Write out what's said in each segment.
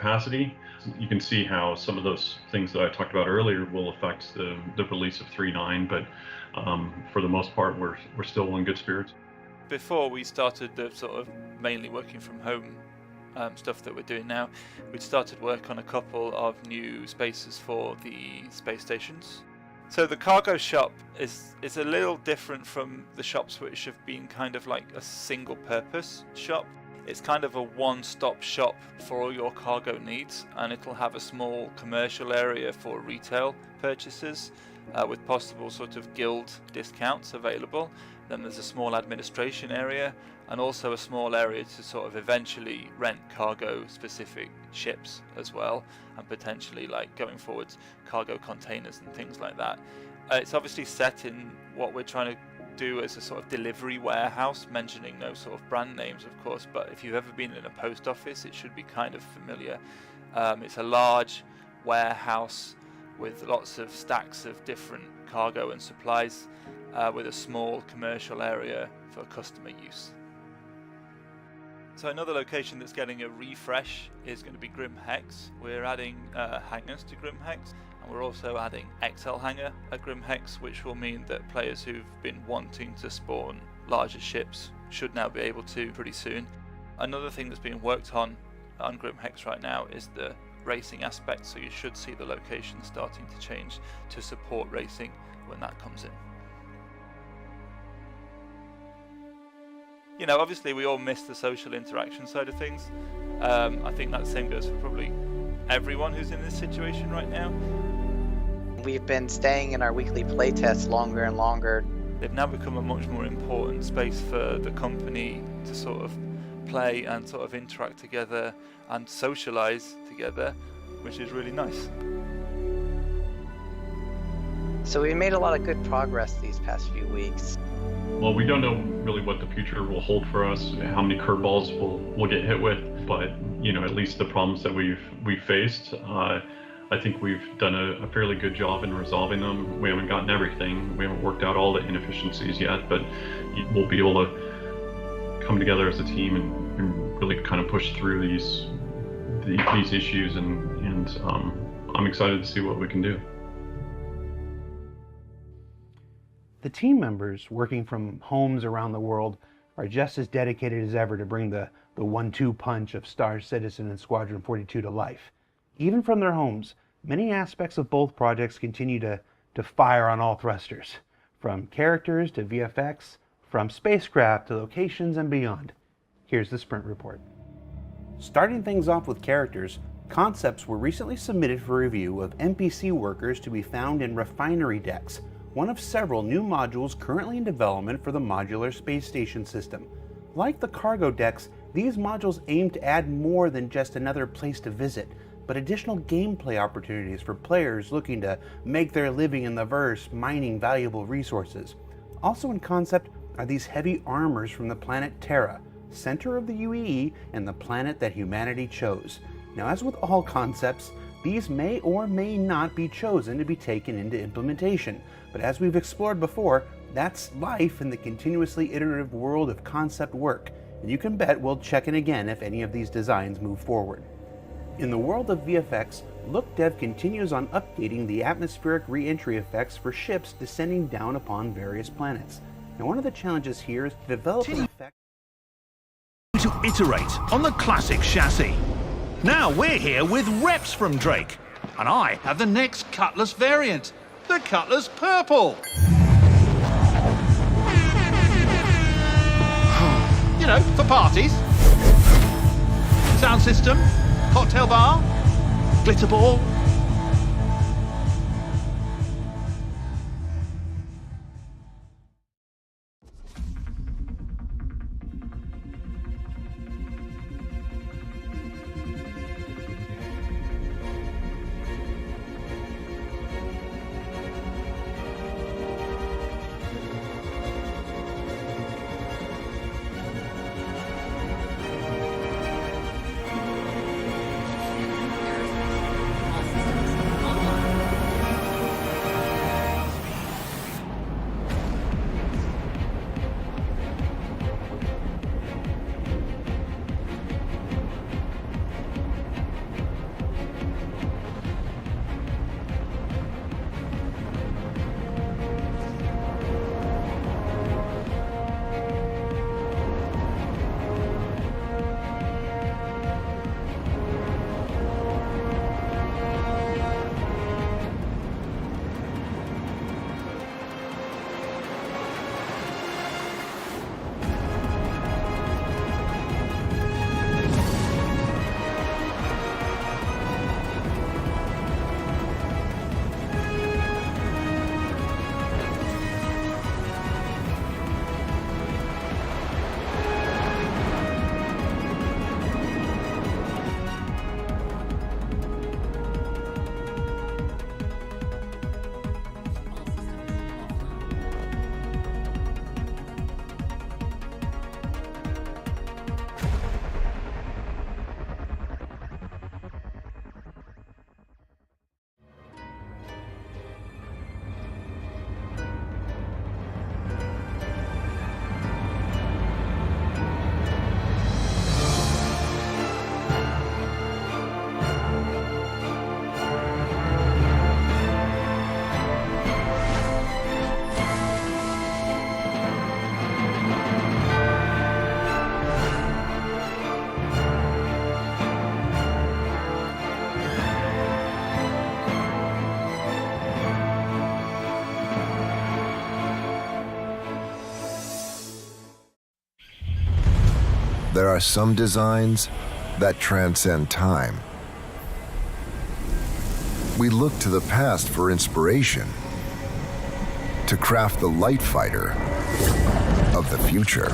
capacity. You can see how some of those things that I talked about earlier will affect the release of 3.9, but for the most part, we're still in good spirits. Before we started the sort of mainly working from home stuff that we're doing now, we'd started work on a couple of new spaces for the space stations. So the cargo shop is a little different from the shops which have been kind of like a single purpose shop. It's kind of a one-stop shop for all your cargo needs, and it'll have a small commercial area for retail purchases with possible sort of guild discounts available. Then there's a small administration area and also a small area to sort of eventually rent cargo specific ships as well, and potentially, like going forwards, cargo containers and things like that. It's obviously set in what we're trying to do as a sort of delivery warehouse, mentioning no sort of brand names of course, but if you've ever been in a post office it should be kind of familiar. It's a large warehouse with lots of stacks of different cargo and supplies, with a small commercial area for customer use. So another location that's getting a refresh is going to be Grim Hex. We're adding hangars to Grim Hex, and we're also adding XL hangar at Grim Hex, which will mean that players who've been wanting to spawn larger ships should now be able to pretty soon. Another thing that's being worked on Grim Hex right now is the racing aspect, so you should see the location starting to change to support racing when that comes in. You know, obviously we all miss the social interaction side of things. I think that same goes for probably everyone who's in this situation right now. We've been staying in our weekly playtests longer and longer. They've now become a much more important space for the company to sort of play and sort of interact together and socialize together, which is really nice. So we made a lot of good progress these past few weeks. Well, we don't know really what the future will hold for us, how many curveballs we'll get hit with, but you know, at least the problems that we've faced, I think we've done a fairly good job in resolving them. We haven't gotten everything, we haven't worked out all the inefficiencies yet, but we'll be able to come together as a team and really kind of push through these issues, and I'm excited to see what we can do. The team members working from homes around the world are just as dedicated as ever to bring the 1-2 punch of Star Citizen and Squadron 42 to life. Even from their homes, many aspects of both projects continue to fire on all thrusters, from characters to VFX, from spacecraft to locations and beyond. Here's the sprint report. Starting things off with characters, concepts were recently submitted for review of NPC workers to be found in refinery decks, one of several new modules currently in development for the modular space station system. Like the cargo decks, these modules aim to add more than just another place to visit, but additional gameplay opportunities for players looking to make their living in the verse mining valuable resources. Also in concept are these heavy armors from the planet Terra, center of the UEE and the planet that humanity chose. Now, as with all concepts, these may or may not be chosen to be taken into implementation, but as we've explored before, that's life in the continuously iterative world of concept work, and you can bet we'll check in again if any of these designs move forward. In the world of VFX, Look Dev continues on updating the atmospheric re-entry effects for ships descending down upon various planets. Now, one of the challenges here is to develop an effect to iterate on the classic chassis. Now we're here with reps from Drake, and I have the next Cutlass variant, the Cutlass Purple. You know, for parties. Sound system, cocktail bar, glitter ball. are some designs that transcend time. We look to the past for inspiration to craft the light fighter of the future.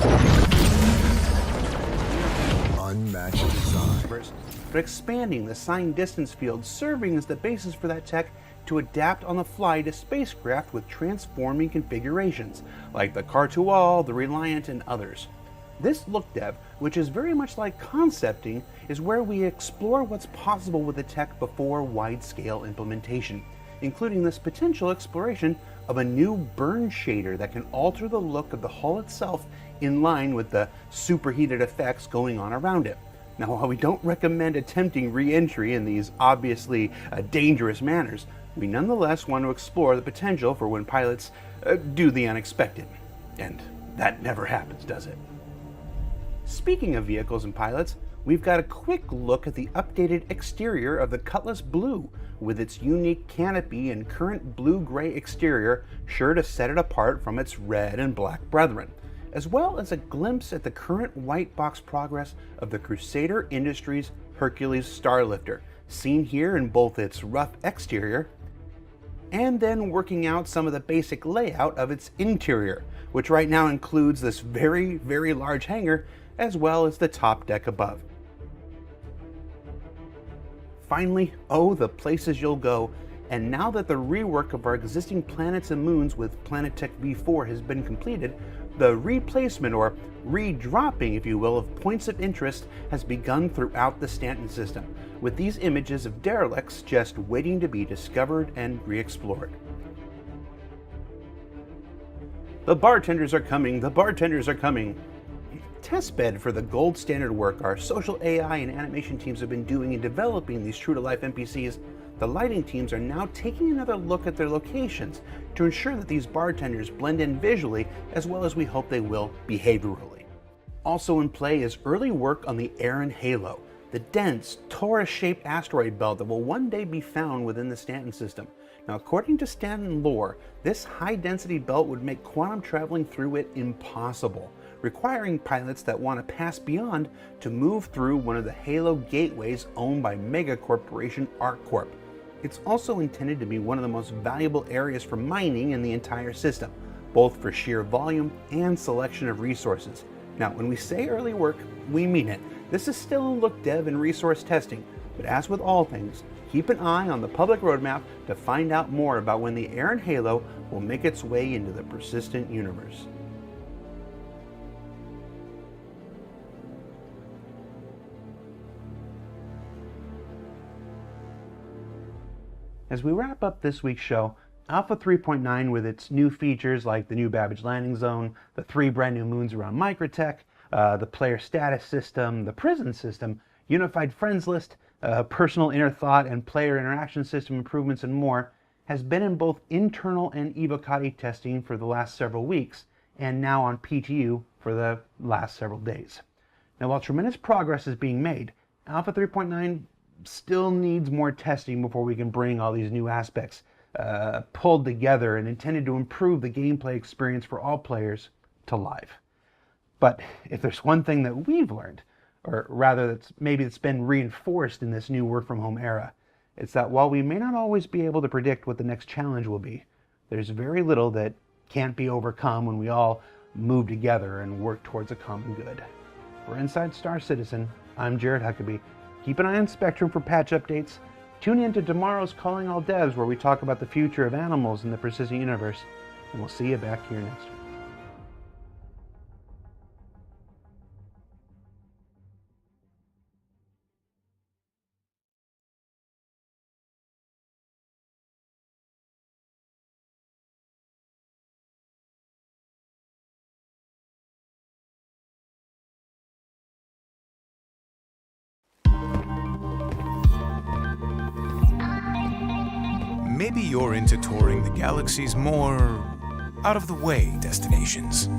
Unmatched design. But expanding the signed distance field, serving as the basis for that tech to adapt on the fly to spacecraft with transforming configurations, like the Car-to-Wall, the Reliant, and others. This look dev, which is very much like concepting, is where we explore what's possible with the tech before wide-scale implementation, including this potential exploration of a new burn shader that can alter the look of the hull itself in line with the superheated effects going on around it. Now, while we don't recommend attempting re-entry in these obviously dangerous manners, we nonetheless want to explore the potential for when pilots do the unexpected. And that never happens, does it? Speaking of vehicles and pilots, we've got a quick look at the updated exterior of the Cutlass Blue, with its unique canopy and current blue-gray exterior sure to set it apart from its red and black brethren, as well as a glimpse at the current white box progress of the Crusader Industries Hercules Starlifter, seen here in both its rough exterior and then working out some of the basic layout of its interior, which right now includes this very, very large hangar as well as the top deck above. Finally, oh, the places you'll go. And now that the rework of our existing planets and moons with Planetech V4 has been completed, the replacement, or redropping if you will, of points of interest has begun throughout the Stanton system, with these images of derelicts just waiting to be discovered and re-explored. The bartenders are coming, the bartenders are coming. Testbed for the gold standard work our social AI and animation teams have been doing in developing these true-to-life NPCs, the lighting teams are now taking another look at their locations to ensure that these bartenders blend in visually as well as we hope they will behaviorally. Also in play is early work on the Aaron Halo, the dense, torus-shaped asteroid belt that will one day be found within the Stanton system. Now, according to Stanton lore, this high-density belt would make quantum traveling through it impossible, requiring pilots that want to pass beyond to move through one of the Halo gateways owned by mega corporation ArcCorp. It's also intended to be one of the most valuable areas for mining in the entire system, both for sheer volume and selection of resources. Now, when we say early work, we mean it. This is still in look dev and resource testing, but as with all things, keep an eye on the public roadmap to find out more about when the Aaron Halo will make its way into the persistent universe. As we wrap up this week's show, Alpha 3.9 with its new features like the new Babbage landing zone, the 3 brand new moons around Microtech, the player status system, the prison system, unified friends list, personal inner thought and player interaction system improvements and more, has been in both internal and Evocati testing for the last several weeks, and now on PTU for the last several days. Now, while tremendous progress is being made, Alpha 3.9 still needs more testing before we can bring all these new aspects pulled together and intended to improve the gameplay experience for all players to life. But if there's one thing that we've learned, or rather that's been reinforced in this new work from home era, it's that while we may not always be able to predict what the next challenge will be, there's very little that can't be overcome when we all move together and work towards a common good. For Inside Star Citizen, I'm Jared Huckabee. Keep an eye on Spectrum for patch updates. Tune in to tomorrow's Calling All Devs, where we talk about the future of animals in the persistent universe. And we'll see you back here next week. Maybe you're into touring the galaxy's more out-of-the-way destinations.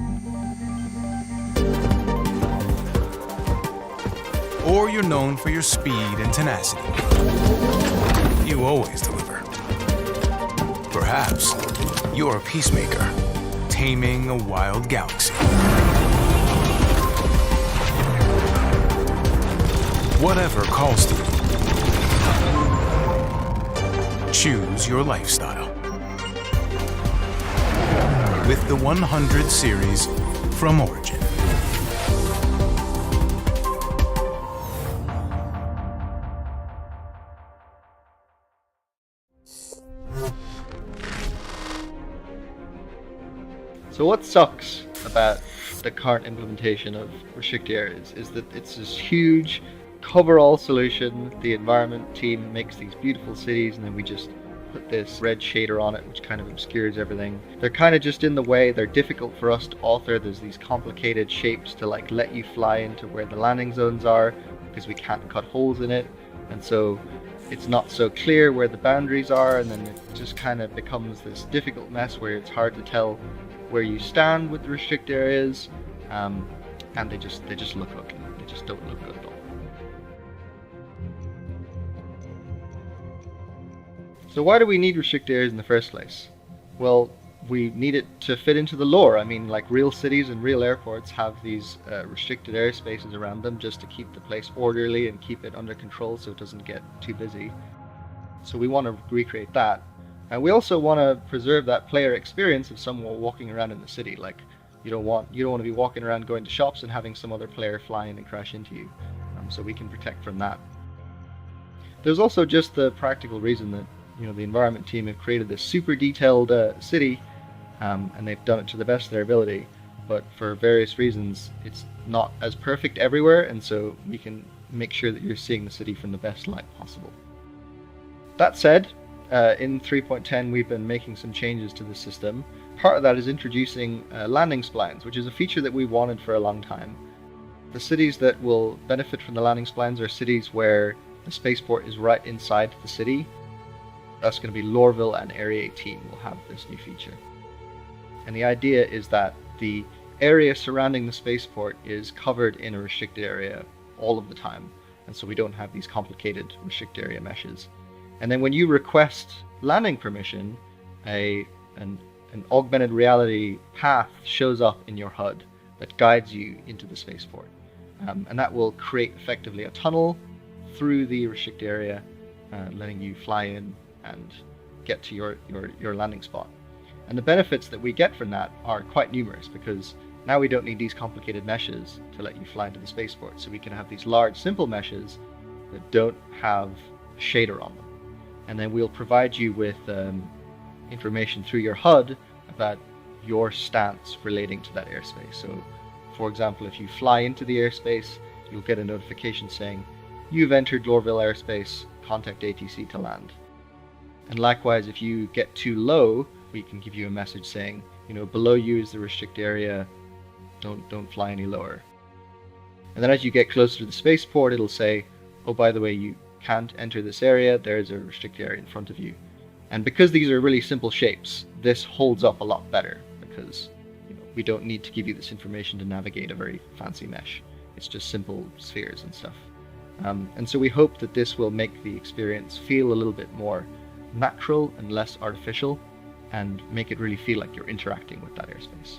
Or you're known for your speed and tenacity. You always deliver. Perhaps you're a peacemaker, taming a wild galaxy. whatever calls to you. Choose your lifestyle with the 100 series from Origin. So what sucks about the current implementation of restricted areas is that it's this huge cover-all solution. The environment team makes these beautiful cities and then we just put this red shader on it which kind of obscures everything. They're kind of just in the way, they're difficult for us to author. There's these complicated shapes to like let you fly into where the landing zones are because we can't cut holes in it, and so it's not so clear where the boundaries are, and then it just kind of becomes this difficult mess where it's hard to tell where you stand with the restricted areas, and they just look ugly. They just don't look good at all. So why do we need restricted areas in the first place? Well, we need it to fit into the lore. I mean, like real cities and real airports have these restricted airspaces around them just to keep the place orderly and keep it under control so it doesn't get too busy. So we want to recreate that. And we also want to preserve that player experience of someone walking around in the city. Like, you don't want to be walking around going to shops and having some other player fly in and crash into you. So we can protect from that. There's also just the practical reason that, you know, the environment team have created this super detailed city, and they've done it to the best of their ability. But for various reasons, it's not as perfect everywhere, and so we can make sure that you're seeing the city from the best light possible. That said, in 3.10 we've been making some changes to the system. Part of that is introducing landing splines, which is a feature that we wanted for a long time. The cities that will benefit from the landing splines are cities where the spaceport is right inside the city. That's going to be Lorville and Area 18 will have this new feature. And the idea is that the area surrounding the spaceport is covered in a restricted area all of the time, and so we don't have these complicated restricted area meshes. And then when you request landing permission, an augmented reality path shows up in your HUD that guides you into the spaceport. And that will create effectively a tunnel through the restricted area, letting you fly in and get to your landing spot. And the benefits that we get from that are quite numerous, because now we don't need these complicated meshes to let you fly into the spaceport. So we can have these large, simple meshes that don't have a shader on them. And then we'll provide you with information through your HUD about your stance relating to that airspace. So, for example, if you fly into the airspace, you'll get a notification saying, "You've entered Lorville airspace, contact ATC to land." And likewise, if you get too low, we can give you a message saying, you know, below you is the restricted area, don't fly any lower. And then as you get closer to the spaceport, it'll say, oh, by the way, you can't enter this area, there's a restricted area in front of you. And because these are really simple shapes, this holds up a lot better, because we don't need to give you this information to navigate a very fancy mesh. It's just simple spheres and stuff. And so we hope that this will make the experience feel a little bit more natural and less artificial, and make it really feel like you're interacting with that airspace.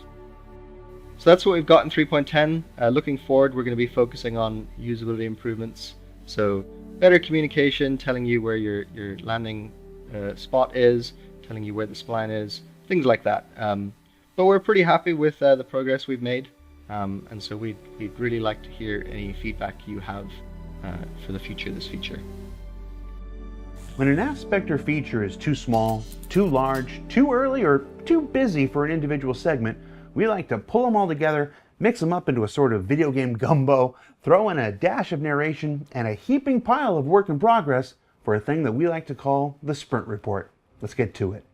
So that's what we've got in 3.10. Looking forward, we're going to be focusing on usability improvements. So better communication, telling you where your landing spot is, telling you where the spline is, things like that. But we're pretty happy with the progress we've made, and so we'd really like to hear any feedback you have for the future of this feature. When an aspect or feature is too small, too large, too early, or too busy for an individual segment, we like to pull them all together, mix them up into a sort of video game gumbo, throw in a dash of narration, and a heaping pile of work in progress for a thing that we like to call the Sprint Report. Let's get to it.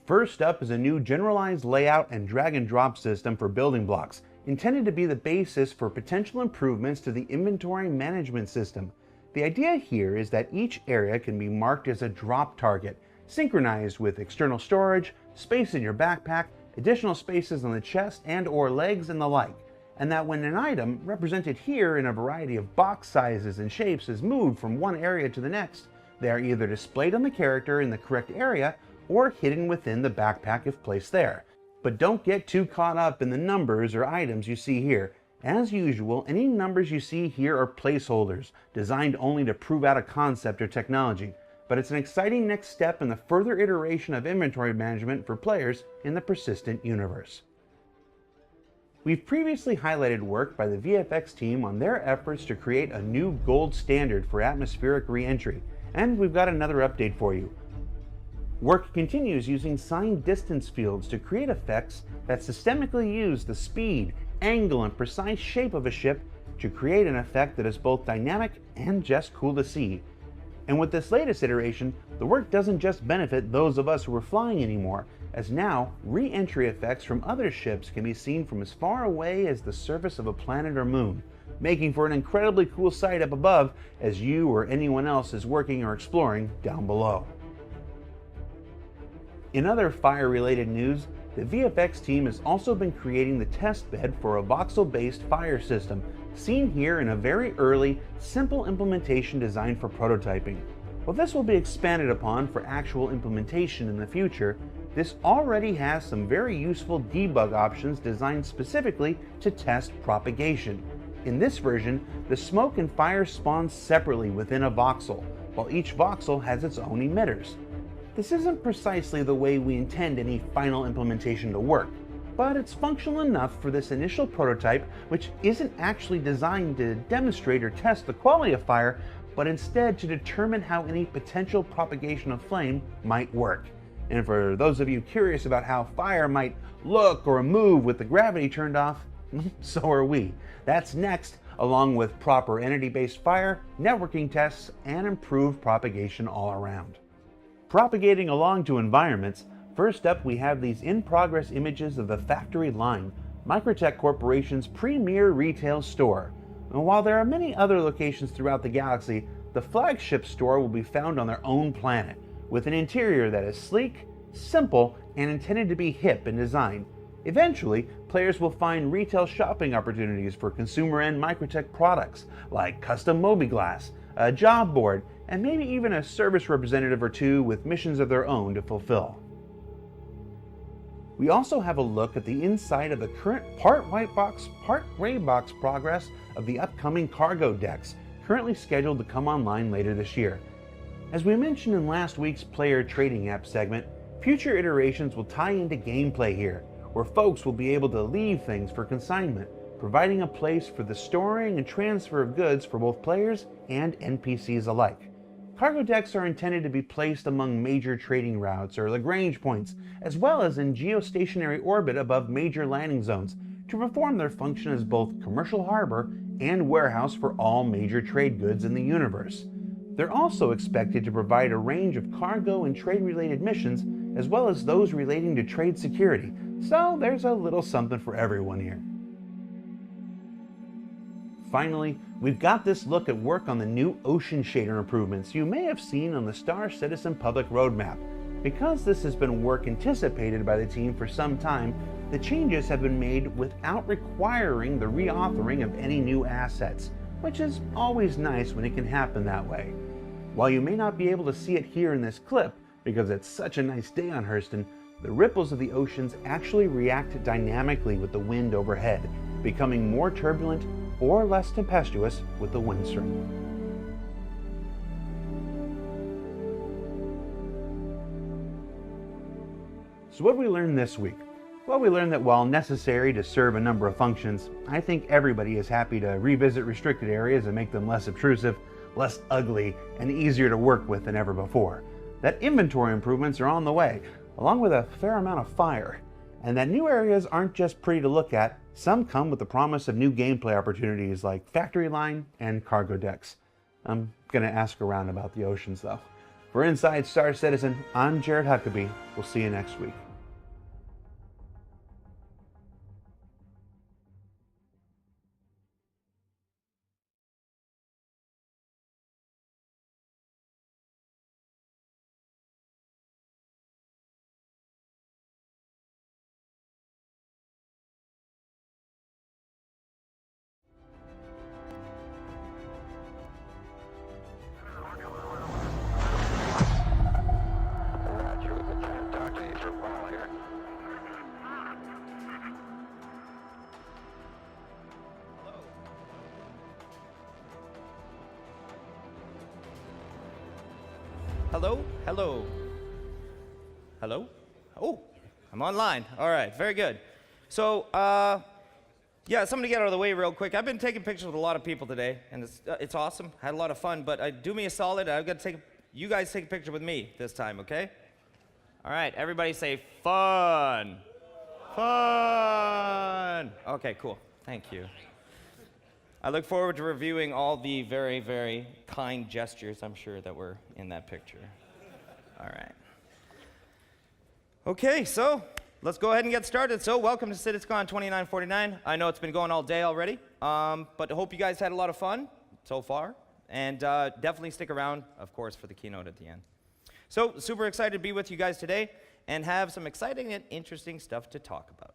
First up is a new generalized layout and drag and drop system for building blocks, intended to be the basis for potential improvements to the inventory management system. The idea here is that each area can be marked as a drop target, synchronized with external storage, space in your backpack, additional spaces on the chest and or legs and the like, and that when an item, represented here in a variety of box sizes and shapes, is moved from one area to the next, they are either displayed on the character in the correct area or hidden within the backpack if placed there. But don't get too caught up in the numbers or items you see here. As usual, any numbers you see here are placeholders, designed only to prove out a concept or technology, but it's an exciting next step in the further iteration of inventory management for players in the persistent universe. We've previously highlighted work by the VFX team on their efforts to create a new gold standard for atmospheric re-entry, and we've got another update for you. Work continues using signed distance fields to create effects that systemically use the speed, angle, and precise shape of a ship to create an effect that is both dynamic and just cool to see. And with this latest iteration, the work doesn't just benefit those of us who are flying anymore, as now re-entry effects from other ships can be seen from as far away as the surface of a planet or moon, making for an incredibly cool sight up above as you or anyone else is working or exploring down below. In other fire-related news, the VFX team has also been creating the test bed for a voxel-based fire system, seen here in a very early, simple implementation designed for prototyping. While this will be expanded upon for actual implementation in the future, this already has some very useful debug options designed specifically to test propagation. In this version, the smoke and fire spawn separately within a voxel, while each voxel has its own emitters. This isn't precisely the way we intend any final implementation to work, but it's functional enough for this initial prototype, which isn't actually designed to demonstrate or test the quality of fire, but instead to determine how any potential propagation of flame might work. And for those of you curious about how fire might look or move with the gravity turned off, so are we. That's next, along with proper entity-based fire, networking tests, and improved propagation all around. Propagating along to environments, first up we have these in-progress images of the Factory Line, Microtech Corporation's premier retail store. And while there are many other locations throughout the galaxy, the flagship store will be found on their own planet, with an interior that is sleek, simple, and intended to be hip in design. Eventually, players will find retail shopping opportunities for consumer-end Microtech products, like custom mobi-glass, a job board, and maybe even a service representative or two with missions of their own to fulfill. We also have a look at the inside of the current part white box, part gray box progress of the upcoming cargo decks, currently scheduled to come online later this year. As we mentioned in last week's player trading app segment, future iterations will tie into gameplay here, where folks will be able to leave things for consignment, providing a place for the storing and transfer of goods for both players and NPCs alike. Cargo decks are intended to be placed among major trading routes or Lagrange points, as well as in geostationary orbit above major landing zones, to perform their function as both commercial harbor and warehouse for all major trade goods in the universe. They're also expected to provide a range of cargo and trade-related missions, as well as those relating to trade security, so there's a little something for everyone here. Finally, we've got this look at work on the new ocean shader improvements you may have seen on the Star Citizen public roadmap. Because this has been work anticipated by the team for some time, the changes have been made without requiring the reauthoring of any new assets, which is always nice when it can happen that way. While you may not be able to see it here in this clip, because it's such a nice day on Hurston, the ripples of the oceans actually react dynamically with the wind overhead, becoming more turbulent or less tempestuous with the wind stream. So what did we learn this week? Well, we learned that while necessary to serve a number of functions, I think everybody is happy to revisit restricted areas and make them less obtrusive, less ugly, and easier to work with than ever before. That inventory improvements are on the way, along with a fair amount of fire. And that new areas aren't just pretty to look at, some come with the promise of new gameplay opportunities like Factory Line and cargo decks. I'm going to ask around about the oceans though. For Inside Star Citizen, I'm Jared Huckabee. We'll see you next week. Roger, 10 Doctor, Hello? Hello? Hello? Oh, I'm online. All right, very good. So, yeah, something to get out of the way real quick. I've been taking pictures with a lot of people today, and it's awesome. Had a lot of fun, but do me a solid. I've got to you guys take a picture with me this time, okay? All right, everybody say fun. Fun. Okay, cool. Thank you. I look forward to reviewing all the very, very kind gestures, I'm sure, that were in that picture. All right. Okay, so let's go ahead and get started. So welcome to CitizenCon 2949. I know it's been going all day already, but I hope you guys had a lot of fun so far. And definitely stick around, of course, for the keynote at the end. So super excited to be with you guys today and have some exciting and interesting stuff to talk about.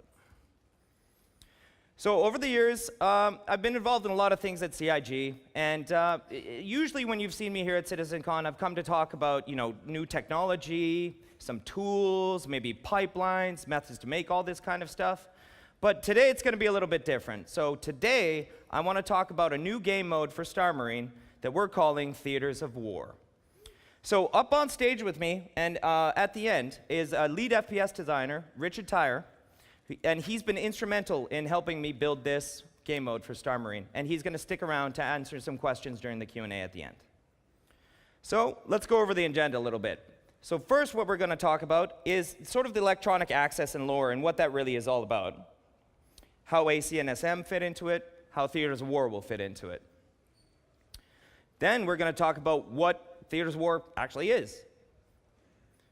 So over the years, I've been involved in a lot of things at CIG, and usually when you've seen me here at CitizenCon, I've come to talk about, new technology, some tools, maybe pipelines, methods to make all this kind of stuff. But today it's going to be a little bit different. So today I want to talk about a new game mode for Star Marine that we're calling Theaters of War. So up on stage with me and at the end is a lead FPS designer, Richard Tyre, and he's been instrumental in helping me build this game mode for Star Marine. And he's going to stick around to answer some questions during the Q&A at the end. So let's go over the agenda a little bit. So first, what we're going to talk about is sort of the electronic access and lore and what that really is all about. How AC and SM fit into it, how Theaters of War will fit into it. Then we're going to talk about what Theaters of War actually is.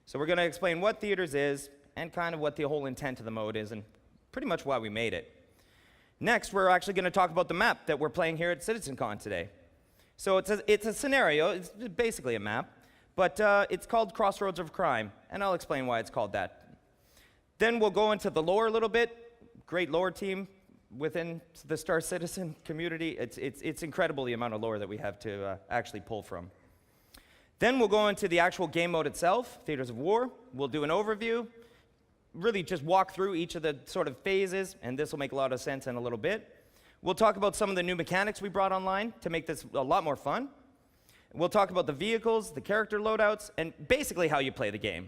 So we're going to explain what Theaters is and kind of what the whole intent of the mode is and pretty much why we made it. Next, we're actually going to talk about the map that we're playing here at CitizenCon today. So it's a scenario, it's basically a map. But it's called Crossroads of Crime, and I'll explain why it's called that. Then we'll go into the lore a little bit. Great lore team within the Star Citizen community. It's incredible the amount of lore that we have to actually pull from. Then we'll go into the actual game mode itself, Theaters of War. We'll do an overview, really just walk through each of the sort of phases, and this will make a lot of sense in a little bit. We'll talk about some of the new mechanics we brought online to make this a lot more fun. We'll talk about the vehicles, the character loadouts, and basically how you play the game.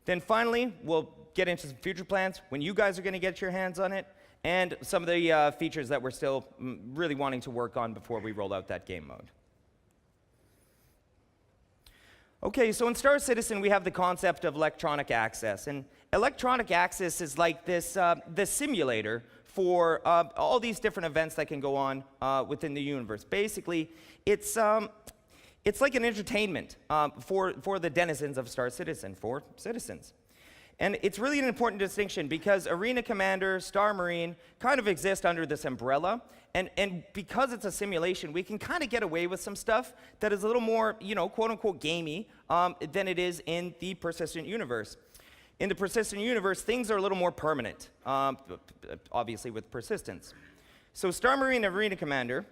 Then finally, we'll get into some future plans, when you guys are going to get your hands on it, and some of the features that we're still really wanting to work on before we roll out that game mode. Okay, so in Star Citizen, we have the concept of electronic access. And electronic access is like this simulator for all these different events that can go on within the universe. Basically, it's like an entertainment for the denizens of Star Citizen, for citizens. And it's really an important distinction because Arena Commander, Star Marine kind of exist under this umbrella. And because it's a simulation, we can kind of get away with some stuff that is a little more, quote unquote gamey than it is in the persistent universe. In the persistent universe, things are a little more permanent, obviously with persistence. So Star Marine and Arena Commander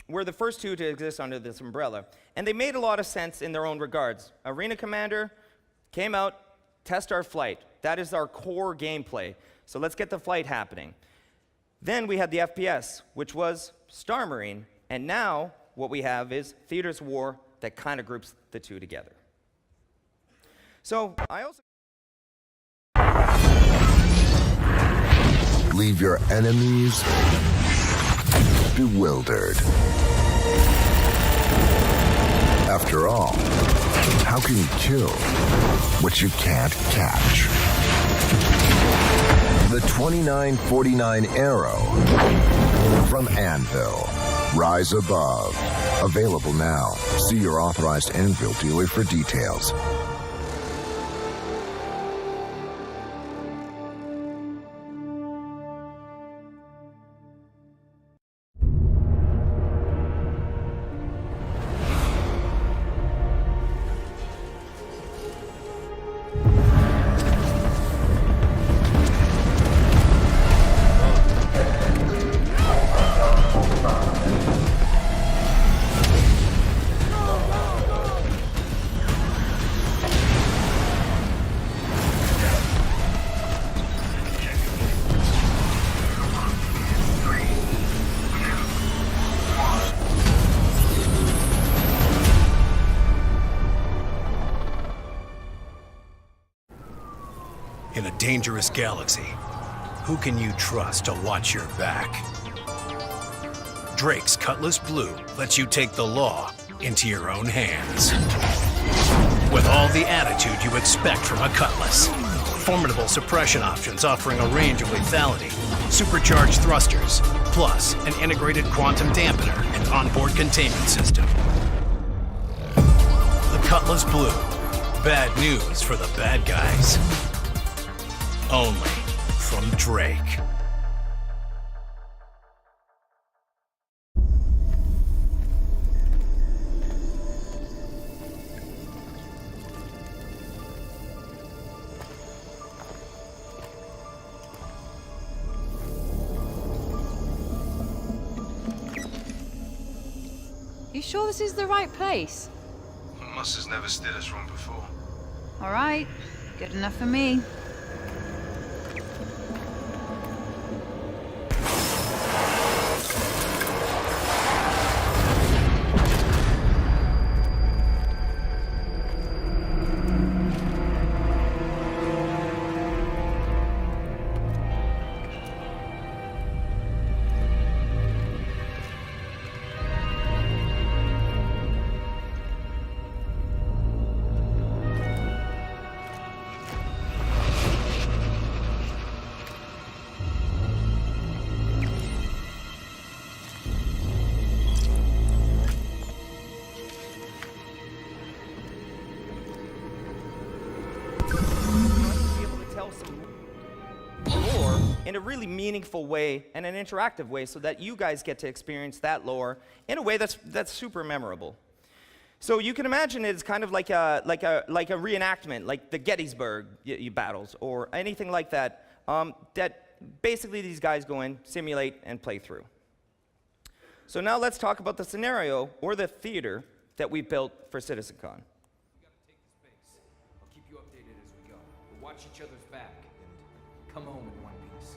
were the first two to exist under this umbrella. And they made a lot of sense in their own regards. Arena Commander came out, test our flight. That is our core gameplay. So let's get the flight happening. Then we had the FPS, which was Star Marine. And now what we have is Theaters of War that kind of groups the two together. So I also... Leave your enemies bewildered. After all, how can you kill what you can't catch? The 2949 Arrow from Anvil. Rise above. Available now. See your authorized Anvil dealer for details. In a dangerous galaxy, who can you trust to watch your back? Drake's Cutlass Blue lets you take the law into your own hands. With all the attitude you expect from a Cutlass. Formidable suppression options offering a range of lethality, supercharged thrusters, plus an integrated quantum dampener and onboard containment system. The Cutlass Blue. Bad news for the bad guys. Only from Drake. You sure this is the right place? Moss has never steered us wrong before. All right, good enough for me. In a really meaningful way and an interactive way so that you guys get to experience that lore in a way that's super memorable. So you can imagine it's kind of like a reenactment, like the Gettysburg battles or anything like that, that basically these guys go in, simulate, and play through. So now let's talk about the scenario or the theater that we built for CitizenCon. We gotta take the space. I'll keep you updated as we go. We'll watch each other's back and come home in one piece.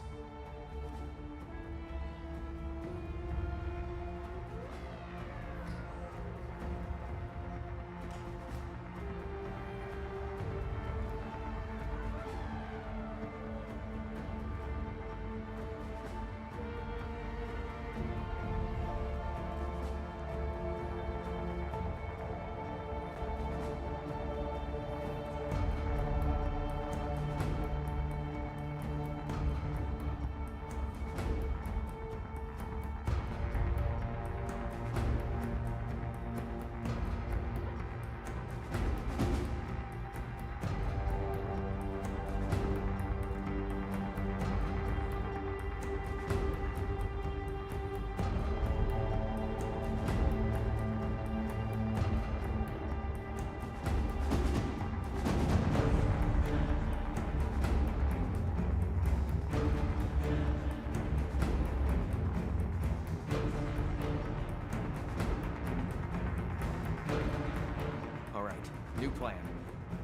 New plan.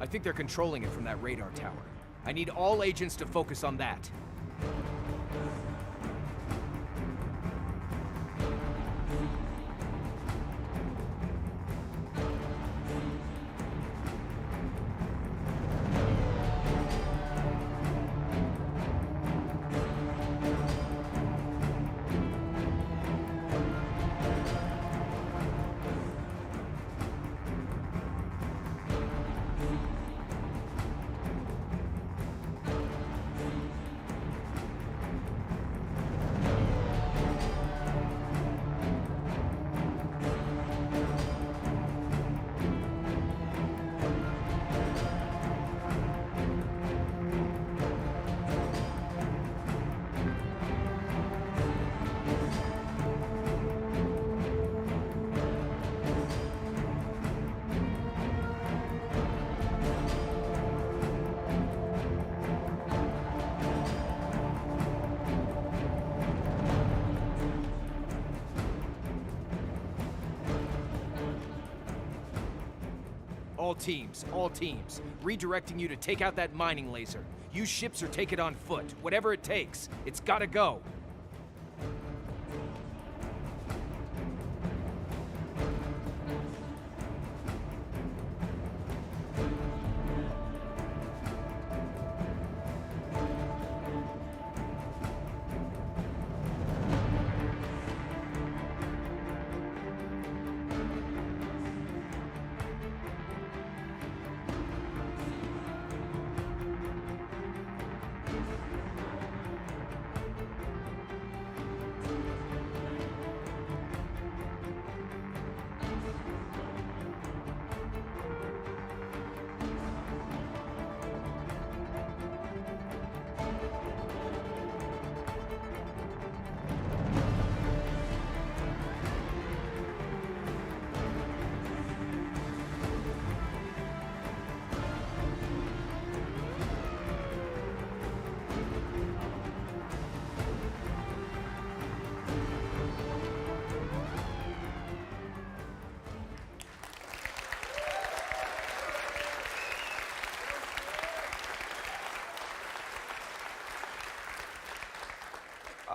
I think they're controlling it from that radar tower. I need all agents to focus on that. All teams. Redirecting you to take out that mining laser. Use ships or take it on foot. Whatever it takes. It's gotta go.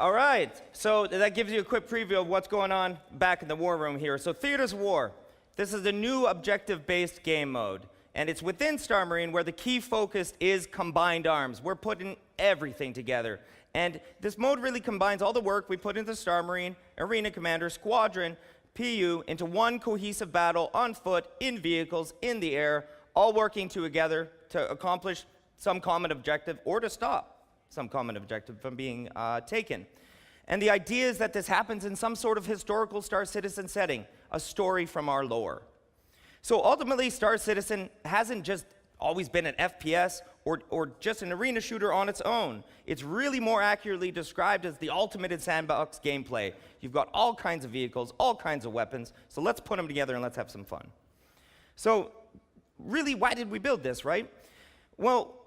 All right, so that gives you a quick preview of what's going on back in the war room here. So Theaters of War, this is a new objective-based game mode, and it's within Star Marine where the key focus is combined arms. We're putting everything together, and this mode really combines all the work we put into Star Marine, Arena Commander, Squadron, PU into one cohesive battle on foot, in vehicles, in the air, all working together to accomplish some common objective or to stop some common objective from being taken. And the idea is that this happens in some sort of historical Star Citizen setting, a story from our lore. So ultimately, Star Citizen hasn't just always been an FPS or just an arena shooter on its own. It's really more accurately described as the ultimate in sandbox gameplay. You've got all kinds of vehicles, all kinds of weapons, so let's put them together and let's have some fun. So really, why did we build this, right? Well,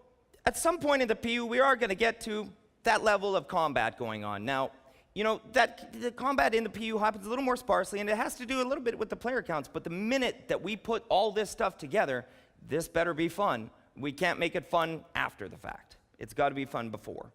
at some point in the PU, we are going to get to that level of combat going on. Now, you know, the combat in the PU happens a little more sparsely, and it has to do a little bit with the player counts, but the minute that we put all this stuff together, this better be fun. We can't make it fun after the fact. It's got to be fun before.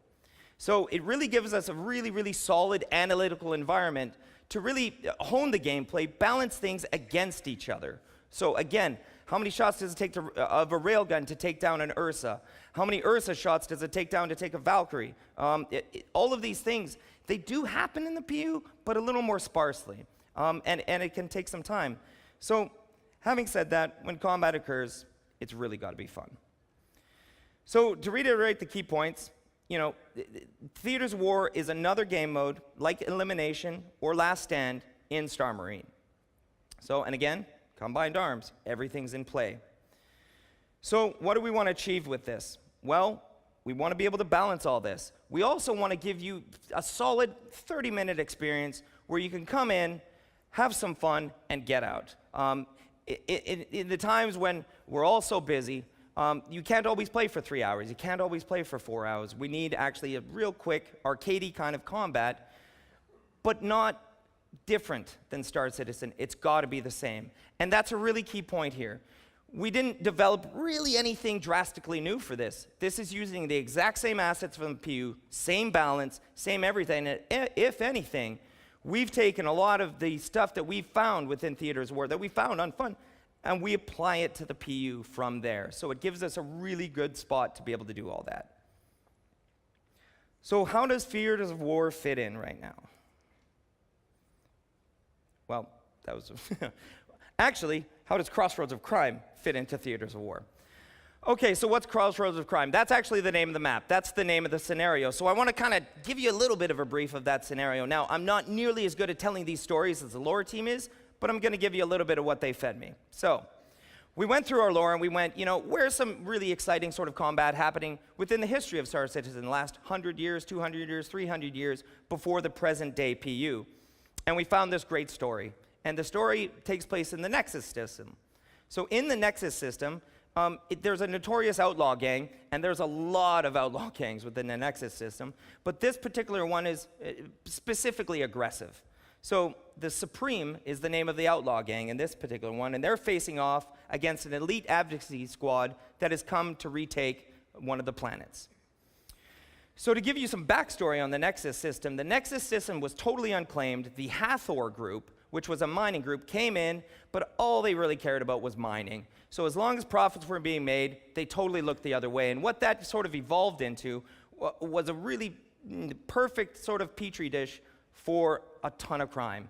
So it really gives us a really, really solid analytical environment to really hone the gameplay, balance things against each other. So again, how many shots does it take of a railgun to take down an Ursa? How many Ursa shots does it take down to take a Valkyrie? All of these things, they do happen in the PU, but a little more sparsely. And it can take some time. So having said that, when combat occurs, it's really got to be fun. So to reiterate the key points, you know, Theaters of War is another game mode like Elimination or Last Stand in Star Marine. So, and again, combined arms, everything's in play. So what do we want to achieve with this? Well, we want to be able to balance all this. We also want to give you a solid 30-minute experience where you can come in, have some fun, and get out. In the times when we're all so busy, you can't always play for 3 hours. You can't always play for 4 hours. We need actually a real quick, arcadey kind of combat, but not different than Star Citizen. It's got to be the same. And that's a really key point here. We didn't develop really anything drastically new for this. This is using the exact same assets from the PU, same balance, same everything. And if anything, we've taken a lot of the stuff that we've found within Theaters of War, that we found on fun, and we apply it to the PU from there. So it gives us a really good spot to be able to do all that. So how does Theaters of War fit in right now? Well, that was actually, how does Crossroads of Crime fit into Theaters of War? Okay, so what's Crossroads of Crime? That's actually the name of the map. That's the name of the scenario. So I want to kind of give you a little bit of a brief of that scenario. Now, I'm not nearly as good at telling these stories as the lore team is, but I'm going to give you a little bit of what they fed me. So we went through our lore and we went, you know, where's some really exciting sort of combat happening within the history of Star Citizen in the last 100 years, 200 years, 300 years before the present day PU. And we found this great story. And the story takes place in the Nexus system. So in the Nexus system, there's a notorious outlaw gang, and there's a lot of outlaw gangs within the Nexus system, but this particular one is specifically aggressive. So the Supreme is the name of the outlaw gang in this particular one, and they're facing off against an elite advocacy squad that has come to retake one of the planets. So to give you some backstory on the Nexus system was totally unclaimed. The Hathor group, which was a mining group, came in, but all they really cared about was mining. So as long as profits were being made, they totally looked the other way. And what that sort of evolved into was a really perfect sort of petri dish for a ton of crime.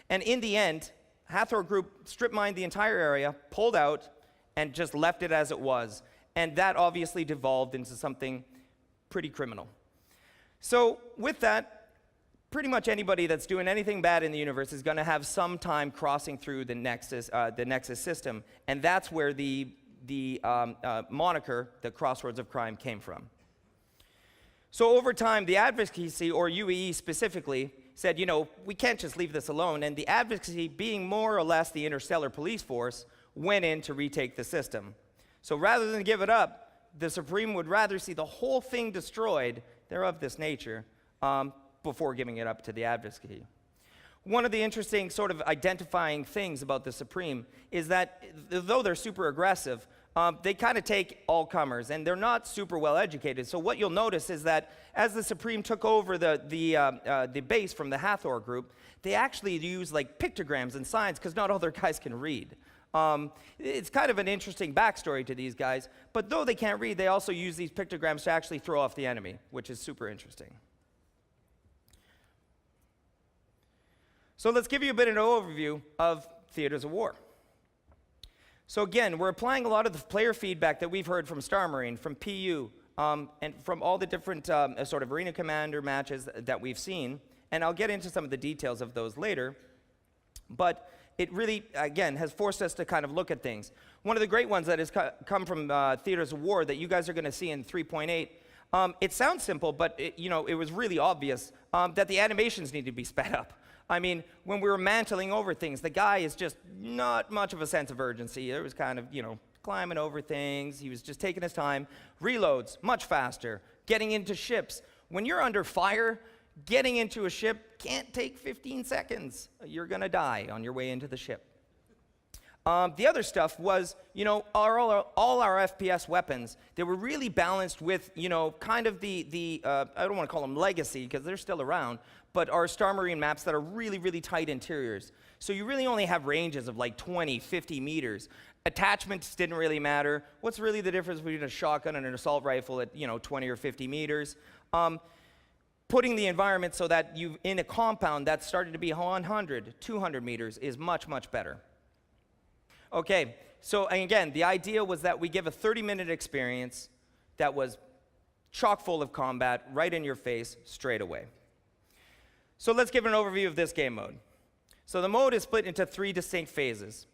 And in the end, Hathor group strip mined the entire area, pulled out, and just left it as it was. And that obviously devolved into something pretty criminal. So with that, pretty much anybody that's doing anything bad in the universe is going to have some time crossing through the Nexus system, and that's where the moniker, the Crossroads of Crime, came from. So over time, the advocacy, or UEE specifically, said, you know, we can't just leave this alone, and the advocacy, being more or less the interstellar police force, went in to retake the system. So rather than give it up, the Supreme would rather see the whole thing destroyed, they're of this nature, before giving it up to the advocacy. One of the interesting sort of identifying things about the Supreme is that though they're super aggressive, they kind of take all comers, and they're not super well educated. So what you'll notice is that as the Supreme took over the base from the Hathor group, they actually use like pictograms and signs because not all their guys can read. It's kind of an interesting backstory to these guys, but though they can't read, they also use these pictograms to actually throw off the enemy, which is super interesting. So let's give you a bit of an overview of theaters of war. So again, we're applying a lot of the player feedback that we've heard from Star Marine, from PU, and from all the different sort of arena commander matches that we've seen, and I'll get into some of the details of those later, but it really, again, has forced us to kind of look at things. One of the great ones that has come from theaters of war that you guys are going to see in 3.8, it sounds simple, but it was really obvious that the animations need to be sped up. I mean, when we were mantling over things, the guy is just not much of a sense of urgency. There was kind of, climbing over things. He was just taking his time. Reloads, much faster. Getting into ships. When you're under fire, getting into a ship can't take 15 seconds. You're going to die on your way into the ship. The other stuff was, all our FPS weapons, they were really balanced with, kind of the I don't want to call them legacy because they're still around, but our Star Marine maps that are really, really tight interiors. So you really only have ranges of like 20, 50 meters. Attachments didn't really matter. What's really the difference between a shotgun and an assault rifle at, 20 or 50 meters? Putting the environment so that you in a compound that started to be 100, 200 meters is much, much better. Okay, so again, the idea was that we give a 30-minute experience that was chock full of combat right in your face straight away. So let's give an overview of this game mode. So the mode is split into 3 distinct phases.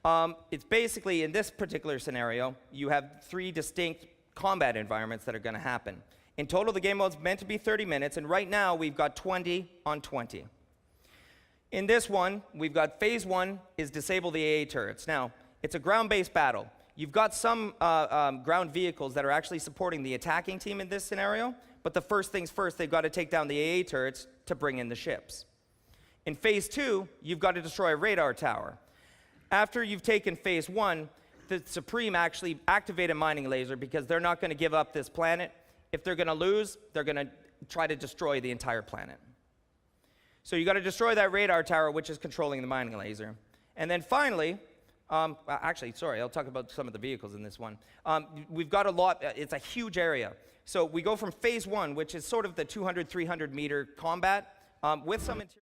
It's basically, in this particular scenario, you have 3 distinct combat environments that are going to happen. In total, the game mode's meant to be 30 minutes, and right now we've got 20 on 20. In this one, we've got phase 1 is disable the AA turrets. Now, it's a ground-based battle. You've got some ground vehicles that are actually supporting the attacking team in this scenario, but the first things first, they've got to take down the AA turrets to bring in the ships. In phase 2, you've got to destroy a radar tower. After you've taken phase 1, the Supreme actually activate a mining laser because they're not going to give up this planet. If they're going to lose, they're going to try to destroy the entire planet. So you got to destroy that radar tower, which is controlling the mining laser. And then finally, actually, sorry, I'll talk about some of the vehicles in this one. We've got a lot, it's a huge area. So we go from phase 1, which is sort of the 200, 300 meter combat, with some interior.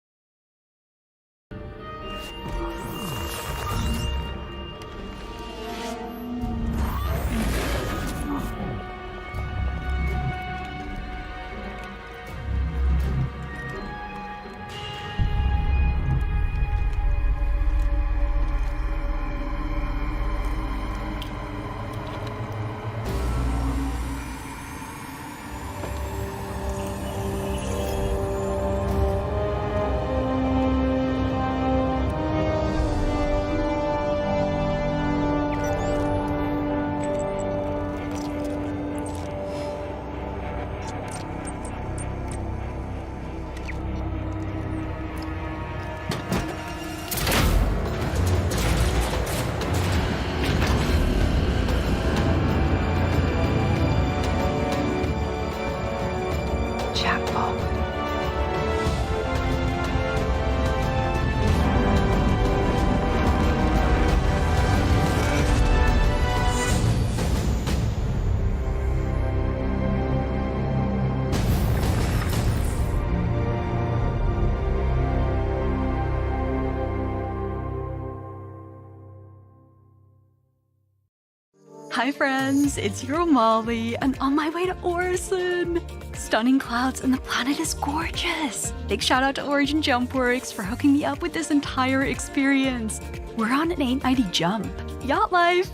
Hi friends, it's your Molly, and on my way to Orison. Stunning clouds and the planet is gorgeous. Big shout out to Origin Jumpworks for hooking me up with this entire experience. We're on an 890 jump. Yacht life!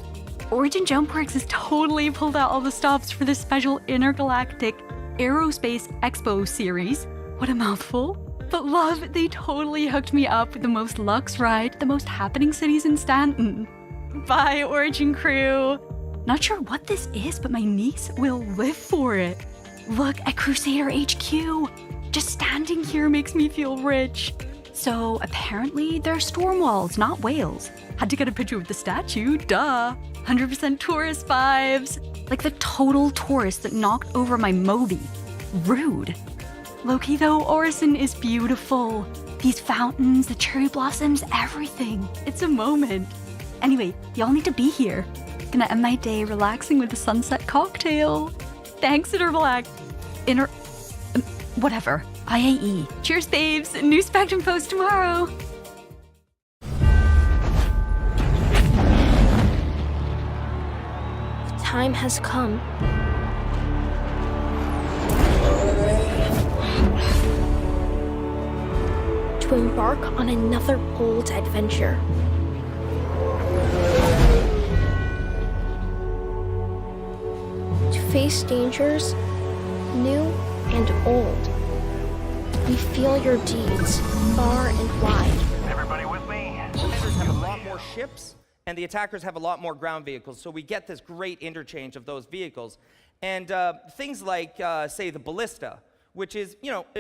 Origin Jumpworks has totally pulled out all the stops for this special intergalactic Aerospace Expo series. What a mouthful. But love, they totally hooked me up with the most luxe ride, the most happening cities in Stanton. Bye, Origin crew! Not sure what this is, but my niece will live for it. Look at Crusader HQ. Just standing here makes me feel rich. So apparently they're storm walls, not whales. Had to get a picture of the statue, duh. 100% tourist vibes. Like the total tourist that knocked over my Moby. Rude. Low-key though, Orison is beautiful. These fountains, the cherry blossoms, everything. It's a moment. Anyway, y'all need to be here. Gonna end my day relaxing with a sunset cocktail. Thanks, Whatever. IAE. Cheers, babes. New Spectrum post tomorrow. The time has come. To embark on another bold adventure. To face dangers, new and old. We feel your deeds, far and wide. Everybody with me? The defenders have a lot more ships, and the attackers have a lot more ground vehicles, so we get this great interchange of those vehicles. And things like, say, the ballista, which is,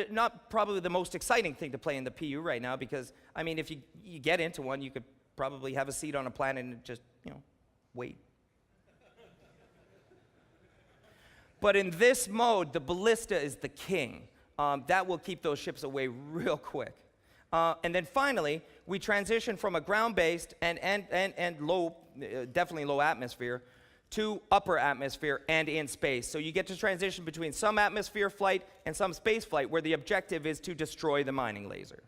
not probably the most exciting thing to play in the PU right now, because, I mean, if you get into one, you could probably have a seat on a planet and just, wait. But in this mode, the ballista is the king. That will keep those ships away real quick. And then finally, we transition from a ground-based and low, definitely low atmosphere, to upper atmosphere and in space. So you get to transition between some atmosphere flight and some space flight where the objective is to destroy the mining laser.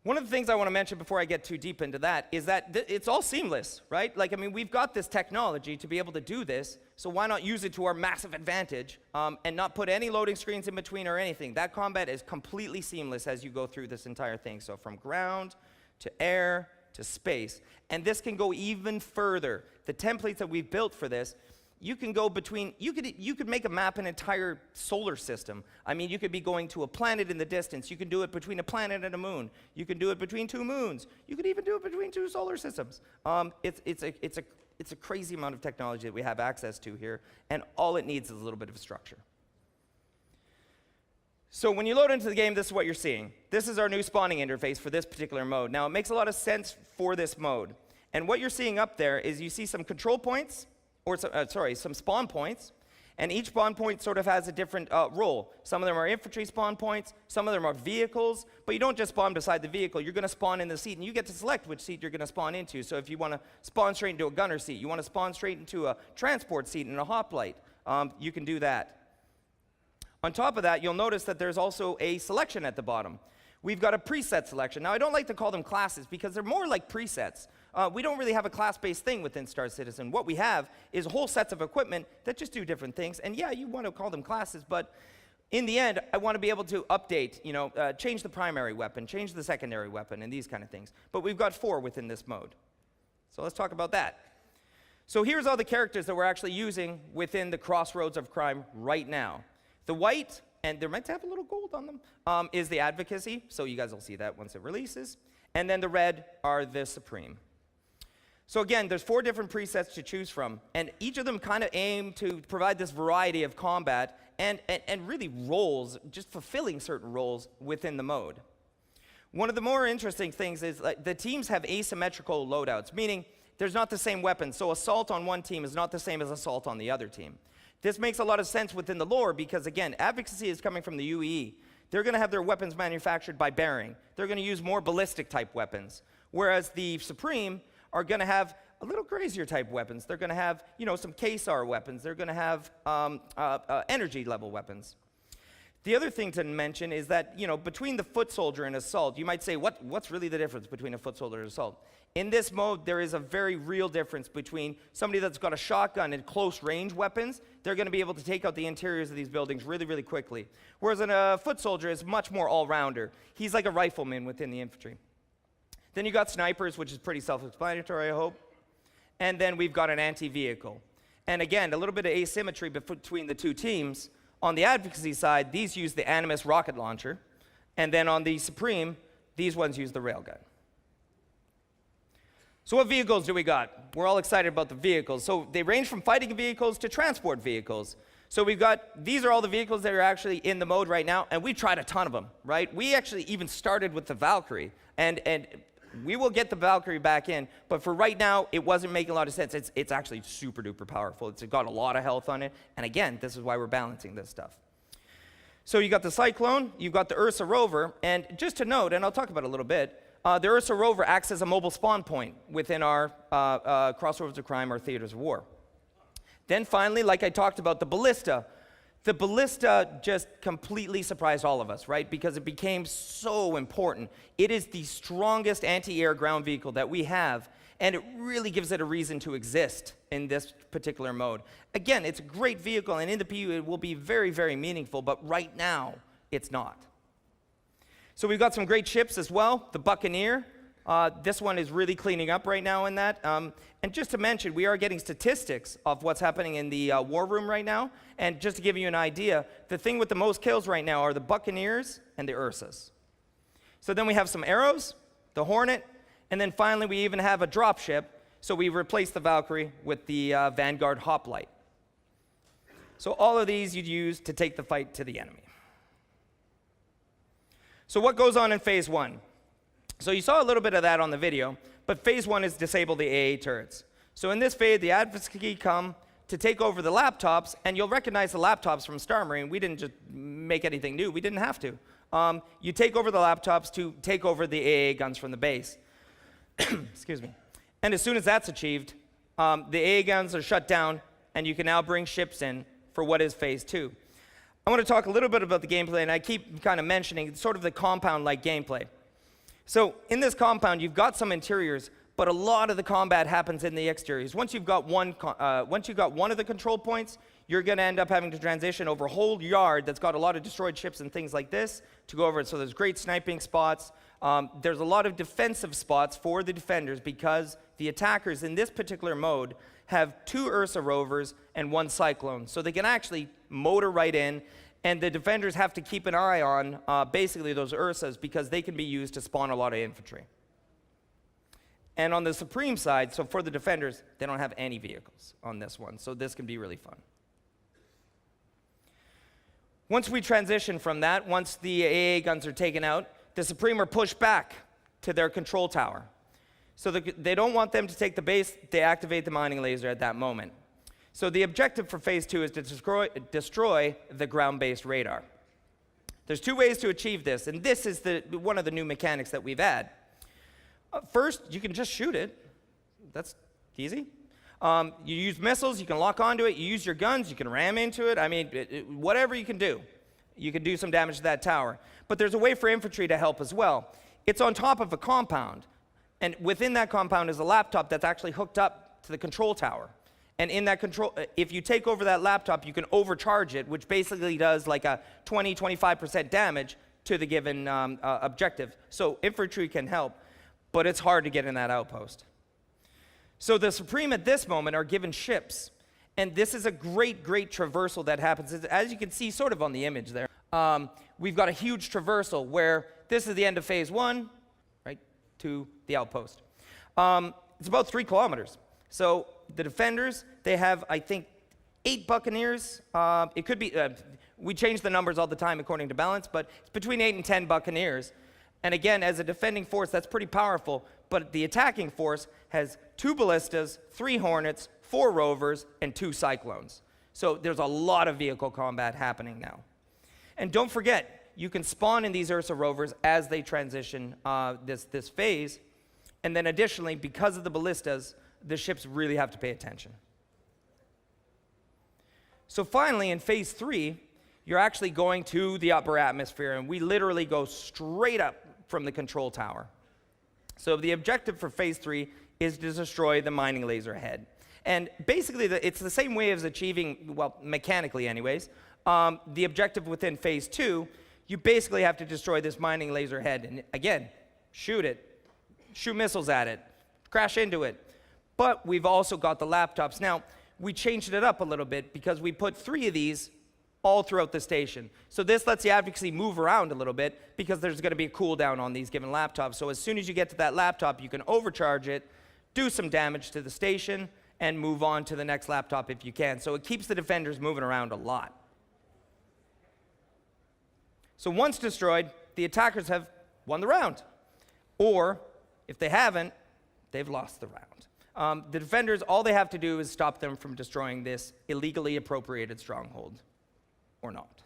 One of the things I want to mention before I get too deep into that is that it's all seamless, right? Like, I mean, we've got this technology to be able to do this, so why not use it to our massive advantage and not put any loading screens in between or anything? That combat is completely seamless as you go through this entire thing. So from ground to air to space. And this can go even further. The templates that we've built for this, you can go between, you could make a map an entire solar system. I mean, you could be going to a planet in the distance. You can do it between a planet and a moon. You can do it between two moons. You could even do it between two solar systems. It's a crazy amount of technology that we have access to here, and all it needs is a little bit of a structure. So when you load into the game, this is what you're seeing. This is our new spawning interface for this particular mode. Now, it makes a lot of sense for this mode. And what you're seeing up there is you see some control points, or some spawn points, and each spawn point sort of has a different role. Some of them are infantry spawn points, some of them are vehicles, but you don't just spawn beside the vehicle, you're gonna spawn in the seat, and you get to select which seat you're gonna spawn into. So if you wanna spawn straight into a gunner seat, you wanna spawn straight into a transport seat in a hoplite, you can do that. On top of that, you'll notice that there's also a selection at the bottom. We've got a preset selection. Now, I don't like to call them classes because they're more like presets. We don't really have a class-based thing within Star Citizen. What we have is whole sets of equipment that just do different things. And yeah, you want to call them classes, but in the end, I want to be able to update, change the primary weapon, change the secondary weapon, and these kind of things. But we've got 4 within this mode. So let's talk about that. So here's all the characters that we're actually using within the Crossroads of Crime right now. The white, and they're meant to have a little gold on them, is the Advocacy, so you guys will see that once it releases. And then the red are the Supreme. So again, there's 4 different presets to choose from, and each of them kind of aim to provide this variety of combat and really roles, just fulfilling certain roles within the mode. One of the more interesting things is the teams have asymmetrical loadouts, meaning there's not the same weapons, so assault on one team is not the same as assault on the other team. This makes a lot of sense within the lore because, again, Advocacy is coming from the UEE. They're going to have their weapons manufactured by Bering. They're going to use more ballistic-type weapons, whereas the Supreme are going to have a little crazier-type weapons. They're going to have, some KSAR weapons. They're going to have energy-level weapons. The other thing to mention is that, between the foot soldier and assault, you might say, what's really the difference between a foot soldier and assault? In this mode, there is a very real difference between somebody that's got a shotgun and close-range weapons. They're going to be able to take out the interiors of these buildings really, really quickly. Whereas a foot soldier is much more all-rounder. He's like a rifleman within the infantry. Then you got snipers, which is pretty self-explanatory, I hope. And then we've got an anti-vehicle. And again, a little bit of asymmetry between the two teams. On the Advocacy side, these use the Animus rocket launcher. And then on the Supreme, these ones use the railgun. So what vehicles do we got? We're all excited about the vehicles. So they range from fighting vehicles to transport vehicles. So we've got, these are all the vehicles that are actually in the mode right now, and we tried a ton of them, right? We actually even started with the Valkyrie, and We will get the Valkyrie back in, but for right now, it wasn't making a lot of sense. It's actually super duper powerful. It's got a lot of health on it, and again, this is why we're balancing this stuff. So you got the Cyclone, you've got the Ursa rover, and just to note, and I'll talk about it a little bit, the Ursa rover acts as a mobile spawn point within our Crossroads of Crime, our theaters of war. Then finally, like I talked about, the ballista. The ballista just completely surprised all of us, right? Because it became so important. It is the strongest anti-air ground vehicle that we have, and it really gives it a reason to exist in this particular mode. Again, it's a great vehicle, and in the PU it will be very, very meaningful, but right now, it's not. So we've got some great ships as well. The Buccaneer, this one is really cleaning up right now in that. And just to mention, we are getting statistics of what's happening in the war room right now. And just to give you an idea, the thing with the most kills right now are the Buccaneers and the Ursas. So then we have some arrows, the Hornet, and then finally we even have a dropship. So we replaced the Valkyrie with the Vanguard Hoplite. So all of these you'd use to take the fight to the enemy. So what goes on in phase 1? So you saw a little bit of that on the video, but phase 1 is disable the AA turrets. So in this phase, the advocacy come to take over the laptops, and you'll recognize the laptops from Star Marine. We didn't just make anything new. We didn't have to. You take over the laptops to take over the AA guns from the base. Excuse me. And as soon as that's achieved, the AA guns are shut down, and you can now bring ships in for what is phase 2. I want to talk a little bit about the gameplay, and I keep kind of mentioning sort of the compound-like gameplay. So in this compound, you've got some interiors, but a lot of the combat happens in the exteriors. Once you've got one of the control points, you're going to end up having to transition over a whole yard that's got a lot of destroyed ships and things like this to go over it. So there's great sniping spots. There's a lot of defensive spots for the defenders because the attackers in this particular mode have 2 Ursa rovers and 1 Cyclone. So they can actually motor right in, and the defenders have to keep an eye on basically those Ursas because they can be used to spawn a lot of infantry. And on the Supreme side, so for the defenders, they don't have any vehicles on this one, so this can be really fun. Once we transition from that, once the AA guns are taken out, the Supreme are pushed back to their control tower. So they don't want them to take the base, they activate the mining laser at that moment. So the objective for phase 2 is to destroy the ground-based radar. There's 2 ways to achieve this, and this is one of the new mechanics that we've had. First, you can just shoot it. That's easy. You use missiles, you can lock onto it. You use your guns, you can ram into it. I mean, whatever you can do. You can do some damage to that tower. But there's a way for infantry to help as well. It's on top of a compound. And within that compound is a laptop that's actually hooked up to the control tower. And in that control, if you take over that laptop, you can overcharge it, which basically does like a 20-25% damage to the given objective. So infantry can help, but it's hard to get in that outpost. So the Supreme at this moment are given ships, and this is a great, great traversal that happens. As you can see sort of on the image there, we've got a huge traversal where this is the end of phase 1, right, to the outpost. It's about 3 kilometers. So the defenders, they have, I think, 8 Buccaneers. It could be, we change the numbers all the time according to balance, but it's between 8 and 10 Buccaneers. And again, as a defending force, that's pretty powerful, but the attacking force has 2 ballistas, 3 Hornets, 4 rovers, and 2 Cyclones. So there's a lot of vehicle combat happening now. And don't forget, you can spawn in these Ursa rovers as they transition this phase. And then additionally, because of the ballistas, the ships really have to pay attention. So finally, in phase 3, you're actually going to the upper atmosphere, and we literally go straight up from the control tower. So the objective for phase 3 is to destroy the mining laser head. And basically, it's the same way as achieving, well, mechanically anyways, the objective within phase 2, you basically have to destroy this mining laser head. And again, shoot it, shoot missiles at it, crash into it. But we've also got the laptops. Now, we changed it up a little bit because we put 3 of these all throughout the station. So this lets the advocacy move around a little bit because there's going to be a cooldown on these given laptops. So as soon as you get to that laptop, you can overcharge it, do some damage to the station, and move on to the next laptop if you can. So it keeps the defenders moving around a lot. So once destroyed, the attackers have won the round. Or If they haven't, they've lost the round. The defenders, all they have to do is stop them from destroying this illegally appropriated stronghold, or not.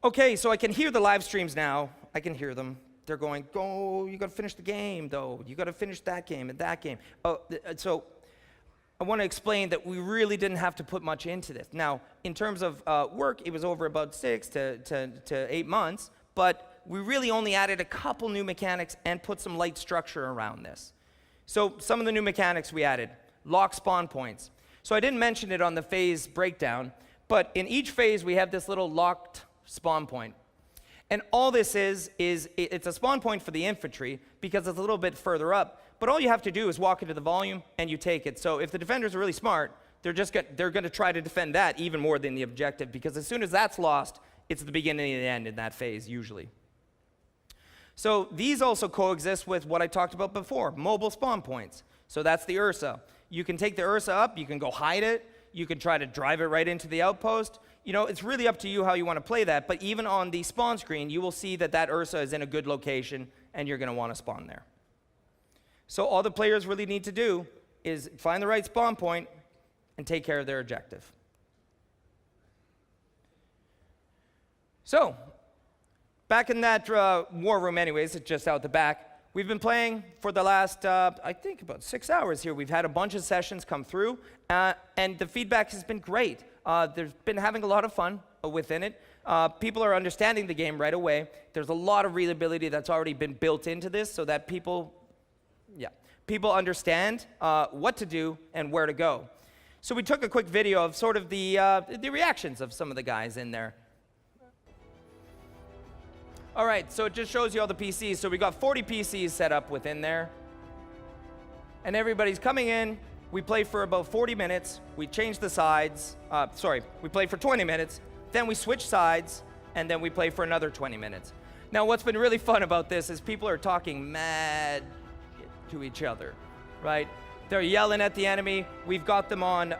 Okay, so I can hear the live streams now. I can hear them. They're going, "Oh, you got to finish the game, though. You got to finish that game and that game." So I want to explain that we really didn't have to put much into this. Now, in terms of work, it was over about 6 to 8 months, but we really only added a couple new mechanics and put some light structure around this. So some of the new mechanics we added: lock spawn points. So I didn't mention it on the phase breakdown, but in each phase we have this little locked spawn point. And all this is it's a spawn point for the infantry because it's a little bit further up. But all you have to do is walk into the volume and you take it. So if the defenders are really smart, they're going to try to defend that even more than the objective, because as soon as that's lost, it's the beginning and the end in that phase usually. So these also coexist with what I talked about before, mobile spawn points. So that's the Ursa. You can take the Ursa up, you can go hide it, you can try to drive it right into the outpost. You know, it's really up to you how you want to play that, but even on the spawn screen, you will see that that Ursa is in a good location, and you're going to want to spawn there. So all the players really need to do is find the right spawn point and take care of their objective. So, back in that war room anyways, it's just out the back, we've been playing for the last, I think about 6 hours here. We've had a bunch of sessions come through, and the feedback has been great. There's been having a lot of fun within it. People are understanding the game right away. There's a lot of readability that's already been built into this so that people understand what to do and where to go. So we took a quick video of sort of the reactions of some of the guys in there. All right, so it just shows you all the PCs. So we got 40 PCs set up within there. And everybody's coming in. We play for about 40 minutes. We change the sides. We play for 20 minutes. Then we switch sides. And then we play for another 20 minutes. Now, what's been really fun about this is people are talking mad to each other, right? They're yelling at the enemy. We've got them on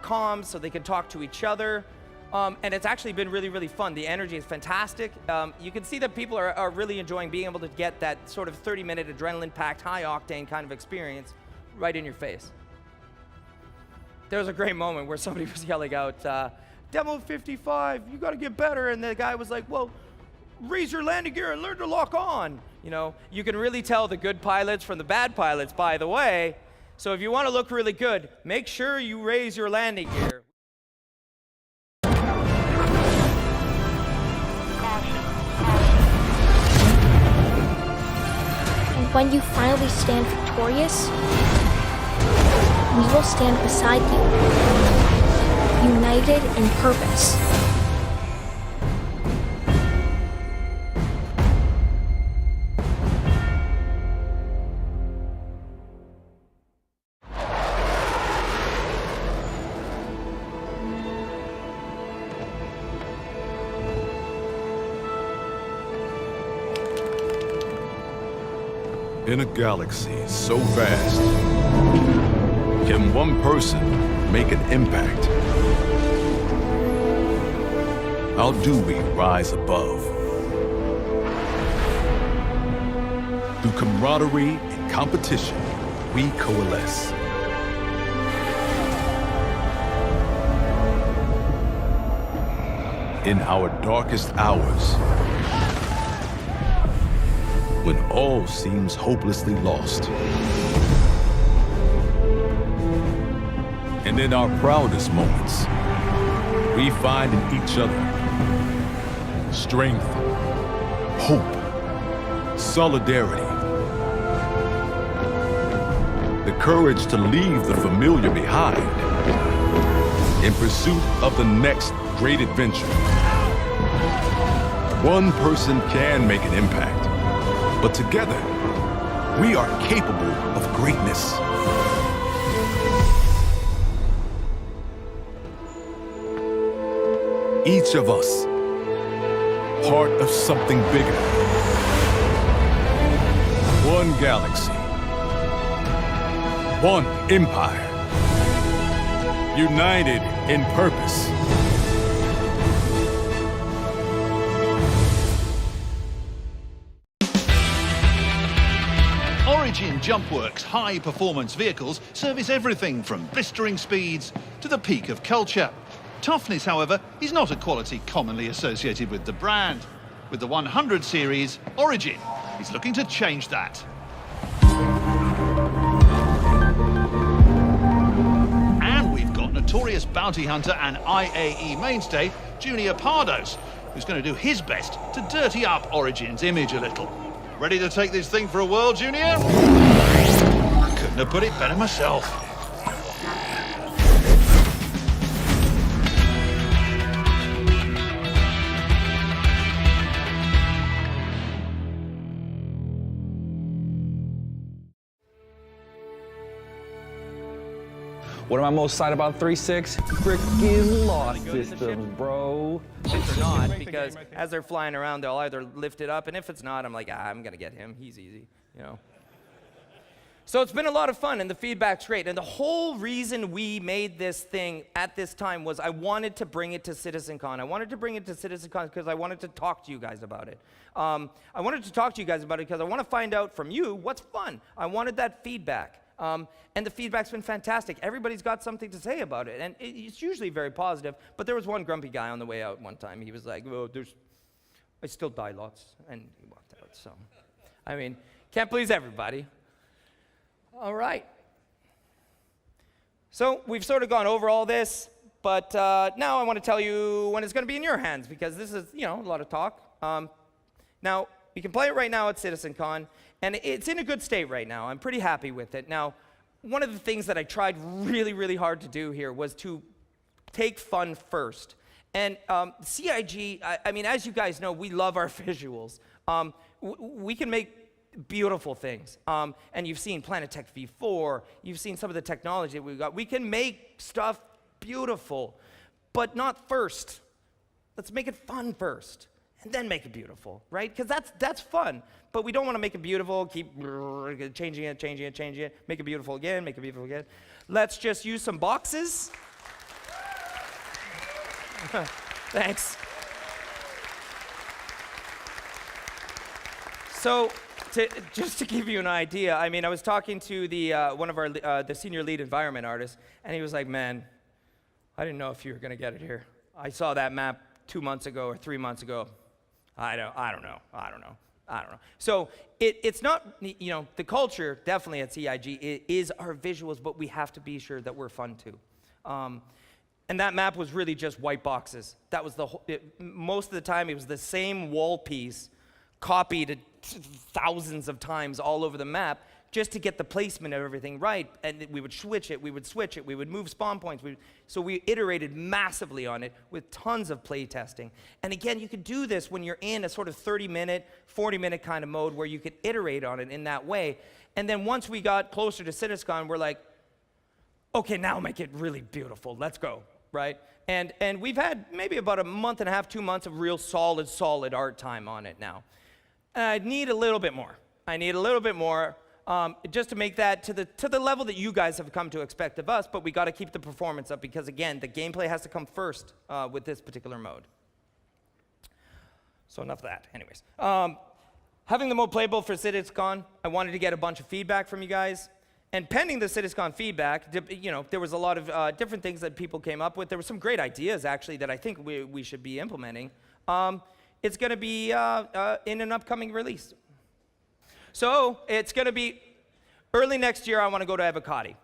comms so they can talk to each other. And it's actually been really, really fun. The energy is fantastic. You can see that people are really enjoying being able to get that sort of 30-minute adrenaline-packed, high-octane kind of experience right in your face. There was a great moment where somebody was yelling out, "Demo 55, you got to get better." And the guy was like, "Well, raise your landing gear and learn to lock on." You know, you can really tell the good pilots from the bad pilots, by the way. So if you want to look really good, make sure you raise your landing gear. And when you finally stand victorious, we will stand beside you, united in purpose. In a galaxy so vast, can one person make an impact? How do we rise above? Through camaraderie and competition, we coalesce. In our darkest hours, when all seems hopelessly lost. And in our proudest moments, we find in each other strength, hope, solidarity, the courage to leave the familiar behind in pursuit of the next great adventure. One person can make an impact, but together, we are capable of greatness. Each of us, part of something bigger. One galaxy, one empire, united in purpose. Origin JumpWorks high-performance vehicles service everything from blistering speeds to the peak of culture. Toughness, however, is not a quality commonly associated with the brand. With the 100 series, Origin is looking to change that. And we've got notorious bounty hunter and IAE mainstay, Junior Pardos, who's going to do his best to dirty up Origin's image a little. Ready to take this thing for a whirl, Junior? Couldn't have put it better myself. What am I most excited about 3.6? Frickin' lost systems, bro. If they're not, because as they're flying around, they'll either lift it up, and if it's not, I'm like, I'm gonna get him. He's easy, you know. So it's been a lot of fun, and the feedback's great. And the whole reason we made this thing at this time was I wanted to bring it to CitizenCon. I wanted to bring it to CitizenCon because I wanted to talk to you guys about it. I wanted to talk to you guys about it because I want to find out from you what's fun. I wanted that feedback. And the feedback's been fantastic. Everybody's got something to say about it, and it's usually very positive. But there was one grumpy guy on the way out one time. He was like, "Oh, I still die lots," and he walked out. So, I mean, can't please everybody. All right. So we've sort of gone over all this, but now I want to tell you when it's going to be in your hands, because this is, a lot of talk. Now, you can play it right now at CitizenCon, and it's in a good state right now. I'm pretty happy with it. Now, one of the things that I tried really, really hard to do here was to take fun first. And CIG, I mean, as you guys know, we love our visuals. We can make beautiful things. And you've seen Planetech V4. You've seen some of the technology that we've got. We can make stuff beautiful, but not first. Let's make it fun first, and then make it beautiful, right? Because that's fun. But we don't want to make it beautiful, keep changing it, make it beautiful again, make it beautiful again. Let's just use some boxes. Thanks. So, just to give you an idea, I mean, I was talking to one of our the senior lead environment artists, and he was like, "Man, I didn't know if you were going to get it here. I saw that map 2 months ago or 3 months ago. I don't know. So it's not, the culture definitely at CIG is our visuals, but we have to be sure that we're fun too. And that map was really just white boxes. That was most of the time it was the same wall piece copied thousands of times all over the map just to get the placement of everything right. And we would switch it, we would move spawn points. So we iterated massively on it with tons of play testing. And again, you could do this when you're in a sort of 30-minute, 40-minute kind of mode where you could iterate on it in that way. And then once we got closer to CitizenCon, we're like, okay, now make it really beautiful. Let's go, right? And we've had maybe about a month and a half, 2 months of real solid art time on it now. And I need a little bit more. Just to make that to the level that you guys have come to expect of us, but we got to keep the performance up because, again, the gameplay has to come first with this particular mode. So enough of that. Anyways, having the mode playable for CitizenCon, I wanted to get a bunch of feedback from you guys. And pending the CitizenCon feedback, there was a lot of different things that people came up with. There were some great ideas, actually, that I think we should be implementing. It's going to be in an upcoming release. So it's going to be early next year. I want to go to Evocati,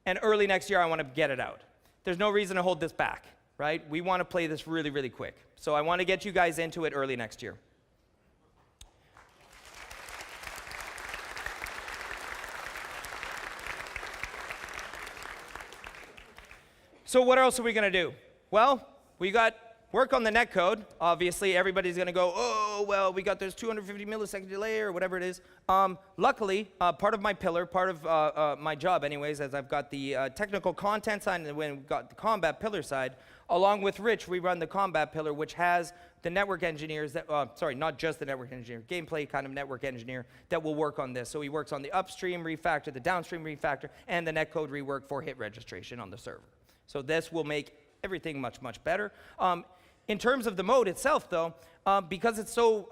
and early next year I want to get it out. There's no reason to hold this back, right? We want to play this really, really quick. So I want to get you guys into it early next year. So what else are we going to do? Well, we got work on the netcode. Obviously, everybody's going to go, oh, well, we got this 250 millisecond delay or whatever it is. Luckily, part of my pillar, part of my job anyways, as I've got the technical content side and when we've got the combat pillar side, along with Rich, we run the combat pillar, which has the network engineers that, not just the network engineer, gameplay kind of network engineer that will work on this. So he works on the upstream refactor, the downstream refactor, and the netcode rework for hit registration on the server. So this will make everything much, much better. In terms of the mode itself, though, because it's so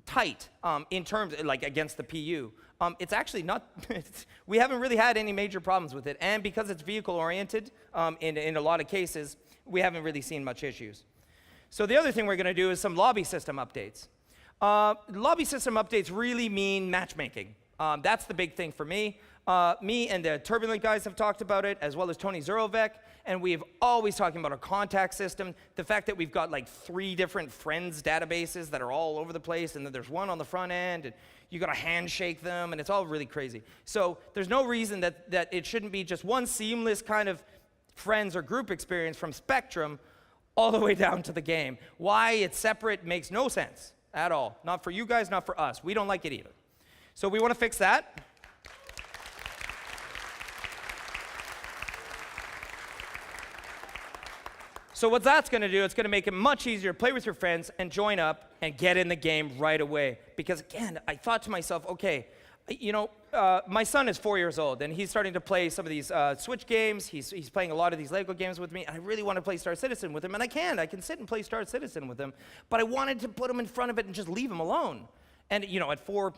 tight in terms, like against the PU. It's actually not, we haven't really had any major problems with it. And because it's vehicle oriented, in a lot of cases, we haven't really seen much issues. So the other thing we're gonna do is some lobby system updates. Lobby system updates really mean matchmaking. That's the big thing for me. Me and the Turbulent guys have talked about it, as well as Tony Zurovec, and we've always talking about our contact system, the fact that we've got like 3 different friends databases that are all over the place, and then there's one on the front end, and you gotta handshake them, and it's all really crazy. So there's no reason that it shouldn't be just one seamless kind of friends or group experience from Spectrum all the way down to the game. Why it's separate makes no sense at all. Not for you guys, not for us. We don't like it either. So we wanna fix that. So what that's going to do, it's going to make it much easier to play with your friends and join up and get in the game right away. Because again, I thought to myself, okay, you know, my son is 4 years old and he's starting to play some of these Switch games. He's playing a lot of these Lego games with me, and I really want to play Star Citizen with him, and I can sit and play Star Citizen with him, but I wanted to put him in front of it and just leave him alone. And you know, at 4,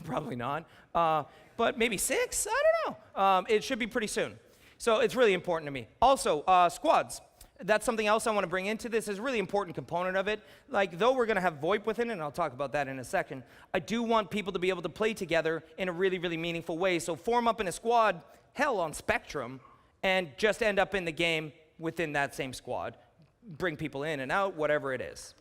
probably not, but maybe 6, I don't know. It should be pretty soon. So it's really important to me. Also, squads. That's something else I want to bring into this. Is a really important component of it. Like, though we're going to have VoIP within it, and I'll talk about that in a second, I do want people to be able to play together in a really, really meaningful way. So form up in a squad, hell, on Spectrum, and just end up in the game within that same squad. Bring people in and out, whatever it is.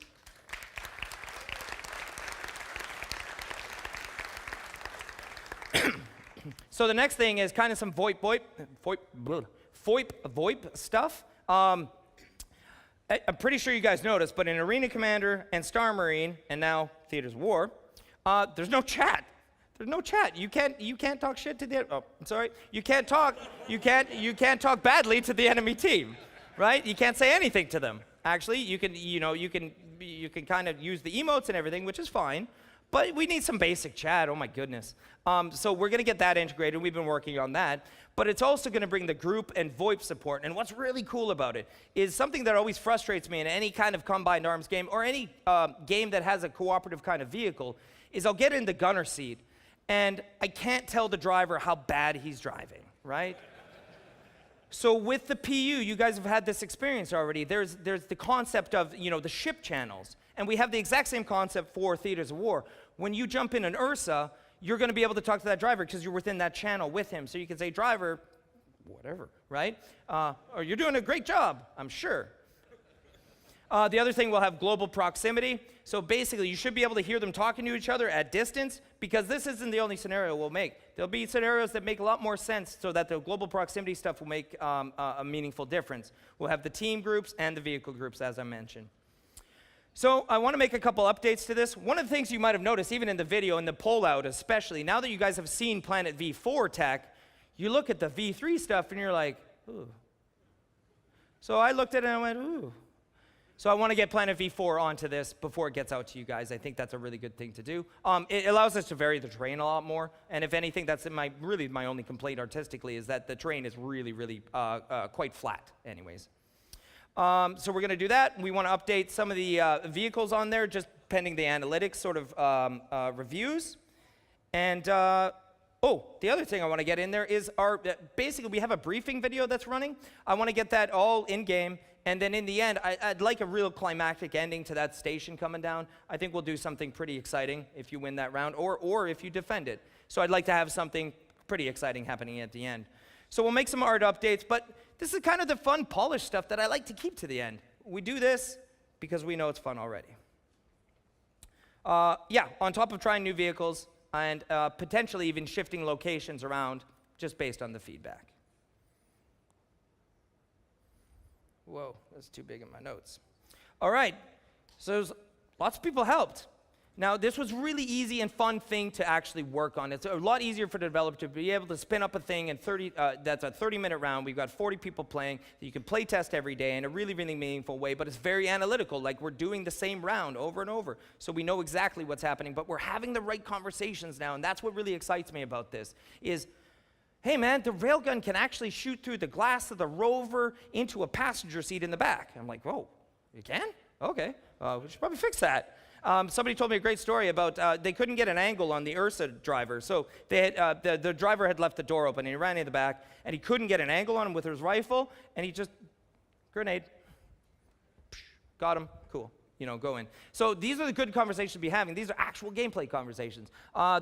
So the next thing is kind of some VoIP stuff. I'm pretty sure you guys noticed, but in Arena Commander and Star Marine, and now Theaters of War, there's no chat. There's no chat. You can't talk shit to the. Oh, I'm sorry. You can't talk badly to the enemy team, right? You can't say anything to them. Actually, you can kind of use the emotes and everything, which is fine. But we need some basic chat. Oh my goodness. So we're going to get that integrated. We've been working on that. But it's also going to bring the group and VoIP support. And what's really cool about it is something that always frustrates me in any kind of combined arms game or any game that has a cooperative kind of vehicle is I'll get in the gunner seat and I can't tell the driver how bad he's driving, right? So with the PU, you guys have had this experience already. There's the concept of, you know, the ship channels. And we have the exact same concept for Theaters of War. When you jump in an Ursa, you're going to be able to talk to that driver because you're within that channel with him. So you can say, driver, whatever, right? Or you're doing a great job, I'm sure. The other thing, we'll have global proximity. So basically, you should be able to hear them talking to each other at distance, because this isn't the only scenario we'll make. There'll be scenarios that make a lot more sense so that the global proximity stuff will make a meaningful difference. We'll have the team groups and the vehicle groups, as I mentioned. So I want to make a couple updates to this. One of the things you might have noticed, even in the video, in the poll out especially, now that you guys have seen Planet V4 tech, you look at the V3 stuff and you're like, ooh. So I looked at it and I went, ooh. So I want to get Planet V4 onto this before it gets out to you guys. I think that's a really good thing to do. It allows us to vary the terrain a lot more. And if anything, that's really my only complaint artistically, is that the terrain is really, really quite flat anyways. So we're going to do that. We want to update some of the vehicles on there, just pending the analytics sort of reviews. And the other thing I want to get in there is basically we have a briefing video that's running. I want to get that all in-game. And then in the end, I'd like a real climactic ending to that station coming down. I think we'll do something pretty exciting if you win that round, or if you defend it. So I'd like to have something pretty exciting happening at the end. So we'll make some art updates, but this is kind of the fun, polished stuff that I like to keep to the end. We do this because we know it's fun already. On top of trying new vehicles and potentially even shifting locations around just based on the feedback. Whoa, that's too big in my notes. All right, so lots of people helped. Now, this was really easy and fun thing to actually work on. It's a lot easier for the developer to be able to spin up a thing in that's a 30-minute round. We've got 40 people playing that you can play test every day in a really, really meaningful way, but it's very analytical, like we're doing the same round over and over. So we know exactly what's happening, but we're having the right conversations now, and that's what really excites me about this, is, hey man, the railgun can actually shoot through the glass of the rover into a passenger seat in the back. I'm like, whoa, you can? Okay, we should probably fix that. Somebody told me a great story about they couldn't get an angle on the Ursa driver. So they had, the driver had left the door open, and he ran in the back, and he couldn't get an angle on him with his rifle, and he just, grenade. Got him, cool. You know, go in. So these are the good conversations to be having. These are actual gameplay conversations.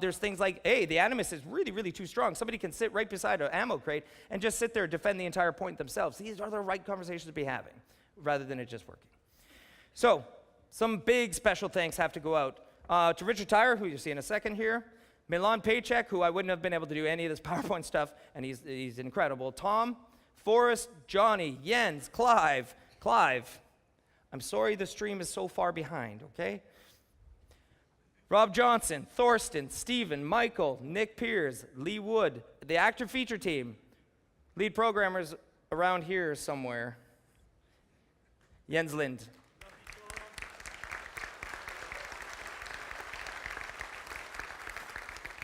There's things like, hey, the Animus is really, really too strong. Somebody can sit right beside an ammo crate and just sit there and defend the entire point themselves. These are the right conversations to be having, rather than it just working. So, some big special thanks have to go out to Richard Tyre, who you'll see in a second here, Milan Paycheck, who I wouldn't have been able to do any of this PowerPoint stuff, and he's incredible. Tom, Forrest, Johnny, Jens, Clive. I'm sorry the stream is so far behind, okay? Rob Johnson, Thorsten, Stephen, Michael, Nick Piers, Lee Wood, the actor feature team, lead programmers around here somewhere, Jens Lind.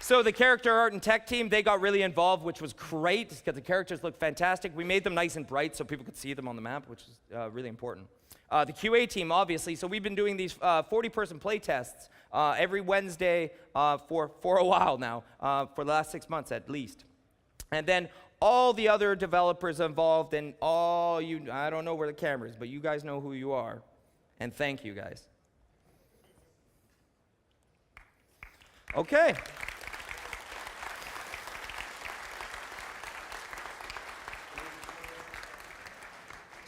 So the character art and tech team, they got really involved, which was great because the characters look fantastic. We made them nice and bright so people could see them on the map, which is really important. The QA team, obviously, so we've been doing these 40-person play tests every Wednesday for a while now, for the last 6 months at least. And then all the other developers involved, and all you, I don't know where the camera is, but you guys know who you are. And thank you, guys. Okay.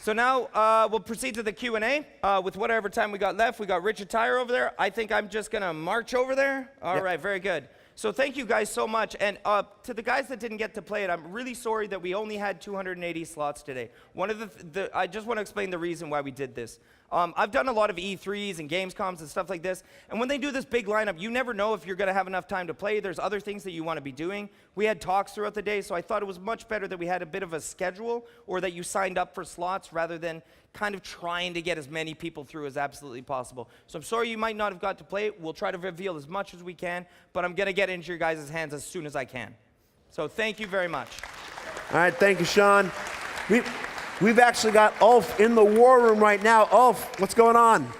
So now we'll proceed to the Q&A with whatever time we got left. We got Richard Tyre over there. I think I'm just going to march over there. All right, very good. So thank you guys so much. And to the guys that didn't get to play it, I'm really sorry that we only had 280 slots today. One of I just want to explain the reason why we did this. I've done a lot of E3s and Gamescoms and stuff like this, and when they do this big lineup, you never know if you're going to have enough time to play. There's other things that you want to be doing. We had talks throughout the day, so I thought it was much better that we had a bit of a schedule, or that you signed up for slots rather than kind of trying to get as many people through as absolutely possible. So I'm sorry you might not have got to play it. We'll try to reveal as much as we can, but I'm going to get into your guys' hands as soon as I can. So thank you very much. All right, thank you, Sean. We've actually got Ulf in the war room right now. Ulf, what's going on?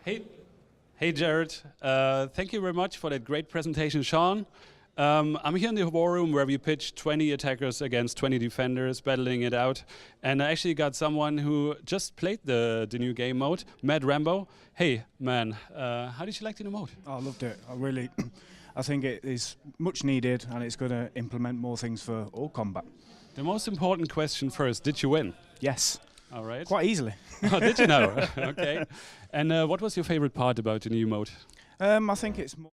Hey, Jared. Thank you very much for that great presentation, Sean. I'm here in the war room where we pitched 20 attackers against 20 defenders, battling it out. And I actually got someone who just played the new game mode, Mad Rambo. Hey, man, how did you like the new mode? I loved it. I think it is much needed, and it's going to implement more things for all combat. The most important question first, did you win? Yes. All right. Quite easily. Oh, did you know? Okay. And what was your favorite part about the new mode? I think it's more...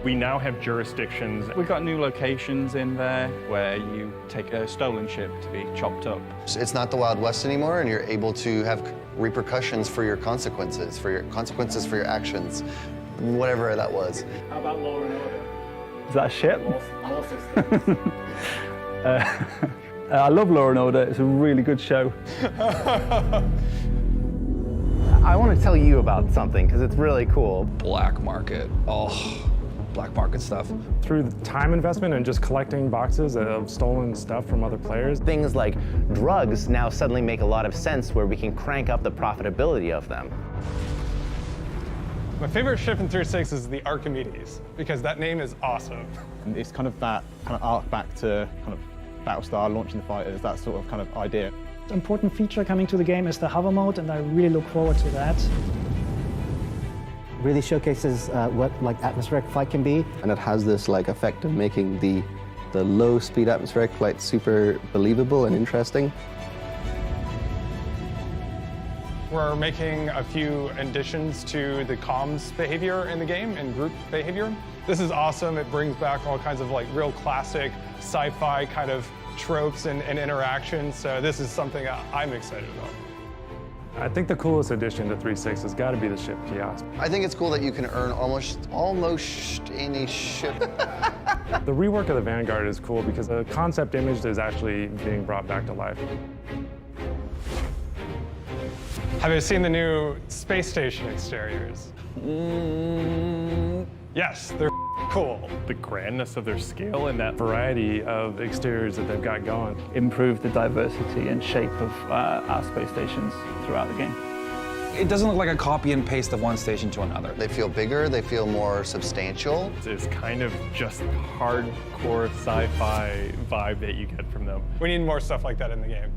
We now have jurisdictions. We've got new locations in there where you take a stolen ship to be chopped up. It's not the Wild West anymore, and you're able to have repercussions for your consequences, for your actions, whatever that was. How about Law and Order? Is that a ship? More systems. I love Law and Order. It's a really good show. I want to tell you about something because it's really cool. Black market. Oh, black market stuff. Through the time investment and just collecting boxes of stolen stuff from other players. Things like drugs now suddenly make a lot of sense where we can crank up the profitability of them. My favorite ship in 3.6 is the Archimedes because that name is awesome. It's kind of that kind of arc back to kind of Battlestar, launching the fighters, that sort of kind of idea. An important feature coming to the game is the hover mode, and I really look forward to that. Really showcases what like atmospheric flight can be. And it has this like effect of making the low speed atmospheric flight super believable and interesting. We're making a few additions to the comms behavior in the game and group behavior. This is awesome. It brings back all kinds of like real classic sci-fi kind of tropes and interactions. So this is something I'm excited about. I think the coolest addition to 3.6 has got to be the ship kiosk. I think it's cool that you can earn almost any ship. The rework of the Vanguard is cool because the concept image is actually being brought back to life. Have you seen the new space station exteriors? Yes, they're cool. The grandness of their scale and that variety of exteriors that they've got going. Improve the diversity and shape of our space stations throughout the game. It doesn't look like a copy and paste of one station to another. They feel bigger, they feel more substantial. It's kind of just hardcore sci-fi vibe that you get from them. We need more stuff like that in the game.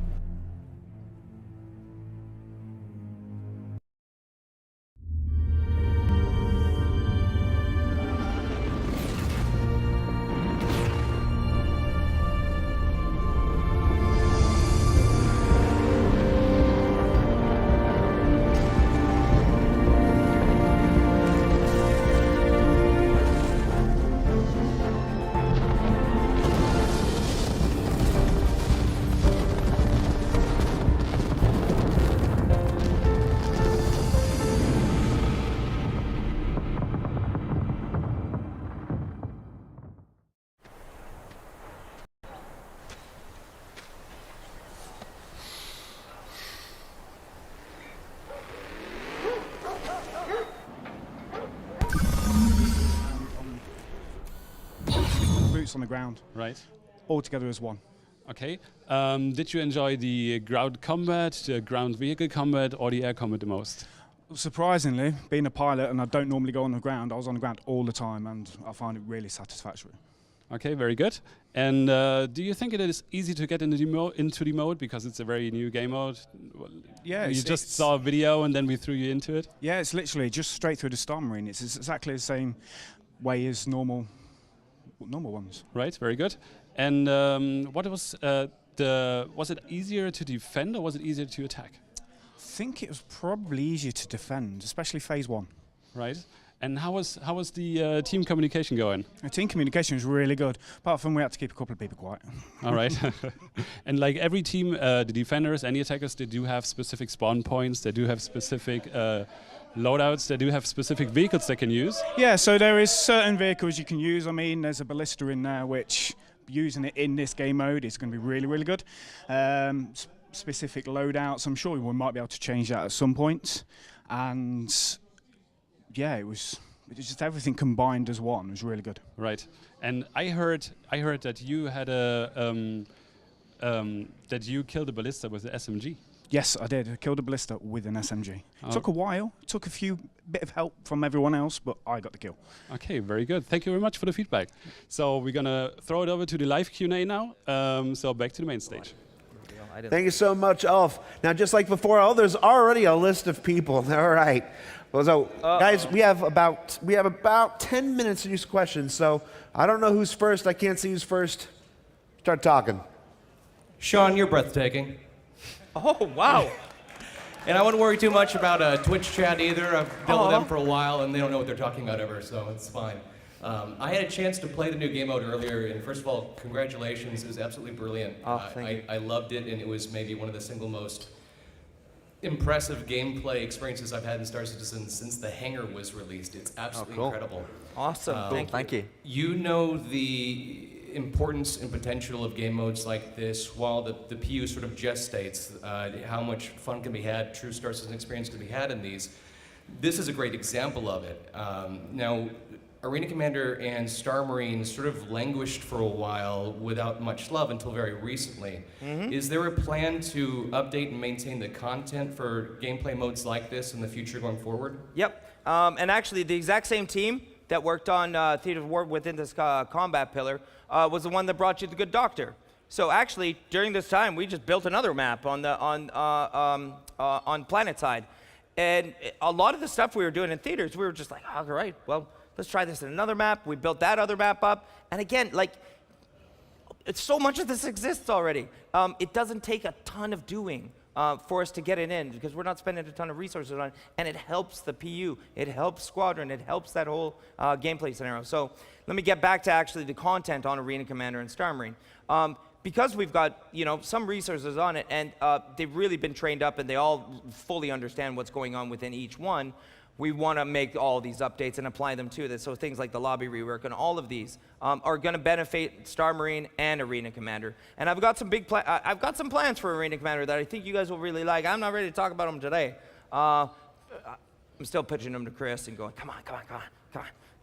Boots on the ground. Right. All together as one. Okay. Did you enjoy the ground combat, the ground vehicle combat, or the air combat the most? Surprisingly, being a pilot and I don't normally go on the ground, I was on the ground all the time and I find it really satisfactory. Okay, very good. And do you think it is easy to get into the mode because it's a very new game mode? Yeah, you just saw a video and then we threw you into it? Yeah, it's literally just straight through the Star Marine. It's exactly the same way as normal ones. Right, very good. And what was was it easier to defend or was it easier to attack? I think it was probably easier to defend, especially phase 1. Right. And how was the team communication going? The team communication was really good, apart from we had to keep a couple of people quiet. All right. And like every team, the defenders and the attackers, they do have specific spawn points, they do have specific loadouts, they do have specific vehicles they can use. Yeah, so there is certain vehicles you can use. I mean, there's a ballista in there, which using it in this game mode is going to be really, really good. Specific loadouts, I'm sure we might be able to change that at some point. And yeah, it was just everything combined as one. It was really good. Right. And I heard that you had that you killed a ballista with the SMG. Yes, I did. I killed a ballista with an SMG. It took a while. It took a bit of help from everyone else, but I got the kill. Okay, very good. Thank you very much for the feedback. So we're gonna throw it over to the live Q&A now. So back to the main stage. Thank you so much, Ulf. Now, just like before, there's already a list of people. All right. Well, so guys, we have about 10 minutes to use questions. So I don't know who's first. I can't see who's first. Start talking. Sean, you're breathtaking. Oh, wow. And I wouldn't worry too much about Twitch chat either. I've dealt with them for a while, and they don't know what they're talking about ever, so it's fine. I had a chance to play the new game mode earlier, and first of all, congratulations. It was absolutely brilliant. Thank you. I loved it, and it was maybe one of the single most impressive gameplay experiences I've had in Star Citizen since the Hangar was released. It's absolutely incredible. Awesome. Thank you. You know the importance and potential of game modes like this while the PU sort of gestates how much fun can be had, true Star Citizen experience can be had in these. This is a great example of it. Now, Arena Commander and Star Marine sort of languished for a while without much love until very recently. Is there a plan to update and maintain the content for gameplay modes like this in the future going forward? Yep. And actually, the exact same team that worked on Theater of War within this combat pillar was the one that brought you the Good Doctor. So actually, during this time, we just built another map on the on Planet side, and a lot of the stuff we were doing in theaters, we were just like, all right, well, let's try this in another map. We built that other map up, and again, like, it's so much of this exists already. It doesn't take a ton of doing for us to get it in, because we're not spending a ton of resources on it, and it helps the PU, it helps Squadron, it helps that whole gameplay scenario. So let me get back to actually the content on Arena Commander and Star Marine. Because we've got some resources on it, and they've really been trained up, and they all fully understand what's going on within each one, we want to make all these updates and apply them to this. So things like the lobby rework and all of these are going to benefit Star Marine and Arena Commander. And I've got some I've got some plans for Arena Commander that I think you guys will really like. I'm not ready to talk about them today. I'm still pitching them to Chris and going, come on.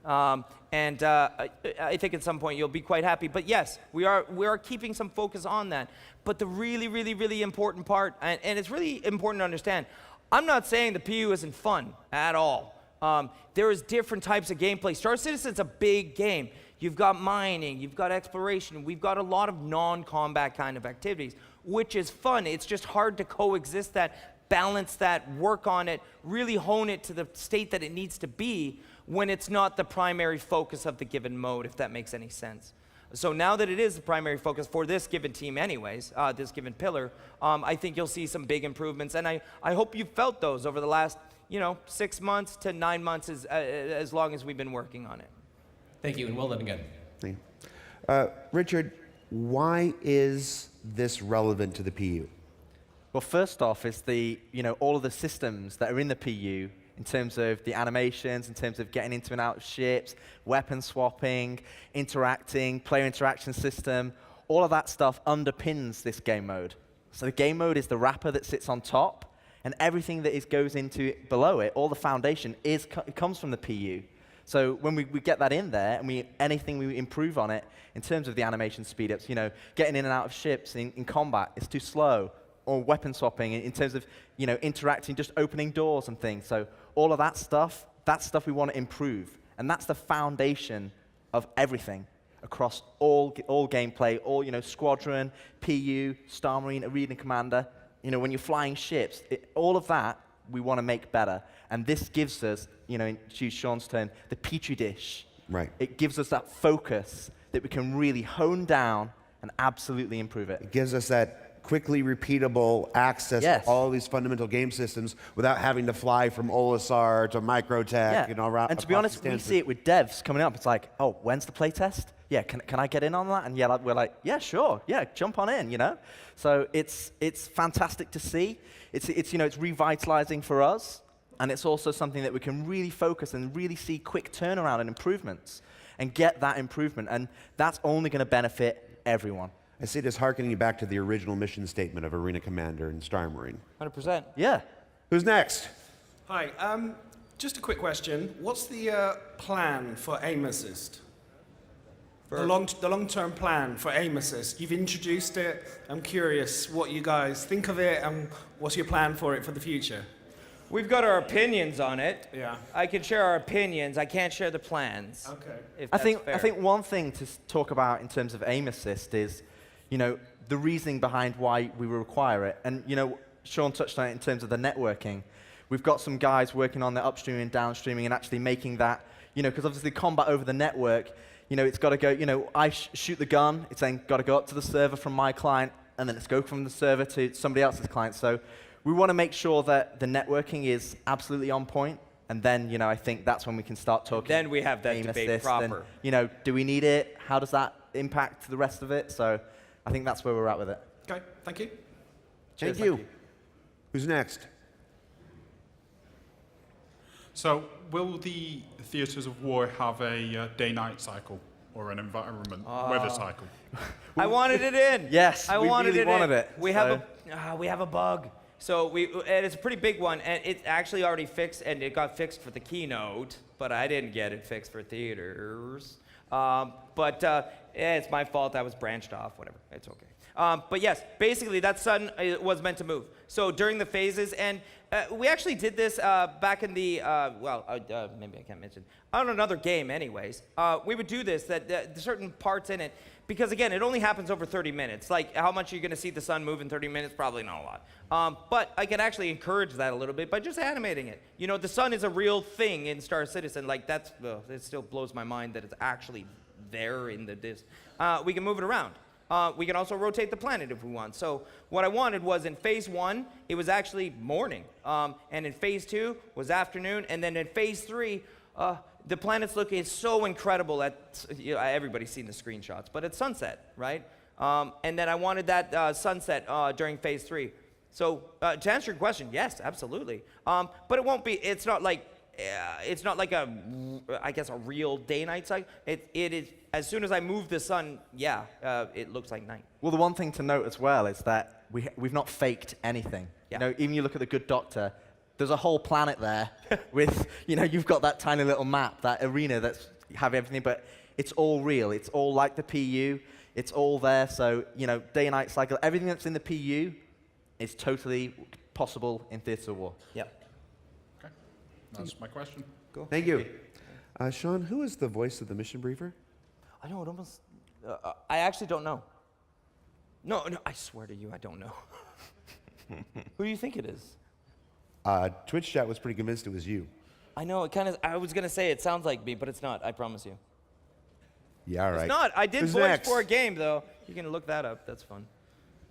I think at some point you'll be quite happy. But yes, we are keeping some focus on that. But the really, really, really important part, and it's really important to understand, I'm not saying the PU isn't fun at all. There is different types of gameplay. Star Citizen's a big game. You've got mining, you've got exploration, we've got a lot of non-combat kind of activities, which is fun. It's just hard to coexist that, balance that, work on it, really hone it to the state that it needs to be when it's not the primary focus of the given mode, if that makes any sense. So now that it is the primary focus for this given team anyways, this given pillar, I think you'll see some big improvements, and I hope you've felt those over the last 6 months to 9 months as long as we've been working on it. Thank you, and well done again. Thank you. Richard, why is this relevant to the PU? Well, first off is all of the systems that are in the PU in terms of the animations, in terms of getting into and out of ships, weapon swapping, interacting, player interaction system, all of that stuff underpins this game mode. So the game mode is the wrapper that sits on top, and everything that goes into below it, all the foundation, comes from the PU. So when we get that in there, and anything we improve on it in terms of the animation speed-ups, getting in and out of ships in combat is too slow, or weapon swapping in terms of interacting, just opening doors and things. So all of that stuff we want to improve, and that's the foundation of everything across all gameplay, all squadron, PU, Star Marine, Arena Commander. When you're flying ships, all of that we want to make better, and this gives us, to use Sean's term, the petri dish. Right. It gives us that focus that we can really hone down and absolutely improve it. It gives us that quickly repeatable access to all these fundamental game systems without having to fly from Olisar to Microtech. And to be honest, we see it with devs coming up. It's like, oh, when's the playtest? Yeah, can I get in on that? And we're like, yeah, sure, yeah, jump on in, So it's fantastic to see. It's revitalizing for us, and it's also something that we can really focus and really see quick turnaround and improvements, and get that improvement, and that's only going to benefit everyone. I see this harkening back to the original mission statement of Arena Commander and Star Marine. 100%. Yeah. Who's next? Hi. Just a quick question. What's the plan for aim assist? The long-term plan for aim assist. You've introduced it. I'm curious what you guys think of it, and what's your plan for it for the future? We've got our opinions on it. Yeah. I can share our opinions. I can't share the plans. Okay. If I that's fair. think one thing to talk about in terms of aim assist is, the reasoning behind why we require it. And Sean touched on it in terms of the networking. We've got some guys working on the upstreaming and downstreaming and actually making that, because obviously combat over the network, it's got to go, I shoot the gun, it's then got to go up to the server from my client, and then it's go from the server to somebody else's client. So we want to make sure that the networking is absolutely on point, and then, I think that's when we can start talking. Then we have that aim debate assist proper. And, do we need it? How does that impact the rest of it? So I think that's where we're at with it. Okay, thank you. Thank you. Who's next? So, will the theatres of war have a day-night cycle or an environment weather cycle? I wanted it in. Yes, I we wanted really it wanted in. it. We have a bug. So and it's a pretty big one, and it's actually already fixed, and it got fixed for the keynote, but I didn't get it fixed for theaters. It's my fault. I was branched off. Whatever. It's okay. But yes, basically that sun was meant to move. So during the phases, and we actually did this back in the, maybe I can't mention, on another game anyways. We would do this, that certain parts in it, because again, it only happens over 30 minutes. Like, how much are you going to see the sun move in 30 minutes? Probably not a lot. But I can actually encourage that a little bit by just animating it. The sun is a real thing in Star Citizen. Like, it still blows my mind that it's actually there in the disc. We can move it around. We can also rotate the planet if we want. So what I wanted was in phase 1, it was actually morning. And in phase 2 was afternoon. And then in phase 3, the planet's look is so incredible at, everybody's seen the screenshots, but it's sunset, right? And then I wanted that sunset during phase 3. So to answer your question, yes, absolutely. But it won't be, it's not like a real day-night cycle. It is, as soon as I move the sun, it looks like night. Well, the one thing to note as well is that we've not faked anything. Yeah. Even you look at the Good Doctor, there's a whole planet there with, you've got that tiny little map, that arena that's have everything, but it's all real. It's all like the PU. It's all there. So, day and night cycle, everything that's in the PU is totally possible in Theatre of War. Yeah. Okay, that's my question. Cool. Thank you. Sean, who is the voice of the mission briefer? I know it almost. I actually don't know. No, I swear to you, I don't know. Who do you think it is? Twitch chat was pretty convinced it was you. I know, it kind of. I was gonna say it sounds like me, but it's not. I promise you. Yeah, all right. It's not. I did Who's voice next? for a game though. You can look that up. That's fun.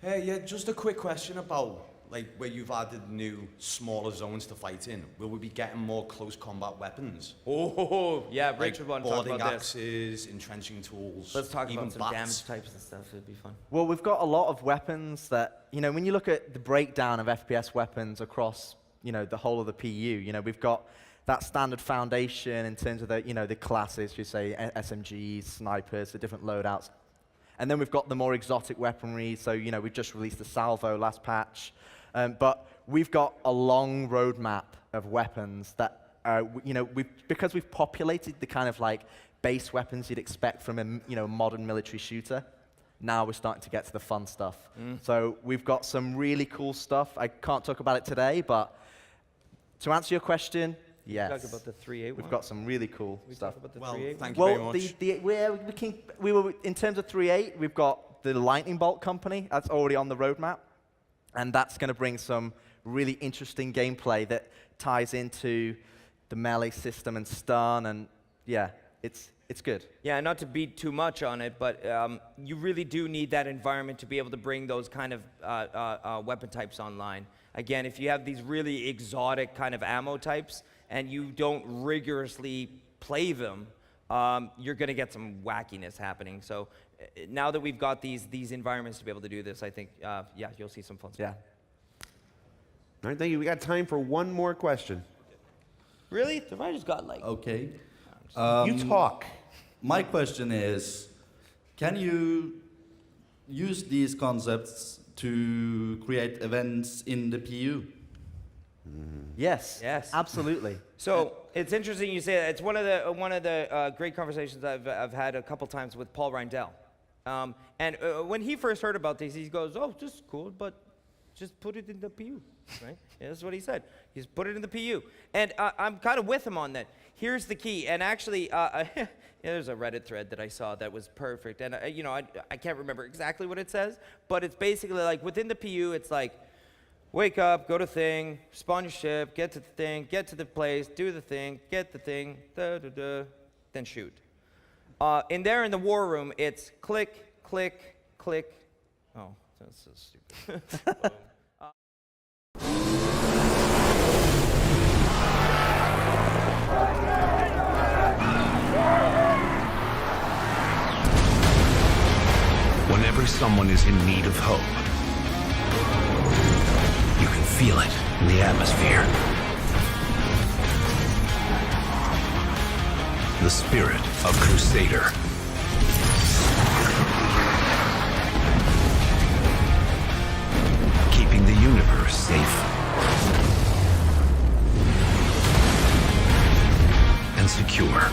Hey, yeah, just a quick question about like where you've added new smaller zones to fight in. Will we be getting more close combat weapons? Oh, yeah, like Rachel wanted to talk boarding about this. axes, entrenching tools. Let's talk even about some bats. damage types and stuff. It'd be fun. Well, we've got a lot of weapons that, when you look at the breakdown of FPS weapons across, the whole of the PU, we've got that standard foundation in terms of the, the classes, you say SMGs, snipers, the different loadouts. And then we've got the more exotic weaponry. So, we've just released the salvo last patch. But we've got a long roadmap of weapons that, because we've populated the kind of like base weapons you'd expect from a, modern military shooter. Now we're starting to get to the fun stuff. So we've got some really cool stuff. I can't talk about it today, but to answer your question, yes. Talk about the 3.8 We've got some really cool stuff. Talk about the 3.8. Thank you very much. In terms of 3.8, we've got the Lightning Bolt company. That's already on the roadmap. And that's going to bring some really interesting gameplay that ties into the melee system and stun. And yeah, it's good. Yeah, not to beat too much on it, but you really do need that environment to be able to bring those kind of weapon types online. Again, if you have these really exotic kind of ammo types and you don't rigorously play them, you're going to get some wackiness happening. So now that we've got these environments to be able to do this, I think, yeah, you'll see some fun stuff. Yeah. All right, thank you. We got time for one more question. Really? I just got like... Okay. You talk. My question is, can you use these concepts to create events in the PU? Yes. Yes. Absolutely. So it's interesting you say that. It's one of the great conversations I've had a couple times with Paul Reindell. And when he first heard about these, he goes, "Oh, this is cool, but just put it in the PU." Right? Yeah, that's what he said. Just put it in the PU. And I'm kind of with him on that. Here's the key. And actually, there's a Reddit thread that I saw that was perfect. And I can't remember exactly what it says, but it's basically like within the PU, it's like, wake up, go to thing, spawn your ship, get to the thing, get to the place, do the thing, get the thing, then shoot. In the war room, it's click, click, click. Oh, that's so stupid. Whenever someone is in need of hope, you can feel it in the atmosphere. The spirit of Crusader. Keeping the universe safe and secure.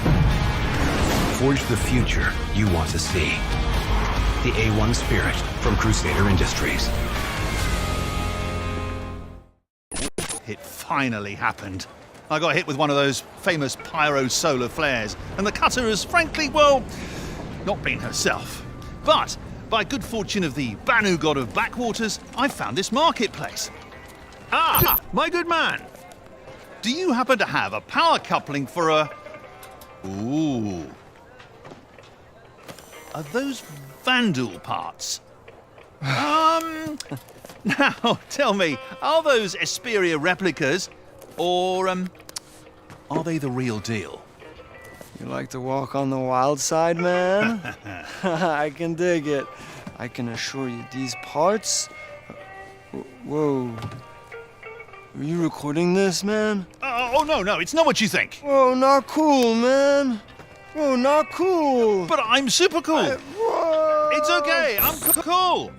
Forge the future you want to see. The A1 spirit from Crusader Industries. It finally happened. I got hit with one of those famous pyro solar flares, and the cutter has frankly, well, not been herself. But by good fortune of the Banu god of backwaters, I found this marketplace. Ah, my good man. Do you happen to have a power coupling for a... Ooh. Are those Vandal parts? Now, tell me, are those Esperia replicas, or, are they the real deal? You like to walk on the wild side, man? I can dig it. I can assure you these parts... Whoa. Are you recording this, man? Oh, no, it's not what you think. Whoa, not cool, man. Whoa, not cool. But I'm super cool. Whoa. It's okay, I'm cool.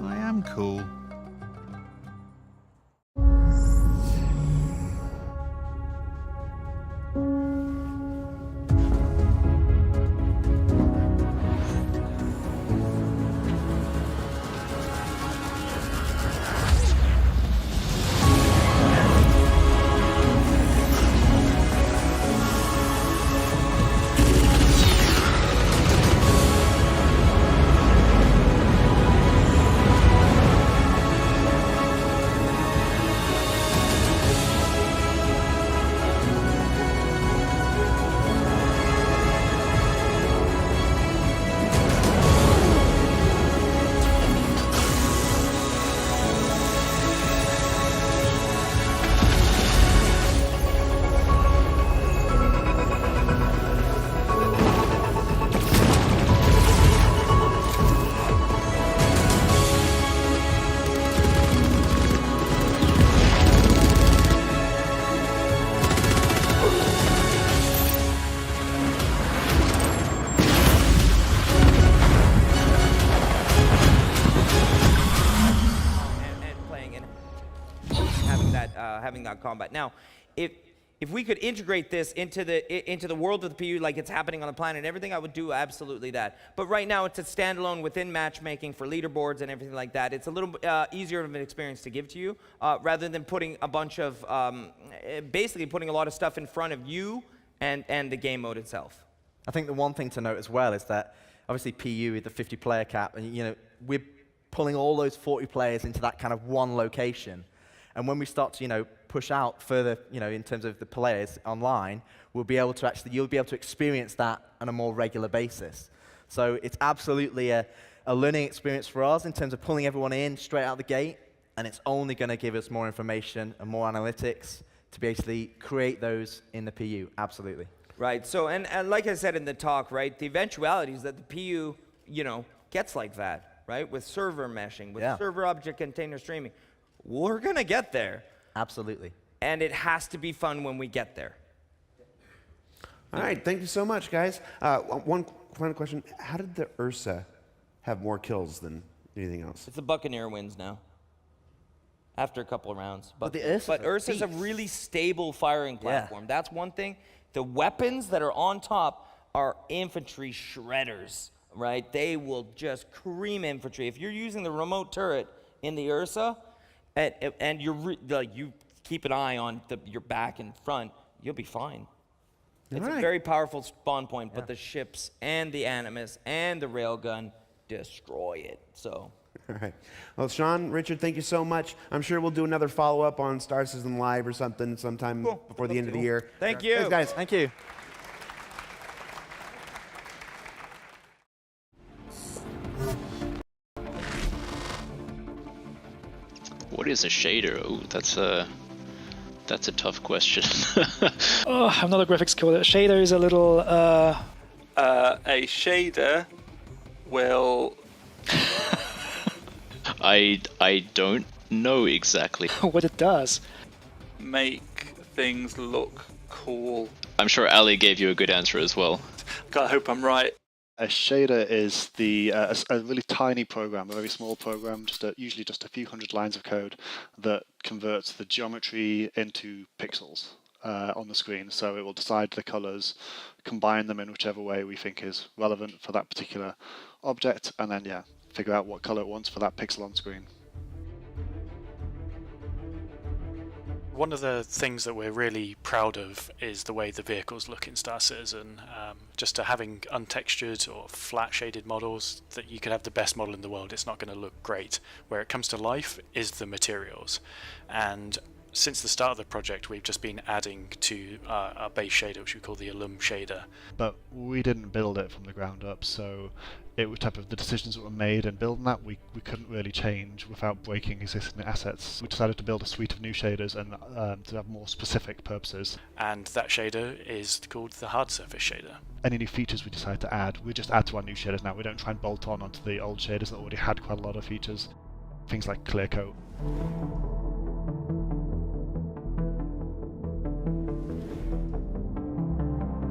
I am cool. having that combat. Now, if we could integrate this into the world of the PU like it's happening on the planet and everything, I would do absolutely that. But right now, it's a standalone within matchmaking for leaderboards and everything like that. It's a little easier of an experience to give to you rather than putting a bunch of, basically putting a lot of stuff in front of you and the game mode itself. I think the one thing to note as well is that obviously PU with the 50-player cap, and we're pulling all those 40 players into that kind of one location. And when we start to, push out further, in terms of the players online, you'll be able to experience that on a more regular basis. So it's absolutely a learning experience for us in terms of pulling everyone in straight out the gate, and it's only going to give us more information and more analytics to basically create those in the PU, absolutely. Right, so, and like I said in the talk, right, the eventuality is that the PU, gets like that, right, with server meshing, with server object container streaming. We're going to get there. Absolutely. And it has to be fun when we get there. All right, thank you so much, guys. One final question. How did the Ursa have more kills than anything else? It's the Buccaneer wins now. After a couple of rounds. But Ursa's a really stable firing platform. Yeah. That's one thing. The weapons that are on top are infantry shredders, right? They will just cream infantry. If you're using the remote turret in the Ursa, and you keep an eye on your back and front, you'll be fine. It's a very powerful spawn point, but the ships and the Animus and the railgun destroy it. So. All right. Well, Sean, Richard, thank you so much. I'm sure we'll do another follow-up on Star System Live or something sometime before the end of the year. Thank you. Thanks, guys. Thank you. What is a shader? Oh, that's a tough question. I'm not a graphics coder. Shader is a little. A shader will. I don't know exactly what it does. Make things look cool. I'm sure Ali gave you a good answer as well. I hope I'm right. A shader is a really tiny program, a very small program, usually just a few hundred lines of code that converts the geometry into pixels on the screen. So it will decide the colors, combine them in whichever way we think is relevant for that particular object, and then figure out what color it wants for that pixel on screen. One of the things that we're really proud of is the way the vehicles look in Star Citizen. Just having untextured or flat shaded models, that you could have the best model in the world, it's not going to look great. Where it comes to life is the materials. And since the start of the project, we've just been adding to our base shader, which we call the Alum shader. But we didn't build it from the ground up, so it was the decisions that were made in building that we couldn't really change without breaking existing assets. We decided to build a suite of new shaders and to have more specific purposes. And that shader is called the hard surface shader. Any new features we decide to add, we just add to our new shaders now. We don't try and bolt on onto the old shaders that already had quite a lot of features. Things like clear coat.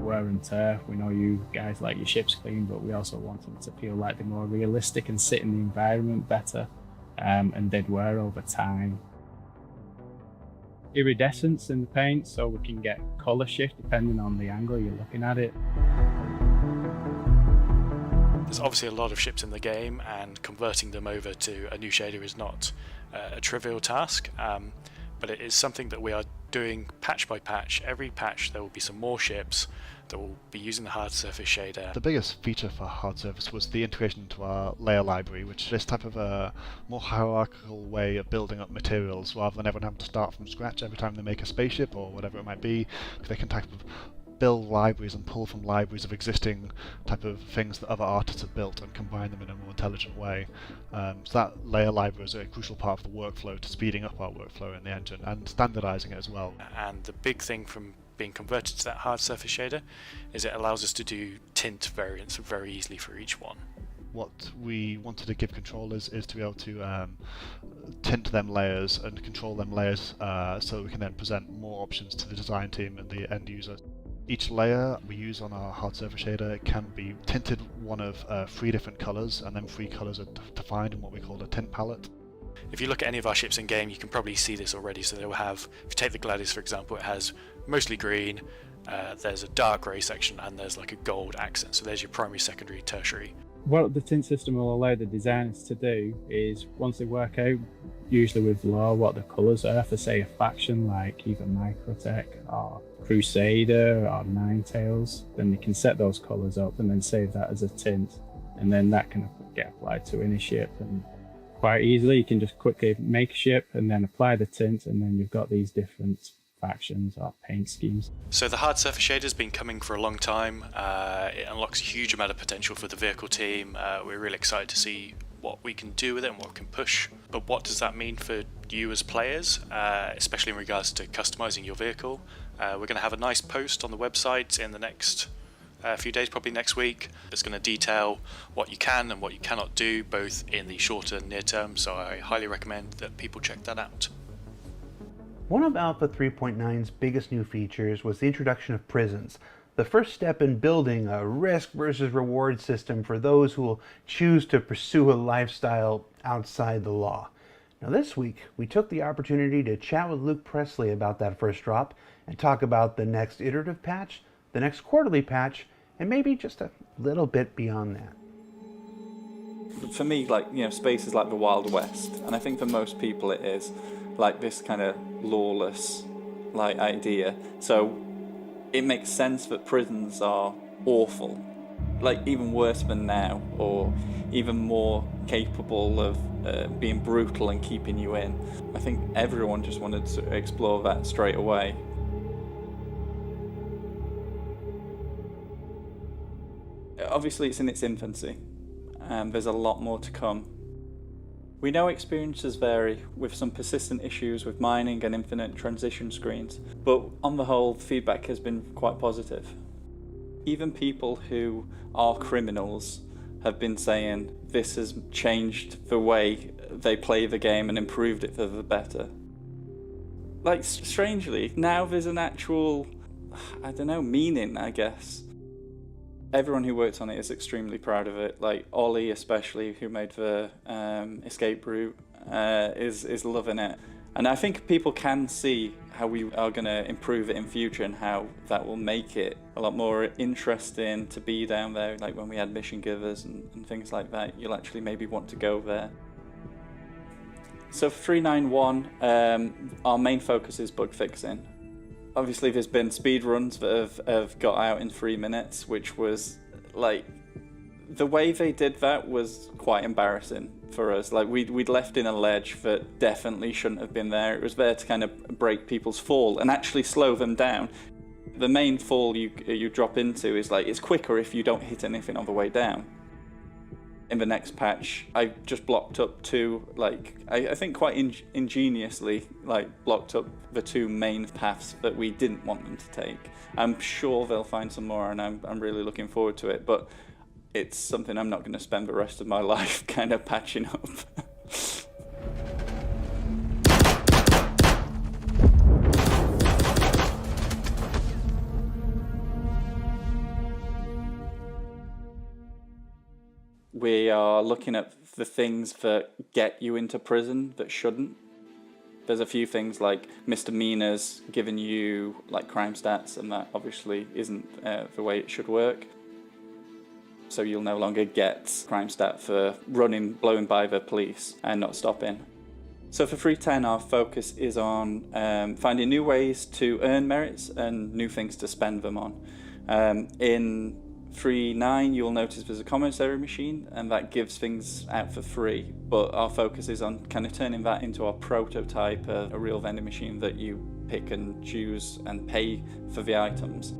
Wear and tear. We know you guys like your ships clean, but we also want them to feel like they're more realistic and sit in the environment better, and they'd wear over time. Iridescence in the paint, so we can get colour shift depending on the angle you're looking at it. There's obviously a lot of ships in the game, and converting them over to a new shader is not a trivial task, but it is something that we are doing patch by patch. Every patch there will be some more ships that will be using the hard surface shader. The biggest feature for hard surface was the integration into our layer library, which is this type of a more hierarchical way of building up materials rather than everyone having to start from scratch every time they make a spaceship or whatever it might be. They can type of build libraries and pull from libraries of existing type of things that other artists have built and combine them in a more intelligent way. So that layer library is a crucial part of the workflow to speeding up our workflow in the engine and standardizing it as well. And the big thing from being converted to that hard surface shader is it allows us to do tint variants very easily for each one. What we wanted to give controllers is to be able to tint them layers and control them layers so we can then present more options to the design team and the end user. Each layer we use on our hard surface shader can be tinted one of 3 different colors, and then 3 colors are defined in what we call a tint palette. If you look at any of our ships in game, you can probably see this already. So they will have, if you take the Gladius for example, it has mostly green, there's a dark grey section, and there's like a gold accent. So there's your primary, secondary, tertiary. What the tint system will allow the designers to do is, once they work out, usually with lore, what the colours are for, say, a faction like either Microtech or Crusader or Ninetales, then they can set those colours up and then save that as a tint, and then that can get applied to any ship. And quite easily, you can just quickly make a ship and then apply the tint, and then you've got these different factions or paint schemes. So the hard surface shader's been coming for a long time. It unlocks a huge amount of potential for the vehicle team. We're really excited to see what we can do with it and what we can push. But what does that mean for you as players, especially in regards to customizing your vehicle? We're going to have a nice post on the website in the next few days, probably next week. It's going to detail what you can and what you cannot do, both in the short and near term, so I highly recommend that people check that out. One of Alpha 3.9's biggest new features was the introduction of prisons, the first step in building a risk versus reward system for those who will choose to pursue a lifestyle outside the law. Now this week, we took the opportunity to chat with Luke Presley about that first drop and talk about the next iterative patch, the next quarterly patch, and maybe just a little bit beyond that. For me, like, you know, space is like the Wild West, and I think for most people it is like this kind of lawless like idea. So it makes sense that prisons are awful, like even worse than now, or even more capable of being brutal and keeping you in. I think everyone just wanted to explore that straight away. Obviously it's in its infancy, and there's a lot more to come. We know experiences vary, with some persistent issues with mining and infinite transition screens, but on the whole, feedback has been quite positive. Even people who are criminals have been saying this has changed the way they play the game and improved it for the better. Like, strangely, now there's an actual, I don't know, meaning, I guess. Everyone who worked on it is extremely proud of it. Like Ollie, especially, who made the escape route, is loving it. And I think people can see how we are going to improve it in future and how that will make it a lot more interesting to be down there. Like when we had mission givers and things like that, you'll actually maybe want to go there. So for 391, our main focus is bug fixing. Obviously there's been speed runs that have got out in 3 minutes, which was like, the way they did that was quite embarrassing for us. Like we'd left in a ledge that definitely shouldn't have been there. It was there to kind of break people's fall and actually slow them down. The main fall you drop into is like, it's quicker if you don't hit anything on the way down. In the next patch, I just blocked up two, like, I think quite ingeniously, like, blocked up the two main paths that we didn't want them to take. I'm sure they'll find some more, and I'm really looking forward to it, but it's something I'm not going to spend the rest of my life kind of patching up. We are looking at the things that get you into prison that shouldn't. There's a few things like misdemeanors giving you like crime stats, and that obviously isn't the way it should work. So you'll no longer get crime stat for blowing by the police and not stopping. So for 310, our focus is on finding new ways to earn merits and new things to spend them on. In 3.9, you'll notice there's a commissary machine, and that gives things out for free, but our focus is on kind of turning that into our prototype, a real vending machine that you pick and choose and pay for the items.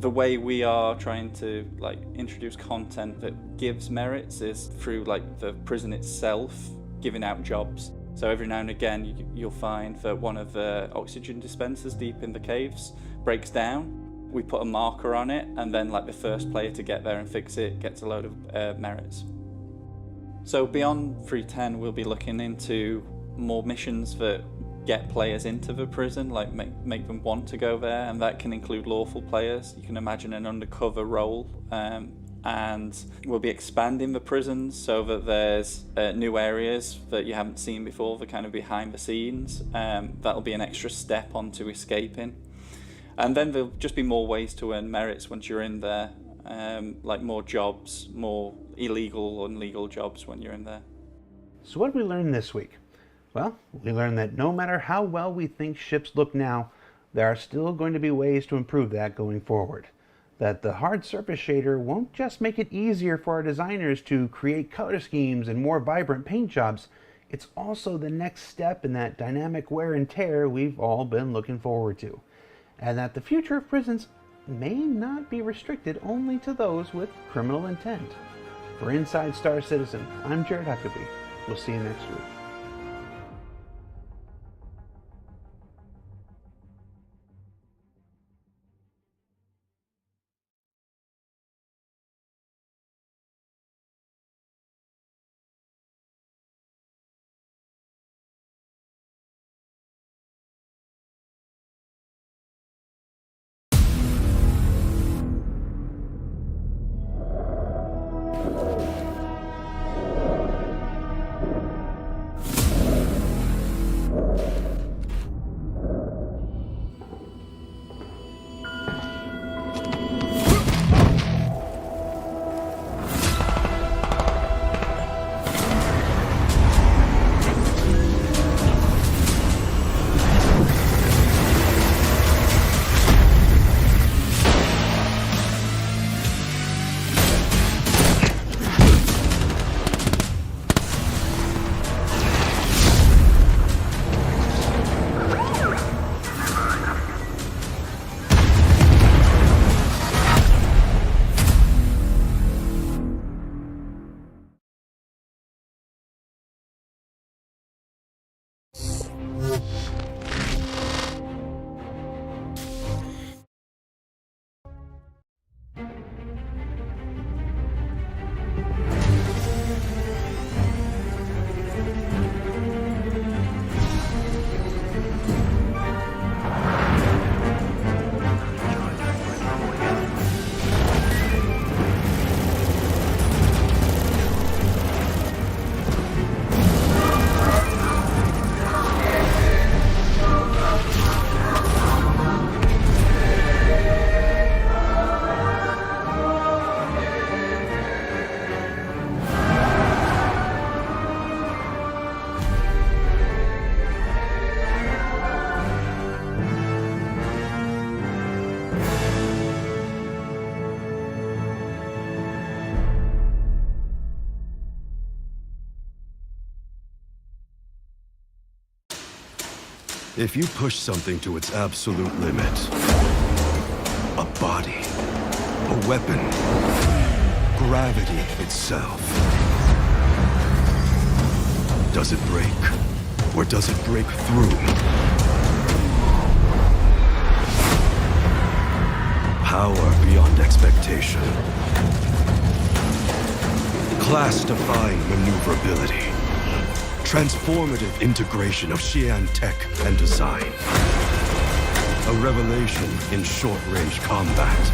The way we are trying to like introduce content that gives merits is through like the prison itself giving out jobs. So every now and again you'll find that one of the oxygen dispensers deep in the caves breaks down. We put a marker on it, and then like the first player to get there and fix it gets a load of merits. So beyond 310, we'll be looking into more missions that get players into the prison, like make them want to go there, and that can include lawful players. You can imagine an undercover role and we'll be expanding the prisons so that there's new areas that you haven't seen before, the kind of behind the scenes. That'll be an extra step onto escaping. And then there'll just be more ways to earn merits once you're in there, like more jobs, more illegal and legal jobs when you're in there. So what did we learn this week? Well, we learned that no matter how well we think ships look now, there are still going to be ways to improve that going forward. That the hard surface shader won't just make it easier for our designers to create color schemes and more vibrant paint jobs, it's also the next step in that dynamic wear and tear we've all been looking forward to. And that the future of prisons may not be restricted only to those with criminal intent. For Inside Star Citizen, I'm Jared Huckabee. We'll see you next week. If you push something to its absolute limit, a body, a weapon, gravity itself, does it break? Or does it break through? Power beyond expectation. Class-defying maneuverability. Transformative integration of Xi'an tech and design. A revelation in short-range combat.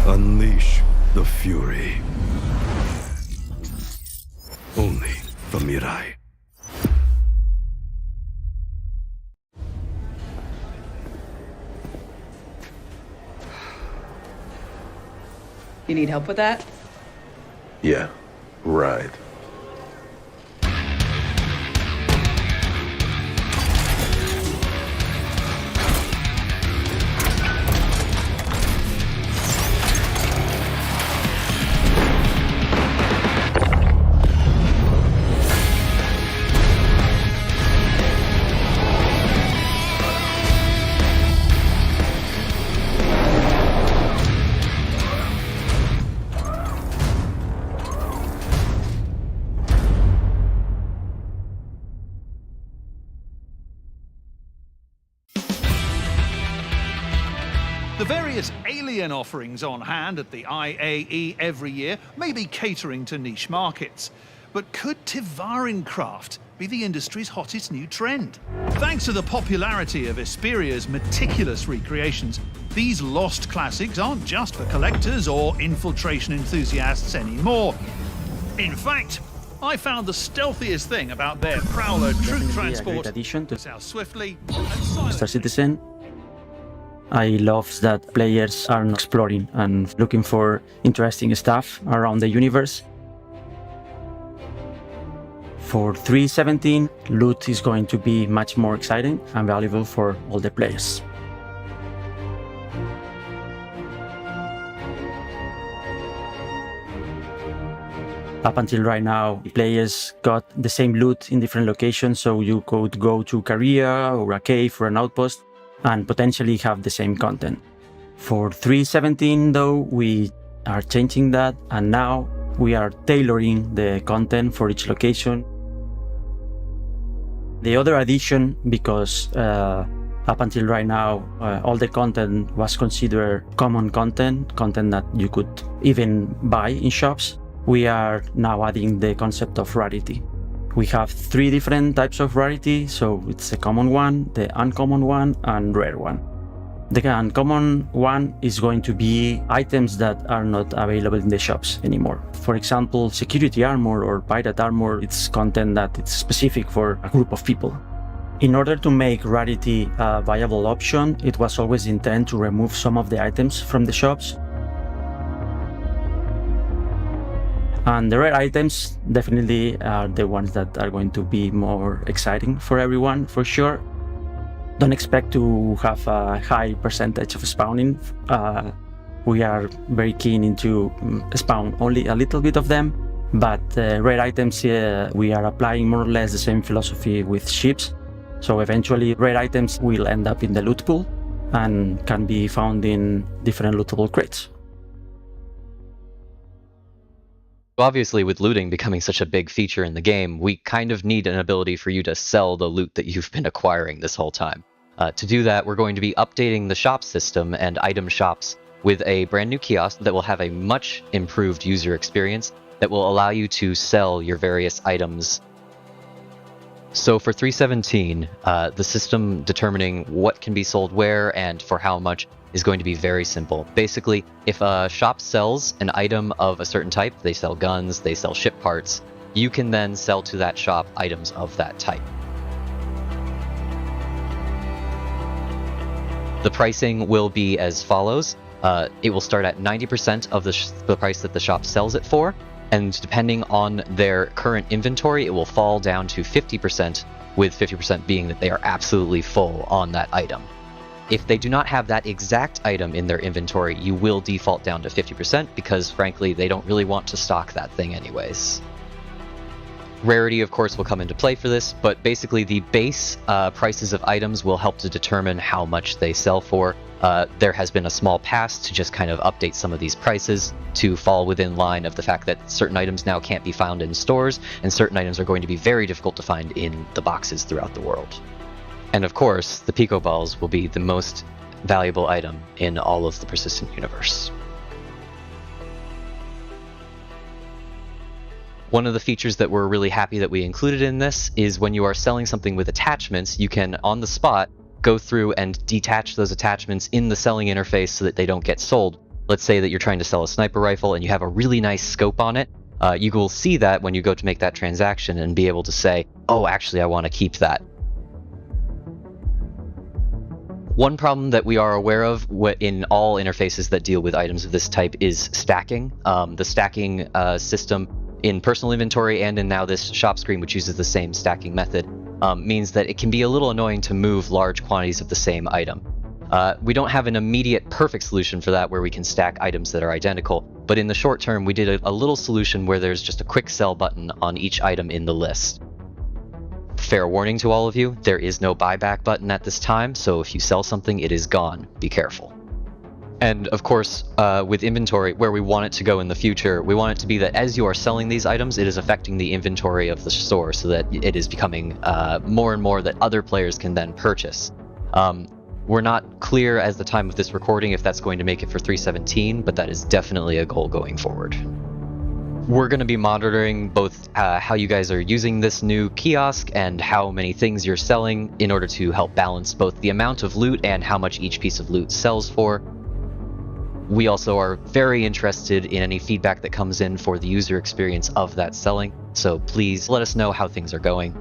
Unleash the fury. Only from Mirai. You need help with that? Yeah, right. The various alien offerings on hand at the IAE every year may be catering to niche markets. But could Tivarin craft be the industry's hottest new trend. Thanks to the popularity of Esperia's meticulous recreations, these lost classics aren't just for collectors or infiltration enthusiasts anymore. In fact, I found the stealthiest thing about their Prowler troop transport addition to how swiftly Star Citizen. I love that players are exploring and looking for interesting stuff around the universe. For 3.17, loot is going to be much more exciting and valuable for all the players. Up until right now, players got the same loot in different locations, so you could go to Korea or a cave or an outpost and potentially have the same content. For 3.17 though, we are changing that, and now we are tailoring the content for each location. The other addition, because up until right now, all the content was considered common content that you could even buy in shops. We are now adding the concept of rarity. We have 3 different types of rarity, so it's the common one, the uncommon one, and rare one. The uncommon one is going to be items that are not available in the shops anymore. For example, security armor or pirate armor, it's content that it's specific for a group of people. In order to make rarity a viable option, it was always the intent to remove some of the items from the shops. And the rare items definitely are the ones that are going to be more exciting for everyone, for sure. Don't expect to have a high percentage of spawning. We are very keen into spawn only a little bit of them, but rare items, we are applying more or less the same philosophy with ships. So eventually rare items will end up in the loot pool and can be found in different lootable crates. Obviously, with looting becoming such a big feature in the game, we kind of need an ability for you to sell the loot that you've been acquiring this whole time. To do that, we're going to be updating the shop system and item shops with a brand new kiosk that will have a much improved user experience that will allow you to sell your various items. So for 3.17, the system determining what can be sold where and for how much is going to be very simple. Basically, if a shop sells an item of a certain type, they sell guns, they sell ship parts, you can then sell to that shop items of that type. The pricing will be as follows. It will start at 90% of the price that the shop sells it for, and depending on their current inventory, it will fall down to 50%, with 50% being that they are absolutely full on that item. If they do not have that exact item in their inventory, you will default down to 50% because, frankly, they don't really want to stock that thing anyways. Rarity, of course, will come into play for this, but basically the base prices of items will help to determine how much they sell for. There has been a small pass to just kind of update some of these prices to fall within line of the fact that certain items now can't be found in stores, and certain items are going to be very difficult to find in the boxes throughout the world. And of course, the Pico Balls will be the most valuable item in all of the persistent universe. One of the features that we're really happy that we included in this is when you are selling something with attachments, you can, on the spot, go through and detach those attachments in the selling interface so that they don't get sold. Let's say that you're trying to sell a sniper rifle and you have a really nice scope on it. You will see that when you go to make that transaction and be able to say, oh, actually, I want to keep that. One problem that we are aware of in all interfaces that deal with items of this type is stacking. The stacking system in personal inventory and in now this shop screen, which uses the same stacking method, means that it can be a little annoying to move large quantities of the same item. We don't have an immediate perfect solution for that where we can stack items that are identical, but in the short term we did a little solution where there's just a quick sell button on each item in the list. Fair warning to all of you, there is no buyback button at this time, so if you sell something, it is gone. Be careful. And of course, with inventory, where we want it to go in the future, we want it to be that as you are selling these items, it is affecting the inventory of the store so that it is becoming more and more that other players can then purchase. We're not clear as the time of this recording if that's going to make it for 3.17, but that is definitely a goal going forward. We're going to be monitoring both how you guys are using this new kiosk and how many things you're selling in order to help balance both the amount of loot and how much each piece of loot sells for. We also are very interested in any feedback that comes in for the user experience of that selling, so please let us know how things are going.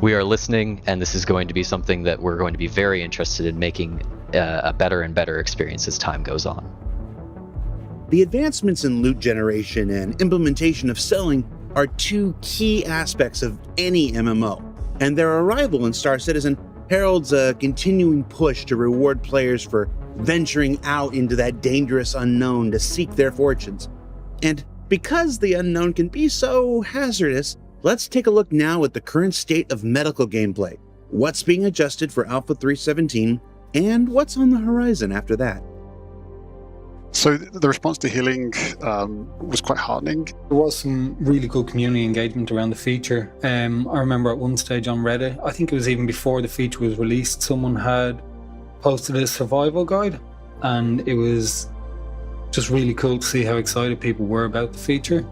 We are listening, and this is going to be something that we're going to be very interested in making a better and better experience as time goes on. The advancements in loot generation and implementation of selling are two key aspects of any MMO, and their arrival in Star Citizen heralds a continuing push to reward players for venturing out into that dangerous unknown to seek their fortunes. And because the unknown can be so hazardous, let's take a look now at the current state of medical gameplay, what's being adjusted for Alpha 3.17, and what's on the horizon after that. So the response to healing was quite heartening. There was some really good community engagement around the feature. I remember at one stage on Reddit, I think it was even before the feature was released, someone had posted a survival guide, and it was just really cool to see how excited people were about the feature.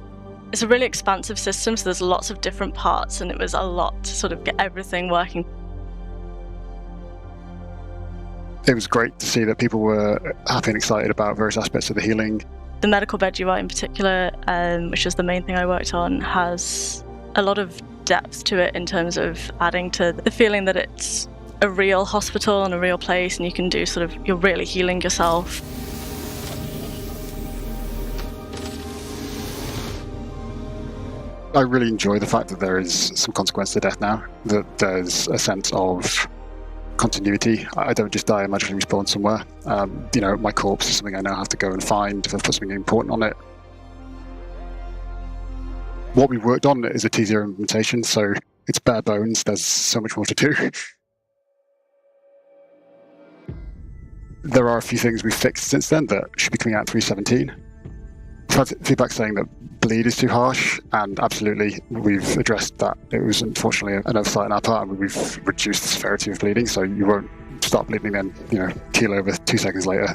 It's a really expansive system, so there's lots of different parts, and it was a lot to sort of get everything working. It was great to see that people were happy and excited about various aspects of the healing. The medical bed UI in particular, which is the main thing I worked on, has a lot of depth to it in terms of adding to the feeling that it's a real hospital and a real place, and you can do sort of, you're really healing yourself. I really enjoy the fact that there is some consequence to death now, that there's a sense of continuity. I don't just die and magically respawn somewhere. My corpse is something I now have to go and find if I've put something important on it. What we worked on is a T0 implementation, so it's bare bones. There's so much more to do. There are a few things we've fixed since then that should be coming out in 3.17. We've had feedback saying that bleed is too harsh, and absolutely, we've addressed that. It was unfortunately an oversight on our part, and we've reduced the severity of bleeding, so you won't start bleeding then, keel over 2 seconds later.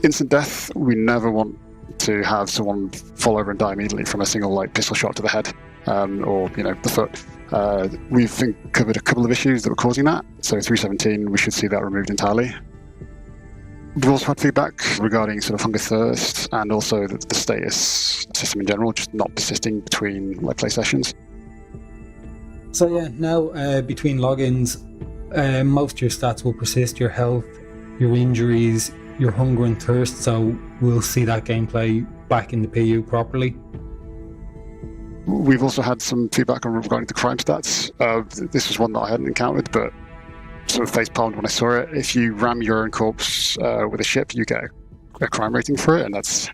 Instant death, we never want to have someone fall over and die immediately from a single pistol shot to the head, or the foot. We've covered a couple of issues that were causing that, so 3.17 we should see that removed entirely. We've also had feedback regarding sort of hunger thirst, and also the status system in general, just not persisting between play sessions. So yeah, now between logins, most of your stats will persist, your health, your injuries, your hunger and thirst, so we'll see that gameplay back in the PU properly. We've also had some feedback regarding the crime stats. This was one that I hadn't encountered, but sort of face-palmed when I saw it. If you ram your own corpse with a ship, you get a crime rating for it, and that's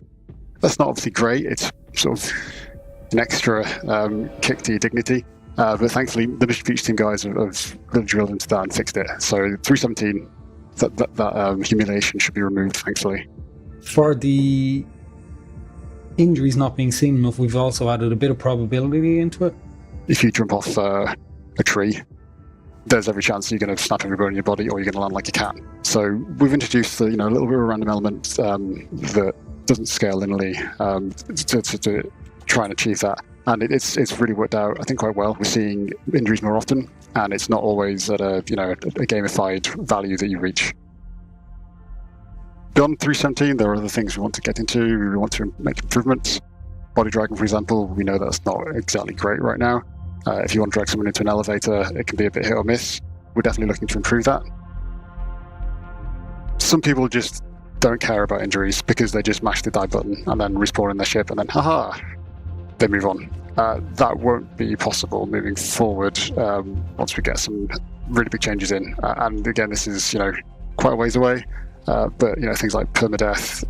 not obviously great. It's sort of an extra kick to your dignity. But thankfully, the Mission Future Team guys have really drilled into that and fixed it. So 3.17, that humiliation should be removed, thankfully. For the injuries not being seen enough, we've also added a bit of probability into it. If you jump off a tree, there's every chance you're going to snap every bone in your body, or you're going to land like a cat. So we've introduced a little bit of a random element that doesn't scale linearly to try and achieve that. And it's really worked out, I think, quite well. We're seeing injuries more often, and it's not always at a gamified value that you reach. Beyond 3.17, there are other things we want to get into. We want to make improvements. Body dragging, for example, we know that's not exactly great right now. If you want to drag someone into an elevator, it can be a bit hit or miss. We're definitely looking to improve that. Some people just don't care about injuries because they just mash the die button and then respawn in their ship, and then haha, they move on. That won't be possible moving forward once we get some really big changes in. And again, this is quite a ways away, but things like permadeath,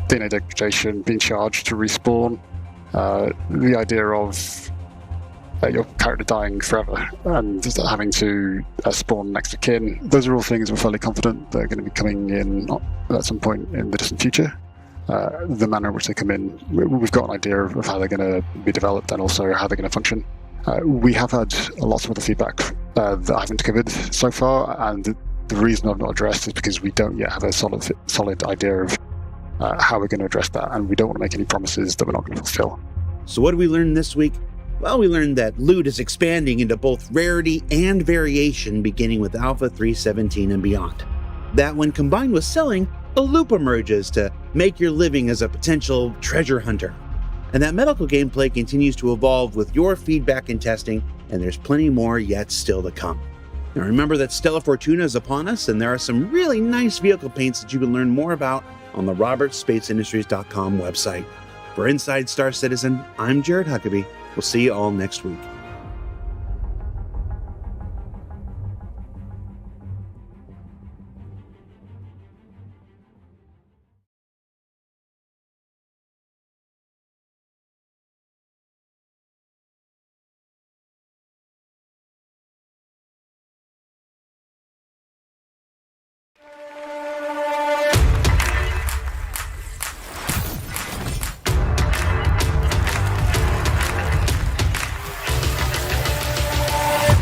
DNA degradation, being charged to respawn, the idea of your character dying forever and just having to spawn next to kin. Those are all things we're fairly confident that are going to be coming in at some point in the distant future. The manner in which they come in, we've got an idea of how they're going to be developed and also how they're going to function. We have had lots of other feedback that I haven't covered so far, and the reason I've not addressed is because we don't yet have a solid idea of how we're going to address that, and we don't want to make any promises that we're not going to fulfill. So what did we learn this week? Well, we learned that loot is expanding into both rarity and variation beginning with Alpha 3.17 and beyond. That when combined with selling, a loop emerges to make your living as a potential treasure hunter. And that medical gameplay continues to evolve with your feedback and testing, and there's plenty more yet still to come. Now remember that Stella Fortuna is upon us, and there are some really nice vehicle paints that you can learn more about on the robertspatesindustries.com website. For Inside Star Citizen, I'm Jared Huckabee. We'll see you all next week.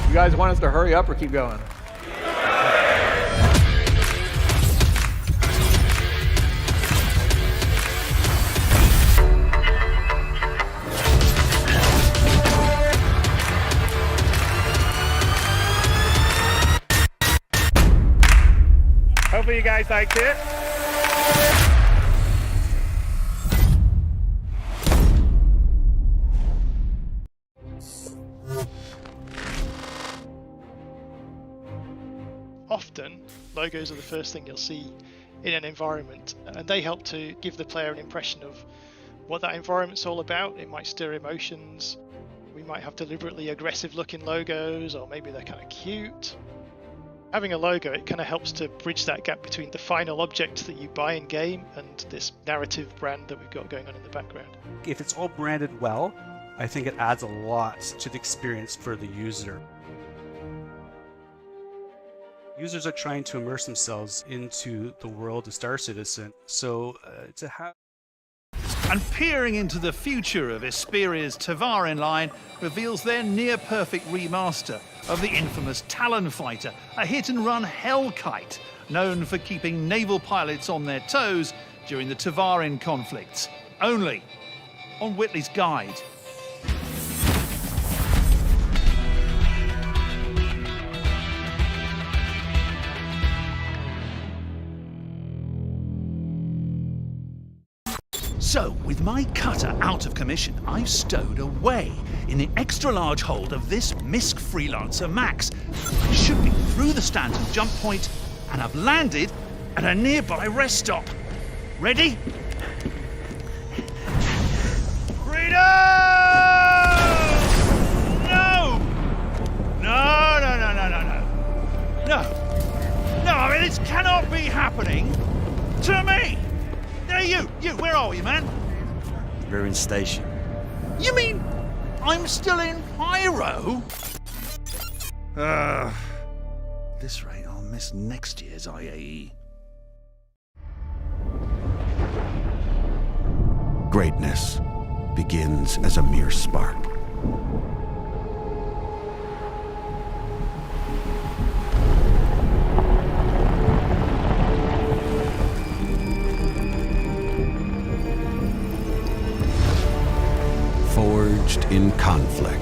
You guys want us to hurry up or keep going? Hopefully you guys liked it. Often, logos are the first thing you'll see in an environment, and they help to give the player an impression of what that environment's all about. It might stir emotions. We might have deliberately aggressive looking logos, or maybe they're kind of cute. Having a logo, it kind of helps to bridge that gap between the final object that you buy in game and this narrative brand that we've got going on in the background. If it's all branded well, I think it adds a lot to the experience for the user. Users are trying to immerse themselves into the world of Star Citizen, so to have... And peering into the future of Esperia's Tavarin line reveals their near-perfect remaster of the infamous Talon Fighter, a hit-and-run Hellkite, known for keeping naval pilots on their toes during the Tavarin conflicts. Only on Whitley's Guide. So, with my cutter out of commission, I've stowed away in the extra-large hold of this MISC Freelancer Max. I should be through the Stanton jump point, and I've landed at a nearby rest stop. Ready? Freedom! No! No, no, no, no, no, no. No. No, I mean, this cannot be happening to me! Hey, you, where are you, man? We're in station. You mean I'm still in Pyro? At this rate, I'll miss next year's IAE. Greatness begins as a mere spark. Forged in conflict.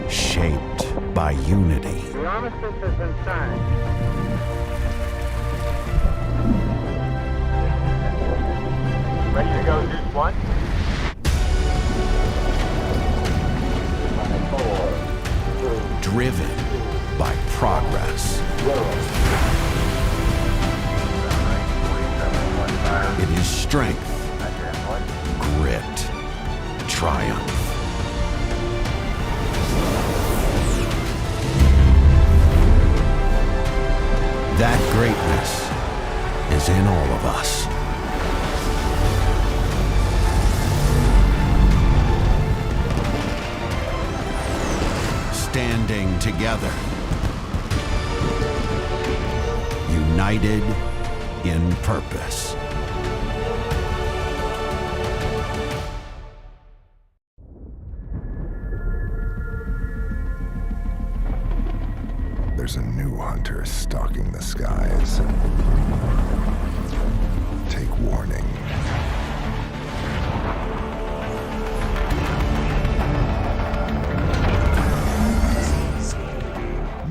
Shaped by unity. The armistice has been signed. Ready to go, Zeus 1? 4, 3, Driven by progress. It is strength, grit, triumph. That greatness is in all of us. Standing together. United in purpose. There's a new hunter stalking the skies. Take warning.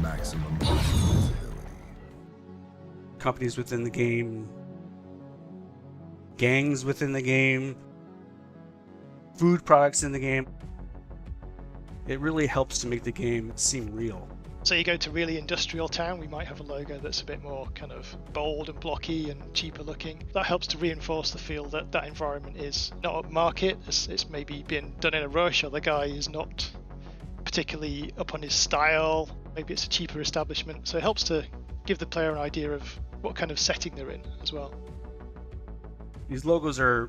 Maximum responsibility. Companies within the game, gangs within the game, food products in the game. It really helps to make the game seem real. So you go to really industrial town, we might have a logo that's a bit more kind of bold and blocky and cheaper looking. That helps to reinforce the feel that that environment is not upmarket, it's maybe been done in a rush, or the guy is not particularly up on his style. Maybe it's a cheaper establishment. So it helps to give the player an idea of what kind of setting they're in as well. These logos are,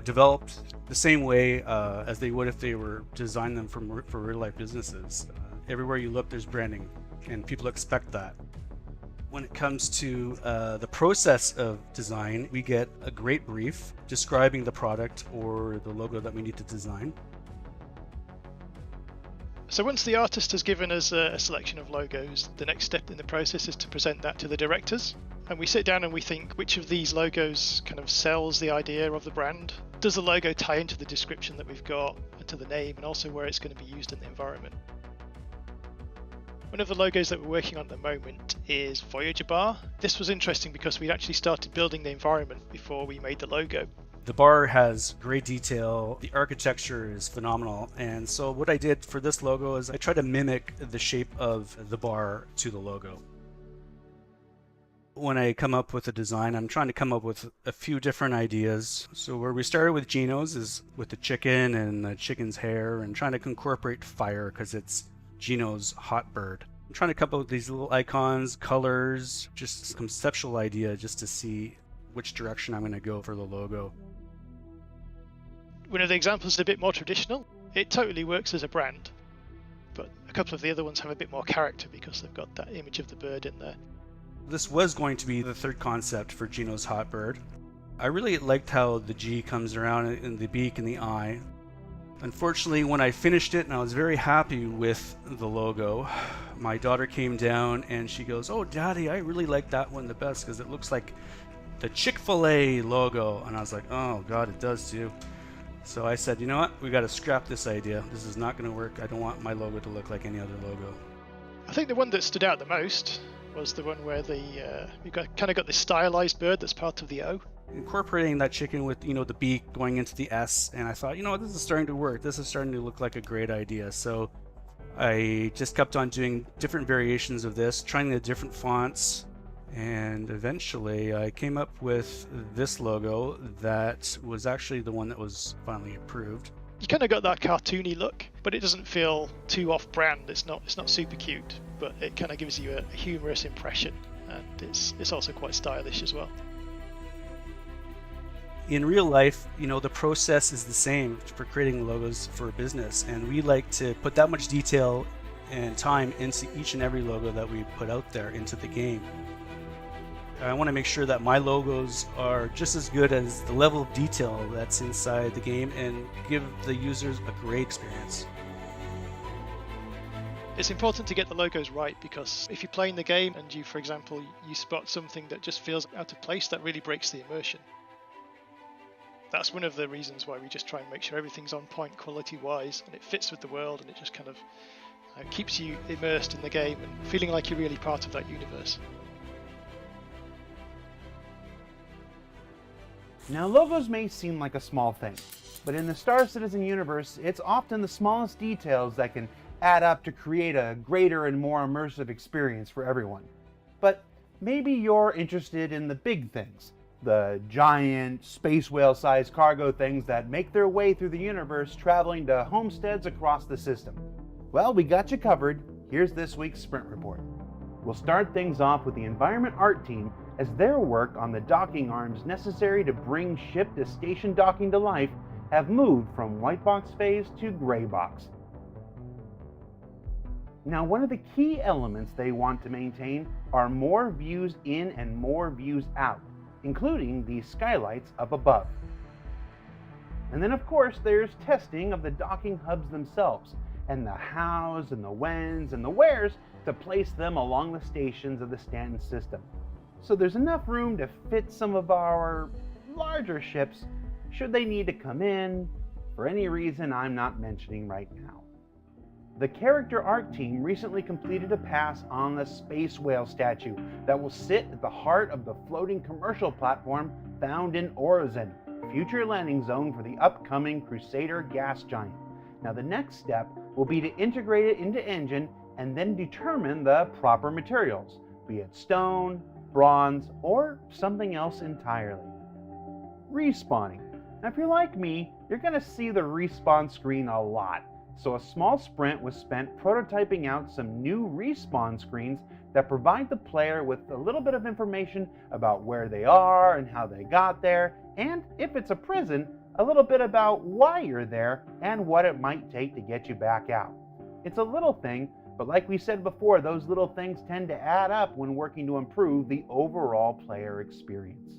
developed the same way as they would if they were designed them for real life businesses. Everywhere you look, there's branding, and people expect that. When it comes to the process of design, we get a great brief describing the product or the logo that we need to design. So once the artist has given us a selection of logos, the next step in the process is to present that to the directors. And we sit down and we think which of these logos kind of sells the idea of the brand. Does the logo tie into the description that we've got, to the name, and also where it's going to be used in the environment? One of the logos that we're working on at the moment is Voyager Bar. This was interesting because we'd actually started building the environment before we made the logo. The bar has great detail, the architecture is phenomenal, and so what I did for this logo is I tried to mimic the shape of the bar to the logo. When I come up with a design, I'm trying to come up with a few different ideas. So where we started with Gino's is with the chicken and the chicken's hair, and trying to incorporate fire because it's Gino's hot bird. I'm trying to come up with these little icons, colors, just a conceptual idea just to see which direction I'm going to go for the logo. One of the examples is a bit more traditional. It totally works as a brand, but a couple of the other ones have a bit more character because they've got that image of the bird in there. This was going to be the third concept for Gino's hot bird. I really liked how the G comes around in the beak and the eye. Unfortunately, when I finished it and I was very happy with the logo, my daughter came down and she goes, "Oh, Daddy, I really like that one the best because it looks like the Chick-fil-A logo." And I was like, "Oh, God, it does too." So I said, "You know what? We got to scrap this idea. This is not going to work. I don't want my logo to look like any other logo." I think the one that stood out the most was the one where you've kind of got this stylized bird that's part of the O. Incorporating that chicken with, the beak going into the S, and I thought, this is starting to work. This is starting to look like a great idea. So I just kept on doing different variations of this, trying the different fonts, and eventually I came up with this logo that was actually the one that was finally approved. You kind of got that cartoony look, but it doesn't feel too off-brand. It's not super cute, but it kind of gives you a humorous impression, and it's also quite stylish as well. In real life, the process is the same for creating logos for a business, and we like to put that much detail and time into each and every logo that we put out there into the game. I want to make sure that my logos are just as good as the level of detail that's inside the game and give the users a great experience. It's important to get the logos right, because if you're playing the game and you, for example, you spot something that just feels out of place, that really breaks the immersion. That's one of the reasons why we just try and make sure everything's on point quality-wise and it fits with the world, and it just kind of keeps you immersed in the game and feeling like you're really part of that universe. Now, logos may seem like a small thing, but in the Star Citizen universe, it's often the smallest details that can add up to create a greater and more immersive experience for everyone. But maybe you're interested in the big things, the giant space whale-sized cargo things that make their way through the universe traveling to homesteads across the system. Well, we got you covered. Here's this week's Sprint Report. We'll start things off with the Environment Art Team as their work on the docking arms necessary to bring ship-to-station docking to life have moved from white box phase to gray box. Now, one of the key elements they want to maintain are more views in and more views out, including the skylights up above. And then, of course, there's testing of the docking hubs themselves, and the hows and the whens and the wheres to place them along the stations of the Stanton system. So there's enough room to fit some of our larger ships should they need to come in for any reason I'm not mentioning right now. The character art team recently completed a pass on the space whale statue that will sit at the heart of the floating commercial platform found in Orizon, future landing zone for the upcoming Crusader gas giant. Now the next step will be to integrate it into engine and then determine the proper materials, be it stone, bronze, or something else entirely. Respawning. Now if you're like me, you're going to see the respawn screen a lot. So a small sprint was spent prototyping out some new respawn screens that provide the player with a little bit of information about where they are and how they got there, and if it's a prison, a little bit about why you're there and what it might take to get you back out. It's a little thing, but like we said before, those little things tend to add up when working to improve the overall player experience.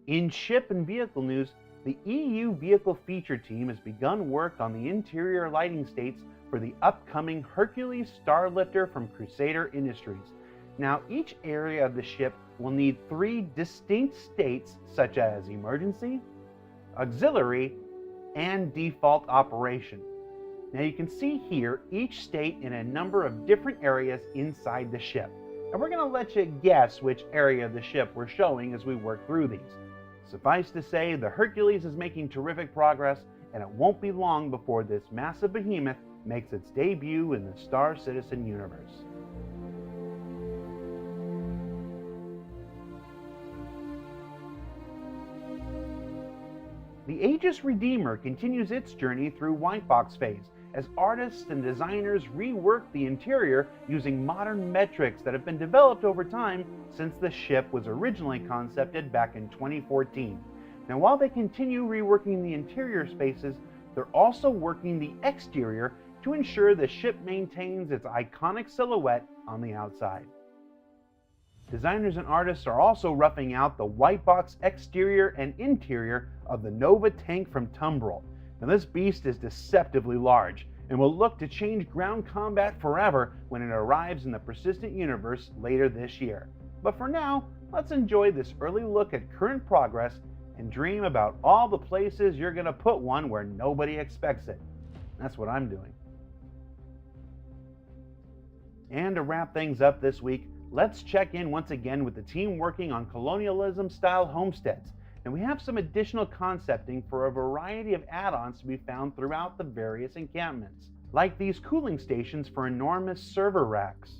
In ship and vehicle news, the EU Vehicle Feature Team has begun work on the interior lighting states for the upcoming Hercules Starlifter from Crusader Industries. Now, each area of the ship will need 3 distinct states such as emergency, auxiliary, and default operation. Now you can see here each state in a number of different areas inside the ship. And we're going to let you guess which area of the ship we're showing as we work through these. Suffice to say, the Hercules is making terrific progress, and it won't be long before this massive behemoth makes its debut in the Star Citizen universe. The Aegis Redeemer continues its journey through white box phase as artists and designers rework the interior using modern metrics that have been developed over time since the ship was originally concepted back in 2014. Now, while they continue reworking the interior spaces, they're also working the exterior to ensure the ship maintains its iconic silhouette on the outside. Designers and artists are also roughing out the white box exterior and interior of the Nova tank from Tumbril. Now this beast is deceptively large and will look to change ground combat forever when it arrives in the Persistent universe later this year. But for now, let's enjoy this early look at current progress and dream about all the places you're going to put one where nobody expects it. That's what I'm doing. And to wrap things up this week, let's check in once again with the team working on colonialism-style homesteads. And we have some additional concepting for a variety of add-ons to be found throughout the various encampments, like these cooling stations for enormous server racks,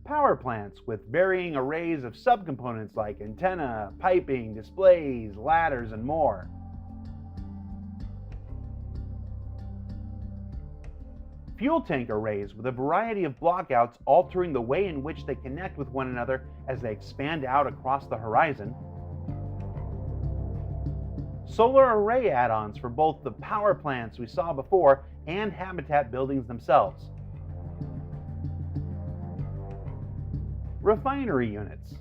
power plants with varying arrays of subcomponents like antenna, piping, displays, ladders, and more, fuel tank arrays with a variety of blockouts altering the way in which they connect with one another as they expand out across the horizon, solar array add-ons for both the power plants we saw before and habitat buildings themselves, refinery units,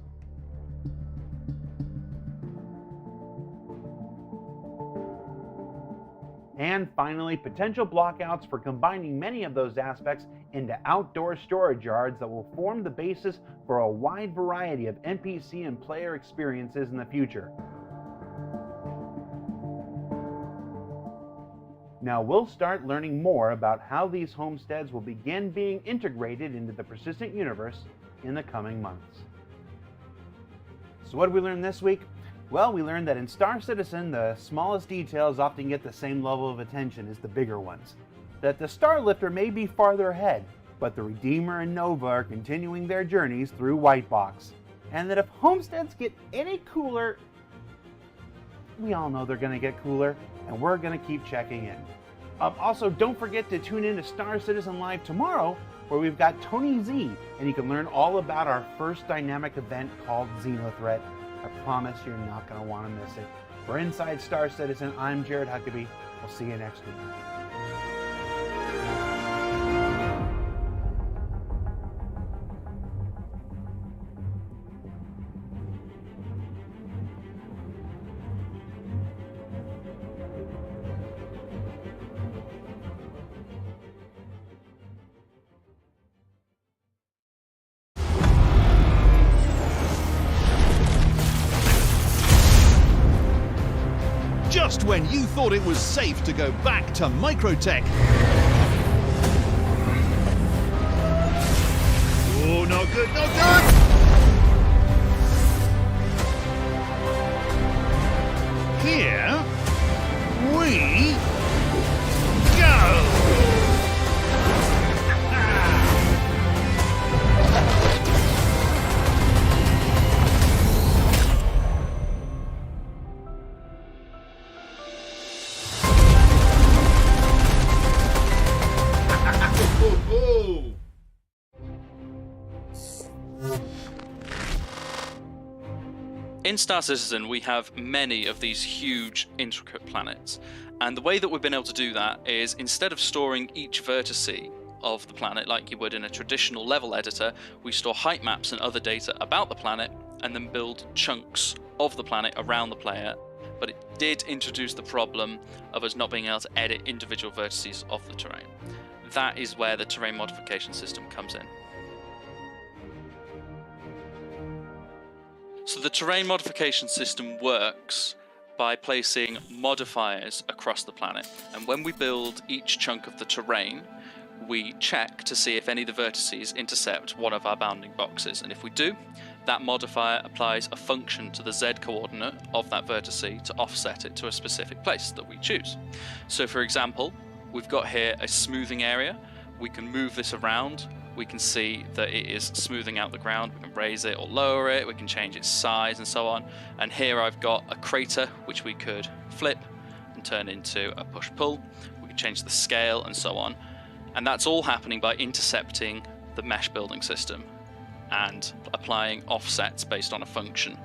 and finally potential blockouts for combining many of those aspects into outdoor storage yards that will form the basis for a wide variety of NPC and player experiences in the future. Now we'll start learning more about how these homesteads will begin being integrated into the Persistent universe in the coming months. So what did we learn this week? Well, we learned that in Star Citizen, the smallest details often get the same level of attention as the bigger ones. That the Starlifter may be farther ahead, but the Redeemer and Nova are continuing their journeys through White Box. And that if homesteads get any cooler, we all know they're going to get cooler, and we're going to keep checking in. Also, don't forget to tune in to Star Citizen Live tomorrow, where we've got Tony Z, and you can learn all about our first dynamic event called Xenothreat. I promise you're not going to want to miss it. For Inside Star Citizen, I'm Jared Huckabee. We'll see you next week. just when you thought it was safe to go back to microtech. Oh, not good, not good! Here we go! In Star Citizen, we have many of these huge, intricate planets. And the way that we've been able to do that is, instead of storing each vertice of the planet like you would in a traditional level editor, we store height maps and other data about the planet and then build chunks of the planet around the player. But it did introduce the problem of us not being able to edit individual vertices of the terrain. That is where the terrain modification system comes in. So the terrain modification system works by placing modifiers across the planet. And when we build each chunk of the terrain, we check to see if any of the vertices intercept one of our bounding boxes. And if we do, that modifier applies a function to the Z coordinate of that vertice to offset it to a specific place that we choose. So for example, we've got here a smoothing area. We can move this around. We can see that it is smoothing out the ground. We can raise it or lower it. We can change its size and so on. And here I've got a crater which we could flip and turn into a push-pull. We could change the scale and so on. And that's all happening by intercepting the mesh building system and applying offsets based on a function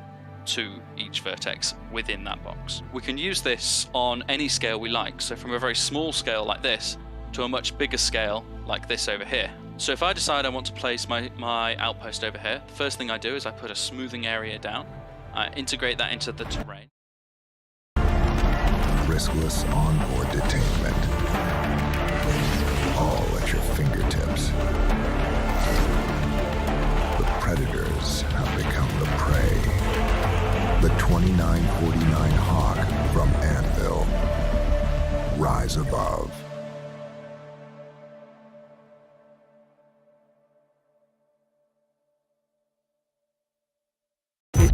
to each vertex within that box. We can use this on any scale we like. So from a very small scale like this to a much bigger scale like this over here. So if I decide I want to place my outpost over here, the first thing I do is I put a smoothing area down. I integrate that into the terrain. Riskless onboard detainment. All at your fingertips. The predators have become the prey. The 2949 Hawk from Anvil. Rise above.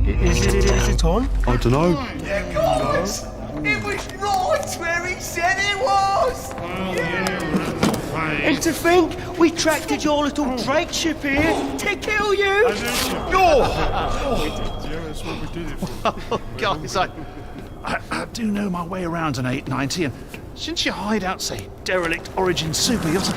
Is it on? I don't know. Yeah, guys! It was right where he said it was! And to think, we tracked your little Drake ship here to kill you! Guys, I do know my way around an 890, and since your hideout's a derelict Origin Super Yacht,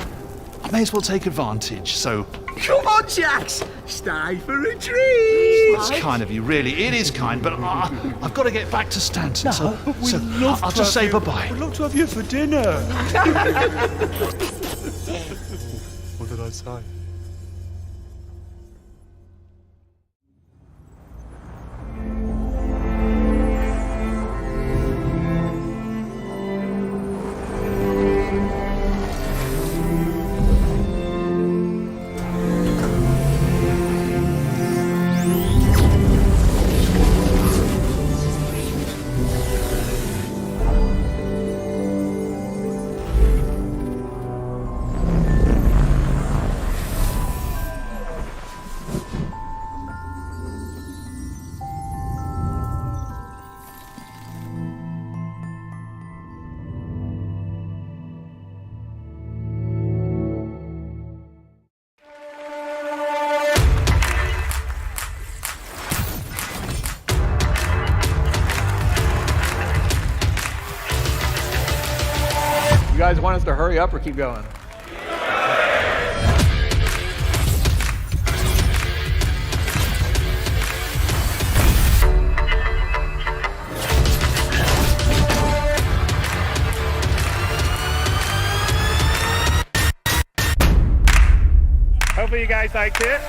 I may as well take advantage, so... Come on, Jax! Stay for a treat! It's kind of you, really. It is kind, but I've got to get back to Stanton, so I'll just say bye-bye. We'd love to have you for dinner. What did I say? You guys want us to hurry up or keep going? Hopefully you guys liked it.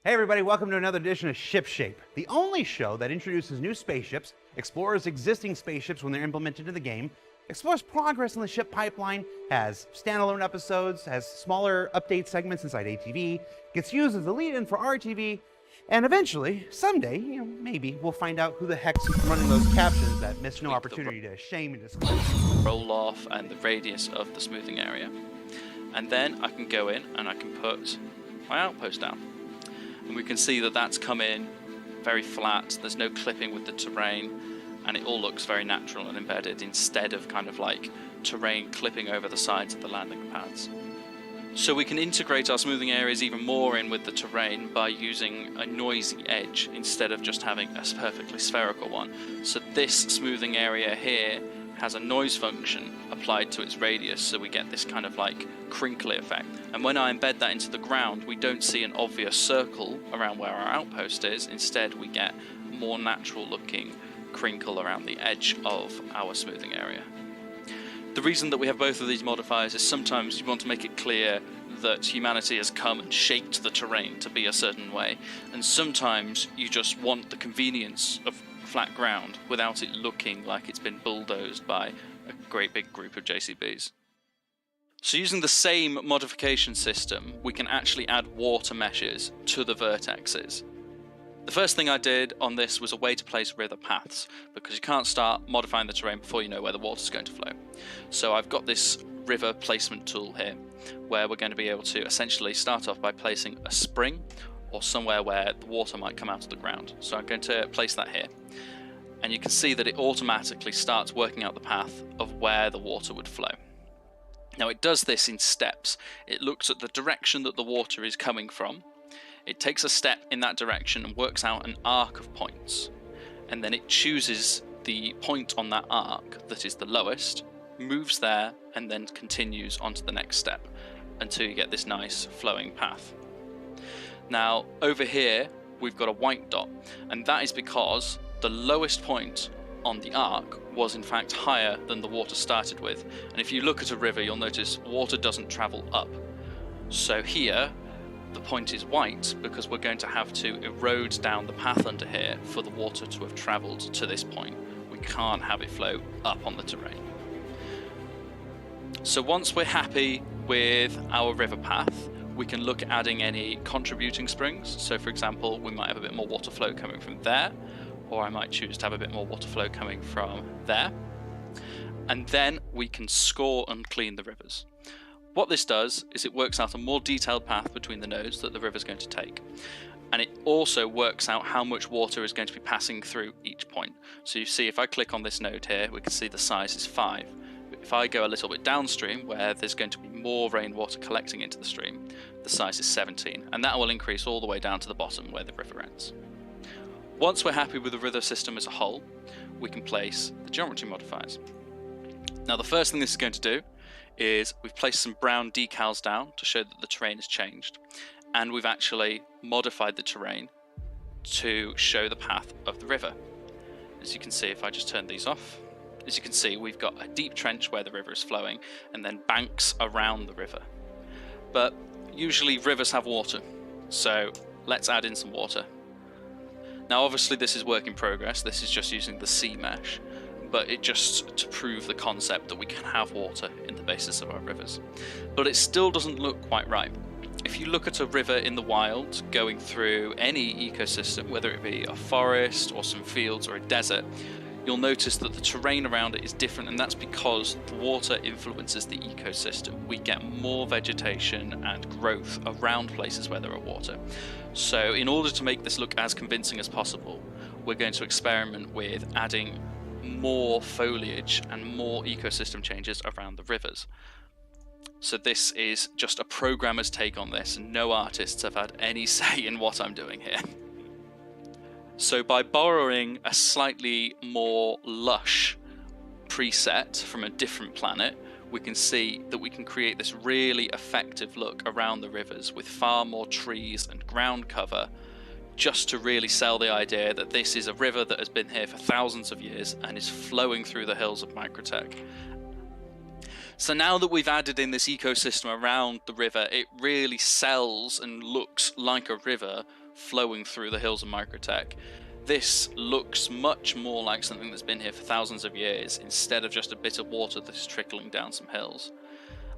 Hey everybody, welcome to another edition of Ship Shape, the only show that introduces new spaceships, explores existing spaceships when they're implemented into the game, explores progress in the ship pipeline, has standalone episodes, has smaller update segments inside ATV, gets used as the lead-in for RTV, and eventually, someday, maybe, we'll find out who the heck's running those captions that missed no opportunity to shame and disgrace. Roll off and the radius of the smoothing area. And then I can go in and I can put my outpost down. And we can see that that's come in very flat, there's no clipping with the terrain, and it all looks very natural and embedded instead of kind of like terrain clipping over the sides of the landing pads. So we can integrate our smoothing areas even more in with the terrain by using a noisy edge instead of just having a perfectly spherical one. So this smoothing area here has a noise function applied to its radius, so we get this kind of like crinkly effect. And when I embed that into the ground, we don't see an obvious circle around where our outpost is. Instead, we get more natural looking crinkle around the edge of our smoothing area. The reason that we have both of these modifiers is sometimes you want to make it clear that humanity has come and shaped the terrain to be a certain way, and sometimes you just want the convenience of flat ground without it looking like it's been bulldozed by a great big group of JCBs. So using the same modification system, we can actually add water meshes to the vertexes. The first thing I did on this was a way to place river paths, because you can't start modifying the terrain before you know where the water's going to flow. So I've got this river placement tool here, where we're going to be able to essentially start off by placing a spring or somewhere where the water might come out of the ground. So I'm going to place that here. And you can see that it automatically starts working out the path of where the water would flow. Now it does this in steps. It looks at the direction that the water is coming from. It takes a step in that direction and works out an arc of points. And then it chooses the point on that arc that is the lowest, moves there, and then continues on to the next step until you get this nice flowing path. Now over here we've got a white dot, and that is because the lowest point on the arc was in fact higher than the water started with. And if you look at a river, you'll notice water doesn't travel up. So here the point is white because we're going to have to erode down the path under here for the water to have travelled to this point. We can't have it flow up on the terrain. So once we're happy with our river path, we can look at adding any contributing springs. So for example, we might have a bit more water flow coming from there, or I might choose to have a bit more water flow coming from there. And then we can score and clean the rivers. What this does is it works out a more detailed path between the nodes that the river is going to take. And it also works out how much water is going to be passing through each point. So you see, if I click on this node here, we can see the size is 5. But if I go a little bit downstream, where there's going to be more rainwater collecting into the stream, the size is 17. And that will increase all the way down to the bottom where the river ends. Once we're happy with the river system as a whole, we can place the geometry modifiers. Now the first thing this is going to do is we've placed some brown decals down to show that the terrain has changed, and we've actually modified the terrain to show the path of the river. As you can see, if I just turn these off, as you can see, we've got a deep trench where the river is flowing and then banks around the river. But usually rivers have water, so let's add in some water. Now obviously this is work in progress, this is just using the sea mesh, but it just to prove the concept that we can have water in the basis of our rivers. But it still doesn't look quite right. If you look at a river in the wild going through any ecosystem, whether it be a forest or some fields or a desert, you'll notice that the terrain around it is different, and that's because the water influences the ecosystem. We get more vegetation and growth around places where there are water. So in order to make this look as convincing as possible, we're going to experiment with adding more foliage and more ecosystem changes around the rivers. So this is just a programmer's take on this, and no artists have had any say in what I'm doing here. So by borrowing a slightly more lush preset from a different planet, we can see that we can create this really effective look around the rivers with far more trees and ground cover, just to really sell the idea that this is a river that has been here for thousands of years and is flowing through the hills of Microtech. So now that we've added in this ecosystem around the river, it really sells and looks like a river flowing through the hills of Microtech. This looks much more like something that's been here for thousands of years, instead of just a bit of water that's trickling down some hills.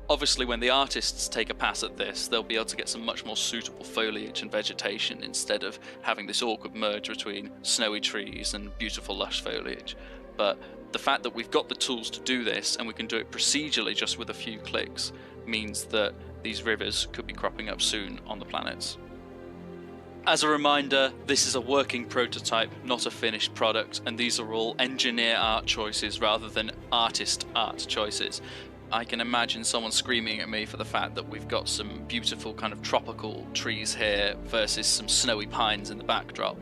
Obviously, when the artists take a pass at this, they'll be able to get some much more suitable foliage and vegetation, instead of having this awkward merge between snowy trees and beautiful lush foliage. But the fact that we've got the tools to do this, and we can do it procedurally just with a few clicks, means that these rivers could be cropping up soon on the planets. As a reminder, this is a working prototype, not a finished product, and these are all engineer art choices rather than artist art choices. I can imagine someone screaming at me for the fact that we've got some beautiful kind of tropical trees here versus some snowy pines in the backdrop.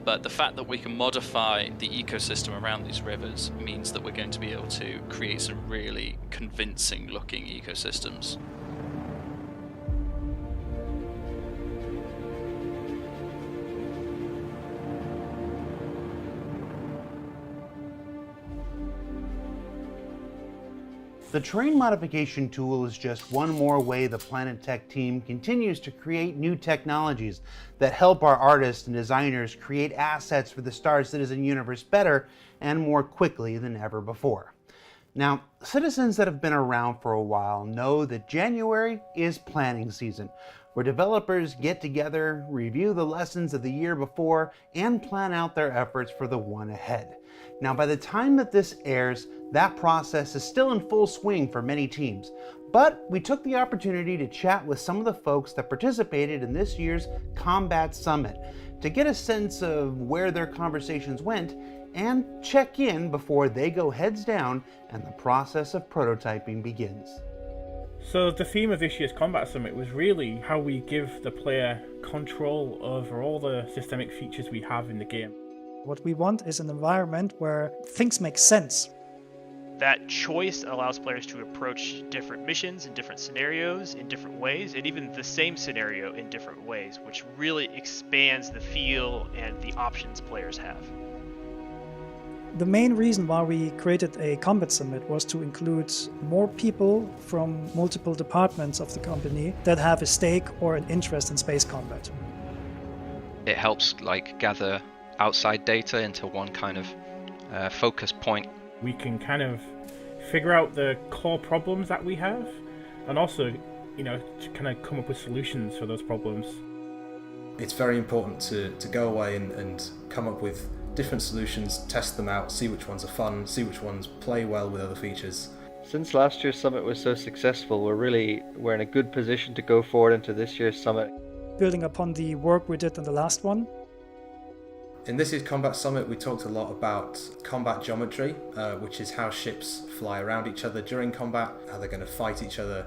But the fact that we can modify the ecosystem around these rivers means that we're going to be able to create some really convincing looking ecosystems. The terrain modification tool is just one more way the Planet Tech team continues to create new technologies that help our artists and designers create assets for the Star Citizen universe better and more quickly than ever before. Now, citizens that have been around for a while know that January is planning season, where developers get together, review the lessons of the year before, and plan out their efforts for the one ahead. Now, by the time that this airs, that process is still in full swing for many teams, but we took the opportunity to chat with some of the folks that participated in this year's Combat Summit to get a sense of where their conversations went and check in before they go heads down and the process of prototyping begins. So the theme of this year's Combat Summit was really how we give the player control over all the systemic features we have in the game. What we want is an environment where things make sense. That choice allows players to approach different missions in different scenarios in different ways, and even the same scenario in different ways, which really expands the feel and the options players have. The main reason why we created a Combat Summit was to include more people from multiple departments of the company that have a stake or an interest in space combat. It helps gather outside data into one kind of focus point. We can kind of figure out the core problems that we have, and also, to kind of come up with solutions for those problems. It's very important to go away and come up with different solutions, test them out, see which ones are fun, see which ones play well with other features. Since last year's summit was so successful, we're in a good position to go forward into this year's summit. Building upon the work we did in the last one. In this year's Combat Summit, we talked a lot about combat geometry, which is how ships fly around each other during combat, how they're going to fight each other.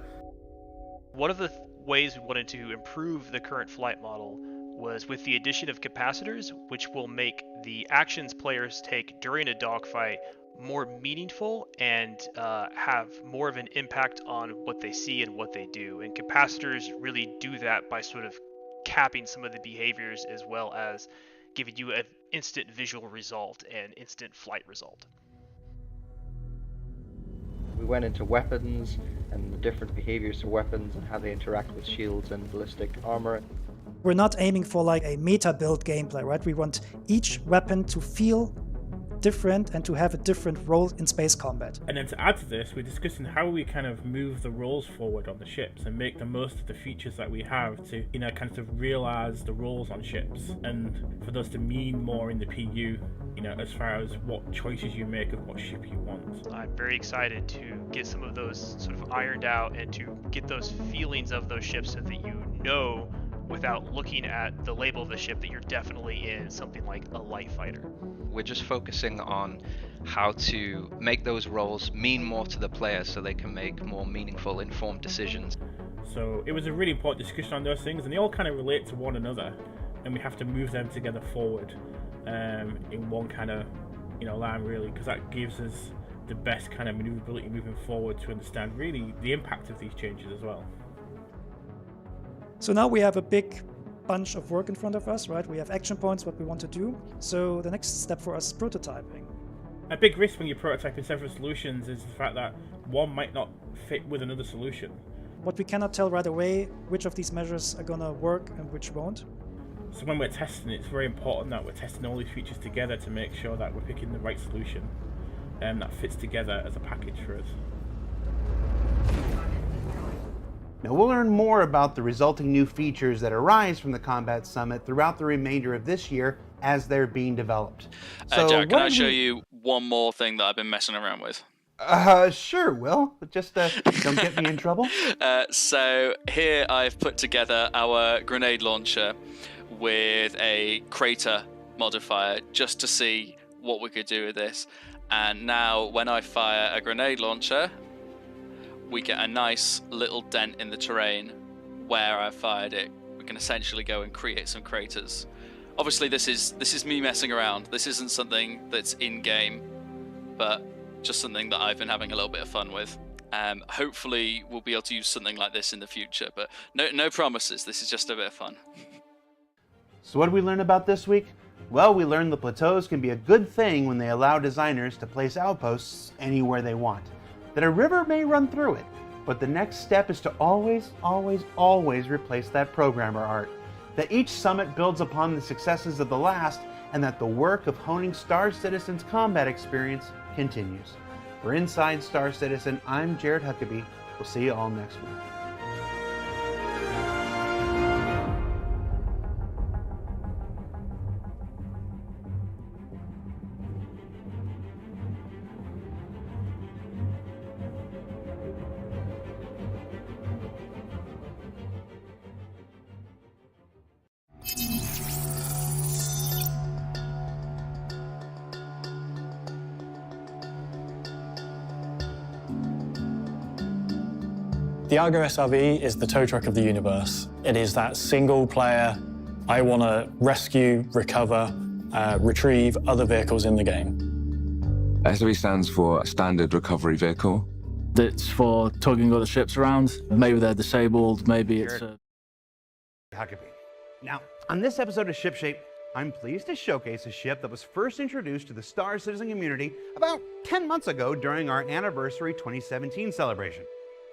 One of the ways we wanted to improve the current flight model was with the addition of capacitors, which will make the actions players take during a dogfight more meaningful and have more of an impact on what they see and what they do. And capacitors really do that by sort of capping some of the behaviors as well as giving you an instant visual result and instant flight result. We went into weapons and the different behaviors of weapons and how they interact with shields and ballistic armor. We're not aiming for a meta build gameplay, right? We want each weapon to feel different and to have a different role in space combat. And then to add to this, we're discussing how we kind of move the roles forward on the ships and make the most of the features that we have to, kind of realize the roles on ships and for those to mean more in the PU, as far as what choices you make of what ship you want. I'm very excited to get some of those sort of ironed out and to get those feelings of those ships so that you know without looking at the label of the ship that you're definitely in something like a light fighter. We're just focusing on how to make those roles mean more to the player so they can make more meaningful, informed decisions. So it was a really important discussion on those things, and they all kind of relate to one another, and we have to move them together forward in one kind of line, really, because that gives us the best kind of maneuverability moving forward to understand really the impact of these changes as well. So now we have a big bunch of work in front of us, right? We have action points, what we want to do. So the next step for us is prototyping. A big risk when you're prototyping several solutions is the fact that one might not fit with another solution. What we cannot tell right away, which of these measures are going to work and which won't. So when we're testing, it's very important that we're testing all these features together to make sure that we're picking the right solution that fits together as a package for us. Now we'll learn more about the resulting new features that arise from the Combat Summit throughout the remainder of this year as they're being developed. So Jared, can I show you one more thing that I've been messing around with? Sure, Will. Just don't get me in trouble. So here I've put together our grenade launcher with a crater modifier just to see what we could do with this. And now when I fire a grenade launcher, we get a nice little dent in the terrain where I fired it. We can essentially go and create some craters. Obviously this is me messing around. This isn't something that's in game, but just something that I've been having a little bit of fun with. Hopefully we'll be able to use something like this in the future, but no promises. This is just a bit of fun. So what did we learn about this week? Well, we learned the plateaus can be a good thing when they allow designers to place outposts anywhere they want. That a river may run through it, but the next step is to always, always, always replace that programmer art. That each summit builds upon the successes of the last, and that the work of honing Star Citizen's combat experience continues. For Inside Star Citizen, I'm Jared Huckabee. We'll see you all next week. The Argo SRV is the tow truck of the universe. It is that single player, I want to rescue, recover, retrieve other vehicles in the game. SRV stands for Standard Recovery Vehicle. It's for tugging other ships around. Maybe they're disabled, maybe it's Huckabee. Now, on this episode of Shipshape, I'm pleased to showcase a ship that was first introduced to the Star Citizen community about 10 months ago during our anniversary 2017 celebration.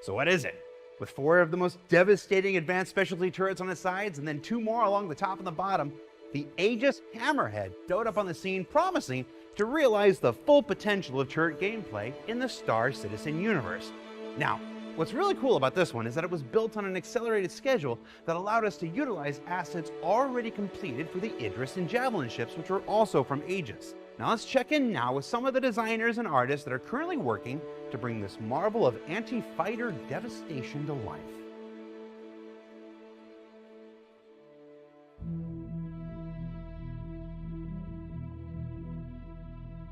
So what is it? With 4 of the most devastating advanced specialty turrets on the sides and then 2 more along the top and the bottom, the Aegis Hammerhead showed up on the scene promising to realize the full potential of turret gameplay in the Star Citizen universe. Now, what's really cool about this one is that it was built on an accelerated schedule that allowed us to utilize assets already completed for the Idris and Javelin ships, which were also from Aegis. Now let's check in now with some of the designers and artists that are currently working to bring this marvel of anti-fighter devastation to life.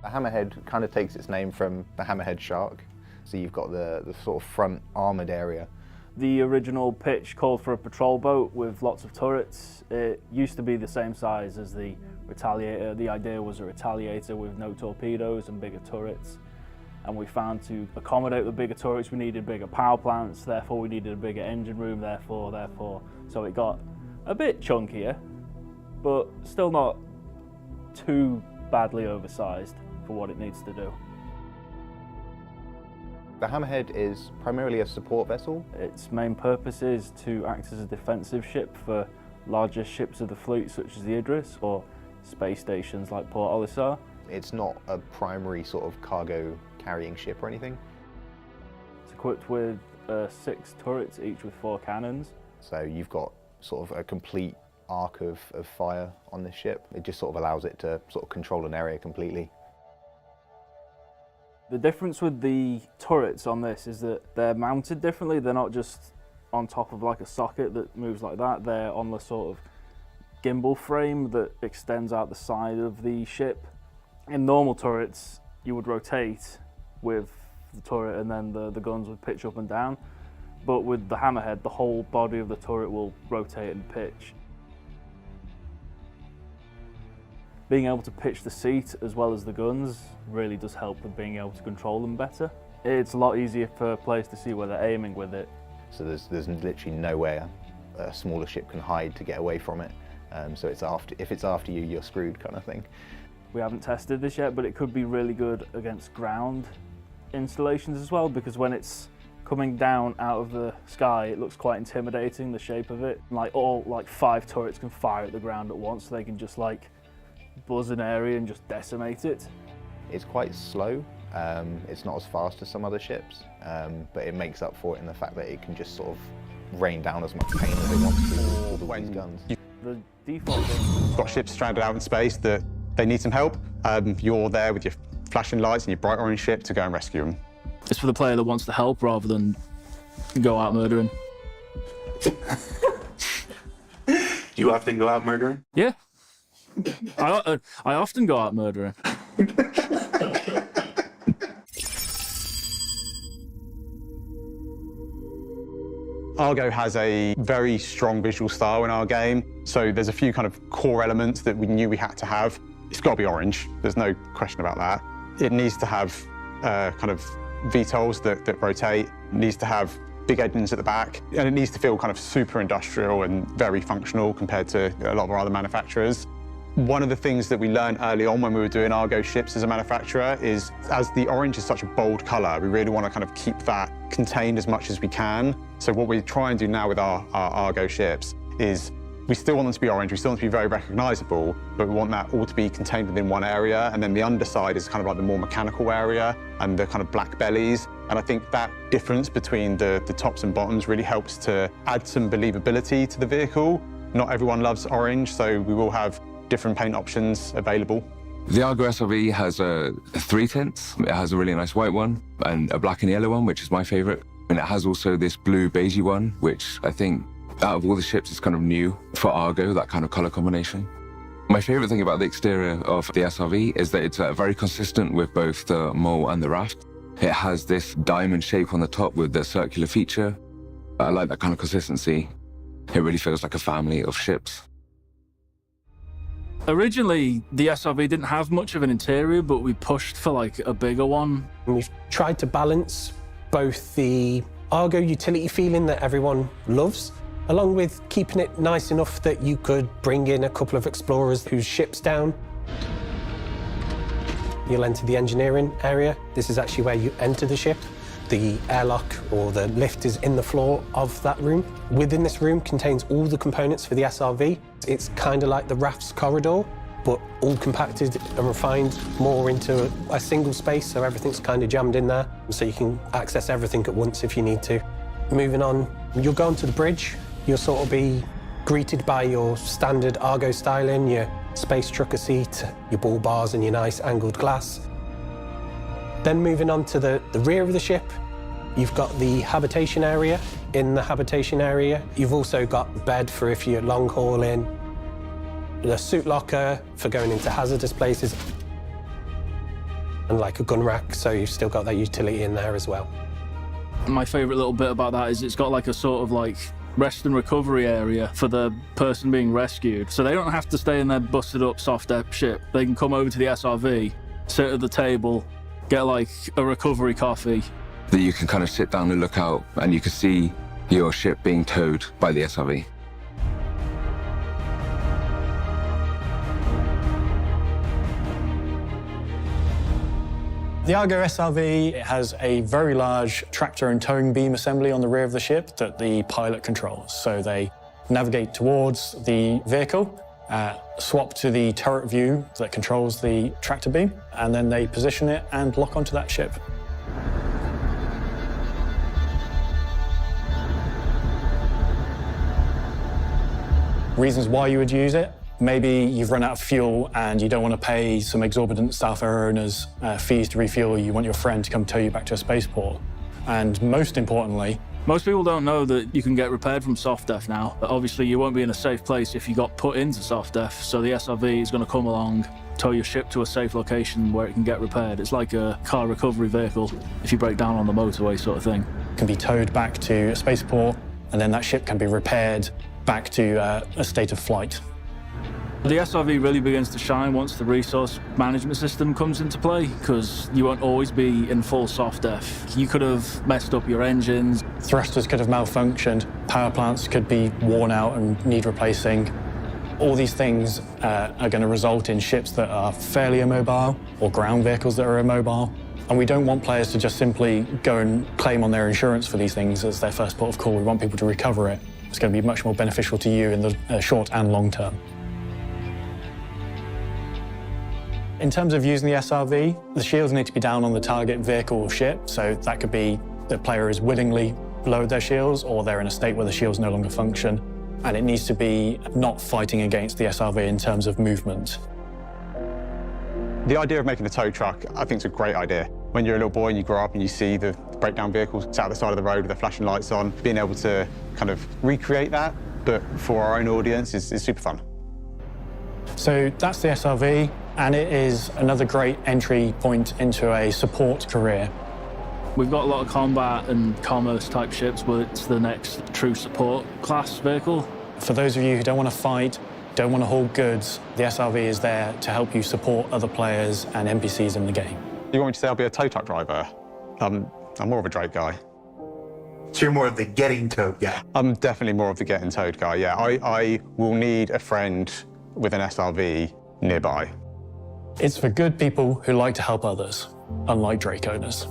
The Hammerhead kind of takes its name from the Hammerhead shark. So you've got the sort of front armoured area. The original pitch called for a patrol boat with lots of turrets. It used to be the same size as the Retaliator. The idea was a Retaliator with no torpedoes and bigger turrets. And we found to accommodate the bigger turrets, we needed bigger power plants, therefore we needed a bigger engine room, therefore. So it got a bit chunkier, but still not too badly oversized for what it needs to do. The Hammerhead is primarily a support vessel. Its main purpose is to act as a defensive ship for larger ships of the fleet such as the Idris or space stations like Port Olisar. It's not a primary sort of cargo carrying ship or anything. It's equipped with 6 turrets, each with 4 cannons. So you've got sort of a complete arc of fire on this ship. It just sort of allows it to sort of control an area completely. The difference with the turrets on this is that they're mounted differently. They're not just on top of like a socket that moves like that. They're on the sort of gimbal frame that extends out the side of the ship. In normal turrets, you would rotate with the turret and then the guns would pitch up and down. But with the Hammerhead, the whole body of the turret will rotate and pitch. Being able to pitch the seat as well as the guns really does help with being able to control them better. It's a lot easier for players to see where they're aiming with it. So there's literally nowhere a smaller ship can hide to get away from it. So if it's after you, you're screwed kind of thing. We haven't tested this yet, but it could be really good against ground installations as well, because when it's Coming down out of the sky, it looks quite intimidating, the shape of it. Like 5 turrets can fire at the ground at once, so they can just like buzz an area and just decimate it. It's quite slow. It's not as fast as some other ships, but it makes up for it in the fact that it can just sort of rain down as much pain as it wants to with all these guns. The default got ships stranded out in space that they need some help. You're there with your flashing lights and your bright orange ship to go and rescue them. It's for the player that wants to help rather than go out murdering. You often go out murdering? Yeah. I often go out murdering. Argo has a very strong visual style in our game, so there's a few kind of core elements that we knew we had to have. It's got to be orange, there's no question about that. It needs to have kind of VTOLs that rotate, it needs to have big engines at the back, and it needs to feel kind of super industrial and very functional compared to a lot of our other manufacturers. One of the things that we learned early on when we were doing Argo ships as a manufacturer is, as the orange is such a bold colour, we really want to kind of keep that contained as much as we can. So what we try and do now with our Argo ships is we still want them to be orange, we still want them to be very recognisable, but we want that all to be contained within one area, and then the underside is kind of like the more mechanical area and the kind of black bellies. And I think that difference between the tops and bottoms really helps to add some believability to the vehicle. Not everyone loves orange, so we will have different paint options available. The Argo SRV has 3 tints. It has a really nice white one and a black and yellow one, which is my favourite. And it has also this blue beigey one, which I think out of all the ships is kind of new for Argo, that kind of colour combination. My favourite thing about the exterior of the SRV is that it's very consistent with both the mole and the raft. It has this diamond shape on the top with the circular feature. I like that kind of consistency. It really feels like a family of ships. Originally, the SRV didn't have much of an interior, but we pushed for like a bigger one. We've tried to balance both the Argo utility feeling that everyone loves, along with keeping it nice enough that you could bring in a couple of explorers whose ship's down. You'll enter the engineering area. This is actually where you enter the ship. The airlock or the lift is in the floor of that room. Within this room contains all the components for the SRV. It's kind of like the RAF's corridor, but all compacted and refined more into a single space, so everything's kind of jammed in there, so you can access everything at once if you need to. Moving on, you'll go onto the bridge. You'll sort of be greeted by your standard Argo styling, your space trucker seat, your ball bars and your nice angled glass. Then moving on to the rear of the ship, you've got the habitation area. In the habitation area, you've also got a bed for if you're long hauling, the suit locker for going into hazardous places, and like a gun rack, so you've still got that utility in there as well. My favourite little bit about that is it's got like a sort of like rest and recovery area for the person being rescued. So they don't have to stay in their busted up soft depth ship. They can come over to the SRV, sit at the table, get like a recovery coffee. That you can kind of sit down and look out and you can see your ship being towed by the SRV. The Argo SRV has a very large tractor and towing beam assembly on the rear of the ship that the pilot controls. So they navigate towards the vehicle, swap to the turret view that controls the tractor beam, and then they position it and lock onto that ship. Reasons why you would use it. Maybe you've run out of fuel and you don't want to pay some exorbitant staff owners fees to refuel. You want your friend to come tow you back to a spaceport. And most importantly, most people don't know that you can get repaired from soft def now. Obviously, you won't be in a safe place if you got put into soft def, so the SRV is going to come along, tow your ship to a safe location where it can get repaired. It's like a car recovery vehicle if you break down on the motorway sort of thing. It can be towed back to a spaceport, and then that ship can be repaired back to a state of flight. The SRV really begins to shine once the resource management system comes into play, because you won't always be in full soft def. You could have messed up your engines. Thrusters could have malfunctioned. Power plants could be worn out and need replacing. All these things are going to result in ships that are fairly immobile, or ground vehicles that are immobile. And we don't want players to just simply go and claim on their insurance for these things as their first port of call. We want people to recover it. It's going to be much more beneficial to you in the short and long term. In terms of using the SRV, the shields need to be down on the target vehicle or ship, so that could be the player has willingly lowered their shields or they're in a state where the shields no longer function, and it needs to be not fighting against the SRV in terms of movement. The idea of making a tow truck, I think, is a great idea. When you're a little boy and you grow up and you see the breakdown vehicles sat at the side of the road with the flashing lights on, being able to kind of recreate that, but for our own audience, is super fun. So that's the SRV, and it is another great entry point into a support career. We've got a lot of combat and commerce type ships, but it's the next true support class vehicle. For those of you who don't want to fight, don't want to haul goods, the SRV is there to help you support other players and NPCs in the game. You want me to say I'll be a tow truck driver? I'm more of a Drake guy. So you're more of the getting towed guy? I'm definitely more of the getting towed guy, yeah. I will need a friend with an SRV nearby. It's for good people who like to help others, unlike Drake owners.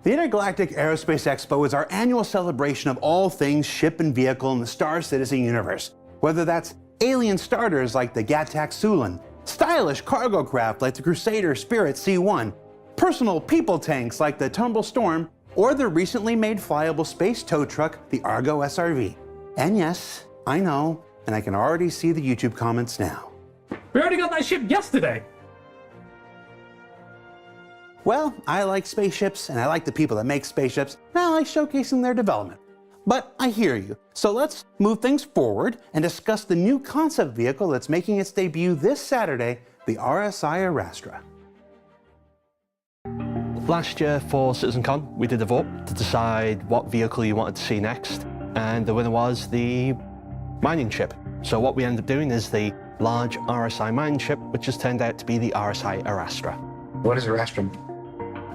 The Intergalactic Aerospace Expo is our annual celebration of all things ship and vehicle in the Star Citizen universe. Whether that's alien starters like the Gattac Sulin, stylish cargo craft like the Crusader Spirit C1, personal people tanks like the Tumble Storm, or the recently made flyable space tow truck, the Argo SRV. And yes, I know, and I can already see the YouTube comments now. We already got that ship yesterday. Well, I like spaceships, and I like the people that make spaceships, and I like showcasing their development. But I hear you, so let's move things forward and discuss the new concept vehicle that's making its debut this Saturday, the RSI Arastra. Last year for CitizenCon, we did a vote to decide what vehicle you wanted to see next, and the winner was the mining ship. So what we ended up doing is the large RSI mining ship, which has turned out to be the RSI Arastra. What is Arastra?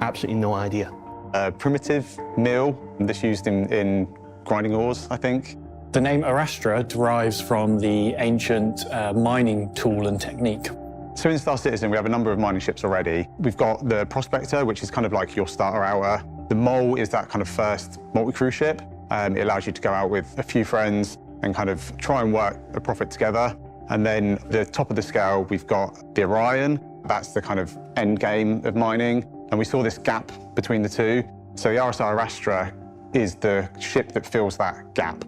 Absolutely no idea. A primitive mill that's used in grinding ores, I think. The name Arastra derives from the ancient mining tool and technique. So in Star Citizen, we have a number of mining ships already. We've got the Prospector, which is kind of like your starter outer. The Mole is that kind of first multi-crew ship. It allows you to go out with a few friends and kind of try and work a profit together. And then the top of the scale, we've got the Orion. That's the kind of end game of mining. And we saw this gap between the two. So the RSI Arastra is the ship that fills that gap.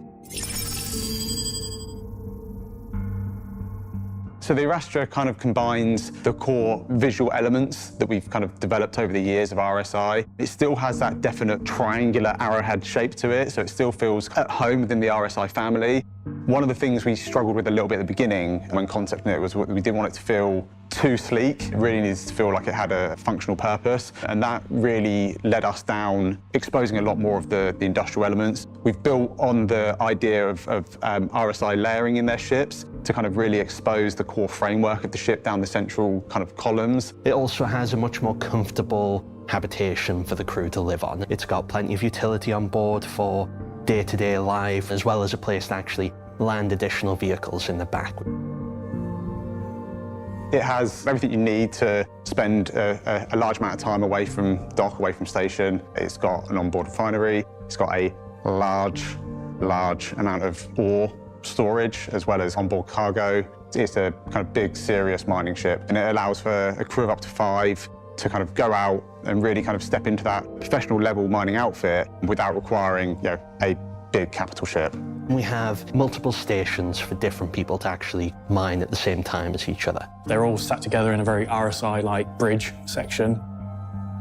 So the Arastra kind of combines the core visual elements that we've kind of developed over the years of RSI. It still has that definite triangular arrowhead shape to it, so it still feels at home within the RSI family. One of the things we struggled with a little bit at the beginning when concepting it was we didn't want it to feel too sleek. It really needs to feel like it had a functional purpose, and that really led us down exposing a lot more of the industrial elements. We've built on the idea of RSI layering in their ships to kind of really expose the core framework of the ship down the central kind of columns. It also has a much more comfortable habitation for the crew to live on. It's got plenty of utility on board for day-to-day life, as well as a place to actually land additional vehicles in the back. It has everything you need to spend a large amount of time away from dock, away from station. It's got an onboard refinery. It's got a large amount of ore storage, as well as onboard cargo. It's a kind of big, serious mining ship, and it allows for a crew of up to 5 to kind of go out and really kind of step into that professional level mining outfit without requiring, you know, a big capital ship. We have multiple stations for different people to actually mine at the same time as each other. They're all sat together in a very RSI-like bridge section.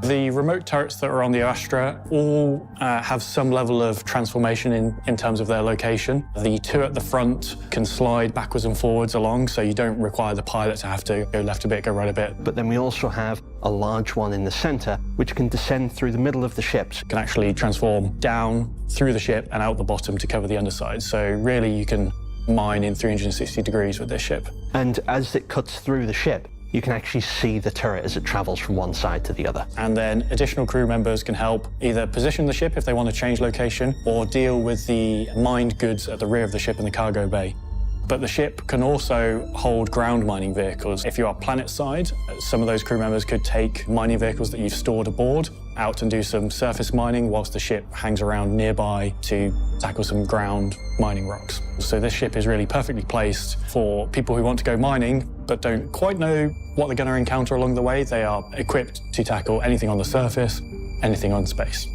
The remote turrets that are on the Arastra all have some level of transformation in terms of their location. The 2 at the front can slide backwards and forwards along, so you don't require the pilot to have to go left a bit, go right a bit. But then we also have a large one in the center, which can descend through the middle of the ships. Can actually transform down through the ship and out the bottom to cover the underside. So really you can mine in 360 degrees with this ship. And as it cuts through the ship, you can actually see the turret as it travels from one side to the other. And then additional crew members can help either position the ship if they want to change location, or deal with the mined goods at the rear of the ship in the cargo bay. But the ship can also hold ground mining vehicles. If you are planet side, some of those crew members could take mining vehicles that you've stored aboard out and do some surface mining whilst the ship hangs around nearby to tackle some ground mining rocks. So this ship is really perfectly placed for people who want to go mining but don't quite know what they're going to encounter along the way. They are equipped to tackle anything on the surface, anything on space.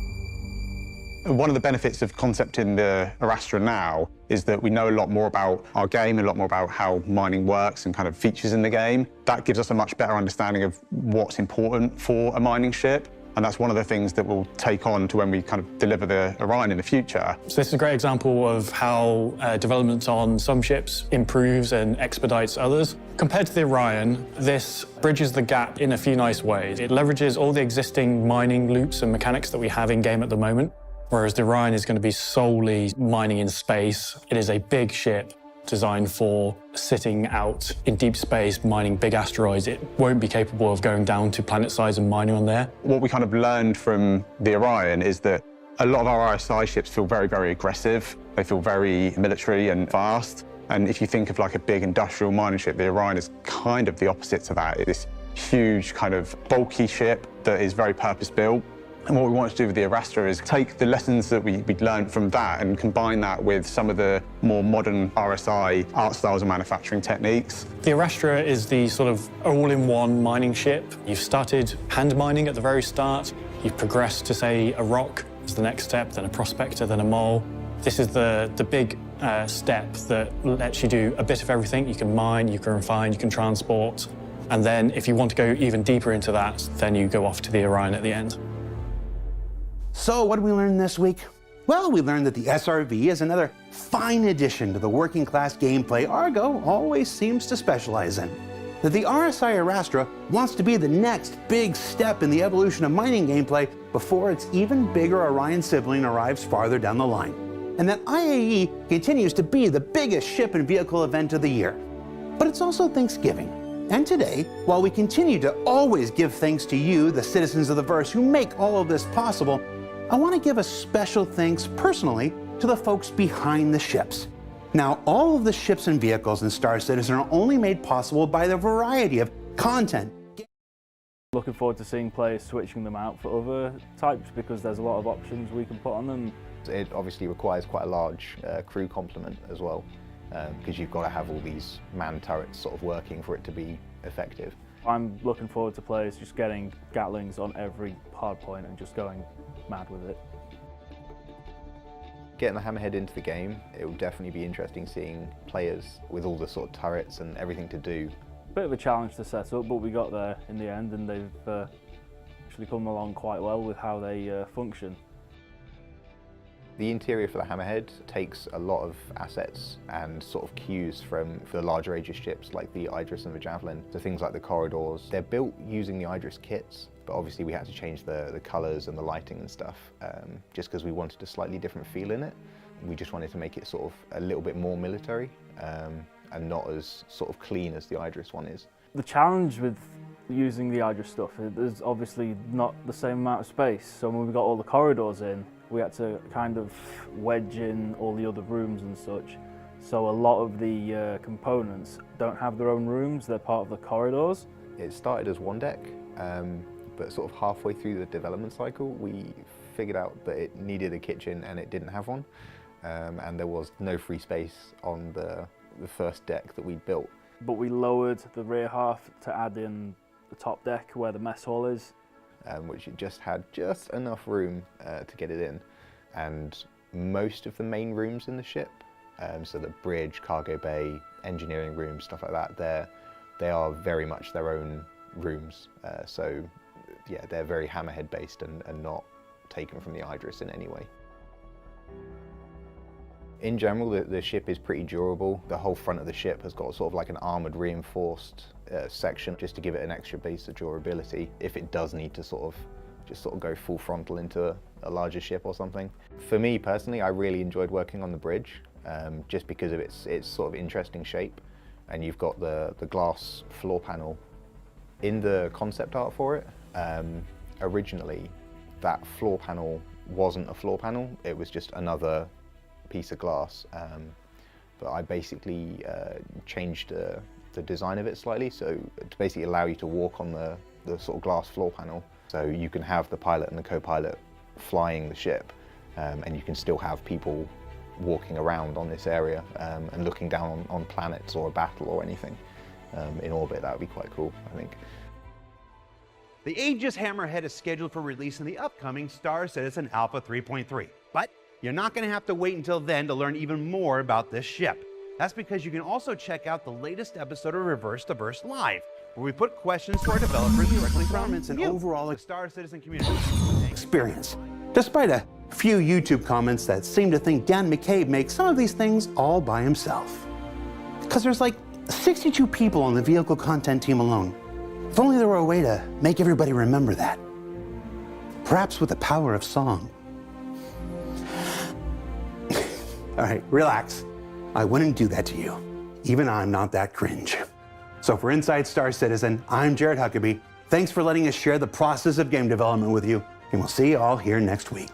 One of the benefits of concepting the Arastra now is that we know a lot more about our game, a lot more about how mining works and kind of features in the game. That gives us a much better understanding of what's important for a mining ship. And that's one of the things that we'll take on to when we kind of deliver the Orion in the future. So this is a great example of how development on some ships improves and expedites others. Compared to the Orion, this bridges the gap in a few nice ways. It leverages all the existing mining loops and mechanics that we have in-game at the moment, whereas the Orion is going to be solely mining in space. It is a big ship designed for sitting out in deep space, mining big asteroids. It won't be capable of going down to planet size and mining on there. What we kind of learned from the Orion is that a lot of our RSI ships feel very, very aggressive. They feel very military and fast. And if you think of like a big industrial mining ship, the Orion is kind of the opposite to that. It's this huge kind of bulky ship that is very purpose-built. And what we want to do with the Arastra is take the lessons that we'd learned from that and combine that with some of the more modern RSI art styles and manufacturing techniques. The Arastra is the sort of all-in-one mining ship. You've started hand mining at the very start. You've progressed to, say, a rock as the next step, then a prospector, then a mole. This is the big step that lets you do a bit of everything. You can mine, you can refine, you can transport. And then if you want to go even deeper into that, then you go off to the Orion at the end. So what did we learn this week? Well, we learned that the SRV is another fine addition to the working class gameplay Argo always seems to specialize in. That the RSI Arastra wants to be the next big step in the evolution of mining gameplay before its even bigger Orion sibling arrives farther down the line. And that IAE continues to be the biggest ship and vehicle event of the year. But it's also Thanksgiving. And today, while we continue to always give thanks to you, the citizens of the verse who make all of this possible, I want to give a special thanks personally to the folks behind the ships. Now, all of the ships and vehicles in Star Citizen are only made possible by the variety of content. Looking forward to seeing players switching them out for other types because there's a lot of options we can put on them. It obviously requires quite a large crew complement as well, because you've got to have all these manned turrets sort of working for it to be effective. I'm looking forward to players just getting Gatlings on every hard point and just going mad with it. Getting the Hammerhead into the game, it will definitely be interesting seeing players with all the sort of turrets and everything to do. Bit of a challenge to set up, but we got there in the end and they've actually come along quite well with how they function. The interior for the Hammerhead takes a lot of assets and sort of cues for the larger Aegis ships like the Idris and the Javelin. So things like the corridors, they're built using the Idris kits, but obviously we had to change the colours and the lighting and stuff just because we wanted a slightly different feel in it. We just wanted to make it sort of a little bit more military and not as sort of clean as the Idris one is. The challenge with using the Idris stuff, there's obviously not the same amount of space, so when we got all the corridors in, we had to kind of wedge in all the other rooms and such. So a lot of the components don't have their own rooms, they're part of the corridors. It started as one deck, but sort of halfway through the development cycle, we figured out that it needed a kitchen and it didn't have one. And there was no free space on the first deck that we built. But we lowered the rear half to add in the top deck where the mess hall is. Which it just had just enough room to get it in. And most of the main rooms in the ship, so the bridge, cargo bay, engineering rooms, stuff like that, they are very much their own rooms. So yeah, they're very Hammerhead based and not taken from the Idris in any way. In general, the ship is pretty durable. The whole front of the ship has got sort of like an armoured reinforced section just to give it an extra base of durability if it does need to sort of go full frontal into a larger ship or something. For me personally, I really enjoyed working on the bridge just because of its sort of interesting shape, and you've got the glass floor panel. In the concept art for it, originally that floor panel wasn't a floor panel, it was just another piece of glass. but I basically changed the design of it slightly, so to basically allow you to walk on the sort of glass floor panel. So you can have the pilot and the co-pilot flying the ship, and you can still have people walking around on this area and looking down on planets or a battle or anything in orbit. That would be quite cool, I think. The Aegis Hammerhead is scheduled for release in the upcoming Star Citizen Alpha 3.3, but you're not going to have to wait until then to learn even more about this ship. That's because you can also check out the latest episode of Reverse to Verse Live, where we put questions to our developers directly from an overall Star Citizen community experience. Despite a few YouTube comments that seem to think Dan McCabe makes some of these things all by himself. Because there's like 62 people on the vehicle content team alone. If only there were a way to make everybody remember that. Perhaps with the power of song. All right, relax. I wouldn't do that to you. Even I'm not that cringe. So for Inside Star Citizen, I'm Jared Huckabee. Thanks for letting us share the process of game development with you, and we'll see you all here next week.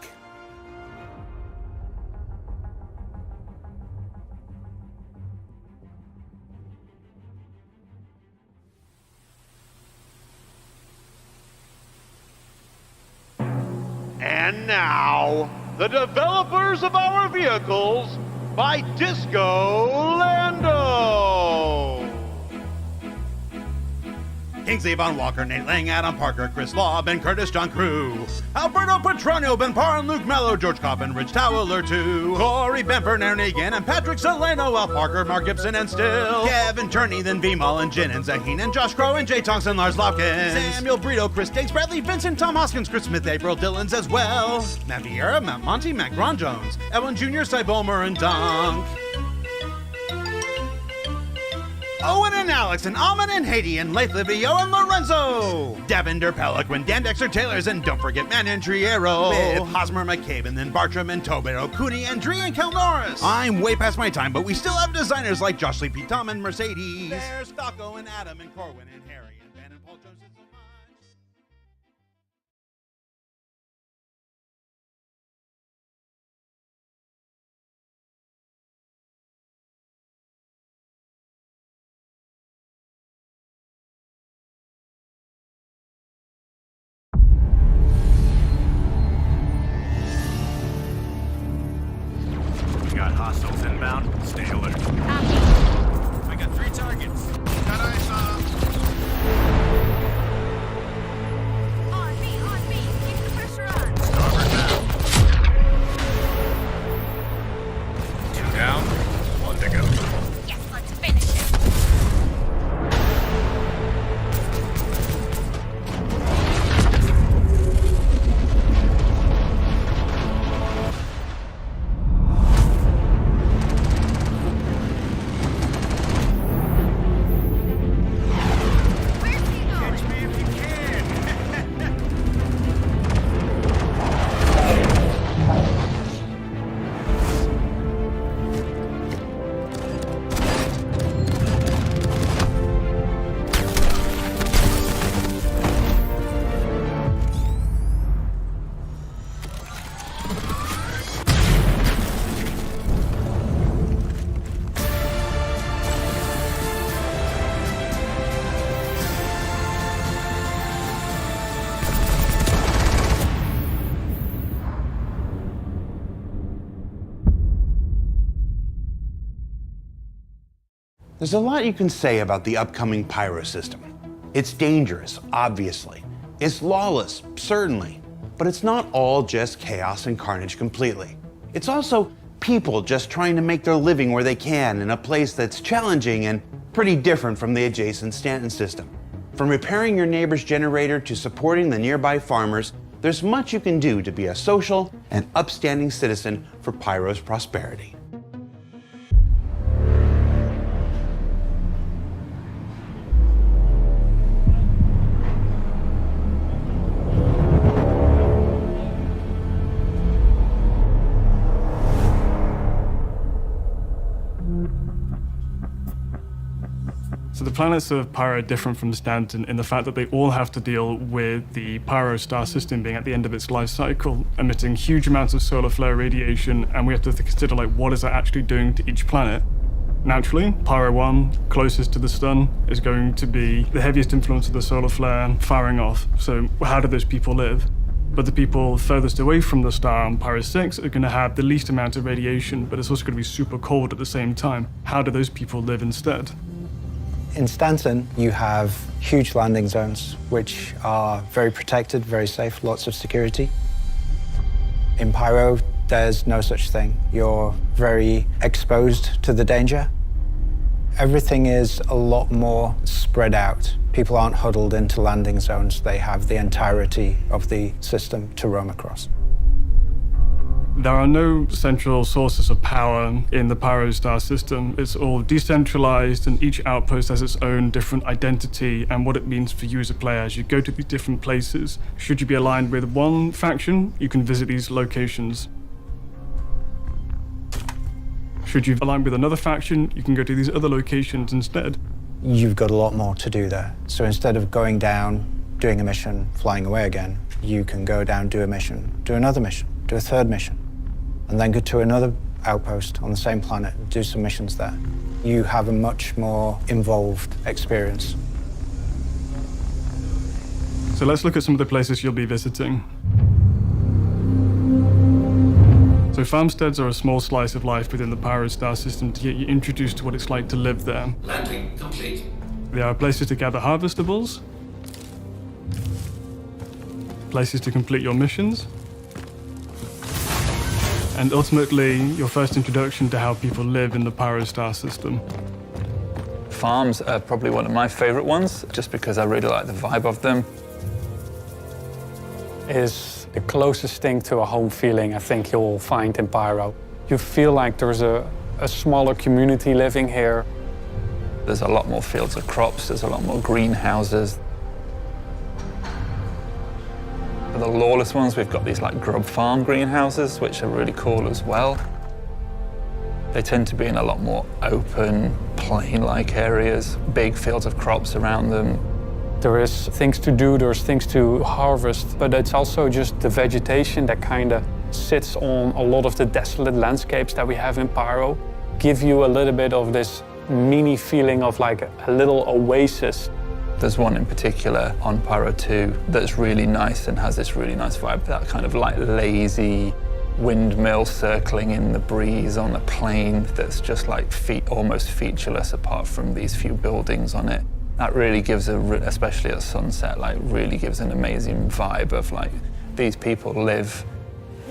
And now, the developers of our vehicles by Disco Lando. Kingsley Von Walker, Nate Lang, Adam Parker, Chris Law, Ben Curtis, John Crew, Alberto Petronio, Ben Parr, Luke Mello, George Coppin, Rich Towler, too, Corey Benford, Aaron Egan, and Patrick Solano, Al Parker, Mark Gibson, and Still, Kevin Turney, then Vimal, and Jin, and Zaheen, and Josh Crow, and Jay Thompson, Lars Lopkins, Samuel Brito, Chris Diggs, Bradley Vincent, Tom Hoskins, Chris Smith, April Dillons as well, Matt Vieira, Matt Monty, Matt Gron Jones, Evan Jr., Cy Bulmer, and Dunk. Owen and Alex and Alman and Haiti and Leith Livio and Lorenzo. Davinder Peliquin, Dan Dexter Taylors, and don't forget Manon Triero. With Hosmer McCabe and then Bartram and Tobero, Cooney and Dree and Kel Norris. I'm way past my time, but we still have designers like Josh Lee P. Tom and Mercedes. There's Falco and Adam and Corwin and Harry and Ben and Paul Jones and so much. Hostiles inbound. Stay alert. I got 3 targets. Got eyes on them. On me. Keep the pressure on. Starboard down. 2 down. 1 to go. Yes, let's finish it. There's a lot you can say about the upcoming Pyro system. It's dangerous, obviously. It's lawless, certainly. But it's not all just chaos and carnage completely. It's also people just trying to make their living where they can in a place that's challenging and pretty different from the adjacent Stanton system. From repairing your neighbor's generator to supporting the nearby farmers, there's much you can do to be a social and upstanding citizen for Pyro's prosperity. So the planets of Pyro are different from Stanton in the fact that they all have to deal with the Pyro star system being at the end of its life cycle, emitting huge amounts of solar flare radiation, and we have to consider, like, what is that actually doing to each planet? Naturally, Pyro 1, closest to the sun, is going to be the heaviest influence of the solar flare firing off. So how do those people live? But the people furthest away from the star on Pyro 6 are going to have the least amount of radiation, but it's also going to be super cold at the same time. How do those people live instead? In Stanton, you have huge landing zones, which are very protected, very safe, lots of security. In Pyro, there's no such thing. You're very exposed to the danger. Everything is a lot more spread out. People aren't huddled into landing zones. They have the entirety of the system to roam across. There are no central sources of power in the Pyro star system. It's all decentralized, and each outpost has its own different identity and what it means for you as a player as you go to these different places. Should you be aligned with one faction, you can visit these locations. Should you align with another faction, you can go to these other locations instead. You've got a lot more to do there. So instead of going down, doing a mission, flying away again, you can go down, do a mission, do another mission, do a third mission, and then go to another outpost on the same planet, do some missions there. You have a much more involved experience. So let's look at some of the places you'll be visiting. So farmsteads are a small slice of life within the Pyro star system to get you introduced to what it's like to live there. Landing complete. There are places to gather harvestables, places to complete your missions, and ultimately your first introduction to how people live in the Pyro star system. Farms are probably one of my favorite ones, just because I really like the vibe of them. Is the closest thing to a home feeling I think you'll find in Pyro. You feel like there's a smaller community living here. There's a lot more fields of crops, there's a lot more greenhouses. For the lawless ones, we've got these like grub farm greenhouses, which are really cool as well. They tend to be in a lot more open, plain-like areas, big fields of crops around them. There is things to do, there's things to harvest, but it's also just the vegetation that kind of sits on a lot of the desolate landscapes that we have in Pyro. Give you a little bit of this mini feeling of like a little oasis. There's one in particular on Pyro 2 that's really nice and has this really nice vibe, that kind of like lazy windmill circling in the breeze on a plain that's just like almost featureless apart from these few buildings on it. That really gives especially at sunset, like really gives an amazing vibe of like, these people live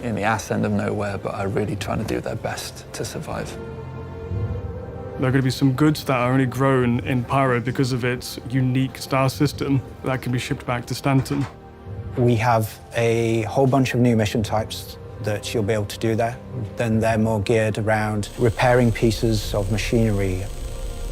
in the ass end of nowhere, but are really trying to do their best to survive. There are going to be some goods that are only grown in Pyro because of its unique star system that can be shipped back to Stanton. We have a whole bunch of new mission types that you'll be able to do there. Then they're more geared around repairing pieces of machinery.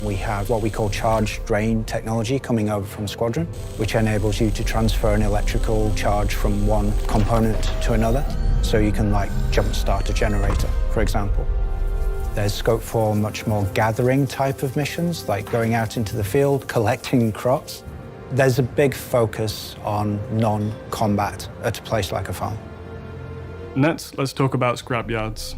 We have what we call charge drain technology coming over from Squadron, which enables you to transfer an electrical charge from one component to another. So you can like jump-start a generator, for example. There's scope for much more gathering type of missions, like going out into the field, collecting crops. There's a big focus on non-combat at a place like a farm. Next, let's talk about scrapyards.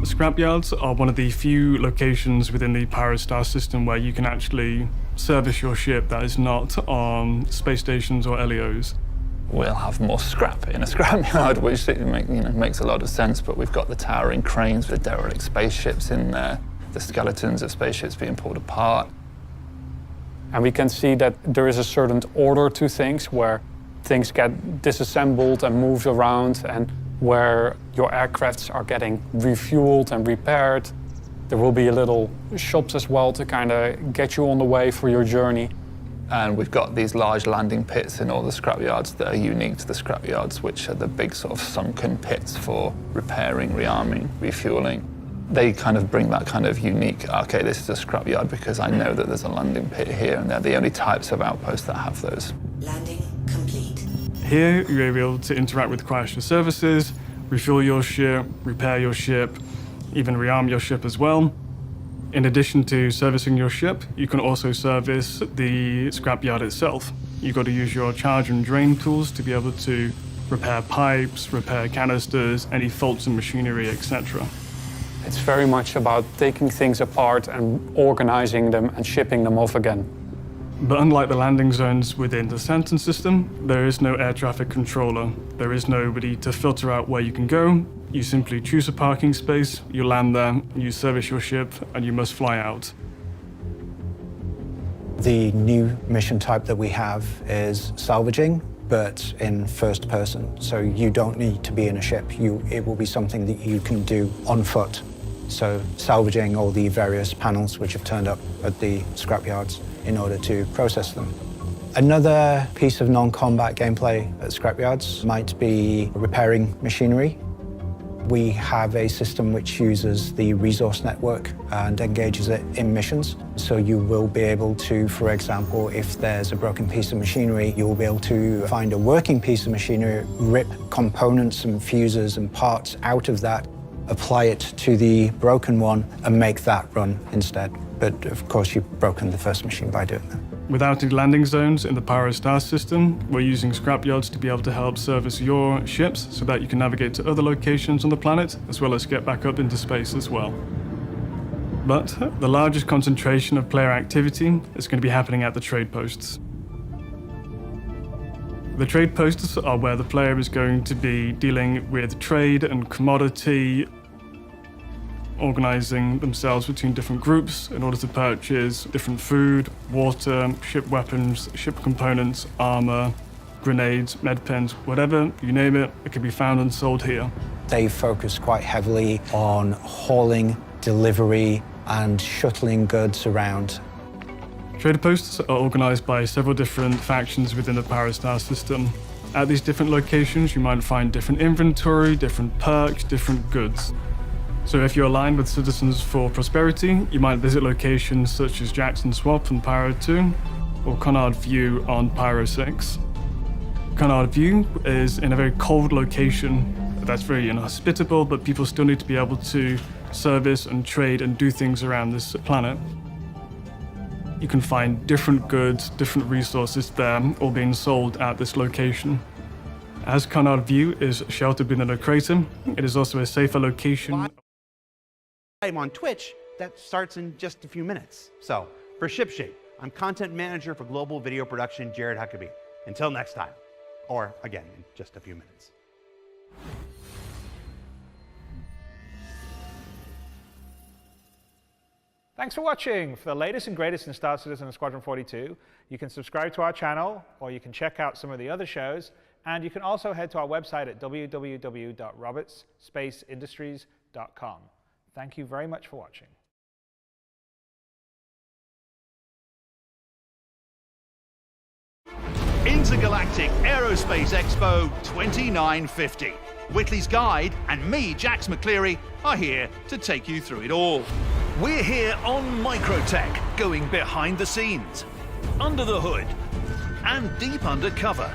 The scrapyards are one of the few locations within the Pyro star system where you can actually service your ship that is not on space stations or LEOs. We'll have more scrap in a scrapyard, which makes a lot of sense, but we've got the towering cranes with derelict spaceships in there, the skeletons of spaceships being pulled apart. And we can see that there is a certain order to things where things get disassembled and moved around, and where your aircrafts are getting refueled and repaired. There will be little shops as well to kind of get you on the way for your journey. And we've got these large landing pits in all the scrapyards that are unique to the scrapyards, which are the big sort of sunken pits for repairing, rearming, refueling. They kind of bring that kind of unique, okay, this is a scrapyard because I know that there's a landing pit here, and they're the only types of outposts that have those. Landing complete. Here, you're able to interact with Chrysler services, refuel your ship, repair your ship, even rearm your ship as well. In addition to servicing your ship, you can also service the scrapyard itself. You've got to use your charge and drain tools to be able to repair pipes, repair canisters, any faults in machinery, etc. It's very much about taking things apart and organizing them and shipping them off again. But unlike the landing zones within the Sentinel system, there is no air traffic controller. There is nobody to filter out where you can go. You simply choose a parking space, you land there, you service your ship, and you must fly out. The new mission type that we have is salvaging, but in first person. So you don't need to be in a ship. It will be something that you can do on foot. So salvaging all the various panels which have turned up at the scrapyards in order to process them. Another piece of non-combat gameplay at scrapyards might be repairing machinery. We have a system which uses the resource network and engages it in missions. So you will be able to, for example, if there's a broken piece of machinery, you will be able to find a working piece of machinery, rip components and fuses and parts out of that, apply it to the broken one and make that run instead. But of course you've broken the first machine by doing that. Without any landing zones in the Pyro Star system, we're using scrapyards to be able to help service your ships so that you can navigate to other locations on the planet, as well as get back up into space as well. But the largest concentration of player activity is going to be happening at the trade posts. The trade posts are where the player is going to be dealing with trade and commodity, organizing themselves between different groups in order to purchase different food, water, ship weapons, ship components, armor, grenades, med pens, whatever, you name it, it can be found and sold here. They focus quite heavily on hauling, delivery, and shuttling goods around. Trade posts are organized by several different factions within the Pyrostar system. At these different locations, you might find different inventory, different perks, different goods. So if you're aligned with Citizens for Prosperity, you might visit locations such as Jackson Swap on Pyro 2 or Conard View on Pyro 6. Conard View is in a very cold location that's very inhospitable, but people still need to be able to service and trade and do things around this planet. You can find different goods, different resources there, all being sold at this location. As Conard View is sheltered within a crater, it is also a safer location. I'm on Twitch. That starts in just a few minutes. So, for ShipShape, I'm content manager for global video production, Jared Huckabee. Until next time, or again, in just a few minutes. Thanks for watching. For the latest and greatest in Star Citizen and Squadron 42, you can subscribe to our channel, or you can check out some of the other shows, and you can also head to our website at www.robertspaceindustries.com. Thank you very much for watching. Intergalactic Aerospace Expo 2950. Whitley's Guide and me, Jax McCleary, are here to take you through it all. We're here on Microtech, going behind the scenes, under the hood, and deep undercover,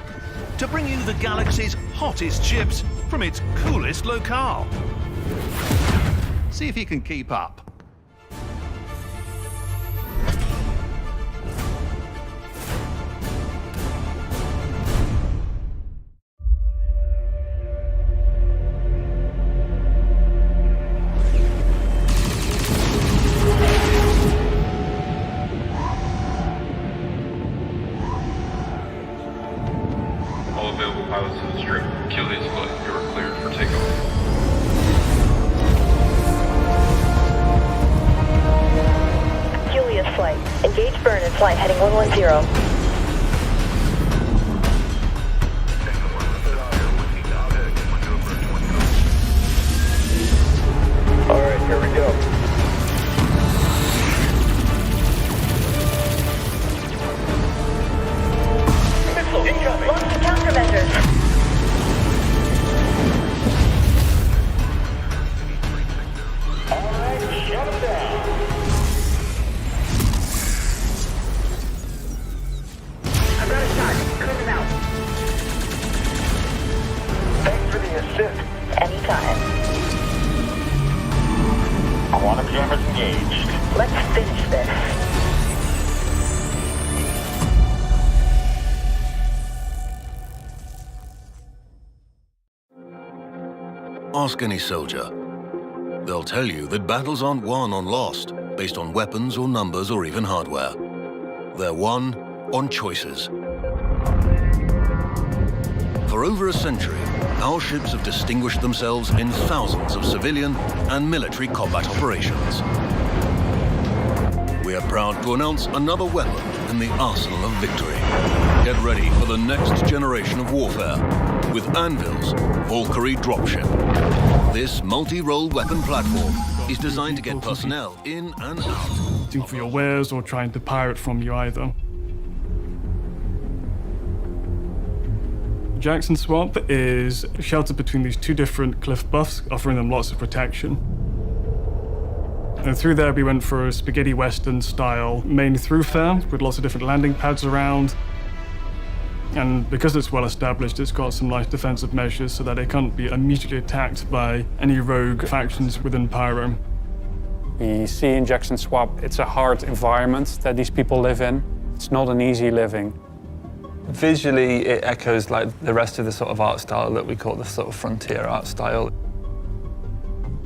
to bring you the galaxy's hottest ships from its coolest locale. See if you can keep up. All available pilots to the strip. Kill these flight. You are cleared for takeoff. Julius flight. Engage burn in flight heading 110. All right, here we go. Missile incoming. Launch the countermeasures. All right, shut them down. I've got a shot. Clear them out. Thanks for the assist. Anytime. Quantum jammers engaged. Let's finish this. Ask any soldier. They'll tell you that battles aren't won or lost based on weapons or numbers or even hardware. They're won on choices. For over a century, our ships have distinguished themselves in thousands of civilian and military combat operations. We are proud to announce another weapon in the arsenal of victory. Get ready for the next generation of warfare with Anvil's Valkyrie dropship. This multi-role weapon platform is designed to get personnel in and out. Looking for your wares or trying to pirate from you either. Jackson Swamp is sheltered between these two different cliff bluffs, offering them lots of protection. And through there we went for a spaghetti western style main thoroughfare with lots of different landing pads around. And because it's well established, it's got some nice defensive measures so that it can't be immediately attacked by any rogue factions within Pyro. We see in Jackson Swamp, it's a hard environment that these people live in. It's not an easy living. Visually, it echoes like the rest of the sort of art style that we call the sort of frontier art style.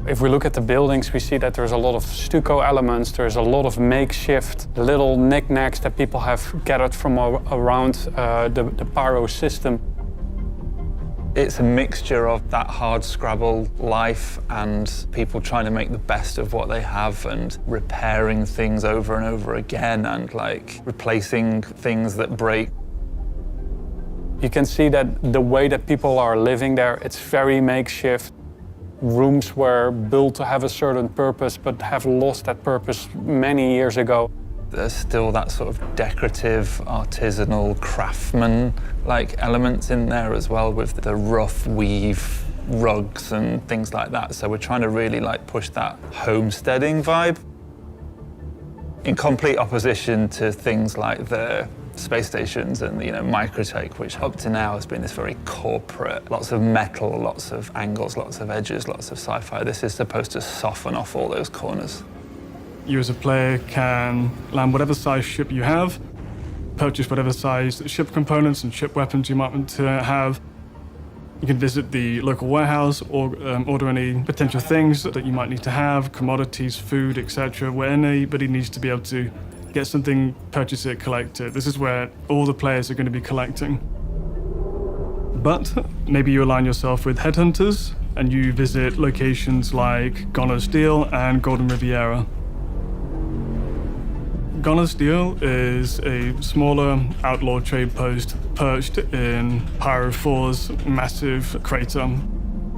If we look at the buildings, we see that there's a lot of stucco elements, there's a lot of makeshift little knickknacks that people have gathered from around the Pyro system. It's a mixture of that hard Scrabble life and people trying to make the best of what they have and repairing things over and over again and like replacing things that break. You can see that the way that people are living there, it's very makeshift. Rooms were built to have a certain purpose, but have lost that purpose many years ago. There's still that sort of decorative, artisanal, craftsman-like elements in there as well with the rough weave rugs and things like that. So we're trying to really like push that homesteading vibe in complete opposition to things like the space stations and, you know, Microtech, which up to now has been this very corporate, lots of metal, lots of angles, lots of edges, lots of sci-fi. This is supposed to soften off all those corners. You as a player can land whatever size ship you have, purchase whatever size ship components and ship weapons you might want to have. You can visit the local warehouse or order any potential things that you might need to have, commodities, food, etc. Where anybody needs to be able to get something, purchase it, collect it. This is where all the players are going to be collecting. But maybe you align yourself with headhunters and you visit locations like Gone of Steel and Golden Riviera. Gone of Steel is a smaller outlaw trade post perched in Pyro 4's massive crater.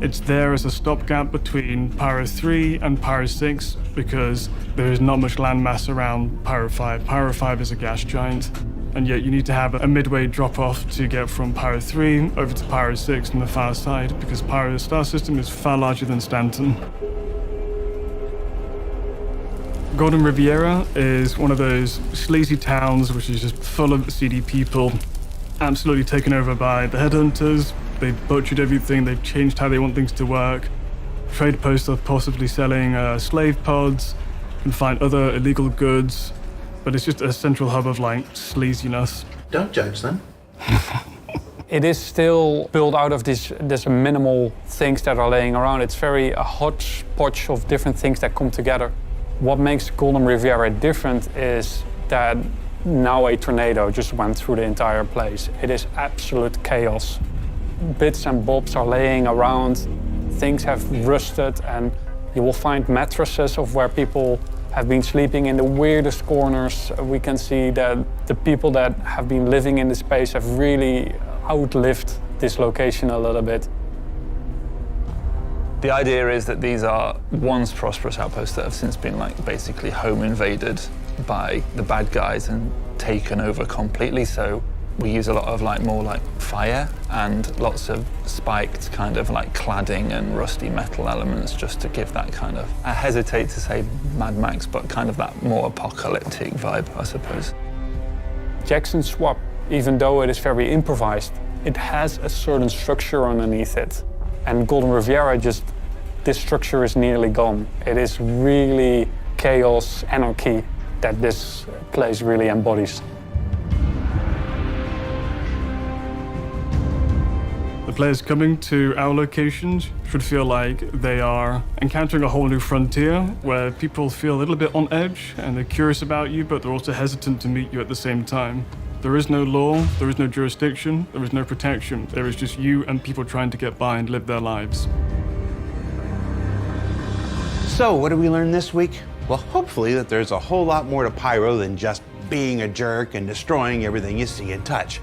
It's there as a stopgap between Pyro 3 and Pyro 6 because there is not much landmass around Pyro 5. Pyro 5 is a gas giant, and yet you need to have a midway drop-off to get from Pyro 3 over to Pyro 6 on the far side because Pyro's star system is far larger than Stanton. Golden Riviera is one of those sleazy towns which is just full of seedy people, absolutely taken over by the headhunters. They've butchered everything, they've changed how they want things to work. Trade posts are possibly selling slave pods and find other illegal goods, but it's just a central hub of like sleaziness. Don't judge them. It is still built out of this minimal things that are laying around. It's very a hodgepodge of different things that come together. What makes Golden Riviera different is that now a tornado just went through the entire place. It is absolute chaos. Bits and bobs are laying around, things have rusted, and you will find mattresses of where people have been sleeping in the weirdest corners. We can see that the people that have been living in the space have really outlived this location a little bit. The idea is that these are once prosperous outposts that have since been like basically home invaded by the bad guys and taken over completely. So we use a lot of like more like fire and lots of spiked kind of like cladding and rusty metal elements just to give that kind of, I hesitate to say Mad Max, but kind of that more apocalyptic vibe, I suppose. Jackson Swamp, even though it is very improvised, it has a certain structure underneath it. And Golden Riviera this structure is nearly gone. It is really chaos, anarchy that this place really embodies. The The players coming to our locations should feel like they are encountering a whole new frontier where people feel a little bit on edge and they're curious about you, but they're also hesitant to meet you at the same time. There is no law, there is no jurisdiction, there is no protection. There is just you and people trying to get by and live their lives. So, what did we learn this week? Well, hopefully that there's a whole lot more to Pyro than just being a jerk and destroying everything you see and touch.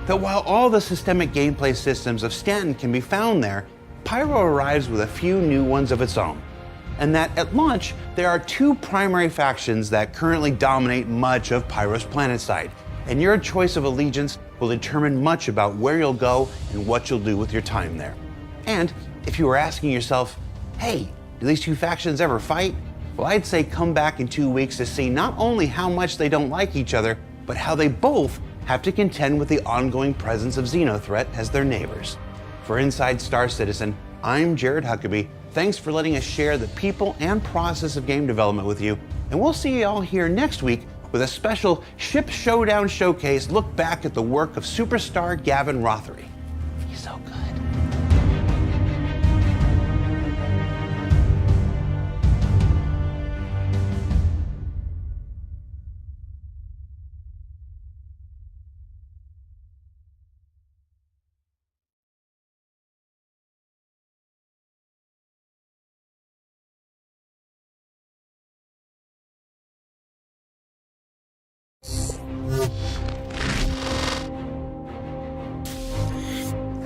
That while all the systemic gameplay systems of Stanton can be found there, Pyro arrives with a few new ones of its own. And that at launch, there are two primary factions that currently dominate much of Pyro's planetside. And your choice of allegiance will determine much about where you'll go and what you'll do with your time there. And if you were asking yourself, hey, do these two factions ever fight? Well, I'd say come back in 2 weeks to see not only how much they don't like each other, but how they both have to contend with the ongoing presence of Xenothreat as their neighbors. For Inside Star Citizen, I'm Jared Huckabee. Thanks for letting us share the people and process of game development with you. And we'll see you all here next week with a special Ship Showdown showcase look back at the work of superstar Gavin Rothery. He's so good.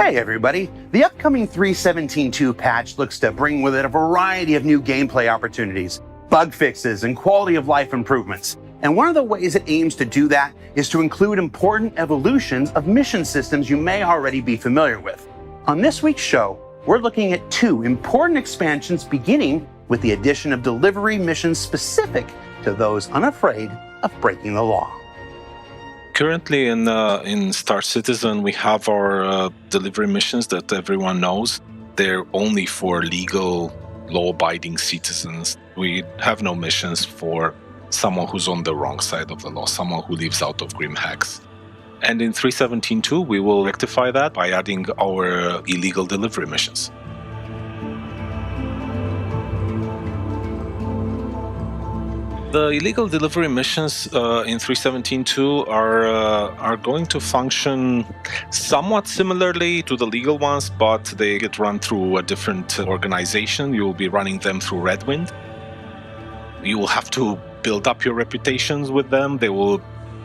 Hey everybody, the upcoming 3.17.2 patch looks to bring with it a variety of new gameplay opportunities, bug fixes, and quality of life improvements. And one of the ways it aims to do that is to include important evolutions of mission systems you may already be familiar with. On this week's show, we're looking at two important expansions, beginning with the addition of delivery missions specific to those unafraid of breaking the law. Currently in Star Citizen, we have our delivery missions that everyone knows. They're only for legal, law-abiding citizens. We have no missions for someone who's on the wrong side of the law, someone who lives out of Grim Hex. And in 3.17.2, we will rectify that by adding our illegal delivery missions. The illegal delivery missions in 3.17.2 are going to function somewhat similarly to the legal ones, but they get run through a different organization. You will be running them through Redwind. You will have to build up your reputations with them. They will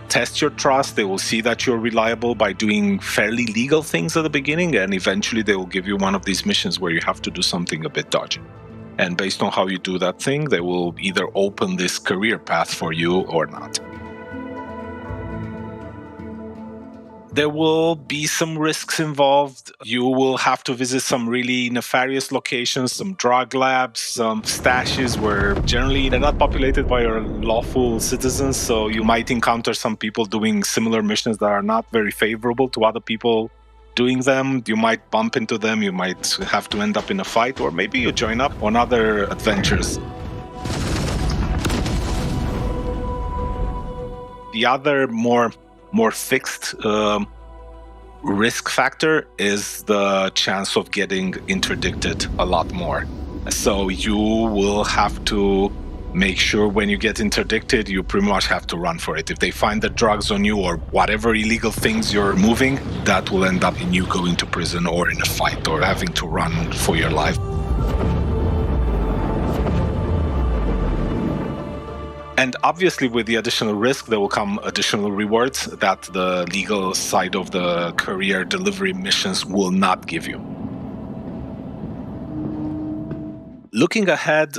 test your trust. They will see that you're reliable by doing fairly legal things at the beginning, and eventually they will give you one of these missions where you have to do something a bit dodgy. And based on how you do that thing, they will either open this career path for you or not. There will be some risks involved. You will have to visit some really nefarious locations, some drug labs, some stashes where generally they're not populated by your lawful citizens. So you might encounter some people doing similar missions that are not very favorable to other people doing them. You might bump into them, you might have to end up in a fight, or maybe you join up on other adventures. The other more fixed risk factor is the chance of getting interdicted a lot more. So you will have to make sure when you get interdicted, you pretty much have to run for it. If they find the drugs on you or whatever illegal things you're moving, that will end up in you going to prison or in a fight or having to run for your life. And obviously with the additional risk, there will come additional rewards that the legal side of the career delivery missions will not give you. Looking ahead,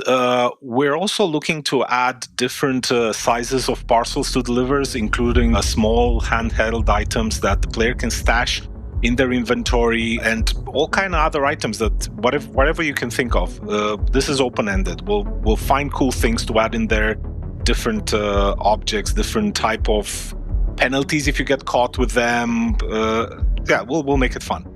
we're also looking to add different sizes of parcels to delivers, including small handheld items that the player can stash in their inventory and all kind of other items that whatever you can think of. This is open-ended. We'll find cool things to add in there, different objects, different type of penalties if you get caught with them. We'll make it fun.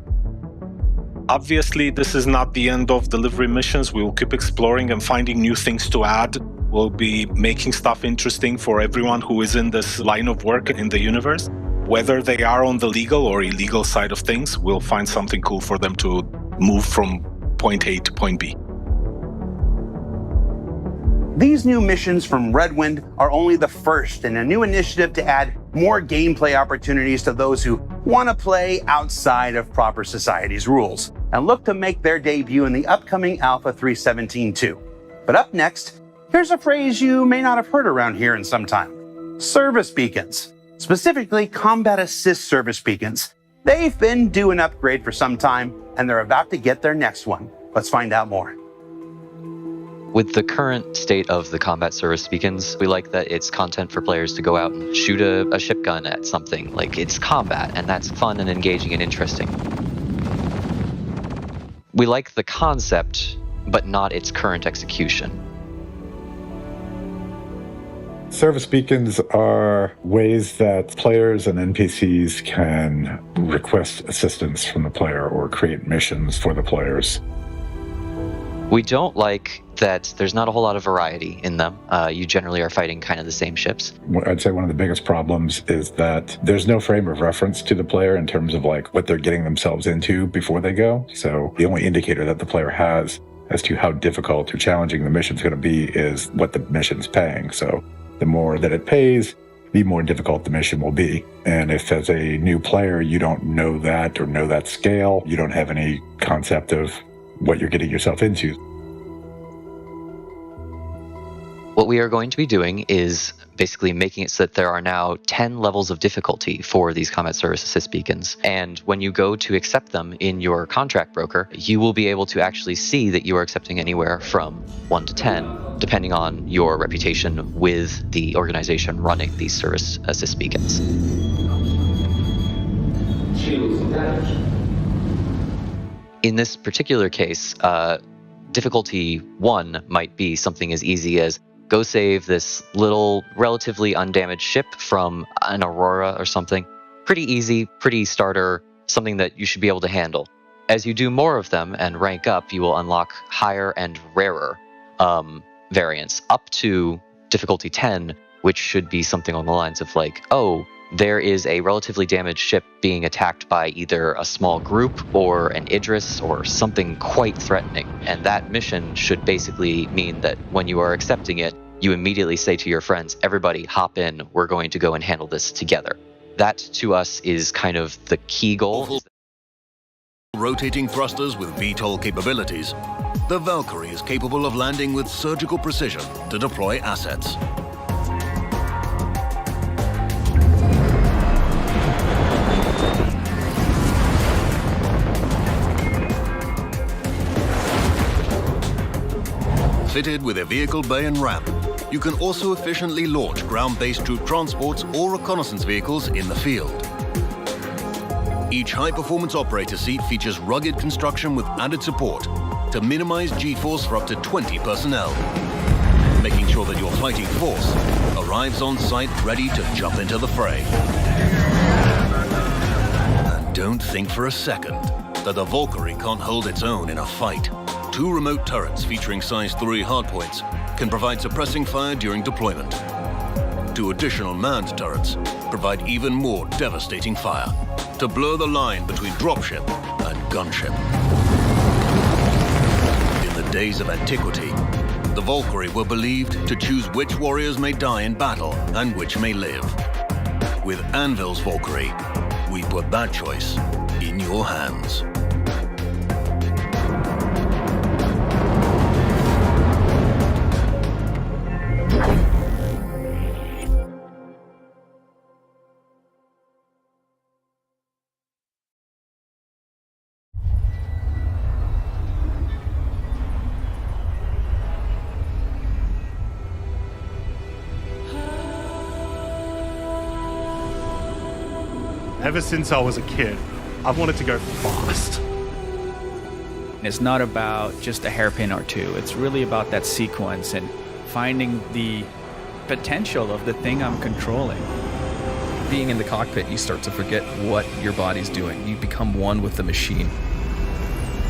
Obviously, this is not the end of delivery missions. We will keep exploring and finding new things to add. We'll be making stuff interesting for everyone who is in this line of work in the universe. whether they are on the legal or illegal side of things, we'll find something cool for them to move from point A to point B. These new missions from Redwind are only the first in a new initiative to add more gameplay opportunities to those who want to play outside of proper society's rules and look to make their debut in the upcoming Alpha 3.17.2. But up next, here's a phrase you may not have heard around here in some time. Service beacons, specifically combat assist service beacons. They've been due an upgrade for some time, and they're about to get their next one. Let's find out more. With the current state of the combat service beacons, we like that it's content for players to go out and shoot a ship gun at something. Like, it's combat, and that's fun and engaging and interesting. We like the concept, but not its current execution. Service beacons are ways that players and NPCs can request assistance from the player or create missions for the players. We don't like that there's not a whole lot of variety in them. You generally are fighting kind of the same ships. I'd say one of the biggest problems is that there's no frame of reference to the player in terms of like what they're getting themselves into before they go. So the only indicator that the player has as to how difficult or challenging the mission's going to be is what the mission's paying. So the more that it pays, the more difficult the mission will be. And if as a new player you don't know that or know that scale, you don't have any concept of what you're getting yourself into. What we are going to be doing is basically making it so that there are now 10 levels of difficulty for these combat service assist beacons. And when you go to accept them in your contract broker, you will be able to actually see that you are accepting anywhere from 1 to 10, depending on your reputation with the organization running these service assist beacons. In this particular case, difficulty 1 might be something as easy as go save this little, relatively undamaged ship from an Aurora or something. Pretty easy, pretty starter, something that you should be able to handle. As you do more of them and rank up, you will unlock higher and rarer variants, up to difficulty 10, which should be something on the lines of like, oh, there is a relatively damaged ship being attacked by either a small group or an Idris or something quite threatening. And that mission should basically mean that when you are accepting it, you immediately say to your friends, everybody hop in, we're going to go and handle this together. That to us is kind of the key goal. Rotating thrusters with VTOL capabilities, the Valkyrie is capable of landing with surgical precision to deploy assets. Fitted with a vehicle bay and ramp, you can also efficiently launch ground-based troop transports or reconnaissance vehicles in the field. Each high-performance operator seat features rugged construction with added support to minimize G-force for up to 20 personnel, making sure that your fighting force arrives on site ready to jump into the fray. And don't think for a second that the Valkyrie can't hold its own in a fight. 2 remote turrets featuring size 3 hardpoints can provide suppressing fire during deployment. 2 additional manned turrets provide even more devastating fire to blur the line between dropship and gunship. In the days of antiquity, the Valkyrie were believed to choose which warriors may die in battle and which may live. With Anvil's Valkyrie, we put that choice in your hands. Ever since I was a kid, I've wanted to go fast. It's not about just a hairpin or two. It's really about that sequence and finding the potential of the thing I'm controlling. Being in the cockpit, you start to forget what your body's doing. You become one with the machine.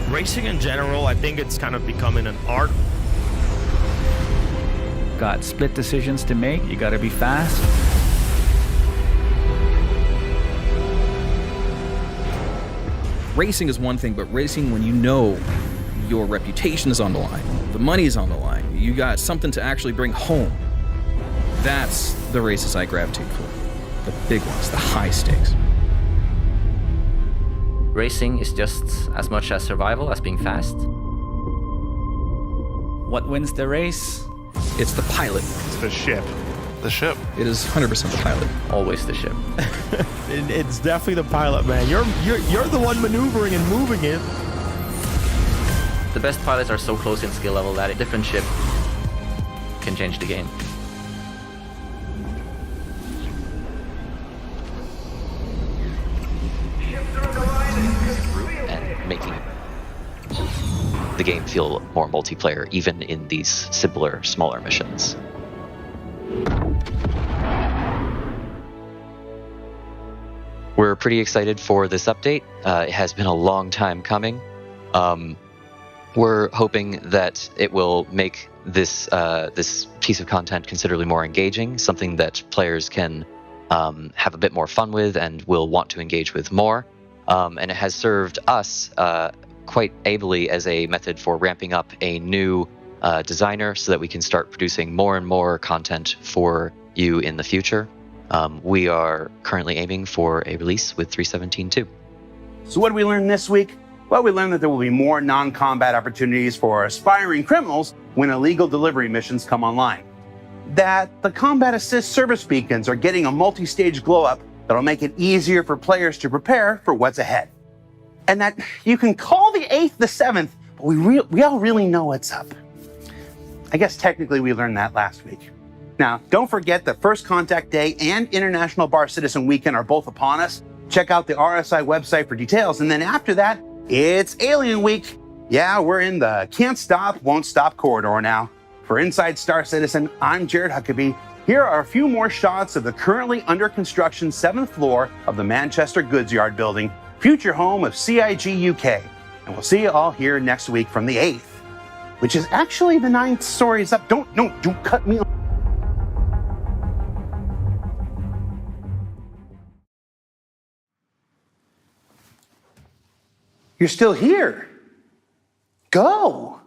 Racing in general, I think it's kind of becoming an art. Got split decisions to make. You got to be fast. racing is one thing, but racing when you know your reputation is on the line, the money is on the line, you got something to actually bring home. That's the races I gravitate for. The big ones, the high stakes. Racing is just as much as survival as being fast. What wins the race? It's the pilot. It's the ship. The ship. It is 100% the pilot. Always the ship. It's definitely the pilot, man. You're the one maneuvering and moving it. The best pilots are so close in skill level that a different ship can change the game. And making the game feel more multiplayer, even in these simpler, smaller missions. We're pretty excited for this update. It has been a long time coming. We're hoping that it will make this this piece of content considerably more engaging, something that players can have a bit more fun with and will want to engage with more. And it has served us quite ably as a method for ramping up a new designer so that we can start producing more and more content for you in the future. We are currently aiming for a release with 3.17.2. So what did we learn this week? Well, we learned that there will be more non-combat opportunities for aspiring criminals when illegal delivery missions come online. That the combat assist service beacons are getting a multi-stage glow-up that'll make it easier for players to prepare for what's ahead. And that you can call the 8th the 7th, but we all really know what's up. I guess technically we learned that last week. Now, don't forget that First Contact Day and International Bar Citizen Weekend are both upon us. Check out the RSI website for details. And then after that, it's Alien Week. Yeah, we're in the can't stop, won't stop corridor now. For Inside Star Citizen, I'm Jared Huckabee. Here are a few more shots of the currently under construction 7th floor of the Manchester Goods Yard building, future home of CIG UK. And we'll see you all here next week from the 8th, which is actually the 9th stories up. Don't cut me off. You're still here. Go.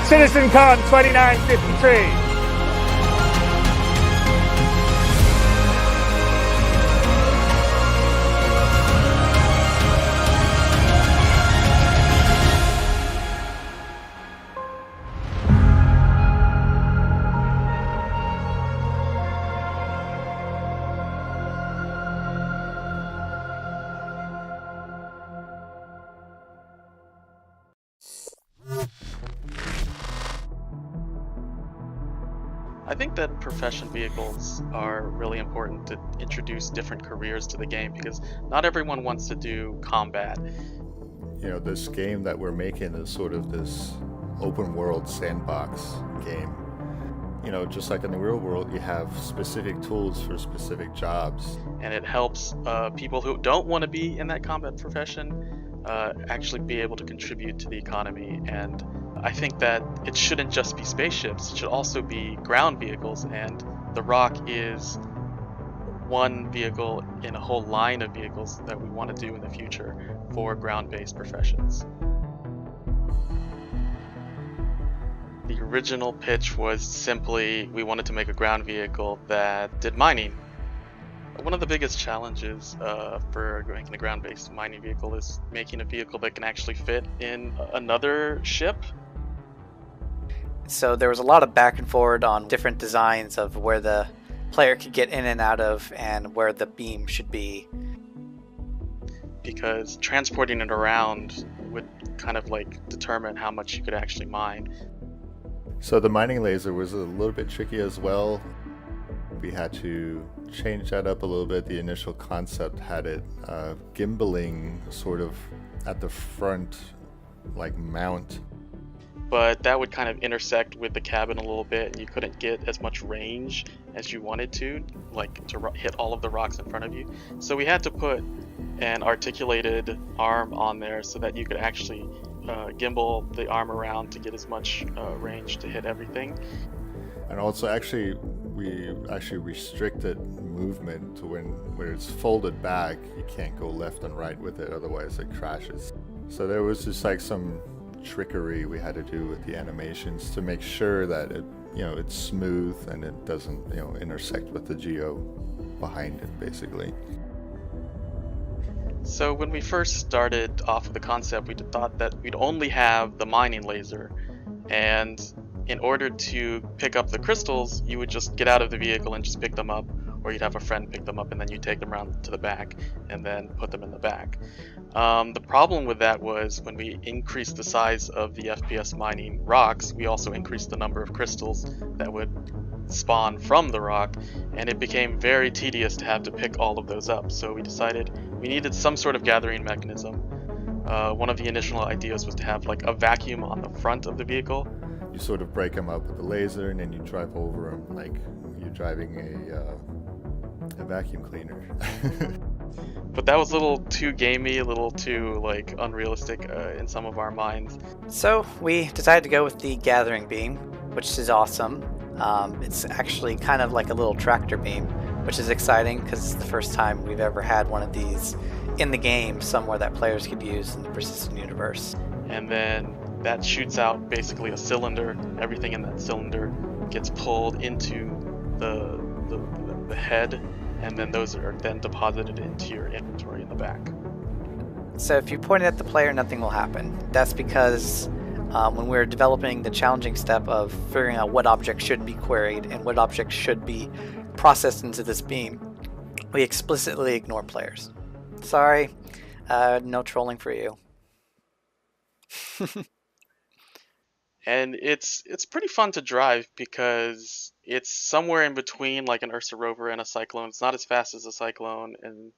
CitizenCon 2953. I think that profession vehicles are really important to introduce different careers to the game because not everyone wants to do combat. You know, this game that we're making is sort of this open world sandbox game. You know, just like in the real world, you have specific tools for specific jobs. And it helps people who don't want to be in that combat profession actually be able to contribute to the economy. And I think that it shouldn't just be spaceships, it should also be ground vehicles, and the Rock is one vehicle in a whole line of vehicles that we want to do in the future for ground-based professions. The original pitch was simply we wanted to make a ground vehicle that did mining. One of the biggest challenges for making a ground-based mining vehicle is making a vehicle that can actually fit in another ship. So there was a lot of back and forward on different designs of where the player could get in and out of and where the beam should be. Because transporting it around would kind of like determine how much you could actually mine. So the mining laser was a little bit tricky as well. We had to change that up a little bit. The initial concept had it gimbaling sort of at the front, like mount. But that would kind of intersect with the cabin a little bit, and you couldn't get as much range as you wanted to, like to hit all of the rocks in front of you. So we had to put an articulated arm on there so that you could actually gimbal the arm around to get as much range to hit everything. And also we actually restricted movement to when it's folded back, you can't go left and right with it, otherwise it crashes. So there was just like some trickery we had to do with the animations to make sure that it, you know, it's smooth and it doesn't, you know, intersect with the geo behind it, basically. So when we first started off with the concept, we thought that we'd only have the mining laser, and in order to pick up the crystals, you would just get out of the vehicle and just pick them up, or you'd have a friend pick them up and then you take them around to the back and then put them in the back. The problem with that was when we increased the size of the FPS mining rocks, we also increased the number of crystals that would spawn from the rock, and it became very tedious to have to pick all of those up. So we decided we needed some sort of gathering mechanism. One of the initial ideas was to have like a vacuum on the front of the vehicle. You sort of break them up with the laser and then you drive over them like you're driving a vacuum cleaner. But that was a little too gamey, a little too like unrealistic in some of our minds. So we decided to go with the gathering beam, which is awesome. It's actually kind of like a little tractor beam, which is exciting because it's the first time we've ever had one of these in the game somewhere that players could use in the persistent universe. And then that shoots out basically a cylinder. Everything in that cylinder gets pulled into the head, and then those are then deposited into your inventory in the back. So if you point it at the player, nothing will happen. That's because when we're developing the challenging step of figuring out what objects should be queried and what objects should be processed into this beam, we explicitly ignore players. Sorry, no trolling for you. And it's pretty fun to drive because it's somewhere in between like an Ursa rover and a Cyclone. It's not as fast as a Cyclone and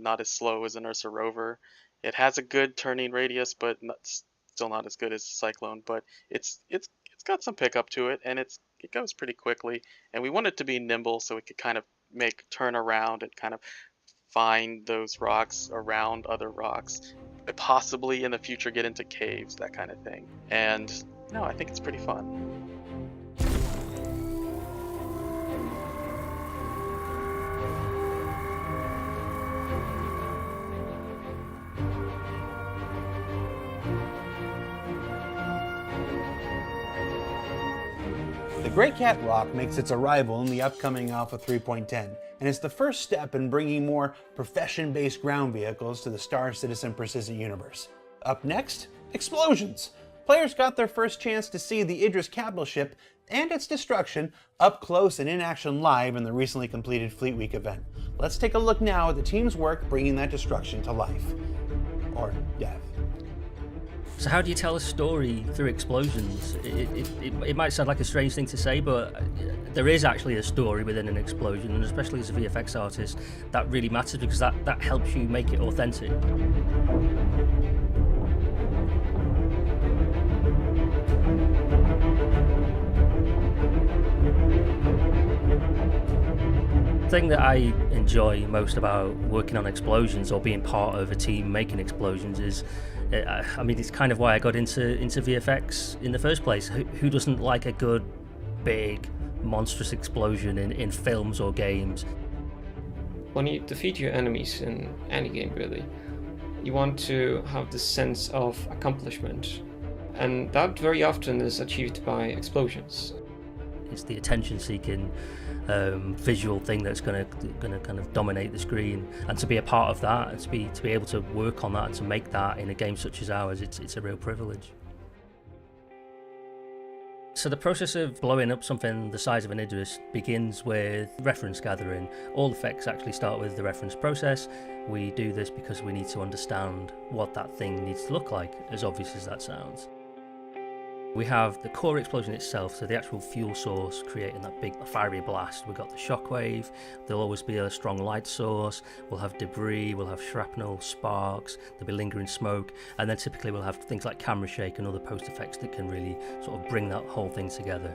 not as slow as an Ursa rover. It has a good turning radius, but still not as good as a Cyclone. But it's got some pickup to it, and it goes pretty quickly. And we want it to be nimble so it could kind of turn around and kind of find those rocks around other rocks, possibly in the future get into caves, that kind of thing. And no, I think it's pretty fun. The Great Cat Rock makes its arrival in the upcoming Alpha 3.10, and is the first step in bringing more profession-based ground vehicles to the Star Citizen Persistent universe. Up next, explosions! Players got their first chance to see the Idris capital ship and its destruction up close and in action live in the recently completed Fleet Week event. Let's take a look now at the team's work bringing that destruction to life. Or death. So how do you tell a story through explosions? It might sound like a strange thing to say, but there is actually a story within an explosion, and especially as a VFX artist, that really matters because that helps you make it authentic. The thing that I enjoy most about working on explosions or being part of a team making explosions is, I mean, it's kind of why I got into VFX in the first place. Who doesn't like a good, big, monstrous explosion in films or games? When you defeat your enemies in any game, really, you want to have this sense of accomplishment, and that very often is achieved by explosions. It's the attention-seeking visual thing that's going to kind of dominate the screen, and to be a part of that, and to be able to work on that and to make that in a game such as ours, it's a real privilege. So the process of blowing up something the size of an Idris begins with reference gathering. All effects actually start with the reference process. We do this because we need to understand what that thing needs to look like, as obvious as that sounds. We have the core explosion itself, so the actual fuel source creating that big fiery blast. We've got the shockwave, there'll always be a strong light source, we'll have debris, we'll have shrapnel, sparks, there'll be lingering smoke, and then typically we'll have things like camera shake and other post effects that can really sort of bring that whole thing together.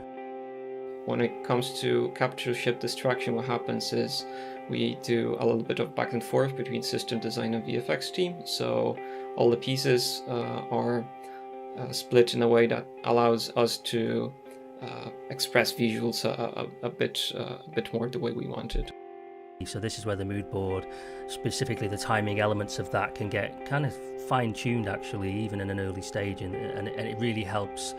When it comes to capture ship destruction, what happens is we do a little bit of back and forth between system design and VFX team, so all the pieces are split in a way that allows us to express visuals a bit more the way we want it. So this is where the mood board, specifically the timing elements of that, can get kind of fine-tuned actually, even in an early stage, and it really helps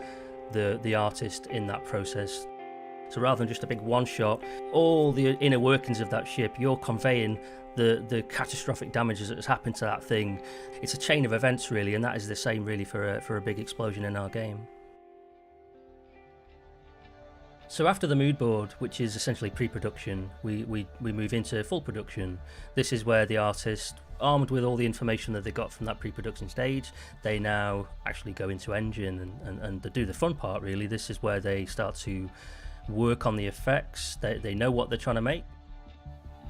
the artist in that process. So rather than just a big one-shot, all the inner workings of that ship, you're conveying the catastrophic damages that has happened to that thing. It's a chain of events really, and that is the same really for a big explosion in our game. So after the mood board, which is essentially pre-production, we move into full production. This is where the artist, armed with all the information that they got from that pre-production stage, they now actually go into engine and they do the fun part really. This is where they start to work on the effects. They know what they're trying to make.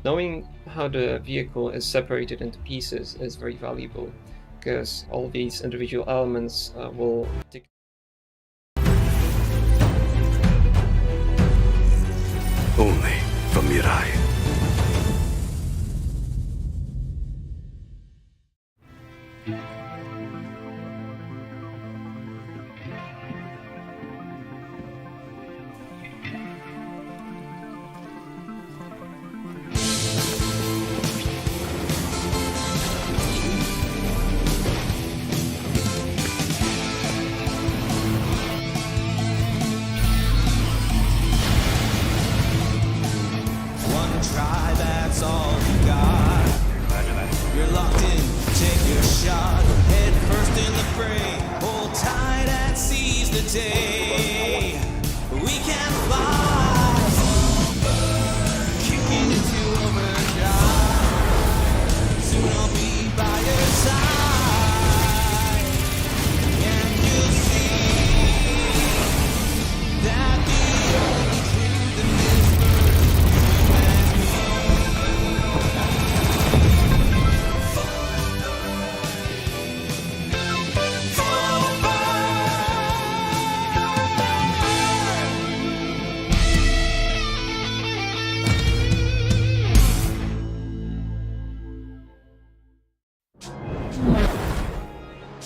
Knowing how the vehicle is separated into pieces is very valuable, because all these individual elements will only from Mirai.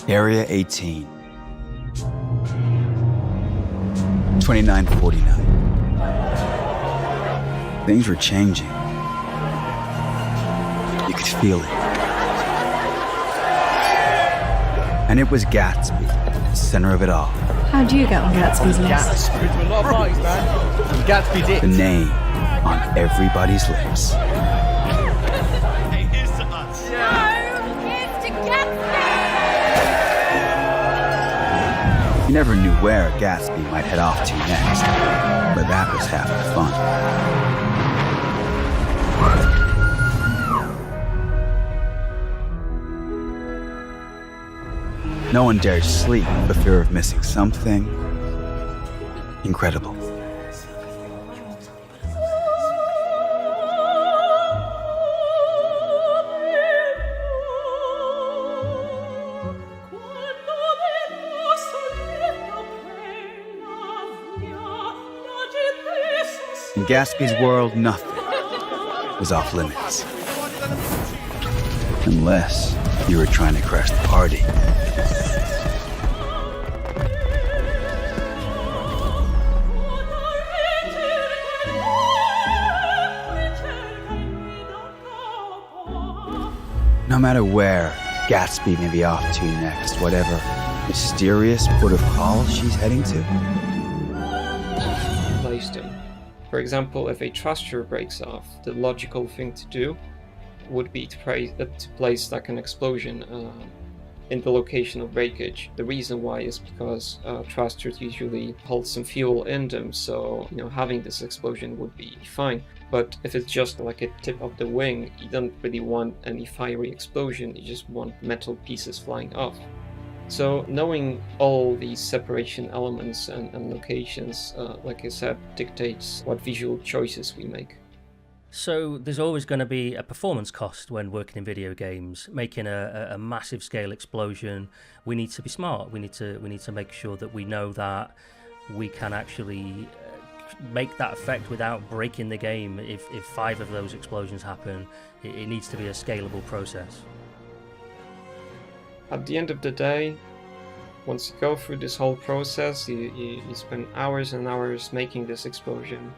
Area 18. 2949. Things were changing. You could feel it. And it was Gatsby, the center of it all. How do you get on Gatsby's list? Gatsby did. The name on everybody's lips. Hey, here's to us. No, here's to Gatsby! You never knew where Gatsby might head off to next, but that was half the fun. No one dared sleep for fear of missing something incredible. In Gatsby's world, nothing was off limits. Unless you were trying to crash the party. No matter where Gatsby may be off to next, whatever mysterious port of call she's heading to. Placed them. For example, if a thruster breaks off, the logical thing to do would be to place like an explosion in the location of breakage. The reason why is because thrusters usually hold some fuel in them, so having this explosion would be fine. But if it's just like a tip of the wing, you don't really want any fiery explosion, you just want metal pieces flying off. So knowing all these separation elements and locations, like I said, dictates what visual choices we make. So there's always going to be a performance cost when working in video games. Making a massive scale explosion, we need to be smart. We need to make sure that we know that we can actually make that effect without breaking the game. If 5 of those explosions happen, it needs to be a scalable process. At the end of the day, once you go through this whole process, you spend hours and hours making this explosion.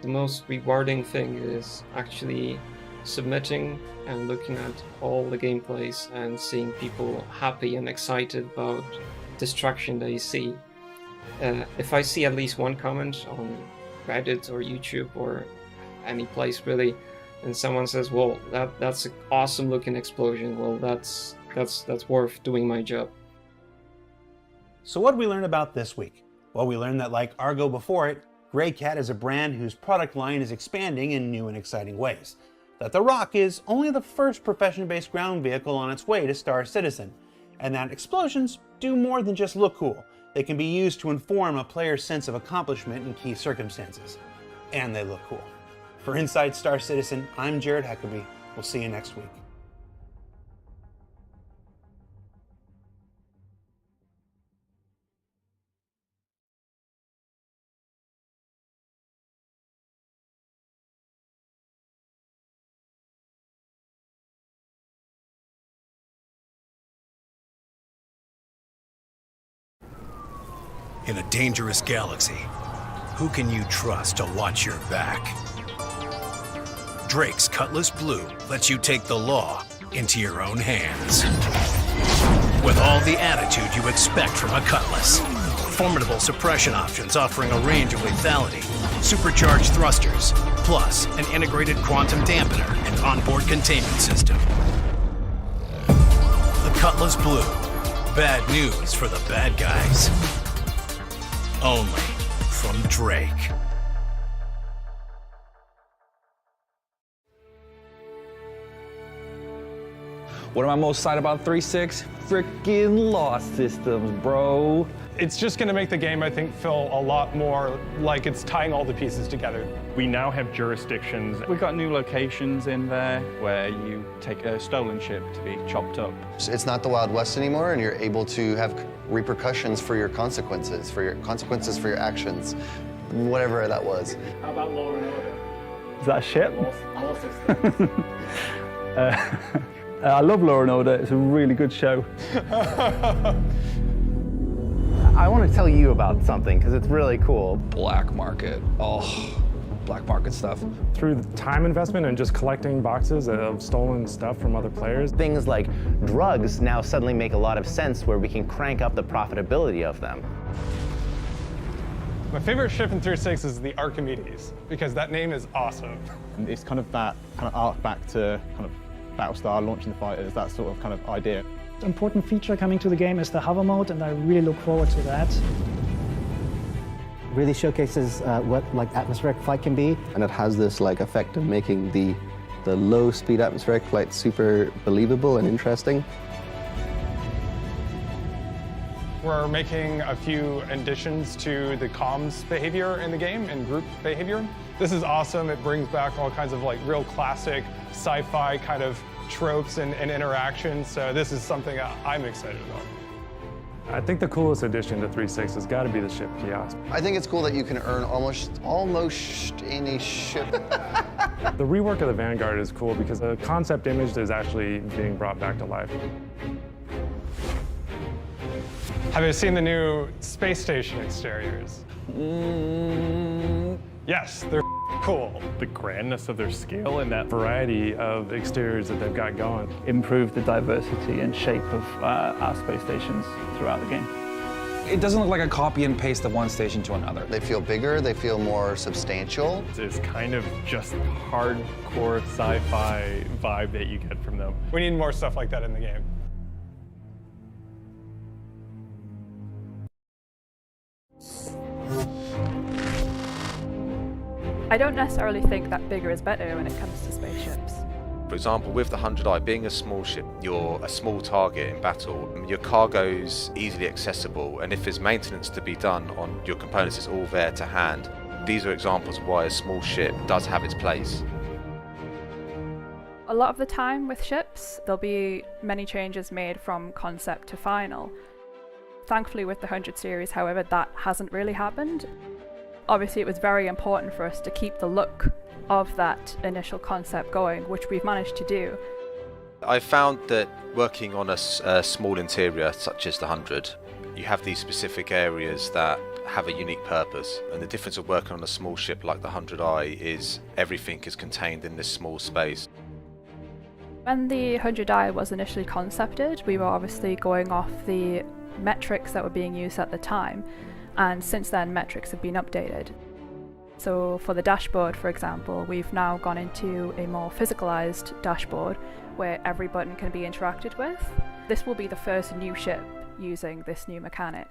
The most rewarding thing is actually submitting and looking at all the gameplays and seeing people happy and excited about destruction they see. If I see at least one comment on Reddit or YouTube or any place really, and someone says, well, that's an awesome looking explosion, well, that's worth doing my job. So what did we learn about this week? Well, we learned that like Argo before it, Grey Cat is a brand whose product line is expanding in new and exciting ways. That the Rock is only the first profession-based ground vehicle on its way to Star Citizen, and that explosions do more than just look cool. They can be used to inform a player's sense of accomplishment in key circumstances. And they look cool. For Inside Star Citizen, I'm Jared Huckabee. We'll see you next week. In a dangerous galaxy, who can you trust to watch your back? Drake's Cutlass Blue lets you take the law into your own hands. With all the attitude you expect from a Cutlass. Formidable suppression options offering a range of lethality, supercharged thrusters, plus an integrated quantum dampener and onboard containment system. The Cutlass Blue. Bad news for the bad guys. Only from Drake. What am I most excited about 3.6? Frickin' loss systems, bro. It's just going to make the game, I think, feel a lot more like it's tying all the pieces together. We now have jurisdictions. We've got new locations in there where you take a stolen ship to be chopped up. It's not the Wild West anymore, and you're able to have repercussions for your consequences, for your actions, whatever that was. How about Law and Order? Is that a ship? More systems. I love Law and Order. It's a really good show. I want to tell you about something because it's really cool. Black market. Oh, black market stuff. Through the time investment and just collecting boxes of stolen stuff from other players. Things like drugs now suddenly make a lot of sense where we can crank up the profitability of them. My favorite ship in 3.6 is the Archimedes because that name is awesome. It's kind of that kind of arc back to kind of Battlestar, launching the fighters, that sort of kind of idea. Important feature coming to the game is the hover mode, and I really look forward to that. Really showcases what like atmospheric flight can be, And it has this like effect of making the low speed atmospheric flight super believable and interesting. We're making a few additions to the comms behavior in the game and group behavior. This is awesome. It brings back all kinds of like real classic sci-fi kind of tropes and interactions. So this is something I'm excited about. I think the coolest addition to 3.6 has got to be the ship kiosk. I think it's cool that you can earn almost any ship. The rework of the Vanguard is cool because the concept image is actually being brought back to life. Have you seen the new space station exteriors? Yes, they're cool. The grandness of their scale and that variety of exteriors that they've got going. Improve the diversity and shape of our space stations throughout the game. It doesn't look like a copy and paste of one station to another. They feel bigger, they feel more substantial. It's kind of just hardcore sci-fi vibe that you get from them. We need more stuff like that in the game. I don't necessarily think that bigger is better when it comes to spaceships. For example, with the 100i being a small ship, you're a small target in battle. Your cargo's easily accessible, and if there's maintenance to be done on your components, it's all there to hand. These are examples of why a small ship does have its place. A lot of the time with ships, there'll be many changes made from concept to final. Thankfully with the 100 series, however, that hasn't really happened. Obviously it was very important for us to keep the look of that initial concept going, which we've managed to do. I found that working on a small interior such as the 100, you have these specific areas that have a unique purpose, and the difference of working on a small ship like the 100i is everything is contained in this small space. When the 100i was initially concepted, we were obviously going off the metrics that were being used at the time, and since then metrics have been updated. So for the dashboard, for example, we've now gone into a more physicalized dashboard where every button can be interacted with. This will be the first new ship using this new mechanic.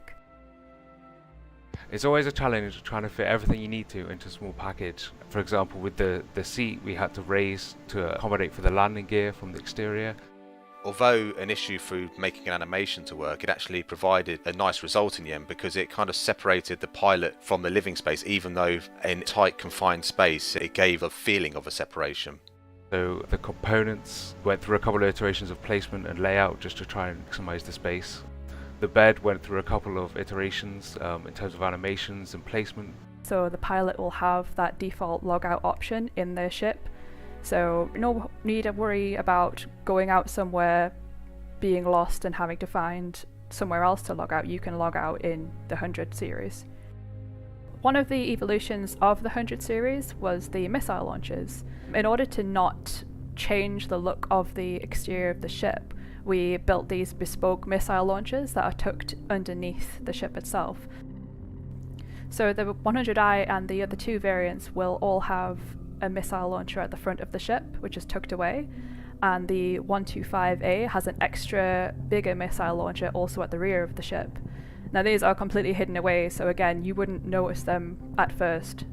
It's always a challenge trying to fit everything you need to into a small package. For example, with the seat, we had to raise to accommodate for the landing gear from the exterior. Although an issue through making an animation to work, it actually provided a nice result in the end because it kind of separated the pilot from the living space, even though in tight confined space it gave a feeling of a separation. So the components went through a couple of iterations of placement and layout just to try and maximize the space. The bed went through a couple of iterations in terms of animations and placement. So the pilot will have that default logout option in their ship. So no need to worry about going out somewhere, being lost and having to find somewhere else to log out. You can log out in the 100 series. One of the evolutions of the 100 series was the missile launchers. In order to not change the look of the exterior of the ship, we built these bespoke missile launchers that are tucked underneath the ship itself. So the 100i and the other two variants will all have a missile launcher at the front of the ship, which is tucked away, and the 125A has an extra bigger missile launcher also at the rear of the ship. Now these are completely hidden away, so again you wouldn't notice them at first,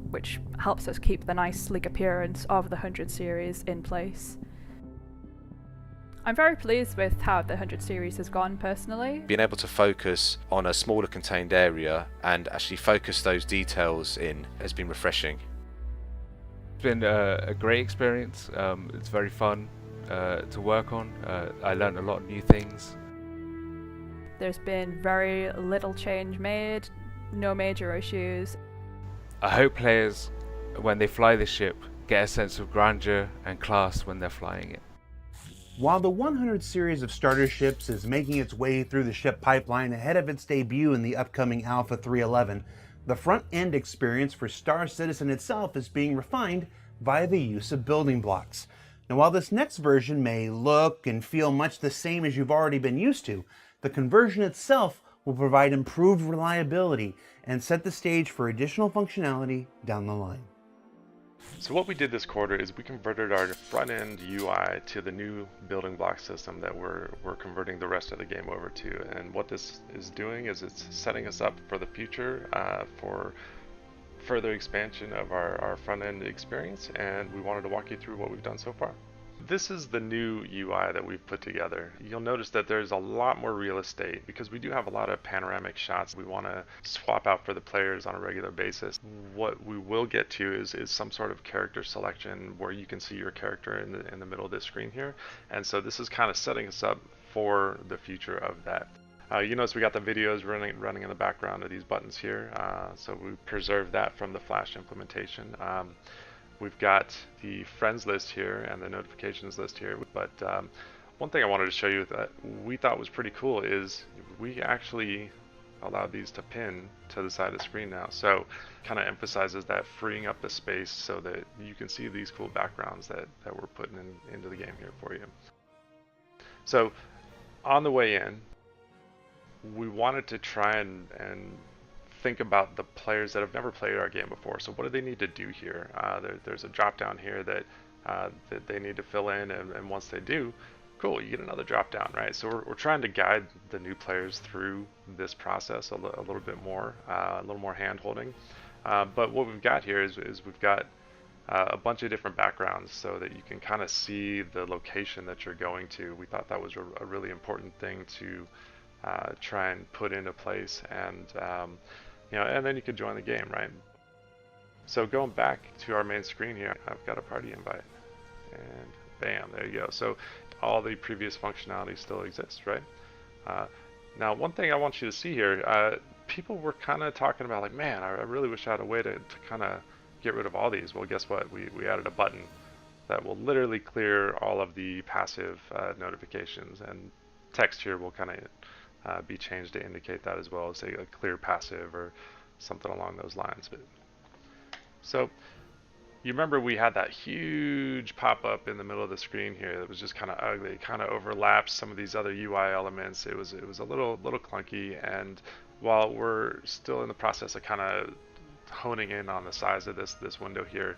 which helps us keep the nice sleek appearance of the 100 series in place. I'm very pleased with how the 100 series has gone personally. Being able to focus on a smaller contained area and actually focus those details in has been refreshing. It's been a great experience. It's very fun to work on. I learned a lot of new things. There's been very little change made, no major issues. I hope players, when they fly this ship, get a sense of grandeur and class when they're flying it. While the 100 series of starter ships is making its way through the ship pipeline ahead of its debut in the upcoming Alpha 311, the front-end experience for Star Citizen itself is being refined via the use of building blocks. Now, while this next version may look and feel much the same as you've already been used to, the conversion itself will provide improved reliability and set the stage for additional functionality down the line. So what we did this quarter is we converted our front-end UI to the new building block system that we're converting the rest of the game over to. And what this is doing is it's setting us up for the future for further expansion of our front-end experience, and we wanted to walk you through what we've done so far. This is the new UI that we've put together. You'll notice that there's a lot more real estate because we do have a lot of panoramic shots we want to swap out for the players on a regular basis. What we will get to is some sort of character selection where you can see your character in the middle of this screen here. And so this is kind of setting us up for the future of that. You notice we got the videos running in the background of these buttons here. So we preserved that from the Flash implementation. We've got the friends list here and the notifications list here, but one thing I wanted to show you that we thought was pretty cool is we actually allowed these to pin to the side of the screen now. So kind of emphasizes that freeing up the space so that you can see these cool backgrounds that we're putting into the game here for you. So on the way in, we wanted to try and think about the players that have never played our game before. So what do they need to do here? There's a drop down here that they need to fill in, and once they do, cool, you get another drop down, right? So we're trying to guide the new players through this process a little bit more, a little more hand holding. But what we've got here is we've got a bunch of different backgrounds so that you can kind of see the location that you're going to. We thought that was a really important thing to try and put into place, and and then you could join the game, right? So going back to our main screen here, I've got a party invite, and bam, there you go. So all the previous functionality still exists, right? Now, one thing I want you to see here, people were kind of talking about like, man, I really wish I had a way to kind of get rid of all these. Well, guess what? We added a button that will literally clear all of the passive notifications, and text here will kind of be changed to indicate that as well, say a clear passive or something along those lines. But so you remember we had that huge pop-up in the middle of the screen here that was just kind of ugly. It kind of overlapped some of these other UI elements. It was a little clunky, and while we're still in the process of kind of honing in on the size of this window here,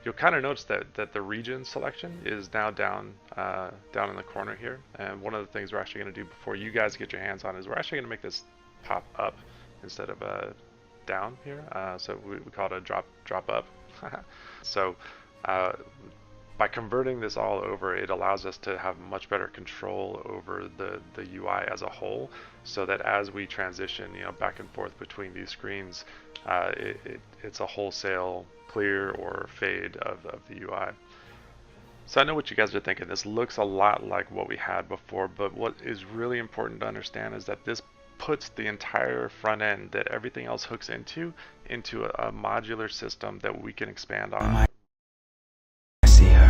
you'll kind of notice that the region selection is now down in the corner here. And one of the things we're actually going to do before you guys get your hands on is we're actually going to make this pop up instead of down here. So we call it a drop up. So by converting this all over, it allows us to have much better control over the UI as a whole, so that as we transition back and forth between these screens, it's a wholesale clear or fade of the UI. So I know what you guys are thinking. This looks a lot like what we had before, but what is really important to understand is that this puts the entire front end that everything else hooks into a modular system that we can expand on. I see her.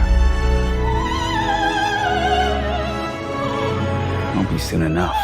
Won't be soon enough.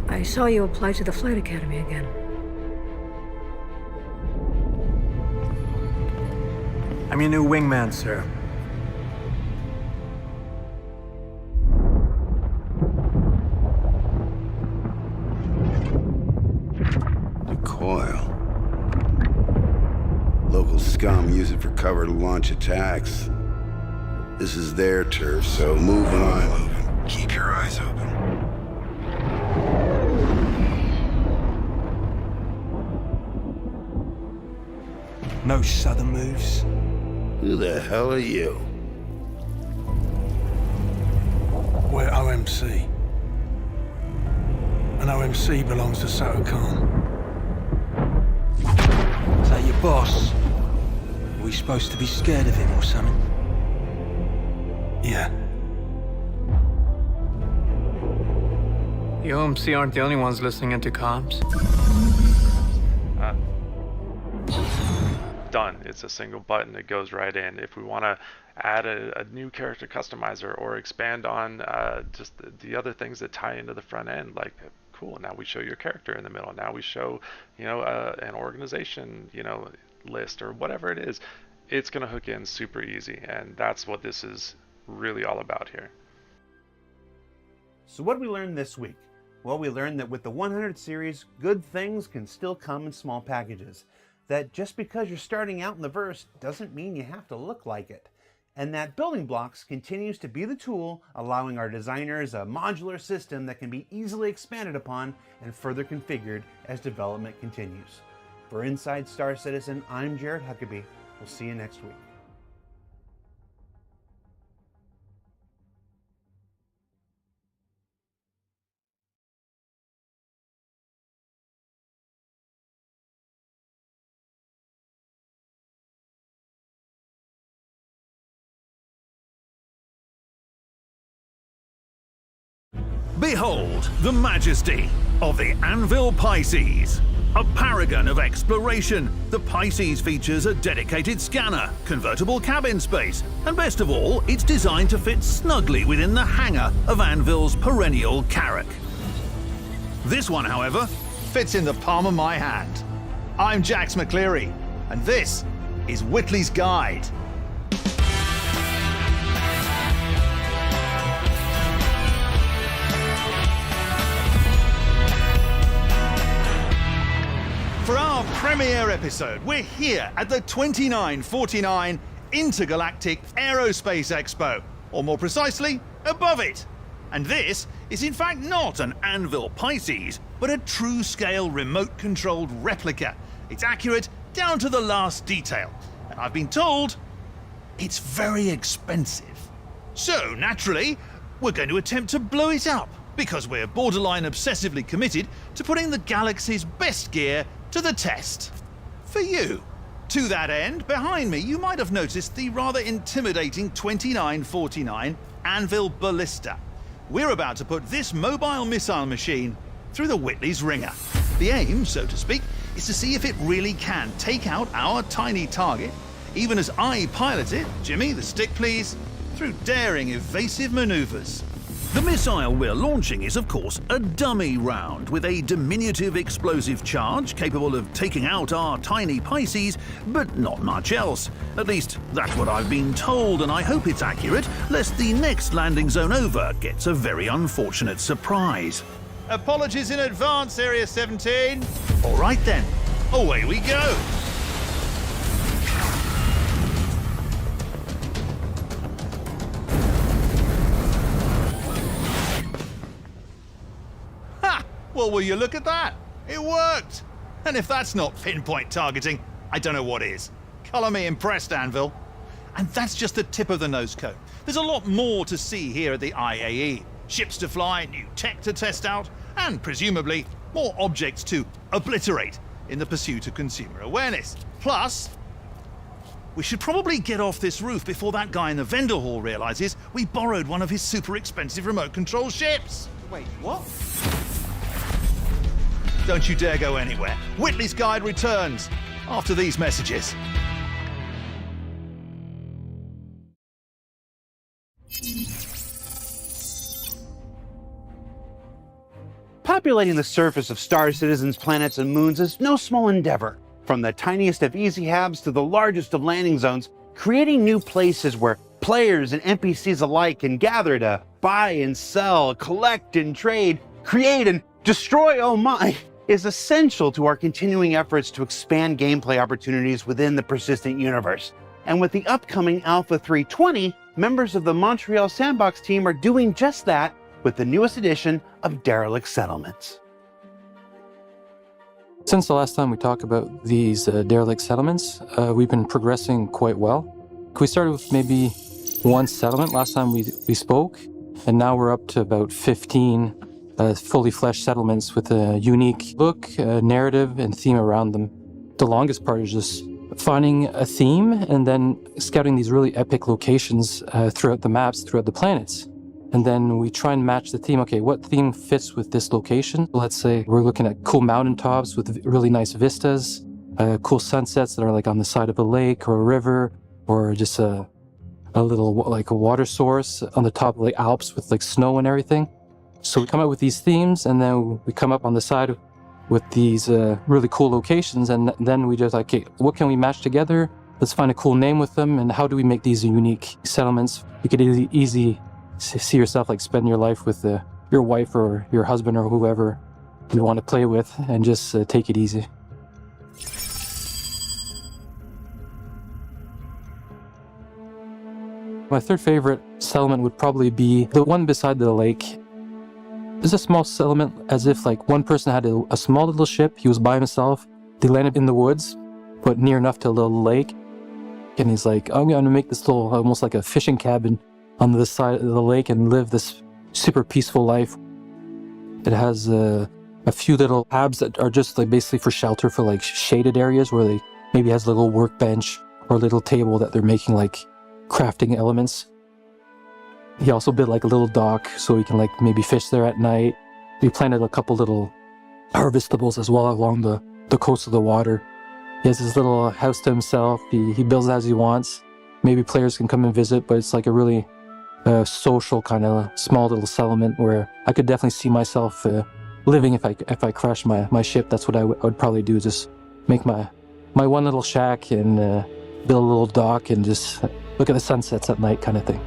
I saw you apply to the Flight Academy again. I'm your new wingman, sir. Coil. Local scum use it for cover to launch attacks. This is their turf, so move when I'm moving. Keep your eyes open. No sudden moves. Who the hell are you? We're OMC. And OMC belongs to Sato Khan. Is that your boss? Are we supposed to be scared of him or something? Yeah. The OMC aren't the only ones listening into comms. Done. It's a single button. It goes right in. If we want to add a new character customizer or expand on just the other things that tie into the front end, like cool, now we show your character in the middle. Now we show, an organization, list or whatever it is. It's going to hook in super easy, and that's what this is really all about here. So what did we learn this week? Well, we learned that with the 100 series, good things can still come in small packages. That just because you're starting out in the verse doesn't mean you have to look like it. And that Building Blocks continues to be the tool allowing our designers a modular system that can be easily expanded upon and further configured as development continues. For Inside Star Citizen, I'm Jared Huckabee. We'll see you next week. Behold the majesty of the Anvil Pisces. A paragon of exploration, the Pisces features a dedicated scanner, convertible cabin space, and best of all, it's designed to fit snugly within the hangar of Anvil's perennial Carrack. This one, however, fits in the palm of my hand. I'm Jax McCleary, and this is Whitley's Guide. For our premiere episode, we're here at the 2949 Intergalactic Aerospace Expo, or more precisely, above it. And this is in fact not an Anvil Pisces, but a true-scale remote-controlled replica. It's accurate down to the last detail, and I've been told it's very expensive. So, naturally, we're going to attempt to blow it up, because we're borderline obsessively committed to putting the galaxy's best gear to the test. For you. To that end, behind me you might have noticed the rather intimidating 2949 Anvil Ballista. We're about to put this mobile missile machine through the Whitley's ringer. The aim, so to speak, is to see if it really can take out our tiny target, even as I pilot it, Jimmy, the stick please, through daring evasive maneuvers. The missile we're launching is, of course, a dummy round with a diminutive explosive charge capable of taking out our tiny Pisces, but not much else. At least, that's what I've been told, and I hope it's accurate, lest the next landing zone over gets a very unfortunate surprise. Apologies in advance, Area 17. All right then, away we go. Well, will you look at that? It worked! And if that's not pinpoint targeting, I don't know what is. Colour me impressed, Anvil. And that's just the tip of the nose cone. There's a lot more to see here at the IAE. Ships to fly, new tech to test out, and presumably more objects to obliterate in the pursuit of consumer awareness. Plus, we should probably get off this roof before that guy in the vendor hall realises we borrowed one of his super expensive remote control ships. Wait, what? Don't you dare go anywhere. Whitley's Guide returns after these messages. Populating the surface of Star Citizen's planets and moons is no small endeavor. From the tiniest of easy habs to the largest of landing zones, creating new places where players and NPCs alike can gather to buy and sell, collect and trade, create and destroy, oh my, is essential to our continuing efforts to expand gameplay opportunities within the persistent universe. And with the upcoming Alpha 320, members of the Montreal Sandbox team are doing just that with the newest edition of Derelict Settlements. Since the last time we talked about these derelict settlements, we've been progressing quite well. We started with maybe one settlement last time we spoke, and now we're up to about 15 fully fleshed settlements with a unique look, narrative, and theme around them. The longest part is just finding a theme and then scouting these really epic locations throughout the maps, throughout the planets. And then we try and match the theme. Okay, what theme fits with this location? Let's say we're looking at cool mountaintops with really nice vistas, cool sunsets that are like on the side of a lake or a river, or just a little like a water source on the top of the Alps with like snow and everything. So we come up with these themes, and then we come up on the side with these really cool locations, and then we just like, okay, what can we match together? Let's find a cool name with them, and how do we make these unique settlements? You could easy see yourself like spend your life with your wife or your husband or whoever you want to play with, and just take it easy. My third favorite settlement would probably be the one beside the lake. It's a small settlement, as if like one person had a small little ship. He was by himself. They landed in the woods, but near enough to a little lake. And he's like, I'm going to make this little, almost like a fishing cabin on the side of the lake and live this super peaceful life. It has a few little cabs that are just like basically for shelter, for like shaded areas where they maybe has a little workbench or a little table that they're making like crafting elements. He also built like a little dock so he can like maybe fish there at night. We planted a couple little harvestables as well along the coast of the water. He has his little house to himself. He builds as he wants. Maybe players can come and visit, but it's like a really social kind of small little settlement where I could definitely see myself living if I crash my ship. That's what I would probably do, just make my one little shack and build a little dock and just look at the sunsets at night kind of thing.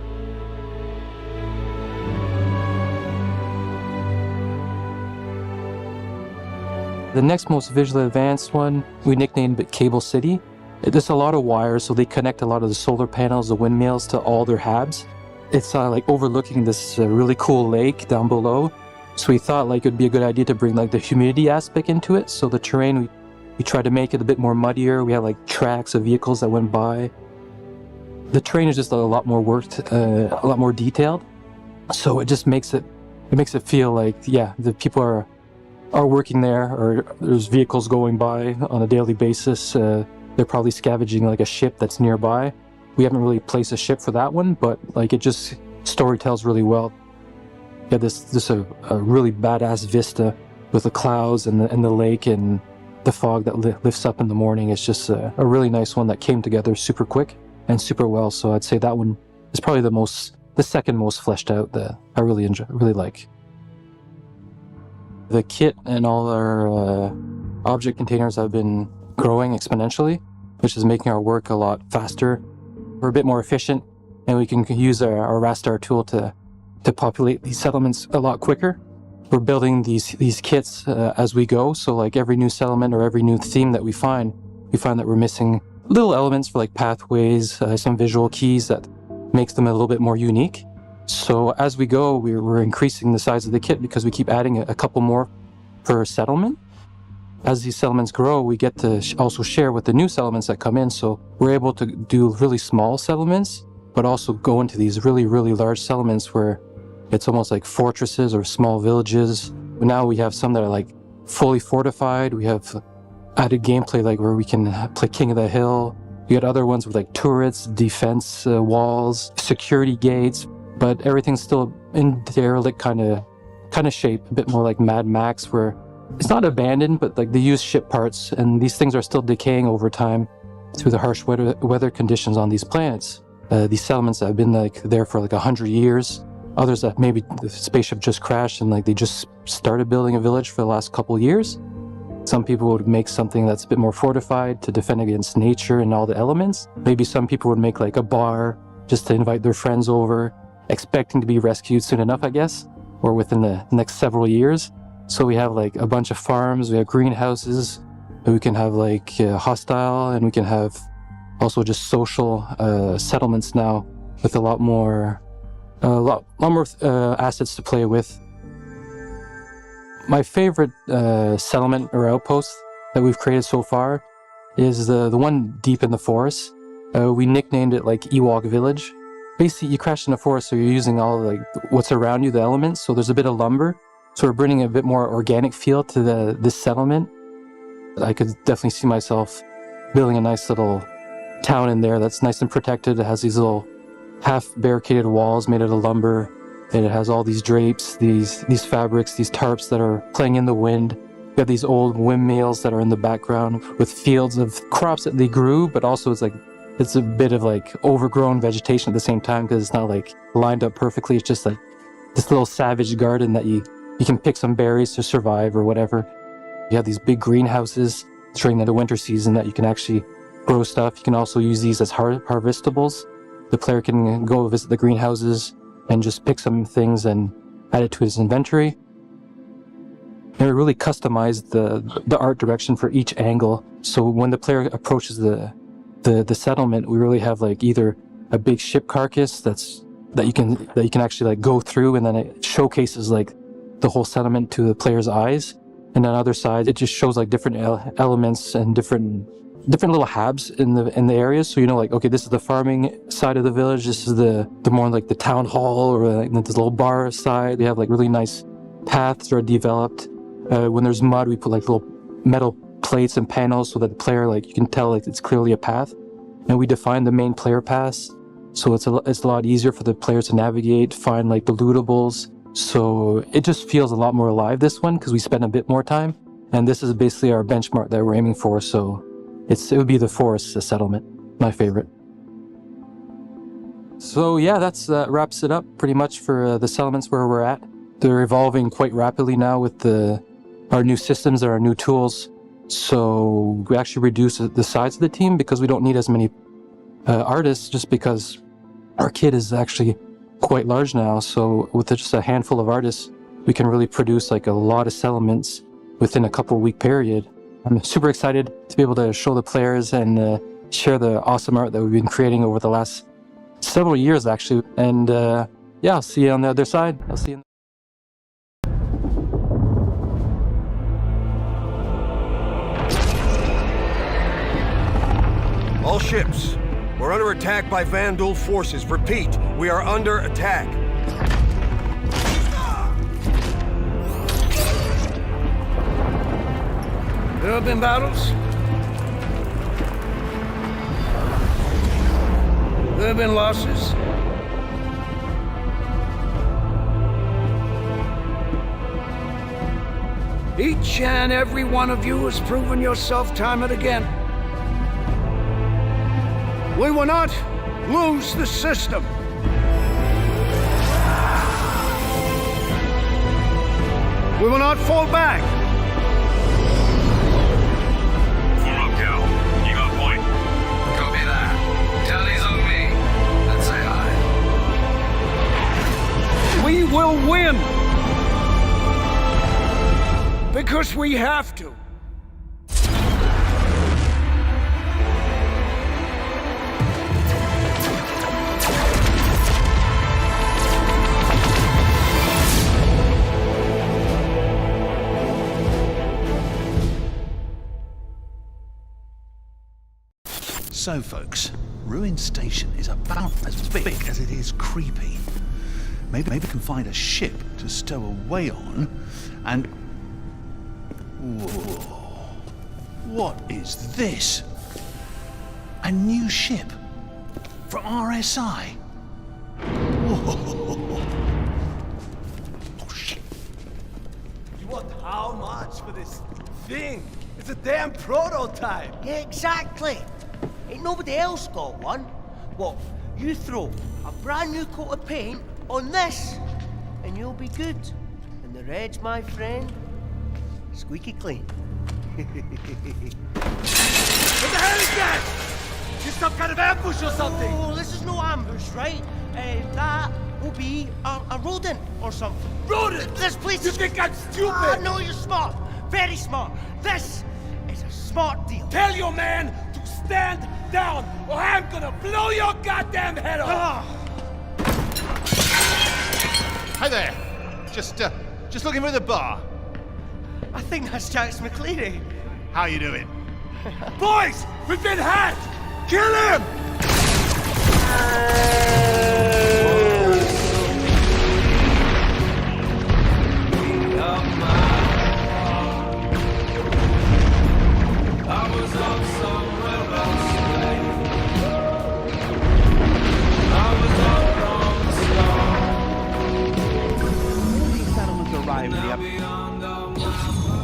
The next most visually advanced one, we nicknamed it Cable City. There's a lot of wires, so they connect a lot of the solar panels, the windmills to all their habs. It's like overlooking this really cool lake down below. So we thought like it'd be a good idea to bring like the humidity aspect into it. So the terrain, we tried to make it a bit more muddier. We had like tracks of vehicles that went by. The terrain is just a lot more worked, a lot more detailed. So it just makes it feel like, yeah, the people are working there, or there's vehicles going by on a daily basis. They're probably scavenging like a ship that's nearby. We haven't really placed a ship for that one, but like it just story tells really well. Yeah, this a really badass vista with the clouds and the lake and the fog that lifts up in the morning. It's just a really nice one that came together super quick and super well. So I'd say that one is probably the second most fleshed out that I really like. The kit and all our object containers have been growing exponentially, which is making our work a lot faster. We're a bit more efficient, and we can use our Rastar tool to populate these settlements a lot quicker. We're building these kits as we go, so like every new settlement or every new theme that we find that we're missing little elements for like pathways, some visual keys that makes them a little bit more unique. So as we go, we're increasing the size of the kit because we keep adding a couple more per settlement. As these settlements grow, we get to also share with the new settlements that come in. So we're able to do really small settlements, but also go into these really, really large settlements where it's almost like fortresses or small villages. Now we have some that are like fully fortified. We have added gameplay like where we can play King of the Hill. We got other ones with like turrets, defense walls, security gates, but everything's still in derelict kind of shape, a bit more like Mad Max, where it's not abandoned, but like they use ship parts, and these things are still decaying over time through the harsh weather conditions on these planets. These settlements have been like there for like 100 years. Others that maybe the spaceship just crashed and like they just started building a village for the last couple of years. Some people would make something that's a bit more fortified to defend against nature and all the elements. Maybe some people would make like a bar just to invite their friends over, expecting to be rescued soon enough, I guess, or within the next several years. So we have like a bunch of farms, we have greenhouses, we can have like hostile, and we can have also just social settlements now with a lot more assets to play with. My favorite settlement or outpost that we've created so far is the one deep in the forest. We nicknamed it like Ewok Village. Basically, you crash in the forest, so you're using all like what's around you, the elements. So there's a bit of lumber. So we're bringing a bit more organic feel to this settlement. I could definitely see myself building a nice little town in there that's nice and protected. It has these little half barricaded walls made out of lumber, and it has all these drapes, these fabrics, these tarps that are playing in the wind. We have these old windmills that are in the background with fields of crops that they grew, but also it's a bit of like overgrown vegetation at the same time because it's not like lined up perfectly. It's just like this little savage garden that you can pick some berries to survive or whatever. You have these big greenhouses during the winter season that you can actually grow stuff. You can also use these as harvestables. The player can go visit the greenhouses and just pick some things and add it to his inventory. And we really customized the art direction for each angle. So when the player approaches the settlement, we really have like either a big ship carcass that you can actually like go through, and then it showcases like the whole settlement to the player's eyes. And on the other side, it just shows like different elements and different little hubs in the areas. So you know, like, okay, this is the farming side of the village. This is the more like the town hall or like this little bar side. They have like really nice paths that are developed. When there's mud, we put like little metal plates and panels so that the player, like, you can tell like it's clearly a path. And we define the main player paths, so it's a lot easier for the players to navigate, find like the lootables. So it just feels a lot more alive, this one, because we spend a bit more time. And this is basically our benchmark that we're aiming for. So it would be the forest settlement, my favorite. So yeah, that wraps it up pretty much for the settlements where we're at. They're evolving quite rapidly now with our new systems and our new tools. So we actually reduced the size of the team because we don't need as many artists, just because our kit is actually quite large now. So with just a handful of artists, we can really produce like a lot of settlements within a couple-week period. I'm super excited to be able to show the players and share the awesome art that we've been creating over the last several years, actually. And yeah, I'll see you on the other side. I'll see you. All ships, we're under attack by Vandal forces. Repeat, we are under attack. There have been battles. There have been losses. Each and every one of you has proven yourself time and again. We will not lose the system. We will not fall back. Form up, Cal. You got point. Copy that. Tally's on me. Let's say hi. We will win. Because we have to. So folks, Ruin Station is about as big as it is creepy. Maybe we can find a ship to stow away on, and... Whoa. What is this? A new ship? For RSI? Whoa. Oh shit. You want how much for this thing? It's a damn prototype! Yeah, exactly! Ain't nobody else got one. What, you throw a brand new coat of paint on this, and you'll be good. And the reg, my friend, squeaky clean. What the hell is that? Just some kind of ambush or something? Oh, this is no ambush, right? That will be a rodent or something. Rodent? This place You is... think I'm stupid? No, you're smart. Very smart. This is a smart deal. Tell your man to stand down or I'm gonna blow your goddamn head off! Hi there. Just looking for the bar. I think that's Jax McCleary. How you doing? Boys, we've been hacked! Kill him!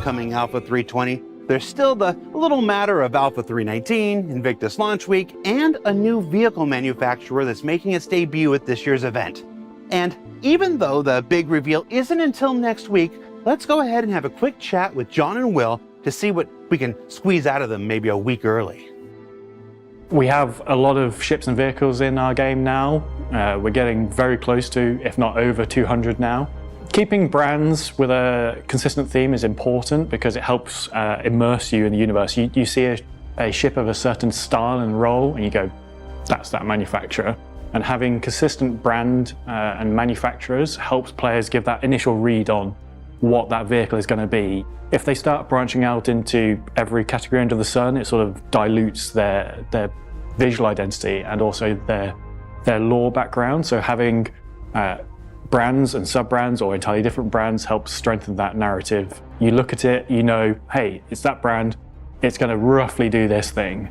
Coming Alpha 320, there's still the little matter of Alpha 319, Invictus Launch Week, and a new vehicle manufacturer that's making its debut at this year's event. And even though the big reveal isn't until next week, let's go ahead and have a quick chat with John and Will to see what we can squeeze out of them maybe a week early. We have a lot of ships and vehicles in our game now. We're getting very close to, if not over 200 now. Keeping brands with a consistent theme is important because it helps immerse you in the universe. You see a ship of a certain style and role and you go, that's that manufacturer. And having consistent brand and manufacturers helps players give that initial read on what that vehicle is going to be. If they start branching out into every category under the sun, it sort of dilutes their visual identity and also their lore background. So having brands and sub-brands or entirely different brands helps strengthen that narrative. You look at it, you know, hey, it's that brand, it's going to roughly do this thing.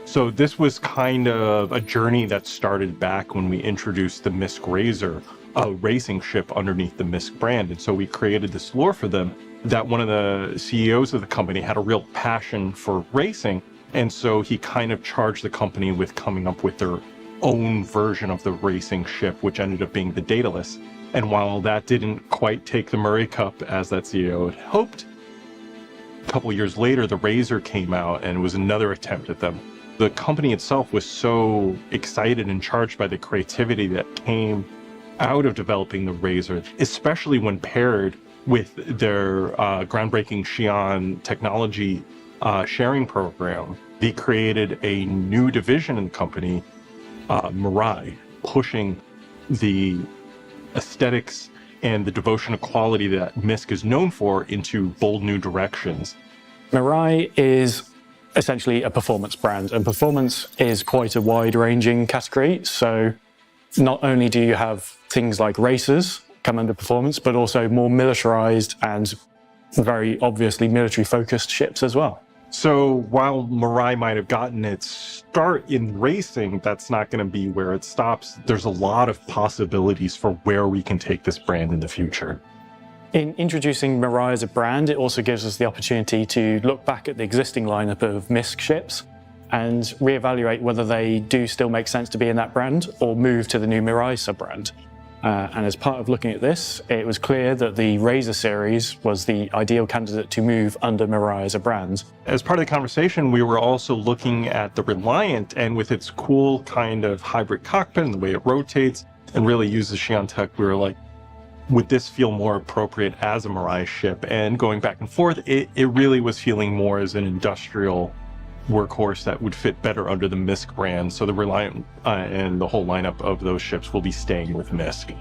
So this was kind of a journey that started back when we introduced the Misk Razor, a racing ship underneath the Misk brand. And so we created this lore for them that one of the CEOs of the company had a real passion for racing. And so he kind of charged the company with coming up with their own version of the racing ship, which ended up being the Daedalus. And while that didn't quite take the Murray Cup as that CEO had hoped, a couple years later, the Razor came out and it was another attempt at them. The company itself was so excited and charged by the creativity that came out of developing the Razor, especially when paired with their groundbreaking Xi'an technology sharing program. They created a new division in the company, Mirai, pushing the aesthetics and the devotion to quality that Misk is known for into bold new directions. Mirai is essentially a performance brand, and performance is quite a wide-ranging category. So not only do you have things like racers come under performance, but also more militarized and very obviously military-focused ships as well. So while Mirai might have gotten its start in racing, that's not going to be where it stops. There's a lot of possibilities for where we can take this brand in the future. In introducing Mirai as a brand, it also gives us the opportunity to look back at the existing lineup of Misk ships and reevaluate whether they do still make sense to be in that brand or move to the new Mirai sub-brand. And as part of looking at this, it was clear that the Razor series was the ideal candidate to move under Mirai as a brand. As part of the conversation, we were also looking at the Reliant, and with its cool kind of hybrid cockpit and the way it rotates and really uses Xi'an tech, we were like, would this feel more appropriate as a Mirai ship? And going back and forth, it really was feeling more as an industrial workhorse that would fit better under the Misk brand. So the Reliant and the whole lineup of those ships will be staying with Misk.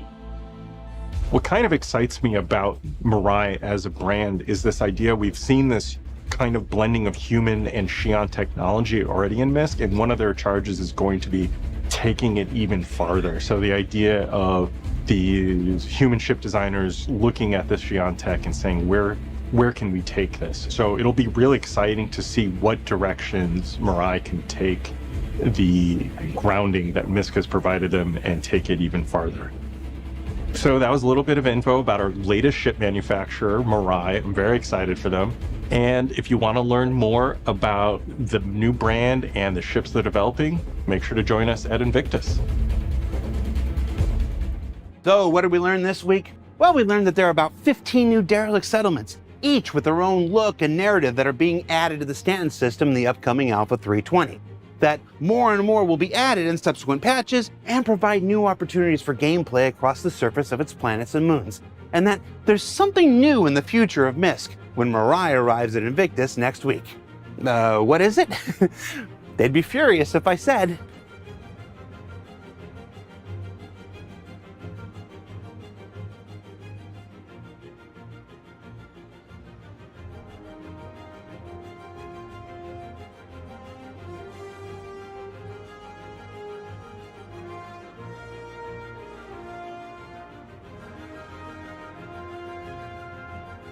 What kind of excites me about Mirai as a brand is this idea. We've seen this kind of blending of human and Xi'an technology already in Misk, and one of their charges is going to be taking it even farther. So the idea of the human ship designers looking at this Xi'an tech and saying, where can we take this? So it'll be really exciting to see what directions Mirai can take the grounding that Misk has provided them and take it even farther. So that was a little bit of info about our latest ship manufacturer, Mirai. I'm very excited for them. And if you want to learn more about the new brand and the ships they're developing, make sure to join us at Invictus. So what did we learn this week? Well, we learned that there are about 15 new derelict settlements, each with their own look and narrative that are being added to the Stanton system in the upcoming Alpha 320. That more and more will be added in subsequent patches and provide new opportunities for gameplay across the surface of its planets and moons. And that there's something new in the future of Mysk when Mirai arrives at Invictus next week. What is it? They'd be furious if I said.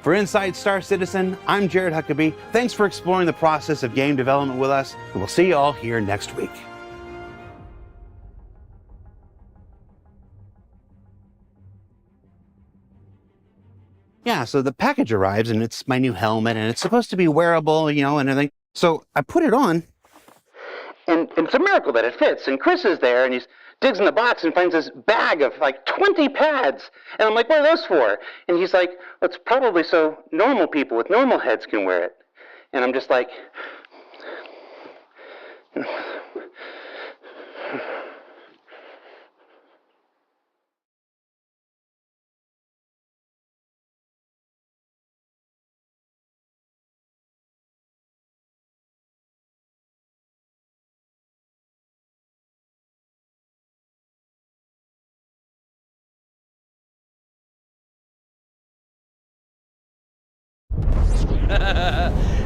For Inside Star Citizen, I'm Jared Huckabee. Thanks for exploring the process of game development with us, and we'll see you all here next week. Yeah, so the package arrives, and it's my new helmet, and it's supposed to be wearable, and everything. So I put it on, and it's a miracle that it fits. And Chris is there, and he digs in the box and finds this bag of like 20 pads. And I'm like, what are those for? And he's like, well, it's probably so normal people with normal heads can wear it. And I'm just like,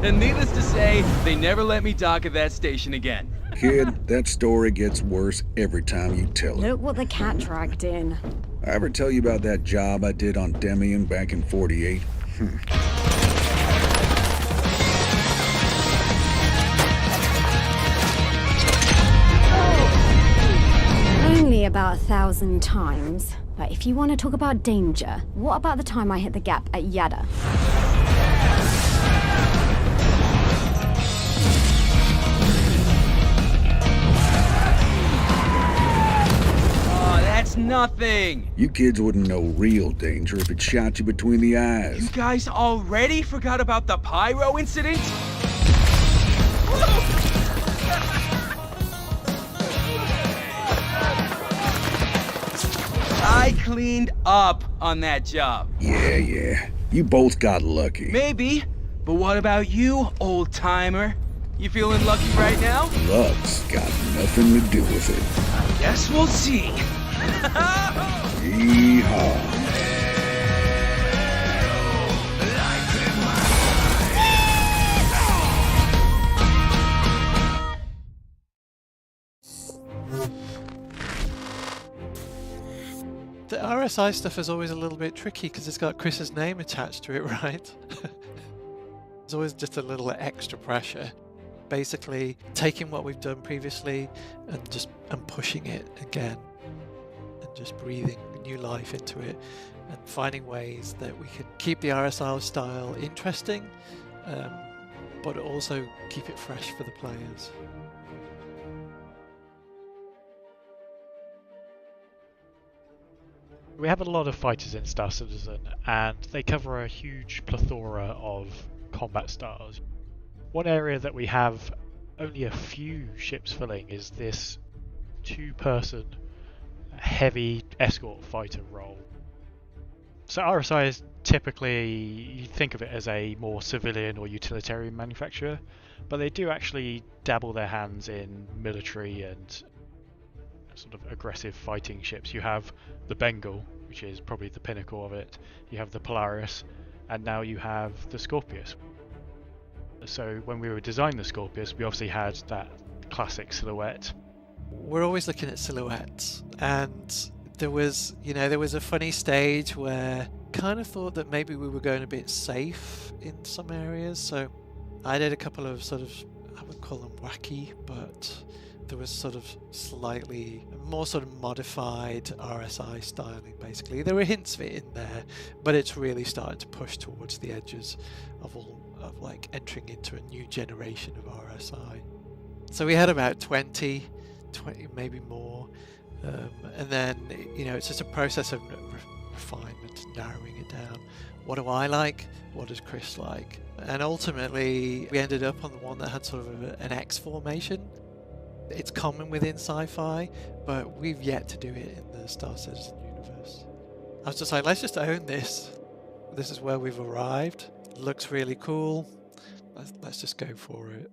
and needless to say, they never let me dock at that station again. Kid, that story gets worse every time you tell it. Look what the cat dragged in. I ever tell you about that job I did on Demian back in 48? Only about 1,000 times. But if you want to talk about danger, what about the time I hit the gap at Yada? That's nothing! You kids wouldn't know real danger if it shot you between the eyes. You guys already forgot about the pyro incident? I cleaned up on that job. Yeah. You both got lucky. Maybe, but what about you, old-timer? You feeling lucky right now? Luck's got nothing to do with it. I guess we'll see. Yeehaw. The RSI stuff is always a little bit tricky because it's got Chris's name attached to it, right? There's always just a little extra pressure. Basically, taking what we've done previously and pushing it again, and just breathing new life into it, and finding ways that we can keep the RSI style interesting, but also keep it fresh for the players. We have a lot of fighters in Star Citizen, and they cover a huge plethora of combat styles. One area that we have only a few ships filling is this two-person heavy escort fighter role. So RSI is typically, you think of it as a more civilian or utilitarian manufacturer, but they do actually dabble their hands in military and sort of aggressive fighting ships. You have the Bengal, which is probably the pinnacle of it. You have the Polaris, and now you have the Scorpius. So when we were designing the Scorpius, we obviously had that classic silhouette. We're always looking at silhouettes, and there was a funny stage where kind of thought that maybe we were going a bit safe in some areas. So I did a couple of sort of, I would call them wacky, but there was sort of slightly more sort of modified RSI styling. Basically, there were hints of it in there, but it's really starting to push towards the edges of like entering into a new generation of RSI. So we had about 20 maybe more, and then it's just a process of refinement, narrowing it down. What do I like? What does Chris like? And ultimately, we ended up on the one that had sort of an X formation. It's common within sci-fi, but we've yet to do it in the Star Citizen universe. I was just like, let's just own this. This is where we've arrived. Looks really cool. Let's just go for it.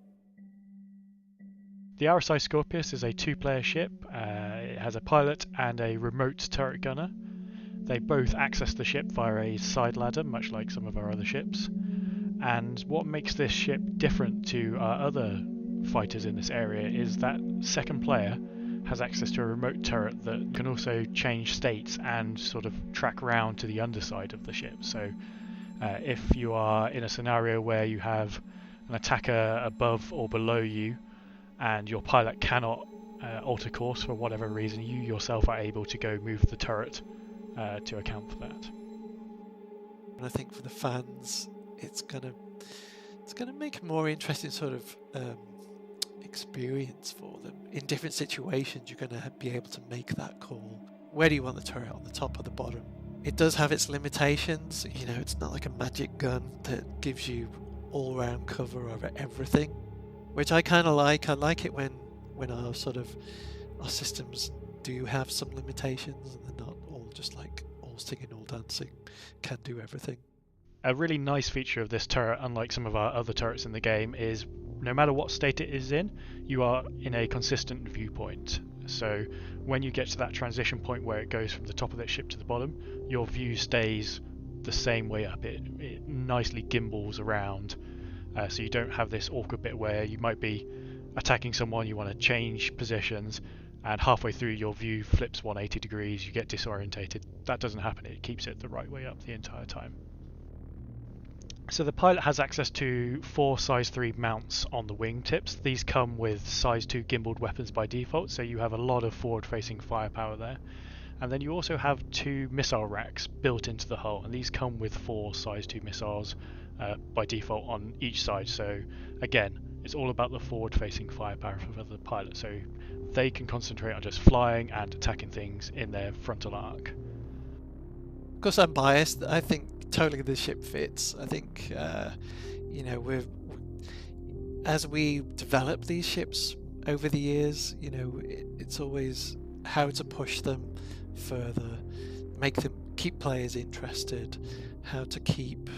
The RSI Scorpius is a 2-player ship. It has a pilot and a remote turret gunner. They both access the ship via a side ladder, much like some of our other ships. And what makes this ship different to our other fighters in this area is that second player has access to a remote turret that can also change states and sort of track round to the underside of the ship. So if you are in a scenario where you have an attacker above or below you and your pilot cannot alter course for whatever reason, you yourself are able to go move the turret to account for that. And I think for the fans, it's gonna make a more interesting sort of experience for them. In different situations, you're gonna be able to make that call. Where do you want the turret, on the top or the bottom? It does have its limitations. You know, it's not like a magic gun that gives you all-round cover over everything, which I kind of like. I like it when our systems do have some limitations and they're not all just like all singing, all dancing, can do everything. A really nice feature of this turret, unlike some of our other turrets in the game, is no matter what state it is in, you are in a consistent viewpoint. So when you get to that transition point where it goes from the top of that ship to the bottom, your view stays the same way up. It nicely gimbals around, so you don't have this awkward bit where you might be attacking someone, you want to change positions, and halfway through your view flips 180 degrees, you get disorientated. That doesn't happen. It keeps it the right way up the entire time. So the pilot has access to 4 size 3 mounts on the wingtips. These come with size 2 gimbaled weapons by default, so you have a lot of forward-facing firepower there. And then you also have 2 missile racks built into the hull, and these come with 4 size 2 missiles by default on each side. So again, it's all about the forward-facing firepower for the pilot, so they can concentrate on just flying and attacking things in their frontal arc. Of course, I'm biased. I think totally the ship fits. I think you know, as we develop these ships over the years, you know, it's always how to push them further, keep players interested, how to keep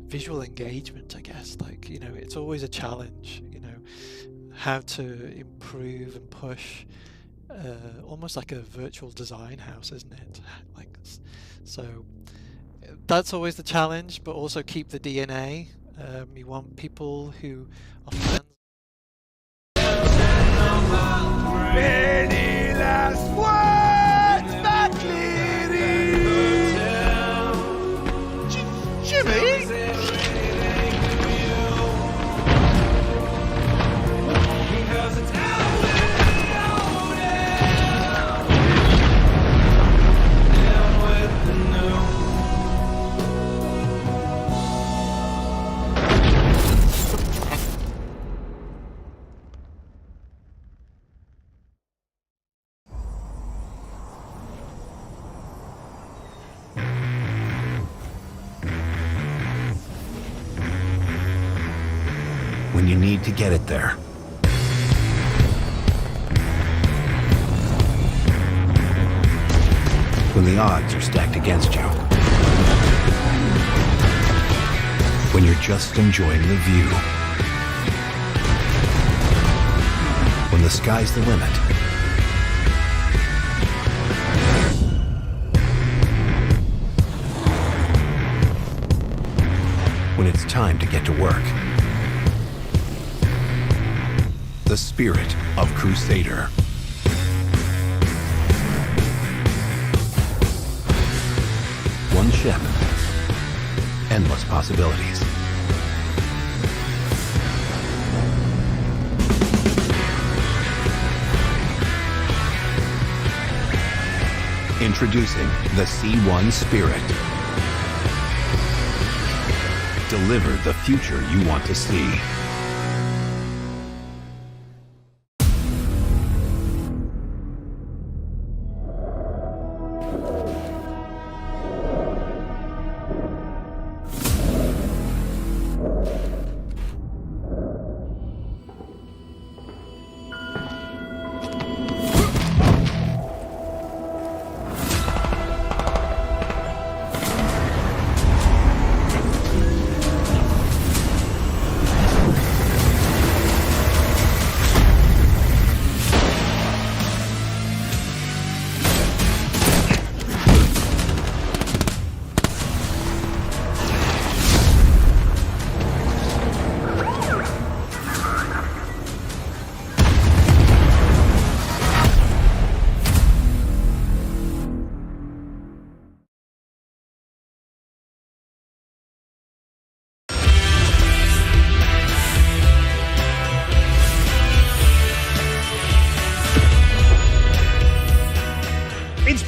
visual engagement, I guess. Like, you know, it's always a challenge, you know, how to improve and push, almost like a virtual design house, isn't it? Like, so that's always the challenge, but also keep the DNA. You want people who are fans. Any last words, McCleary? Jimmy? When you need to get it there. When the odds are stacked against you. When you're just enjoying the view. When the sky's the limit. When it's time to get to work. The spirit of Crusader. One ship, endless possibilities. Introducing the C1 Spirit. Deliver the future you want to see.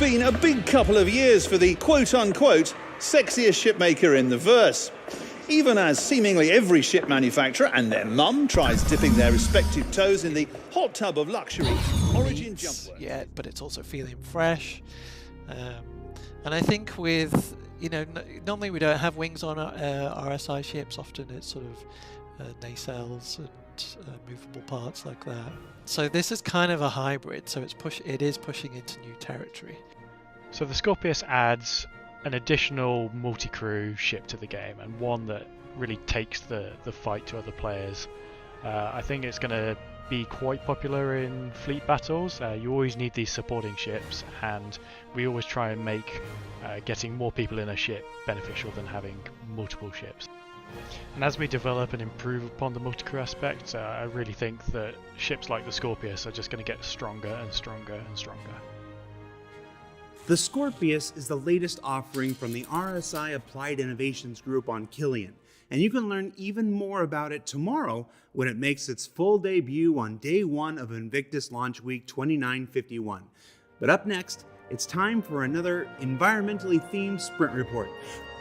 been a big couple of years for the quote-unquote sexiest shipmaker in the verse. Even as seemingly every ship manufacturer and their mum tries dipping their respective toes in the hot tub of luxury, Origin Jumpwork. Yeah, but it's also feeling fresh. And I think with, normally we don't have wings on RSI ships. Often it's sort of nacelles and movable parts like that. So this is kind of a hybrid. So it is pushing into new territory. So the Scorpius adds an additional multi-crew ship to the game, and one that really takes the fight to other players. I think it's going to be quite popular in fleet battles. You always need these supporting ships, and we always try and make getting more people in a ship beneficial than having multiple ships. And as we develop and improve upon the multi-crew aspect, I really think that ships like the Scorpius are just going to get stronger and stronger and stronger. The Scorpius is the latest offering from the RSI Applied Innovations Group on Killian, and you can learn even more about it tomorrow when it makes its full debut on day 1 of Invictus Launch Week 2951. But up next, it's time for another environmentally themed sprint report.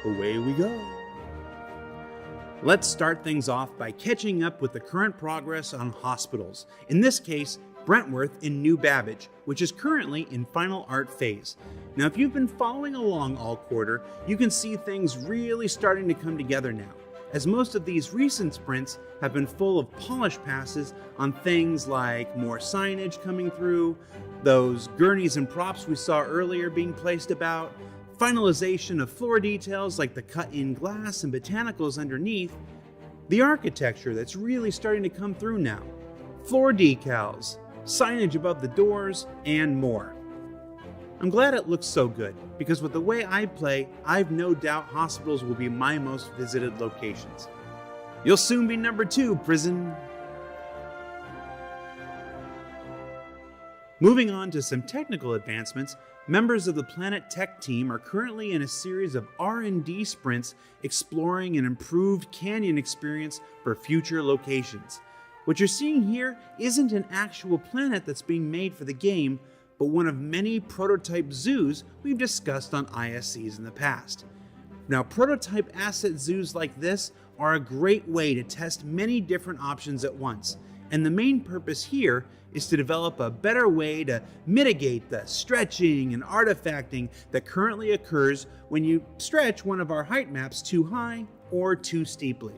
Away we go. Let's start things off by catching up with the current progress on hospitals. In this case, Brentworth in New Babbage, which is currently in final art phase. Now, if you've been following along all quarter, you can see things really starting to come together now, as most of these recent sprints have been full of polish passes on things like more signage coming through, those gurneys and props we saw earlier being placed about, finalization of floor details like the cut-in glass and botanicals underneath, the architecture that's really starting to come through now, floor decals, signage above the doors, and more. I'm glad it looks so good, because with the way I play, I've no doubt hospitals will be my most visited locations. You'll soon be number 2, prison. Moving on to some technical advancements, members of the Planet Tech team are currently in a series of R&D sprints exploring an improved canyon experience for future locations. What you're seeing here isn't an actual planet that's being made for the game, but one of many prototype zoos we've discussed on ISCs in the past. Now, prototype asset zoos like this are a great way to test many different options at once, and the main purpose here is to develop a better way to mitigate the stretching and artifacting that currently occurs when you stretch one of our height maps too high or too steeply.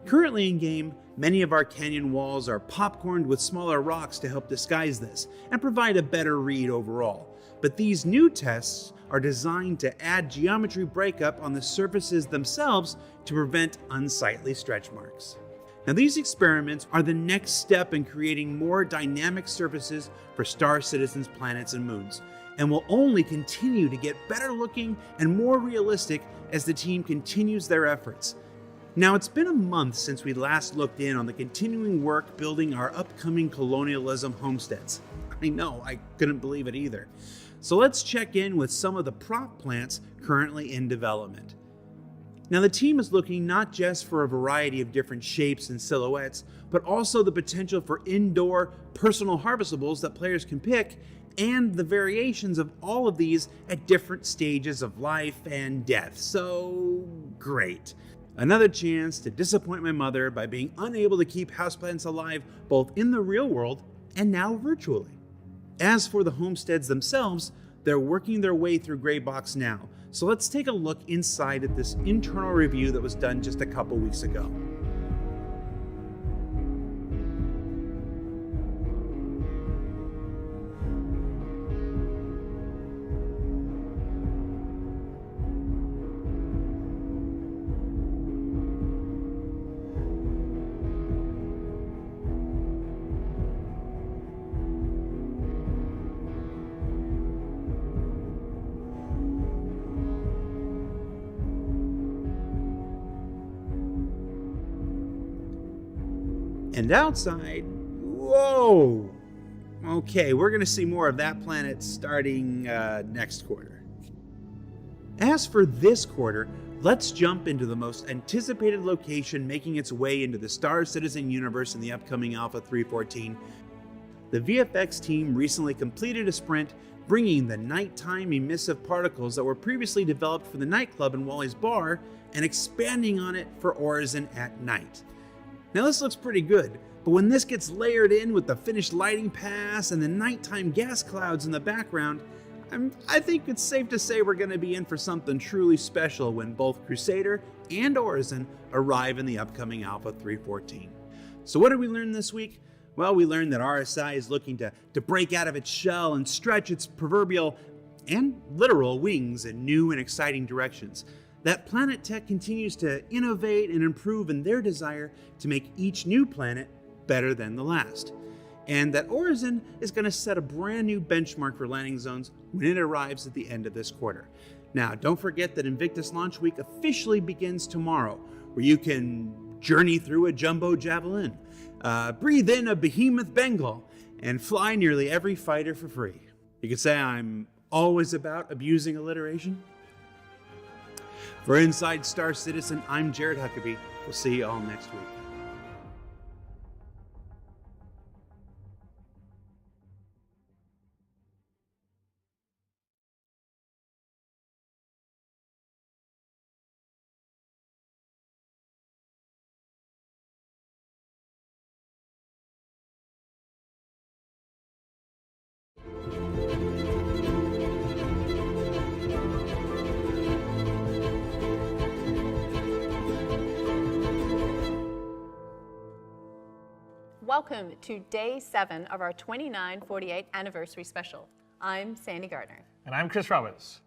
Currently in game, many of our canyon walls are popcorned with smaller rocks to help disguise this and provide a better read overall. But these new tests are designed to add geometry breakup on the surfaces themselves to prevent unsightly stretch marks. Now, these experiments are the next step in creating more dynamic surfaces for Star Citizen's planets and moons, and will only continue to get better looking and more realistic as the team continues their efforts. Now, it's been a month since we last looked in on the continuing work building our upcoming colonialism homesteads. I know, I couldn't believe it either. So let's check in with some of the prop plants currently in development. Now, the team is looking not just for a variety of different shapes and silhouettes, but also the potential for indoor personal harvestables that players can pick, and the variations of all of these at different stages of life and death. So, great. Another chance to disappoint my mother by being unable to keep houseplants alive both in the real world and now virtually. As for the homesteads themselves, they're working their way through Greybox now, so let's take a look inside at this internal review that was done just a couple weeks ago. And outside, whoa! Okay, we're going to see more of that planet starting next quarter. As for this quarter, let's jump into the most anticipated location making its way into the Star Citizen universe in the upcoming Alpha 3.14. The VFX team recently completed a sprint bringing the nighttime emissive particles that were previously developed for the nightclub in Wally's Bar and expanding on it for Orison at night. Now this looks pretty good, but when this gets layered in with the finished lighting pass and the nighttime gas clouds in the background, I think it's safe to say we're going to be in for something truly special when both Crusader and Orison arrive in the upcoming Alpha 3.14. So what did we learn this week? Well, we learned that RSI is looking to break out of its shell and stretch its proverbial and literal wings in new and exciting directions. That Planet Tech continues to innovate and improve in their desire to make each new planet better than the last. And that Orison is going to set a brand new benchmark for landing zones when it arrives at the end of this quarter. Now, don't forget that Invictus Launch Week officially begins tomorrow, where you can journey through a jumbo javelin, breathe in a behemoth Bengal, and fly nearly every fighter for free. You could say I'm always about abusing alliteration. For Inside Star Citizen, I'm Jared Huckabee. We'll see you all next week. Welcome to Day 7 of our 2948 Anniversary Special. I'm Sandy Gardner. And I'm Chris Roberts.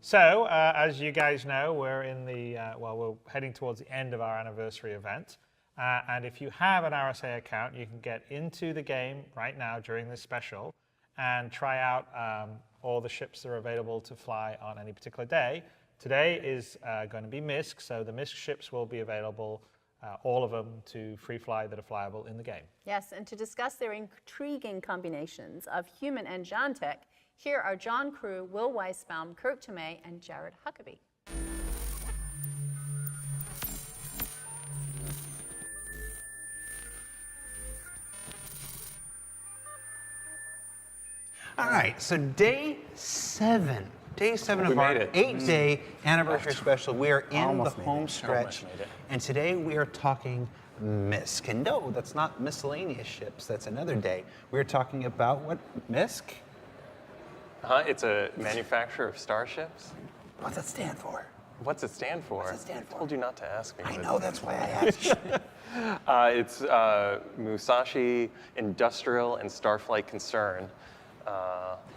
So, as you guys know, we're in the, we're heading towards the end of our anniversary event. And if you have an RSA account, you can get into the game right now during this special and try out all the ships that are available to fly on any particular day. Today is going to be MISC, so the MISC ships will be available, all of them, to free fly that are flyable in the game. Yes, and to discuss their intriguing combinations of human and John Tech, here are John Crew, Will Weisbaum, Kirk Tomei, and Jared Huckabee. All right, so Day 7 of our 8-day anniversary special. We are in the home stretch, and today we are talking MISC. And no, that's not miscellaneous ships. That's another day. We're talking about what, MISC? It's a manufacturer of starships. What's it stand for? What's it stand for? What's it stand for? I told you not to ask me. I know, that's why I asked you. It's Musashi Industrial and Starflight Concern.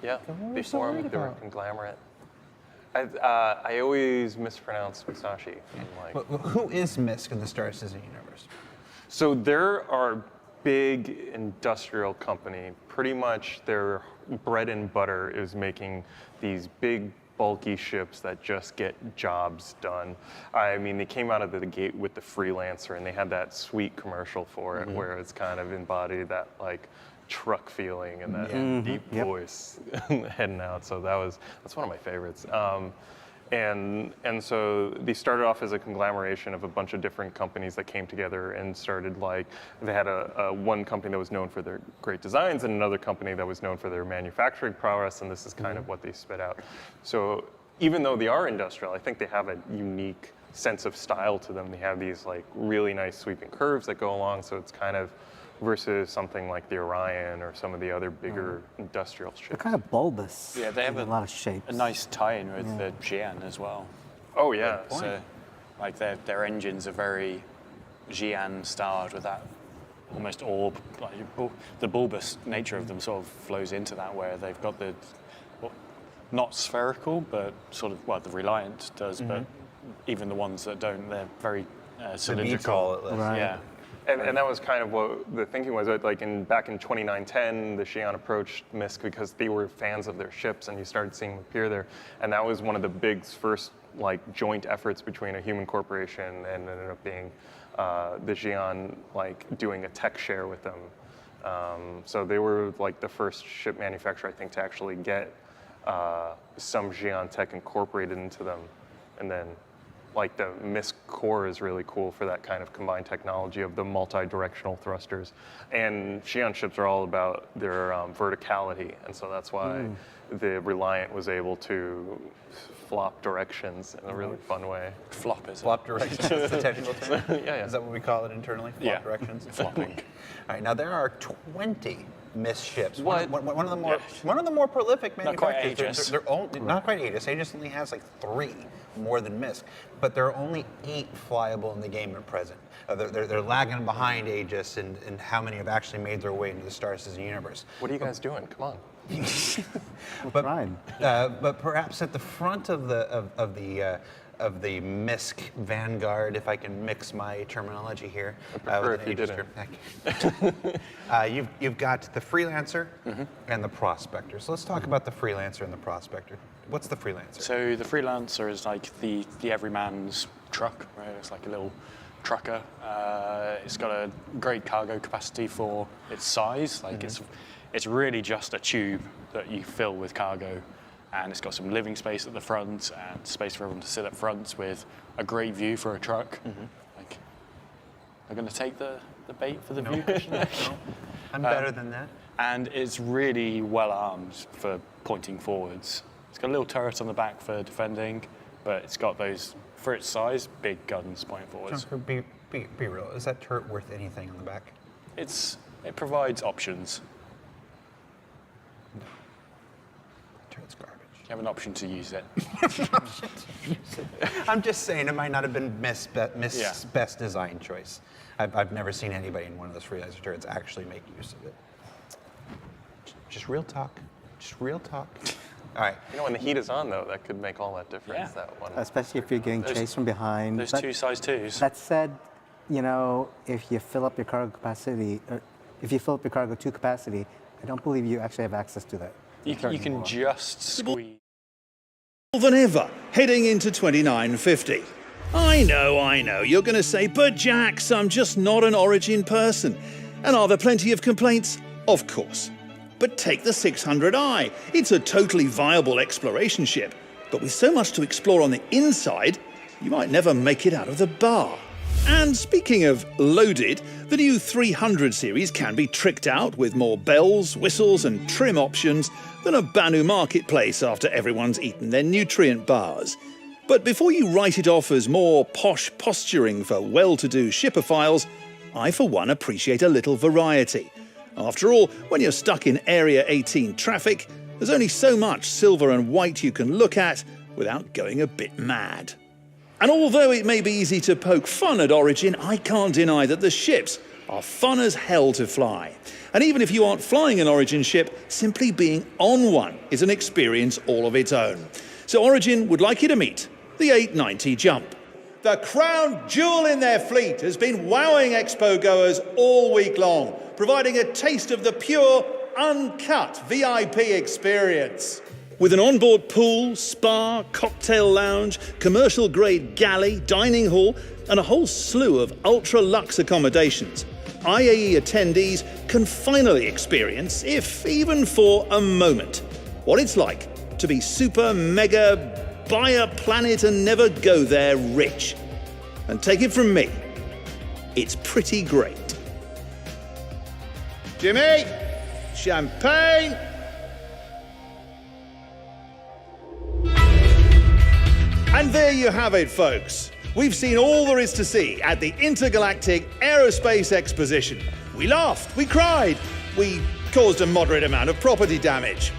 Yeah, before they were conglomerate. I always mispronounce Musashi. But who is MISC in the Star Citizen universe? So there are big industrial company. Pretty much their bread and butter is making these big bulky ships that just get jobs done. I mean, they came out of the gate with the Freelancer, and they had that sweet commercial for it, where it's kind of embodied that like truck feeling and that deep voice heading out. So that's one of my favorites. And so they started off as a conglomeration of a bunch of different companies that came together and started they had a one company that was known for their great designs and another company that was known for their manufacturing prowess, and this is kind of what they spit out. So even though they are industrial, I think they have a unique sense of style to them. They have these really nice sweeping curves that go along, so it's kind of versus something like the Orion or some of the other bigger industrial ships. They're kind of bulbous. Yeah, they have a lot of shapes. A nice tie-in with the Xi'an as well. Oh yeah. So, their engines are very Xi'an styled with that almost orb. The bulbous nature of them sort of flows into that, where they've got the not spherical, but sort of the Reliant does, but even the ones that don't, they're very cylindrical. Right. Yeah. And that was kind of what the thinking was. Back in 2910, the Xi'an approached MISC because they were fans of their ships, and you started seeing them appear there. And that was one of the big first joint efforts between a human corporation and ended up being the Xi'an doing a tech share with them. So they were the first ship manufacturer, I think, to actually get some Xi'an tech incorporated into them, and then like the MISC core is really cool for that kind of combined technology of the multi-directional thrusters. And Xi'an ships are all about their verticality, and so that's why the Reliant was able to flop directions in a really fun way. Flop is Flop directions is the technical term? Yeah. Is that what we call it internally? Flop directions? Flopping. All right, now there are 20 MISC ships. What? One of the more prolific Not quite manufacturers. Aegis. They're only, not quite Aegis. Aegis only has like 3 more than MISC, but there are only 8 flyable in the game at present. They're lagging behind Aegis in how many have actually made their way into the Star Citizen universe. What are you guys doing? Come on. But perhaps at the front of the MISC vanguard, if I can mix my terminology here. I prefer if you didn't. You've got the Freelancer and the Prospector. So let's talk about the Freelancer and the Prospector. What's the Freelancer? So the Freelancer is like the everyman's truck, right? It's like a little trucker. It's got a great cargo capacity for its size. Like it's really just a tube that you fill with cargo, and it's got some living space at the front and space for everyone to sit up front with a great view for a truck. Like, I'm going to take the bait for the view. No, I'm better than that. And it's really well armed for pointing forwards. It's got a little turret on the back for defending, but it's got those, for its size, big guns pointing forwards. John, be real. Is that turret worth anything on the back? It provides options. Turret's garbage. You have an option to use it. I'm just saying it might not have been MISC's best design choice. I've never seen anybody in one of those Freelancer turrets actually make use of it. Just real talk. Just real talk. All right. You know, when the heat is on, though, that could make all that difference. Yeah. That one. Especially if you're getting chased from behind. Those 2 size 2s. That said, you know, if you fill up your cargo capacity, or if you fill up your cargo to capacity, I don't believe you actually have access to that. You can just squeeze. More than ever, heading into 2950. I know, you're going to say, but Jax, I'm just not an Origin person. And are there plenty of complaints? Of course. But take the 600i. It's a totally viable exploration ship. But with so much to explore on the inside, you might never make it out of the bar. And speaking of loaded, the new 300 series can be tricked out with more bells, whistles and trim options than a Banu marketplace after everyone's eaten their nutrient bars. But before you write it off as more posh posturing for well-to-do shipophiles, I for one appreciate a little variety. After all, when you're stuck in Area 18 traffic, there's only so much silver and white you can look at without going a bit mad. And although it may be easy to poke fun at Origin, I can't deny that the ships are fun as hell to fly. And even if you aren't flying an Origin ship, simply being on one is an experience all of its own. So Origin would like you to meet the 890 Jump. The crown jewel in their fleet has been wowing expo goers all week long, providing a taste of the pure, uncut VIP experience. With an onboard pool, spa, cocktail lounge, commercial-grade galley, dining hall, and a whole slew of ultra-luxe accommodations, IAE attendees can finally experience, if even for a moment, what it's like to be super, mega, buy a planet and never go there rich. And take it from me, it's pretty great. Jimmy, champagne. And there you have it, folks. We've seen all there is to see at the Intergalactic Aerospace Exposition. We laughed, we cried, we caused a moderate amount of property damage.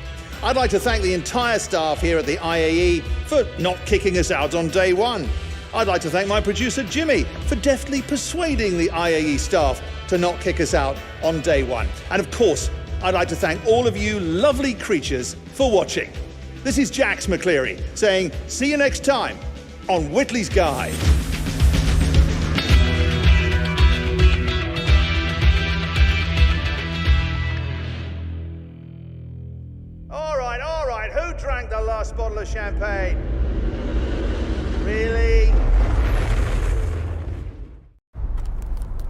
I'd like to thank the entire staff here at the IAE for not kicking us out on day one. I'd like to thank my producer Jimmy for deftly persuading the IAE staff to not kick us out on day one. And of course, I'd like to thank all of you lovely creatures for watching. This is Jax McCleary saying, see you next time on Whitley's Guide. All right, who drank the last bottle of champagne? Really?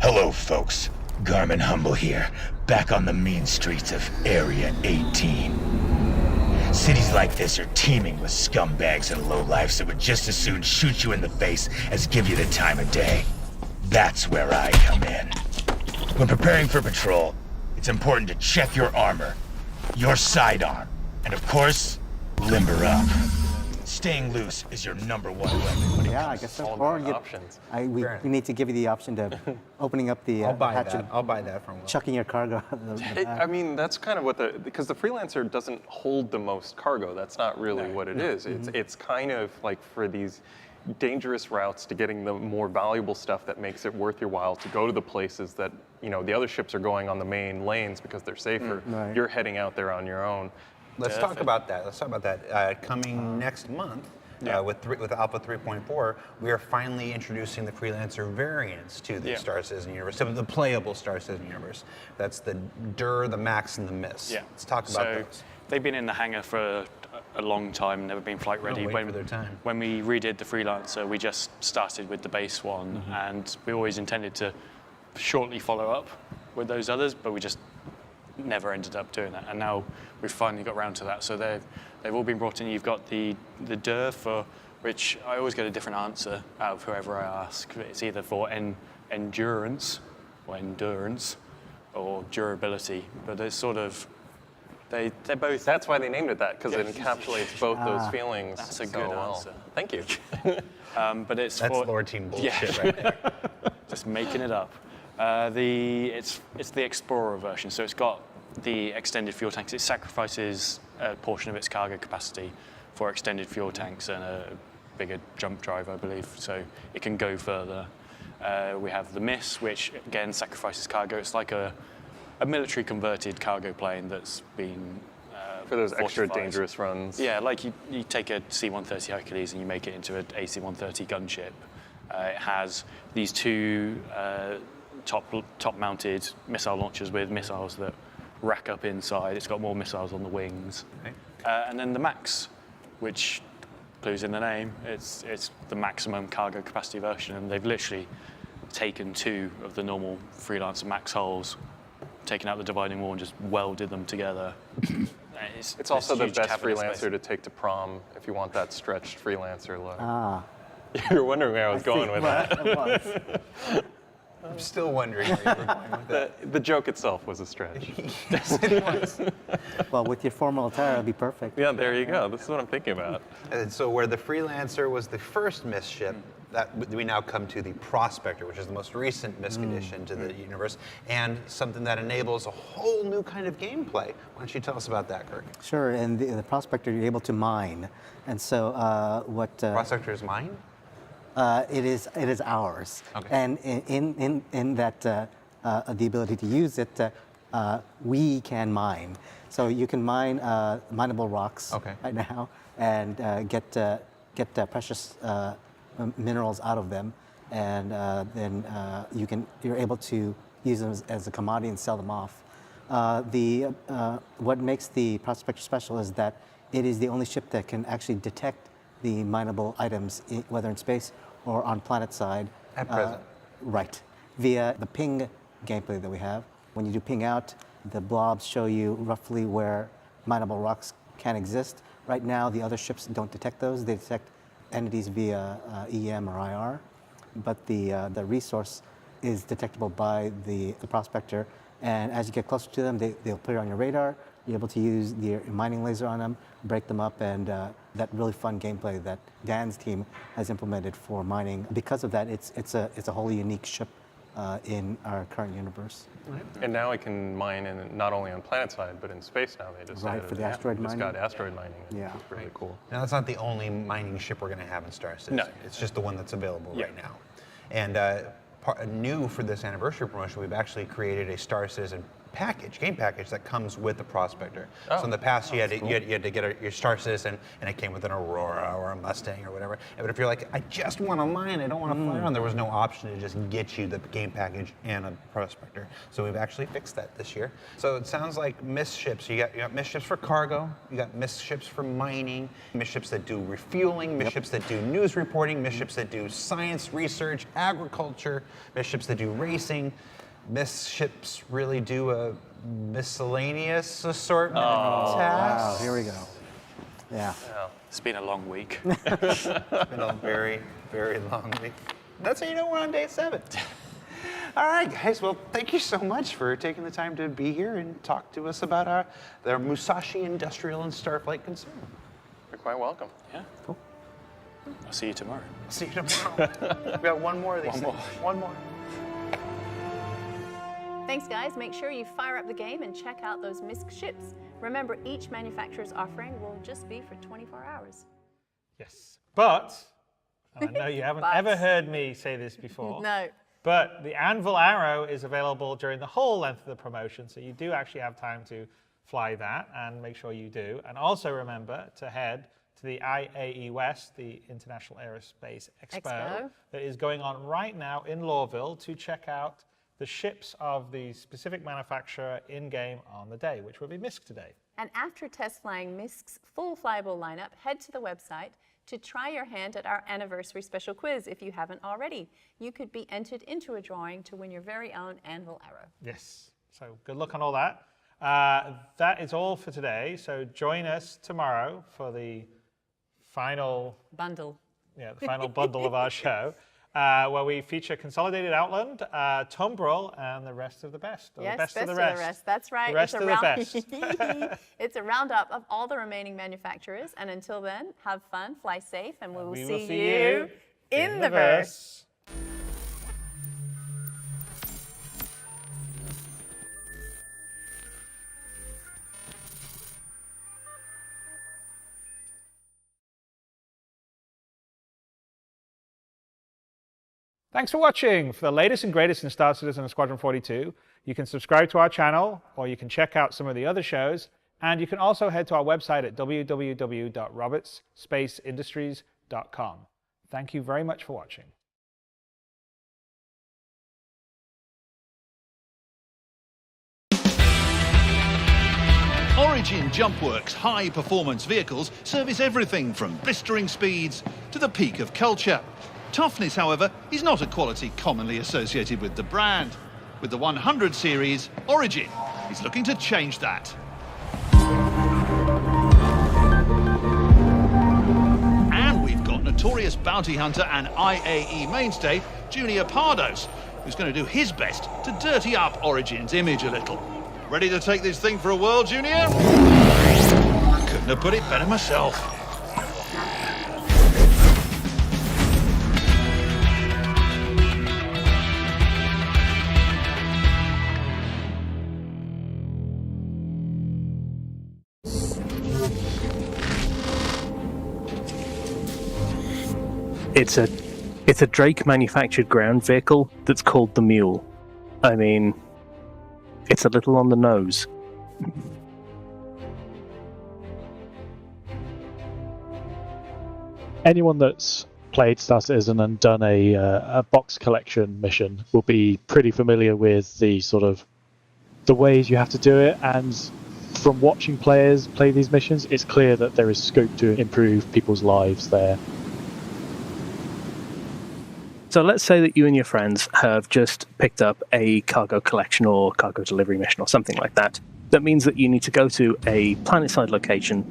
Hello, folks. Garmin Humble here, back on the mean streets of Area 18. Cities like this are teeming with scumbags and lowlifes that would just as soon shoot you in the face as give you the time of day. That's where I come in. When preparing for patrol, it's important to check your armor, your sidearm, and of course, limber up. Staying loose is your #1 weapon. Yeah, I guess so. Or we need to give you the option to opening up the hatch and I'll buy that from Will. chucking your cargo out of the back. I mean, that's kind of what because the freelancer doesn't hold the most cargo. That's not really what it is. It's kind of like for these dangerous routes to getting the more valuable stuff that makes it worth your while to go to the places that, the other ships are going on the main lanes because they're safer. Right. You're heading out there on your own. Let's talk about that. Coming next month, with Alpha 3.4, we are finally introducing the freelancer variants to the Star Citizen universe, to the playable Star Citizen universe. That's the DUR, the Max, and the Miss. Yeah. Let's talk about those. They've been in the hangar for a long time, never been flight ready. Wait for their time. When we redid the freelancer, we just started with the base one, and we always intended to shortly follow up with those others, but we just never ended up doing that, and now we've finally got around to that. So they've all been brought in. You've got the DUR, for which I always get a different answer out of whoever I ask. It's either for endurance or durability, but it's sort of they're both. That's why they named it that, because it encapsulates both those feelings. That's a so good well. answer. Thank you. But it's That's for, Lord Team bullshit right there. Just making it up. It's the Explorer version, so it's got the extended fuel tanks. It sacrifices a portion of its cargo capacity for extended fuel tanks and a bigger jump drive, I believe, so it can go further. We have the Miss, which again sacrifices cargo. It's like a military converted cargo plane that's been for those extra fortified. dangerous runs. Yeah, like you take a C-130 Hercules and you make it into an AC-130 gunship. It has these two top-mounted missile launchers with missiles that rack up inside. It's got more missiles on the wings. Okay. And then the Max, which clues in the name. It's the maximum cargo capacity version, and they've literally taken two of the normal Freelancer Max hulls, taken out the dividing wall and just welded them together. It's also the huge best cabinet freelancer space. to take to prom if you want that stretched freelancer look. Ah. You're wondering where I was going with that. I'm still wondering where you were going with that. The joke itself was a stretch. Yes, it was. Well, with your formal attire, it'll be perfect. Yeah, there you go. This is what I'm thinking about. And so where the Freelancer was the first Miss ship, that we now come to the Prospector, which is the most recent Miss addition to the universe, and something that enables a whole new kind of gameplay. Why don't you tell us about that, Kirk? Sure, and the Prospector, you're able to mine. And so what... Prospector is mine? It is ours. Okay. And in that, the ability to use it, we can mine. So you can mine mineable rocks right now and get precious minerals out of them, and then you're able to use them as a commodity and sell them off. What makes the Prospector special is that it is the only ship that can actually detect the mineable items, whether in space or on planet side. At present. Right. Via the ping gameplay that we have. When you do ping out, the blobs show you roughly where mineable rocks can exist. Right now, the other ships don't detect those. They detect entities via EM or IR, but the resource is detectable by the Prospector. And as you get closer to them, they'll appear on your radar. You're able to use your mining laser on them, break them up, and that really fun gameplay that Dan's team has implemented for mining. Because of that, it's a wholly unique ship in our current universe. And now it can mine not only on planet side, but in space now. They just for the asteroid mining. It's got asteroid mining. Yeah. It's really cool. Now, that's not the only mining ship we're going to have in Star Citizen. No. It's just the one that's available right now. And new for this anniversary promotion, we've actually created a Star Citizen game package that comes with the Prospector. So in the past, you had to get your Star Citizen, and it came with an Aurora or a Mustang or whatever. But if you're like, I just want to mine, I don't want to fly around, there was no option to just get you the game package and a Prospector. So we've actually fixed that this year. So it sounds like Miss ships. You got Miss ships for cargo, you got Miss ships for mining, Miss ships that do refueling, Miss ships that do news reporting, Miss ships that do science research, agriculture, Miss ships that do racing. Miss ships really do a miscellaneous assortment of tasks. Wow, here we go. Yeah. It's been a long week. It's been a very, very long week. That's how you know we're on day 7. All right, guys. Well, thank you so much for taking the time to be here and talk to us about the Musashi Industrial and Starflight concern. You're quite welcome. Yeah. Cool. I'll see you tomorrow. See you tomorrow. We got one more of these things. One more. Thanks, guys. Make sure you fire up the game and check out those MISC ships. Remember, each manufacturer's offering will just be for 24 hours. Yes. But, and I know you haven't ever heard me say this before. No. But the Anvil Arrow is available during the whole length of the promotion, so you do actually have time to fly that, and make sure you do. And also remember to head to the IAE West, the International Aerospace Expo, that is going on right now in Lawville to check out the ships of the specific manufacturer in-game on the day, which will be MISC today. And after test flying MISC's full flyable lineup, head to the website to try your hand at our anniversary special quiz if you haven't already. You could be entered into a drawing to win your very own Anvil Arrow. Yes, so good luck on all that. That is all for today, so join us tomorrow for the final bundle. Yeah, the final bundle of our show. Where we feature Consolidated Outland, Tumbril, and the rest of the best. Or Yes, the best of the rest. rest. That's right. The rest of the best. It's a roundup of all the remaining manufacturers. And until then, have fun, fly safe, and we will see you in the verse. Thanks for watching. For the latest and greatest in Star Citizen and Squadron 42, you can subscribe to our channel, or you can check out some of the other shows, and you can also head to our website at www.robertsspaceindustries.com. Thank you very much for watching. Origin JumpWorks high-performance vehicles service everything from blistering speeds to the peak of culture. Toughness, however, is not a quality commonly associated with the brand. With the 100 series, Origin is looking to change that. And we've got notorious bounty hunter and IAE mainstay, Junior Pardos, who's going to do his best to dirty up Origin's image a little. Ready to take this thing for a whirl, Junior? Couldn't have put it better myself. It's a Drake manufactured ground vehicle that's called the Mule. I mean, it's a little on the nose. Anyone that's played Star Citizen and done a box collection mission will be pretty familiar with the sort of the ways you have to do it, and from watching players play these missions, it's clear that there is scope to improve people's lives there. So let's say that you and your friends have just picked up a cargo collection or cargo delivery mission or something like that. That means that you need to go to a planetside location,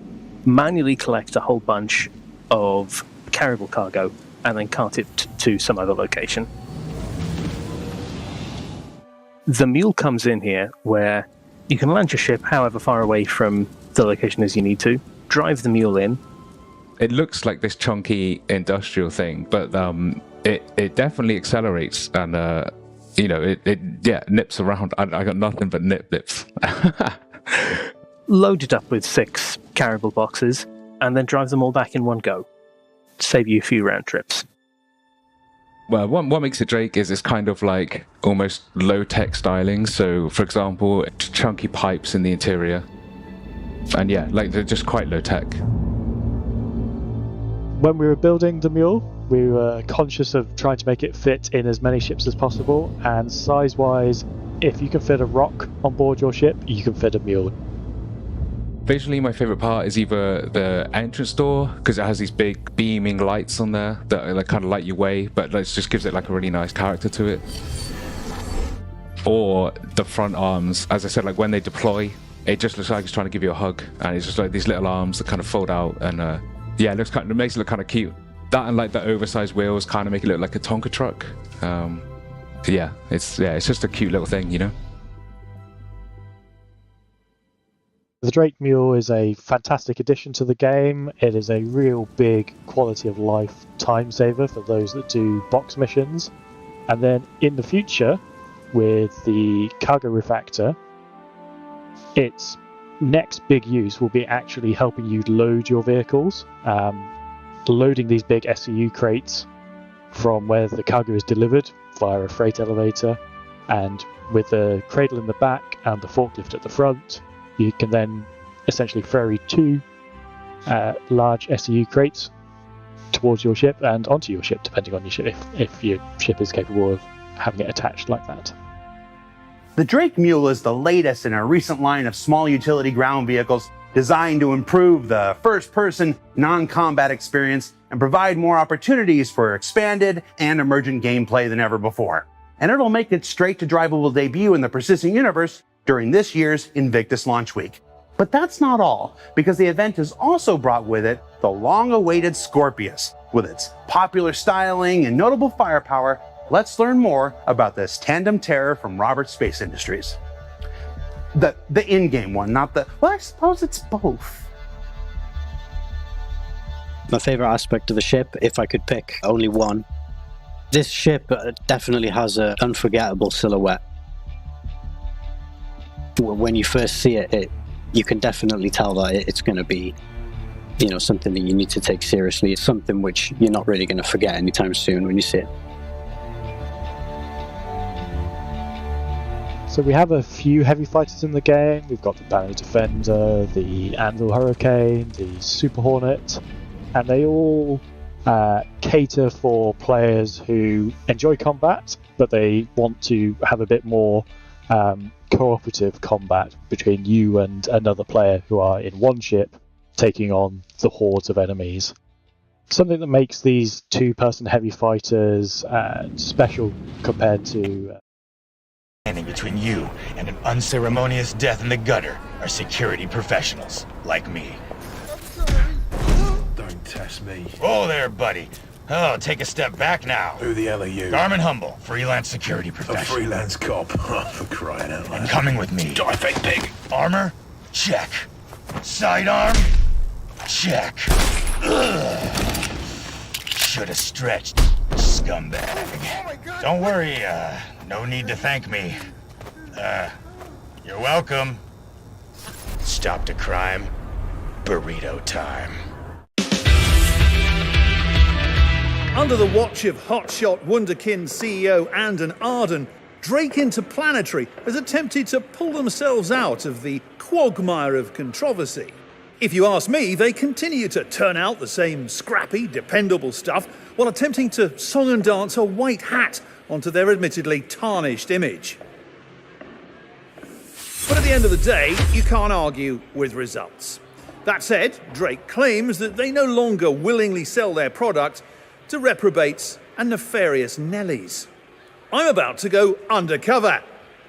manually collect a whole bunch of carryable cargo, and then cart it to some other location. The Mule comes in here, where you can land your ship however far away from the location as you need to, drive the Mule in. It looks like this chunky industrial thing, but it definitely accelerates, and it nips around. I got nothing but nips. Load it up with 6 carryable boxes, and then drive them all back in one go. Save you a few round trips. Well, what makes it Drake is it's kind of like almost low-tech styling. So, for example, chunky pipes in the interior. And yeah, like they're just quite low-tech. When we were building the Mule, we were conscious of trying to make it fit in as many ships as possible, and size-wise, if you can fit a rock on board your ship, you can fit a Mule. Visually, my favorite part is either the entrance door, because it has these big beaming lights on there that kind of light your way, but it just gives it like a really nice character to it. Or the front arms, as I said, like when they deploy, it just looks like it's trying to give you a hug, and it's just like these little arms that kind of fold out, and yeah, it makes it look kind of cute. That and like the oversized wheels kind of make it look like a Tonka truck. It's just a cute little thing, you know. The Drake Mule is a fantastic addition to the game. It is a real big quality of life time saver for those that do box missions. And then in the future, with the cargo refactor, its next big use will be actually helping you load your vehicles. Loading these big SCU crates from where the cargo is delivered via a freight elevator, and with the cradle in the back and the forklift at the front, you can then essentially ferry 2 large SCU crates towards your ship and onto your ship, depending on your ship, if your ship is capable of having it attached like that. The Drake Mule is the latest in a recent line of small utility ground vehicles designed to improve the first-person, non-combat experience and provide more opportunities for expanded and emergent gameplay than ever before. And it'll make its straight-to-drivable debut in the persisting universe during this year's Invictus launch week. But that's not all, because the event has also brought with it the long-awaited Scorpius. With its popular styling and notable firepower, let's learn more about this tandem terror from Roberts Space Industries. The in-game one, not the... Well, I suppose it's both. My favorite aspect of the ship, if I could pick only one, this ship definitely has an unforgettable silhouette. When you first see it, you can definitely tell that it's going to be, something that you need to take seriously. It's something which you're not really going to forget anytime soon when you see it. So we have a few heavy fighters in the game. We've got the Banner Defender, the Anvil Hurricane, the Super Hornet, and they all cater for players who enjoy combat, but they want to have a bit more cooperative combat between you and another player who are in one ship taking on the hordes of enemies. Something that makes these two-person heavy fighters special compared to... Standing between you and an unceremonious death in the gutter are security professionals like me. Don't test me. Oh there, buddy. Oh, take a step back now. Who the hell are you? Garmin Humble, freelance security professional. A freelance cop. For crying out loud. And coming with me. Die, fake pig. Armor? Check. Sidearm? Check. Should have stretched, scumbag. Don't worry, no need to thank me. You're welcome. Stopped a crime. Burrito time. Under the watch of hotshot Wunderkind CEO Andon Arden, Drake Interplanetary has attempted to pull themselves out of the quagmire of controversy. If you ask me, they continue to turn out the same scrappy, dependable stuff while attempting to song and dance a white hat onto their admittedly tarnished image. But at the end of the day, you can't argue with results. That said, Drake claims that they no longer willingly sell their product to reprobates and nefarious Nellies. I'm about to go undercover,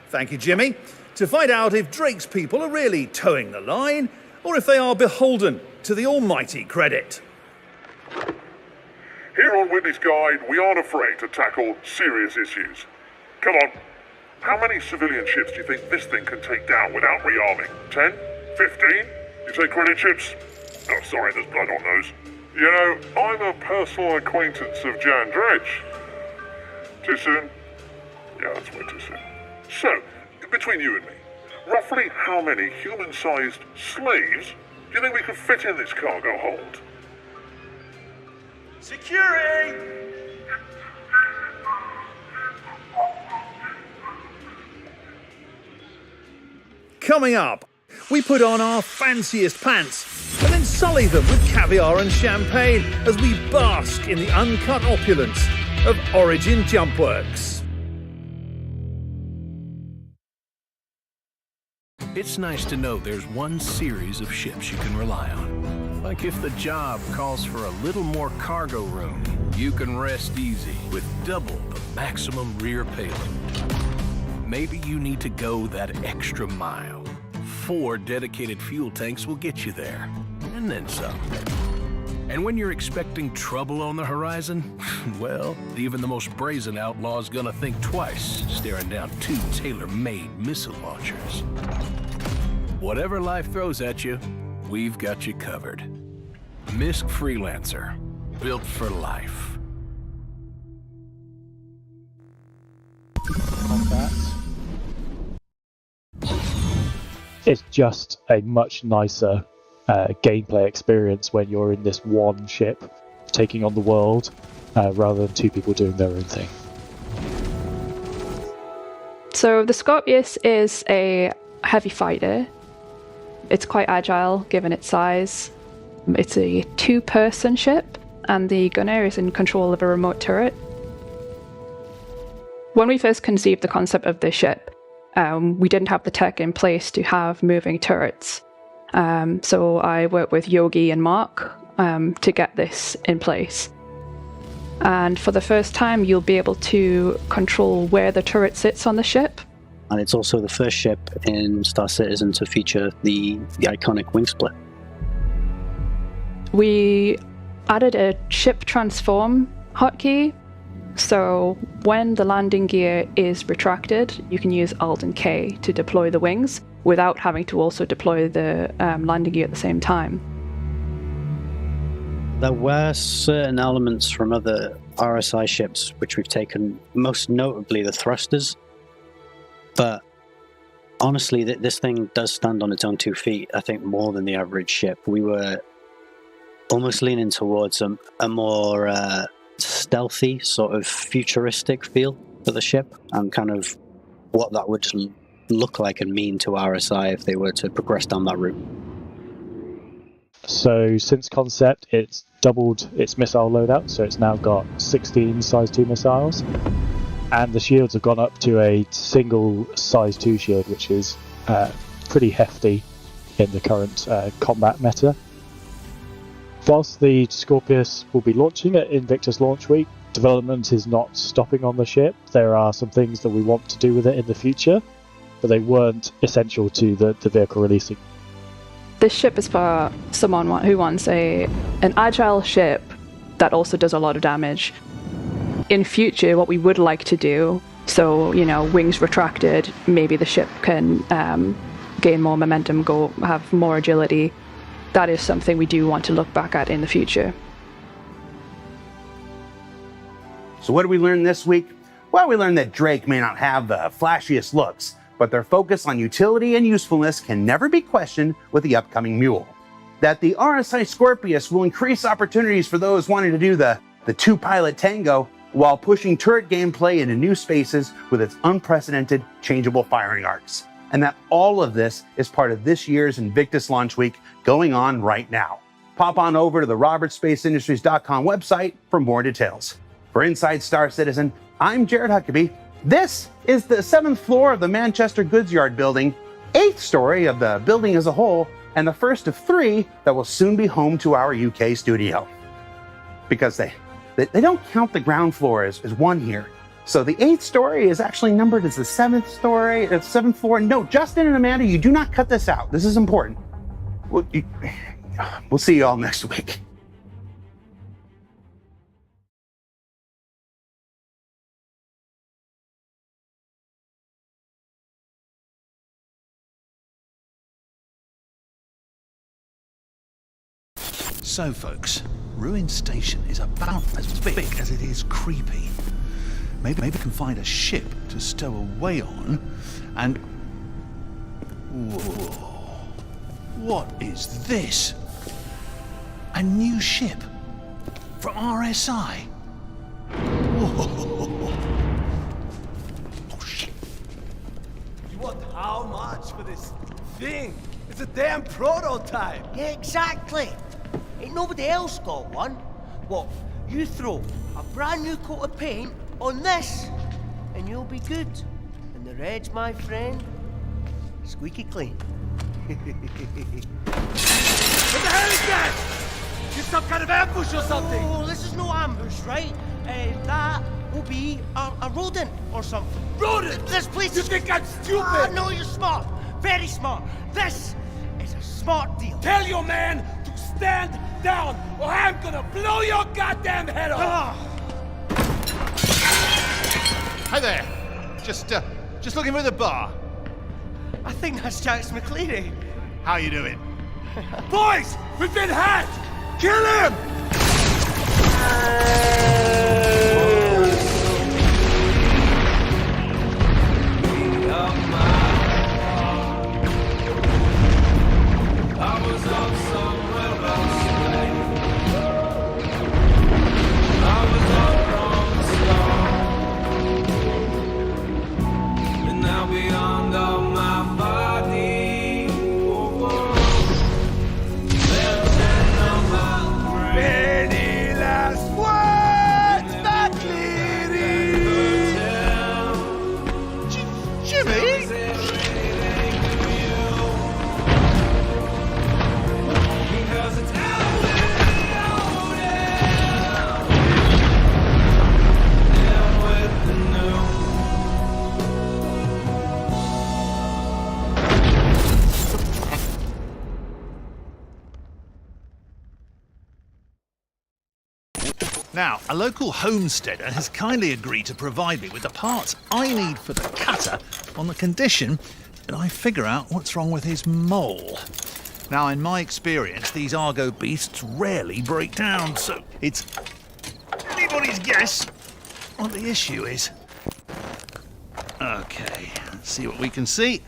thank you Jimmy, to find out if Drake's people are really towing the line or if they are beholden to the almighty credit. Here on Witness Guide, we aren't afraid to tackle serious issues. Come on, how many civilian ships do you think this thing can take down without rearming? 10? 15? You say credit ships? Oh, sorry, there's blood on those. You know, I'm a personal acquaintance of Jan Dredge. Too soon? Yeah, that's way too soon. So, between you and me, roughly how many human-sized slaves do you think we could fit in this cargo hold? Security! Coming up, we put on our fanciest pants and then sully them with caviar and champagne as we bask in the uncut opulence of Origin Jumpworks. It's nice to know there's one series of ships you can rely on. Like if the job calls for a little more cargo room, you can rest easy with double the maximum rear payload. Maybe you need to go that extra mile. 4 dedicated fuel tanks will get you there, and then some. And when you're expecting trouble on the horizon, well, even the most brazen outlaw's gonna think twice staring down 2 tailor-made missile launchers. Whatever life throws at you, we've got you covered. MISC Freelancer, built for life. Combat. It's just a much nicer gameplay experience when you're in this one ship taking on the world rather than 2 people doing their own thing. So the Scorpius is a heavy fighter. It's quite agile given its size. It's a 2-person ship, and the gunner is in control of a remote turret. When we first conceived the concept of this ship, we didn't have the tech in place to have moving turrets. So I worked with Yogi and Mark to get this in place. And for the first time, you'll be able to control where the turret sits on the ship. And it's also the first ship in Star Citizen to feature the iconic wing split. We added a ship transform hotkey. So when the landing gear is retracted, you can use Alt and K to deploy the wings without having to also deploy the landing gear at the same time. There were certain elements from other RSI ships which we've taken, most notably the thrusters. But honestly, this thing does stand on its own 2 feet, I think, more than the average ship. We were almost leaning towards a more stealthy, sort of futuristic feel for the ship, and kind of what that would look like and mean to RSI if they were to progress down that route. So since concept, it's doubled its missile loadout, so it's now got 16 size 2 missiles, and the shields have gone up to a single size 2 shield, which is pretty hefty in the current combat meta. Whilst the Scorpius will be launching at Invictus Launch Week, development is not stopping on the ship. There are some things that we want to do with it in the future, but they weren't essential to the vehicle releasing. This ship is for someone who wants an agile ship that also does a lot of damage. In future, what we would like to do, so, wings retracted, maybe the ship can gain more momentum, have more agility. That is something we do want to look back at in the future. So what did we learn this week? Well, we learned that Drake may not have the flashiest looks, but their focus on utility and usefulness can never be questioned with the upcoming Mule. That the RSI Scorpius will increase opportunities for those wanting to do the 2-pilot tango while pushing turret gameplay into new spaces with its unprecedented changeable firing arcs. And that all of this is part of this year's Invictus Launch Week going on right now. Pop on over to the robertspaceindustries.com website for more details. For Inside Star Citizen, I'm Jared Huckabee. This is the 7th floor of the Manchester Goods Yard building, 8th story of the building as a whole, and the first of 3 that will soon be home to our UK studio. Because they don't count the ground floor as one here. So the 8th story is actually numbered as the 7th story, 7th floor. No, Justin and Amanda, you do not cut this out. This is important. We'll see you all next week. So folks, Ruin Station is about as big as it is creepy. Maybe we can find a ship to stow away on, and... Whoa. What is this? A new ship? For RSI? Whoa. Oh shit. You want how much for this thing? It's a damn prototype! Yeah, exactly. Ain't nobody else got one. What, you throw a brand new coat of paint on this, and you'll be good. And the red's, my friend, squeaky clean. What the hell is that? Is some kind of ambush or something? Oh, this is no ambush, right? That will be a rodent or something. Rodent? This place You is... think I'm stupid? No, you're smart. very smart. This is a smart deal. Tell your man to stand down, or I'm gonna blow your goddamn head off! Hi there. Just looking for the bar. I think that's Jax McCleary. How you doing? Boys, we've been hacked! Kill him! Now, a local homesteader has kindly agreed to provide me with the parts I need for the cutter on the condition that I figure out what's wrong with his mole. Now, in my experience, these Argo beasts rarely break down, so it's anybody's guess what the issue is. Okay, let's see what we can see.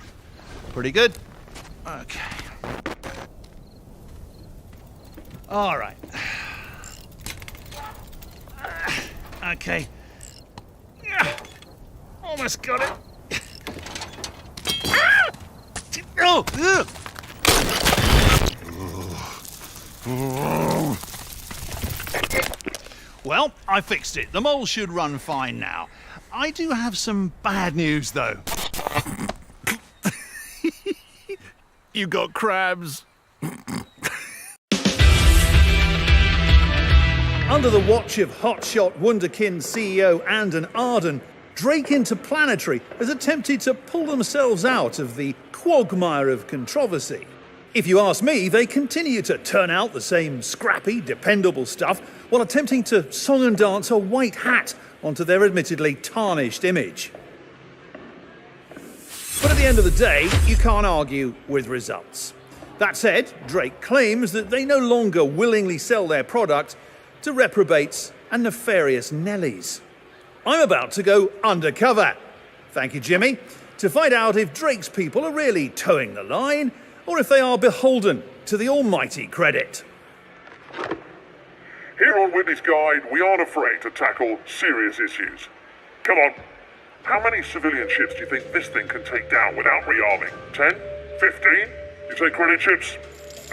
Pretty good. Okay. All right. Okay. Almost got it. Oh! Well, I fixed it. The mole should run fine now. I do have some bad news, though. You got crabs. Under the watch of hotshot Wunderkind CEO Andon Arden, Drake Interplanetary has attempted to pull themselves out of the quagmire of controversy. If you ask me, they continue to turn out the same scrappy, dependable stuff while attempting to song and dance a white hat onto their admittedly tarnished image. But at the end of the day, you can't argue with results. That said, Drake claims that they no longer willingly sell their product to reprobates and nefarious Nellies. I'm about to go undercover, thank you Jimmy, to find out if Drake's people are really towing the line or if they are beholden to the almighty credit. Here on Whitney's Guide, we aren't afraid to tackle serious issues. Come on, how many civilian ships do you think this thing can take down without rearming? 10? 15? You say credit ships?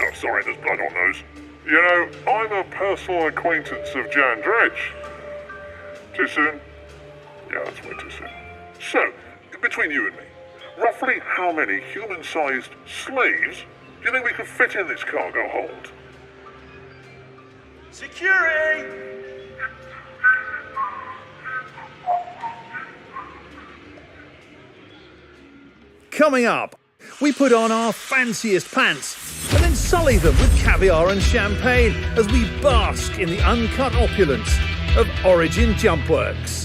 Oh, sorry, there's blood on those. You know, I'm a personal acquaintance of Jan Dredge. Too soon? Yeah, that's way too soon. So, between you and me, roughly how many human-sized slaves do you think we could fit in this cargo hold? Security! Coming up, we put on our fanciest pants and then sully them with caviar and champagne as we bask in the uncut opulence of Origin Jumpworks.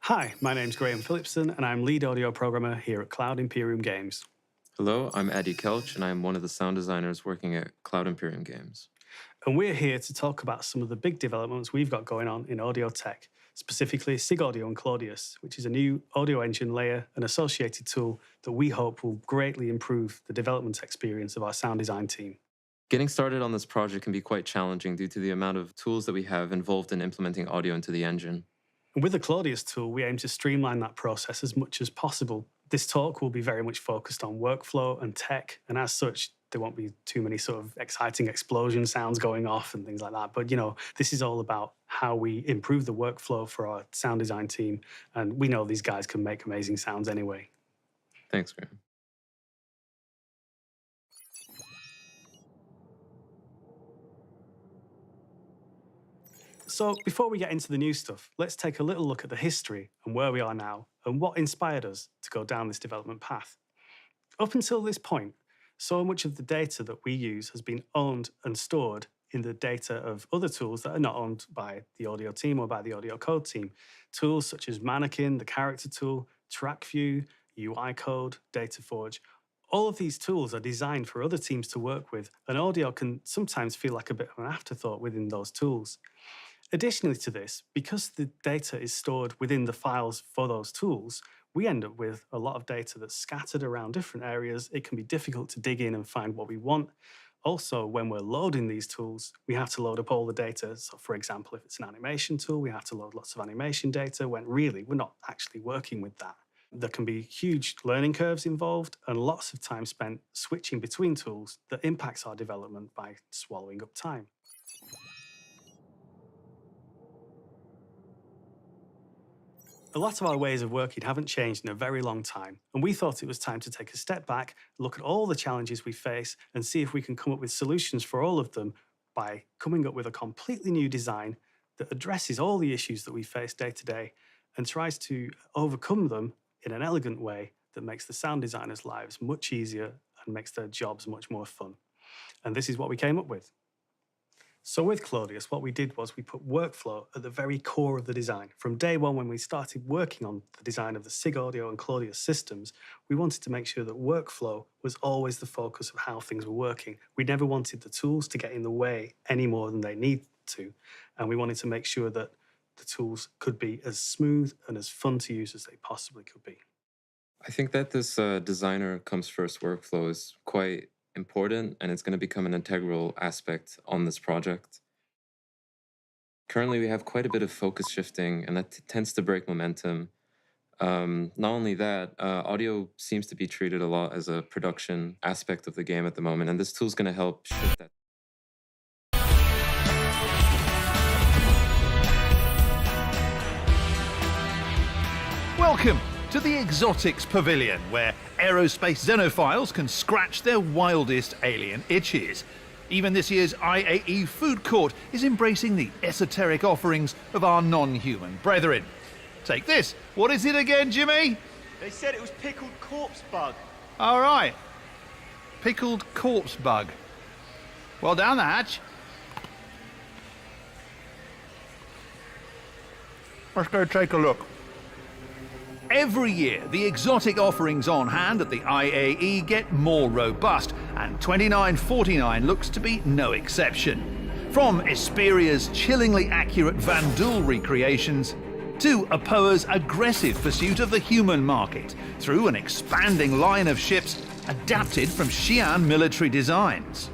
Hi, my name's Graham Phillipson, and I'm lead audio programmer here at Cloud Imperium Games. Hello, I'm Eddie Kelch, and I'm one of the sound designers working at Cloud Imperium Games. And we're here to talk about some of the big developments we've got going on in audio tech, specifically SIG Audio and Claudius, which is a new audio engine layer and associated tool that we hope will greatly improve the development experience of our sound design team. Getting started on this project can be quite challenging due to the amount of tools that we have involved in implementing audio into the engine. And with the Claudius tool, we aim to streamline that process as much as possible. This talk will be very much focused on workflow and tech, and as such, there won't be too many sort of exciting explosion sounds going off and things like that. But, this is all about how we improve the workflow for our sound design team. And we know these guys can make amazing sounds anyway. Thanks, Graham. So before we get into the new stuff, let's take a little look at the history and where we are now and what inspired us to go down this development path. Up until this point, so much of the data that we use has been owned and stored in the data of other tools that are not owned by the audio team or by the audio code team. Tools such as Mannequin, the character tool, TrackView, UI Code, DataForge. All of these tools are designed for other teams to work with, and audio can sometimes feel like a bit of an afterthought within those tools. Additionally to this, because the data is stored within the files for those tools, we end up with a lot of data that's scattered around different areas. It can be difficult to dig in and find what we want. Also, when we're loading these tools, we have to load up all the data. So for example, if it's an animation tool, we have to load lots of animation data when really we're not actually working with that. There can be huge learning curves involved and lots of time spent switching between tools that impacts our development by swallowing up time. A lot of our ways of working haven't changed in a very long time, and we thought it was time to take a step back, look at all the challenges we face, and see if we can come up with solutions for all of them by coming up with a completely new design that addresses all the issues that we face day to day and tries to overcome them in an elegant way that makes the sound designers' lives much easier and makes their jobs much more fun. And this is what we came up with. So with Claudius, what we did was we put workflow at the very core of the design. From day one, when we started working on the design of the SIG Audio and Claudius systems, we wanted to make sure that workflow was always the focus of how things were working. We never wanted the tools to get in the way any more than they need to. And we wanted to make sure that the tools could be as smooth and as fun to use as they possibly could be. I think that this designer comes first workflow is quite important, and it's going to become an integral aspect on this project. Currently, we have quite a bit of focus shifting, and that tends to break momentum. Not only that, audio seems to be treated a lot as a production aspect of the game at the moment, and this tool is going to help shift that. Welcome to the Exotics Pavilion, where aerospace xenophiles can scratch their wildest alien itches. Even this year's IAE Food Court is embracing the esoteric offerings of our non-human brethren. Take this. What is it again, Jimmy? They said it was pickled corpse bug. All right. Pickled corpse bug. Well, down the hatch. Let's go take a look. Every year, the exotic offerings on hand at the IAE get more robust, and 2949 looks to be no exception. From Esperia's chillingly accurate Vandul recreations, to Apoa's aggressive pursuit of the human market, through an expanding line of ships adapted from Xi'an military designs.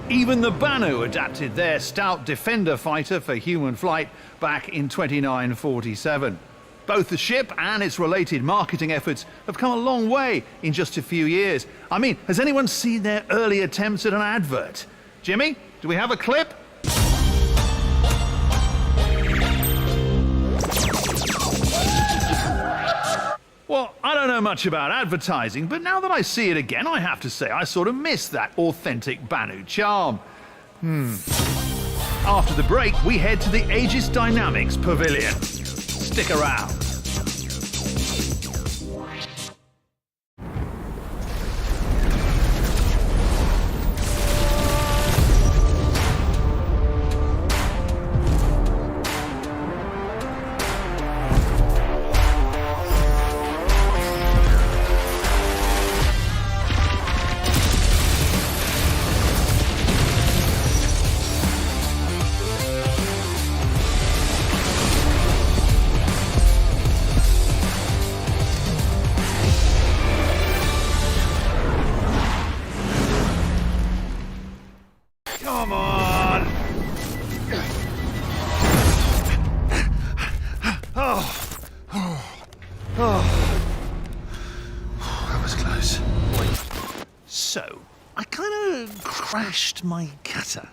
Even the Banu adapted their stout Defender fighter for human flight back in 2947. Both the ship and its related marketing efforts have come a long way in just a few years. I mean, has anyone seen their early attempts at an advert? Jimmy, do we have a clip? Well, I don't know much about advertising, but now that I see it again, I have to say I sort of miss that authentic Banu charm. After the break, we head to the Aegis Dynamics Pavilion. Stick around. Come on! That was close. So, I kind crashed my cutter.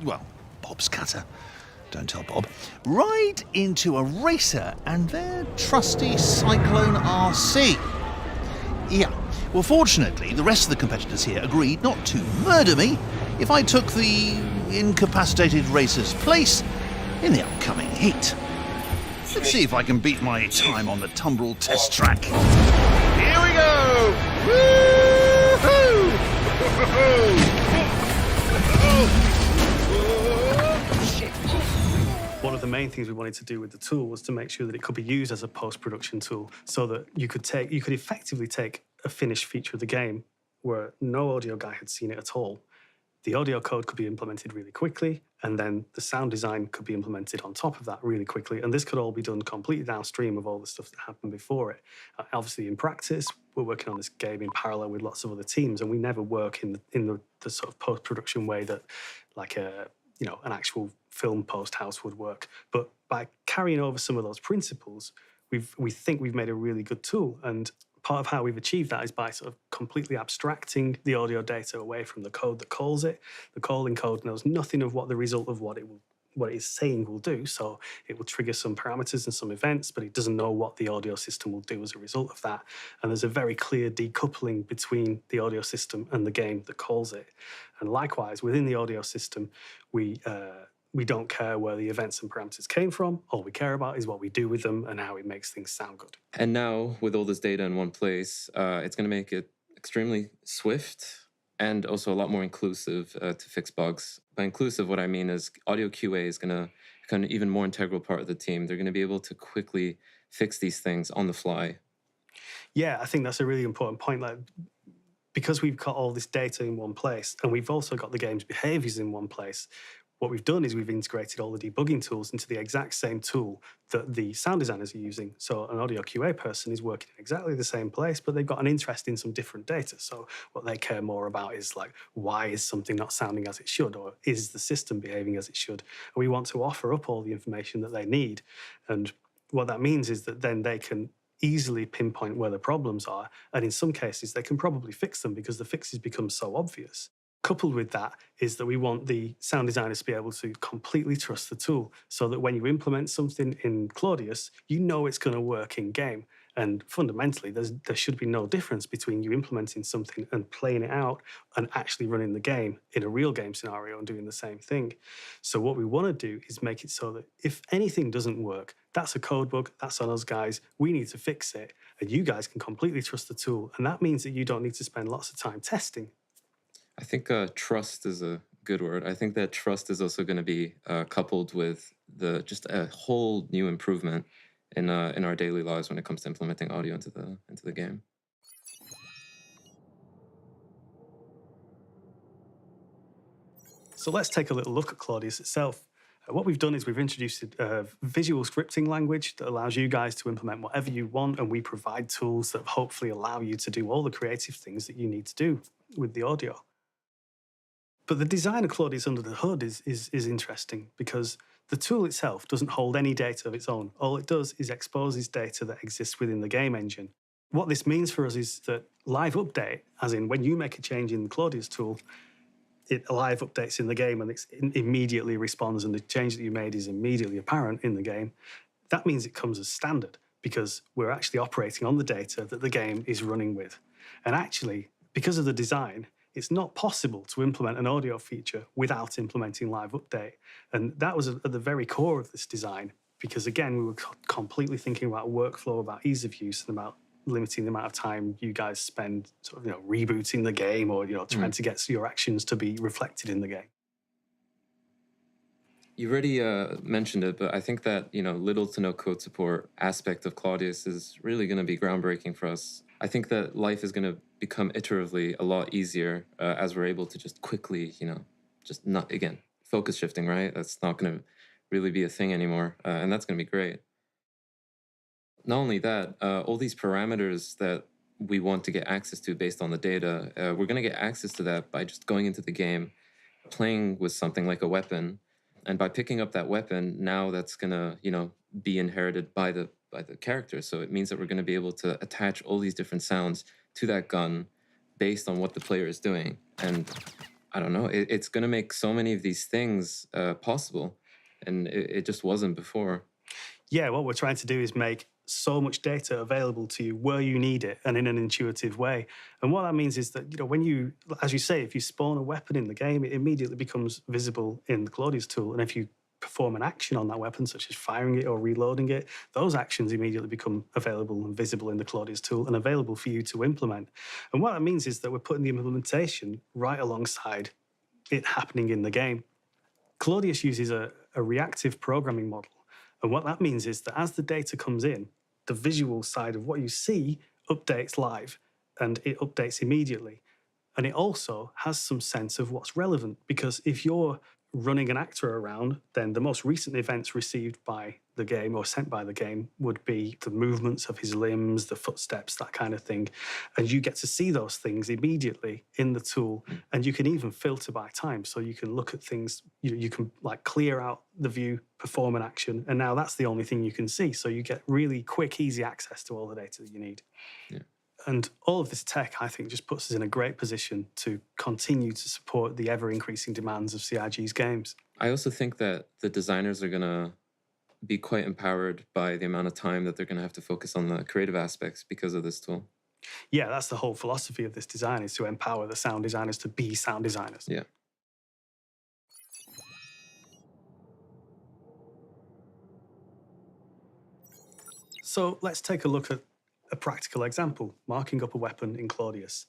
Well, Bob's cutter. Don't tell Bob. Right into a racer and their trusty Cyclone RC. Yeah. Well, fortunately, the rest of the competitors here agreed not to murder me if I took the incapacitated racer's place in the upcoming heat. Let's see if I can beat my time on the tumbrel test track. Here we go! Woo-hoo! One of the main things we wanted to do with the tool was to make sure that it could be used as a post-production tool, so that you could effectively take a finished feature of the game where no audio guy had seen it at all. The audio code could be implemented really quickly, and then the sound design could be implemented on top of that really quickly. And this could all be done completely downstream of all the stuff that happened before it. Obviously, in practice, we're working on this game in parallel with lots of other teams, and we never work in the sort of post-production way that, like an actual film post house would work. But by carrying over some of those principles, we think we've made a really good tool. And part of how we've achieved that is by sort of completely abstracting the audio data away from the code that calls it. The calling code knows nothing of what the result of what it is saying will do. So it will trigger some parameters and some events, but it doesn't know what the audio system will do as a result of that. And there's a very clear decoupling between the audio system and the game that calls it. And likewise, within the audio system, we don't care where the events and parameters came from. All we care about is what we do with them and how it makes things sound good. And now, with all this data in one place, it's going to make it extremely swift and also a lot more inclusive to fix bugs. By inclusive, what I mean is audio QA is going to become an even more integral part of the team. They're going to be able to quickly fix these things on the fly. Yeah, I think that's a really important point. Like, because we've got all this data in one place, and we've also got the game's behaviors in one place, what we've done is we've integrated all the debugging tools into the exact same tool that the sound designers are using. So an audio QA person is working in exactly the same place, but they've got an interest in some different data. So what they care more about is like, why is something not sounding as it should? Or is the system behaving as it should? And we want to offer up all the information that they need. And what that means is that then they can easily pinpoint where the problems are. And in some cases, they can probably fix them because the fixes become so obvious. Coupled with that is that we want the sound designers to be able to completely trust the tool, so that when you implement something in Claudius, you know it's going to work in game. And fundamentally, there should be no difference between you implementing something and playing it out and actually running the game in a real game scenario and doing the same thing. So what we want to do is make it so that if anything doesn't work, that's a code bug, that's on us guys, we need to fix it, and you guys can completely trust the tool. And that means that you don't need to spend lots of time testing. I think trust is a good word. I think that trust is also going to be coupled with just a whole new improvement in our daily lives when it comes to implementing audio into the game. So let's take a little look at Claudius itself. What we've done is we've introduced a visual scripting language that allows you guys to implement whatever you want, and we provide tools that hopefully allow you to do all the creative things that you need to do with the audio. But the design of Claudius under the hood is interesting, because the tool itself doesn't hold any data of its own. All it does is exposes data that exists within the game engine. What this means for us is that live update, as in when you make a change in the Claudius tool, it live updates in the game and it immediately responds, and the change that you made is immediately apparent in the game. That means it comes as standard, because we're actually operating on the data that the game is running with. And actually, because of the design, it's not possible to implement an audio feature without implementing live update. And that was at the very core of this design, because again, we were completely thinking about workflow, about ease of use, and about limiting the amount of time you guys spend sort of, rebooting the game or, trying to get your actions to be reflected in the game. You already mentioned it, but I think that, little to no code support aspect of Claudius is really going to be groundbreaking for us. I think that life is going to become iteratively a lot easier as we're able to just quickly, just not, again, focus shifting, right? That's not going to really be a thing anymore, and that's going to be great. Not only that, all these parameters that we want to get access to based on the data, we're going to get access to that by just going into the game, playing with something like a weapon, and by picking up that weapon, now that's going to, be inherited by the character. So it means that we're going to be able to attach all these different sounds to that gun based on what the player is doing. And I don't know, it's going to make so many of these things possible, and it just wasn't before. Yeah, what we're trying to do is make so much data available to you where you need it and in an intuitive way. And what that means is that, when you, as you say, if you spawn a weapon in the game, it immediately becomes visible in the Claudius tool. And if you perform an action on that weapon, such as firing it or reloading it, those actions immediately become available and visible in the Claudius tool and available for you to implement. And what that means is that we're putting the implementation right alongside it happening in the game. Claudius uses a reactive programming model. And what that means is that as the data comes in, the visual side of what you see updates live, and it updates immediately. And it also has some sense of what's relevant, because if you're running an actor around, then the most recent events received by the game or sent by the game would be the movements of his limbs, the footsteps, that kind of thing. And you get to see those things immediately in the tool. And you can even filter by time. So you can look at things, you can like clear out the view, perform an action, and now that's the only thing you can see. So you get really quick, easy access to all the data that you need. Yeah. And all of this tech, I think, just puts us in a great position to continue to support the ever-increasing demands of CIG's games. I also think that the designers are going to be quite empowered by the amount of time that they're going to have to focus on the creative aspects because of this tool. Yeah, that's the whole philosophy of this design, is to empower the sound designers to be sound designers. Yeah. So let's take a look at a practical example, marking up a weapon in Claudius.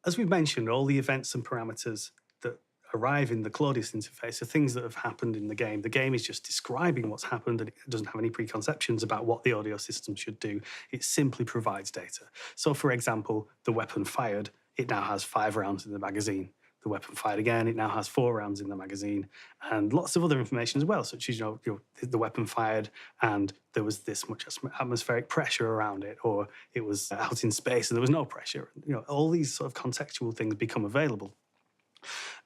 As we've mentioned, all the events and parameters that arrive in the Claudius interface are things that have happened in the game. The game is just describing what's happened, and it doesn't have any preconceptions about what the audio system should do. It simply provides data. So, for example, the weapon fired, it now has 5 rounds in the magazine. The weapon fired again, it now has 4 rounds in the magazine, and lots of other information as well, such as the weapon fired and there was this much atmospheric pressure around it, or it was out in space and there was no pressure. All these sort of contextual things become available.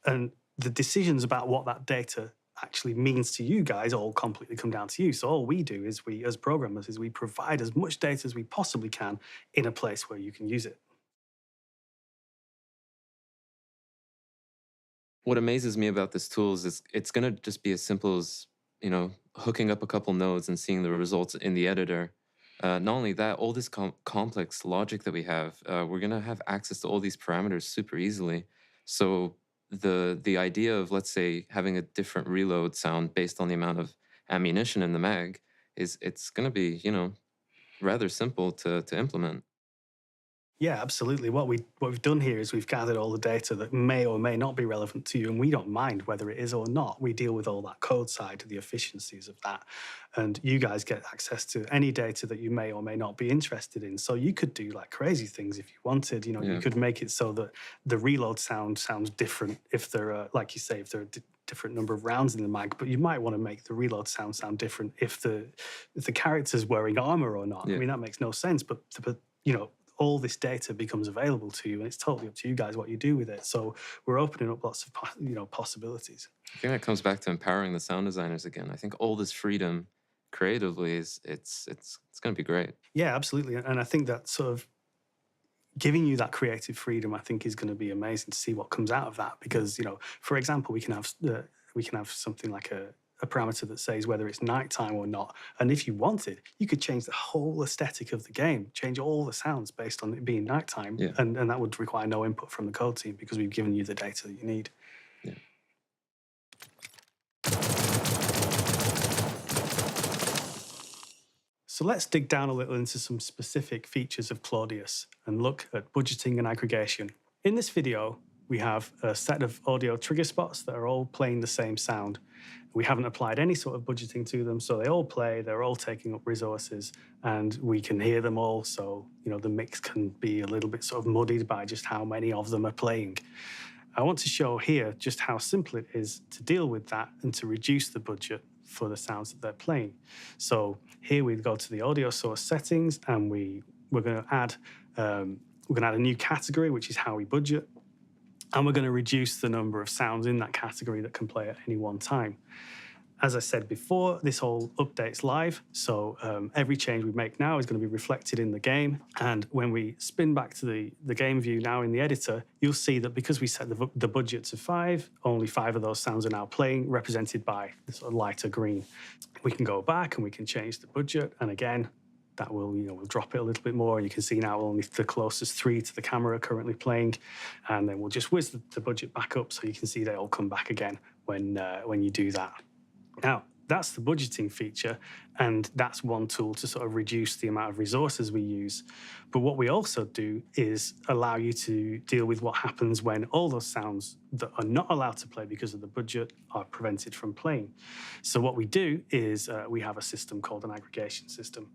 And the decisions about what that data actually means to you guys all completely come down to you. So all we do is as programmers, we provide as much data as we possibly can in a place where you can use it. What amazes me about this tool is it's going to just be as simple as, hooking up a couple nodes and seeing the results in the editor. Not only that, all this complex logic that we have, we're going to have access to all these parameters super easily. So the idea of, let's say, having a different reload sound based on the amount of ammunition in the mag it's going to be, rather simple to implement. Yeah, absolutely. What we've done here is we've gathered all the data that may or may not be relevant to you, and we don't mind whether it is or not. We deal with all that code side, the efficiencies of that, and you guys get access to any data that you may or may not be interested in. So you could do like crazy things if you wanted. You could make it so that the reload sounds different if there are, like you say, if there are different number of rounds in the mag, but you might want to make the reload sound different if the character's wearing armor or not. Yeah. I mean, that makes no sense, but all this data becomes available to you, and it's totally up to you guys what you do with it. So we're opening up lots of possibilities. I think that comes back to empowering the sound designers again. I think all this freedom creatively it's going to be great. Yeah, absolutely. And I think that sort of giving you that creative freedom, I think, is going to be amazing to see what comes out of that. Because for example, we can have something like a parameter that says whether it's nighttime or not. And if you wanted, you could change the whole aesthetic of the game, change all the sounds based on it being nighttime. Yeah. And that would require no input from the code team because we've given you the data that you need. Yeah. So let's dig down a little into some specific features of Claudius and look at budgeting and aggregation. In this video, we have a set of audio trigger spots that are all playing the same sound. We haven't applied any sort of budgeting to them, so they all play, they're all taking up resources, and we can hear them all, so the mix can be a little bit sort of muddied by just how many of them are playing. I want to show here just how simple it is to deal with that and to reduce the budget for the sounds that they're playing. So here we go to the audio source settings, and we're going to add a new category, which is how we budget. And we're going to reduce the number of sounds in that category that can play at any one time. As I said before, this all updates live, so every change we make now is going to be reflected in the game. And when we spin back to the game view now in the editor, you'll see that because we set the budget to 5, only 5 of those sounds are now playing, represented by the sort of lighter green. We can go back and we can change the budget, and again, that will, we'll drop it a little bit more. You can see now only the closest 3 to the camera are currently playing, and then we'll just whiz the budget back up so you can see they all come back again when you do that. Now, that's the budgeting feature, and that's one tool to sort of reduce the amount of resources we use. But what we also do is allow you to deal with what happens when all those sounds that are not allowed to play because of the budget are prevented from playing. So what we do is we have a system called an aggregation system.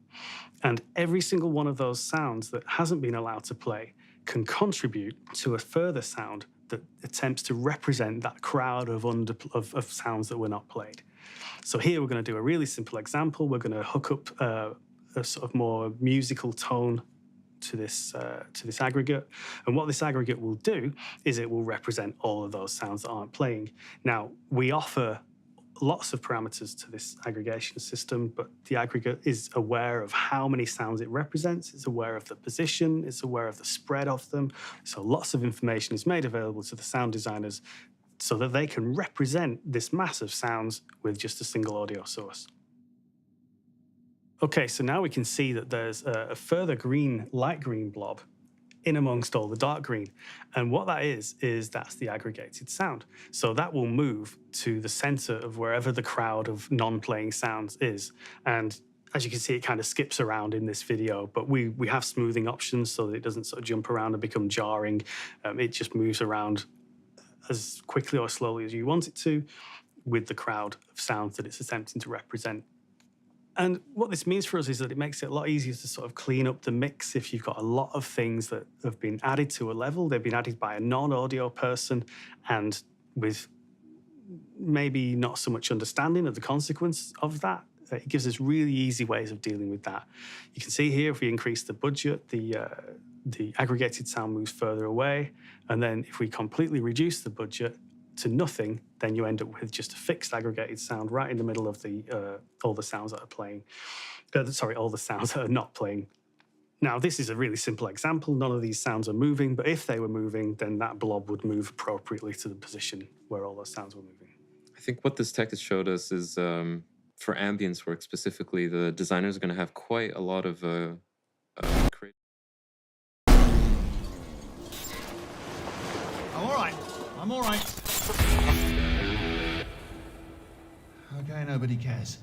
And every single one of those sounds that hasn't been allowed to play can contribute to a further sound that attempts to represent that crowd of sounds that were not played. So here we're going to do a really simple example. We're going to hook up a sort of more musical tone to this aggregate. And what this aggregate will do is it will represent all of those sounds that aren't playing. Now, we offer lots of parameters to this aggregation system, but the aggregate is aware of how many sounds it represents, it's aware of the position, it's aware of the spread of them. So lots of information is made available to the sound designers so that they can represent this mass of sounds with just a single audio source. Okay, so now we can see that there's a further light green blob in amongst all the dark green. And what that is that's the aggregated sound. So that will move to the center of wherever the crowd of non-playing sounds is. And as you can see, it kind of skips around in this video, but we have smoothing options so that it doesn't sort of jump around and become jarring. It just moves around as quickly or slowly as you want it to with the crowd of sounds that it's attempting to represent. And what this means for us is that it makes it a lot easier to sort of clean up the mix if you've got a lot of things that have been added to a level. They've been added by a non-audio person and with maybe not so much understanding of the consequence of that. It gives us really easy ways of dealing with that. You can see here, if we increase the budget, the aggregated sound moves further away. And then if we completely reduce the budget to nothing, then you end up with just a fixed aggregated sound right in the middle of all the sounds that are playing. All the sounds that are not playing. Now, this is a really simple example. None of these sounds are moving, but if they were moving, then that blob would move appropriately to the position where all those sounds were moving. I think what this tech has showed us is for ambience work specifically, the designers are going to have quite a lot of creative. I'm all right. Okay, nobody cares.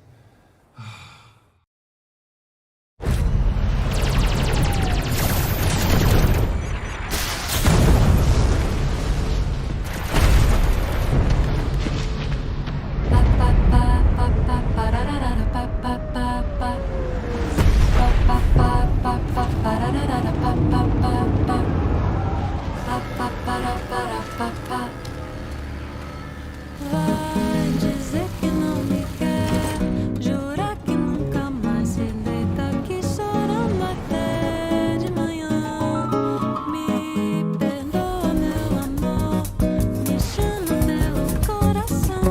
Vai dizer que não me quer, jurar que nunca mais se deita aqui chorando até de manhã. Me perdoa, meu amor, me chama pelo coração.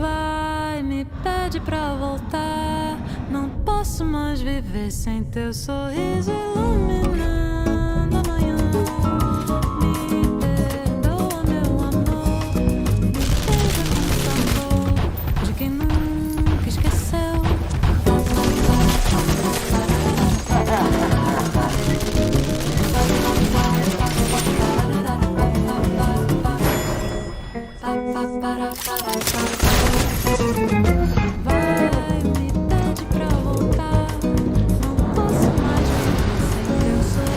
Vai, me pede pra voltar. Não posso mais viver sem teu sorriso iluminando a manhã. Me perdoa, meu amor, me beija com sabor de quem nunca esqueceu. Vai, me pede pra voltar. Não posso mais viver sem teu sorriso.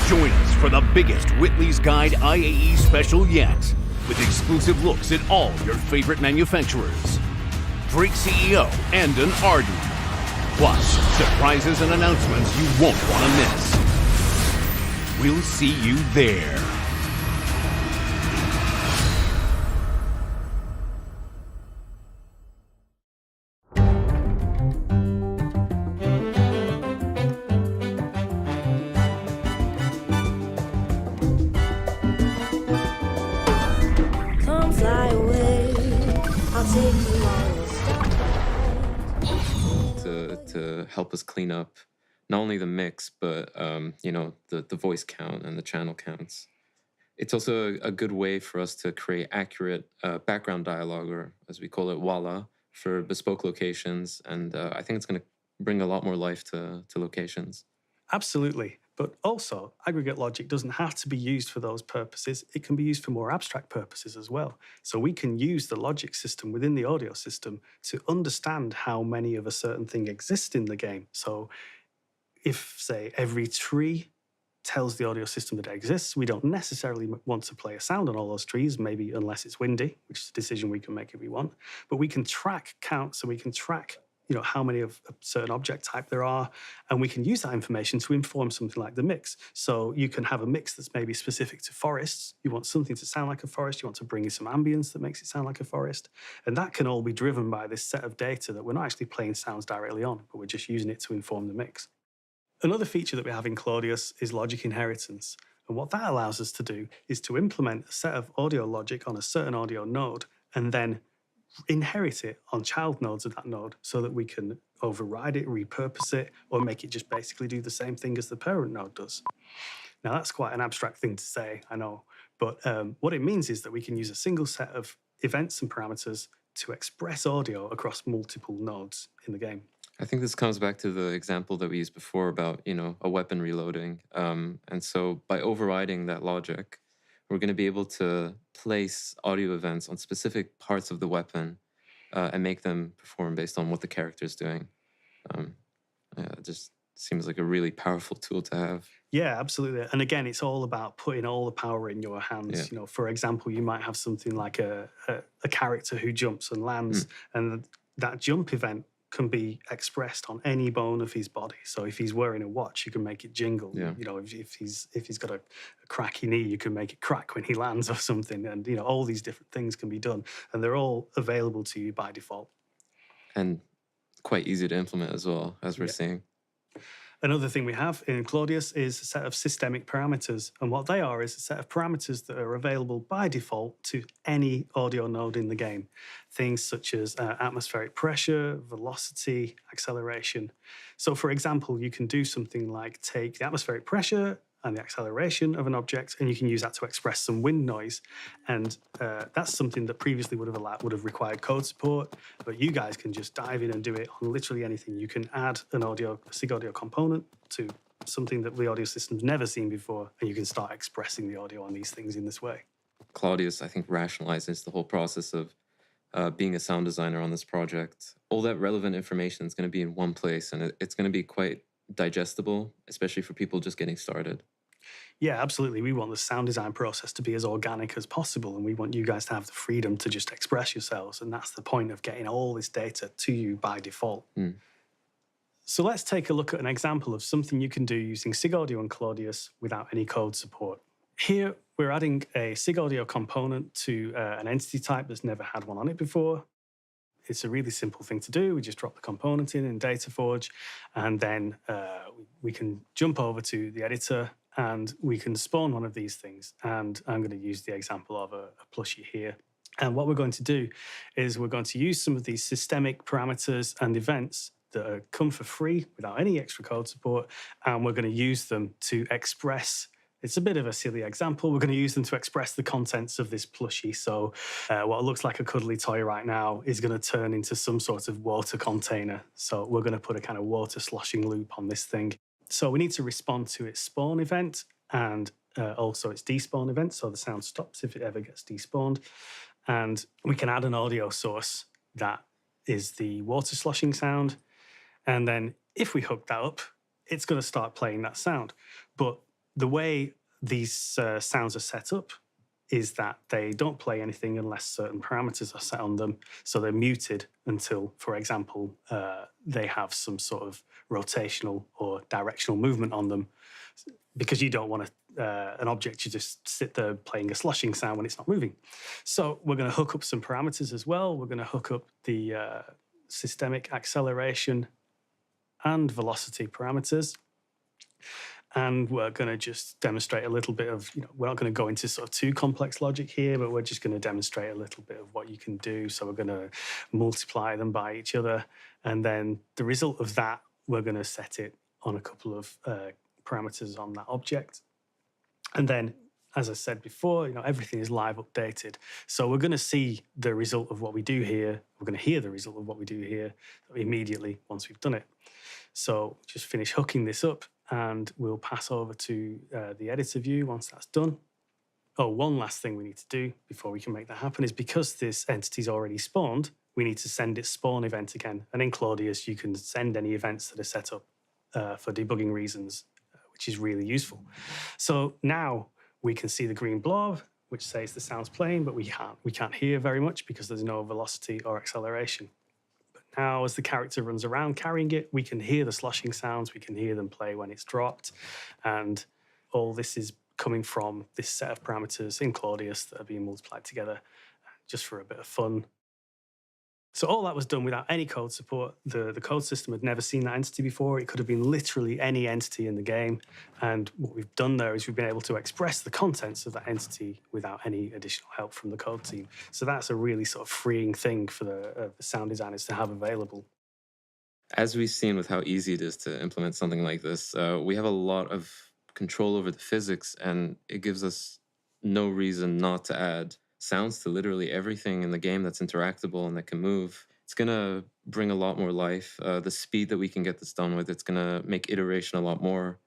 Join us for the biggest Whitley's Guide IAE special yet, with exclusive looks at all your favorite manufacturers. Drake CEO and an Arden. Plus, surprises and announcements you won't want to miss. We'll see you there. Come fly away, I'll take you on a to help us clean up not only the mix, but the voice count and the channel counts. It's also a good way for us to create accurate background dialogue, or as we call it, walla, for bespoke locations. And I think it's going to bring a lot more life to locations. Absolutely. But also, aggregate logic doesn't have to be used for those purposes. It can be used for more abstract purposes as well. So we can use the logic system within the audio system to understand how many of a certain thing exist in the game. So if, say, every tree tells the audio system that it exists, we don't necessarily want to play a sound on all those trees, maybe unless it's windy, which is a decision we can make if we want. But we can track counts, so we can track how many of a certain object type there are, and we can use that information to inform something like the mix. So you can have a mix that's maybe specific to forests. You want something to sound like a forest. You want to bring in some ambience that makes it sound like a forest. And that can all be driven by this set of data that we're not actually playing sounds directly on, but we're just using it to inform the mix. Another feature that we have in Claudius is logic inheritance. And what that allows us to do is to implement a set of audio logic on a certain audio node and then inherit it on child nodes of that node so that we can override it, repurpose it, or make it just basically do the same thing as the parent node does. Now, that's quite an abstract thing to say, I know, but what it means is that we can use a single set of events and parameters to express audio across multiple nodes in the game. I think this comes back to the example that we used before about, a weapon reloading. And so by overriding that logic, we're going to be able to place audio events on specific parts of the weapon and make them perform based on what the character is doing. It just seems like a really powerful tool to have. Yeah, absolutely. And again, it's all about putting all the power in your hands. Yeah. For example, you might have something like a character who jumps and lands, and that jump event can be expressed on any bone of his body. So if he's wearing a watch, you can make it jingle. Yeah. If he's got a cracky knee, you can make it crack when he lands or something. And all these different things can be done, and they're all available to you by default. And quite easy to implement as well, as we're seeing. Another thing we have in Claudius is a set of systemic parameters. And what they are is a set of parameters that are available by default to any audio node in the game. Things such as atmospheric pressure, velocity, acceleration. So for example, you can do something like take the atmospheric pressure and the acceleration of an object, and you can use that to express some wind noise. And that's something that previously would have required code support, but you guys can just dive in and do it on literally anything. You can add a SIG audio component to something that the audio system's never seen before, and you can start expressing the audio on these things in this way. Claudius, I think, rationalizes the whole process of being a sound designer on this project. All that relevant information is going to be in one place, and it's going to be quite digestible, especially for people just getting started. Yeah, absolutely. We want the sound design process to be as organic as possible, and we want you guys to have the freedom to just express yourselves, and that's the point of getting all this data to you by default. So let's take a look at an example of something you can do using SIG Audio and Claudius without any code support. Here, we're adding a SIG Audio component to an entity type that's never had one on it before. It's a really simple thing to do. We just drop the component in DataForge, and then we can jump over to the editor and we can spawn one of these things. And I'm going to use the example of a plushie here. And what we're going to do is we're going to use some of these systemic parameters and events that come for free without any extra code support, and we're going to use them to express. It's a bit of a silly example. We're going to use them to express the contents of this plushie. So what looks like a cuddly toy right now is going to turn into some sort of water container. So we're going to put a kind of water sloshing loop on this thing. So we need to respond to its spawn event and also its despawn event. So the sound stops if it ever gets despawned. And we can add an audio source that is the water sloshing sound. And then if we hook that up, it's going to start playing that sound. But the way these sounds are set up is that they don't play anything unless certain parameters are set on them. So they're muted until, for example, they have some sort of rotational or directional movement on them, because you don't want an object to just sit there playing a sloshing sound when it's not moving. So we're going to hook up some parameters as well. We're going to hook up the systemic acceleration and velocity parameters. And we're going to just demonstrate a little bit of, we're not going to go into sort of too complex logic here, but we're just going to demonstrate a little bit of what you can do. So we're going to multiply them by each other. And then the result of that, we're going to set it on a couple of parameters on that object. And then, as I said before, everything is live updated. So we're going to see the result of what we do here. We're going to hear the result of what we do here immediately once we've done it. So just finish hooking this up, and we'll pass over to the editor view once that's done. Oh, one last thing we need to do before we can make that happen is, because this entity's already spawned, we need to send its spawn event again. And in Claudius, you can send any events that are set up for debugging reasons, which is really useful. So now we can see the green blob, which says the sound's playing, but we can't hear very much because there's no velocity or acceleration. Now, as the character runs around carrying it, we can hear the sloshing sounds, we can hear them play when it's dropped, and all this is coming from this set of parameters in Claudius that are being multiplied together just for a bit of fun. So all that was done without any code support. The code system had never seen that entity before. It could have been literally any entity in the game. And what we've done there is we've been able to express the contents of that entity without any additional help from the code team. So that's a really sort of freeing thing for the sound designers to have available. As we've seen with how easy it is to implement something like this, we have a lot of control over the physics, and it gives us no reason not to add sounds to literally everything in the game that's interactable and that can move. It's going to bring a lot more life. The speed that we can get this done with, it's going to make iteration a lot more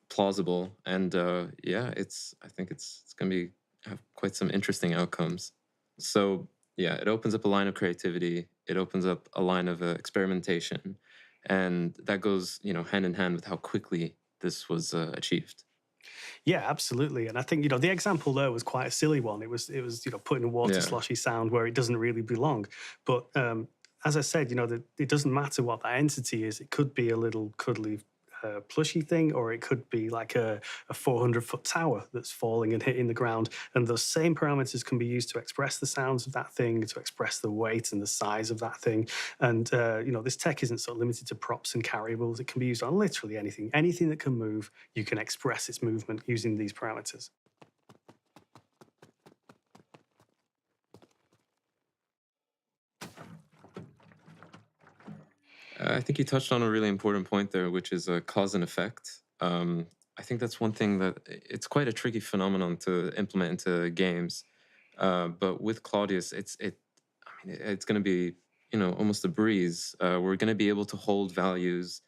plausible. And yeah, I think it's going to have quite some interesting outcomes. So yeah, it opens up a line of creativity. It opens up a line of experimentation. And that goes, hand in hand with how quickly this was achieved. Yeah, absolutely. And I think, the example there was quite a silly one. It was putting a water sloshy sound where it doesn't really belong. But as I said, it doesn't matter what that entity is. It could be a little cuddly plushy thing, or it could be like a 400-foot tower that's falling and hitting the ground. And those same parameters can be used to express the sounds of that thing, to express the weight and the size of that thing. And, this tech isn't so limited to props and carryables. It can be used on literally anything. Anything that can move, you can express its movement using these parameters. I think you touched on a really important point there, which is cause and effect. I think that's one thing that it's quite a tricky phenomenon to implement into games. But with Claudius, it's going to be, almost a breeze. We're going to be able to hold values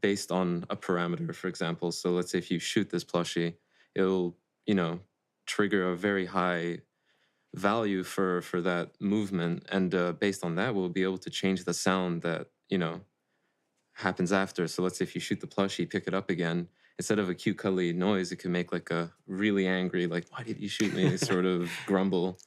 based on a parameter, for example. So let's say if you shoot this plushie, it'll, trigger a very high value for that movement, and based on that we'll be able to change the sound that happens after. So let's say if you shoot the plushie, pick it up again, instead of a cute cuddly noise, it can make like a really angry, like, why did you shoot me, sort of grumble.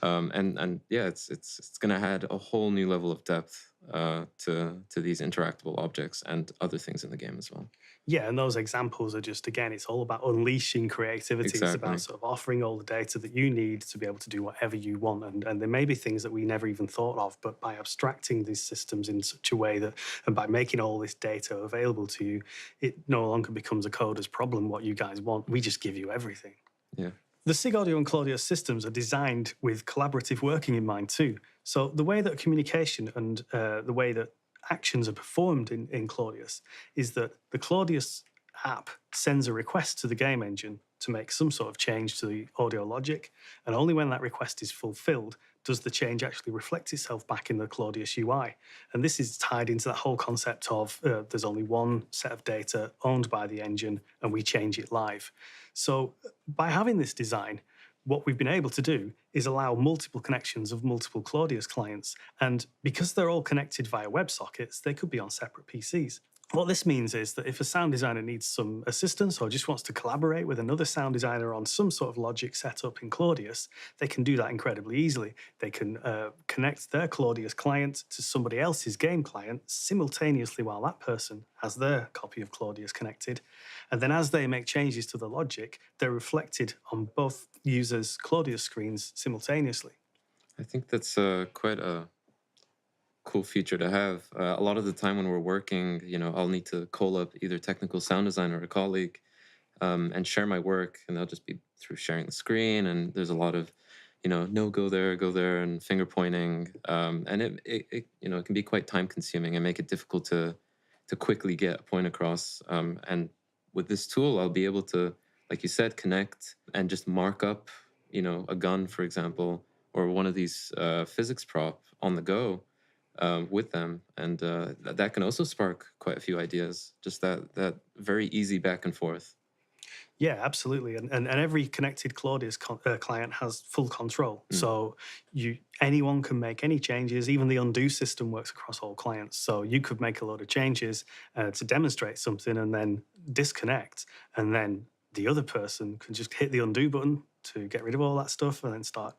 And yeah, it's gonna add a whole new level of depth to these interactable objects and other things in the game as well. Yeah, and those examples are just, again, it's all about unleashing creativity. Exactly. It's about sort of offering all the data that you need to be able to do whatever you want. And there may be things that we never even thought of, but by abstracting these systems in such a way that, and by making all this data available to you, it no longer becomes a coder's problem what you guys want. We just give you everything. Yeah. The SIG Audio and Claudius systems are designed with collaborative working in mind too. So the way that communication and the way that actions are performed in Claudius is that the Claudius app sends a request to the game engine to make some sort of change to the audio logic, and only when that request is fulfilled does the change actually reflect itself back in the Claudius UI. And this is tied into that whole concept of there's only one set of data owned by the engine and we change it live. So by having this design, what we've been able to do is allow multiple connections of multiple Claudius clients. And because they're all connected via WebSockets, they could be on separate PCs. What this means is that if a sound designer needs some assistance or just wants to collaborate with another sound designer on some sort of logic setup in Claudius, they can do that incredibly easily. They can connect their Claudius client to somebody else's game client simultaneously while that person has their copy of Claudius connected. And then as they make changes to the logic, they're reflected on both users' Claudius screens simultaneously. I think that's quite a cool feature to have. A lot of the time when we're working, I'll need to call up either technical sound designer or a colleague and share my work, and they'll just be through sharing the screen, and there's a lot of, no, go there, and finger pointing, and it can be quite time consuming and make it difficult to quickly get a point across. And with this tool, I'll be able to, like you said, connect and just mark up, a gun, for example, or one of these physics prop on the go. With them, and that can also spark quite a few ideas. Just that very easy back and forth. Yeah, absolutely. And every connected Claudius client has full control. So anyone can make any changes. Even the undo system works across all clients. So you could make a load of changes to demonstrate something and then disconnect, and then the other person can just hit the undo button to get rid of all that stuff and then start,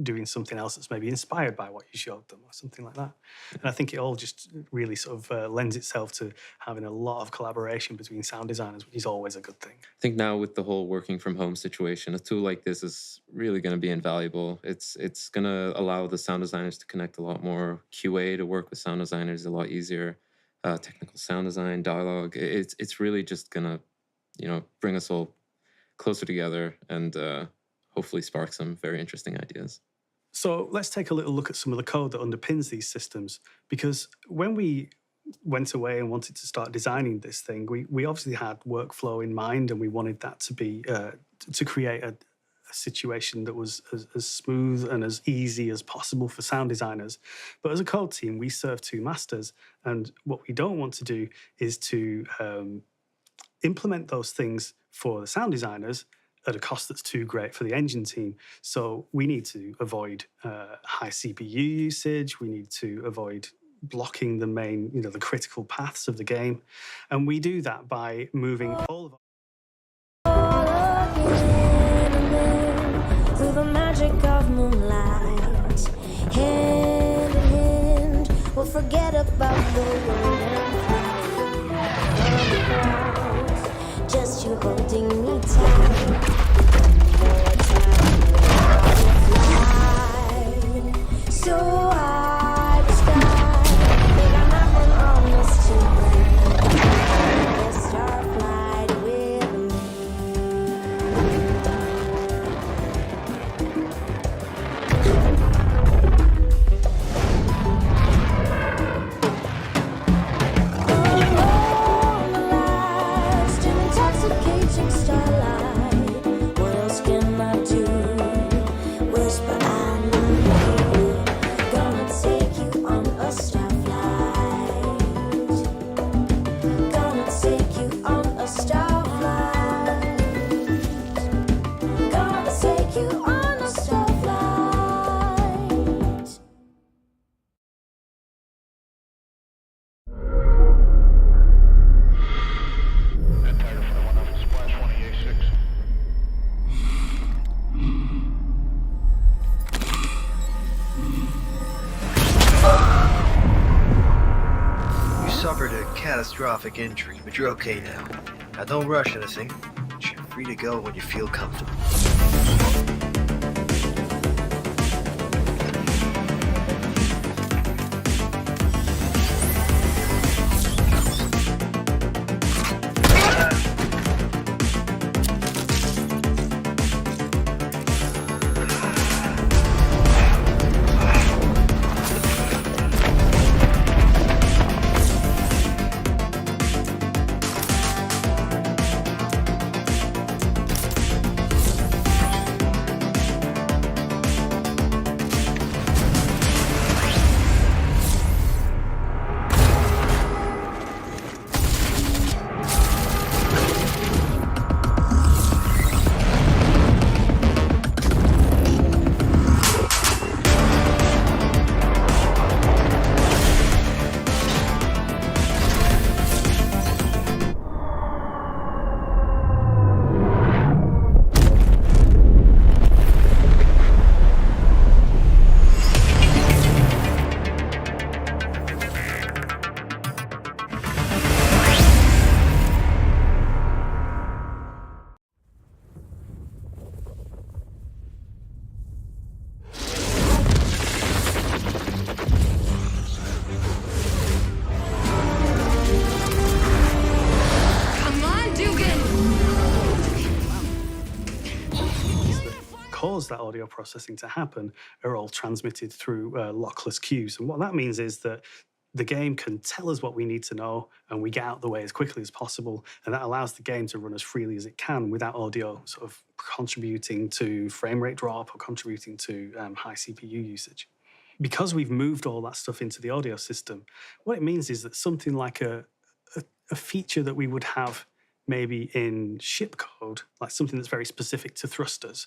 doing something else that's maybe inspired by what you showed them or something like that. And I think it all just really sort of lends itself to having a lot of collaboration between sound designers, which is always a good thing. I think now with the whole working from home situation, a tool like this is really going to be invaluable. It's going to allow the sound designers to connect a lot more. QA to work with sound designers is a lot easier. Technical sound design, dialogue. It's really just going to, bring us all closer together and hopefully spark some very interesting ideas. So let's take a little look at some of the code that underpins these systems, because when we went away and wanted to start designing this thing, we obviously had workflow in mind, and we wanted that to be to create a situation that was as smooth and as easy as possible for sound designers. But as a code team, we serve two masters, and what we don't want to do is to implement those things for the sound designers at a cost that's too great for the engine team. So we need to avoid high CPU usage. We need to avoid blocking the main, the critical paths of the game. And we do that by moving all of through the magic of moonlight, hand in hand, we'll forget about the world and just you holding me tight. So high the sky, think I'm not one honest to the star flight with me. All the lights, still intoxicating starlight. What else can I do? Whisper I know. Take you on a star flight. Gonna take you on a star flight. Gonna take you on a star flight. Suffered a catastrophic injury, but you're okay now. Now don't rush anything. You're free to go when you feel comfortable. allows that audio processing to happen are all transmitted through lockless queues. And what that means is that the game can tell us what we need to know and we get out the way as quickly as possible. And that allows the game to run as freely as it can without audio sort of contributing to frame rate drop or contributing to high CPU usage. Because we've moved all that stuff into the audio system, what it means is that something like a feature that we would have maybe in ship code, like something that's very specific to thrusters,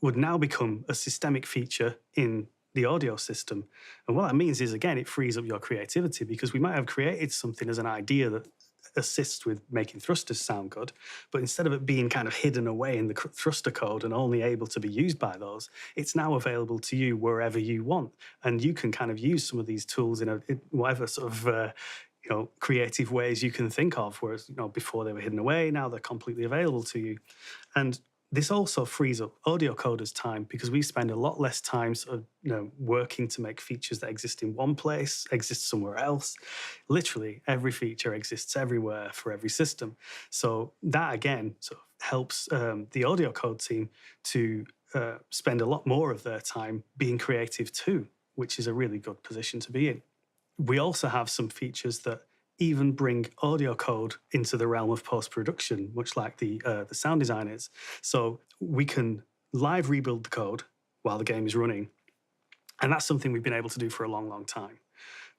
would now become a systemic feature in the audio system. And what that means is, again, it frees up your creativity, because we might have created something as an idea that assists with making thrusters sound good, but instead of it being kind of hidden away in the thruster code and only able to be used by those, it's now available to you wherever you want. And you can kind of use some of these tools in whatever sort of creative ways you can think of, whereas before they were hidden away, now they're completely available to you. And this also frees up audio coders' time, because we spend a lot less time sort of, working to make features that exist in one place, exist somewhere else. Literally, every feature exists everywhere for every system. So that, again, sort of helps the audio code team to spend a lot more of their time being creative too, which is a really good position to be in. We also have some features that even bring audio code into the realm of post-production, much like the sound design is. So we can live rebuild the code while the game is running, and that's something we've been able to do for a long, long time.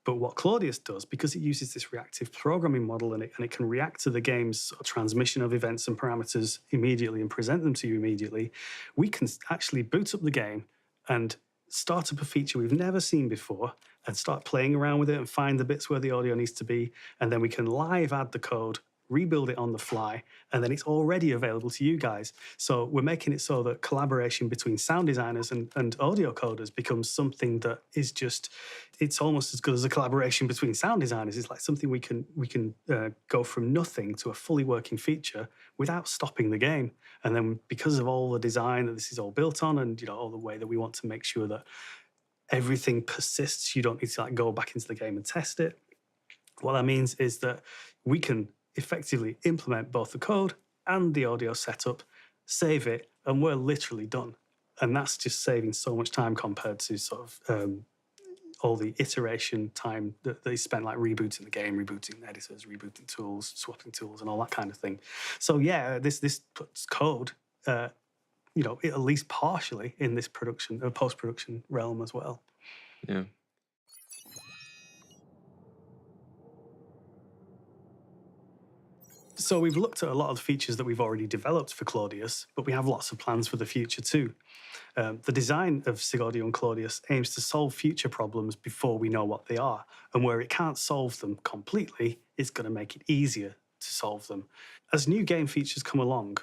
But what Claudius does, because it uses this reactive programming model and it can react to the game's transmission of events and parameters immediately and present them to you immediately, we can actually boot up the game and start up a feature we've never seen before and start playing around with it and find the bits where the audio needs to be. And then we can live add the code, rebuild it on the fly, and then it's already available to you guys. So we're making it so that collaboration between sound designers and audio coders becomes something that is just, it's almost as good as a collaboration between sound designers. It's like something we can go from nothing to a fully working feature without stopping the game. And then because of all the design that this is all built on, and all the way that we want to make sure that everything persists, you don't need to go back into the game and test it. What that means is that we can effectively implement both the code and the audio setup, save it, and we're literally done. And that's just saving so much time compared to sort of all the iteration time that they spent like rebooting the game, rebooting editors, rebooting tools, swapping tools, and all that kind of thing. So yeah, this puts code, at least partially in this production or post-production realm as well. Yeah. So we've looked at a lot of the features that we've already developed for Claudius, but we have lots of plans for the future too. The design of SIG Audio and Claudius aims to solve future problems before we know what they are, and where it can't solve them completely, it's going to make it easier to solve them. As new game features come along,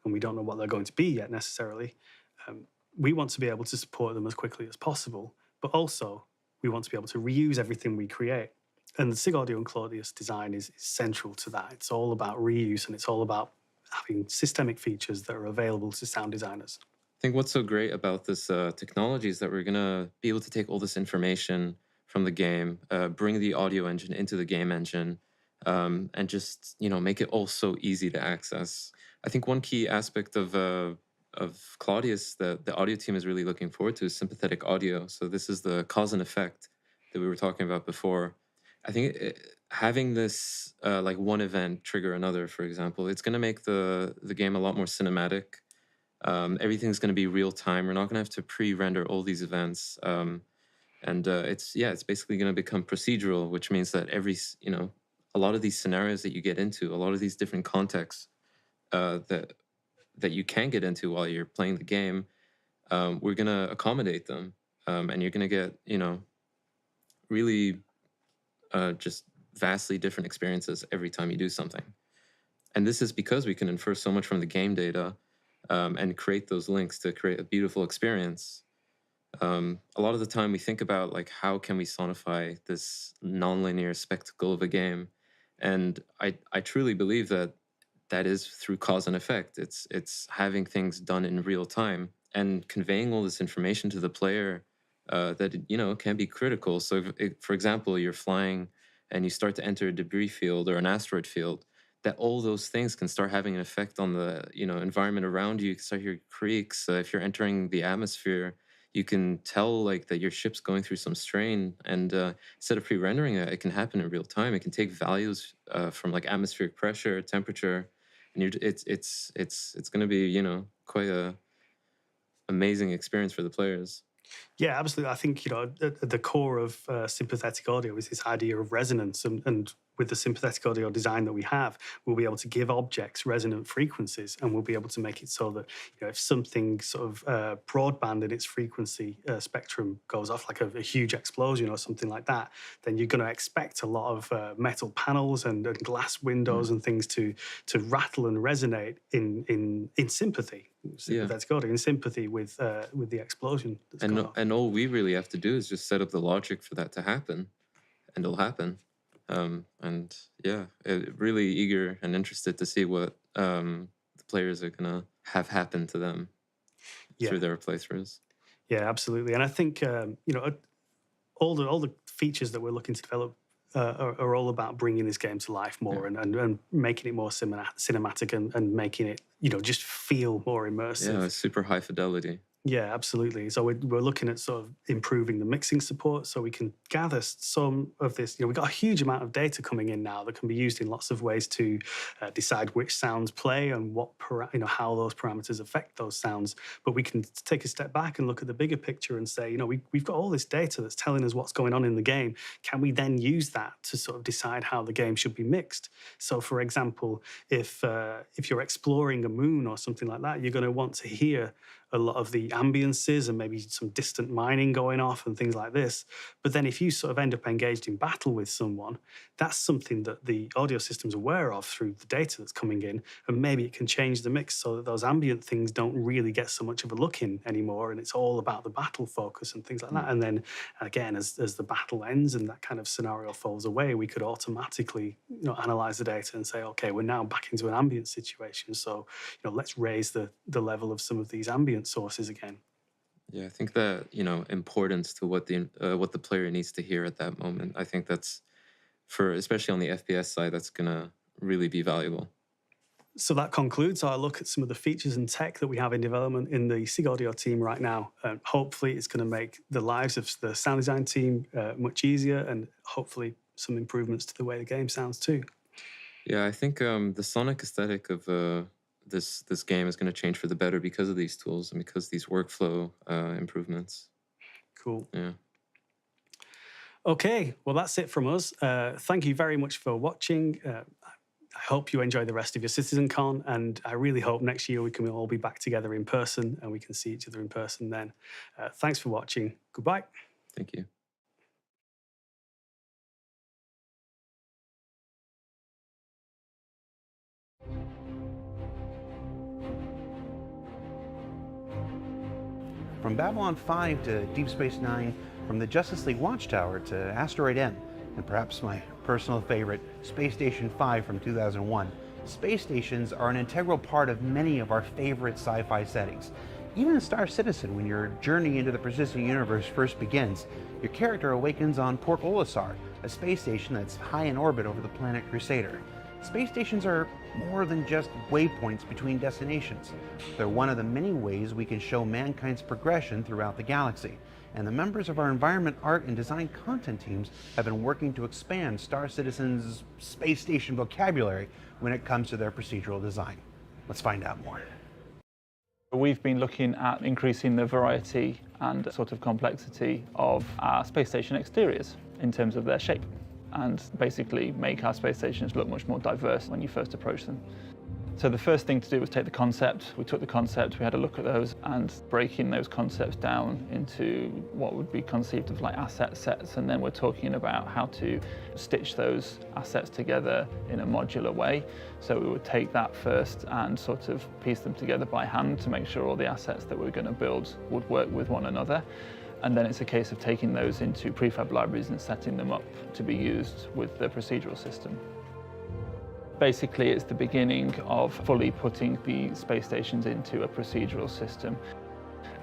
and we don't know what they're going to be yet necessarily, we want to be able to support them as quickly as possible, but also we want to be able to reuse everything we create. And the SIG Audio and Claudius design is central to that. It's all about reuse, and it's all about having systemic features that are available to sound designers. I think what's so great about this technology is that we're going to be able to take all this information from the game, bring the audio engine into the game engine, and just make it all so easy to access. I think one key aspect of Claudius that the audio team is really looking forward to is sympathetic audio. So this is the cause and effect that we were talking about before. I think having this like one event trigger another, for example, it's going to make the game a lot more cinematic. Everything's going to be real time. We're not going to have to pre-render all these events, and it's basically going to become procedural, which means that a lot of these scenarios that you get into, a lot of these different contexts that you can get into while you're playing the game, we're going to accommodate them, and you're going to get really just vastly different experiences every time you do something. And this is because we can infer so much from the game data and create those links to create a beautiful experience. A lot of the time we think about how can we sonify this nonlinear spectacle of a game, and I truly believe that is through cause and effect. It's having things done in real time and conveying all this information to the player that can be critical. So if, for example, you're flying and you start to enter a debris field or an asteroid field, that all those things can start having an effect on the environment around you. You can start hearing creaks. If you're entering the atmosphere, you can tell like that your ship's going through some strain, and instead of pre-rendering it can happen in real time. It can take values from like atmospheric pressure, temperature, and it's going to be quite a amazing experience for the players. Yeah, absolutely. I think, at the core of sympathetic audio is this idea of resonance. And with the sympathetic audio design that we have, we'll be able to give objects resonant frequencies, and we'll be able to make it so that, if something sort of broadband in its frequency spectrum goes off, like a huge explosion or something like that, then you're going to expect a lot of metal panels and glass windows and things to rattle and resonate in sympathy. Sympathetic audio in sympathy with the explosion. And all we really have to do is just set up the logic for that to happen, and it'll happen. And yeah, really eager and interested to see what the players are gonna have happen to them through their playthroughs. Yeah, absolutely. And I think all the features that we're looking to develop are all about bringing this game to life more and making it more cinematic and making it just feel more immersive. Yeah, super high fidelity. Yeah, absolutely. So we're looking at sort of improving the mixing support so we can gather some of this. We've got a huge amount of data coming in now that can be used in lots of ways to decide which sounds play and how those parameters affect those sounds. But we can take a step back and look at the bigger picture and say, we've got all this data that's telling us what's going on in the game. Can we then use that to sort of decide how the game should be mixed? So, for example, if you're exploring a moon or something like that, you're going to want to hear a lot of the ambiances and maybe some distant mining going off and things like this. But then if you sort of end up engaged in battle with someone, that's something that the audio system's aware of through the data that's coming in, and maybe it can change the mix so that those ambient things don't really get so much of a look in anymore, and it's all about the battle focus and things like that. And then again, as the battle ends and that kind of scenario falls away, we could automatically analyze the data and say, okay, we're now back into an ambient situation, so let's raise the level of some of these ambient sources again. Yeah, I think that importance to what the player needs to hear at that moment. I think that's especially on the FPS side, that's gonna really be valuable. So that concludes our look at some of the features and tech that we have in development in the SIG Audio team right now. Hopefully, it's going to make the lives of the sound design team much easier, and hopefully some improvements to the way the game sounds too. Yeah, I think the sonic aesthetic of this game is going to change for the better because of these tools and because of these workflow improvements. Cool. Yeah. Okay, well, that's it from us. Thank you very much for watching. I hope you enjoy the rest of your CitizenCon, and I really hope next year we can all be back together in person and we can see each other in person then. Thanks for watching. Goodbye. Thank you. From Babylon 5 to Deep Space Nine, from the Justice League Watchtower to Asteroid M, and perhaps my personal favorite, Space Station 5 from 2001, space stations are an integral part of many of our favorite sci-fi settings. Even in Star Citizen, when your journey into the persistent universe first begins, your character awakens on Port Olisar, a space station that's high in orbit over the planet Crusader. Space stations are more than just waypoints between destinations. They're one of the many ways we can show mankind's progression throughout the galaxy, and the members of our environment, art, and design content teams have been working to expand Star Citizen's space station vocabulary when it comes to their procedural design. Let's find out more. We've been looking at increasing the variety and sort of complexity of our space station exteriors in terms of their shape, and basically make our space stations look much more diverse when you first approach them. So the first thing to do was take the concept. We took the concept, we had a look at those, and breaking those concepts down into what would be conceived of like asset sets, and then we're talking about how to stitch those assets together in a modular way. So we would take that first and sort of piece them together by hand to make sure all the assets that we're going to build would work with one another. And then it's a case of taking those into prefab libraries and setting them up to be used with the procedural system. Basically, it's the beginning of fully putting the space stations into a procedural system.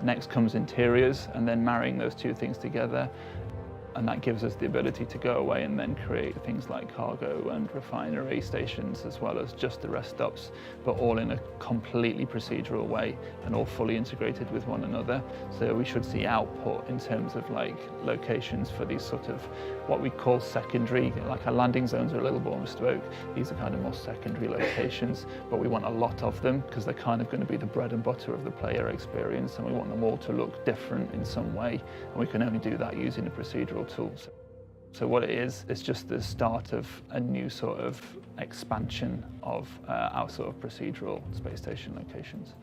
Next comes interiors, and then marrying those two things together. And that gives us the ability to go away and then create things like cargo and refinery stations, as well as just the rest stops, but all in a completely procedural way and all fully integrated with one another. So we should see output in terms of like locations for these sort of what we call secondary, like our landing zones are a little more bespoke. These are kind of more secondary locations, but we want a lot of them because they're kind of going to be the bread and butter of the player experience, and we want them all to look different in some way, and we can only do that using the procedural tools. So what it is, it's just the start of a new sort of expansion of our sort of procedural space station locations.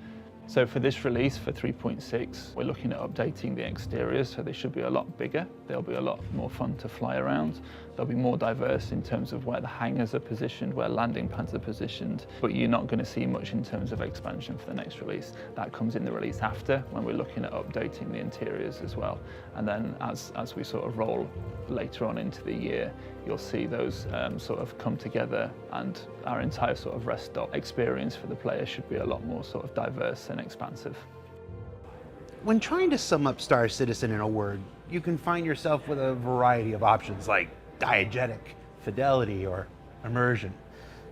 So for this release, for 3.6, we're looking at updating the exteriors, so they should be a lot bigger. They'll be a lot more fun to fly around. They'll be more diverse in terms of where the hangars are positioned, where landing pads are positioned, but you're not going to see much in terms of expansion for the next release. That comes in the release after, when we're looking at updating the interiors as well. And then as we sort of roll later on into the year, you'll see those sort of come together, and our entire sort of rest stop experience for the player should be a lot more sort of diverse and expansive. When trying to sum up Star Citizen in a word, you can find yourself with a variety of options like diegetic, fidelity, or immersion.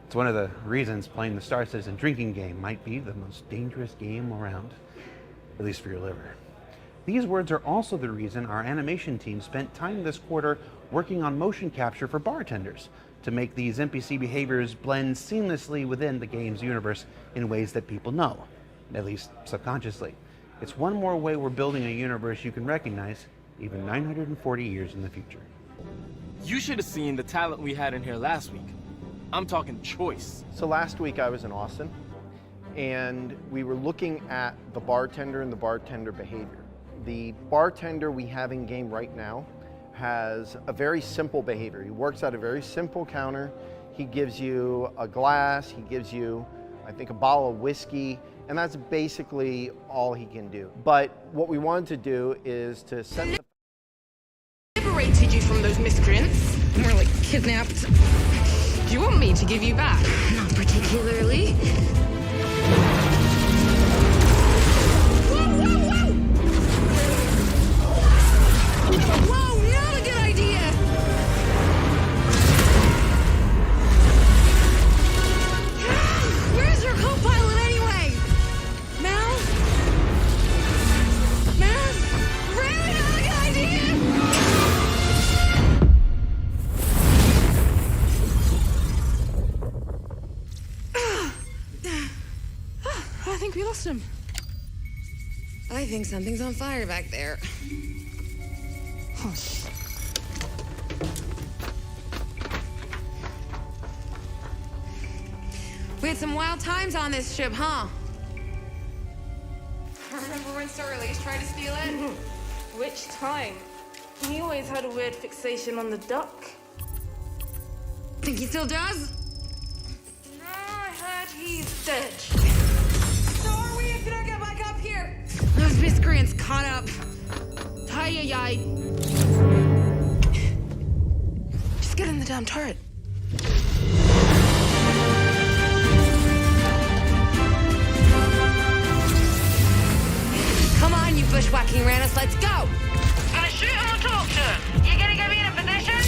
It's one of the reasons playing the Star Citizen drinking game might be the most dangerous game around, at least for your liver. These words are also the reason our animation team spent time this quarter working on motion capture for bartenders to make these NPC behaviors blend seamlessly within the game's universe in ways that people know, at least subconsciously. It's one more way we're building a universe you can recognize even 940 years in the future. You should have seen the talent we had in here last week. I'm talking choice. So last week I was in Austin, and we were looking at the bartender and the bartender behavior. The bartender we have in game right now has a very simple behavior. He works at a very simple counter. He gives you a glass, he gives you, I think, a bottle of whiskey, and that's basically all he can do. But what we wanted to do is to set the Liberated you from those miscreants. More like kidnapped. Do you want me to give you back? Not particularly. Whoa, not a good idea! Where's your co-pilot anyway? Mal? Really not a good idea! I think we lost him. I think something's on fire back there. Hush. We had some wild times on this ship, huh? Remember when Sir Elise tried to steal it? Which time? He always had a weird fixation on the duck. Think he still does? No, I heard he's dead. So are we if you don't get back up here? Those miscreants caught up. Hi-yi-yi. Just get in the damn turret. Come on, you bushwhacking Ranus, let's go! Gonna shoot him or talk to him? You gonna get me in a position?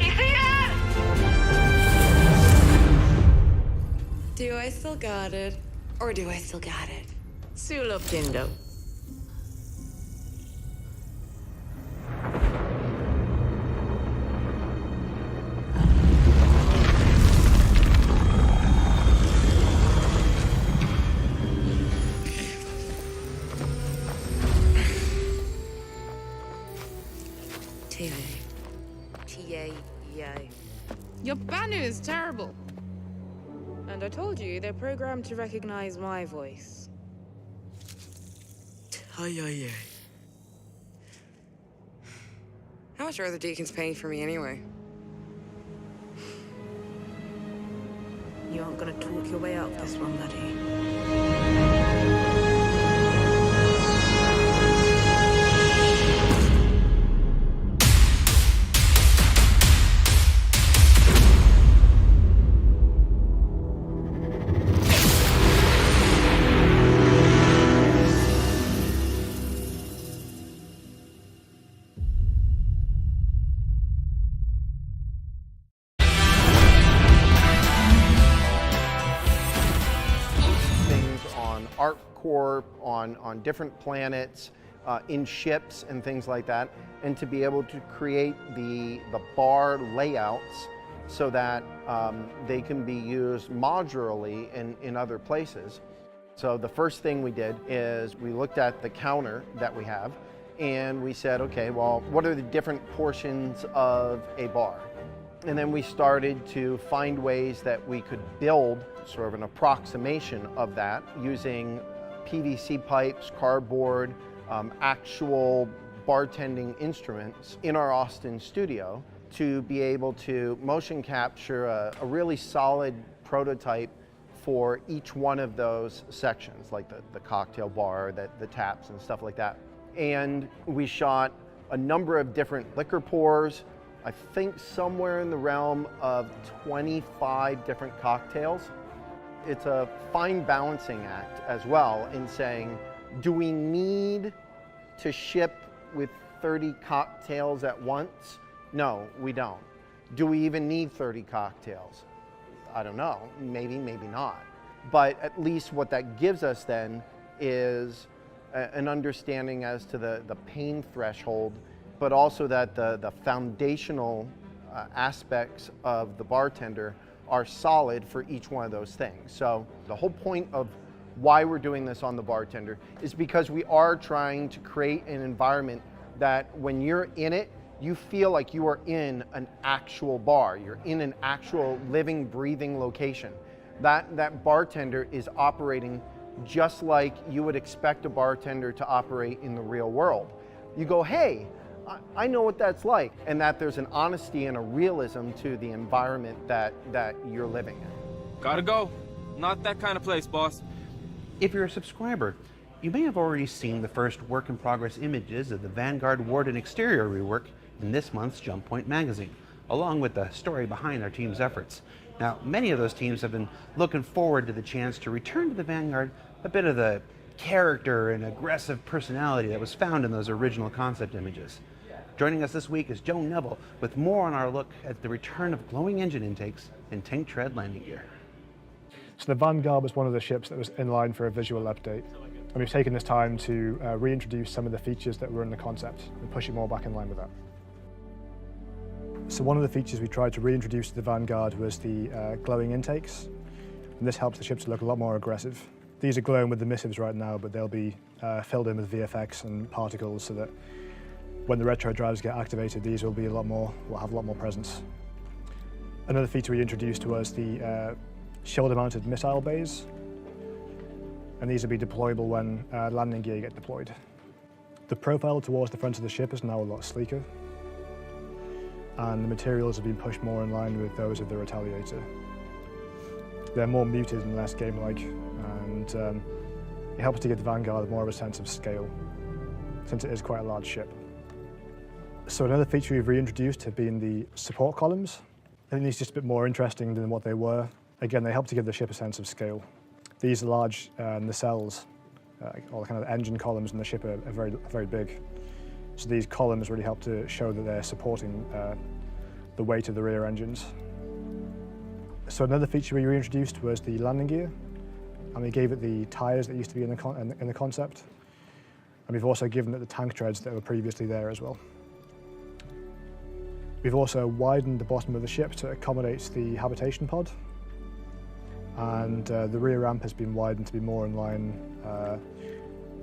You see that? Do I still got it? Or do I still got it? Sulo Pindo. T-A-E-A. Your Banu is terrible. And I told you, they're programmed to recognize my voice. T-A-E-A. How much are the deacons paying for me anyway? You aren't gonna talk your way out of this one, buddy. Corp, on different planets, in ships and things like that, and to be able to create the bar layouts so that they can be used modularly in other places. So the first thing we did is we looked at the counter that we have, and we said, okay, well, what are the different portions of a bar? And then we started to find ways that we could build sort of an approximation of that using PVC pipes, cardboard, actual bartending instruments in our Austin studio to be able to motion capture a really solid prototype for each one of those sections, like the cocktail bar, the taps and stuff like that. And we shot a number of different liquor pours, I think somewhere in the realm of 25 different cocktails. It's a fine balancing act as well in saying, do we need to ship with 30 cocktails at once? No, we don't. Do we even need 30 cocktails? I don't know, maybe, maybe not. But at least what that gives us then is an understanding as to the pain threshold, but also that the foundational aspects of the bartender are solid for each one of those things. So the whole point of why we're doing this on the bartender is because we are trying to create an environment that when you're in it, you feel like you are in an actual bar. You're in an actual living, breathing location. That bartender is operating just like you would expect a bartender to operate in the real world. You go, hey, I know what that's like, and that there's an honesty and a realism to the environment that you're living in. Gotta go. Not that kind of place, boss. If you're a subscriber, you may have already seen the first work-in-progress images of the Vanguard Warden exterior rework in this month's Jump Point magazine, along with the story behind our team's efforts. Now, many of those teams have been looking forward to the chance to return to the Vanguard a bit of the character and aggressive personality that was found in those original concept images. Joining us this week is Joe Neville with more on our look at the return of glowing engine intakes and tank tread landing gear. So the Vanguard was one of the ships that was in line for a visual update. And we've taken this time to reintroduce some of the features that were in the concept and push it more back in line with that. So one of the features we tried to reintroduce to the Vanguard was the glowing intakes. And this helps the ship to look a lot more aggressive. These are glowing with the missives right now, but they'll be filled in with VFX and particles so that when the retro drives get activated, these will have a lot more presence. Another feature we introduced was the shoulder-mounted missile bays. And these will be deployable when landing gear get deployed. The profile towards the front of the ship is now a lot sleeker. And the materials have been pushed more in line with those of the Retaliator. They're more muted and less game-like, and it helps to give the Vanguard more of a sense of scale, since it is quite a large ship. So another feature we've reintroduced have been the support columns. I think these are just a bit more interesting than what they were. Again, they help to give the ship a sense of scale. These large nacelles, all the kind of engine columns in the ship are very, very big. So these columns really help to show that they're supporting the weight of the rear engines. So another feature we reintroduced was the landing gear, and we gave it the tyres that used to be in the concept. And we've also given it the tank treads that were previously there as well. We've also widened the bottom of the ship to accommodate the habitation pod. And the rear ramp has been widened to be more in line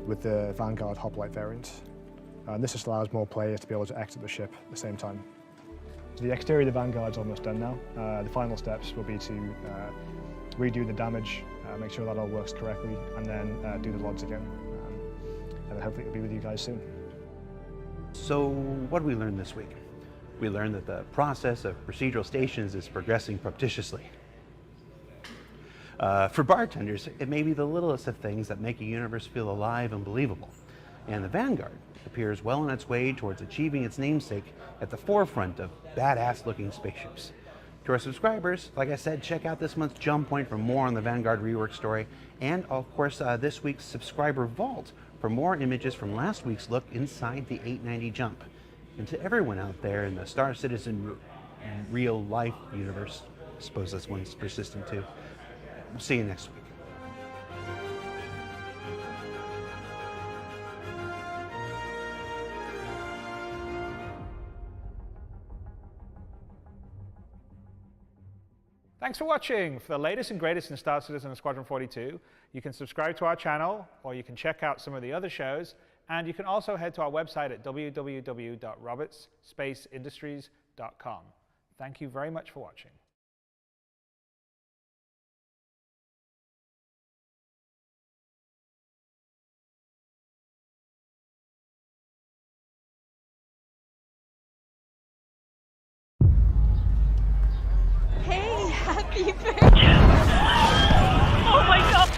with the Vanguard hoplite variant. And this just allows more players to be able to exit the ship at the same time. So the exterior of the Vanguard's almost done now. The final steps will be to redo the damage, make sure that all works correctly, and then do the LODs again. And hopefully it'll be with you guys soon. So what did we learn this week? We learned that the process of procedural stations is progressing propitiously. For bartenders, it may be the littlest of things that make a universe feel alive and believable. And the Vanguard appears well on its way towards achieving its namesake at the forefront of badass-looking spaceships. To our subscribers, like I said, check out this month's Jump Point for more on the Vanguard rework story, and of course this week's Subscriber Vault for more images from last week's look inside the 890 Jump. And to everyone out there in the Star Citizen real-life universe, I suppose this one's persistent too, we'll see you next week. Thanks for watching. For the latest and greatest in Star Citizen and Squadron 42, you can subscribe to our channel, or you can check out some of the other shows, and you can also head to our website at www.robertspaceindustries.com. Thank you very much for watching. Hey, happy birthday! Oh my god!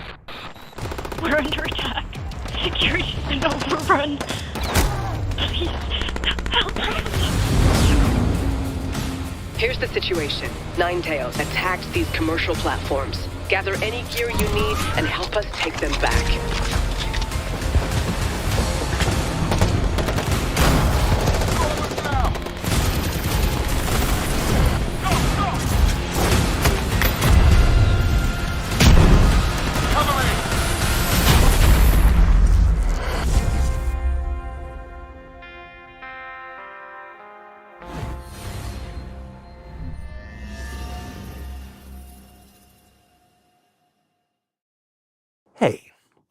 We're under attack. Security's been overrun. Please, help us! Here's the situation. Ninetales attacked these commercial platforms. Gather any gear you need and help us take them back. Hey,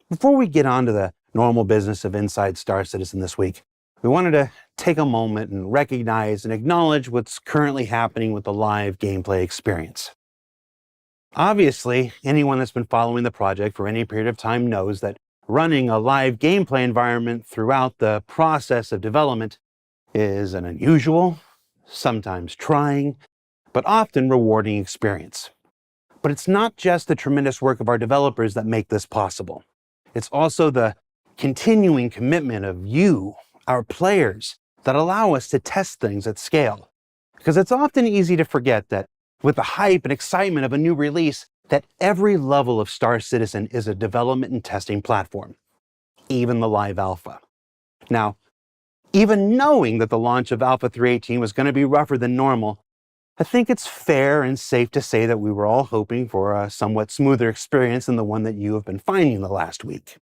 before we get on to the normal business of Inside Star Citizen this week, we wanted to take a moment and recognize and acknowledge what's currently happening with the live gameplay experience. Obviously, anyone that's been following the project for any period of time knows that running a live gameplay environment throughout the process of development is an unusual, sometimes trying, but often rewarding experience. But it's not just the tremendous work of our developers that make this possible. It's also the continuing commitment of you, our players, that allow us to test things at scale. Because it's often easy to forget that with the hype and excitement of a new release, that every level of Star Citizen is a development and testing platform, even the live alpha. Now, even knowing that the launch of Alpha 3.18 was going to be rougher than normal, I think it's fair and safe to say that we were all hoping for a somewhat smoother experience than the one that you have been finding the last week.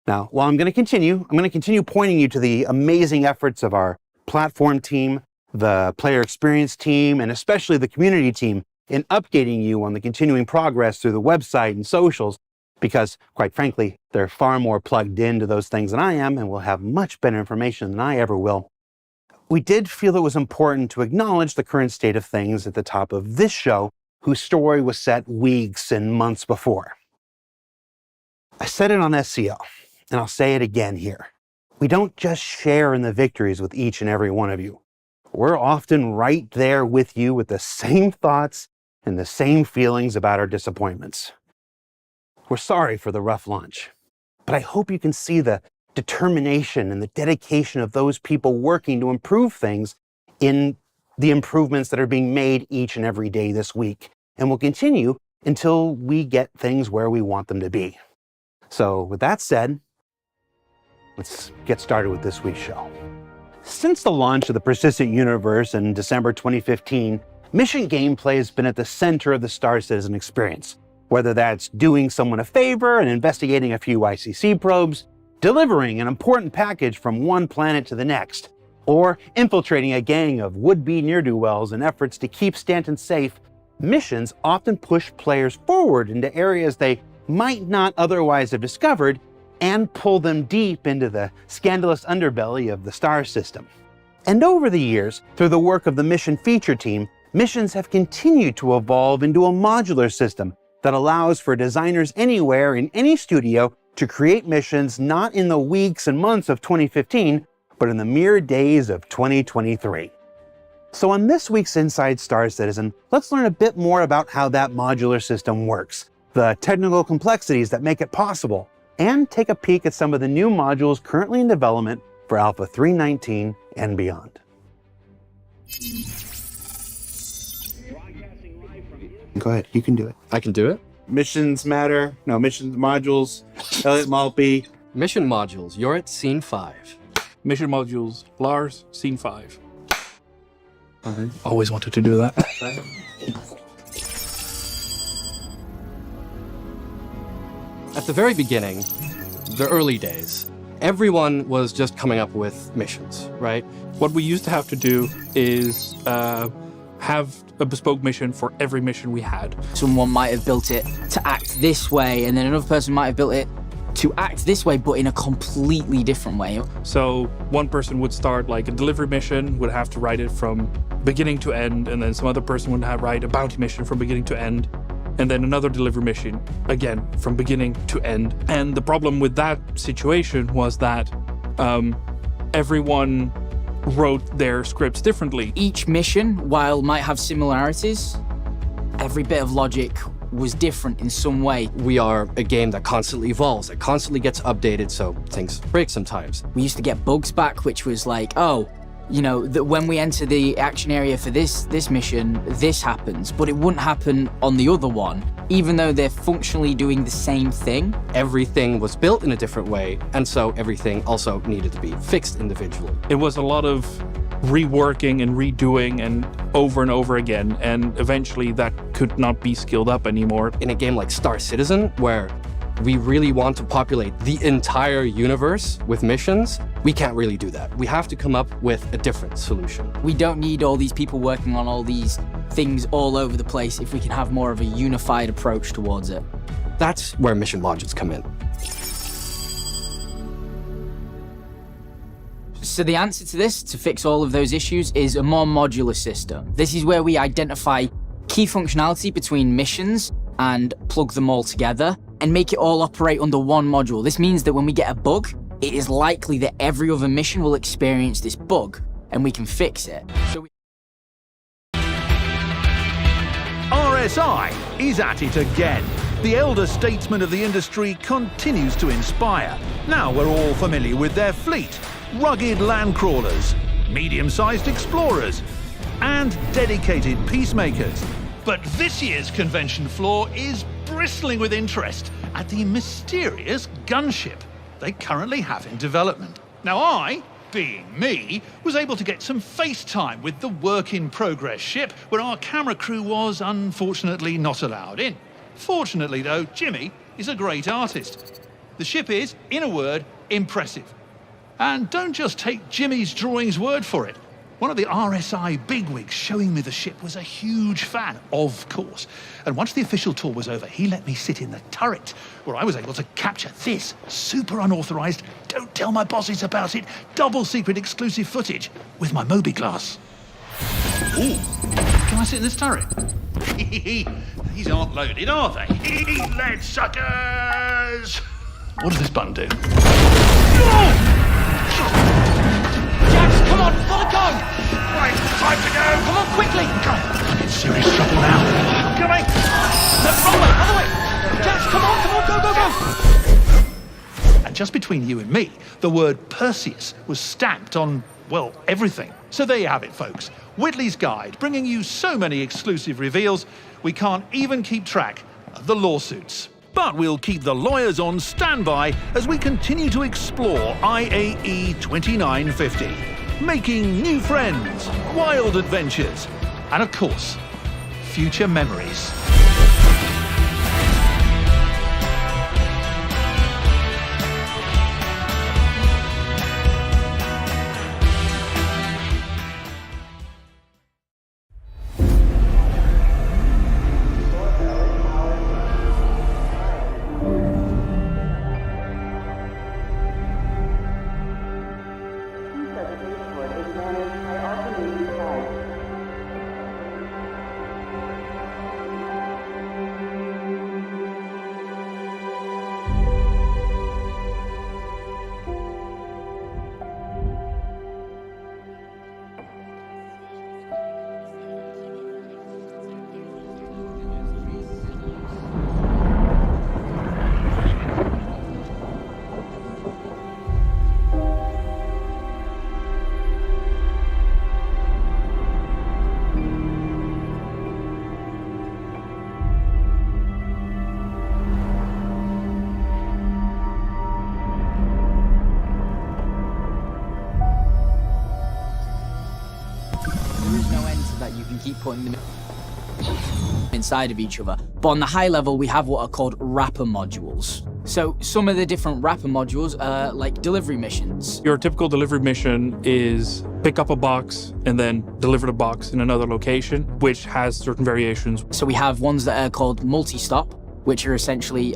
Now, while I'm going to continue pointing you to the amazing efforts of our platform team, the player experience team, and especially the community team in updating you on the continuing progress through the website and socials, because, quite frankly, they're far more plugged into those things than I am and will have much better information than I ever will. We did feel it was important to acknowledge the current state of things at the top of this show, whose story was set weeks and months before. I said it on SCL, and I'll say it again here. We don't just share in the victories with each and every one of you. We're often right there with you with the same thoughts and the same feelings about our disappointments. We're sorry for the rough launch, but I hope you can see the determination and the dedication of those people working to improve things in the improvements that are being made each and every day this week, and will continue until we get things where we want them to be. So with that said, let's get started with this week's show. Since the launch of the Persistent Universe in December 2015, mission gameplay has been at the center of the Star Citizen experience, whether that's doing someone a favor and investigating a few ICC probes, delivering an important package from one planet to the next, or infiltrating a gang of would-be ne'er-do-wells in efforts to keep Stanton safe. Missions often push players forward into areas they might not otherwise have discovered and pull them deep into the scandalous underbelly of the star system. And over the years, through the work of the mission feature team, missions have continued to evolve into a modular system that allows for designers anywhere in any studio to create missions not in the weeks and months of 2015, but in the mere days of 2023. So on this week's Inside Star Citizen, let's learn a bit more about how that modular system works, the technical complexities that make it possible, and take a peek at some of the new modules currently in development for Alpha 3.19 and beyond. Go ahead, you can do it. I can do it? Missions matter. No, missions modules. Elliot Maltby. Mission modules, you're at scene 5. Mission modules, Lars, scene 5. Always wanted to do that. At the very beginning, the early days, everyone was just coming up with missions, right? What we used to have to do is have a bespoke mission for every mission we had. Someone might have built it to act this way, and then another person might have built it to act this way, but in a completely different way. So one person would start like a delivery mission, would have to write it from beginning to end, and then some other person would have write a bounty mission from beginning to end, and then another delivery mission, again, from beginning to end. And the problem with that situation was that everyone wrote their scripts differently. Each mission, while might have similarities, every bit of logic was different in some way. We are a game that constantly evolves, that constantly gets updated, so things break sometimes. We used to get bugs back, which was like, oh, you know, that when we enter the action area for this mission, this happens, but it wouldn't happen on the other one, even though they're functionally doing the same thing. Everything was built in a different way, and so everything also needed to be fixed individually. It was a lot of reworking and redoing and over again, and eventually that could not be scaled up anymore. In a game like Star Citizen, where we really want to populate the entire universe with missions, we can't really do that. We have to come up with a different solution. We don't need all these people working on all these things all over the place if we can have more of a unified approach towards it. That's where mission modules come in. So the answer to this, to fix all of those issues, is a more modular system. This is where we identify key functionality between missions and plug them all together and make it all operate under one module. This means that when we get a bug, it is likely that every other mission will experience this bug and we can fix it. RSI is at it again. The elder statesman of the industry continues to inspire. Now we're all familiar with their fleet. Rugged land crawlers, medium-sized explorers, and dedicated peacemakers. But this year's convention floor is bristling with interest at the mysterious gunship they currently have in development. Now I, being me, was able to get some FaceTime with the work-in-progress ship, where our camera crew was unfortunately not allowed in. Fortunately though, Jimmy is a great artist. The ship is, in a word, impressive. And don't just take Jimmy's drawing's word for it. One of the RSI bigwigs showing me the ship was a huge fan, of course. And once the official tour was over, he let me sit in the turret, where I was able to capture this super unauthorized, don't tell my bosses about it, double secret exclusive footage with my Moby glass. Ooh, can I sit in this turret? These aren't loaded, are they? Lead suckers! What does this button do? Jax, come on, full go! Right, time to go! Come on, quickly! I'm in serious trouble now. Coming! No, wrong way, other way! Jax, come on, go! And just between you and me, the word Perseus was stamped on, well, everything. So there you have it, folks. Whitley's Guide, bringing you so many exclusive reveals, we can't even keep track of the lawsuits. But we'll keep the lawyers on standby as we continue to explore IAE 2950, making new friends, wild adventures, and of course, future memories. Keep putting them inside of each other. But on the high level, we have what are called wrapper modules. So some of the different wrapper modules are like delivery missions. Your typical delivery mission is pick up a box and then deliver the box in another location, which has certain variations. So we have ones that are called multi-stop, which are essentially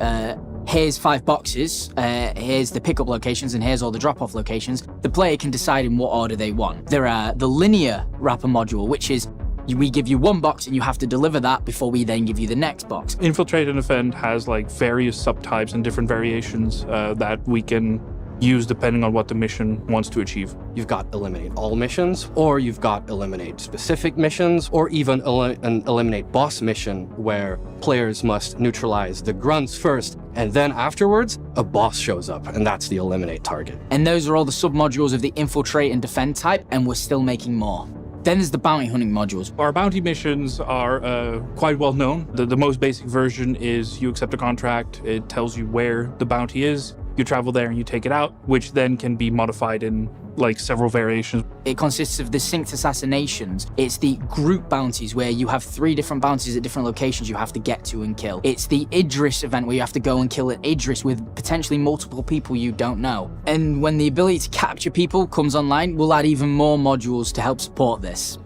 here's 5 boxes, here's the pickup locations, and here's all the drop-off locations. The player can decide in what order they want. There are the linear wrapper module, which is we give you one box and you have to deliver that before we then give you the next box. Infiltrate and Defend has like various subtypes and different variations that we can use depending on what the mission wants to achieve. You've got eliminate all missions, or you've got eliminate specific missions, or even an eliminate boss mission where players must neutralize the grunts first, and then afterwards, a boss shows up, and that's the eliminate target. And those are all the sub-modules of the Infiltrate and Defend type, and we're still making more. Then there's the bounty hunting modules. Our bounty missions are quite well known. The most basic version is you accept a contract, it tells you where the bounty is, you travel there and you take it out, which then can be modified in like several variations. It consists of the synced assassinations. It's the group bounties where you have 3 different bounties at different locations you have to get to and kill. It's the Idris event where you have to go and kill an Idris with potentially multiple people you don't know. And when the ability to capture people comes online, we'll add even more modules to help support this.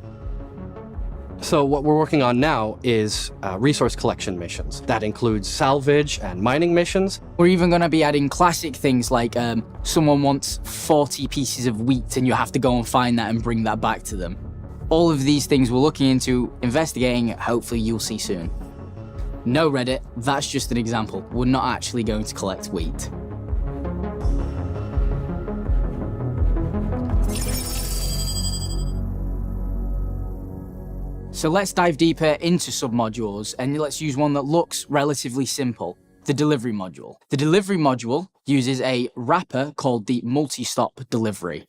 So what we're working on now is resource collection missions. That includes salvage and mining missions. We're even going to be adding classic things like someone wants 40 pieces of wheat and you have to go and find that and bring that back to them. All of these things we're looking into investigating, hopefully you'll see soon. No Reddit, that's just an example. We're not actually going to collect wheat. So let's dive deeper into submodules and let's use one that looks relatively simple, the delivery module. The delivery module uses a wrapper called the multi-stop delivery.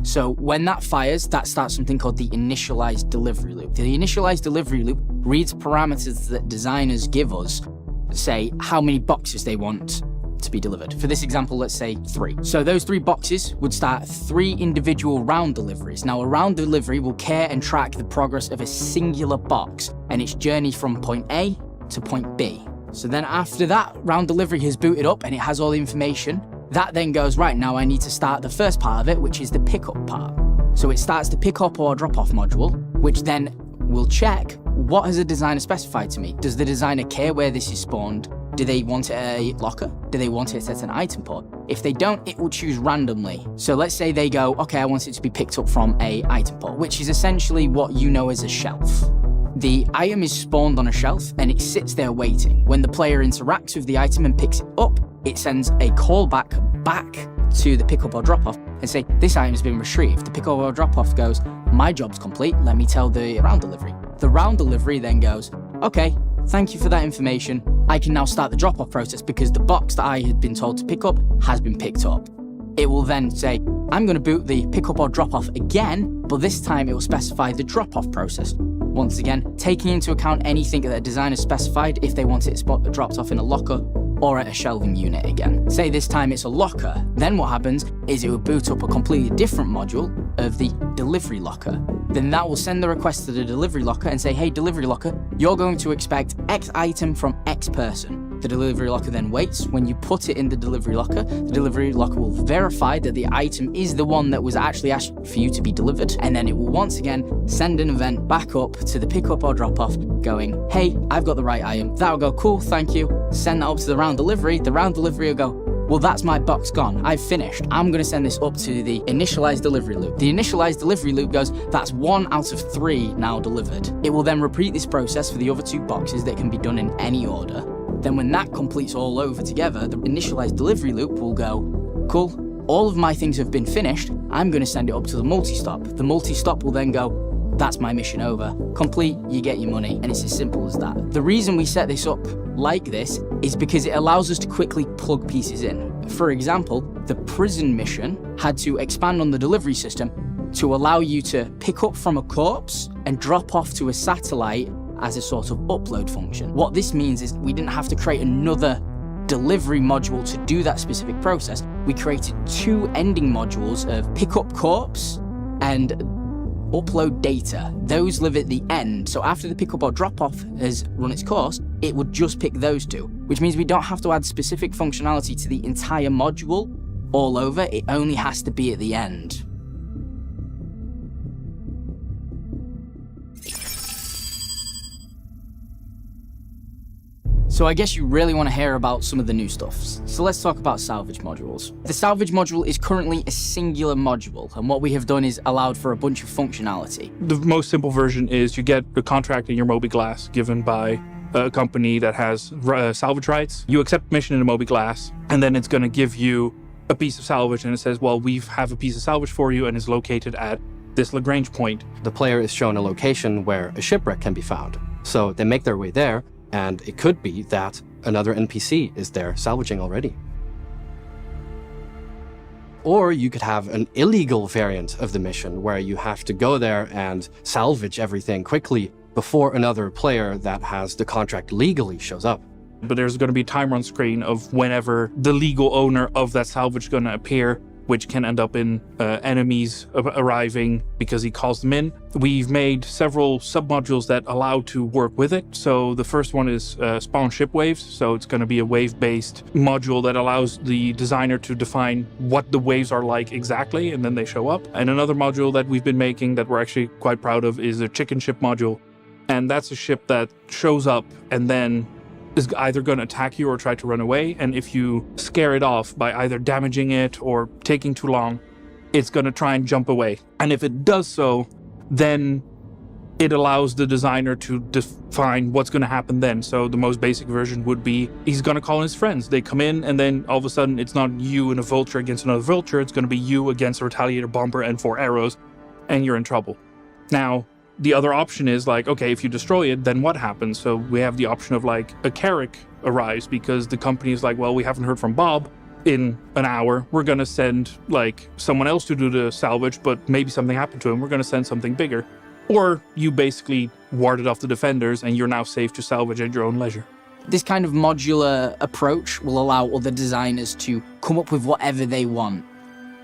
So when that fires, that starts something called the initialized delivery loop. The initialized delivery loop reads parameters that designers give us, say how many boxes they want to be delivered. For this example, let's say 3. So those 3 boxes would start 3 individual round deliveries. Now a round delivery will care and track the progress of a singular box and its journey from point A to point B. So then after that round delivery has booted up and it has all the information, that then goes, right, now I need to start the first part of it, which is the pickup part. So it starts the pick up or drop off module, which then will check what has the designer specified to me. Does the designer care where this is spawned? Do they want it at a locker? Do they want it at an item port? If they don't, it will choose randomly. So let's say they go, okay, I want it to be picked up from a item port, which is essentially what you know as a shelf. The item is spawned on a shelf and it sits there waiting. When the player interacts with the item and picks it up, it sends a callback back to the pickup or drop off and say, this item has been retrieved. The pickup or drop off goes, my job's complete, let me tell the round delivery. The round delivery then goes, okay, thank you for that information. I can now start the drop-off process because the box that I had been told to pick up has been picked up. It will then say, I'm going to boot the pick-up or drop-off again, but this time it will specify the drop-off process. Once again, taking into account anything that the designer specified if they want it dropped off in a locker or at a shelving unit again. Say this time it's a locker, then what happens is it will boot up a completely different module of the delivery locker. Then that will send the request to the delivery locker and say, hey, delivery locker, you're going to expect X item from X person. The delivery locker then waits. When you put it in the delivery locker will verify that the item is the one that was actually asked for you to be delivered. And then it will once again send an event back up to the pickup or drop off going, hey, I've got the right item. That'll go, cool, thank you. Send that up to the round delivery. The round delivery will go, well, that's my box gone. I've finished. I'm going to send this up to the initialized delivery loop. The initialized delivery loop goes, that's 1 out of 3 now delivered. It will then repeat this process for the other 2 boxes that can be done in any order. Then when that completes all over together, the initialized delivery loop will go, cool, all of my things have been finished. I'm going to send it up to the multi-stop. The multi-stop will then go, that's my mission over. Complete, you get your money. And it's as simple as that. The reason we set this up like this is because it allows us to quickly plug pieces in. For example, the prison mission had to expand on the delivery system to allow you to pick up from a corpse and drop off to a satellite as a sort of upload function. What this means is we didn't have to create another delivery module to do that specific process. We created 2 ending modules of pick up corpse and upload data. Those live at the end. So after the pickup or drop off has run its course, it would just pick those 2. which means we don't have to add specific functionality to the entire module all over. It only has to be at the end. So I guess you really want to hear about some of the new stuff. So let's talk about salvage modules. The salvage module is currently a singular module, and what we have done is allowed for a bunch of functionality. The most simple version is you get a contract in your mobiGlas given by a company that has salvage rights. You accept mission in a mobiGlas, and then it's going to give you a piece of salvage, and it says, well, we have a piece of salvage for you, and it's located at this Lagrange point. The player is shown a location where a shipwreck can be found. So they make their way there, and it could be that another NPC is there salvaging already. Or you could have an illegal variant of the mission where you have to go there and salvage everything quickly before another player that has the contract legally shows up. But there's going to be a timer on screen of whenever the legal owner of that salvage is going to appear, which can end up in enemies arriving because he calls them in. We've made several submodules that allow to work with it. So the first one is spawn ship waves. So it's going to be a wave-based module that allows the designer to define what the waves are like exactly, and then they show up. And another module that we've been making that we're actually quite proud of is a chicken ship module. And that's a ship that shows up and then is either going to attack you or try to run away. And if you scare it off by either damaging it or taking too long, it's going to try and jump away. And if it does so, then it allows the designer to define what's going to happen then. So the most basic version would be he's going to call in his friends. They come in, and then all of a sudden it's not you and a vulture against another vulture. It's going to be you against a retaliator bomber and 4 arrows, and you're in trouble. Now, the other option is like, okay, if you destroy it, then what happens? So we have the option of like a Carrick arrives because the company is like, well, we haven't heard from Bob in an hour. We're going to send like someone else to do the salvage, but maybe something happened to him. We're going to send something bigger. Or you basically warded off the defenders and you're now safe to salvage at your own leisure. This kind of modular approach will allow other designers to come up with whatever they want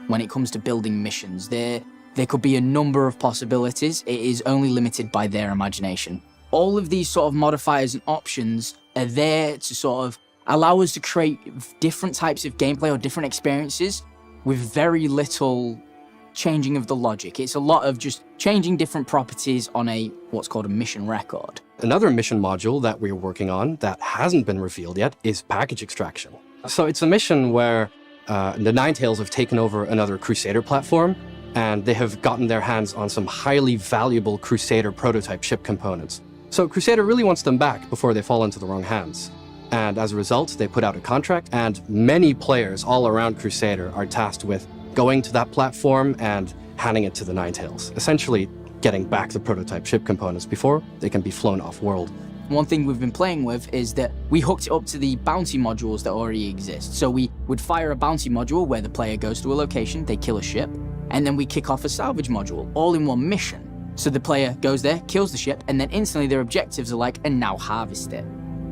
when it comes to building missions. There could be a number of possibilities. It is only limited by their imagination. All of these sort of modifiers and options are there to sort of allow us to create different types of gameplay or different experiences with very little changing of the logic. It's a lot of just changing different properties on what's called a mission record. Another mission module that we're working on that hasn't been revealed yet is package extraction. So it's a mission where the Ninetales have taken over another Crusader platform, and they have gotten their hands on some highly valuable Crusader prototype ship components. So Crusader really wants them back before they fall into the wrong hands. And as a result, they put out a contract, and many players all around Crusader are tasked with going to that platform and handing it to the Ninetales, essentially getting back the prototype ship components before they can be flown off-world. One thing we've been playing with is that we hooked it up to the bounty modules that already exist. So we would fire a bounty module where the player goes to a location, they kill a ship, and then we kick off a salvage module, all in one mission. So the player goes there, kills the ship, and then instantly their objectives are like, and now harvest it.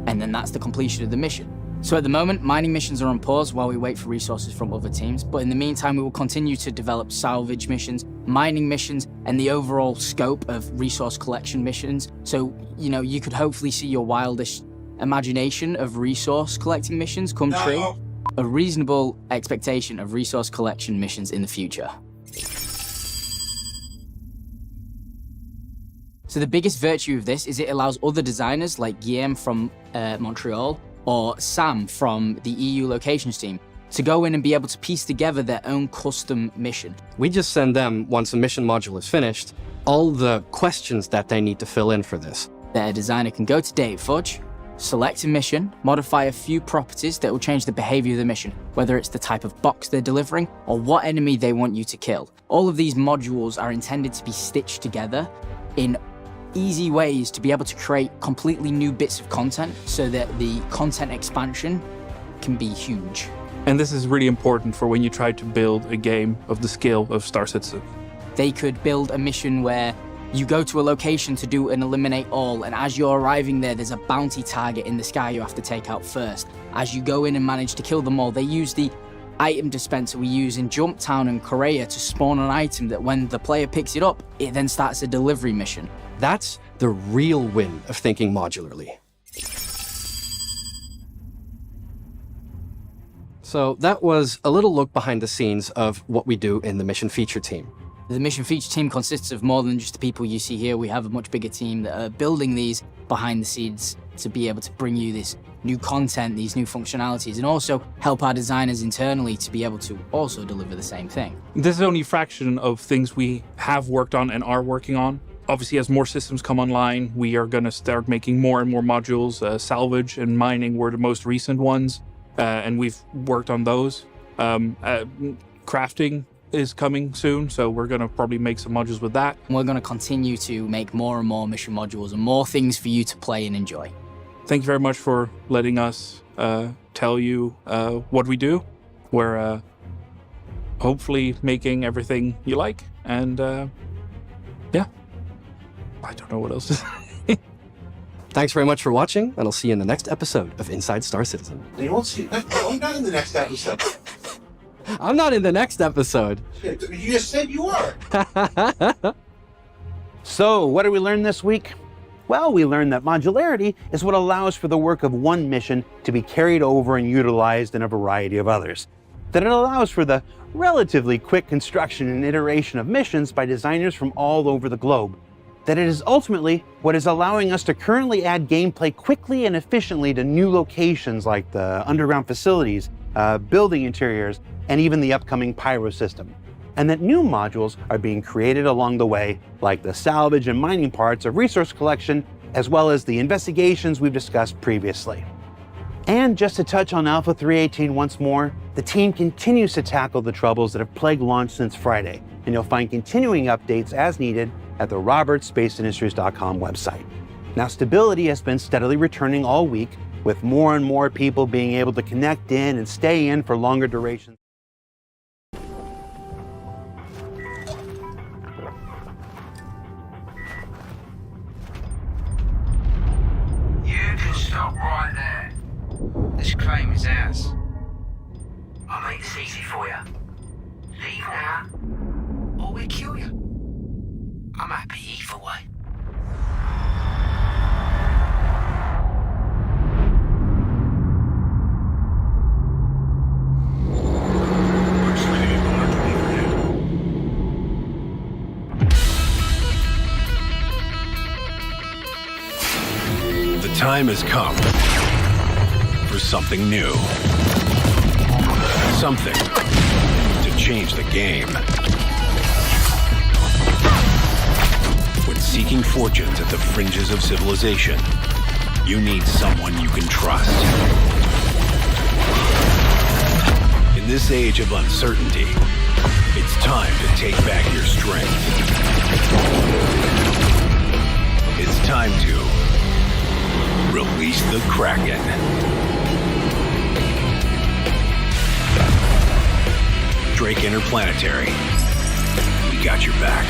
And then that's the completion of the mission. So at the moment, mining missions are on pause while we wait for resources from other teams, but in the meantime, we will continue to develop salvage missions, mining missions, and the overall scope of resource collection missions. So, you could hopefully see your wildest imagination of resource collecting missions come true. A reasonable expectation of resource collection missions in the future. So the biggest virtue of this is it allows other designers like Guillaume from Montreal or Sam from the EU locations team to go in and be able to piece together their own custom mission. We just send them, once a mission module is finished, all the questions that they need to fill in for this. Their designer can go to Date Fudge, select a mission, modify a few properties that will change the behavior of the mission, whether it's the type of box they're delivering or what enemy they want you to kill. All of these modules are intended to be stitched together in easy ways to be able to create completely new bits of content so that the content expansion can be huge. And this is really important for when you try to build a game of the scale of Star Citizen. They could build a mission where you go to a location to do an eliminate all, and as you're arriving there, there's a bounty target in the sky you have to take out first. As you go in and manage to kill them all, they use the item dispenser we use in Jumptown and Korea to spawn an item that when the player picks it up, it then starts a delivery mission. That's the real win of thinking modularly. So that was a little look behind the scenes of what we do in the mission feature team. The mission feature team consists of more than just the people you see here. We have a much bigger team that are building these behind the scenes to be able to bring you this new content, these new functionalities, and also help our designers internally to be able to also deliver the same thing. This is only a fraction of things we have worked on and are working on. Obviously, as more systems come online, we are going to start making more and more modules. Salvage and mining were the most recent ones, and we've worked on those. Crafting is coming soon, so we're going to probably make some modules with that. And we're going to continue to make more and more mission modules and more things for you to play and enjoy. Thank you very much for letting us tell you what we do. We're hopefully making everything you like, and yeah. I don't know what else to say. Thanks very much for watching, and I'll see you in the next episode of Inside Star Citizen. You won't see. I'm not in the next episode. I'm not in the next episode. You just said you were. So, what did we learn this week? Well, we learned that modularity is what allows for the work of one mission to be carried over and utilized in a variety of others. That it allows for the relatively quick construction and iteration of missions by designers from all over the globe. That it is ultimately what is allowing us to currently add gameplay quickly and efficiently to new locations like the underground facilities, building interiors, and even the upcoming pyro system. And that new modules are being created along the way, like the salvage and mining parts of resource collection, as well as the investigations we've discussed previously. And just to touch on Alpha 318 once more, the team continues to tackle the troubles that have plagued launch since Friday, and you'll find continuing updates as needed at the robertsspaceindustries.com website. Now, stability has been steadily returning all week, with more and more people being able to connect in and stay in for longer durations. You can stop right there. This claim is ours. I'll make this easy for you. Leave now, or we'll kill you. I'm happy either way. The time has come for something new. Something to change the game. When seeking fortunes at the fringes of civilization, you need someone you can trust. In this age of uncertainty, it's time to take back your strength. It's time to release the Kraken. Drake Interplanetary. We got your back.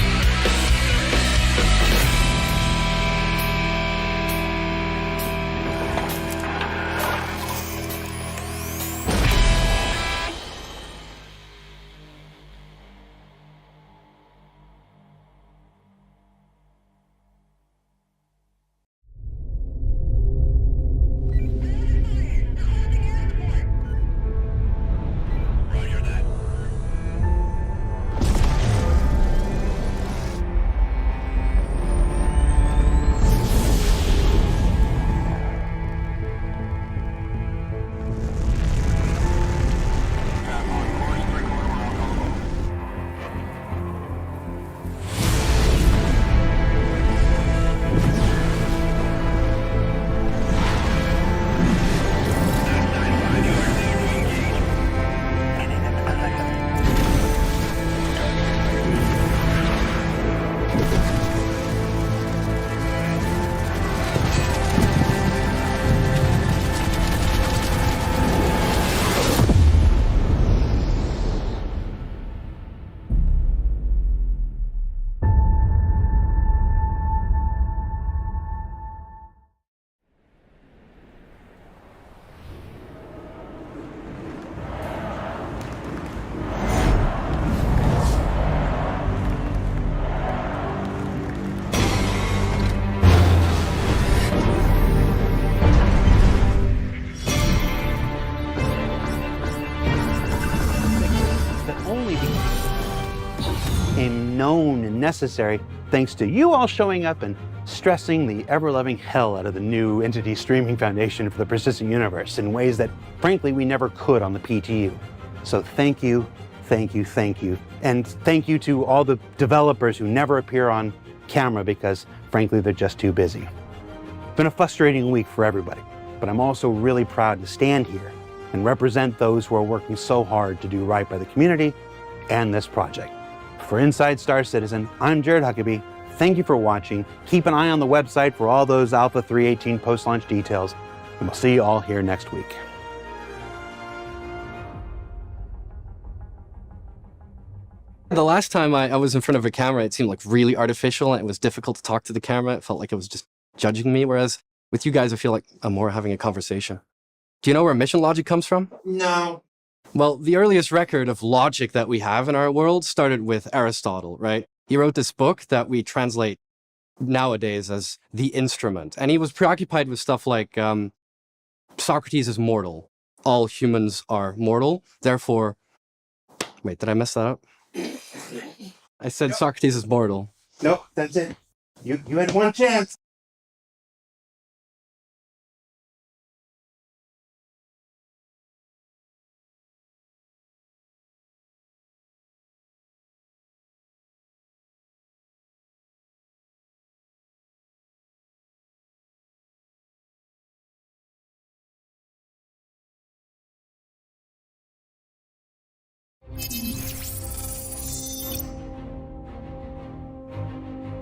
only became known and necessary thanks to you all showing up and stressing the ever-loving hell out of the new Entity Streaming Foundation for the Persistent Universe in ways that, frankly, we never could on the PTU. So thank you, thank you, thank you. And thank you to all the developers who never appear on camera because, frankly, they're just too busy. It's been a frustrating week for everybody, but I'm also really proud to stand here and represent those who are working so hard to do right by the community and this project. For Inside Star Citizen, I'm Jared Huckabee. Thank you for watching. Keep an eye on the website for all those Alpha 318 post-launch details, and we'll see you all here next week. The last time I was in front of a camera, it seemed like really artificial, and it was difficult to talk to the camera. It felt like it was just judging me, whereas with you guys, I feel like I'm more having a conversation. Do you know where mission logic comes from? No. Well, the earliest record of logic that we have in our world started with Aristotle, right? He wrote this book that we translate nowadays as The Instrument. And he was preoccupied with stuff like Socrates is mortal. All humans are mortal. Therefore, wait, did I mess that up? I said Socrates is mortal. Nope, that's it. You had one chance.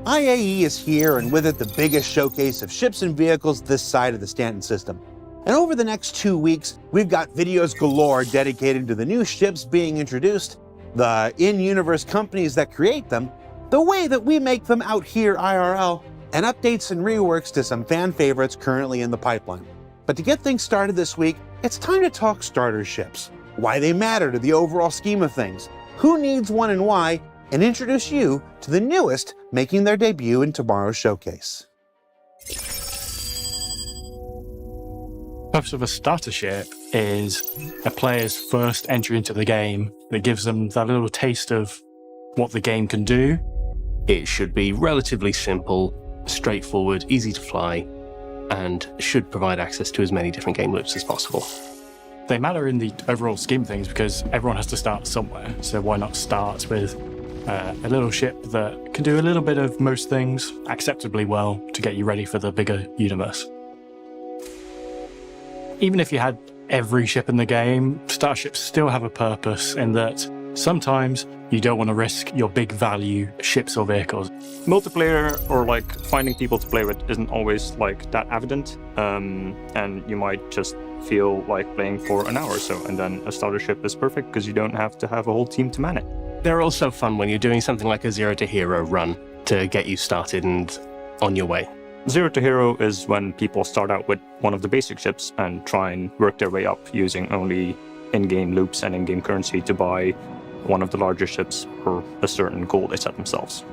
IAE is here, and with it the biggest showcase of ships and vehicles this side of the Stanton system. And over the next 2 weeks, we've got videos galore dedicated to the new ships being introduced, the in-universe companies that create them, the way that we make them out here IRL, and updates and reworks to some fan favorites currently in the pipeline. But to get things started this week, it's time to talk starter ships, why they matter to the overall scheme of things, who needs one and why, and introduce you to the newest making their debut in tomorrow's showcase. The purpose of a starter ship is a player's first entry into the game that gives them that little taste of what the game can do. It should be relatively simple, straightforward, easy to fly, and should provide access to as many different game loops as possible. They matter in the overall scheme of things because everyone has to start somewhere, so why not start with a little ship that can do a little bit of most things acceptably well to get you ready for the bigger universe. Even if you had every ship in the game, starships still have a purpose in that sometimes you don't want to risk your big value ships or vehicles. Multiplayer or like finding people to play with isn't always like that evident, and you might just feel like playing for an hour or so, and then a starter ship is perfect because you don't have to have a whole team to man it. They're also fun when you're doing something like a Zero to Hero run to get you started and on your way. Zero to Hero is when people start out with one of the basic ships and try and work their way up using only in-game loops and in-game currency to buy one of the larger ships for a certain goal they set themselves.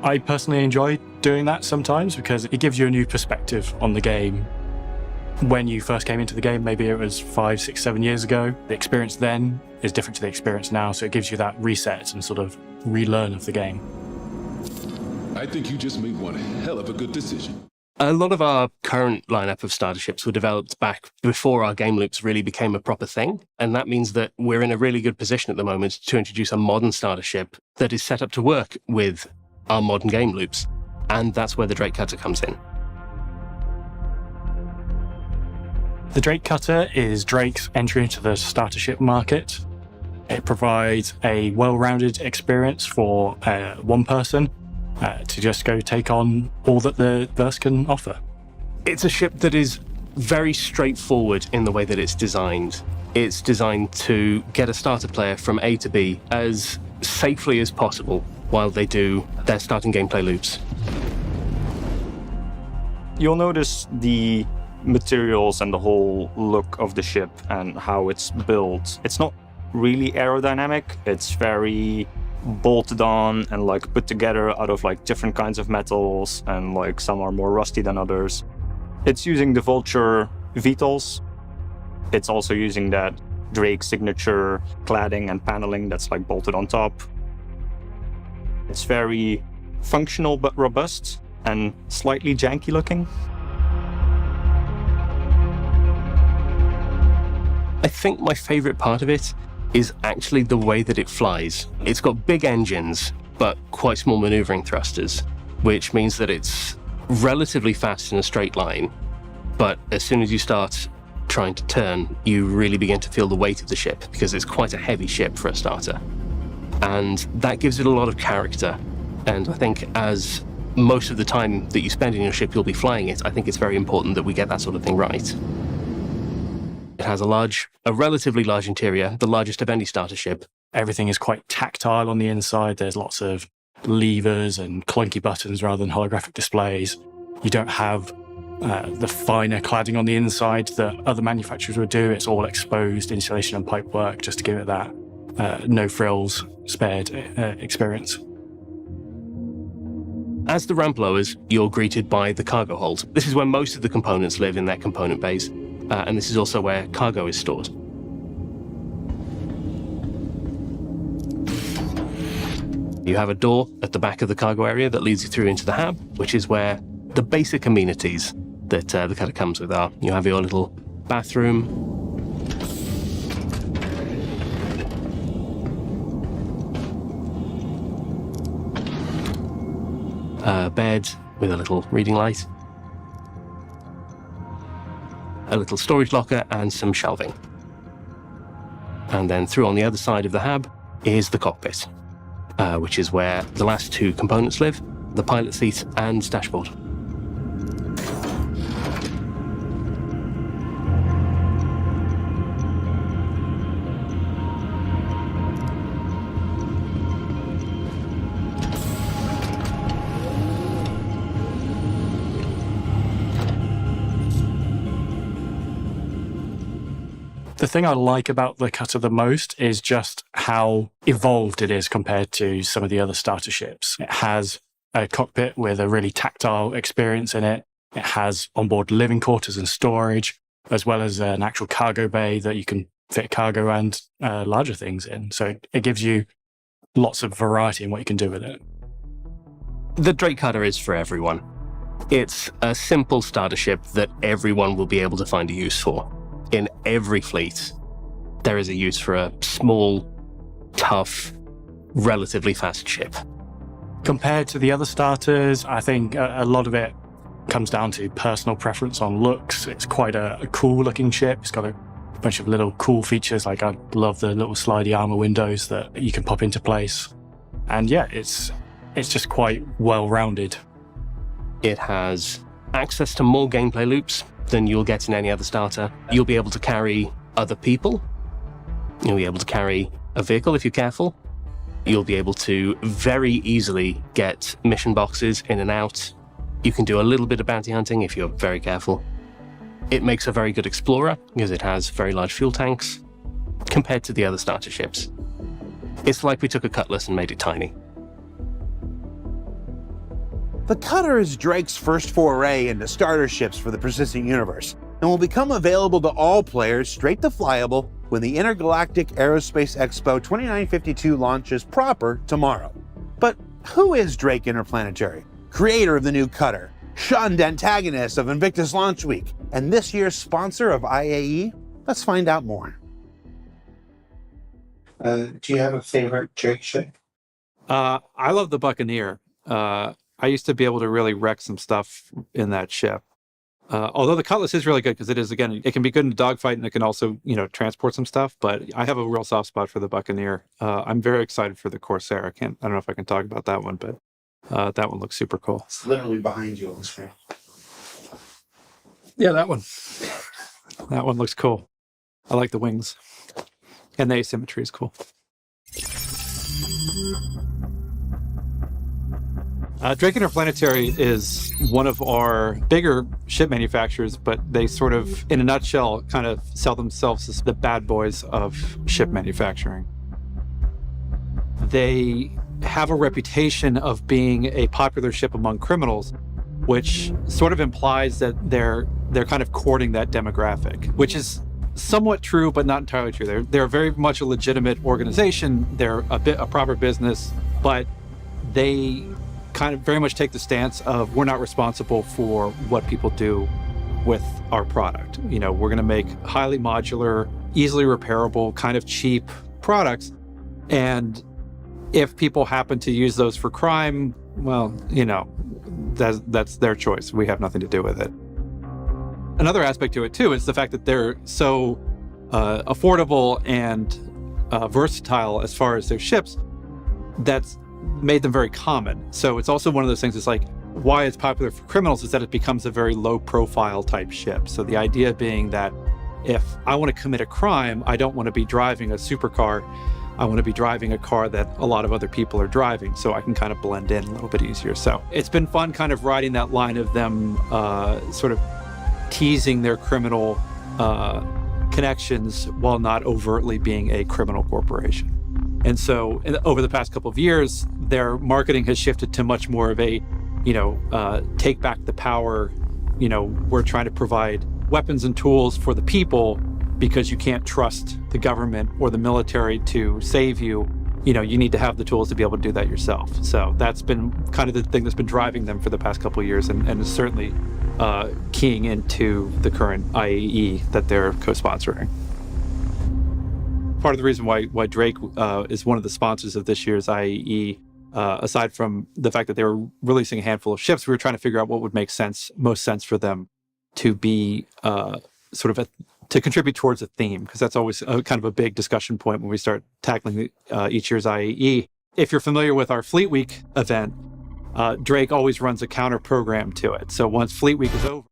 I personally enjoy doing that sometimes because it gives you a new perspective on the game. When you first came into the game, maybe it was 5, 6, 7 years ago, the experience then is different to the experience now, so it gives you that reset and sort of relearn of the game. I think you just made one hell of a good decision. A lot of our current lineup of starter ships were developed back before our game loops really became a proper thing, and that means that we're in a really good position at the moment to introduce a modern starter ship that is set up to work with our modern game loops, and that's where the Drake Cutter comes in. The Drake Cutter is Drake's entry into the starter ship market. It provides a well-rounded experience for one person to just go take on all that the verse can offer. It's a ship that is very straightforward in the way that it's designed. It's designed to get a starter player from A to B as safely as possible while they do their starting gameplay loops. You'll notice the materials and the whole look of the ship and how it's built. It's not really aerodynamic. It's very bolted on and like put together out of like different kinds of metals, and like some are more rusty than others. It's using the Vulture VTOLs. It's also using that Drake signature cladding and paneling that's like bolted on top. It's very functional but robust and slightly janky looking. I think my favorite part of it is actually the way that it flies. It's got big engines, but quite small maneuvering thrusters, which means that it's relatively fast in a straight line. But as soon as you start trying to turn, you really begin to feel the weight of the ship, because it's quite a heavy ship for a starter. And that gives it a lot of character. And I think as most of the time that you spend in your ship, you'll be flying it, I think it's very important that we get that sort of thing right. It has a relatively large interior, the largest of any starter ship. Everything is quite tactile on the inside. There's lots of levers and clunky buttons rather than holographic displays. You don't have the finer cladding on the inside that other manufacturers would do. It's all exposed insulation and pipe work just to give it that no frills spared experience. As the ramp lowers, you're greeted by the cargo hold. This is where most of the components live in their component bays, and this is also where cargo is stored. You have a door at the back of the cargo area that leads you through into the hab, which is where the basic amenities that the cutter comes with are. You have your little bathroom, bed with a little reading light, a little storage locker and some shelving. And then through on the other side of the hab is the cockpit, which is where the last two components live, the pilot seat and dashboard. The thing I like about the cutter the most is just how evolved it is compared to some of the other starter ships. It has a cockpit with a really tactile experience in it. It has onboard living quarters and storage, as well as an actual cargo bay that you can fit cargo and larger things in. So it gives you lots of variety in what you can do with it. The Drake cutter is for everyone. It's a simple starter ship that everyone will be able to find a use for. In every fleet, there is a use for a small, tough, relatively fast ship. Compared to the other starters, I think a lot of it comes down to personal preference on looks. It's quite a cool-looking ship. It's got a bunch of little cool features, like I love the little slidey armor windows that you can pop into place. And yeah, it's just quite well-rounded. It has access to more gameplay loops than you'll get in any other starter. You'll be able to carry other people. You'll be able to carry a vehicle if you're careful. You'll be able to very easily get mission boxes in and out. You can do a little bit of bounty hunting if you're very careful. It makes a very good explorer because it has very large fuel tanks compared to the other starter ships. It's like we took a Cutlass and made it tiny. The cutter is Drake's first foray into starter ships for the persistent universe, and will become available to all players straight to flyable when the Intergalactic Aerospace Expo 2952 launches proper tomorrow. But who is Drake Interplanetary, creator of the new cutter, shunned antagonist of Invictus Launch Week, and this year's sponsor of IAE? Let's find out more. Do you have a favorite Drake ship? I love the Buccaneer. I used to be able to really wreck some stuff in that ship. Although the Cutlass is really good because it is, again, it can be good in a dogfight and it can also, transport some stuff. But I have a real soft spot for the Buccaneer. I'm very excited for the Corsair. I don't know if I can talk about that one, but that one looks super cool. It's literally behind you on the screen. Yeah, that one. That one looks cool. I like the wings. And the asymmetry is cool. Drake Interplanetary is one of our bigger ship manufacturers, but they sort of, in a nutshell, kind of sell themselves as the bad boys of ship manufacturing. They have a reputation of being a popular ship among criminals, which sort of implies that they're kind of courting that demographic, which is somewhat true, but not entirely true. They're very much a legitimate organization. They're a proper business, but they kind of very much take the stance of we're not responsible for what people do with our product. You know, we're going to make highly modular, easily repairable, kind of cheap products. And if people happen to use those for crime, well, you know, that's their choice. We have nothing to do with it. Another aspect to it, too, is the fact that they're so affordable and versatile as far as their ships. That's made them very common. So it's also one of those things, it's like, why it's popular for criminals is that it becomes a very low profile type ship. So the idea being that if I want to commit a crime, I don't want to be driving a supercar. I want to be driving a car that a lot of other people are driving, so I can kind of blend in a little bit easier. So it's been fun kind of riding that line of them sort of teasing their criminal connections while not overtly being a criminal corporation. And so over the past couple of years, their marketing has shifted to much more of a, you know, take back the power. You know, we're trying to provide weapons and tools for the people because you can't trust the government or the military to save you. You know, you need to have the tools to be able to do that yourself. So that's been kind of the thing that's been driving them for the past couple of years, and is certainly keying into the current IAE that they're co-sponsoring. Part of the reason why Drake is one of the sponsors of this year's IAE, aside from the fact that they were releasing a handful of ships, we were trying to figure out what would make most sense for them to be to contribute towards a theme, because that's always kind of a big discussion point when we start tackling each year's IAE. If you're familiar with our Fleet Week event, Drake always runs a counter program to it. So once Fleet Week is over,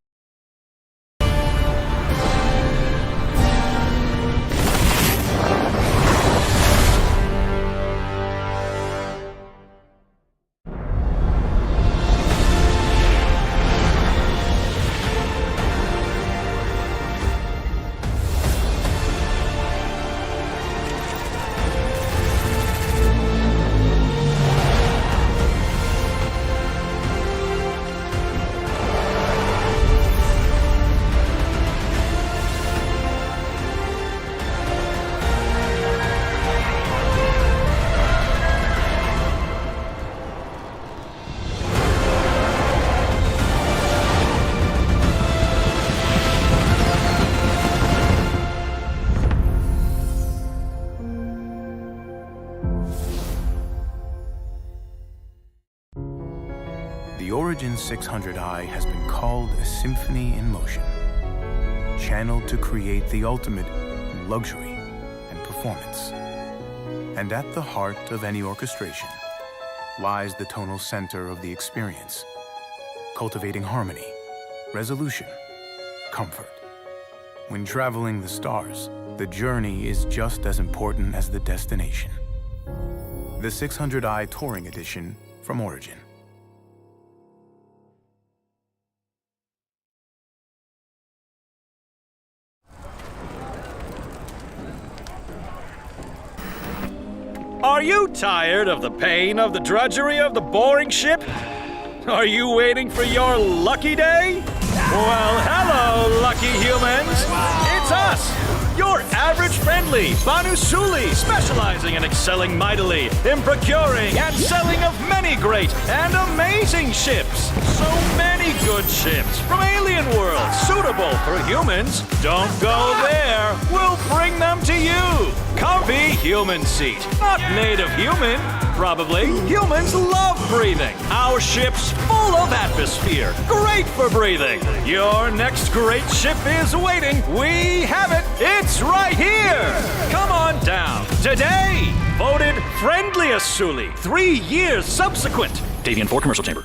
The Origin 600i has been called a symphony in motion, channeled to create the ultimate in luxury and performance. And at the heart of any orchestration lies the tonal center of the experience, cultivating harmony, resolution, comfort. When traveling the stars, the journey is just as important as the destination. The 600i Touring Edition from Origin. Are you tired of the pain of the drudgery of the boring ship? Are you waiting for your lucky day? Well, hello, lucky humans. It's us, your average friendly Banu Suli, specializing and excelling mightily in procuring and selling of many great and amazing ships. So many good ships from alien worlds suitable for humans. Don't go there. We'll bring them to you. Comfy human seat. Not made of human, probably. Humans love breathing. Our ship's full of atmosphere. Great for breathing. Your next great ship is waiting. We have it. It's right here. Come on down. Today, voted friendliest Suli. 3 years subsequent. Davian 4 Commercial Chamber.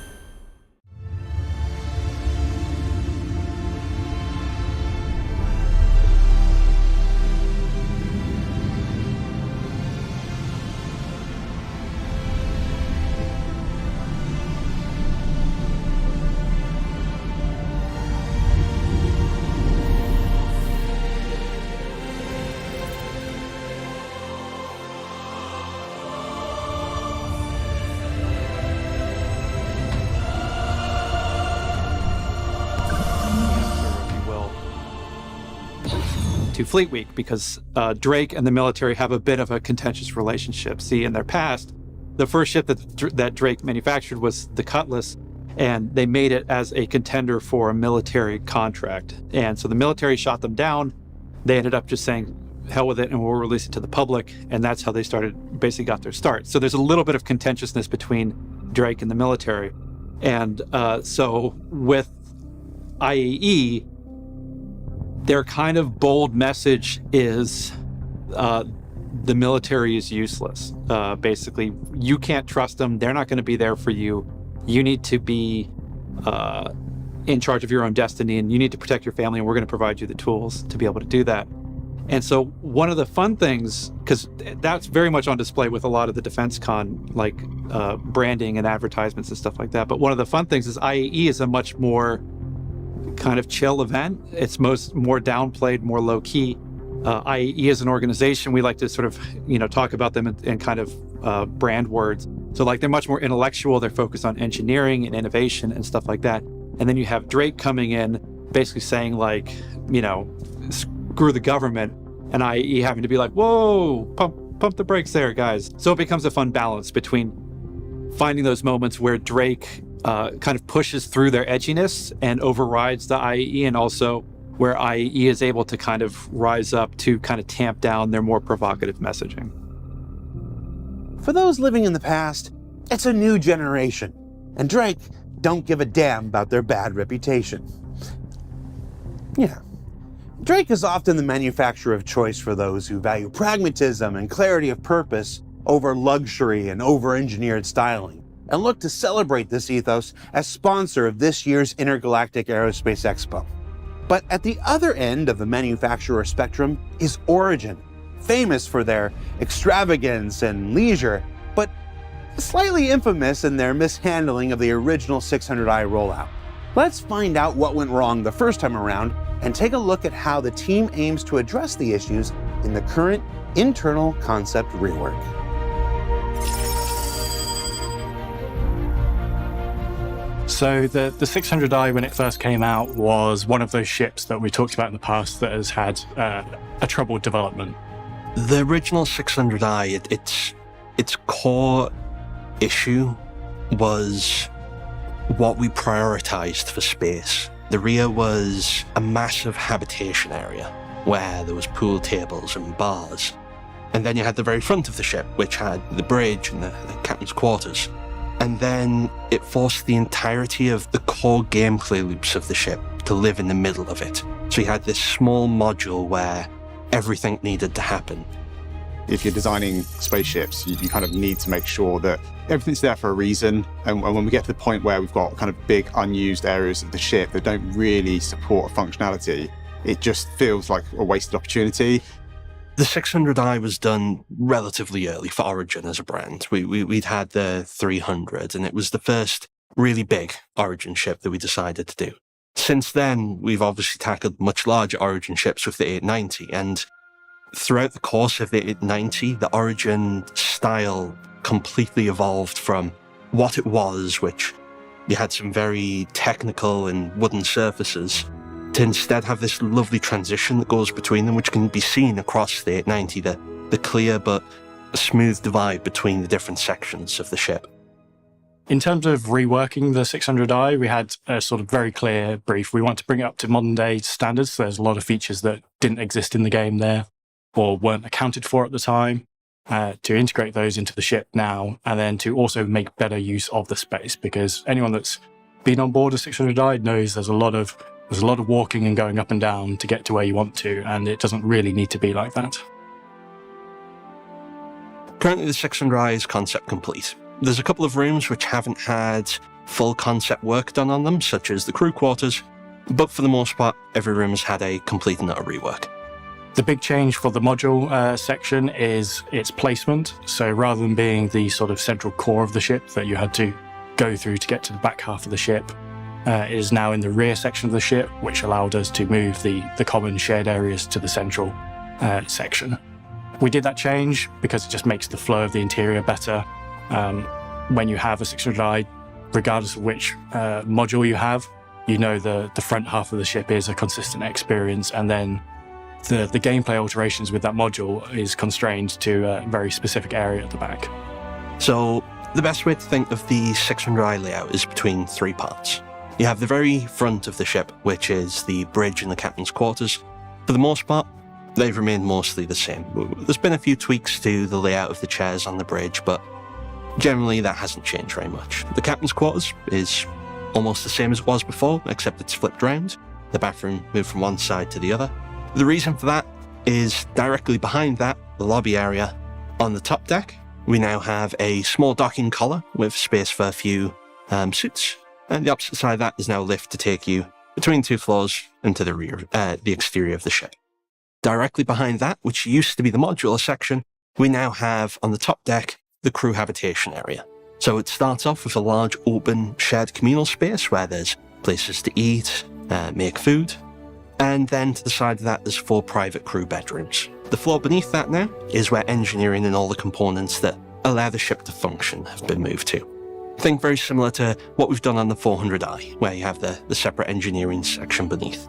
to Fleet Week because Drake and the military have a bit of a contentious relationship. See, in their past, the first ship that Drake manufactured was the Cutlass, and they made it as a contender for a military contract. And so the military shot them down. They ended up just saying, hell with it, and we'll release it to the public. And that's how they basically got their start. So there's a little bit of contentiousness between Drake and the military. And so with IAE, their kind of bold message is the military is useless. Basically, you can't trust them. They're not going to be there for you. You need to be in charge of your own destiny, and you need to protect your family, and we're going to provide you the tools to be able to do that. And so one of the fun things, because that's very much on display with a lot of the Defense Con, like branding and advertisements and stuff like that. But one of the fun things is IAE is a much more kind of chill event. It's more downplayed, more low key. IAE as an organization, we like to sort of, talk about them in kind of brand words. So like they're much more intellectual. They're focused on engineering and innovation and stuff like that. And then you have Drake coming in, basically saying like, screw the government, and IAE having to be like, whoa, pump the brakes there, guys. So it becomes a fun balance between finding those moments where Drake kind of pushes through their edginess and overrides the IAE, and also where IAE is able to kind of rise up to kind of tamp down their more provocative messaging. For those living in the past, it's a new generation, and Drake don't give a damn about their bad reputation. Yeah. Drake is often the manufacturer of choice for those who value pragmatism and clarity of purpose over luxury and over-engineered styling, and look to celebrate this ethos as sponsor of this year's Intergalactic Aerospace Expo. But at the other end of the manufacturer spectrum is Origin, famous for their extravagance and leisure, but slightly infamous in their mishandling of the original 600i rollout. Let's find out what went wrong the first time around and take a look at how the team aims to address the issues in the current internal concept rework. So the 600i, when it first came out, was one of those ships that we talked about in the past that has had a troubled development. The original 600i, its core issue was what we prioritized for space. The rear was a massive habitation area where there was pool tables and bars. And then you had the very front of the ship, which had the bridge and the captain's quarters. And then it forced the entirety of the core gameplay loops of the ship to live in the middle of it. So you had this small module where everything needed to happen. If you're designing spaceships, you kind of need to make sure that everything's there for a reason. And when we get to the point where we've got kind of big unused areas of the ship that don't really support functionality, it just feels like a wasted opportunity. The 600i was done relatively early for Origin as a brand. We'd had the 300, and it was the first really big Origin ship that we decided to do. Since then, we've obviously tackled much larger Origin ships with the 890, and throughout the course of the 890, the Origin style completely evolved from what it was, which you had some very technical and wooden surfaces, to instead have this lovely transition that goes between them, which can be seen across the 890, the clear but smooth divide between the different sections of the ship. In terms of reworking the 600i, we had a sort of very clear brief. We want to bring it up to modern day standards. So there's a lot of features that didn't exist in the game there or weren't accounted for at the time, to integrate those into the ship now, and then to also make better use of the space, because anyone that's been on board a 600i knows there's a lot of walking and going up and down to get to where you want to, and it doesn't really need to be like that. Currently, the 600i is concept complete. There's a couple of rooms which haven't had full concept work done on them, such as the crew quarters, but for the most part, every room has had a complete and utter rework. The big change for the module section is its placement. So rather than being the sort of central core of the ship that you had to go through to get to the back half of the ship, it is now in the rear section of the ship, which allowed us to move the common shared areas to the central section. We did that change because it just makes the flow of the interior better. When you have a 600i, regardless of which module you have, you know the front half of the ship is a consistent experience, and then the gameplay alterations with that module is constrained to a very specific area at the back. So the best way to think of the 600i layout is between 3 parts. You have the very front of the ship, which is the bridge and the captain's quarters. For the most part, they've remained mostly the same. There's been a few tweaks to the layout of the chairs on the bridge, but generally that hasn't changed very much. The captain's quarters is almost the same as it was before, except it's flipped round. The bathroom moved from one side to the other. The reason for that is directly behind that, the lobby area. On the top deck, we now have a small docking collar with space for a few suits. And the opposite side of that is now a lift to take you between 2 floors into the rear, the exterior of the ship. Directly behind that, which used to be the modular section, we now have on the top deck the crew habitation area. So it starts off with a large open shared communal space where there's places to eat, make food, and then to the side of that there's 4 private crew bedrooms. The floor beneath that now is where engineering and all the components that allow the ship to function have been moved to. Think very similar to what we've done on the 400i, where you have the separate engineering section beneath.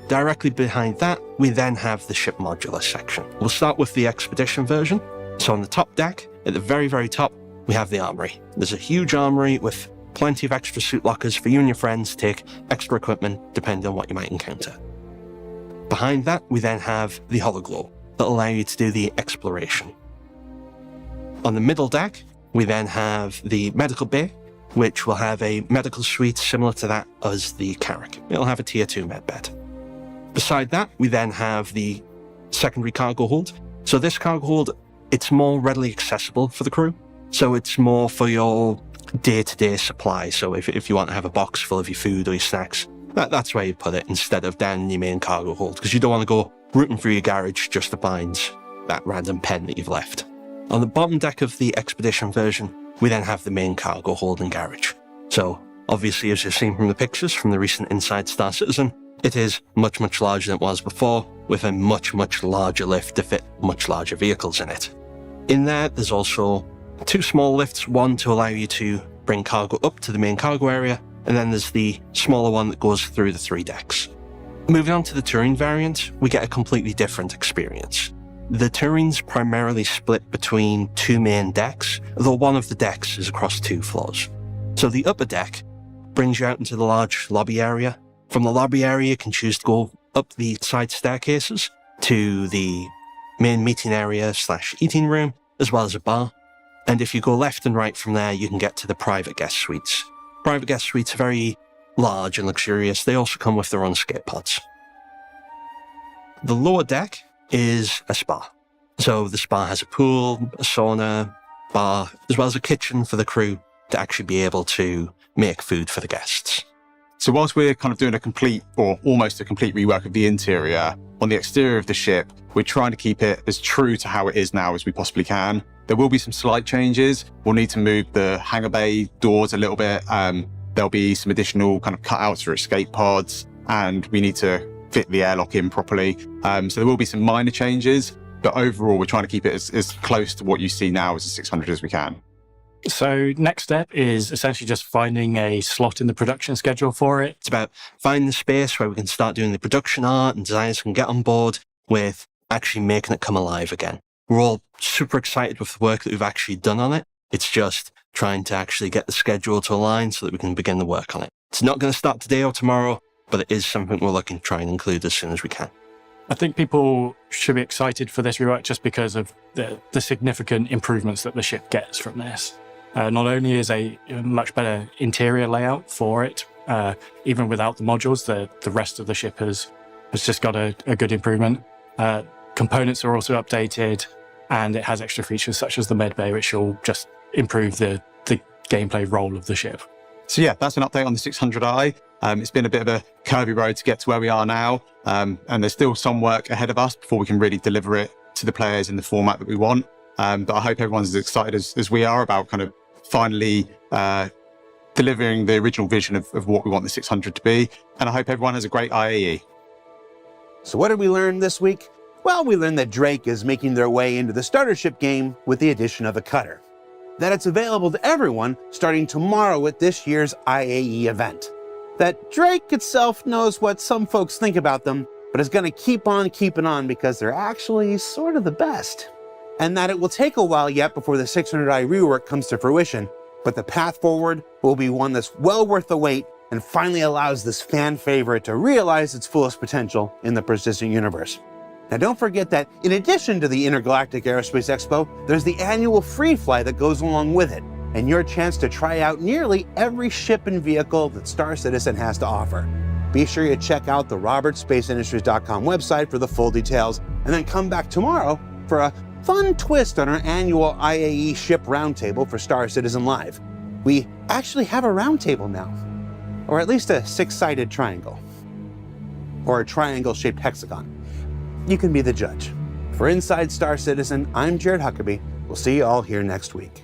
Directly behind that, we then have the ship modular section. We'll start with the expedition version. So on the top deck, at the very, very top, we have the armory. There's a huge armory with plenty of extra suit lockers for you and your friends to take extra equipment depending on what you might encounter. Behind that, we then have the hologlow that'll allow you to do the exploration. On the middle deck, we then have the medical bay, which will have a medical suite similar to that as the Carrack. It'll have a tier 2 med bed. Beside that, we then have the secondary cargo hold. So this cargo hold, it's more readily accessible for the crew. So it's more for your day-to-day supply. So if you want to have a box full of your food or your snacks, that's where you put it instead of down in your main cargo hold, because you don't want to go rooting through your garage just to find that random pen that you've left. On the bottom deck of the expedition version, we then have the main cargo hold and garage. So obviously, as you've seen from the pictures from the recent Inside Star Citizen, it is much, much larger than it was before, with a much, much larger lift to fit much larger vehicles in it. In there, there's also 2 small lifts, one to allow you to bring cargo up to the main cargo area, and then there's the smaller one that goes through the 3 decks. Moving on to the touring variant, we get a completely different experience. The touring's primarily split between 2 main decks, though one of the decks is across 2 floors. So the upper deck brings you out into the large lobby area. From the lobby area, you can choose to go up the side staircases to the main meeting area / eating room, as well as a bar. And if you go left and right from there, you can get to the private guest suites. Private guest suites are very large and luxurious. They also come with their own skate pods. The lower deck is a spa. So the spa has a pool, a sauna, bar, as well as a kitchen for the crew to actually be able to make food for the guests. So whilst we're kind of doing a complete or almost a complete rework of the interior, on the exterior of the ship, we're trying to keep it as true to how it is now as we possibly can. There will be some slight changes. We'll need to move the hangar bay doors a little bit. There'll be some additional kind of cutouts for escape pods, and we need to fit the airlock in properly. So there will be some minor changes, but overall, we're trying to keep it as close to what you see now as a 600 as we can. So next step is essentially just finding a slot in the production schedule for it. It's about finding the space where we can start doing the production art and designers can get on board with actually making it come alive again. We're all super excited with the work that we've actually done on it. It's just trying to actually get the schedule to align so that we can begin the work on it. It's not going to start today or tomorrow, but it is something we're looking to try and include as soon as we can. I think people should be excited for this rework just because of the significant improvements that the ship gets from this. Not only is a much better interior layout for it, even without the modules, the rest of the ship has just got a good improvement. Components are also updated, and it has extra features such as the med bay, which will just improve the gameplay role of the ship. So yeah, that's an update on the 600i. It's been a bit of a curvy road to get to where we are now, and there's still some work ahead of us before we can really deliver it to the players in the format that we want. But I hope everyone's as excited as we are about kind of finally delivering the original vision of what we want the 600 to be. And I hope everyone has a great IAE. So what did we learn this week? Well, we learned that Drake is making their way into the starter ship game with the addition of a cutter. That it's available to everyone starting tomorrow at this year's IAE event. That Drake itself knows what some folks think about them, but is going to keep on keeping on because they're actually sort of the best. And that it will take a while yet before the 600i rework comes to fruition, but the path forward will be one that's well worth the wait and finally allows this fan favorite to realize its fullest potential in the persistent universe. Now don't forget that in addition to the Intergalactic Aerospace Expo, there's the annual free fly that goes along with it, and your chance to try out nearly every ship and vehicle that Star Citizen has to offer. Be sure you check out the robertspaceindustries.com website for the full details, and then come back tomorrow for a fun twist on our annual IAE Ship Roundtable for Star Citizen Live. We actually have a roundtable now, or at least a 6-sided triangle, or a triangle-shaped hexagon. You can be the judge. For Inside Star Citizen, I'm Jared Huckabee. We'll see you all here next week.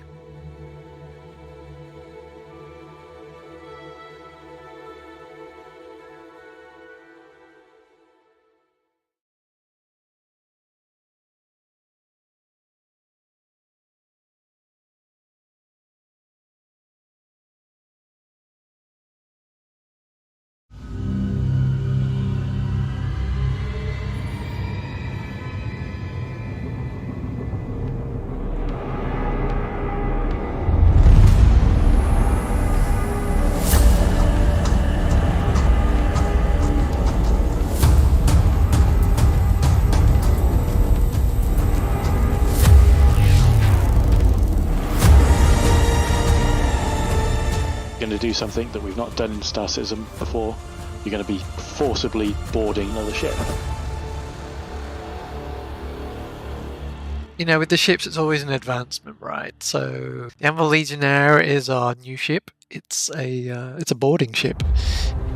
Going to do something that we've not done in Star Citizen before. You're going to be forcibly boarding another ship. You know, with the ships, it's always an advancement, right? So the Anvil Legionnaire is our new ship. It's a boarding ship.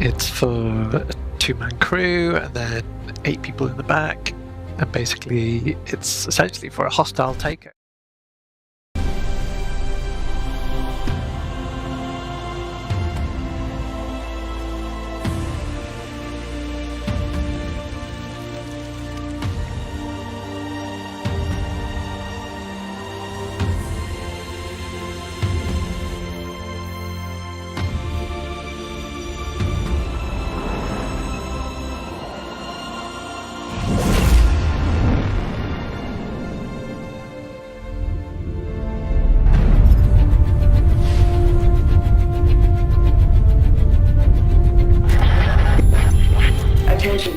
It's for a 2-man crew and then 8 people in the back, and basically it's essentially for a hostile takeover.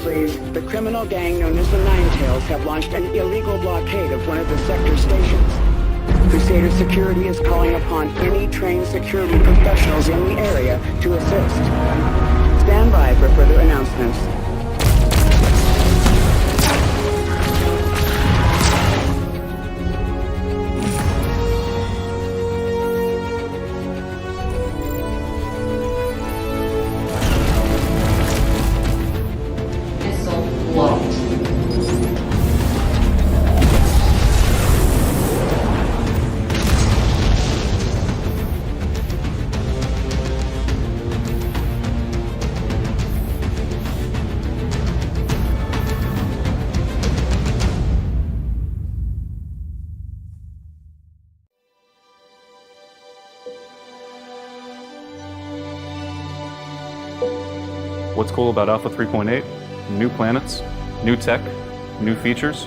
Please. The criminal gang known as the Ninetails have launched an illegal blockade of one of the sector stations. Crusader Security is calling upon any trained security professionals in the area to assist. Stand by for further announcements. What's cool about Alpha 3.8? New planets, new tech, new features.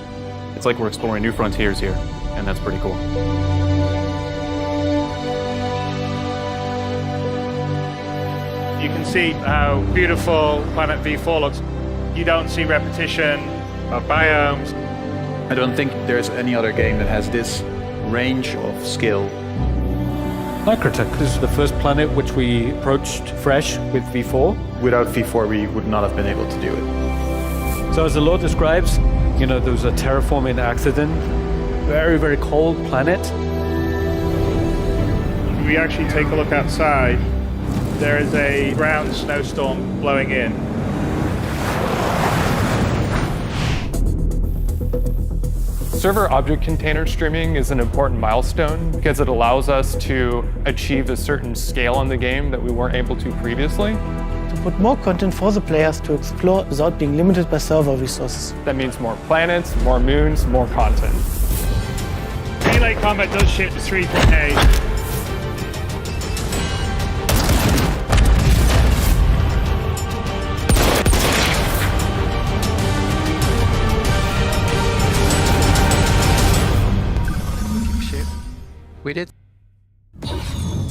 It's like we're exploring new frontiers here, and that's pretty cool. You can see how beautiful Planet V4 looks. You don't see repetition of biomes. I don't think there's any other game that has this range of skill. Microtech is the first planet which we approached fresh with V4. Without V4, we would not have been able to do it. So as the lore describes, you know, there was a terraforming accident, very, very cold planet. If we actually take a look outside, there is a ground snowstorm blowing in. Server object container streaming is an important milestone because it allows us to achieve a certain scale in the game that we weren't able to previously. To put more content for the players to explore without being limited by server resources. That means more planets, more moons, more content. Melee combat does ship to 3.8.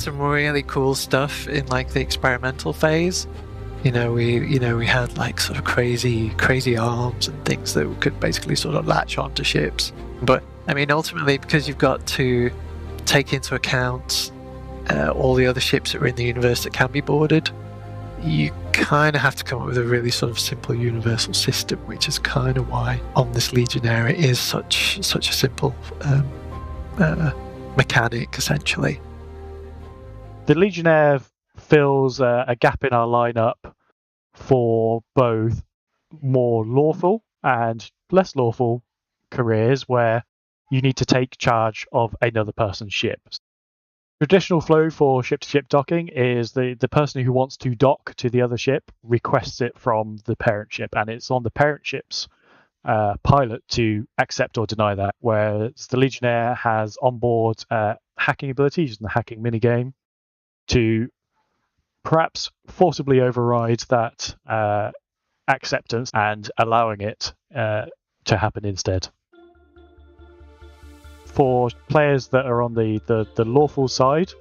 some really cool stuff in like the experimental phase. We had like sort of crazy arms and things that could basically sort of latch onto ships. But I mean, ultimately, because you've got to take into account all the other ships that are in the universe that can be boarded, you kind of have to come up with a really sort of simple universal system, which is kind of why on this Legionnaire it is such a simple mechanic, essentially. The Legionnaire fills a gap in our lineup for both more lawful and less lawful careers where you need to take charge of another person's ship. Traditional flow for ship-to-ship docking is the person who wants to dock to the other ship requests it from the parent ship, and it's on the parent ship's pilot to accept or deny that, whereas the Legionnaire has onboard hacking abilities using the hacking minigame to perhaps forcibly override that acceptance and allowing it to happen instead. For players that are on the lawful side,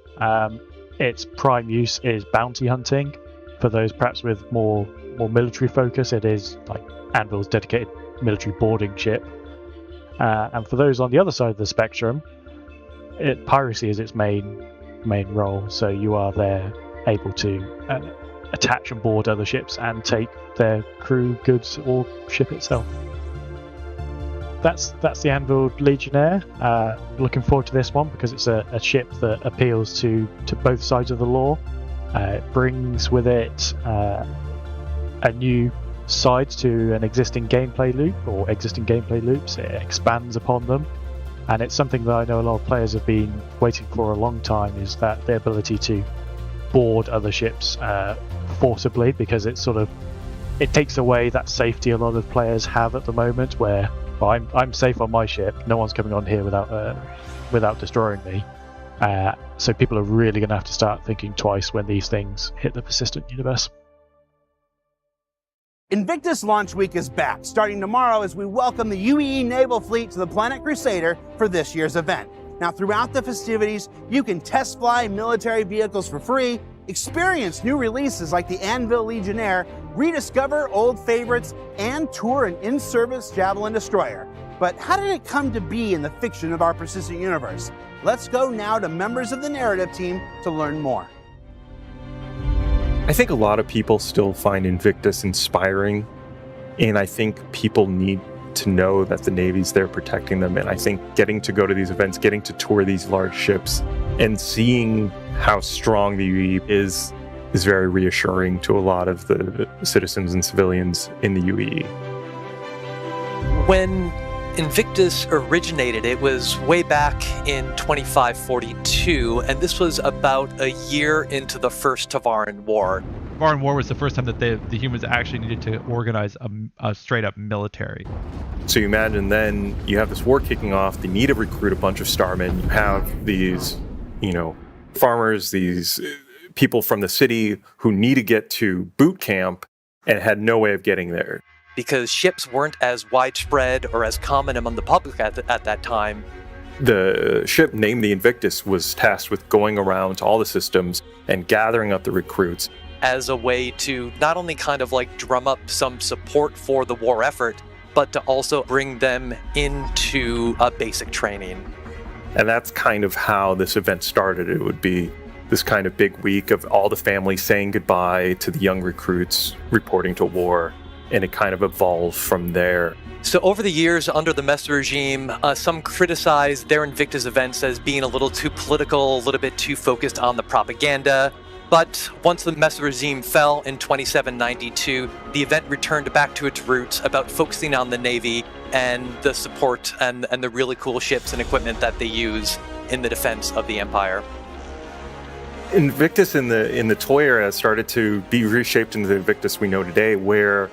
its prime use is bounty hunting. For those perhaps with more military focus, it is like Anvil's dedicated military boarding ship. And for those on the other side of the spectrum, piracy is its main role. So you are there able to attach and board other ships and take their crew, goods, or ship itself. That's the Anvil Legionnaire. Looking forward to this one because it's a ship that appeals to both sides of the law. It brings with it a new side to an existing gameplay loop or existing gameplay loops. It expands upon them, and it's something that I know a lot of players have been waiting for a long time, is that the ability to board other ships forcibly, because it takes away that safety a lot of players have at the moment where I'm safe on my ship, no one's coming on here without destroying me. So people are really going to have to start thinking twice when these things hit the persistent universe. Invictus Launch Week is back, starting tomorrow as we welcome the UEE Naval Fleet to the Planet Crusader for this year's event. Now, throughout the festivities, you can test fly military vehicles for free, experience new releases like the Anvil Legionnaire, rediscover old favorites, and tour an in-service Javelin destroyer. But how did it come to be in the fiction of our persistent universe? Let's go now to members of the narrative team to learn more. I think a lot of people still find Invictus inspiring, and I think people need to know that the Navy's there protecting them. And I think getting to go to these events, getting to tour these large ships, and seeing how strong the UAE is very reassuring to a lot of the citizens and civilians in the UAE. When Invictus originated, it was way back in 2542, and this was about a year into the First Tavaran War. Tavaran War was the first time that the humans actually needed to organize a straight-up military. So you imagine then you have this war kicking off, they need to recruit a bunch of starmen, you have these, farmers, these people from the city who need to get to boot camp and had no way of getting there. Because ships weren't as widespread or as common among the public at that time. The ship named the Invictus was tasked with going around to all the systems and gathering up the recruits. As a way to not only kind of like drum up some support for the war effort, but to also bring them into basic training. And that's kind of how this event started. It would be this kind of big week of all the families saying goodbye to the young recruits reporting to war. And it kind of evolved from there. So over the years, under the Messer regime, some criticized their Invictus events as being a little too political, a little bit too focused on the propaganda. But once the Messer regime fell in 2792, the event returned back to its roots about focusing on the Navy and the support and the really cool ships and equipment that they use in the defense of the Empire. Invictus in the toy era started to be reshaped into the Invictus we know today, where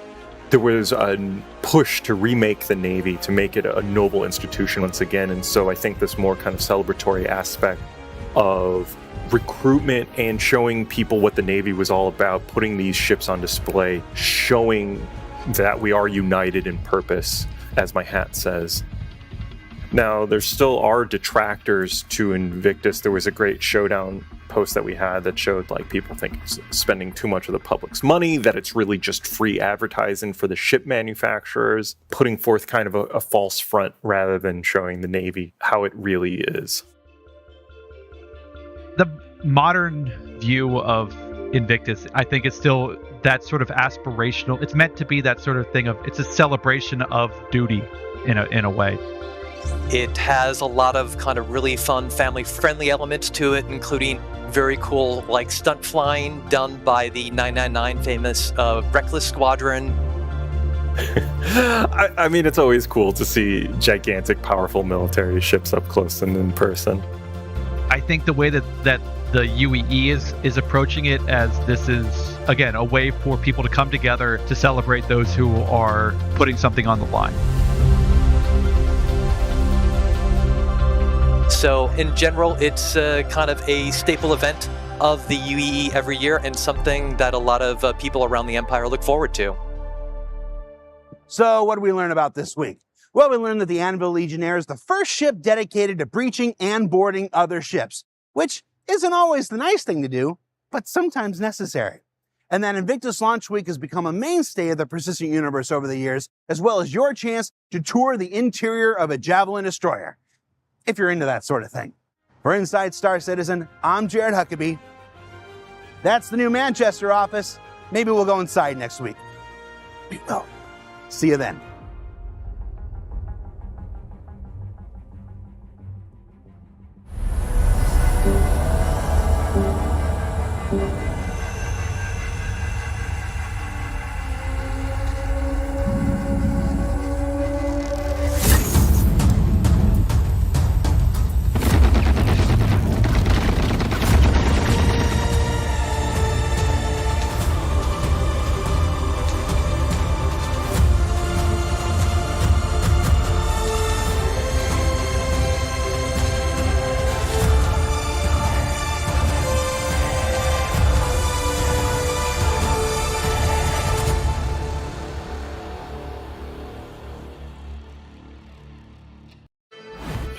there was a push to remake the Navy, to make it a noble institution once again. And so I think this more kind of celebratory aspect of recruitment and showing people what the Navy was all about, putting these ships on display, showing that we are united in purpose, as my hat says. Now, there still are detractors to Invictus. There was a great showdown post that we had that showed like people think it's spending too much of the public's money, that it's really just free advertising for the ship manufacturers, putting forth kind of a false front rather than showing the Navy how it really is. The modern view of Invictus, I think, is still that sort of aspirational. It's meant to be that sort of thing of, it's a celebration of duty in a way. It has a lot of kind of really fun family-friendly elements to it, including very cool like stunt flying done by the 999 famous Reckless Squadron. I mean, it's always cool to see gigantic, powerful military ships up close and in person. I think the way that the UEE is approaching it, as this is, again, a way for people to come together to celebrate those who are putting something on the line. So in general, it's kind of a staple event of the UEE every year, and something that a lot of people around the Empire look forward to. So what did we learn about this week? Well, we learned that the Anvil Legionnaire is the first ship dedicated to breaching and boarding other ships, which isn't always the nice thing to do, but sometimes necessary. And that Invictus Launch Week has become a mainstay of the persistent universe over the years, as well as your chance to tour the interior of a Javelin destroyer, if you're into that sort of thing. For Inside Star Citizen, I'm Jared Huckabee. That's the new Manchester office. Maybe we'll go inside next week. Oh, see you then.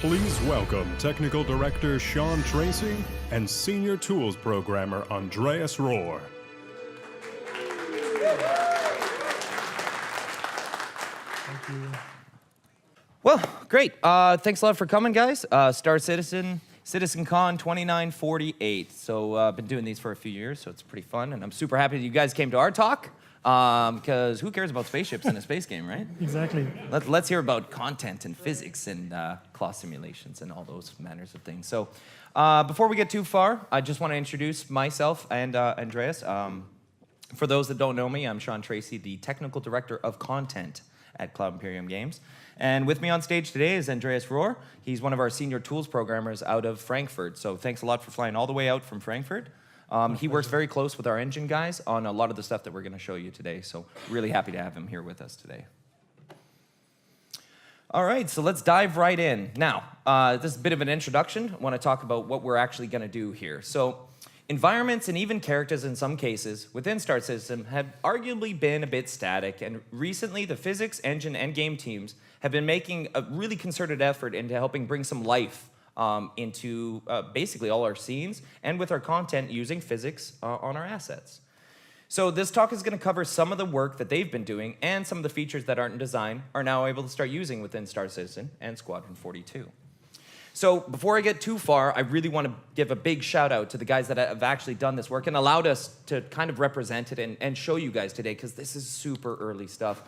Please welcome Technical Director Sean Tracy and Senior Tools Programmer Andreas Rohr. Thank you. Well, great. Thanks a lot for coming, guys. Star Citizen, CitizenCon 2948. So I've been doing these for a few years, so it's pretty fun, and I'm super happy that you guys came to our talk. Because who cares about spaceships in a space game, right? Exactly. Let's hear about content and physics and claw simulations and all those manners of things. So before we get too far, I just want to introduce myself and Andreas. For those that don't know me, I'm Sean Tracy, the Technical Director of Content at Cloud Imperium Games. And with me on stage today is Andreas Rohr. He's one of our senior tools programmers out of Frankfurt. So thanks a lot for flying all the way out from Frankfurt. He works very close with our engine guys on a lot of the stuff that we're going to show you today, so really happy to have him here with us today. All right, so let's dive right in. Now, this is a bit of an introduction. I want to talk about what we're actually going to do here. So, environments and even characters in some cases within Star Citizen have arguably been a bit static, and recently the physics, engine, and game teams have been making a really concerted effort into helping bring some life into basically all our scenes and with our content using physics on our assets. So this talk is going to cover some of the work that they've been doing, and some of the features that Art and Design are now able to start using within Star Citizen and Squadron 42. So before I get too far, I really want to give a big shout out to the guys that have actually done this work and allowed us to kind of represent it and show you guys today, because this is super early stuff.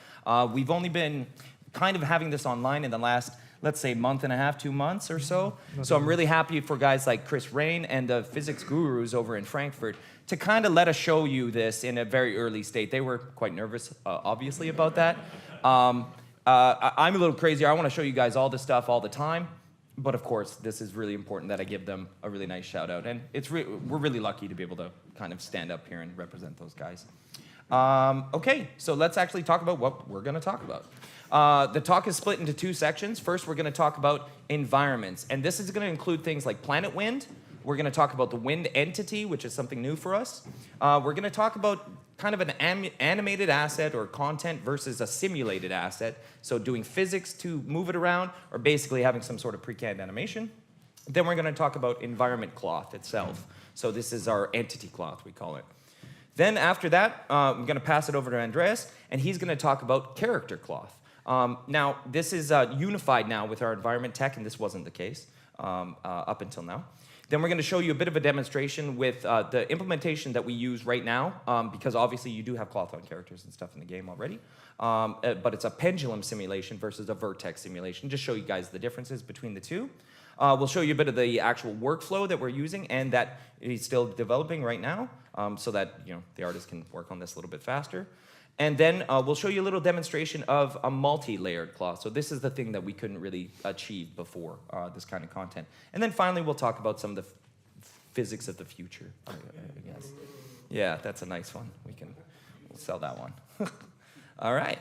We've only been kind of having this online in the last, let's say, month and a half, 2 months or so. So I'm really happy for guys like Chris Rain and the physics gurus over in Frankfurt to kind of let us show you this in a very early state. They were quite nervous, obviously, about that. I'm a little crazier. I want to show you guys all this stuff all the time. But of course, this is really important that I give them a really nice shout out. And we're really lucky to be able to kind of stand up here and represent those guys. Okay, so let's actually talk about what we're going to talk about. The talk is split into 2 sections. First, we're going to talk about environments. And this is going to include things like Planet Wind. We're going to talk about the wind entity, which is something new for us. We're going to talk about kind of an animated asset or content versus a simulated asset. So doing physics to move it around, or basically having some sort of pre-canned animation. Then we're going to talk about environment cloth itself. So this is our entity cloth, we call it. Then after that, I'm going to pass it over to Andreas, and he's going to talk about character cloth. Now, this is unified now with our environment tech, and this wasn't the case up until now. Then we're going to show you a bit of a demonstration with the implementation that we use right now, because obviously you do have cloth on characters and stuff in the game already. But it's a pendulum simulation versus a vertex simulation. Just show you guys the differences between the two. We'll show you a bit of the actual workflow that we're using and that he's still developing right now, so that the artist can work on this a little bit faster. And then we'll show you a little demonstration of a multi-layered cloth. So this is the thing that we couldn't really achieve before, this kind of content. And then finally, we'll talk about some of the physics of the future, I guess. Yeah, that's a nice one. We'll sell that one. All right.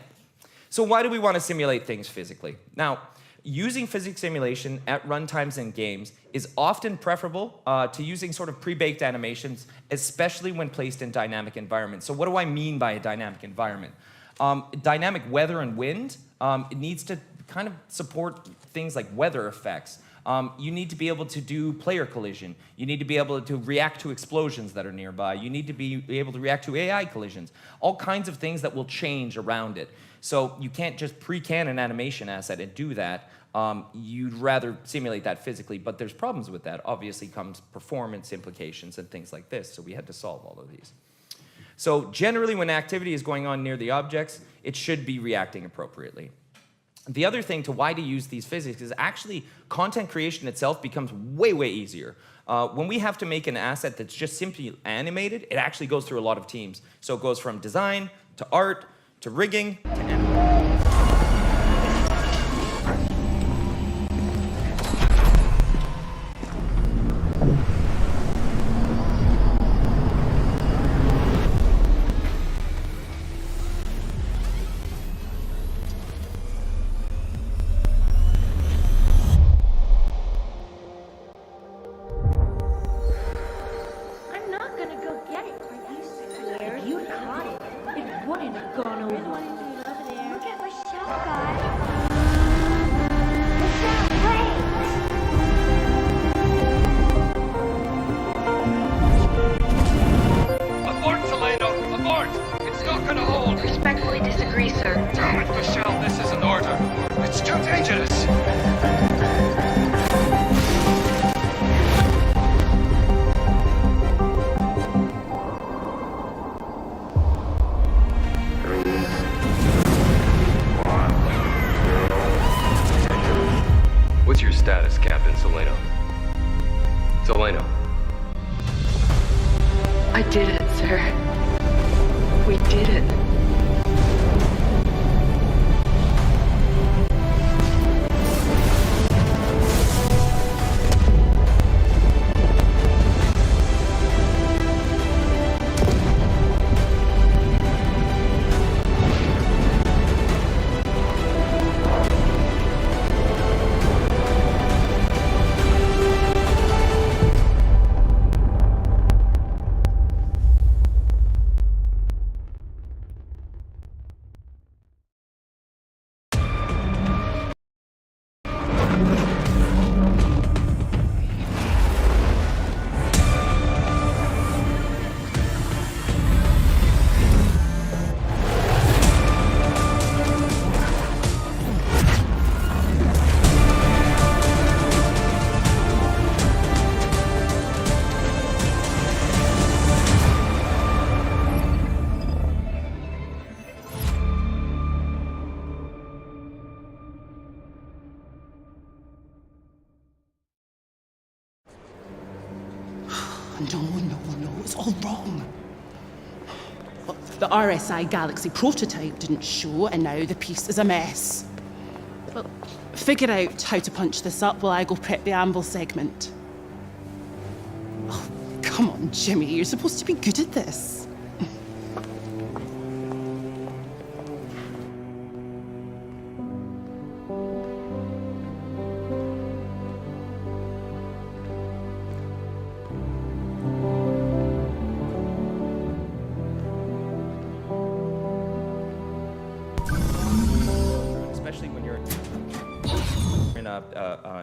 So why do we want to simulate things physically? Now, using physics simulation at runtimes in games is often preferable to using sort of pre-baked animations, especially when placed in dynamic environments. So what do I mean by a dynamic environment? Dynamic weather and wind, it needs to kind of support things like weather effects. You need to be able to do player collision. You need to be able to react to explosions that are nearby. You need to be able to react to AI collisions. All kinds of things that will change around it. So you can't just pre-can an animation asset and do that. You'd rather simulate that physically, but there's problems with that. Obviously comes performance implications and things like this, so we had to solve all of these. So generally when activity is going on near the objects, it should be reacting appropriately. The other thing to why to use these physics is actually content creation itself becomes way, way easier. When we have to make an asset that's just simply animated, it actually goes through a lot of teams. So it goes from design to art to rigging to animation. What's your status, Captain Solano? Solano. I did it, sir. We did it. No, it's all wrong. Well, the RSI Galaxy prototype didn't show, and now the piece is a mess. Well, figure out how to punch this up while I go prep the Anvil segment. Oh, come on, Jimmy, you're supposed to be good at this.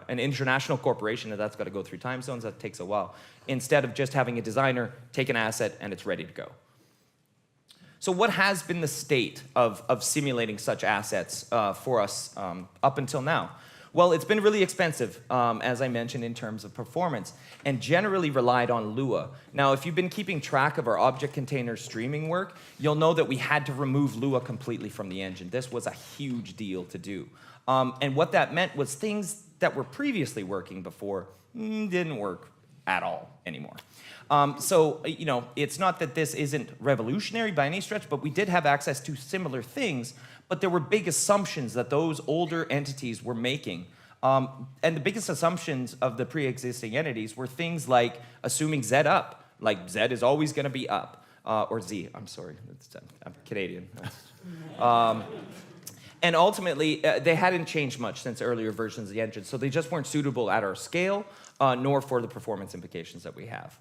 an international corporation, and that's got to go through time zones. That takes a while. Instead of just having a designer take an asset and it's ready to go. So what has been the state of simulating such assets for us up until now? Well, it's been really expensive, as I mentioned, in terms of performance, and generally relied on Lua. Now, if you've been keeping track of our object container streaming work, you'll know that we had to remove Lua completely from the engine. This was a huge deal to do. And what that meant was things that were previously working before didn't work at all anymore. So, you know, it's not that this isn't revolutionary by any stretch, but we did have access to similar things, but there were big assumptions that those older entities were making. And the biggest assumptions of the pre-existing entities were things like assuming Z up, like Z is always going to be up, or Z, I'm sorry, I'm Canadian. And ultimately, they hadn't changed much since earlier versions of the engine, so they just weren't suitable at our scale, nor for the performance implications that we have.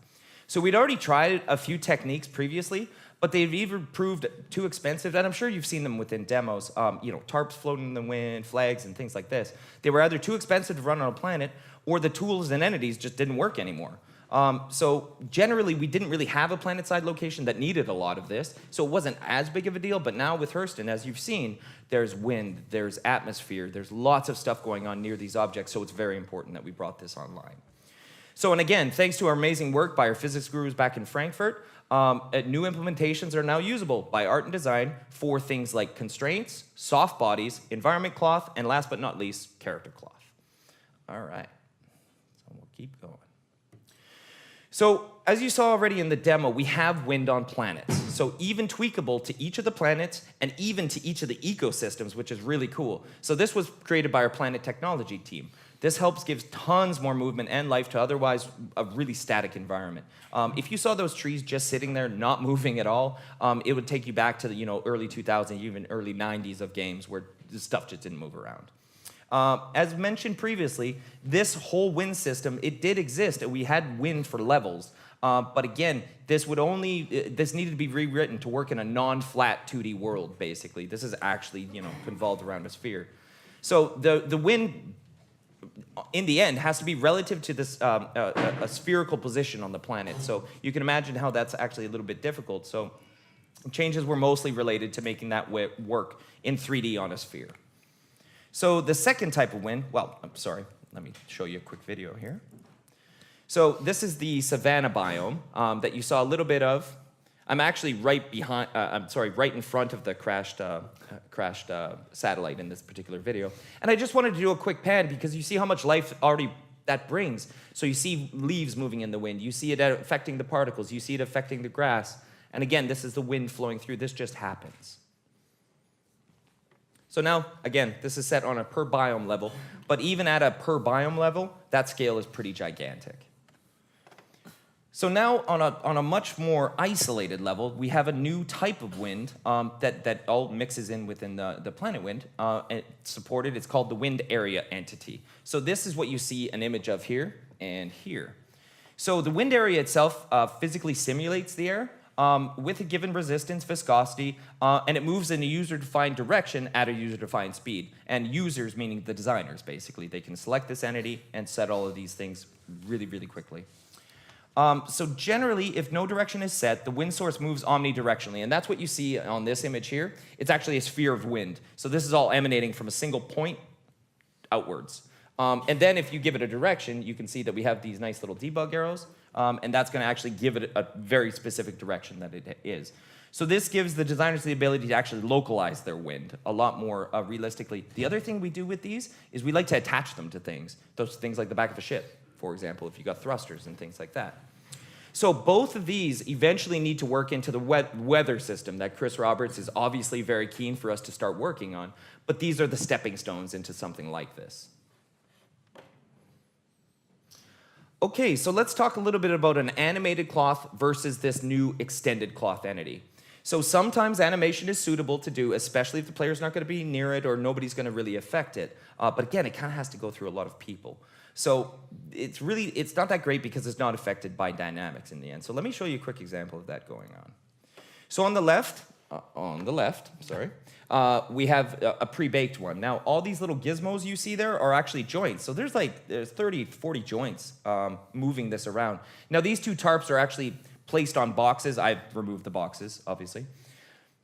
So we'd already tried a few techniques previously, but they've either proved too expensive, and I'm sure you've seen them within demos, you know, tarps floating in the wind, flags, and things like this. They were either too expensive to run on a planet, or the tools and entities just didn't work anymore. So generally, we didn't really have a planet-side location that needed a lot of this, so it wasn't as big of a deal, but now with Hurston, as you've seen, there's wind, there's atmosphere, there's lots of stuff going on near these objects, so it's very important that we brought this online. So, and again, thanks to our amazing work by our physics gurus back in Frankfurt, new implementations are now usable by art and design for things like constraints, soft bodies, environment cloth, and last but not least, character cloth. All right, so we'll keep going. So, as you saw already in the demo, we have wind on planets. So even tweakable to each of the planets and even to each of the ecosystems, which is really cool. So this was created by our planet technology team. This helps give tons more movement and life to otherwise a really static environment. If you saw those trees just sitting there, not moving at all, it would take you back to the early 2000s, even early 90s of games where the stuff just didn't move around. As mentioned previously, this whole wind system, it did exist. We had wind for levels. But again, this needed to be rewritten to work in a non-flat 2D world, basically. This is actually, convolved around a sphere. So the wind, in the end, has to be relative to this a spherical position on the planet. So you can imagine how that's actually a little bit difficult. So changes were mostly related to making that work in 3D on a sphere. So the second type of wind, well, I'm sorry, let me show you a quick video here. So this is the savanna biome that you saw a little bit of. I'm actually right in front of the crashed satellite in this particular video. And I just wanted to do a quick pan because you see how much life already that brings. So you see leaves moving in the wind. You see it affecting the particles. You see it affecting the grass. And again, this is the wind flowing through. This just happens. So now, again, this is set on a per biome level. But even at a per biome level, that scale is pretty gigantic. So now, on a much more isolated level, we have a new type of wind that all mixes in within the planet wind. It's supported. It's called the wind area entity. So this is what you see an image of here and here. So the wind area itself physically simulates the air with a given resistance, viscosity, and it moves in a user-defined direction at a user-defined speed. And users, meaning the designers, basically. They can select this entity and set all of these things really, really quickly. So generally, if no direction is set, the wind source moves omnidirectionally, and that's what you see on this image here. It's actually a sphere of wind. So this is all emanating from a single point outwards. And then if you give it a direction, you can see that we have these nice little debug arrows, and that's going to actually give it a very specific direction that it is. So this gives the designers the ability to actually localize their wind a lot more realistically. The other thing we do with these is we like to attach them to things. Those things like the back of a ship, for example, if you got thrusters and things like that. So both of these eventually need to work into the weather system that Chris Roberts is obviously very keen for us to start working on, but these are the stepping stones into something like this. Okay, so let's talk a little bit about an animated cloth versus this new extended cloth entity. So sometimes animation is suitable to do, especially if the player's not going to be near it or nobody's going to really affect it. But again, it kind of has to go through a lot of people. So it's not that great because it's not affected by dynamics in the end. So let me show you a quick example of that going on. So on the left, on the left, sorry, we have a pre-baked one. Now, all these little gizmos you see there are actually joints. So there's 30, 40 joints moving this around. Now, these two tarps are actually placed on boxes. I've removed the boxes, obviously.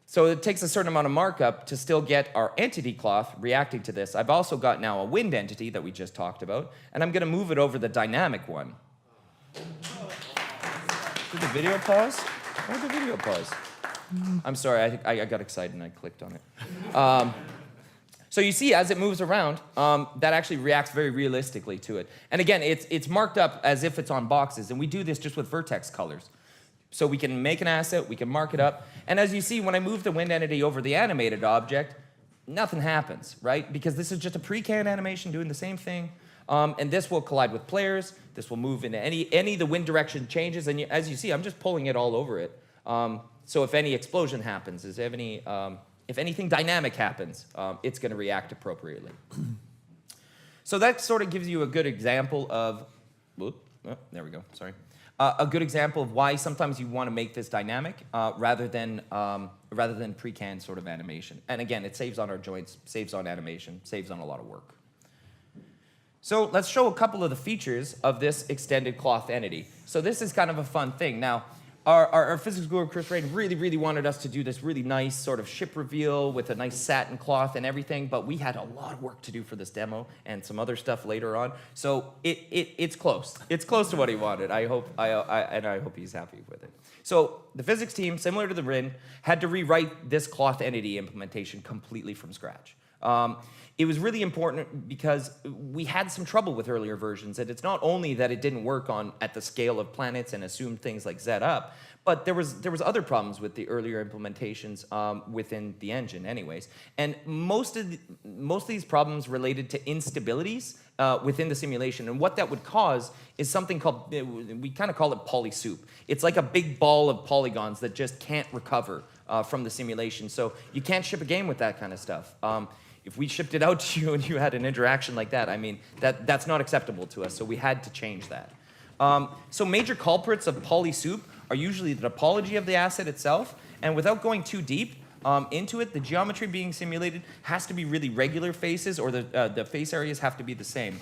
So it takes a certain amount of markup to still get our entity cloth reacting to this. I've also got now a wind entity that we just talked about, and I'm going to move it over the dynamic one. Did the video pause? Why did the video pause? I'm sorry, I got excited and I clicked on it. So you see, as it moves around, that actually reacts very realistically to it. And again, it's marked up as if it's on boxes, and we do this just with vertex colors. So we can make an asset, we can mark it up, and as you see, when I move the wind entity over the animated object, nothing happens, right? Because this is just a pre-canned animation doing the same thing, and this will collide with players, this will move into any of the wind direction changes, and as you see, I'm just pulling it all over it. So if any explosion happens, if anything dynamic happens, it's going to react appropriately. So that sort of gives you a good example of, there we go, sorry. A good example of why sometimes you want to make this dynamic rather than pre-canned sort of animation. And again, it saves on our joints, saves on animation, saves on a lot of work. So let's show a couple of the features of this extended cloth entity. So this is kind of a fun thing. Now, our physics guru, Chris Rain, really wanted us to do this really nice sort of ship reveal with a nice satin cloth and everything, but we had a lot of work to do for this demo and some other stuff later on. So it's close. It's close to what he wanted. I hope he's happy with it. So the physics team, similar to the RIN, had to rewrite this cloth entity implementation completely from scratch. It was really important because we had some trouble with earlier versions, and it's not only that it didn't work at the scale of planets and assumed things like Z up, but there was other problems with the earlier implementations within the engine anyways. And most of these problems related to instabilities within the simulation, and what that would cause is something called, we kind of call it poly soup. It's like a big ball of polygons that just can't recover from the simulation. So you can't ship a game with that kind of stuff. If we shipped it out to you and you had an interaction like that, I mean, that's not acceptable to us, so we had to change that. So major culprits of poly soup are usually the topology of the asset itself, and without going too deep into it, the geometry being simulated has to be really regular faces, or the face areas have to be the same.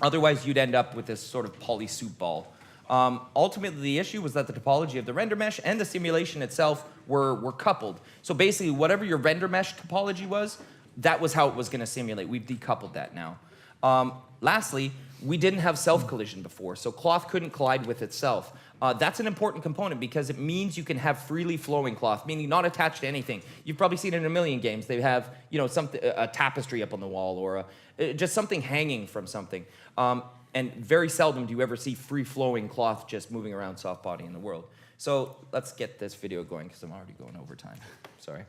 Otherwise, you'd end up with this sort of poly soup ball. Ultimately, the issue was that the topology of the render mesh and the simulation itself were coupled. So basically, whatever your render mesh topology was, that was how it was going to simulate. We've decoupled that now. Lastly, we didn't have self-collision before, so cloth couldn't collide with itself. That's an important component because it means you can have freely flowing cloth, meaning not attached to anything. You've probably seen it in a million games. They have, a tapestry up on the wall or just something hanging from something. And very seldom do you ever see free-flowing cloth just moving around soft body in the world. So let's get this video going because I'm already going over time. Sorry.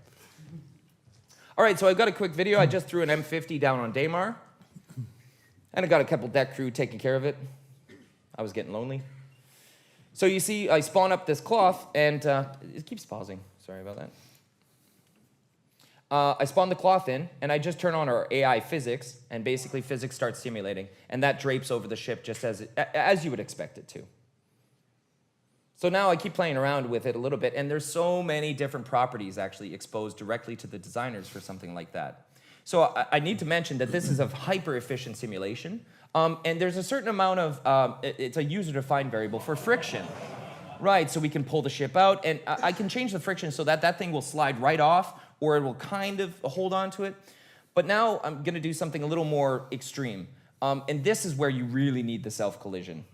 All right, so I've got a quick video. I just threw an M50 down on Daymar, and I got a couple deck crew taking care of it. I was getting lonely. So you see, I spawn up this cloth, and it keeps pausing. Sorry about that. I spawn the cloth in, and I just turn on our AI physics, and basically physics starts simulating, and that drapes over the ship just as you would expect it to. So now I keep playing around with it a little bit, and there's so many different properties actually exposed directly to the designers for something like that. So I need to mention that this is a hyper-efficient simulation, and there's a certain amount of, it's a user-defined variable for friction. Right, so we can pull the ship out, and I can change the friction so that that thing will slide right off, or it will kind of hold on to it. But now I'm gonna do something a little more extreme, and this is where you really need the self-collision.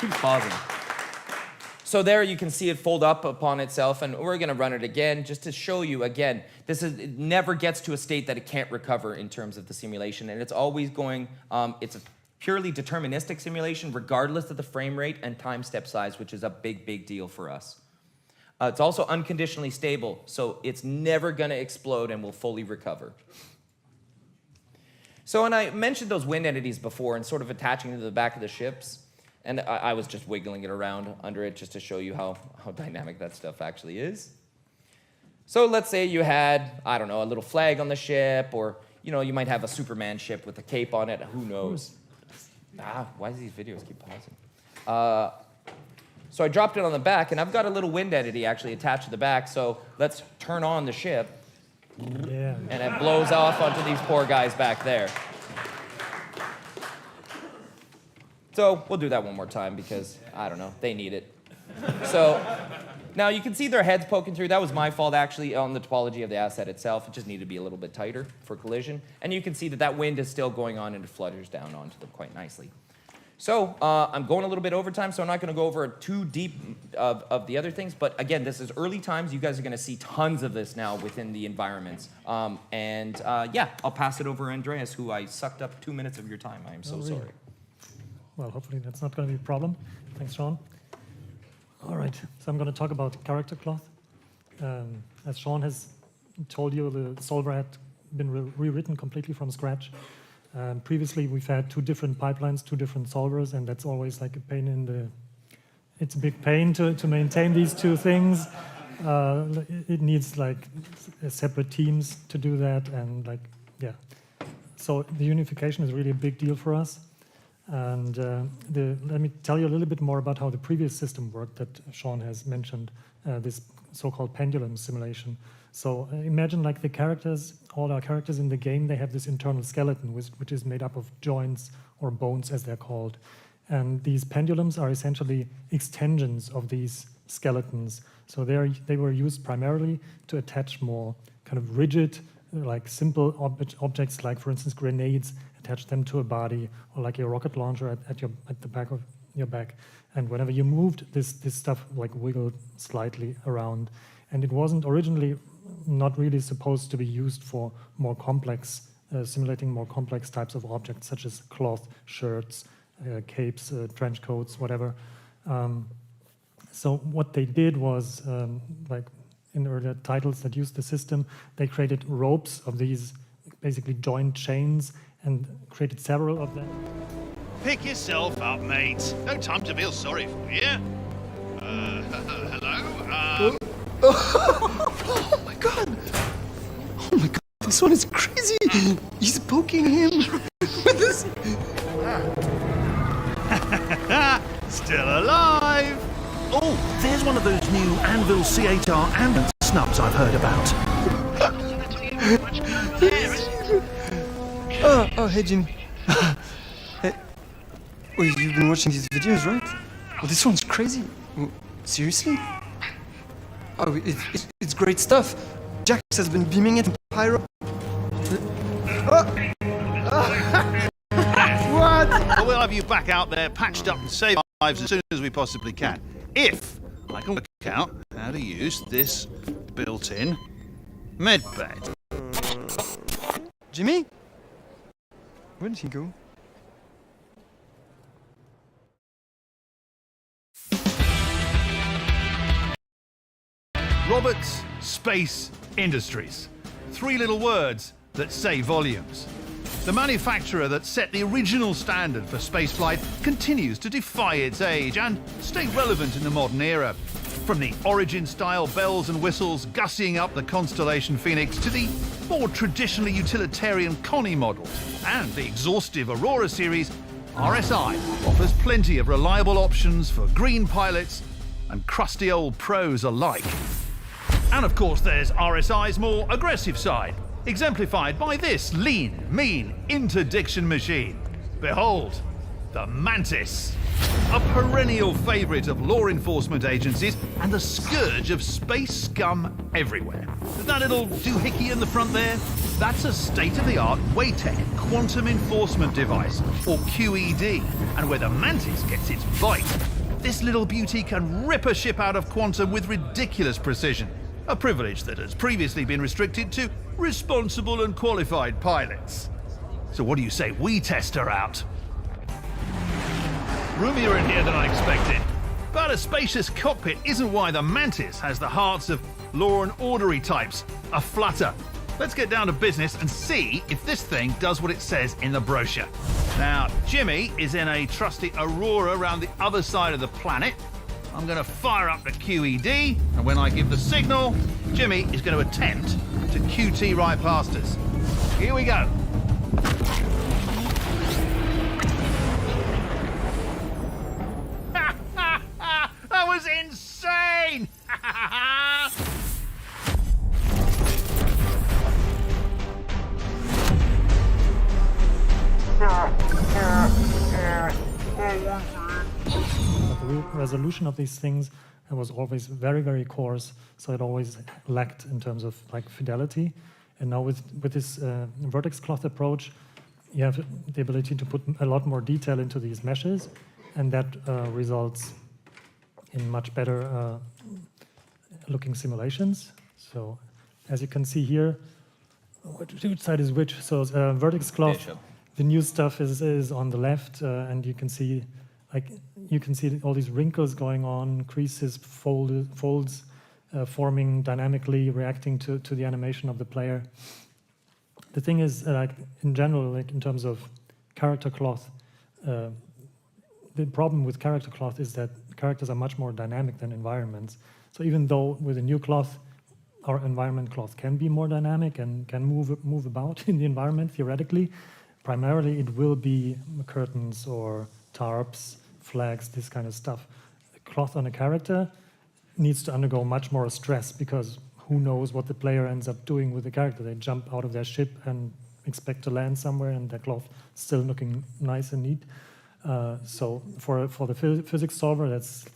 Keep pausing. So there you can see it fold up upon itself, and we're going to run it again just to show you again. It never gets to a state that it can't recover in terms of the simulation, and it's always going. It's a purely deterministic simulation, regardless of the frame rate and time step size, which is a big deal for us. It's also unconditionally stable, so it's never going to explode and will fully recover. So, and I mentioned those wind entities before and sort of attaching to the back of the ships. And I was just wiggling it around under it just to show you how dynamic that stuff actually is. So let's say you had, I don't know, a little flag on the ship, or, you might have a Superman ship with a cape on it. Who knows? Why do these videos keep pausing? So I dropped it on the back, and I've got a little wind entity actually attached to the back, so let's turn on the ship. Yeah. And it blows off onto these poor guys back there. So we'll do that one more time because, I don't know, they need it. So now you can see their heads poking through. That was my fault actually on the topology of the asset itself. It just needed to be a little bit tighter for collision. And you can see that that wind is still going on and it flutters down onto them quite nicely. So I'm going a little bit over time, so I'm not going to go over too deep of the other things. But again, this is early times. You guys are going to see tons of this now within the environments. Yeah, I'll pass it over to Andreas, who I sucked up 2 minutes of your time. I am so sorry. Well, hopefully that's not going to be a problem. Thanks, Sean. All right, so I'm going to talk about character cloth. As Sean has told you, the solver had been rewritten completely from scratch. Previously, we've had 2 different pipelines, 2 different solvers, and that's always like a pain in the... It's a big pain to maintain these 2 things. It needs like separate teams to do that, and like, yeah. So the unification is really a big deal for us. And let me tell you a little bit more about how the previous system worked that Sean has mentioned, this so-called pendulum simulation. So imagine like the characters, all our characters in the game, they have this internal skeleton, which is made up of joints or bones, as they're called. And these pendulums are essentially extensions of these skeletons. So they were used primarily to attach more kind of rigid, like simple objects, like for instance grenades, attach them to a body, or like a rocket launcher at the back of your back. And whenever you moved, this stuff like wiggled slightly around. And it wasn't originally not really supposed to be used for more complex, simulating more complex types of objects, such as cloth, shirts, capes, trench coats, whatever. So what they did was, like in earlier titles that used the system, they created ropes of these basically joined chains and created several of them. Pick yourself up, mate. No time to feel sorry for you. Hello? Oh my god! Oh my god, this one is crazy! He's poking him with this. Still alive! Oh, there's one of those new Anvil C8R ambulance snubs I've heard about. Oh, hey Jimmy. Hey. Oh, you've been watching these videos, right? Oh, this one's crazy. Seriously? Oh, it's great stuff. Jax has been beaming it in pyro. What? Well, we'll have you back out there, patched up and save lives as soon as we possibly can. If I can work out how to use this built-in medbed. Jimmy? Where did he go? Roberts Space Industries. 3 little words that say volumes. The manufacturer that set the original standard for spaceflight continues to defy its age and stay relevant in the modern era. From the Origin-style bells and whistles gussying up the Constellation Phoenix to the more traditionally utilitarian Connie models and the exhaustive Aurora series, RSI offers plenty of reliable options for green pilots and crusty old pros alike. And of course there's RSI's more aggressive side, exemplified by this lean, mean interdiction machine. Behold, the Mantis. A perennial favourite of law enforcement agencies and the scourge of space scum everywhere. That little doohickey in the front there? That's a state-of-the-art WATEC quantum enforcement device, or QED, and where the Mantis gets its bite. This little beauty can rip a ship out of quantum with ridiculous precision, a privilege that has previously been restricted to responsible and qualified pilots. So what do you say we test her out? Roomier in here than I expected. But a spacious cockpit isn't why the Mantis has the hearts of law and ordery types aflutter. Let's get down to business and see if this thing does what it says in the brochure. Now, Jimmy is in a trusty Aurora around the other side of the planet. I'm going to fire up the QED, and when I give the signal, Jimmy is going to attempt to QT right past us. Here we go. the resolution of these things was always very, very coarse, so it always lacked in terms of like fidelity. And now with this vertex cloth approach, you have the ability to put a lot more detail into these meshes, and that results in much better looking simulations. So as you can see here, which side is which? So vertex cloth, Bishop. the new stuff is on the left, and you can see all these wrinkles going on, creases, folds forming dynamically, reacting to the animation of the player. The thing is, like in general, like in terms of character cloth, the problem with character cloth is that characters are much more dynamic than environments. So even though with a new cloth, our environment cloth can be more dynamic and can move about in the environment theoretically, primarily it will be curtains or tarps, flags, this kind of stuff. The cloth on a character needs to undergo much more stress because who knows what the player ends up doing with the character. They jump out of their ship and expect to land somewhere and their cloth still looking nice and neat. So for the physics solver, that's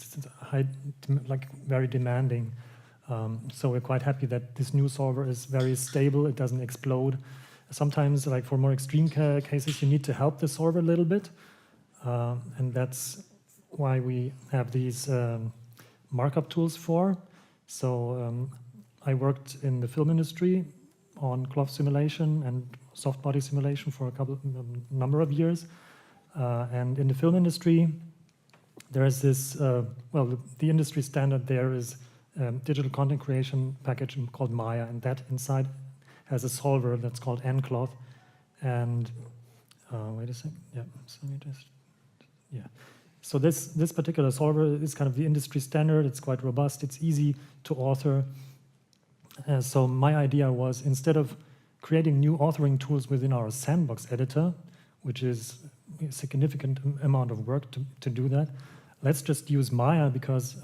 very demanding. So we're quite happy that this new solver is very stable. It doesn't explode. Sometimes, like for more extreme cases, you need to help the solver a little bit. And that's why we have these markup tools for. So I worked in the film industry on cloth simulation and soft body simulation for a number of years. And in the film industry, there is this, the industry standard there is digital content creation package called Maya, and that inside has a solver that's called NCloth. And wait a second, yeah, so let me just, yeah. So this particular solver is kind of the industry standard. It's quite robust. It's easy to author. So my idea was, instead of creating new authoring tools within our sandbox editor, which is a significant amount of work to do that, let's just use Maya because,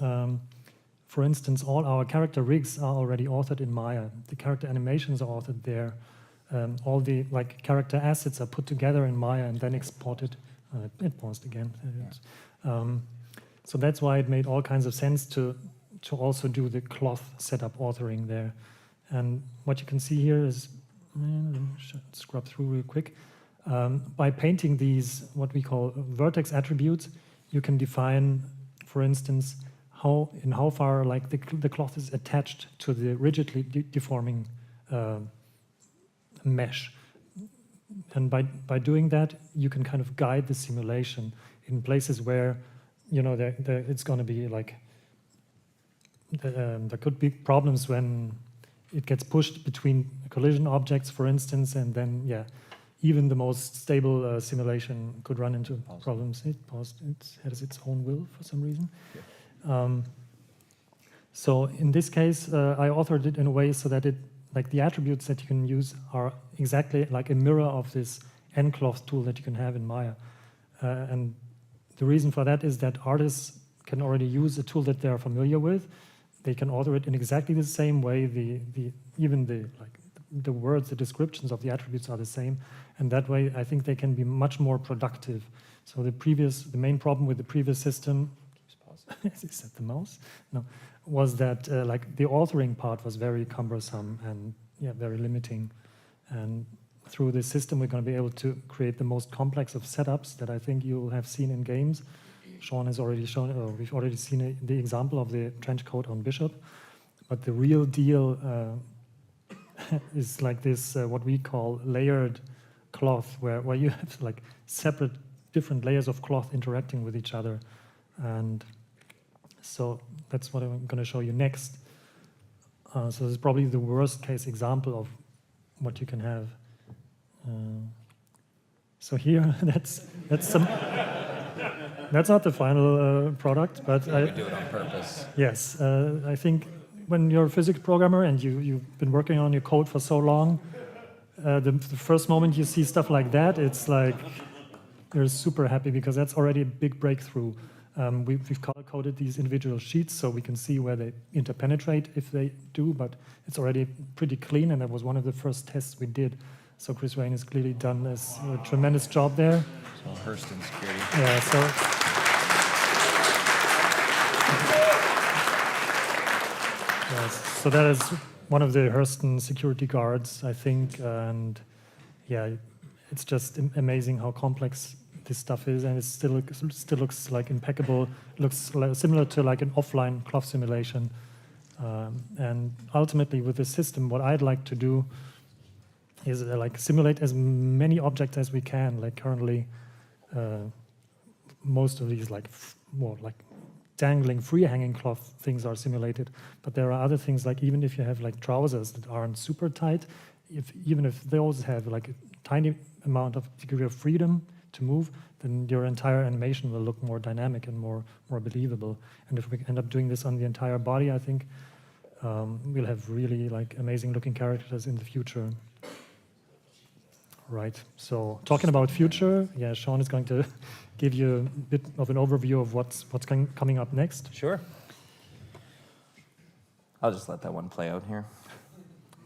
for instance, all our character rigs are already authored in Maya. The character animations are authored there. All the character assets are put together in Maya and then exported. It paused again. So that's why it made all kinds of sense to also do the cloth setup authoring there. And what you can see here is, let me scrub through real quick. By painting these, what we call vertex attributes, you can define, for instance, how far the cloth is attached to the rigidly deforming mesh. And by doing that, you can kind of guide the simulation in places where, it's going to be there could be problems when it gets pushed between collision objects, for instance, and then, even the most stable simulation could run into problems. It paused. It has its own will for some reason. Yeah. So in this case, I authored it in a way so that the attributes that you can use are exactly like a mirror of this NCloth tool that you can have in Maya. And the reason for that is that artists can already use a tool that they are familiar with. They can author it in exactly the same way. Even the words, the descriptions of the attributes are the same, and that way I think they can be much more productive. So the main problem with the previous system, is that the mouse? No, was that the authoring part was very cumbersome and very limiting. And through this system, we're going to be able to create the most complex of setups that I think you'll have seen in games. Sean has already shown, or we've already seen the example of the trench coat on Bishop, but the real deal is like this, what we call layered cloth, where you have separate different layers of cloth interacting with each other. And so that's what I'm going to show you next. So this is probably the worst case example of what you can have. So here, that's some. That's not the final product, but I do it on purpose. Yes, I think when you're a physics programmer and you've been working on your code for so long, the first moment you see stuff like that, it's like you're super happy because that's already a big breakthrough. We've color-coded these individual sheets so we can see where they interpenetrate if they do, but it's already pretty clean, and that was one of the first tests we did. So Chris Rain has clearly done a tremendous job there. So Hurston Security. Yeah, so Yes. So that is one of the Hurston security guards, I think, and yeah, it's just amazing how complex this stuff is, and it still looks like impeccable. It looks similar to like an offline cloth simulation. And ultimately, with this system, what I'd like to do is like simulate as many objects as we can. Like currently, most of these more like dangling, free-hanging cloth things are simulated. But there are other things, like even if you have like trousers that aren't super tight, even if those have like a tiny amount of degree of freedom to move, then your entire animation will look more dynamic and more believable. And if we end up doing this on the entire body, I think we'll have really like amazing looking characters in the future. Right. So talking about future, yeah, Sean is going to give you a bit of an overview of what's coming up next. Sure. I'll just let that one play out here.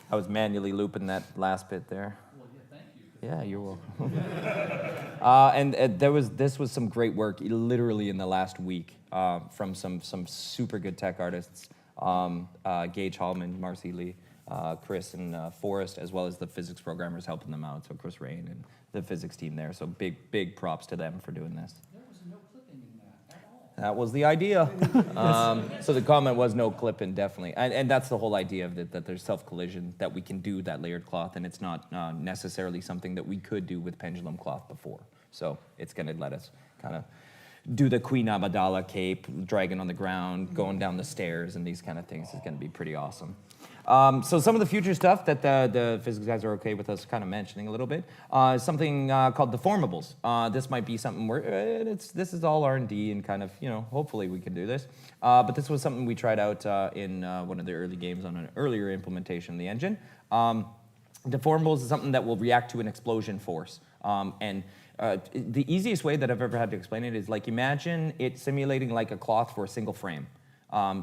I was manually looping that last bit there. Well, yeah, thank you. Yeah, you're welcome. This was some great work, literally in the last week, from some super good tech artists, Gage Hallman, Marcy Lee, Chris and Forrest, as well as the physics programmers helping them out. So Chris Rain and the physics team there. So big props to them for doing this. There was no clipping in that at all. That was the idea. So the comment was no clipping, definitely. And that's the whole idea of it, that there's self-collision, that we can do that layered cloth, and it's not necessarily something that we could do with pendulum cloth before. So it's going to let us kind of do the Queen Amidala cape, dragging on the ground, going down the stairs, and these kind of things is going to be pretty awesome. So some of the future stuff that the physics guys are okay with us kind of mentioning a little bit, something called deformables. This might be something where this is all R&D and kind of, hopefully we can do this. But this was something we tried out in one of the early games on an earlier implementation of the engine. Deformables is something that will react to an explosion force. The easiest way that I've ever had to explain it is like, imagine it simulating like a cloth for a single frame.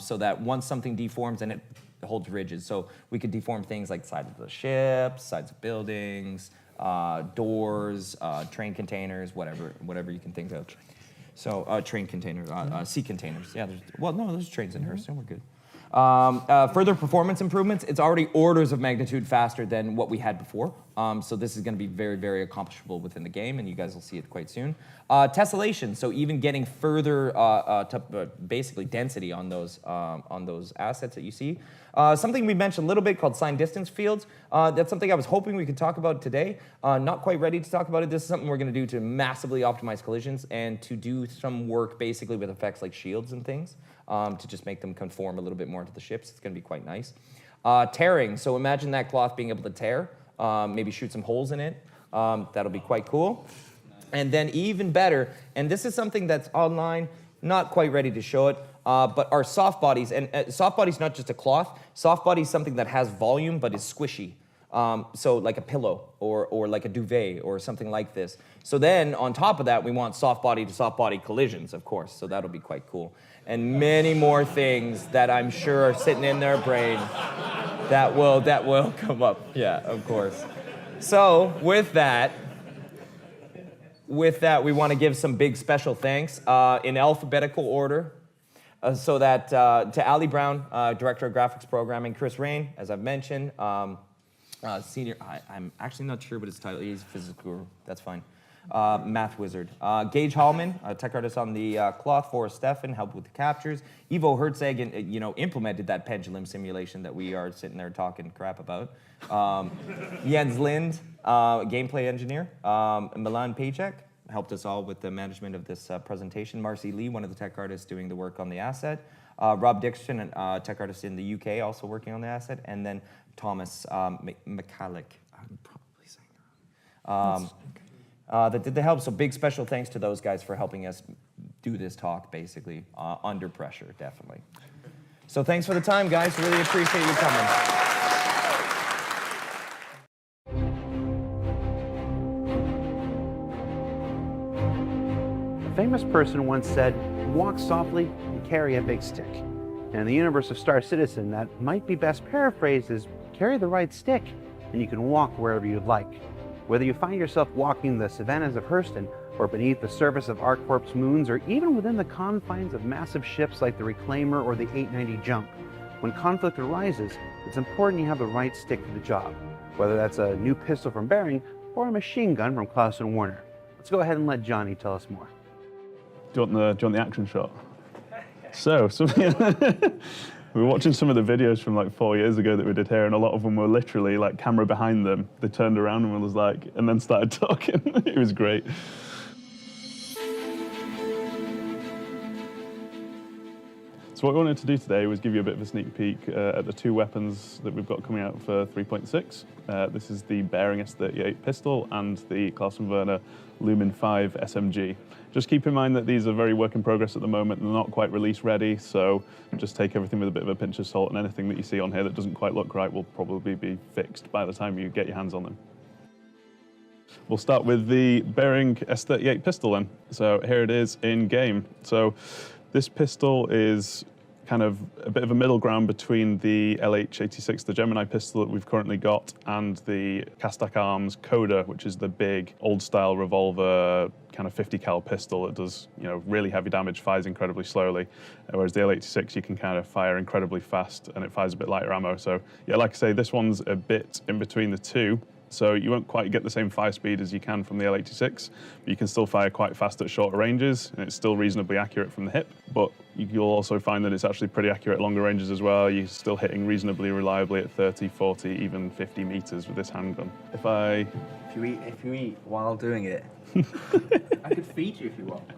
So that once something deforms and it holds rigid. So we could deform things like sides of the ships, sides of buildings, doors, train containers, whatever you can think of. So train containers, sea containers. Yeah, there's trains in Hurston, we're good. Further performance improvements, it's already orders of magnitude faster than what we had before. So this is going to be very, very accomplishable within the game, and you guys will see it quite soon. Tessellation, so even getting further to basically density on those assets that you see. Something we mentioned a little bit called sign distance fields. That's something I was hoping we could talk about today. Not quite ready to talk about it. This is something we're going to do to massively optimize collisions and to do some work basically with effects like shields and things. To just make them conform a little bit more to the ships. It's going to be quite nice. Tearing, so imagine that cloth being able to tear, maybe shoot some holes in it. That'll be quite cool. And then even better, and this is something that's online, not quite ready to show it, but our soft bodies, and soft body's not just a cloth, soft body's something that has volume but is squishy. So like a pillow or like a duvet or something like this. So then on top of that, we want soft body to soft body collisions, of course. So that'll be quite cool. And many more things that I'm sure are sitting in their brain that will come up. Yeah, of course. So with that, we want to give some big special thanks in alphabetical order. So that to Ali Brown, Director of Graphics Programming, Chris Rain, as I've mentioned, senior, I'm actually not sure what his title is. He's a physics guru. That's fine. Math wizard. Gage Hallman, tech artist on the cloth. Forrest Steffen helped with the captures. Ivo Herzeg, implemented that pendulum simulation that we are sitting there talking crap about. Jens Lind, gameplay engineer. Milan Paycheck helped us all with the management of this presentation. Marcy Lee, one of the tech artists doing the work on the asset. Rob Dixon, a tech artist in the UK, also working on the asset. And then Thomas McCallick, I'm probably saying that wrong, that did the help. So big special thanks to those guys for helping us do this talk, basically, under pressure, definitely. So thanks for the time, guys. Really appreciate you coming. A famous person once said, walk softly and carry a big stick. And in the universe of Star Citizen, that might be best paraphrased as carry the right stick and you can walk wherever you'd like. Whether you find yourself walking the savannas of Hurston or beneath the surface of ArcCorp's moons or even within the confines of massive ships like the Reclaimer or the 890 Jump, When conflict arises, it's important you have the right stick for the job, whether that's a new pistol from Bearing or a machine gun from Klaus & Warner. Let's go ahead and let Johnny tell us more. Do you want the action shot? So, we were watching some of the videos from like 4 years ago that we did here, and a lot of them were literally like camera behind them. They turned around and was like, and then started talking. It was great. So what we wanted to do today was give you a bit of a sneak peek at the two weapons that we've got coming out for 3.6. This is the Bearing S38 pistol and the Klaus & Werner Lumen 5 SMG. Just keep in mind that these are very work in progress at the moment and they're not quite release ready, so just take everything with a bit of a pinch of salt, and anything that you see on here that doesn't quite look right will probably be fixed by the time you get your hands on them. We'll start with the Bearing S38 pistol then. So here it is in game. So this pistol is kind of a bit of a middle ground between the LH86, the Gemini pistol that we've currently got, and the Castak Arms Coda, which is the big old-style revolver kind of 50 cal pistol that does, you know, really heavy damage, fires incredibly slowly, whereas the L86 you can kind of fire incredibly fast and it fires a bit lighter ammo. So yeah, like I say, this one's a bit in between the two. So you won't quite get the same fire speed as you can from the L86, but you can still fire quite fast at shorter ranges, and it's still reasonably accurate from the hip. But you'll also find that it's actually pretty accurate at longer ranges as well. You're still hitting reasonably reliably at 30, 40, even 50 meters with this handgun. If you eat while doing it, I could feed you if you want.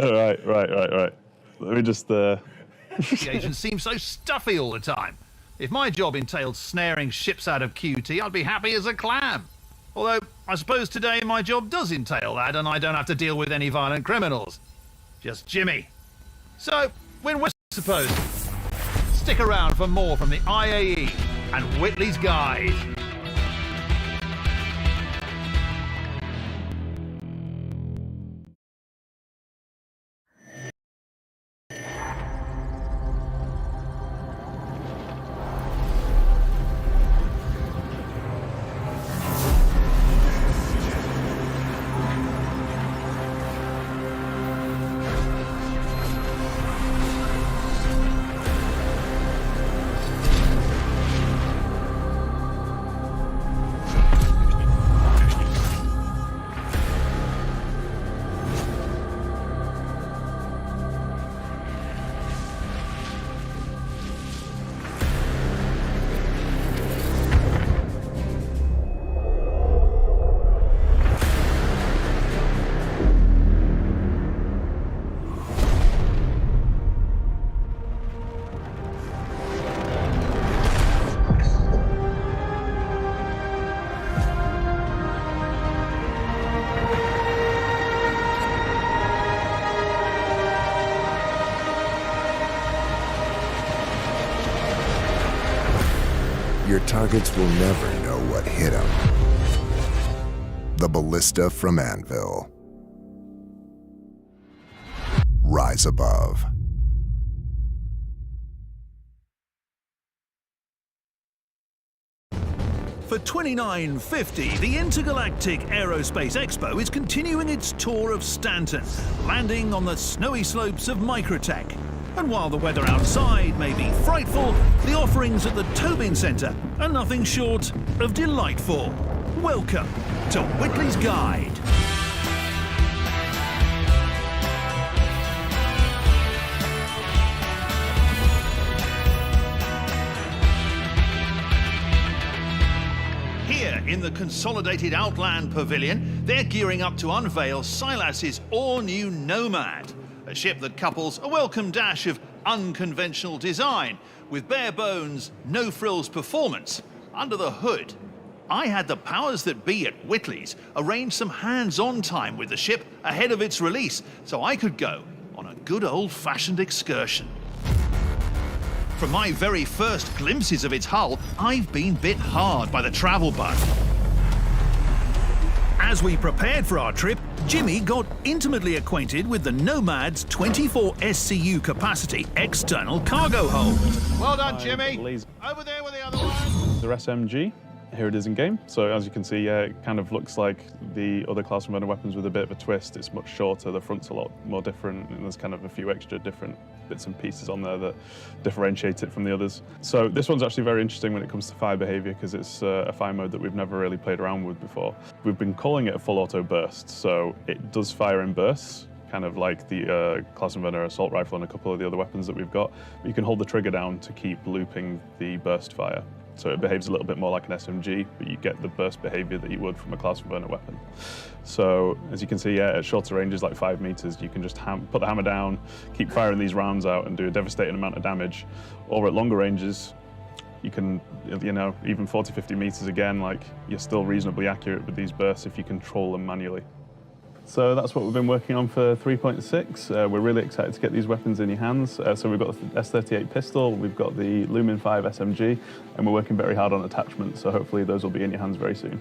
All right. Let me just. The agents seem so stuffy all the time. If my job entailed snaring ships out of QT, I'd be happy as a clam. Although, I suppose today my job does entail that, and I don't have to deal with any violent criminals. Just Jimmy. So, when we're supposed to. Stick around for more from the IAE and Whitley's Guide. Your targets will never know what hit them. The ballista from Anvil. Rise above. For 2950, the Intergalactic Aerospace Expo is continuing its tour of Stanton, landing on the snowy slopes of Microtech. And while the weather outside may be frightful, the offerings at the Tobin Centre are nothing short of delightful. Welcome to Whitley's Guide. Here in the consolidated Outland Pavilion, they're gearing up to unveil Silas's all-new Nomad. A ship that couples a welcome dash of unconventional design with bare-bones, no-frills performance under the hood. I had the powers that be at Whitley's arrange some hands-on time with the ship ahead of its release so I could go on a good old-fashioned excursion. From my very first glimpses of its hull, I've been bit hard by the travel bug. As we prepared for our trip, Jimmy got intimately acquainted with the Nomad's 24 SCU capacity external cargo hold. Well done, Jimmy. Over there with the other one. Their SMG. Here it is in game. So as you can see, it kind of looks like the other class of weapons with a bit of a twist. It's much shorter, the front's a lot more different, and there's kind of a few extra different bits and pieces on there that differentiate it from the others. So this one's actually very interesting when it comes to fire behavior, because it's a fire mode that we've never really played around with before. We've been calling it a full auto burst, so it does fire in bursts, kind of like the Class Inverter assault rifle and a couple of the other weapons that we've got. But you can hold the trigger down to keep looping the burst fire. So it behaves a little bit more like an SMG, but you get the burst behavior that you would from a Class Inverter weapon. So as you can see, at shorter ranges like 5 meters, you can just put the hammer down, keep firing these rounds out and do a devastating amount of damage. Or at longer ranges, you can, even 40, 50 meters again, like you're still reasonably accurate with these bursts if you control them manually. So that's what we've been working on for 3.6. We're really excited to get these weapons in your hands. So we've got the S38 pistol, we've got the Lumen 5 SMG, and we're working very hard on attachments, so hopefully those will be in your hands very soon.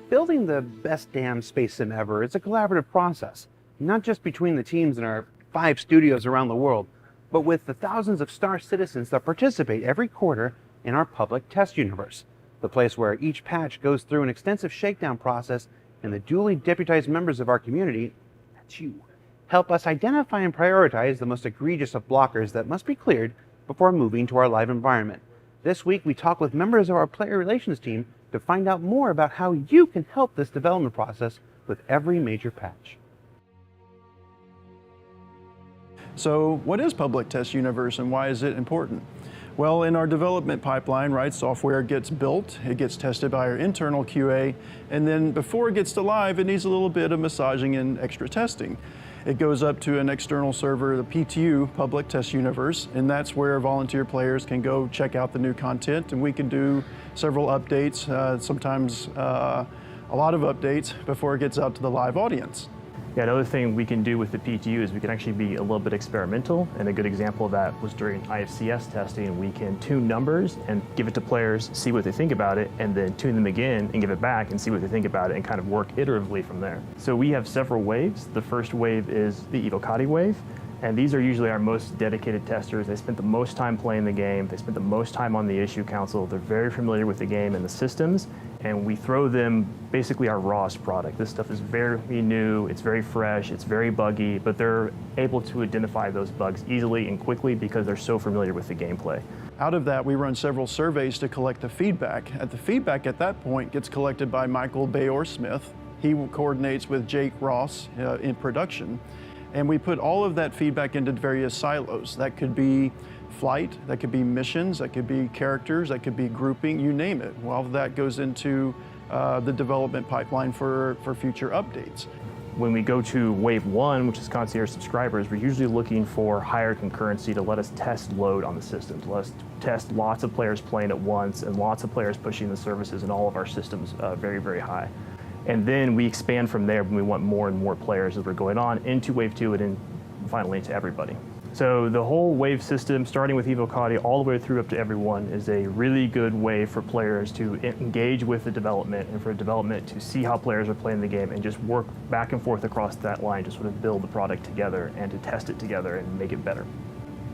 Building the best damn space sim ever is a collaborative process, not just between the teams in our 5 studios around the world, but with the thousands of star citizens that participate every quarter in our public test universe, the place where each patch goes through an extensive shakedown process, and the duly deputized members of our community, that's you, help us identify and prioritize the most egregious of blockers that must be cleared before moving to our live environment. This week we talk with members of our player relations team to find out more about how you can help this development process with every major patch. So what is Public Test Universe and why is it important? Well, in our development pipeline, right, software gets built, it gets tested by our internal QA, and then before it gets to live, it needs a little bit of massaging and extra testing. It goes up to an external server, the PTU, Public Test Universe, and that's where volunteer players can go check out the new content, and we can do several updates, sometimes a lot of updates before it gets out to the live audience. Yeah, another thing we can do with the PTU is we can actually be a little bit experimental, and a good example of that was during IFCS testing. We can tune numbers and give it to players, see what they think about it, and then tune them again and give it back and see what they think about it and kind of work iteratively from there. So we have several waves. The first wave is the Evocati wave, and these are usually our most dedicated testers. They spent the most time playing the game, they spent the most time on the issue council, they're very familiar with the game and the systems, and we throw them basically our rawest product. This stuff is very new, it's very fresh, it's very buggy, but they're able to identify those bugs easily and quickly because they're so familiar with the gameplay. Out of that, we run several surveys to collect the feedback. The feedback at that point gets collected by Michael Bayor-Smith. He coordinates with Jake Ross in production. And we put all of that feedback into various silos. That could be flight, that could be missions, that could be characters, that could be grouping, you name it. Well, that goes into the development pipeline for future updates. When we go to wave 1, which is concierge subscribers, we're usually looking for higher concurrency to let us test load on the system, to let us test lots of players playing at once and lots of players pushing the services in all of our systems very, very high. And then we expand from there when we want more and more players as we're going on into wave 2 and then finally into everybody. So the whole wave system, starting with Evocati all the way through up to everyone, is a really good way for players to engage with the development and for development to see how players are playing the game and just work back and forth across that line to sort of build the product together and to test it together and make it better.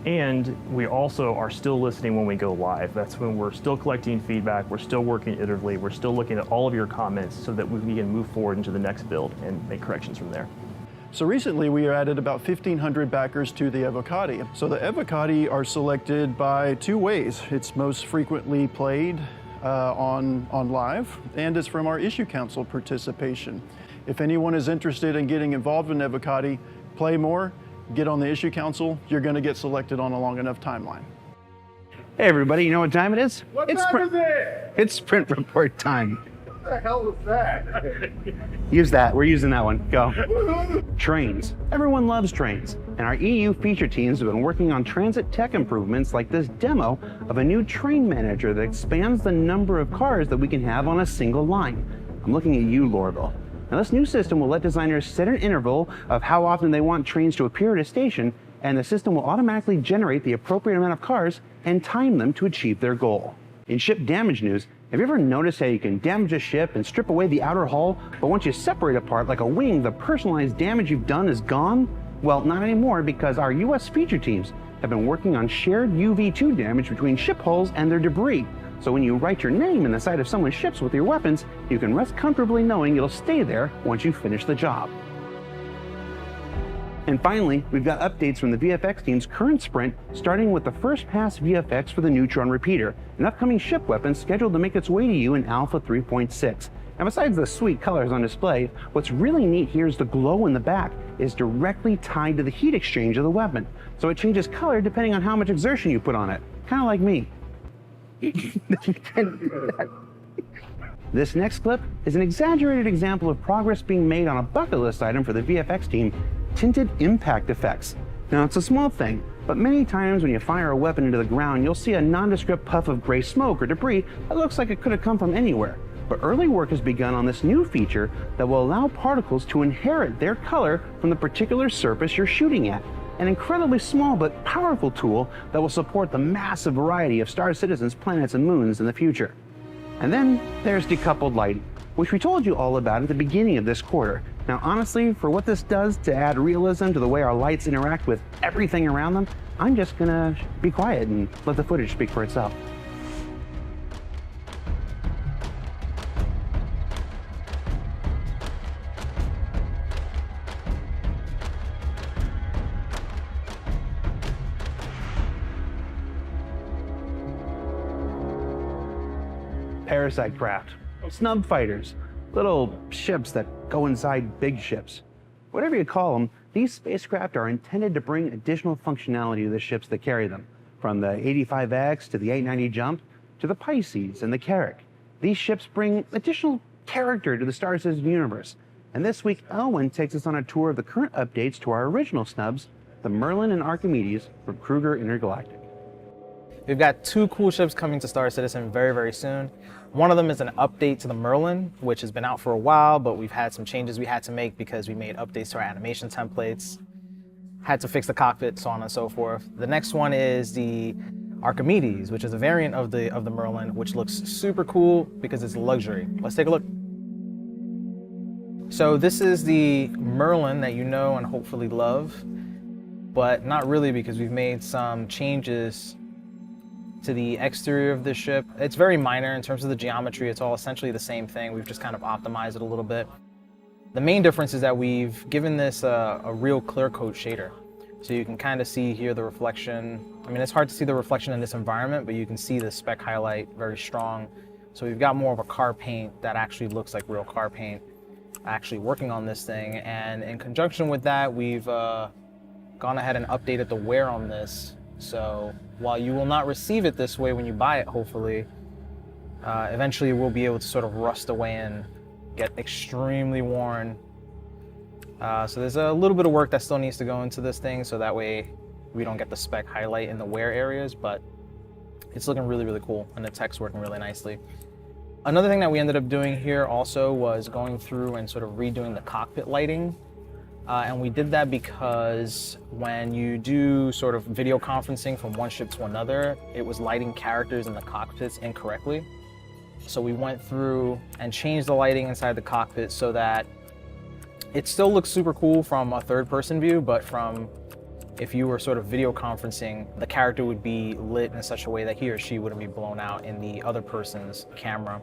And we also are still listening when we go live. That's when we're still collecting feedback, we're still working iteratively, we're still looking at all of your comments so that we can move forward into the next build and make corrections from there. So recently we added about 1,500 backers to the Evocati. So the Evocati are selected by 2 ways. It's most frequently played on live, and it's from our issue council participation. If anyone is interested in getting involved in Evocati, play more, get on the issue council, you're going to get selected on a long enough timeline. Hey everybody, you know what time it is? What time is it? It's sprint report time. What the hell was that? Use that, we're using that one, go. Trains. Everyone loves trains. And our EU feature teams have been working on transit tech improvements like this demo of a new train manager that expands the number of cars that we can have on a single line. I'm looking at you, Lorville. Now this new system will let designers set an interval of how often they want trains to appear at a station, and the system will automatically generate the appropriate amount of cars and time them to achieve their goal. In ship damage news, have you ever noticed how you can damage a ship and strip away the outer hull, but once you separate apart like a wing, the personalized damage you've done is gone? Well, not anymore, because our US feature teams have been working on shared UV2 damage between ship hulls and their debris. So when you write your name in the side of someone's ships with your weapons, you can rest comfortably knowing it'll stay there once you finish the job. And finally, we've got updates from the VFX team's current sprint, starting with the first pass VFX for the Neutron Repeater, an upcoming ship weapon scheduled to make its way to you in Alpha 3.6. Now besides the sweet colors on display, what's really neat here is the glow in the back is directly tied to the heat exchange of the weapon, so it changes color depending on how much exertion you put on it, kind of like me. This next clip is an exaggerated example of progress being made on a bucket list item for the VFX team, tinted impact effects. Now it's a small thing, but many times when you fire a weapon into the ground, you'll see a nondescript puff of gray smoke or debris that looks like it could have come from anywhere. But early work has begun on this new feature that will allow particles to inherit their color from the particular surface you're shooting at. An incredibly small but powerful tool that will support the massive variety of star citizens, planets, and moons in the future. And then there's decoupled lighting, which we told you all about at the beginning of this quarter. Now honestly, for what this does to add realism to the way our lights interact with everything around them, I'm just gonna be quiet and let the footage speak for itself. Parasite craft, snub fighters, little ships that go inside big ships. Whatever you call them, these spacecraft are intended to bring additional functionality to the ships that carry them, from the 85X to the 890 Jump to the Pisces and the Carrack. These ships bring additional character to the Star Citizen universe. And this week, Elwin takes us on a tour of the current updates to our original snubs, the Merlin and Archimedes from Kruger Intergalactic. We've got two cool ships coming to Star Citizen very, very soon. One of them is an update to the Merlin, which has been out for a while, but we've had some changes we had to make because we made updates to our animation templates, had to fix the cockpit, so on and so forth. The next one is the Archimedes, which is a variant of the Merlin, which looks super cool because it's luxury. Let's take a look. So this is the Merlin that you know and hopefully love, but not really because we've made some changes to the exterior of the ship. It's very minor in terms of the geometry. It's all essentially the same thing. We've just kind of optimized it a little bit. The main difference is that we've given this a real clear coat shader. So you can kind of see here the reflection. I mean, it's hard to see the reflection in this environment, but you can see the spec highlight very strong. So we've got more of a car paint that actually looks like real car paint actually working on this thing. And in conjunction with that, we've gone ahead and updated the wear on this. So while you will not receive it this way when you buy it, hopefully, eventually it will be able to sort of rust away and get extremely worn. So there's a little bit of work that still needs to go into this thing, so that way we don't get the spec highlight in the wear areas, but it's looking really, really cool, and the tech's working really nicely. Another thing that we ended up doing here also was going through and sort of redoing the cockpit lighting. And we did that because when you do sort of video conferencing from one ship to another, it was lighting characters in the cockpits incorrectly. So we went through and changed the lighting inside the cockpit so that it still looks super cool from a third-person view, but from if you were sort of video conferencing, the character would be lit in such a way that he or she wouldn't be blown out in the other person's camera.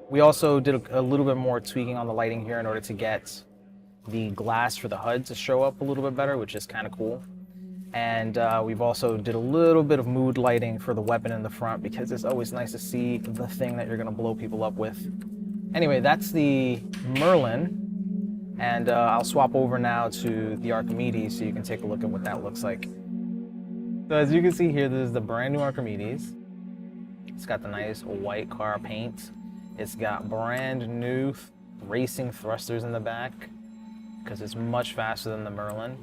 We also did a little bit more tweaking on the lighting here in order to get the glass for the HUD to show up a little bit better, which is kind of cool. And we've also did a little bit of mood lighting for the weapon in the front because it's always nice to see the thing that you're gonna blow people up with. Anyway, that's the Merlin. And I'll swap over now to the Archimedes so you can take a look at what that looks like. So as you can see here, this is the brand new Archimedes. It's got the nice white car paint. It's got brand new racing thrusters in the back, because it's much faster than the Merlin.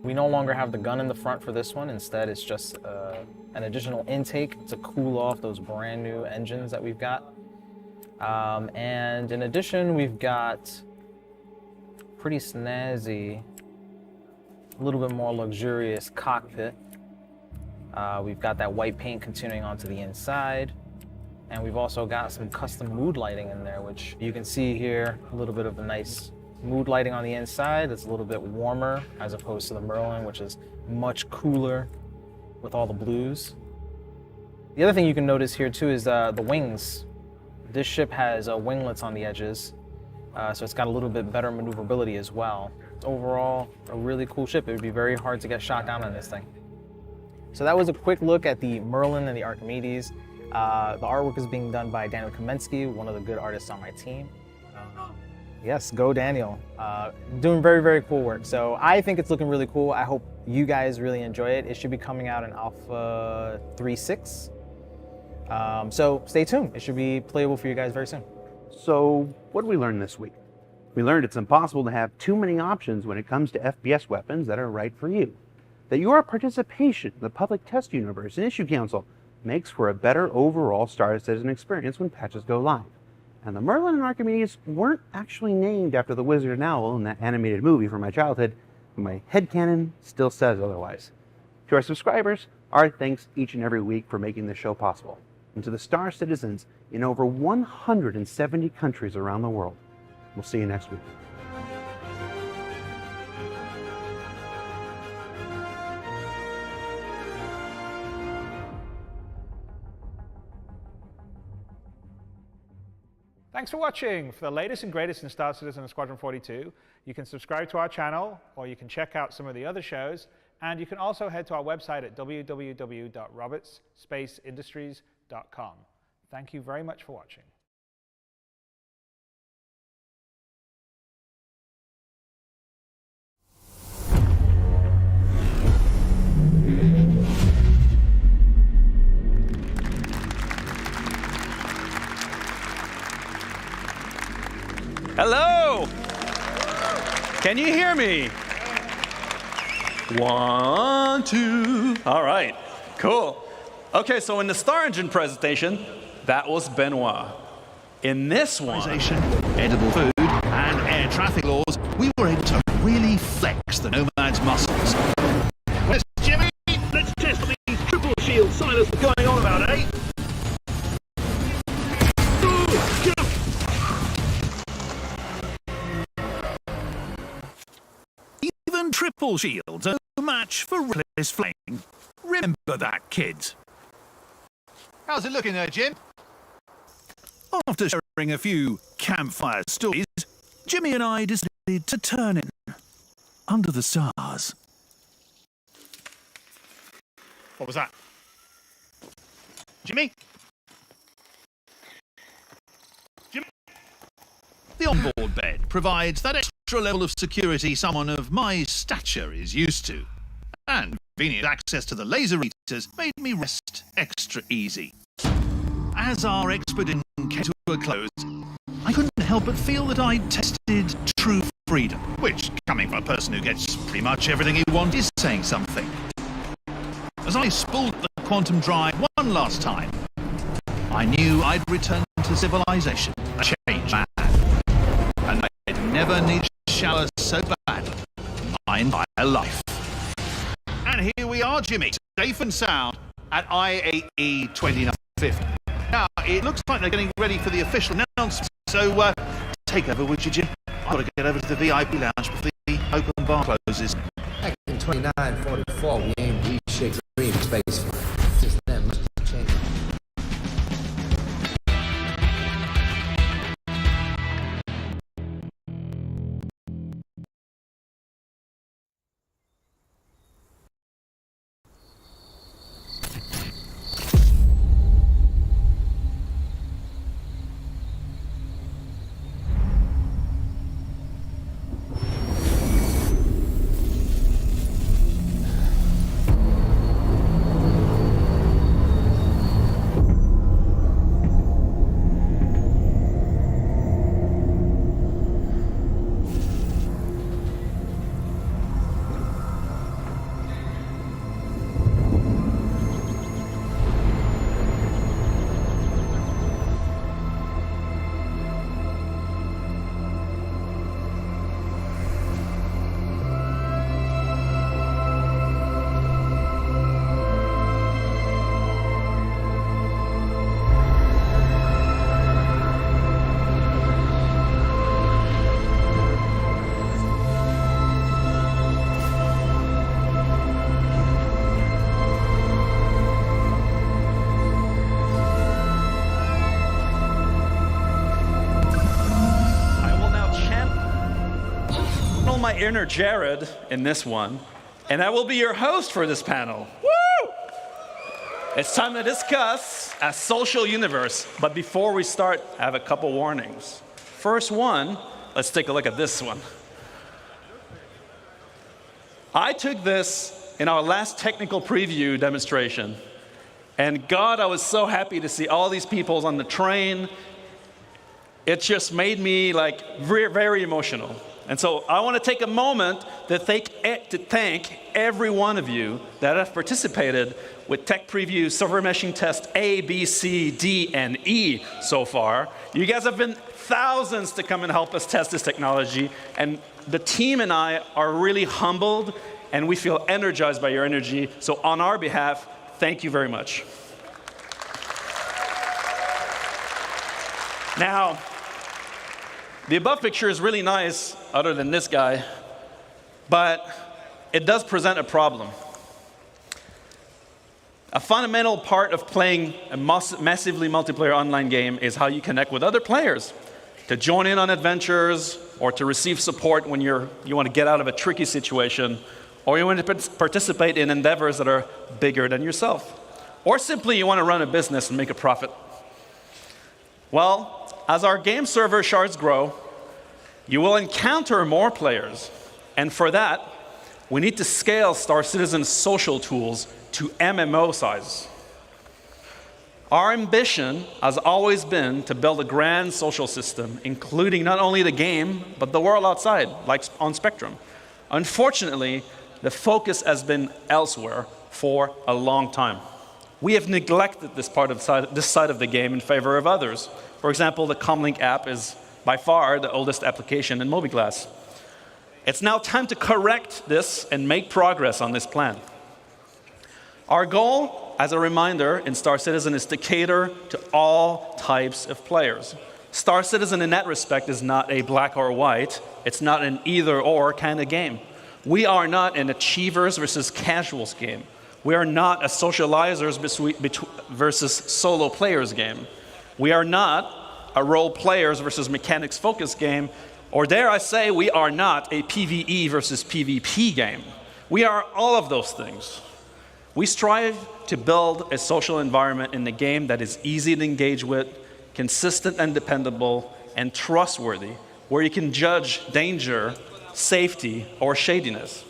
We no longer have the gun in the front for this one. Instead, it's just an additional intake to cool off those brand new engines that we've got. And in addition, we've got pretty snazzy, a little bit more luxurious cockpit. We've got that white paint continuing onto the inside. And we've also got some custom mood lighting in there, which you can see here, a little bit of the nice mood lighting on the inside that's a little bit warmer as opposed to the Merlin, which is much cooler with all the blues. The other thing you can notice here too is the wings. This ship has winglets on the edges, so it's got a little bit better maneuverability as well. It's overall a really cool ship. It would be very hard to get shot down on this thing. So that was a quick look at the Merlin and the Archimedes. The artwork is being done by Daniel Kamensky, one of the good artists on my team. Yes, go Daniel. Doing very, very cool work. So I think it's looking really cool. I hope you guys really enjoy it. It should be coming out in Alpha 3.6. So stay tuned. It should be playable for you guys very soon. So what did we learn this week? We learned it's impossible to have too many options when it comes to FPS weapons that are right for you. That your participation in the public test universe and issue council makes for a better overall Star Citizen experience when patches go live. And the Merlin and Archimedes weren't actually named after the Wizard and Owl in that animated movie from my childhood, but my headcanon still says otherwise. To our subscribers, our thanks each and every week for making this show possible. And to the Star Citizens in over 170 countries around the world. We'll see you next week. Thanks for watching. For the latest and greatest in Star Citizen and Squadron 42, you can subscribe to our channel, or you can check out some of the other shows, and you can also head to our website at www.robertspaceindustries.com. Thank you very much for watching. Hello! Can you hear me? 1, 2. All right, cool. Okay, so in the Star Engine presentation, that was Benoit. In this one, edible food, and air traffic laws, we were able to really flex the Nomad's muscles. Where's Jimmy? Let's test these triple shield silos are going on about, eh? Even triple shields are no match for reckless flaying. Remember that, kids. How's it looking there, Jim? After sharing a few campfire stories, Jimmy and I decided to turn in under the stars. What was that? Jimmy? Jimmy? The onboard bed provides that extra level of security someone of my stature is used to. And convenient access to the laser readers made me rest extra easy. As our expedition came to a close, I couldn't help but feel that I'd tested true freedom, which, coming from a person who gets pretty much everything he wants, is saying something. As I spooled the quantum drive one last time, I knew I'd return to civilization, a changed man. And I'd never need to shower so badly in my entire life. And here we are, Jimmy, safe and sound at IAE 2950. Now, it looks like they're getting ready for the official announcement, so take over, would you, Jim? I've got to get over to the VIP lounge before the open bar closes. Back in 2944, we aimed to reshape dream spaceflight. Since then, much has changed. channel my inner Jared in this one, and I will be your host for this panel. Woo! It's time to discuss a social universe, but before we start, I have a couple warnings. First one, let's take a look at this one. I took this in our last technical preview demonstration, and God, I was so happy to see all these people on the train. It just made me like very, very emotional. And so I want to take a moment to thank every one of you that have participated with Tech Preview Server Meshing Test A, B, C, D, and E so far. You guys have been thousands to come and help us test this technology, and the team and I are really humbled, and we feel energized by your energy. So on our behalf, thank you very much. Now, the above picture is really nice, other than this guy, but it does present a problem. A fundamental part of playing a massively multiplayer online game is how you connect with other players, to join in on adventures, or to receive support when you want to get out of a tricky situation, or you want to participate in endeavors that are bigger than yourself, or simply you want to run a business and make a profit. Well, as our game server shards grow, you will encounter more players, and for that, we need to scale Star Citizen's social tools to MMO size. Our ambition has always been to build a grand social system, including not only the game, but the world outside, like on Spectrum. Unfortunately, the focus has been elsewhere for a long time. We have neglected this side of the game in favor of others. For example, the Comlink app is by far the oldest application in mobiGlas. It's now time to correct this and make progress on this plan. Our goal, as a reminder, in Star Citizen is to cater to all types of players. Star Citizen in that respect is not a black or white. It's not an either-or kind of game. We are not an achievers versus casuals game. We are not a socializers versus solo players game. We are not a role players versus mechanics focused game, or dare I say, we are not a PvE versus PvP game. We are all of those things. We strive to build a social environment in the game that is easy to engage with, consistent and dependable, and trustworthy, where you can judge danger, safety, or shadiness.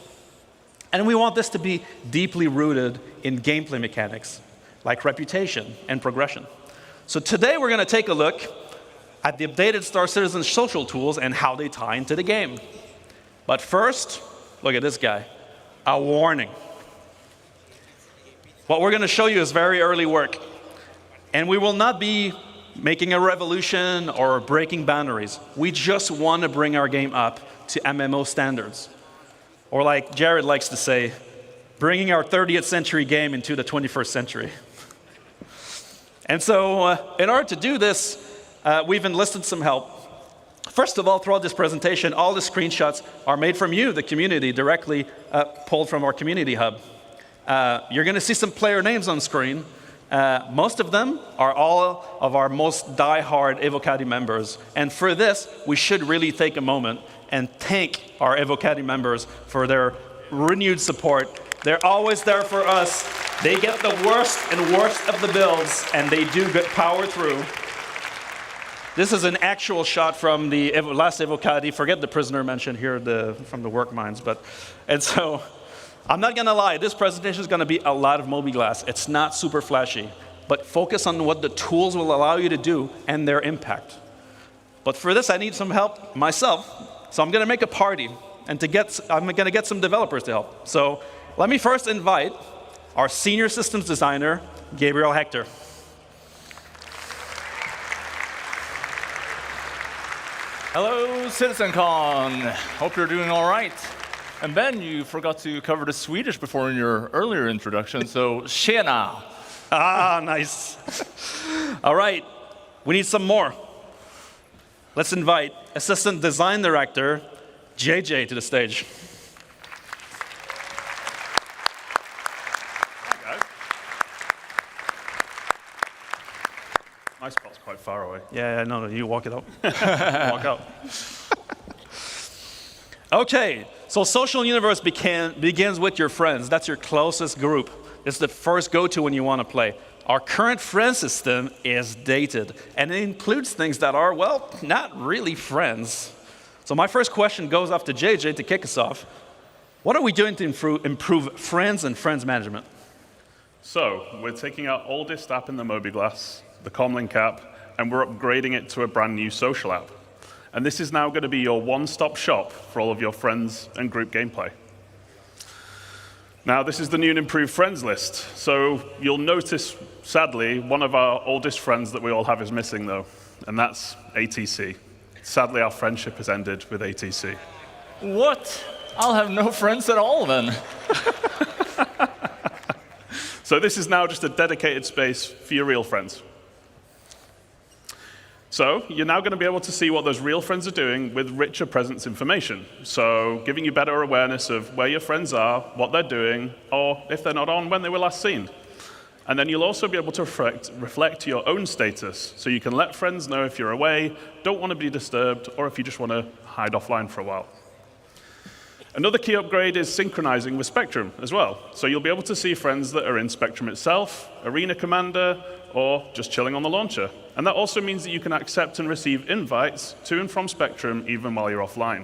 And we want this to be deeply rooted in gameplay mechanics, like reputation and progression. So today we're going to take a look at the updated Star Citizen social tools and how they tie into the game. But first, look at this guy, a warning. What we're going to show you is very early work, and we will not be making a revolution or breaking boundaries. We just want to bring our game up to MMO standards. Or like Jared likes to say, bringing our 30th century game into the 21st century. And so in order to do this, we've enlisted some help. First of all, throughout this presentation, all the screenshots are made from you, the community, directly pulled from our community hub. You're going to see some player names on screen. Most of them are all of our most die-hard Evocati members. And for this, we should really take a moment and thank our Evocati members for their renewed support. They're always there for us. They get the worst and worst of the builds, and they do power through. This is an actual shot from the last Evocati. Forget the prisoner mentioned here from the work mines. And so, I'm not going to lie, this presentation is going to be a lot of mobiGlas. It's not super flashy, but focus on what the tools will allow you to do and their impact. But for this, I need some help myself, so I'm going to make a party, and I'm going to get some developers to help. So let me first invite our senior systems designer, Gabriel Hector. Hello, CitizenCon. Hope you're doing all right. And Ben, you forgot to cover the Swedish before in your earlier introduction, so tjena. Ah, nice. All right, we need some more. Let's invite Assistant Design Director, JJ, to the stage. Hi, guys. My spot's quite far away. Yeah, no, you walk it out. Walk out. Okay, so social universe begins with your friends. That's your closest group. It's the first go-to when you want to play. Our current friend system is dated, and it includes things that are, well, not really friends. So my first question goes off to JJ to kick us off. What are we doing to improve friends and friends management? So we're taking our oldest app in the Mobiglass, the Comlink app, and we're upgrading it to a brand new social app. And this is now going to be your one-stop shop for all of your friends and group gameplay. Now, this is the new and improved friends list. So you'll notice, sadly, one of our oldest friends that we all have is missing, though, and that's ATC. Sadly, our friendship has ended with ATC. What? I'll have no friends at all, then. So this is now just a dedicated space for your real friends. So you're now going to be able to see what those real friends are doing with richer presence information. So giving you better awareness of where your friends are, what they're doing, or if they're not on, when they were last seen. And then you'll also be able to reflect your own status. So you can let friends know if you're away, don't want to be disturbed, or if you just want to hide offline for a while. Another key upgrade is synchronizing with Spectrum as well. So you'll be able to see friends that are in Spectrum itself, Arena Commander, or just chilling on the launcher. And that also means that you can accept and receive invites to and from Spectrum even while you're offline.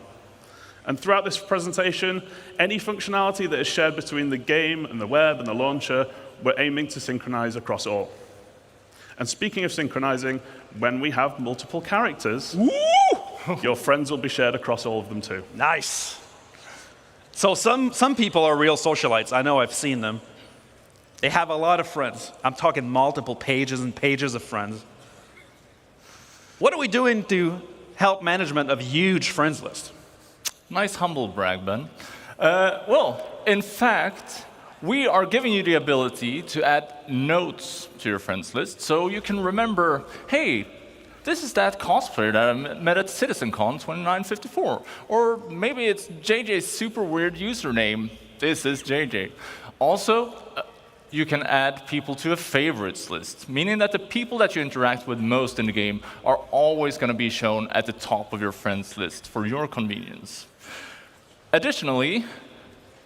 And throughout this presentation, any functionality that is shared between the game and the web and the launcher, we're aiming to synchronize across all. And speaking of synchronizing, when we have multiple characters, your friends will be shared across all of them too. Nice. So some people are real socialites. I know, I've seen them. They have a lot of friends. I'm talking multiple pages and pages of friends. What are we doing to help management of huge friends list? Nice humble brag, Ben. Well, in fact, we are giving you the ability to add notes to your friends list so you can remember, hey, this is that cosplayer that I met at CitizenCon 2954. Or maybe it's JJ's super weird username. This is JJ. Also, you can add people to a favorites list, meaning that the people that you interact with most in the game are always going to be shown at the top of your friends list for your convenience. Additionally,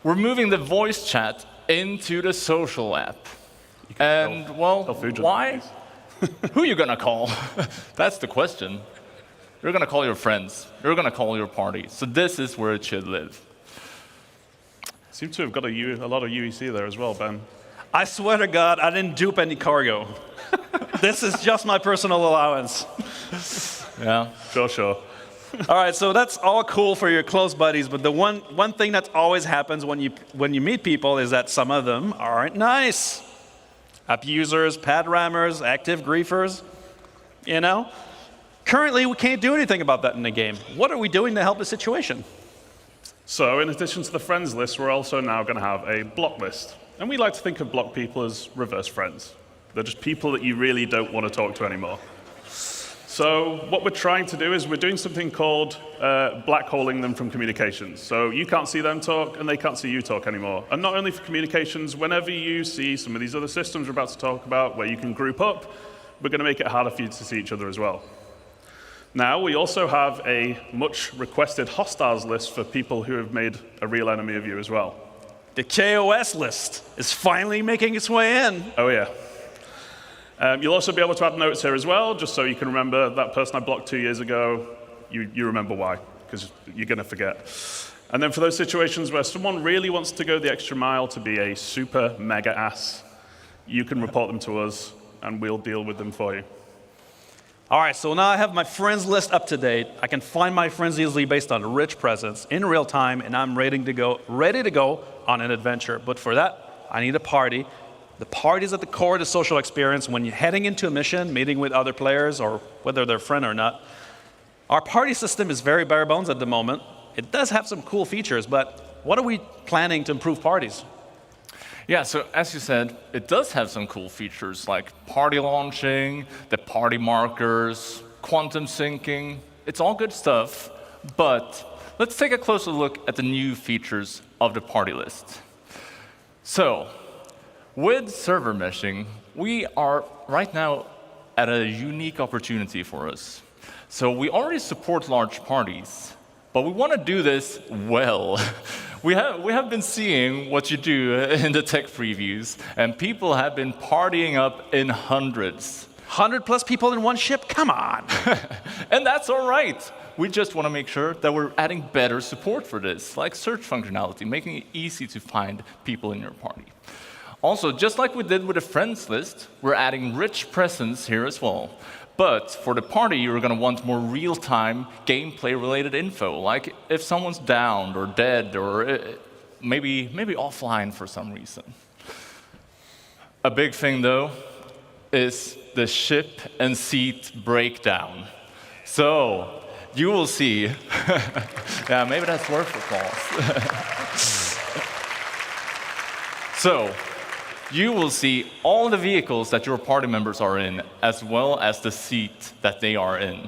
we're moving the voice chat into the social app. And, well, why? Who are you going to call? That's the question. You're going to call your friends. You're going to call your party. So this is where it should live. Seem to have got a lot of UEC there as well, Ben. I swear to God, I didn't dupe any cargo. This is just my personal allowance. Yeah, sure. All right, so that's all cool for your close buddies, but the one thing that always happens when you meet people is that some of them aren't nice. Abusers, pad rammers, active griefers, you know? Currently, we can't do anything about that in the game. What are we doing to help the situation? So in addition to the friends list, we're also now going to have a block list. And we like to think of block people as reverse friends. They're just people that you really don't want to talk to anymore. So what we're trying to do is we're doing something called blackholing them from communications. So you can't see them talk, and they can't see you talk anymore. And not only for communications, whenever you see some of these other systems we're about to talk about where you can group up, we're going to make it harder for you to see each other as well. Now, we also have a much requested hostiles list for people who have made a real enemy of you as well. The KOS list is finally making its way in. Oh, yeah. You'll also be able to add notes here as well, just so you can remember that person I blocked 2 years ago, you remember why, because you're going to forget. And then for those situations where someone really wants to go the extra mile to be a super mega ass, you can report them to us, and we'll deal with them for you. All right, so now I have my friends list up to date. I can find my friends easily based on rich presence in real time, and I'm ready to go on an adventure. But for that, I need a party. The party is at the core of the social experience when you're heading into a mission, meeting with other players, or whether they're a friend or not. Our party system is very bare bones at the moment. It does have some cool features, but what are we planning to improve parties? Yeah, so as you said, it does have some cool features like party launching, the party markers, quantum syncing. It's all good stuff, but let's take a closer look at the new features of the party list. So, with server meshing, we are right now at a unique opportunity for us. So we already support large parties, But we want to do this well. We have been seeing what you do in the tech previews, and people have been partying up in hundreds. 100+ people in one ship? Come on. And that's all right. We just want to make sure that we're adding better support for this, like search functionality, making it easy to find people in your party. Also, just like we did with the friends list, we're adding rich presence here as well. But for the party, you're going to want more real-time gameplay-related info, like if someone's downed or dead or maybe offline for some reason. A big thing, though, is the ship and seat breakdown. So you will see, yeah, maybe that's worth applause. So you will see all the vehicles that your party members are in, as well as the seat that they are in.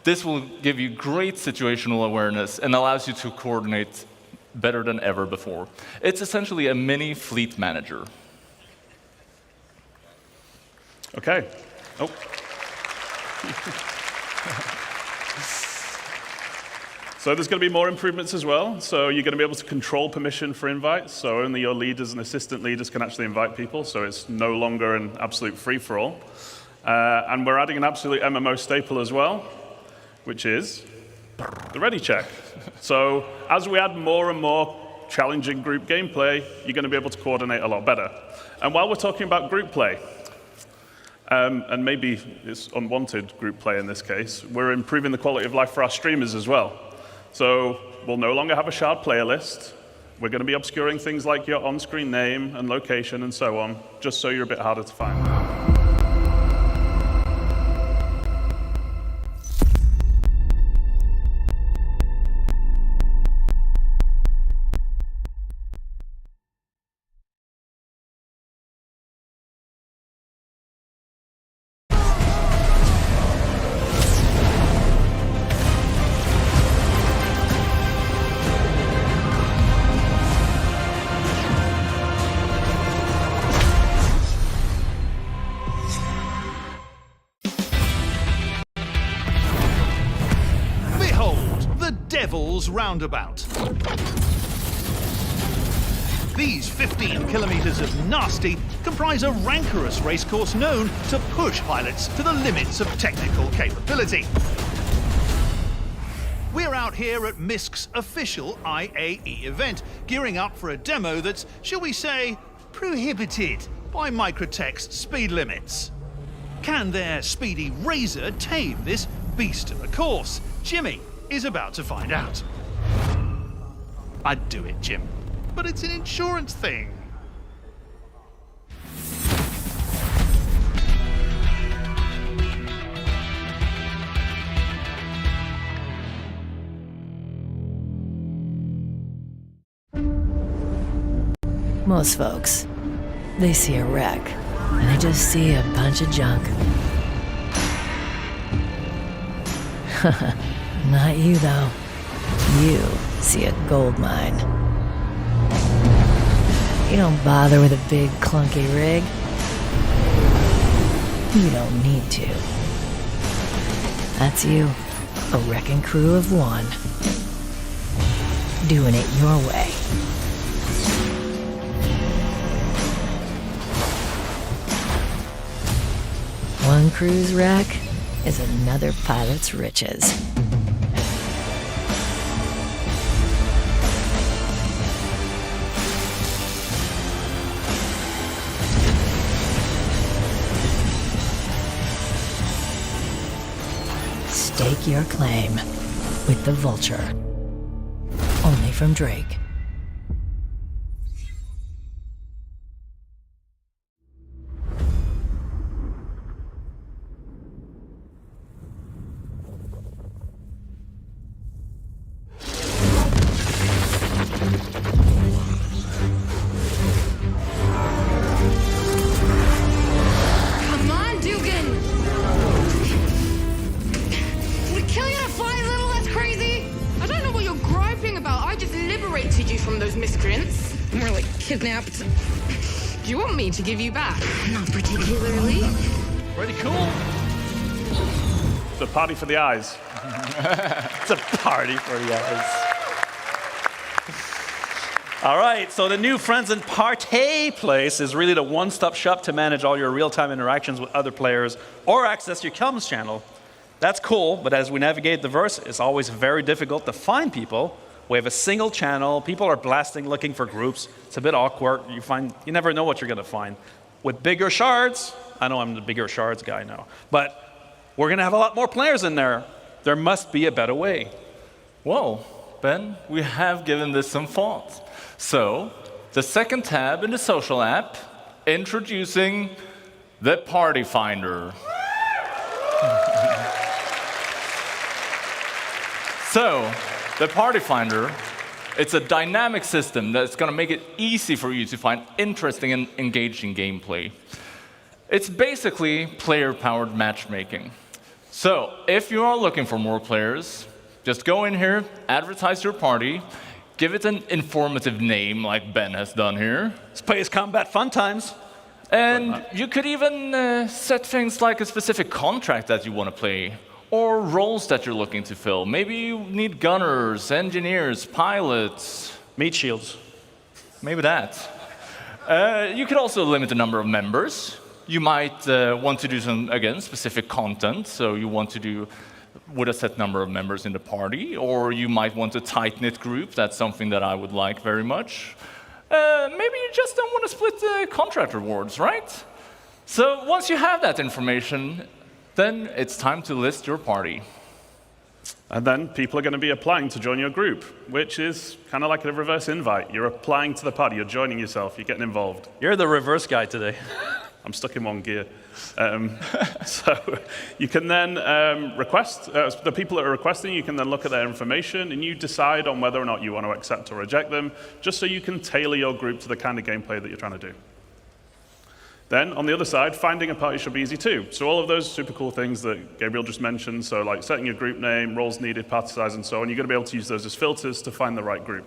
This will give you great situational awareness and allows you to coordinate better than ever before. It's essentially a mini fleet manager. Okay. Oh. So there's going to be more improvements as well. So you're going to be able to control permission for invites. So only your leaders and assistant leaders can actually invite people. So it's no longer an absolute free-for-all. And we're adding an absolute MMO staple as well, which is the ready check. So as we add more and more challenging group gameplay, you're going to be able to coordinate a lot better. And while we're talking about group play, and maybe it's unwanted group play in this case, we're improving the quality of life for our streamers as well. So we'll no longer have a shard player list. We're going to be obscuring things like your on-screen name and location and so on, just so you're a bit harder to find. Devil's Roundabout. These 15 kilometers of nasty comprise a rancorous racecourse known to push pilots to the limits of technical capability. We're out here at MISC's official IAE event, gearing up for a demo that's, shall we say, prohibited by microtext speed limits. Can their speedy razor tame this beast of a course? Jimmy is about to find out. I'd do it, Jim, but it's an insurance thing. Most folks, they see a wreck, and they just see a bunch of junk. Not you, though. You see a gold mine. You don't bother with a big, clunky rig. You don't need to. That's you, a wrecking crew of one. Doing it your way. One crew's wreck is another pilot's riches. Stake your claim with the Vulture. Only from Drake. Come on, Dugan! We kill you to fly a little? That's crazy! I don't know what you're griping about. I just liberated you from those miscreants. More like kidnapped. Do you want me to give you back? Not particularly. Pretty cool. a party for the eyes. It's a party for the eyes. All right, so the new Friends and Party place is really the one-stop shop to manage all your real-time interactions with other players or access your comms channel. That's cool, but as we navigate the verse, it's always very difficult to find people. We have a single channel, people are blasting looking for groups. It's a bit awkward, you never know what you're gonna find. With bigger shards, I know I'm the bigger shards guy now, but we're gonna have a lot more players in there. There must be a better way. Well, Ben, we have given this some thought. So, the second tab in the social app, introducing the Party Finder. So, the Party Finder, it's a dynamic system that's going to make it easy for you to find interesting and engaging gameplay. It's basically player-powered matchmaking. So, if you are looking for more players, just go in here, advertise your party, give it an informative name like Ben has done here. Space Combat Fun Times. And you could even set things like a specific contract that you want to play, or roles that you're looking to fill. Maybe you need gunners, engineers, pilots. Meat shields. Maybe that. You could also limit the number of members. You might want to do some, again, specific content, so you want to do with a set number of members in the party, or you might want a tight-knit group. That's something that I would like very much. Maybe you just don't want to split the contract rewards, right? So once you have that information, then it's time to list your party. And then people are going to be applying to join your group, which is kind of like a reverse invite. You're applying to the party, you're joining yourself, you're getting involved. You're the reverse guy today. I'm stuck in one gear. So you can then request, the people that are requesting, you can then look at their information and you decide on whether or not you want to accept or reject them, just so you can tailor your group to the kind of gameplay that you're trying to do. Then, on the other side, finding a party should be easy too. So all of those super cool things that Gabriel just mentioned, so like setting your group name, roles needed, party size, and so on, you're going to be able to use those as filters to find the right group.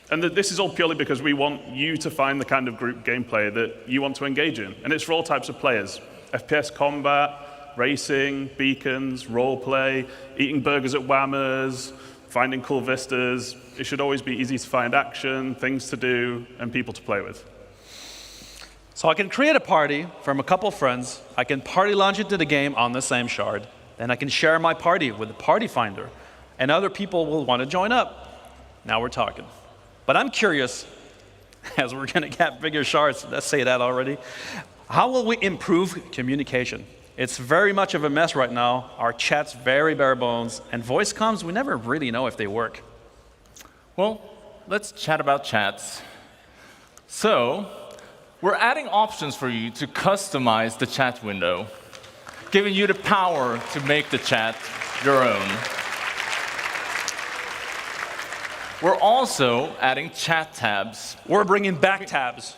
And this is all purely because we want you to find the kind of group gameplay that you want to engage in. And it's for all types of players. FPS combat, racing, beacons, role play, eating burgers at Whammers, finding cool vistas. It should always be easy to find action, things to do, and people to play with. So I can create a party from a couple friends, I can party launch into the game on the same shard, then I can share my party with the Party Finder, and other people will want to join up. Now we're talking. But I'm curious, as we're going to get bigger shards, let's say that already, how will we improve communication? It's very much of a mess right now. Our chat's very bare bones, and voice comms, we never really know if they work. Well, let's chat about chats. So, we're adding options for you to customize the chat window, giving you the power to make the chat your own. We're also adding chat tabs. We're bringing back tabs.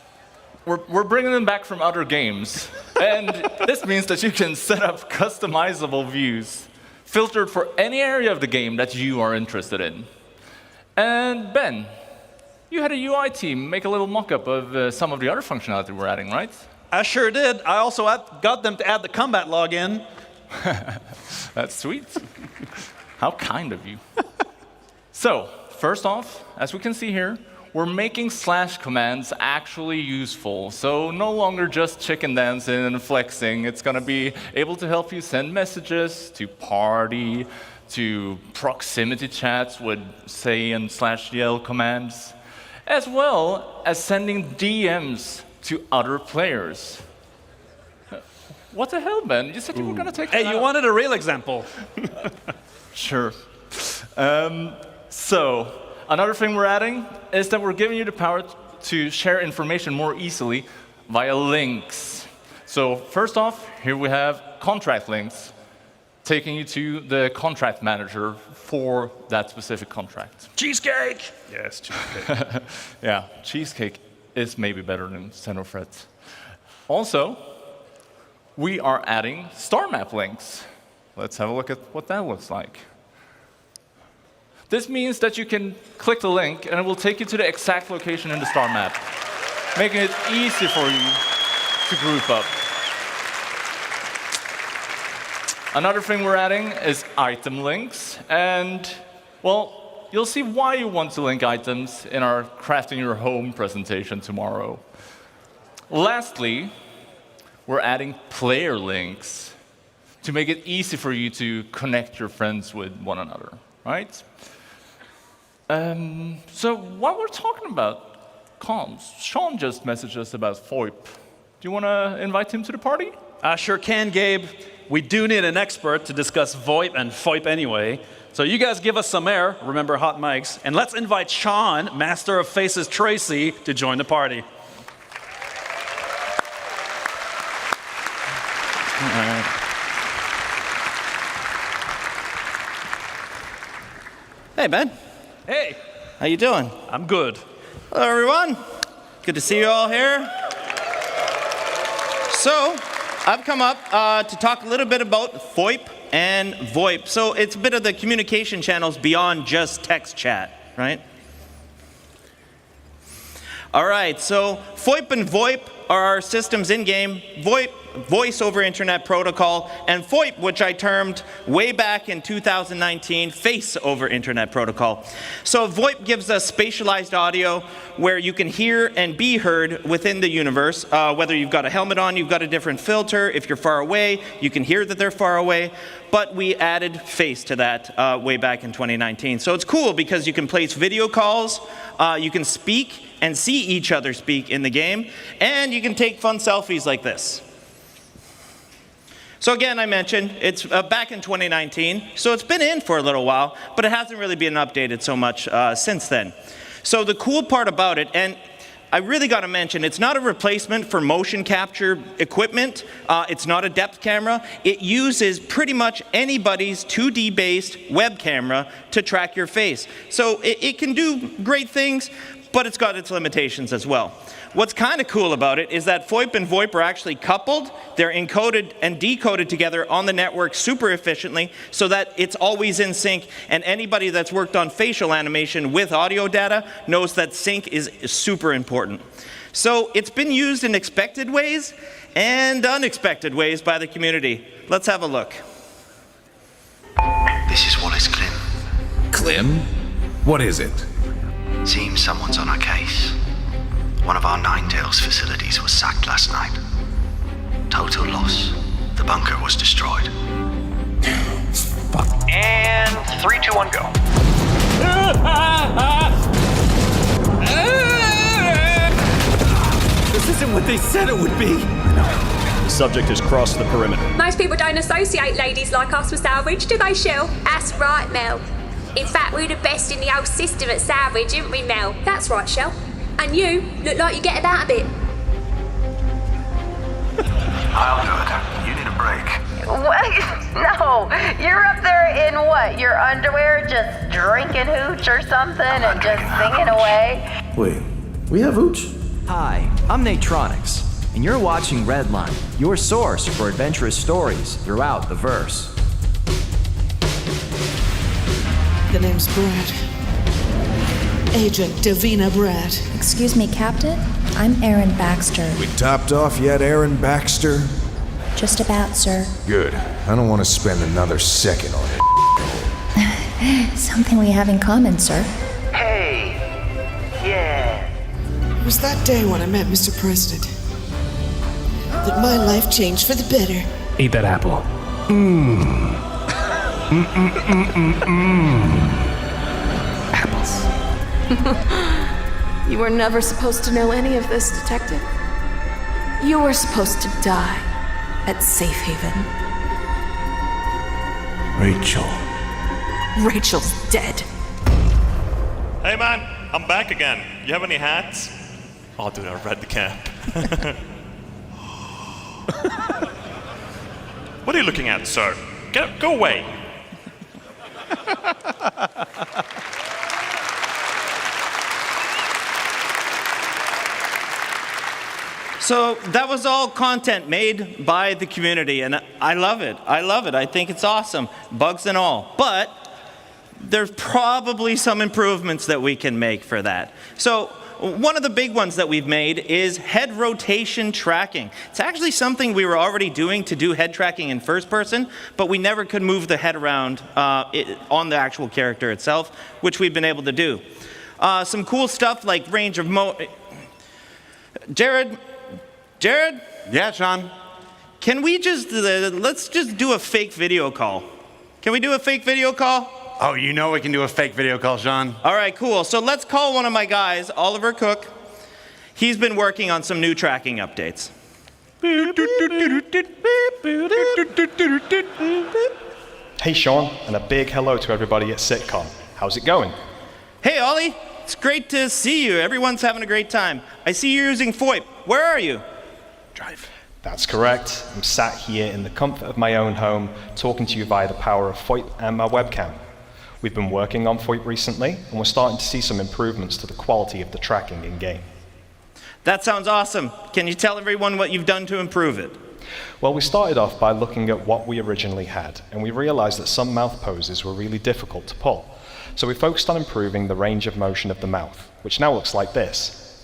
We're bringing them back from other games. And this means that you can set up customizable views, filtered for any area of the game that you are interested in. And Ben, you had a UI team make a little mock-up of some of the other functionality we're adding, right? I sure did. I also got them to add the combat login. That's sweet. How kind of you. So, first off, as we can see here, we're making slash commands actually useful. So no longer just chicken dancing and flexing. It's going to be able to help you send messages to party, to proximity chats with say and /dl commands, as well as sending DMs to other players. What the hell, Ben? You said you were going to take that Hey, you wanted a real example. Sure. So, another thing we're adding is that we're giving you the power to share information more easily via links. So, first off, here we have contract links, taking you to the contract manager for that specific contract. Cheesecake! Yes, cheesecake. Yeah, cheesecake is maybe better than Xenofret. Also, we are adding star map links. Let's have a look at what that looks like. This means that you can click the link and it will take you to the exact location in the star map, making it easy for you to group up. Another thing we're adding is item links, and, well, you'll see why you want to link items in our Crafting Your Home presentation tomorrow. Lastly, we're adding player links to make it easy for you to connect your friends with one another, right? So while we're talking about comms, Sean just messaged us about VoIP. Do you want to invite him to the party? I sure can, Gabe. We do need an expert to discuss VoIP and FOIP anyway. So you guys give us some air, remember hot mics, and let's invite Sean, Master of Faces Tracy, to join the party. All right. Hey, Ben. Hey. How you doing? I'm good. Hello, everyone. Good to see you all here. So, I've come up to talk a little bit about VoIP and VoIP. So it's a bit of the communication channels beyond just text chat, right? All right, so VoIP and VoIP are our systems in-game. VoIP, Voice over Internet Protocol, and VoIP, which I termed way back in 2019, Face over Internet Protocol. So VoIP gives us spatialized audio where you can hear and be heard within the universe. Whether you've got a helmet on, you've got a different filter. If you're far away, you can hear that they're far away. But we added Face to that way back in 2019. So it's cool because you can place video calls, you can speak and see each other speak in the game, and you can take fun selfies like this. So again, I mentioned, it's back in 2019, so it's been in for a little while, but it hasn't really been updated so much since then. So the cool part about it, and I really got to mention, it's not a replacement for motion capture equipment. It's not a depth camera. It uses pretty much anybody's 2D-based web camera to track your face. So it can do great things, but it's got its limitations as well. What's kind of cool about it is that FOIP and VoIP are actually coupled. They're encoded and decoded together on the network super efficiently so that it's always in sync, and anybody that's worked on facial animation with audio data knows that sync is super important. So it's been used in expected ways and unexpected ways by the community. Let's have a look. This is Wallace Klim. Klim? What is it? Seems someone's on our case. One of our Ninetales facilities was sacked last night. Total loss. The bunker was destroyed. Fuck. And 3, 2, 1, go. This isn't what they said it would be. The subject has crossed the perimeter. Most people don't associate ladies like us with salvage, do they, Shell? That's right, Mel. In fact, we're the best in the whole system at salvage, aren't we, Mel? That's right, Shell. And you look like you get about a bit. I'll do it. You need a break. What? No, you're up there in what? Your underwear just drinking hooch or something and just singing away? Wait, we have hooch? Hi, I'm Natronics, and you're watching Redline, your source for adventurous stories throughout the verse. The name's Brad. Agent Davina Brad. Excuse me, Captain? I'm Aaron Baxter. We topped off yet, Aaron Baxter? Just about, sir. Good. I don't want to spend another second on it. Something we have in common, sir. Hey, yeah. It was that day when I met Mr. President that my life changed for the better. Eat that apple. Apples. You were never supposed to know any of this, Detective. You were supposed to die at Safe Haven. Rachel. Rachel's dead. Hey man, I'm back again. You have any hats? Oh dude, I read the cap. What are you looking at, sir? Go away. So that was all content made by the community, and I love it. I love it. I think it's awesome, bugs and all. But there's probably some improvements that we can make for that. So one of the big ones that we've made is head rotation tracking. It's actually something we were already doing to do head tracking in first person, but we never could move the head around on the actual character itself, which we've been able to do. Some cool stuff like range of Jared? Yeah, Sean? Can we just, let's just do a fake video call. Can we do a fake video call? Oh, you know we can do a fake video call, Sean. All right, cool. So let's call one of my guys, Oliver Cook. He's been working on some new tracking updates. Hey, Sean, and a big hello to everybody at Sitcom. How's it going? Hey, Ollie. It's great to see you. Everyone's having a great time. I see you're using VoIP. Where are you? Drive. That's correct. I'm sat here in the comfort of my own home, talking to you via the power of VoIP and my webcam. We've been working on VoIP recently, and we're starting to see some improvements to the quality of the tracking in-game. That sounds awesome. Can you tell everyone what you've done to improve it? Well, we started off by looking at what we originally had, and we realized that some mouth poses were really difficult to pull. So we focused on improving the range of motion of the mouth, which now looks like this.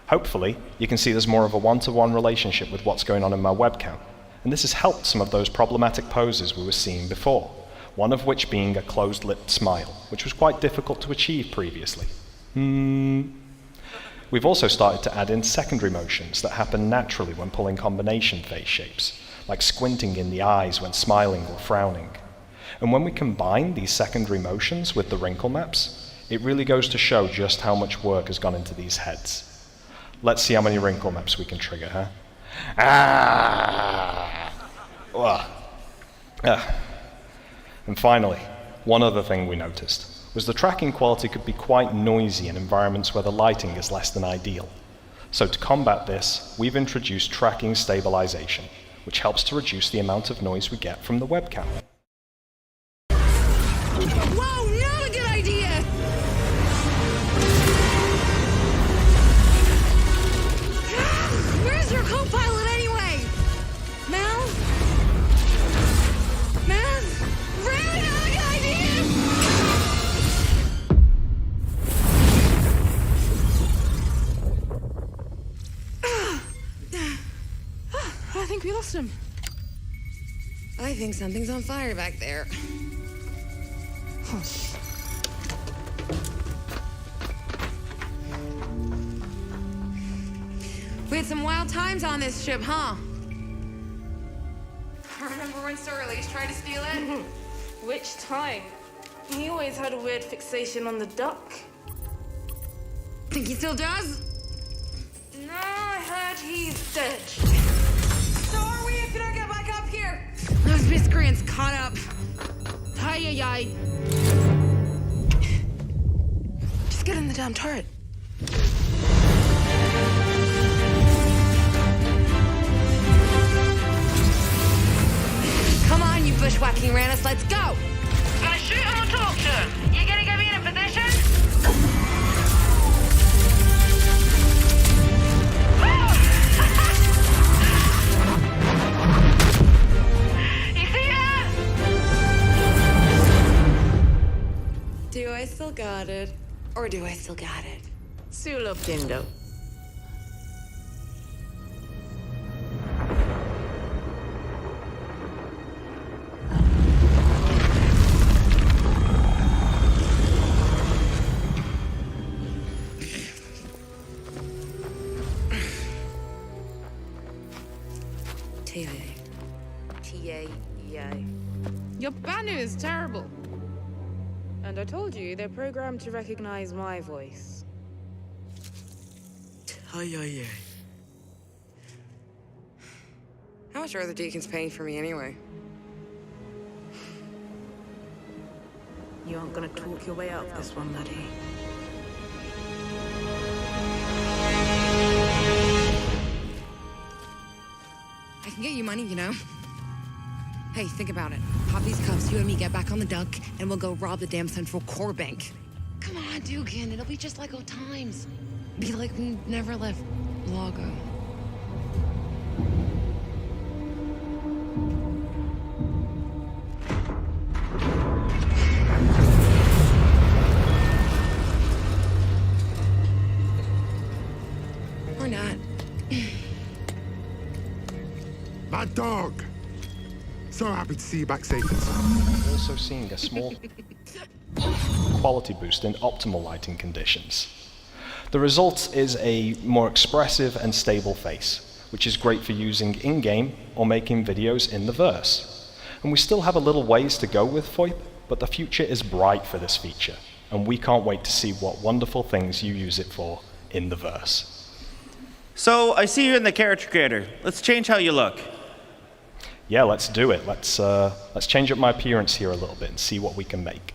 Hopefully, you can see there's more of a one-to-one relationship with what's going on in my webcam. And this has helped some of those problematic poses we were seeing before, one of which being a closed-lipped smile, which was quite difficult to achieve previously. We've also started to add in secondary motions that happen naturally when pulling combination face shapes, like squinting in the eyes when smiling or frowning. And when we combine these secondary motions with the wrinkle maps, it really goes to show just how much work has gone into these heads. Let's see how many wrinkle maps we can trigger, huh? And finally, one other thing we noticed was the tracking quality could be quite noisy in environments where the lighting is less than ideal. So to combat this, we've introduced tracking stabilization, which helps to reduce the amount of noise we get from the webcam. Whoa, not a good idea! Where's your co-pilot anyway? Mal? Really not a good idea! I think we lost him. I think something's on fire back there. We had some wild times on this ship, huh? Remember when Surly's tried to steal it? Which time? He always had a weird fixation on the duck. Think he still does? No, I heard he's dead. So are we if you don't get back up here? Those miscreants caught up. Hi-yi-yi. Just get in the damn turret. Come on, you bushwhacking Ranus, let's go! Gonna shoot him or talk to him? You gonna get me in a position? You see that? Do I still got it? Or do I still got it? Sulo Pindo. T-A-E-A. Your banner is terrible. And I told you, they're programmed to recognize my voice. Hi-yi-yi. How much are the deacons paying for me anyway? You aren't gonna talk your way out of this one, laddie. I can get you money, you know? Hey, think about it. Pop these cuffs, you and me get back on the duck, and we'll go rob the damn central core bank. Come on, Dugan, it'll be just like old times. Be like we never left Lago. dog. So happy to see you back safe and sound. I'm also seeing a small quality boost in optimal lighting conditions. The result is a more expressive and stable face, which is great for using in-game or making videos in the verse. And we still have a little ways to go with VoIP, but the future is bright for this feature, and we can't wait to see what wonderful things you use it for in the verse. So I see you're in the character creator. Let's change how you look. Yeah, let's do it. Let's change up my appearance here a little bit and see what we can make.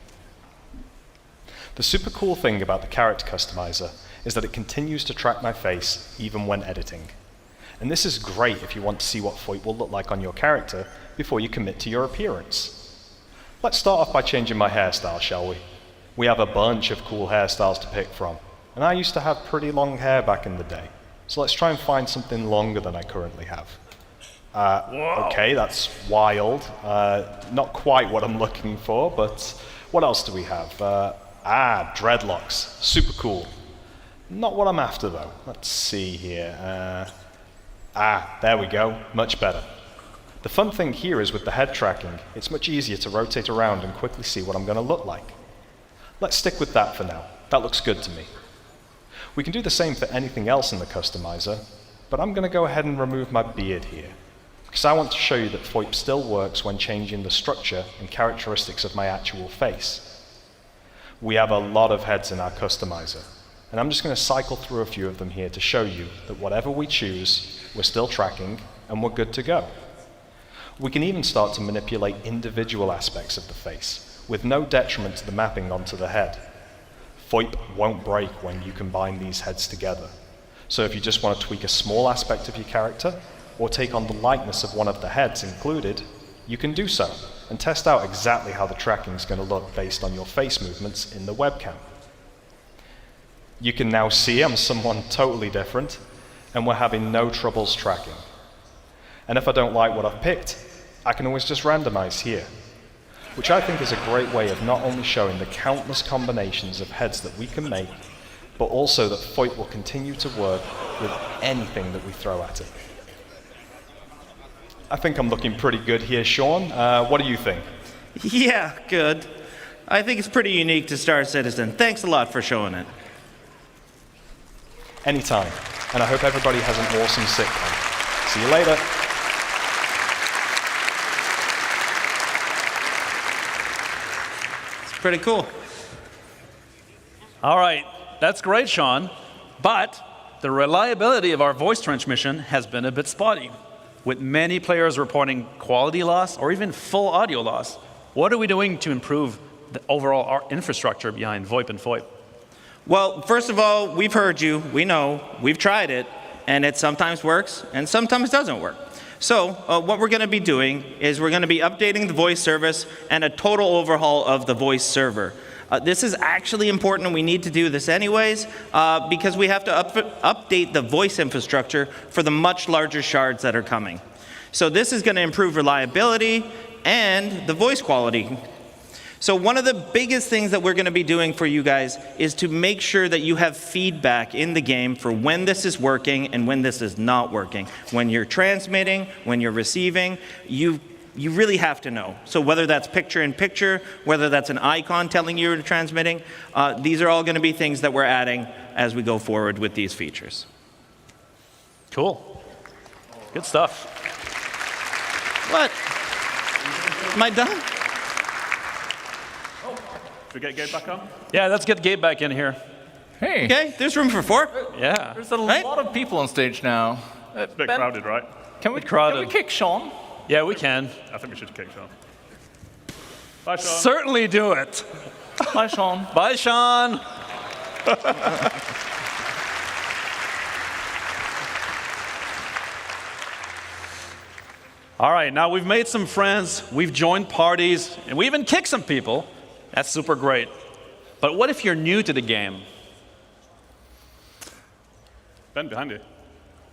The super cool thing about the character customizer is that it continues to track my face even when editing. And this is great if you want to see what VoIP will look like on your character before you commit to your appearance. Let's start off by changing my hairstyle, shall we? We have a bunch of cool hairstyles to pick from, and I used to have pretty long hair back in the day. So let's try and find something longer than I currently have. Okay, that's wild. Not quite what I'm looking for, but what else do we have? Dreadlocks. Super cool. Not what I'm after, though. Let's see here. There we go. Much better. The fun thing here is with the head tracking, it's much easier to rotate around and quickly see what I'm going to look like. Let's stick with that for now. That looks good to me. We can do the same for anything else in the customizer, but I'm going to go ahead and remove my beard here, because I want to show you that VoIP still works when changing the structure and characteristics of my actual face. We have a lot of heads in our customizer, and I'm just going to cycle through a few of them here to show you that whatever we choose, we're still tracking and we're good to go. We can even start to manipulate individual aspects of the face, with no detriment to the mapping onto the head. VoIP won't break when you combine these heads together. So if you just want to tweak a small aspect of your character, or take on the likeness of one of the heads included, you can do so, and test out exactly how the tracking is going to look based on your face movements in the webcam. You can now see I'm someone totally different, and we're having no troubles tracking. And if I don't like what I've picked, I can always just randomize here, which I think is a great way of not only showing the countless combinations of heads that we can make, but also that VoIP will continue to work with anything that we throw at it. I think I'm looking pretty good here, Sean. What do you think? Yeah, good. I think it's pretty unique to Star Citizen. Thanks a lot for showing it. Anytime. And I hope everybody has an awesome sitcom. See you later. Pretty cool. All right, that's great, Sean. But the reliability of our voice transmission has been a bit spotty, with many players reporting quality loss or even full audio loss. What are we doing to improve the overall infrastructure behind VoIP and VoIP? Well, first of all, we've heard you. We know. We've tried it. And it sometimes works and sometimes doesn't work. So what we're going to be doing is we're going to be updating the voice service and a total overhaul of the voice server. This is actually important, and we need to do this anyways, because we have to update the voice infrastructure for the much larger shards that are coming. So this is going to improve reliability and the voice quality. So one of the biggest things that we're going to be doing for you guys is to make sure that you have feedback in the game for when this is working and when this is not working. When you're transmitting, when you're receiving, you really have to know. So whether that's picture-in-picture, whether that's an icon telling you you're transmitting, these are all going to be things that we're adding as we go forward with these features. Cool. Good stuff. What? Am I done? Should we get Gabe back on? Yeah, let's get Gabe back in here. Hey. Okay, there's room for 4. Yeah. There's a lot of people on stage now. It's a bit crowded, right? Can we kick Sean? Yeah, we can. I think we should kick Sean. Bye, Sean. Certainly do it. Bye, Sean. Bye, Sean. All right, now we've made some friends, we've joined parties, and we even kicked some people. That's super great. But what if you're new to the game? Ben, behind you.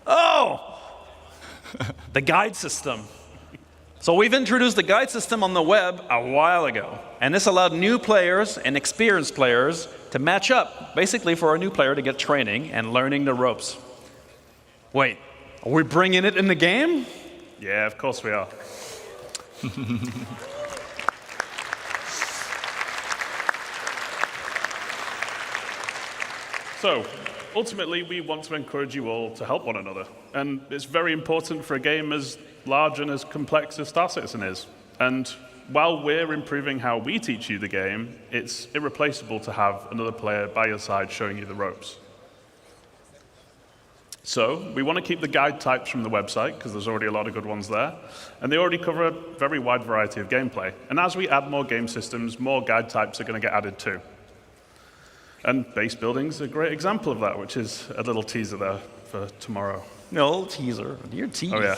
Oh! The guide system. So we've introduced the guide system on the web a while ago, and this allowed new players and experienced players to match up, basically for a new player to get training and learning the ropes. Wait, are we bringing it in the game? Yeah, of course we are. So, ultimately, we want to encourage you all to help one another. And it's very important for a game as large and as complex as Star Citizen is. And while we're improving how we teach you the game, it's irreplaceable to have another player by your side showing you the ropes. So, we want to keep the guide types from the website, because there's already a lot of good ones there. And they already cover a very wide variety of gameplay. And as we add more game systems, more guide types are going to get added too. And base building's a great example of that, which is a little teaser there for tomorrow. No, little teaser. Your tease. Oh, yeah.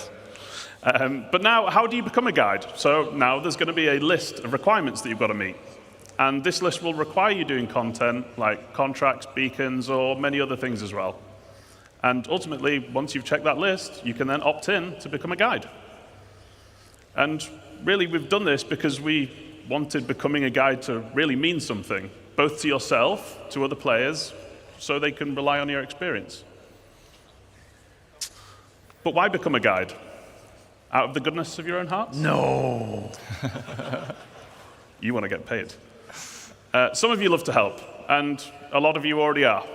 But now, how do you become a guide? So now there's going to be a list of requirements that you've got to meet. And this list will require you doing content like contracts, beacons, or many other things as well. And ultimately, once you've checked that list, you can then opt in to become a guide. And really, we've done this because we wanted becoming a guide to really mean something, both to yourself, to other players, so they can rely on your experience. But why become a guide? Out of the goodness of your own hearts? No. You want to get paid. Some of you love to help, and a lot of you already are.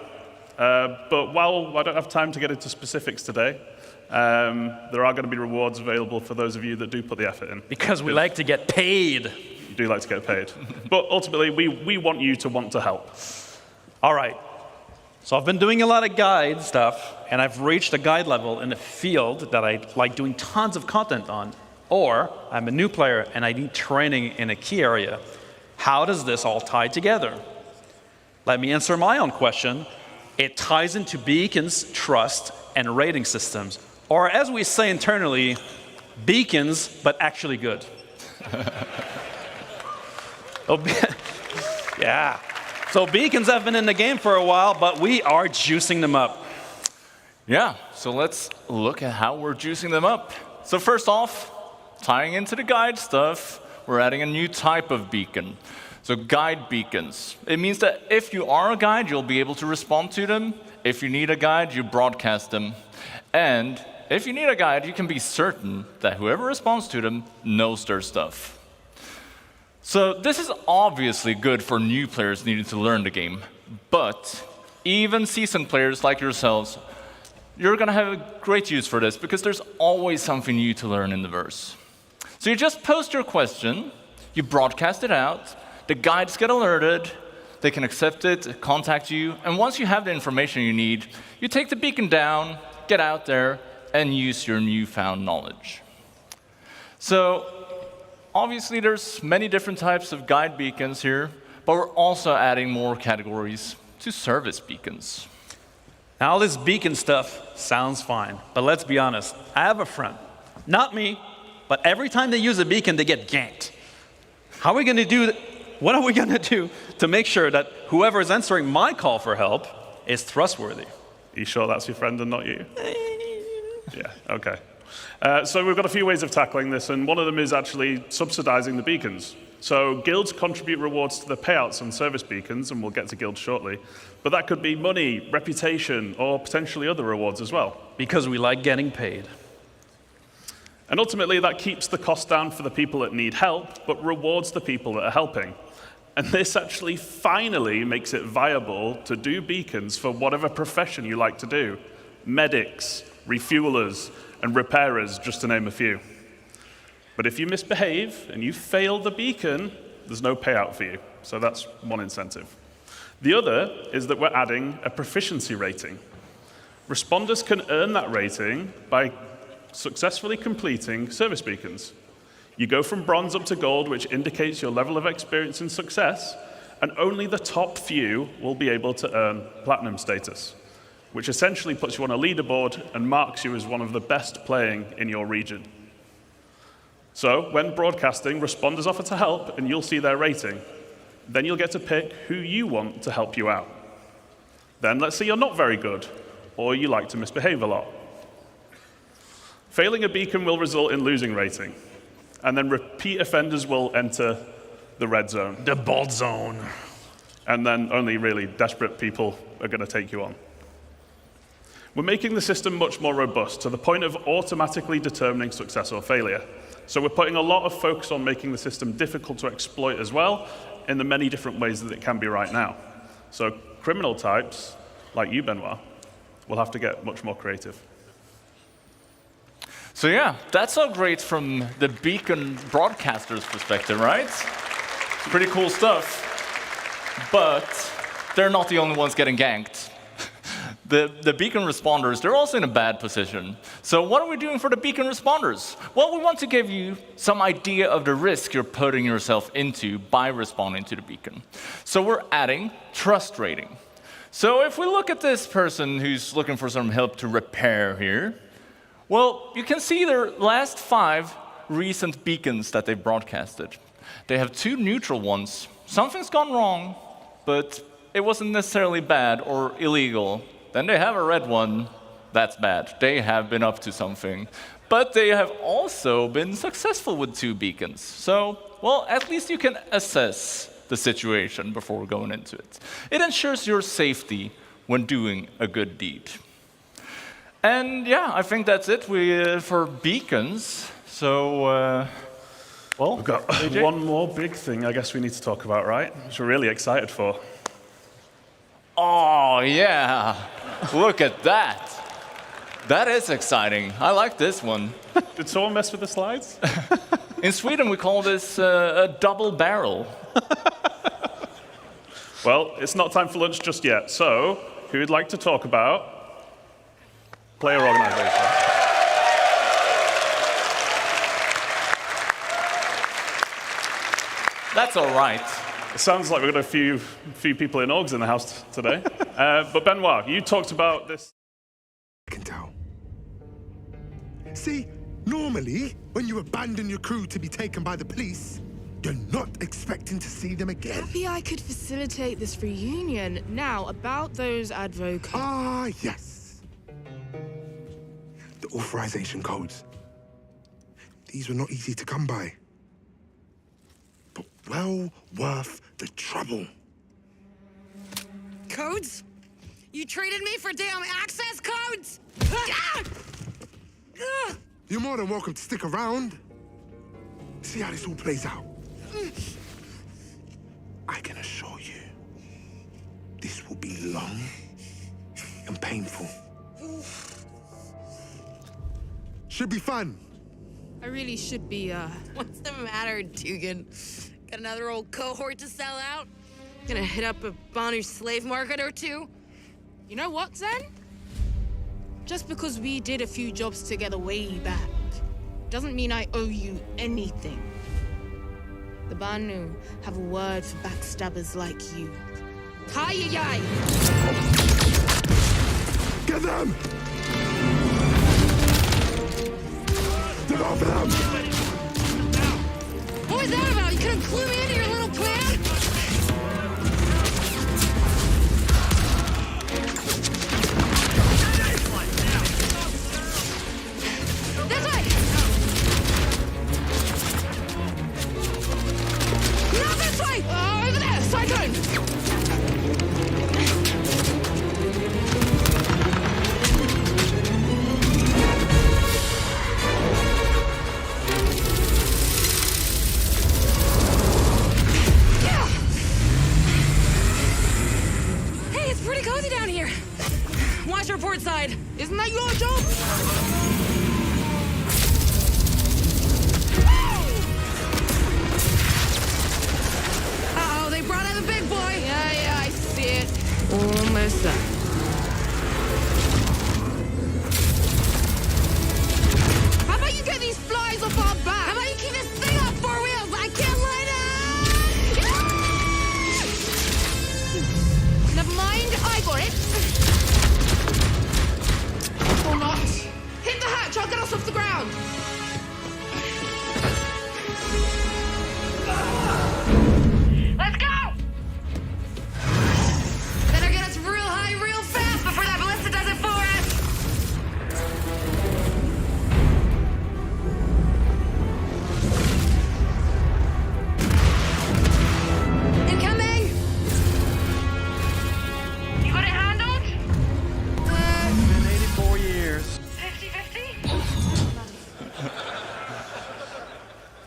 But while I don't have time to get into specifics today, there are going to be rewards available for those of you that do put the effort in. Because we like to get paid. You do like to get paid. But ultimately, we want you to want to help. All right. So I've been doing a lot of guide stuff, and I've reached a guide level in a field that I like doing tons of content on. Or I'm a new player, and I need training in a key area. How does this all tie together? Let me answer my own question. It ties into beacons, trust, and rating systems. Or as we say internally, beacons, but actually good. Yeah. So beacons have been in the game for a while, but we are juicing them up. Yeah, so let's look at how we're juicing them up. So first off, tying into the guide stuff, we're adding a new type of beacon. So guide beacons. It means that if you are a guide, you'll be able to respond to them. If you need a guide, you broadcast them. And if you need a guide, you can be certain that whoever responds to them knows their stuff. So this is obviously good for new players needing to learn the game. But even seasoned players like yourselves, you're going to have a great use for this because there's always something new to learn in the verse. So you just post your question, you broadcast it out, the guides get alerted, they can accept it, contact you, and once you have the information you need, you take the beacon down, get out there, and use your newfound knowledge. So obviously there's many different types of guide beacons here, but we're also adding more categories to service beacons. Now, all this beacon stuff sounds fine, but let's be honest. I have a friend, not me, but every time they use a beacon, they get ganked. How are we going to do? What are we going to do to make sure that whoever is answering my call for help is trustworthy? Are you sure that's your friend and not you? Yeah, okay. So we've got a few ways of tackling this, and one of them is actually subsidizing the beacons. So guilds contribute rewards to the payouts on service beacons, and we'll get to guilds shortly. But that could be money, reputation, or potentially other rewards as well. Because we like getting paid. And ultimately, that keeps the cost down for the people that need help, but rewards the people that are helping. And this actually finally makes it viable to do beacons for whatever profession you like to do. Medics, refuelers, and repairers, just to name a few. But if you misbehave and you fail the beacon, there's no payout for you. So that's one incentive. The other is that we're adding a proficiency rating. Responders can earn that rating by successfully completing service beacons. You go from bronze up to gold, which indicates your level of experience and success, and only the top few will be able to earn platinum status, which essentially puts you on a leaderboard and marks you as one of the best playing in your region. So when broadcasting, responders offer to help, and you'll see their rating. Then you'll get to pick who you want to help you out. Then let's say you're not very good, or you like to misbehave a lot. Failing a beacon will result in losing rating, and then repeat offenders will enter the red zone. The bald zone. And then only really desperate people are going to take you on. We're making the system much more robust to the point of automatically determining success or failure. So we're putting a lot of focus on making the system difficult to exploit as well, in the many different ways that it can be right now. So criminal types, like you, Benoit, will have to get much more creative. So yeah, that's all great from the Beacon broadcaster's perspective, right? Pretty cool stuff. But they're not the only ones getting ganked. The Beacon responders, they're also in a bad position. So what are we doing for the Beacon responders? Well, we want to give you some idea of the risk you're putting yourself into by responding to the Beacon. So we're adding trust rating. So if we look at this person who's looking for some help to repair here, well, you can see their last 5 recent beacons that they've broadcasted. They have 2 neutral ones. Something's gone wrong, but it wasn't necessarily bad or illegal. Then they have a red one. That's bad. They have been up to something. But they have also been successful with 2 beacons. So, well, at least you can assess the situation before going into it. It ensures your safety when doing a good deed. And yeah, I think that's it for beacons. So, well, we've got AJ? one more big thing I guess we need to talk about, right? Which we're really excited for. Oh, yeah. Look at that. That is exciting. I like this one. Did someone mess with the slides? In Sweden, we call this a double barrel. Well, it's not time for lunch just yet. So, who would like to talk about player organization? That's all right. It sounds like we've got a few people in orgs in the house today. But Benoit, you talked about this. I can tell. See, normally, when you abandon your crew to be taken by the police, you're not expecting to see them again. Maybe I could facilitate this reunion. Now, about those advocates. Ah, yes. The authorization codes. These were not easy to come by. But well worth the trouble. Codes? You treated me for damn access codes? You're more than welcome to stick around. See how this all plays out. I can assure you, this will be long and painful. Should be fun. I really should be, What's the matter, Dugan? Got another old cohort to sell out? Gonna hit up a Bonu slave market or 2? You know what, Zen? Just because we did a few jobs together way back, doesn't mean I owe you anything. The Banu have a word for backstabbers like you. Kayayai! Get them! Get off them! What was that about? You couldn't clue me into your little plan? This way! Not this way! Over there! Cyclone! Pretty cozy down here. Watch your port side. Isn't that your job? Uh-oh, they brought out the big boy. Yeah, I see it. Almost done. How about you get these flies off our back? How about you keep this thing off 4 wheels? I can't light it! Never mind, I got it. Or not. Hit the hatch, I'll get us off the ground. Let's go! Better get us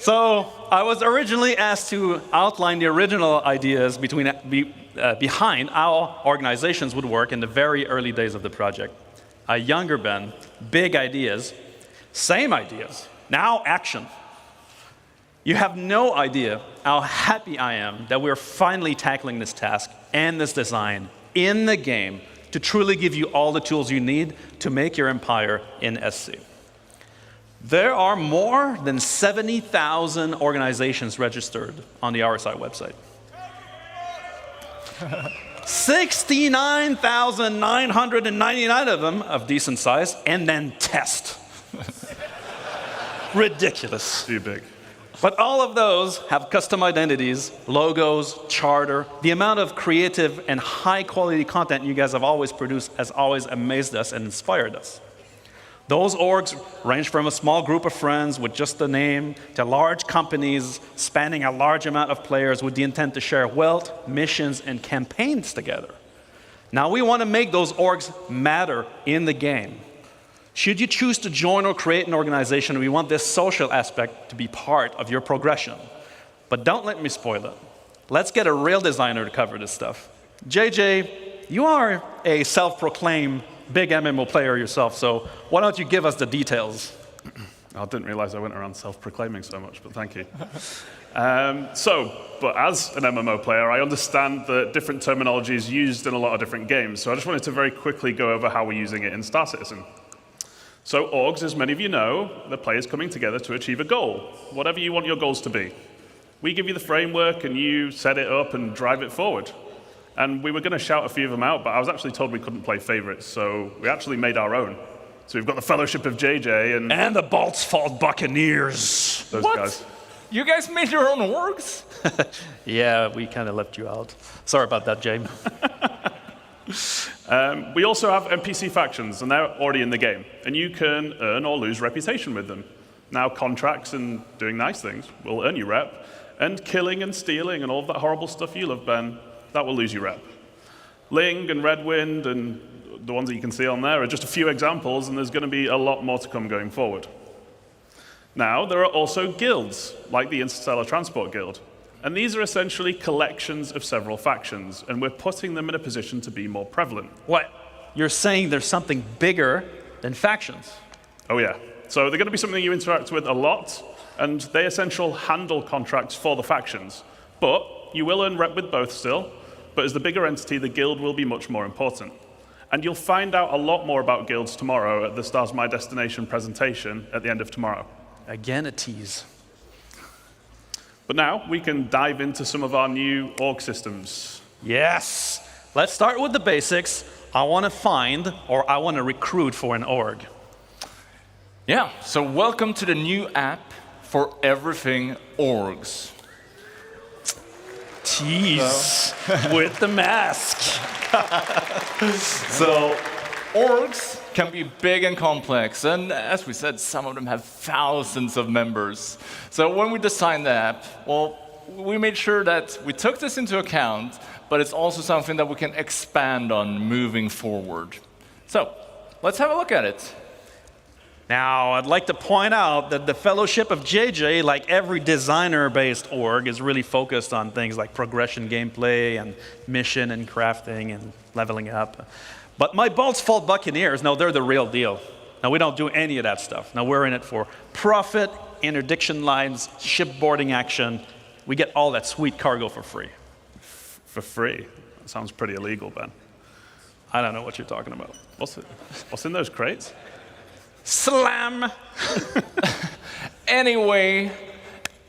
So I was originally asked to outline the original ideas behind how organizations would work in the very early days of the project. A younger Ben, big ideas, same ideas, now action. You have no idea how happy I am that we're finally tackling this task and this design in the game to truly give you all the tools you need to make your empire in SC. There are more than 70,000 organizations registered on the RSI website. 69,999 of them of decent size, and then test. Ridiculous. Too big. But all of those have custom identities, logos, charter. The amount of creative and high-quality content you guys have always produced has always amazed us and inspired us. Those orgs range from a small group of friends with just the name to large companies spanning a large amount of players with the intent to share wealth, missions, and campaigns together. Now we want to make those orgs matter in the game. Should you choose to join or create an organization, we want this social aspect to be part of your progression. But don't let me spoil it. Let's get a real designer to cover this stuff. JJ, you are a self-proclaimed big MMO player yourself, so why don't you give us the details? I didn't realize I went around self-proclaiming so much, but thank you. But as an MMO player, I understand that different terminology is used in a lot of different games, so I just wanted to very quickly go over how we're using it in Star Citizen. So orgs, as many of you know, the players coming together to achieve a goal, whatever you want your goals to be. We give you the framework, and you set it up and drive it forward. And we were going to shout a few of them out, but I was actually told we couldn't play favorites, so we actually made our own. So we've got the Fellowship of JJ and the Balt's Fault Buccaneers. Those What? guys. You guys made your own orgs? Yeah, we kind of left you out. Sorry about that, James. We also have NPC factions, and they're already in the game. And you can earn or lose reputation with them. Now, contracts and doing nice things will earn you rep, and killing and stealing and all of that horrible stuff you love, Ben, that will lose you rep. Ling and Redwind and the ones that you can see on there are just a few examples, and there's going to be a lot more to come going forward. Now, there are also guilds, like the Interstellar Transport Guild. And these are essentially collections of several factions, and we're putting them in a position to be more prevalent. What? You're saying there's something bigger than factions? Oh, yeah. So they're going to be something you interact with a lot, and they essentially handle contracts for the factions. But you will earn rep with both still, but as the bigger entity, the guild will be much more important. And you'll find out a lot more about guilds tomorrow at the Stars My Destination presentation at the end of tomorrow. Again, a tease. But now we can dive into some of our new org systems. Yes. Let's start with the basics. I want to find or I want to recruit for an org. Yeah, so welcome to the new app for everything orgs. Tease with the mask. So orgs can be big and complex, and as we said, some of them have thousands of members. So when we designed the app, well, we made sure that we took this into account, but it's also something that we can expand on moving forward. So let's have a look at it. Now, I'd like to point out that the Fellowship of JJ, like every designer-based org, is really focused on things like progression gameplay and mission and crafting and leveling up. But my Balt's Fault Buccaneers, no, they're the real deal. Now, we don't do any of that stuff. Now, we're in it for profit, interdiction lines, shipboarding action. We get all that sweet cargo for free. For free? That sounds pretty illegal, Ben. I don't know what you're talking about. What's in those crates? Slam! Anyway,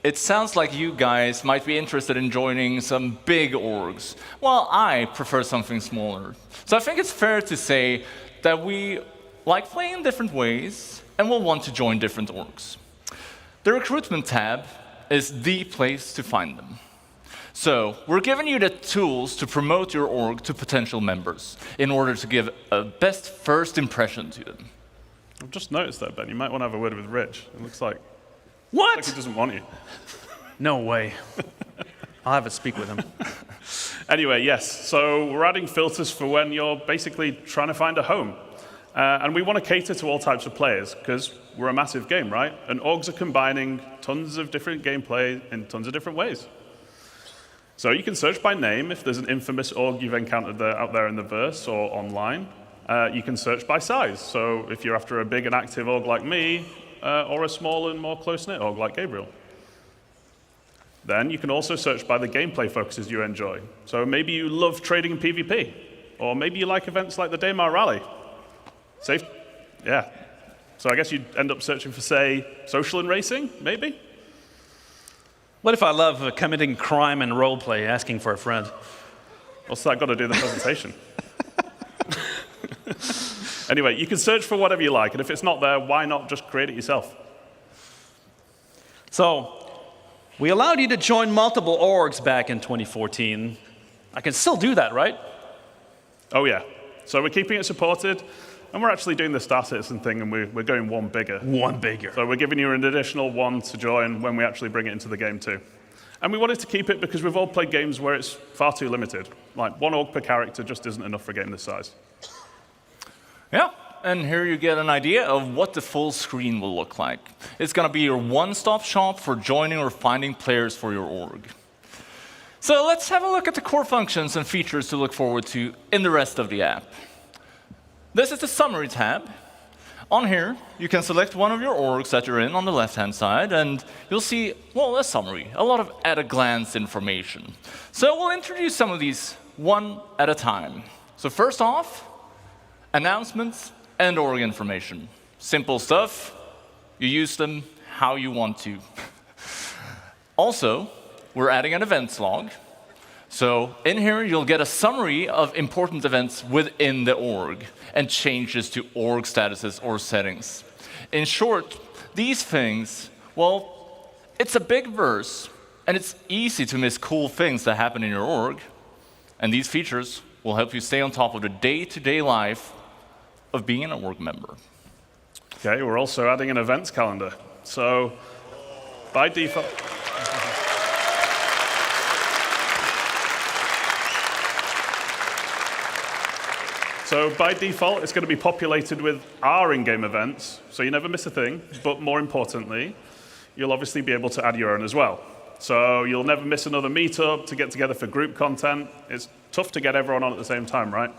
it sounds like you guys might be interested in joining some big orgs, while I prefer something smaller. So I think it's fair to say that we like playing in different ways and will want to join different orgs. The recruitment tab is the place to find them. So we're giving you the tools to promote your org to potential members in order to give a best first impression to them. I've just noticed that, Ben. You might want to have a word with Rich. It looks like... What? Like he doesn't want you. No way. I'll have to speak with him. Anyway, yes. So we're adding filters for when you're basically trying to find a home. And we want to cater to all types of players, because we're a massive game, right? And orgs are combining tons of different gameplay in tons of different ways. So you can search by name if there's an infamous org you've encountered out there in the verse or online. You can search by size. So if you're after a big and active org like me, or a small and more close-knit org like Gabriel. Then you can also search by the gameplay focuses you enjoy. So maybe you love trading in PvP, or maybe you like events like the Daymar Rally. Safe, yeah. So I guess you'd end up searching for, say, social and racing, maybe? What if I love committing crime and roleplay, asking for a friend? What's that got to do with the presentation? Anyway, you can search for whatever you like, and if it's not there, why not just create it yourself? So, we allowed you to join multiple orgs back in 2014. I can still do that, right? Oh, yeah. So we're keeping it supported, and we're actually doing the Star Citizen thing, and we're going one bigger. One bigger. So we're giving you an additional one to join when we actually bring it into the game, too. And we wanted to keep it because we've all played games where it's far too limited. Like, one org per character just isn't enough for a game this size. Yeah, and here you get an idea of what the full screen will look like. It's going to be your one-stop shop for joining or finding players for your org. So let's have a look at the core functions and features to look forward to in the rest of the app. This is the Summary tab. On here, you can select one of your orgs that you're in on the left-hand side, and you'll see, well, a summary, a lot of at-a-glance information. So we'll introduce some of these one at a time. So first off, announcements and org information. Simple stuff. You use them how you want to. Also, we're adding an events log. So in here, you'll get a summary of important events within the org and changes to org statuses or settings. In short, these things, well, it's a big verse, and it's easy to miss cool things that happen in your org. And these features will help you stay on top of the day-to-day life of being an org member. Okay, we're also adding an events calendar. So by default, it's going to be populated with our in-game events, so you never miss a thing. But more importantly, you'll obviously be able to add your own as well. So you'll never miss another meetup to get together for group content. It's tough to get everyone on at the same time, right?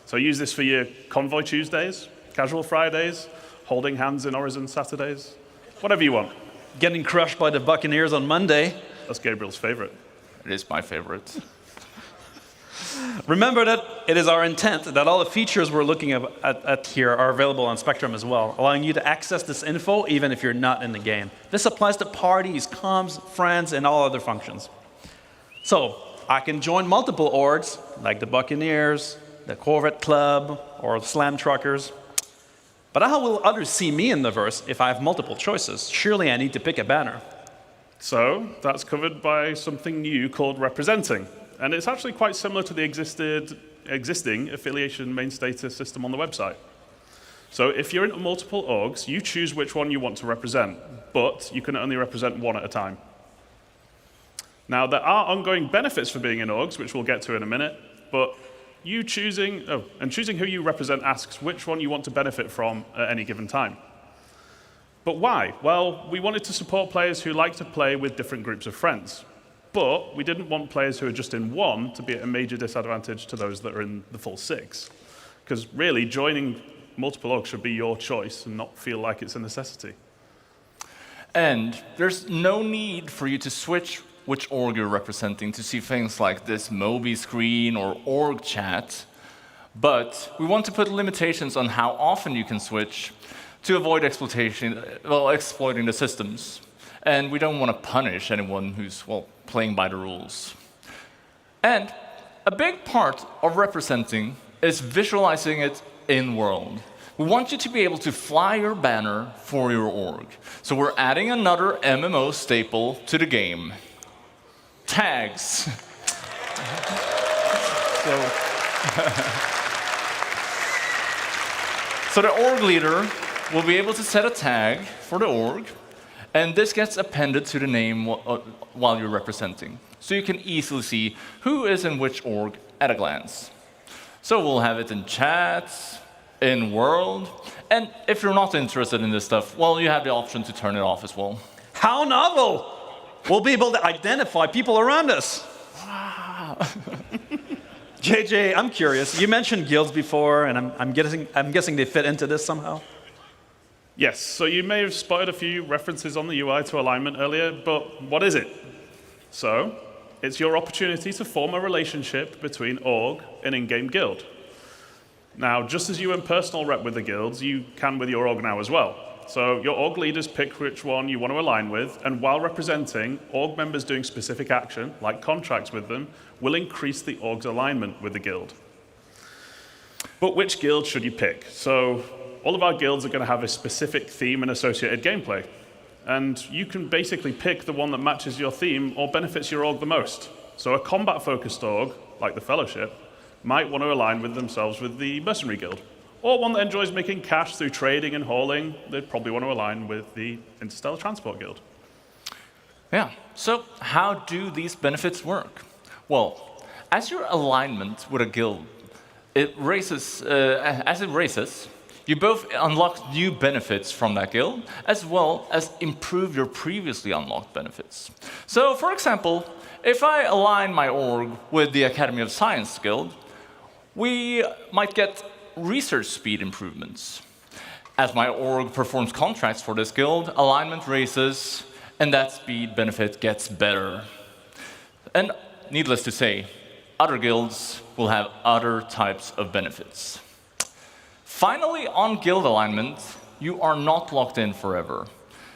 So use this for your Convoy Tuesdays, Casual Fridays, holding hands in Horizon Saturdays, whatever you want. Getting crushed by the Buccaneers on Monday. That's Gabriel's favorite. It is my favorite. Remember that it is our intent that all the features we're looking at here are available on Spectrum as well, allowing you to access this info even if you're not in the game. This applies to parties, comms, friends, and all other functions. So I can join multiple orgs, like the Buccaneers, the Corvette Club, or the Slam Truckers. But how will others see me in the verse if I have multiple choices? Surely I need to pick a banner. So that's covered by something new called representing. And it's actually quite similar to the existing affiliation main status system on the website. So if you're in multiple orgs, you choose which one you want to represent, but you can only represent one at a time. Now, there are ongoing benefits for being in orgs, which we'll get to in a minute, but choosing who you represent asks which one you want to benefit from at any given time. But why? Well, we wanted to support players who like to play with different groups of friends. But we didn't want players who are just in one to be at a major disadvantage to those that are in the full six. Because really, joining multiple orgs should be your choice and not feel like it's a necessity. And there's no need for you to switch which org you're representing to see things like this Moby screen or org chat. But we want to put limitations on how often you can switch to avoid exploiting the systems. And we don't want to punish anyone who's, playing by the rules. And a big part of representing is visualizing it in-world. We want you to be able to fly your banner for your org. So we're adding another MMO staple to the game. Tags. So the org leader will be able to set a tag for the org, and this gets appended to the name while you're representing. So you can easily see who is in which org at a glance. So we'll have it in chats, in world. And if you're not interested in this stuff, well, you have the option to turn it off as well. How novel! We'll be able to identify people around us. Wow. JJ, I'm curious. You mentioned guilds before, and I'm guessing they fit into this somehow. Yes, so you may have spotted a few references on the UI to alignment earlier, but what is it? So, it's your opportunity to form a relationship between org and in-game guild. Now, just as you in personal rep with the guilds, you can with your org now as well. So your org leaders pick which one you want to align with, and while representing, org members doing specific action, like contracts with them, will increase the org's alignment with the guild. But which guild should you pick? So all of our guilds are going to have a specific theme and associated gameplay. And you can basically pick the one that matches your theme or benefits your org the most. So a combat-focused org, like the Fellowship, might want to align with themselves with the Mercenary Guild. Or one that enjoys making cash through trading and hauling, they'd probably want to align with the Interstellar Transport Guild. Yeah, so how do these benefits work? Well, as your alignment with a guild, as it raises, you both unlock new benefits from that guild, as well as improve your previously unlocked benefits. So, for example, if I align my org with the Academy of Science Guild, we might get research speed improvements. As my org performs contracts for this guild, alignment raises, and that speed benefit gets better. And needless to say, other guilds will have other types of benefits. Finally, on guild alignment, you are not locked in forever.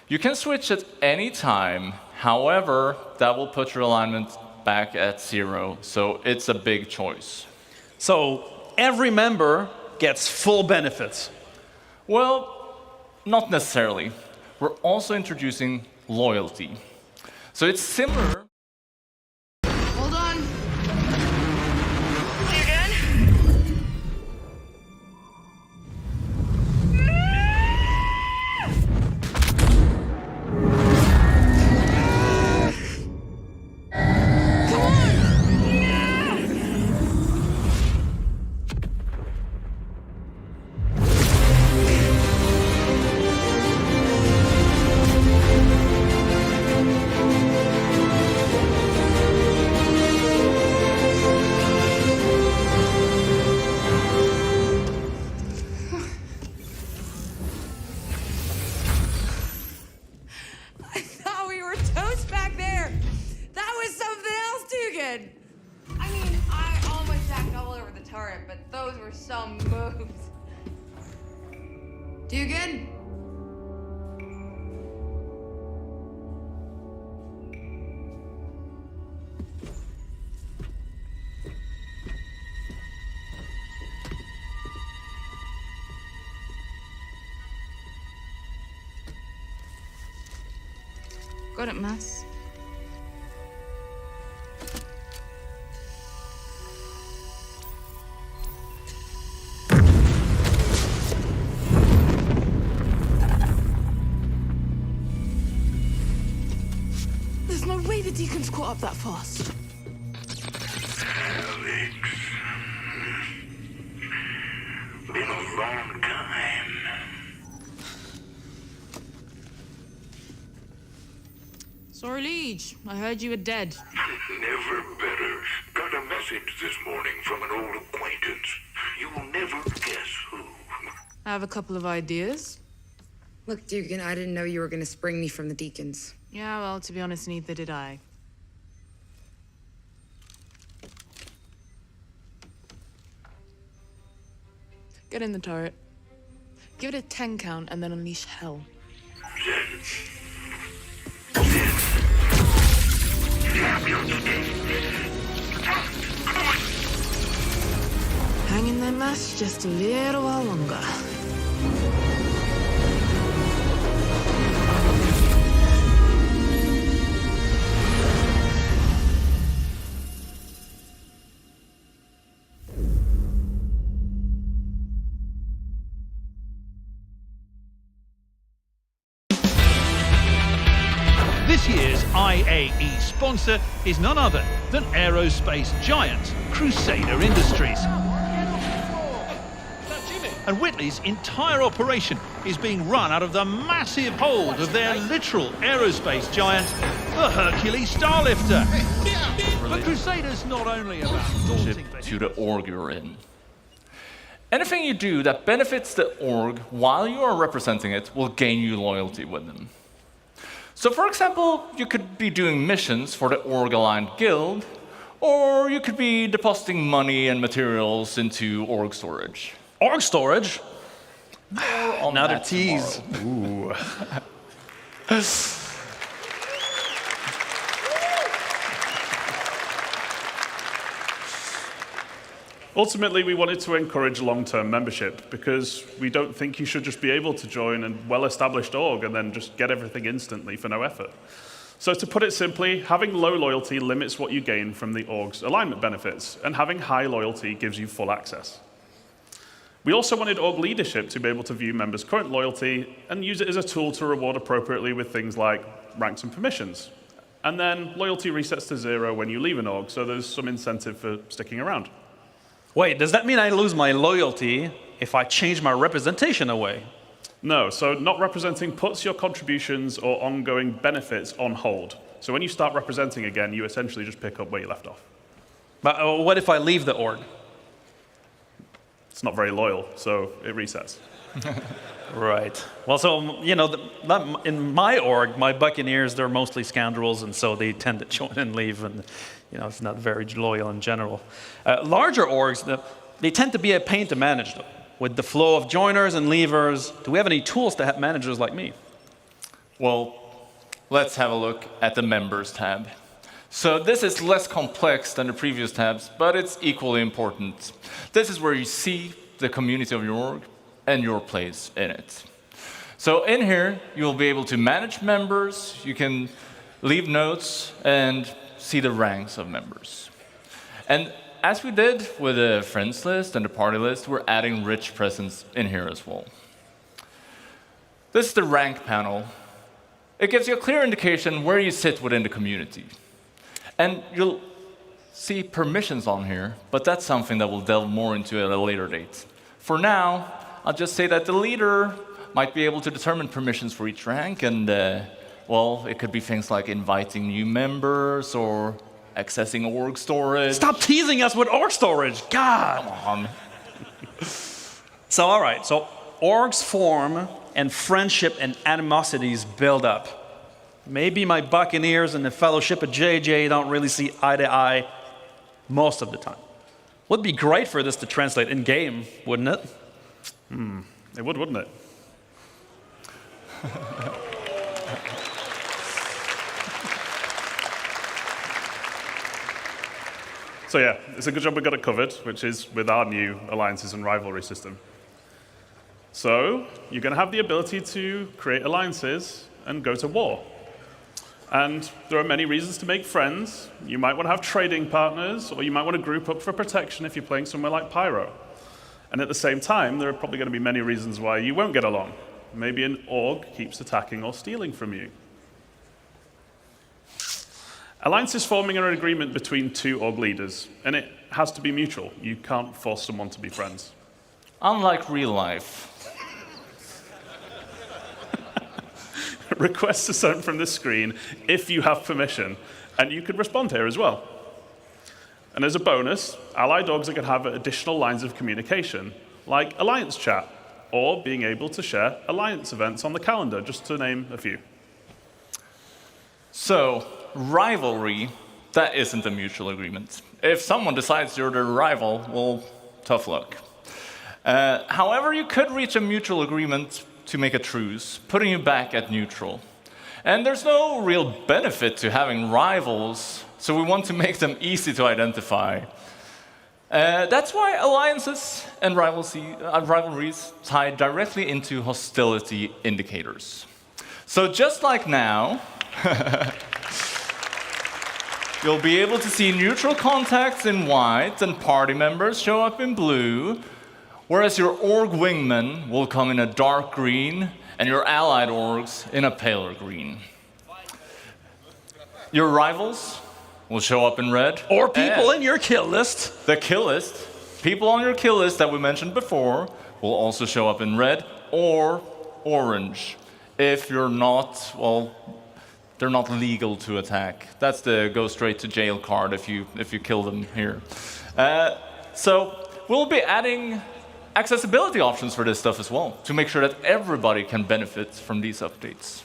You can switch at any time. However, that will put your alignment back at 0, so it's a big choice. So every member gets full benefits. Well, not necessarily. We're also introducing loyalty. So it's similar. Hold on. You good? I mean, I almost jacked all over the turret, but those were some moves. Dugan? Got it, Mass. There's no way the Deacon's caught up that fast. Alex. Been a long time. Sorry, Liege. I heard you were dead. Never better. Got a message this morning from an old acquaintance. You will never guess who. I have a couple of ideas. Look, Dugan, I didn't know you were gonna spring me from the Deacons. Yeah, well, to be honest, neither did I. Get in the turret. Give it a 10 count and then unleash hell. Hang in there, Mass, just a little while longer. This year's IAE sponsor is none other than aerospace giant Crusader Industries. Is that Jimmy? And Whitley's entire operation is being run out of the massive hold of their literal aerospace giant, the Hercules Starlifter. But Crusader's not only about daunting to the org you're in. Anything you do that benefits the org while you are representing it will gain you loyalty with them. So for example, you could be doing missions for the org-aligned guild, or you could be depositing money and materials into org storage. Org storage? Another tease. Ooh. Ultimately, we wanted to encourage long-term membership because we don't think you should just be able to join a well-established org and then just get everything instantly for no effort. So to put it simply, having low loyalty limits what you gain from the org's alignment benefits, and having high loyalty gives you full access. We also wanted org leadership to be able to view members' current loyalty and use it as a tool to reward appropriately with things like ranks and permissions. And then loyalty resets to 0 when you leave an org, so there's some incentive for sticking around. Wait, does that mean I lose my loyalty if I change my representation away? No, so not representing puts your contributions or ongoing benefits on hold. So when you start representing again, you essentially just pick up where you left off. But what if I leave the org? It's not very loyal, so it resets. Right. Well, so, you know, in my org, my Buccaneers, they're mostly scoundrels, and so they tend to join and leave, and, you know, it's not very loyal in general. Larger orgs, they tend to be a pain to manage, though. With the flow of joiners and leavers, do we have any tools to help managers like me? Well, let's have a look at the Members tab. So this is less complex than the previous tabs, but it's equally important. This is where you see the community of your org and your place in it. So in here, you'll be able to manage members, you can leave notes, and see the ranks of members. And as we did with the friends list and the party list, we're adding rich presence in here as well. This is the rank panel. It gives you a clear indication where you sit within the community. And you'll see permissions on here, but that's something that we'll delve more into at a later date. For now, I'll just say that the leader might be able to determine permissions for each rank, and well, it could be things like inviting new members or accessing org storage. Stop teasing us with org storage, God! Come on. So, all right, so orgs form and friendship and animosities build up. Maybe my Buccaneers and the Fellowship of JJ don't really see eye to eye most of the time. Would be great for this to translate in game, wouldn't it? It would, wouldn't it? So yeah, it's a good job we got it covered, which is with our new alliances and rivalry system. So you're going to have the ability to create alliances and go to war. And there are many reasons to make friends. You might want to have trading partners, or you might want to group up for protection if you're playing somewhere like Pyro. And at the same time, there are probably going to be many reasons why you won't get along. Maybe an org keeps attacking or stealing from you. Alliance is forming an agreement between two org leaders, and it has to be mutual. You can't force someone to be friends. Unlike real life. Requests are sent from the screen if you have permission, and you can respond here as well. And as a bonus, allied orgs are going to have additional lines of communication, like Alliance Chat, or being able to share Alliance events on the calendar, just to name a few. So, rivalry, that isn't a mutual agreement. If someone decides you're their rival, well, tough luck. However, you could reach a mutual agreement to make a truce, putting you back at neutral. And there's no real benefit to having rivals, so we want to make them easy to identify. That's why alliances and rivalries tie directly into hostility indicators. So just like now, you'll be able to see neutral contacts in white and party members show up in blue, whereas your org wingman will come in a dark green and your allied orgs in a paler green. Your rivals will show up in red. Or people in your kill list. The kill list. People on your kill list that we mentioned before will also show up in red or orange. If you're not, well, they're not legal to attack. That's the go straight to jail card if you kill them here. So we'll be adding accessibility options for this stuff as well to make sure that everybody can benefit from these updates.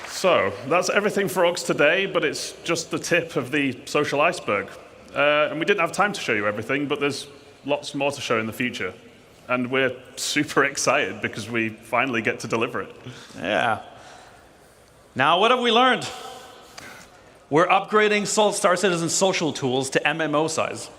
So that's everything for Orcs today, but it's just the tip of the social iceberg. And we didn't have time to show you everything, but there's lots more to show in the future. And we're super excited because we finally get to deliver it. Yeah. Now, what have we learned? We're upgrading Star Citizen social tools to MMO size.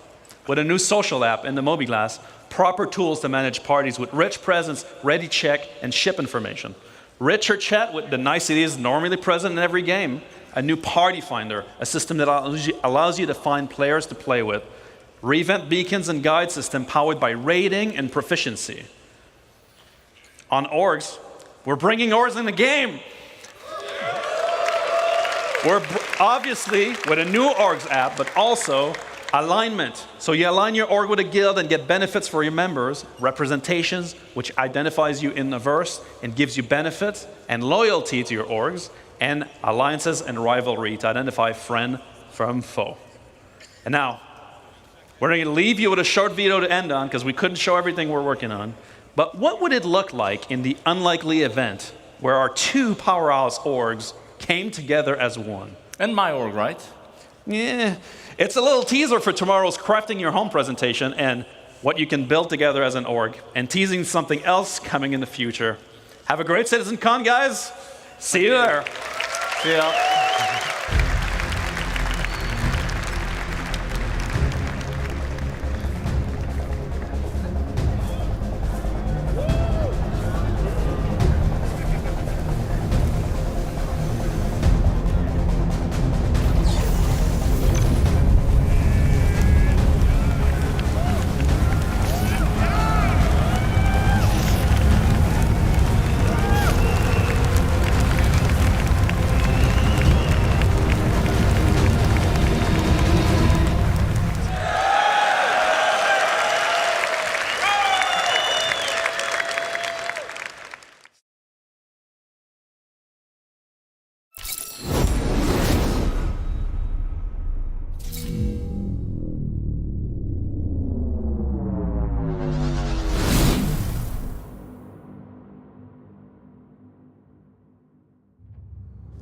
With a new social app in the MobiGlass, proper tools to manage parties with rich presence, ready check, and ship information. Richer chat with the niceties normally present in every game. A new party finder, a system that allows you to find players to play with. Revamped beacons and guide system powered by rating and proficiency. On orgs, we're bringing orgs in the game. We're obviously with a new orgs app, but also alignment. So you align your org with a guild and get benefits for your members, representations, which identifies you in the verse and gives you benefits, and loyalty to your orgs, and alliances and rivalry to identify friend from foe. And now, we're going to leave you with a short video to end on because we couldn't show everything we're working on. But what would it look like in the unlikely event where our two powerhouse orgs came together as one? And my org, right? Yeah, it's a little teaser for tomorrow's Crafting Your Home presentation and what you can build together as an org, and teasing something else coming in the future. Have a great CitizenCon, guys. See you there. See ya.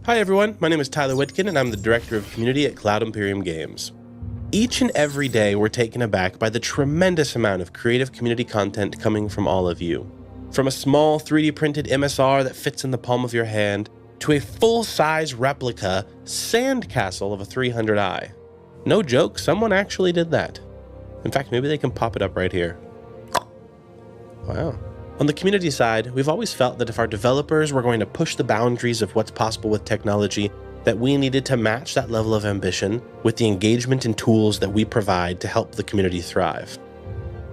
Hi everyone, my name is Tyler Whitkin and I'm the Director of Community at Cloud Imperium Games. Each and every day we're taken aback by the tremendous amount of creative community content coming from all of you. From a small 3D printed MSR that fits in the palm of your hand, to a full-size replica sandcastle of a 300i. No joke, someone actually did that. In fact, maybe they can pop it up right here. Wow. On the community side, we've always felt that if our developers were going to push the boundaries of what's possible with technology, that we needed to match that level of ambition with the engagement and tools that we provide to help the community thrive.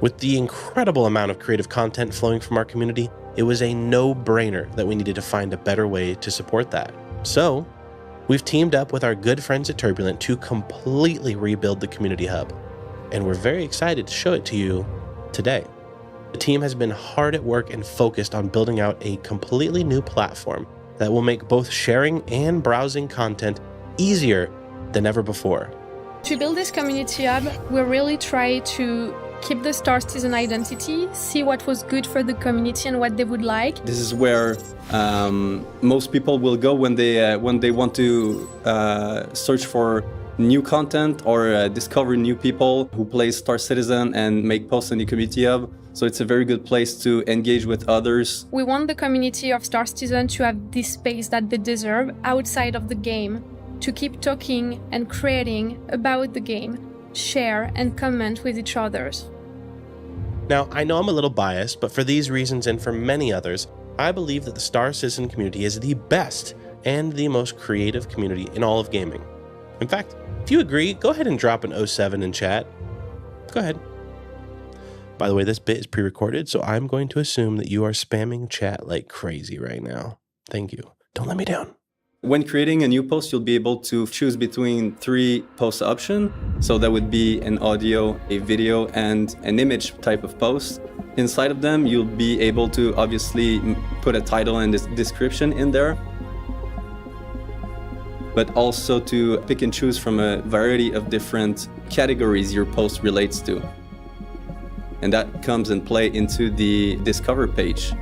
With the incredible amount of creative content flowing from our community, it was a no-brainer that we needed to find a better way to support that. So, we've teamed up with our good friends at Turbulent to completely rebuild the Community Hub, and we're very excited to show it to you today. The team has been hard at work and focused on building out a completely new platform that will make both sharing and browsing content easier than ever before. To build this community hub, we really try to keep the Star Citizen identity, see what was good for the community and what they would like. This is where most people will go when they want to search for new content or discover new people who play Star Citizen and make posts in the community hub. So it's a very good place to engage with others. We want the community of Star Citizen to have this space that they deserve outside of the game, to keep talking and creating about the game, share and comment with each others. Now, I know I'm a little biased, but for these reasons and for many others, I believe that the Star Citizen community is the best and the most creative community in all of gaming. In fact, if you agree, go ahead and drop an 07 in chat. Go ahead. By the way, this bit is pre-recorded, so I'm going to assume that you are spamming chat like crazy right now. Thank you. Don't let me down. When creating a new post, you'll be able to choose between 3 post options. So that would be an audio, a video, and an image type of post. Inside of them, you'll be able to obviously put a title and description in there, but also to pick and choose from a variety of different categories your post relates to. And that comes and play into the Discover page.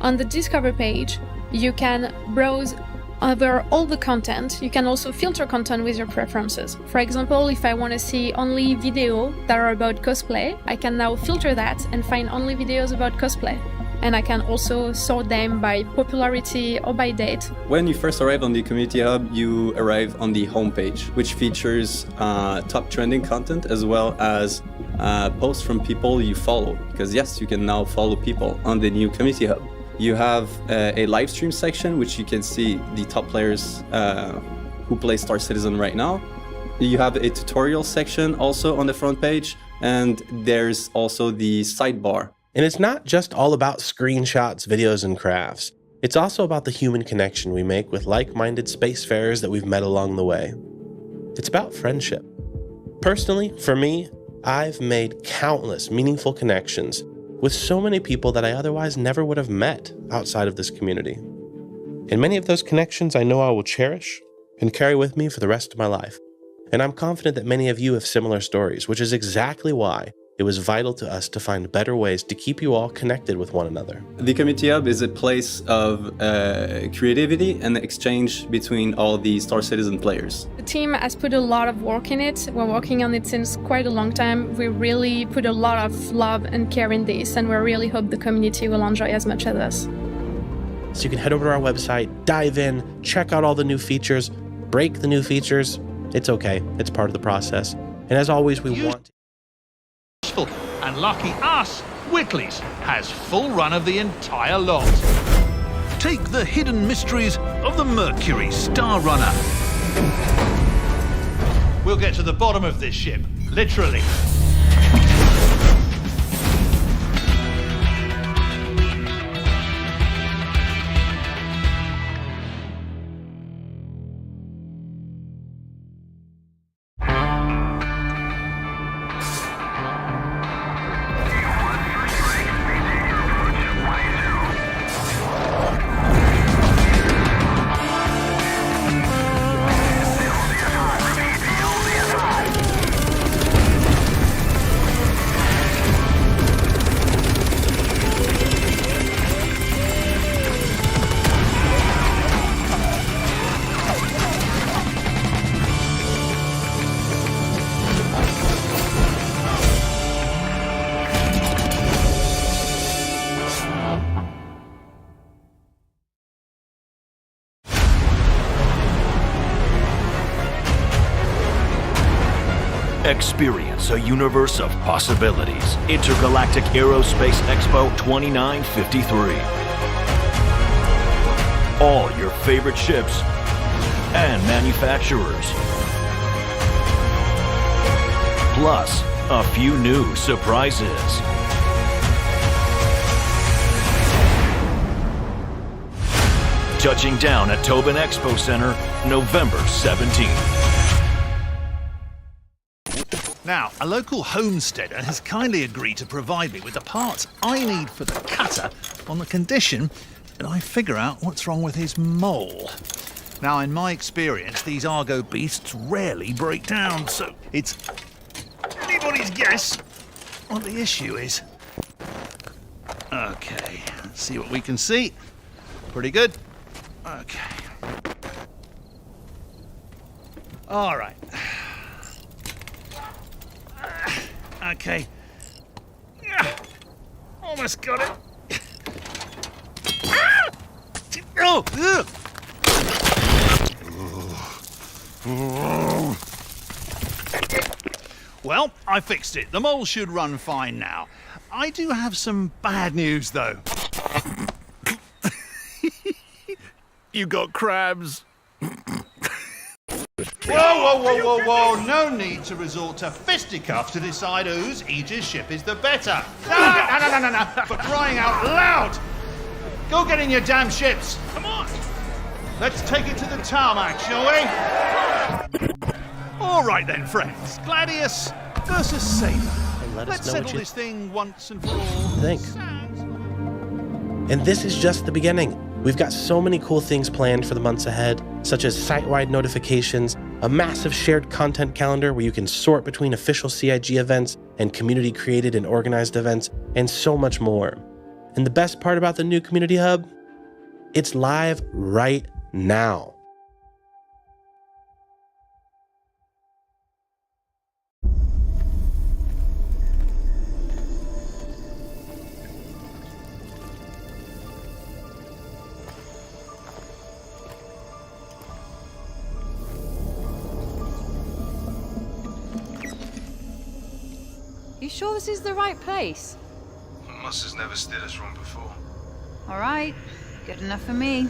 On the Discover page, you can browse over all the content. You can also filter content with your preferences. For example, if I want to see only videos that are about cosplay, I can now filter that and find only videos about cosplay. And I can also sort them by popularity or by date. When you first arrive on the Community Hub, you arrive on the homepage, which features top trending content as well as posts from people you follow. Because yes, you can now follow people on the new Community Hub. You have a live stream section, which you can see the top players who play Star Citizen right now. You have a tutorial section also on the front page, and there's also the sidebar. And it's not just all about screenshots, videos, and crafts. It's also about the human connection we make with like-minded spacefarers that we've met along the way. It's about friendship. Personally, for me, I've made countless meaningful connections with so many people that I otherwise never would have met outside of this community. And many of those connections I know I will cherish and carry with me for the rest of my life. And I'm confident that many of you have similar stories, which is exactly why it was vital to us to find better ways to keep you all connected with one another. The Community Hub is a place of creativity and exchange between all the Star Citizen players. The team has put a lot of work in it. We're working on it since quite a long time. We really put a lot of love and care in this, and we really hope the community will enjoy as much as us. So you can head over to our website, dive in, check out all the new features, break the new features. It's okay, it's part of the process. And as always, we want... And lucky us, Whitley's has full run of the entire lot. Take the hidden mysteries of the Mercury Star Runner. We'll get to the bottom of this ship, literally. Experience a universe of possibilities. Intergalactic Aerospace Expo 2953. All your favorite ships and manufacturers. Plus, a few new surprises. Touching down at Tobin Expo Center, November 17th. Now, a local homesteader has kindly agreed to provide me with the parts I need for the cutter on the condition that I figure out what's wrong with his mole. Now, in my experience, these Argo beasts rarely break down, so it's anybody's guess what the issue is. Okay, let's see what we can see. Pretty good. Okay. All right. Okay. Almost got it. Oh! Well, I fixed it. The mole should run fine now. I do have some bad news, though. You got crabs. Whoa! No need to resort to fisticuffs to decide whose Aegis ship is the better. No! For crying out loud! Go get in your damn ships! Come on! Let's take it to the tarmac, shall we? All right then, friends. Gladius versus Saber. Let's settle this thing once and for all. Think. And this is just the beginning. We've got so many cool things planned for the months ahead, such as site-wide notifications, a massive shared content calendar where you can sort between official CIG events and community-created and organized events, and so much more. And the best part about the new Community Hub? It's live right now. You sure this is the right place? Moss has never steered us wrong before. All right, good enough for me.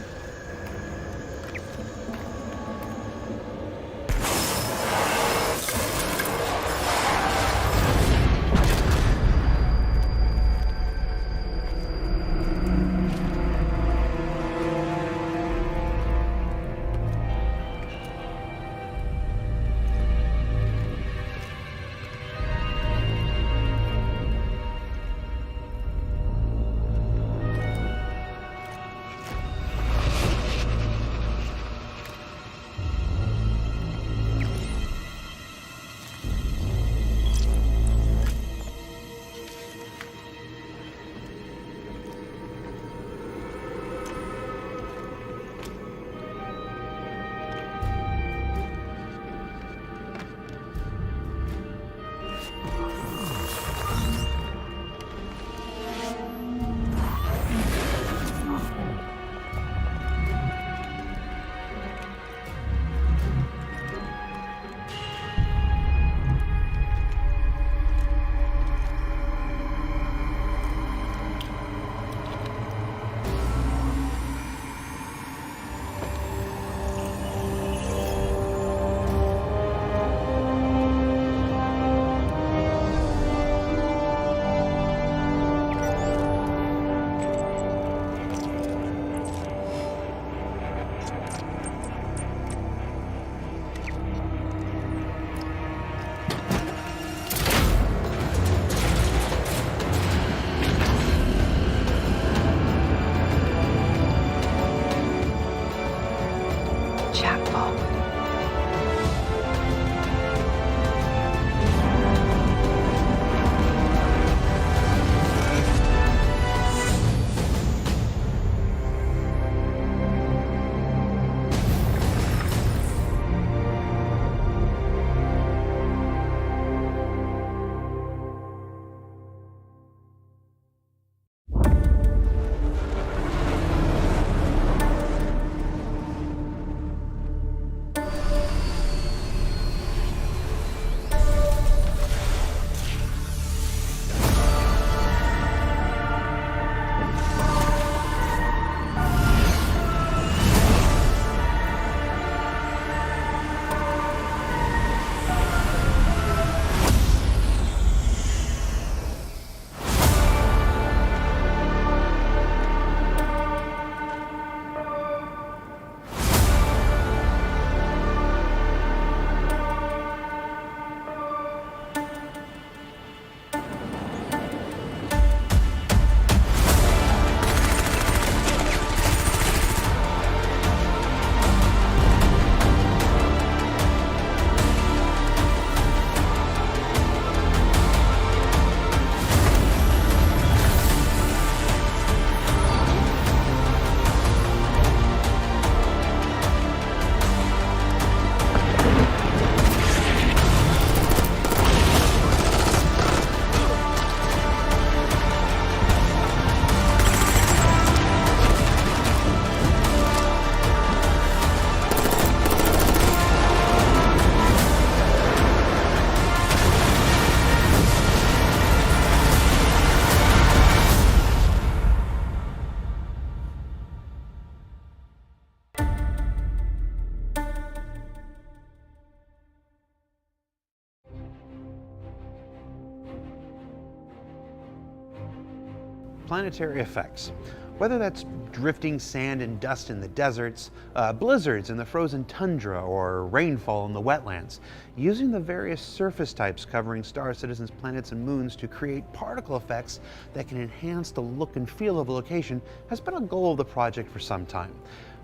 Planetary effects. Whether that's drifting sand and dust in the deserts, blizzards in the frozen tundra, or rainfall in the wetlands, using the various surface types covering Star Citizen's planets and moons to create particle effects that can enhance the look and feel of a location has been a goal of the project for some time.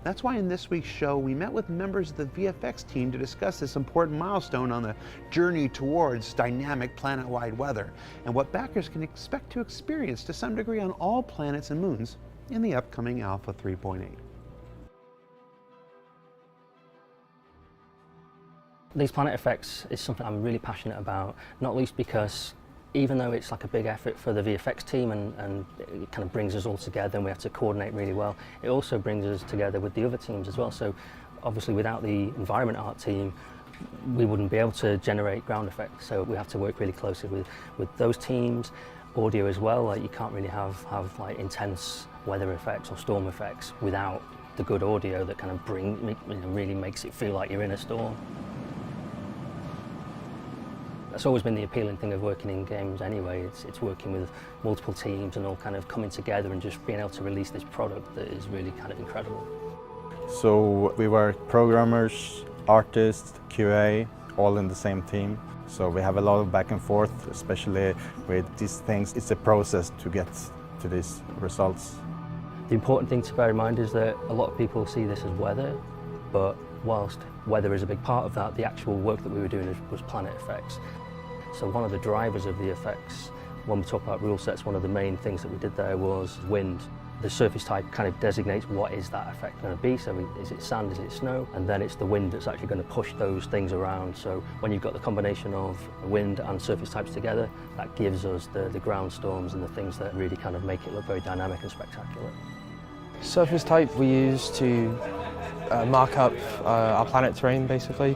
That's why in this week's show, we met with members of the VFX team to discuss this important milestone on the journey towards dynamic planet-wide weather and what backers can expect to experience to some degree on all planets and moons in the upcoming Alpha 3.8. These planet effects is something I'm really passionate about, not least because even though it's like a big effort for the VFX team and it kind of brings us all together and we have to coordinate really well, it also brings us together with the other teams as well. So obviously without the environment art team, we wouldn't be able to generate ground effects. So we have to work really closely with those teams. Audio as well, like you can't really have like intense weather effects or storm effects without the good audio that kind of really makes it feel like you're in a storm. That's always been the appealing thing of working in games anyway. It's working with multiple teams and all kind of coming together and just being able to release this product that is really kind of incredible. So we were programmers, artists, QA, all in the same team. So we have a lot of back and forth, especially with these things. It's a process to get to these results. The important thing to bear in mind is that a lot of people see this as weather, but whilst weather is a big part of that, the actual work that we were doing was planet effects. So one of the drivers of the effects, when we talk about rule sets, one of the main things that we did there was wind. The surface type kind of designates what is that effect going to be. So is it sand, is it snow? And then it's the wind that's actually going to push those things around. So when you've got the combination of wind and surface types together, that gives us the ground storms and the things that really kind of make it look very dynamic and spectacular. Surface type we use to mark up our planet terrain, basically.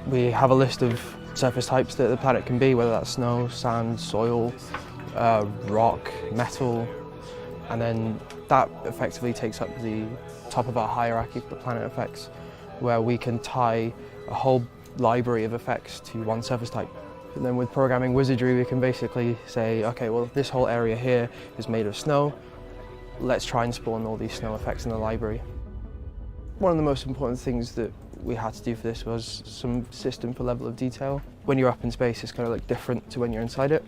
We have a list of surface types that the planet can be, whether that's snow, sand, soil, rock, metal, and then that effectively takes up the top of our hierarchy for the planet effects, where we can tie a whole library of effects to one surface type. And then with programming wizardry, we can basically say, okay, well, this whole area here is made of snow. Let's try and spawn all these snow effects in the library. One of the most important things that we had to do for this was some system for level of detail. When you're up in space, it's going to look different to when you're inside it.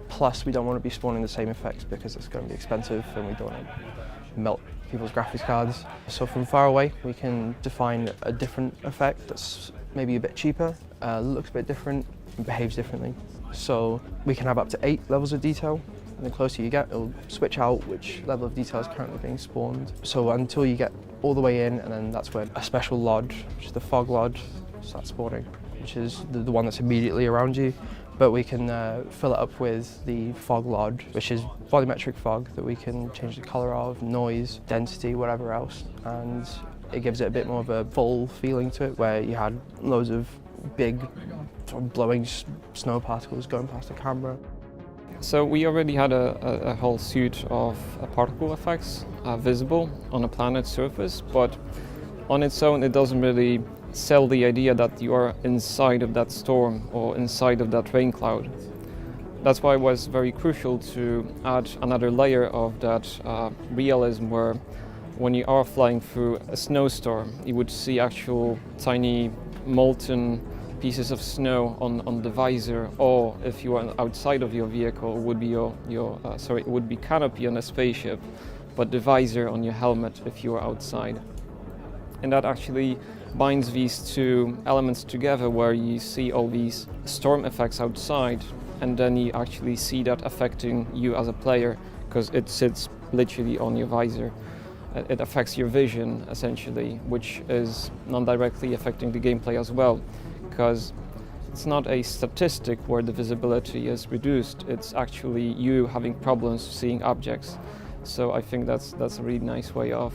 Plus, we don't want to be spawning the same effects because it's going to be expensive and we don't want to melt people's graphics cards. So from far away, we can define a different effect that's maybe a bit cheaper, looks a bit different, and behaves differently. So we can have up to 8 levels of detail. And the closer you get, it'll switch out which level of detail is currently being spawned. So until you get all the way in, and then that's where a special lodge, which is the fog lodge, starts spawning, which is the one that's immediately around you. But we can fill it up with the fog lodge, which is volumetric fog that we can change the color of, noise, density, whatever else. And it gives it a bit more of a full feeling to it, where you had loads of big sort of blowing snow particles going past the camera. So we already had a whole suite of particle effects visible on a planet's surface, but on its own it doesn't really sell the idea that you are inside of that storm or inside of that rain cloud. That's why it was very crucial to add another layer of that realism, where when you are flying through a snowstorm, you would see actual tiny molten pieces of snow on the visor, or if you are outside of your vehicle, it would be it would be canopy on a spaceship, but the visor on your helmet if you are outside. And that actually binds these two elements together, where you see all these storm effects outside, and then you actually see that affecting you as a player, because it sits literally on your visor. It affects your vision, essentially, which is non-directly affecting the gameplay as well, because it's not a statistic where the visibility is reduced, it's actually you having problems seeing objects. So I think that's a really nice way of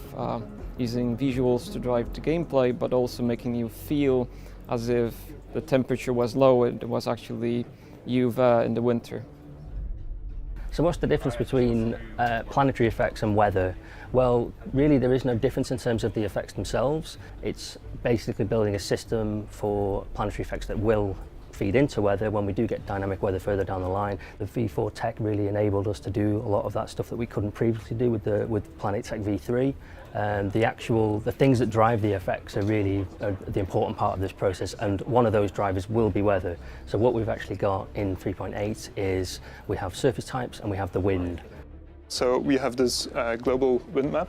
using visuals to drive the gameplay, but also making you feel as if the temperature was low and it was actually you there in the winter. So what's the difference between planetary effects and weather? Well, really there is no difference in terms of the effects themselves. It's basically building a system for planetary effects that will feed into weather when we do get dynamic weather further down the line. The V4 tech really enabled us to do a lot of that stuff that we couldn't previously do with Planet Tech V3. The things that drive the effects are really the important part of this process, and one of those drivers will be weather. So what we've actually got in 3.8 is we have surface types and we have the wind. So we have this global wind map.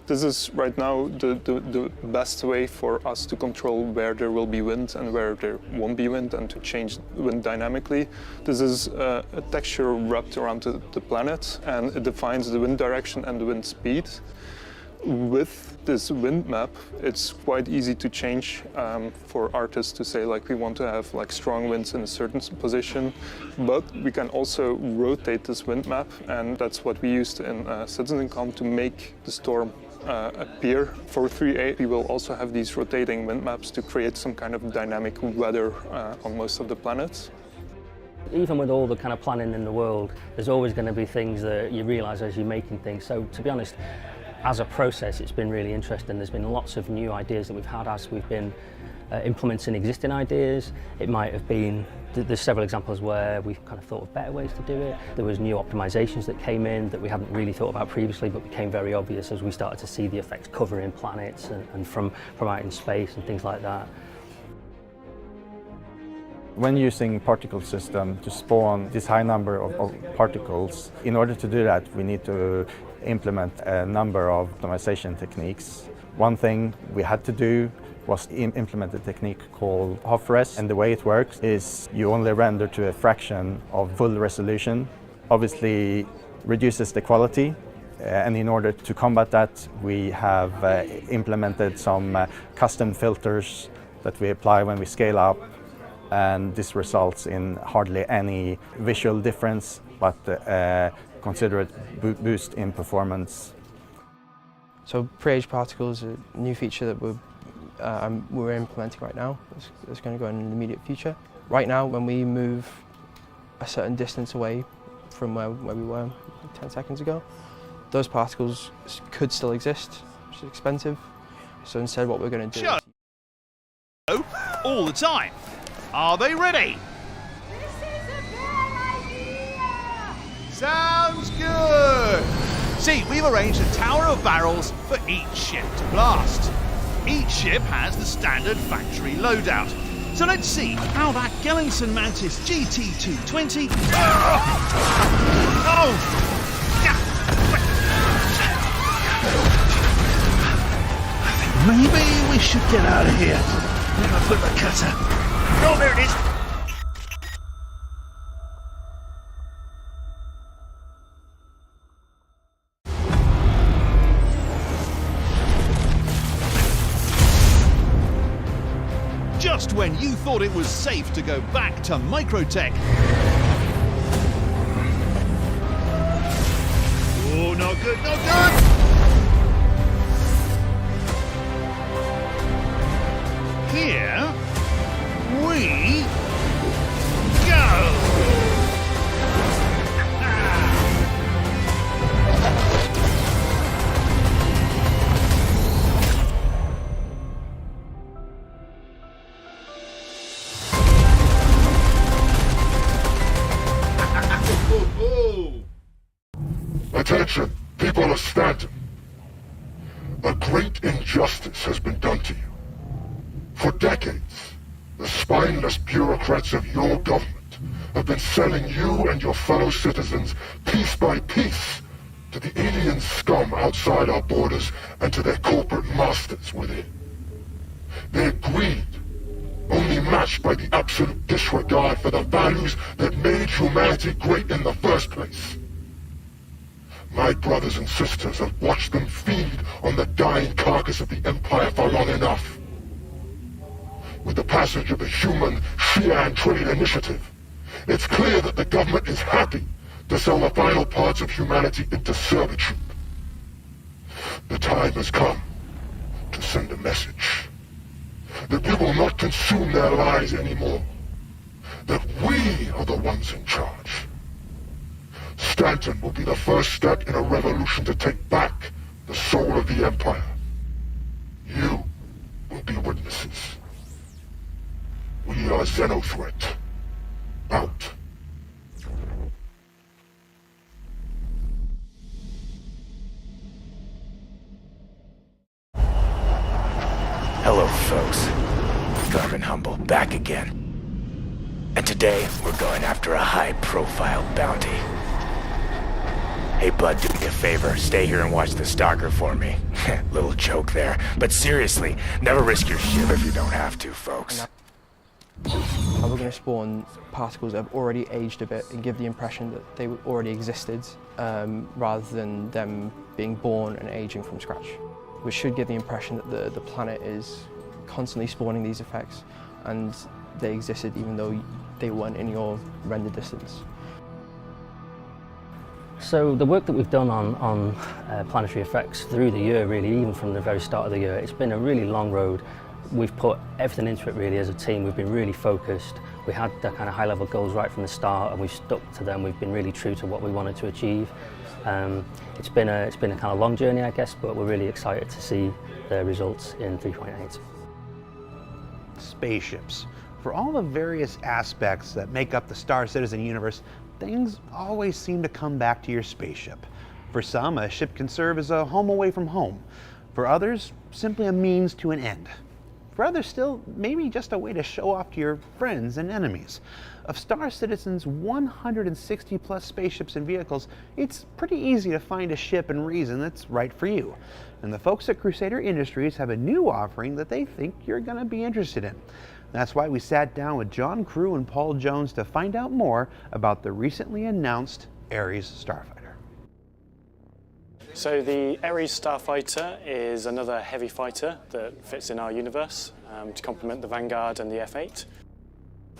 This is right now the best way for us to control where there will be wind and where there won't be wind, and to change wind dynamically. This is a texture wrapped around the planet, and it defines the wind direction and the wind speed. With this wind map, it's quite easy to change for artists to say, like, we want to have like strong winds in a certain position, but we can also rotate this wind map, and that's what we used in CitizenCom to make the storm appear. For 3.8, we will also have these rotating wind maps to create some kind of dynamic weather on most of the planets. Even with all the kind of planning in the world, there's always going to be things that you realise as you're making things. So to be honest, as a process, it's been really interesting. There's been lots of new ideas that we've had as we've been implementing existing ideas. It might have been, there's several examples where we've kind of thought of better ways to do it. There was new optimizations that came in that we hadn't really thought about previously, but became very obvious as we started to see the effects covering planets and from out in space and things like that. When using particle system to spawn this high number of particles, in order to do that, we need to implement a number of optimization techniques. One thing we had to do was implement a technique called half-res, and the way it works is you only render to a fraction of full resolution. Obviously reduces the quality, and in order to combat that, we have implemented some custom filters that we apply when we scale up, and this results in hardly any visual difference, but considerate boost in performance. So pre-age particles are a new feature that we're implementing right now. It's going to go in the immediate future. Right now, when we move a certain distance away from where we were 10 seconds ago, those particles could still exist, which is expensive. So instead what we're going to do is all the time. Are they ready? Sounds good! See, we've arranged a tower of barrels for each ship to blast. Each ship has the standard factory loadout. So let's see how that Gellinson Mantis GT220... Oh! Maybe we should get out of here. Where I put the cutter? Oh, there it is! Just when you thought it was safe to go back to Microtech. Oh, not good, not good! Here we go! Attention, people of Stanton. A great injustice has been done to you. For decades, the spineless bureaucrats of your government have been selling you and your fellow citizens piece by piece to the alien scum outside our borders and to their corporate masters within. Their greed, only matched by the absolute disregard for the values that made humanity great in the first place. My brothers and sisters have watched them feed on the dying carcass of the Empire for long enough. With the passage of the Human Xi'an Trade Initiative, it's clear that the government is happy to sell the final parts of humanity into servitude. The time has come to send a message that we will not consume their lives anymore, that we are the ones in charge. Stanton will be the first step in a revolution to take back the soul of the Empire. You will be witnesses. We are are Xenothreat. Out. Hello, folks. Thumb and Humble back again. And today, we're going after a high-profile bounty. Hey, bud, do me a favor. Stay here and watch the stalker for me. Little joke there. But seriously, never risk your ship if you don't have to, folks. We're going to spawn particles that have already aged a bit and give the impression that they already existed, rather than them being born and aging from scratch, which should give the impression that the planet is constantly spawning these effects and they existed even though they weren't in your render distance. So the work that we've done on planetary effects through the year, really, even from the very start of the year, it's been a really long road. We've put everything into it really as a team. We've been really focused. We had the kind of high-level goals right from the start, and we've stuck to them. We've been really true to what we wanted to achieve. It's been a kind of long journey, I guess, but we're really excited to see the results in 3.8. Spaceships. For all the various aspects that make up the Star Citizen universe, things always seem to come back to your spaceship. For some, a ship can serve as a home away from home. For others, simply a means to an end. For others still, maybe just a way to show off to your friends and enemies. Of Star Citizen's 160 plus spaceships and vehicles, it's pretty easy to find a ship and reason that's right for you. And the folks at Crusader Industries have a new offering that they think you're going to be interested in. That's why we sat down with John Crew and Paul Jones to find out more about the recently announced Ares Starfighter. So the Ares Starfighter is another heavy fighter that fits in our universe to complement the Vanguard and the F-8.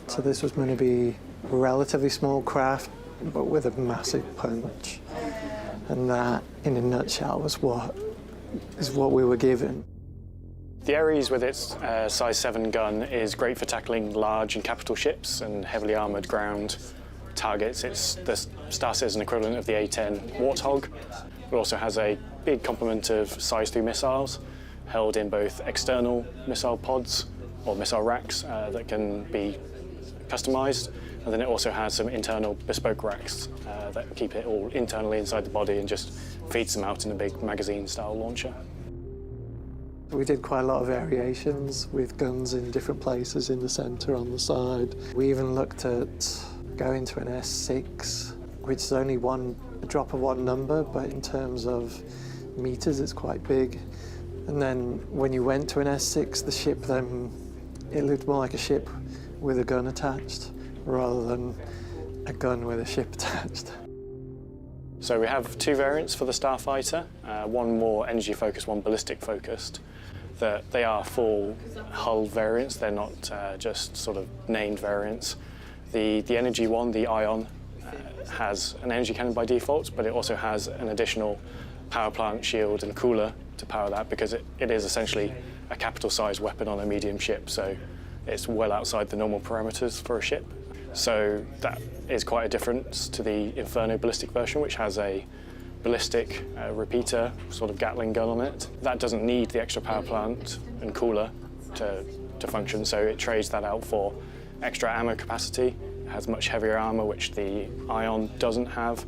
So this was going to be a relatively small craft, but with a massive punch. And that, in a nutshell, is what we were given. The Ares, with its size 7 gun, is great for tackling large and capital ships and heavily armoured ground targets. It's the Star Citizen equivalent of the A-10 Warthog. It also has a big complement of size 3 missiles held in both external missile pods or missile racks that can be customised, and then it also has some internal bespoke racks that keep it all internally inside the body and just feeds them out in a big magazine-style launcher. We did quite a lot of variations with guns in different places in the centre, on the side. We even looked at going to an S6, which is only a drop of one number, but in terms of meters, it's quite big. And then when you went to an S6, the ship then, it looked more like a ship with a gun attached, rather than a gun with a ship attached. So we have 2 variants for the Starfighter, one more energy-focused, one ballistic-focused. They are full hull variants, they're not just sort of named variants. The energy one, the Ion, has an energy cannon by default, but it also has an additional power plant, shield and cooler to power that, because it is essentially a capital-sized weapon on a medium ship, so it's well outside the normal parameters for a ship. So that is quite a difference to the Inferno ballistic version, which has a ballistic repeater sort of Gatling gun on it. That doesn't need the extra power plant and cooler to function, so it trades that out for extra ammo capacity. It has much heavier armor, which the Ion doesn't have,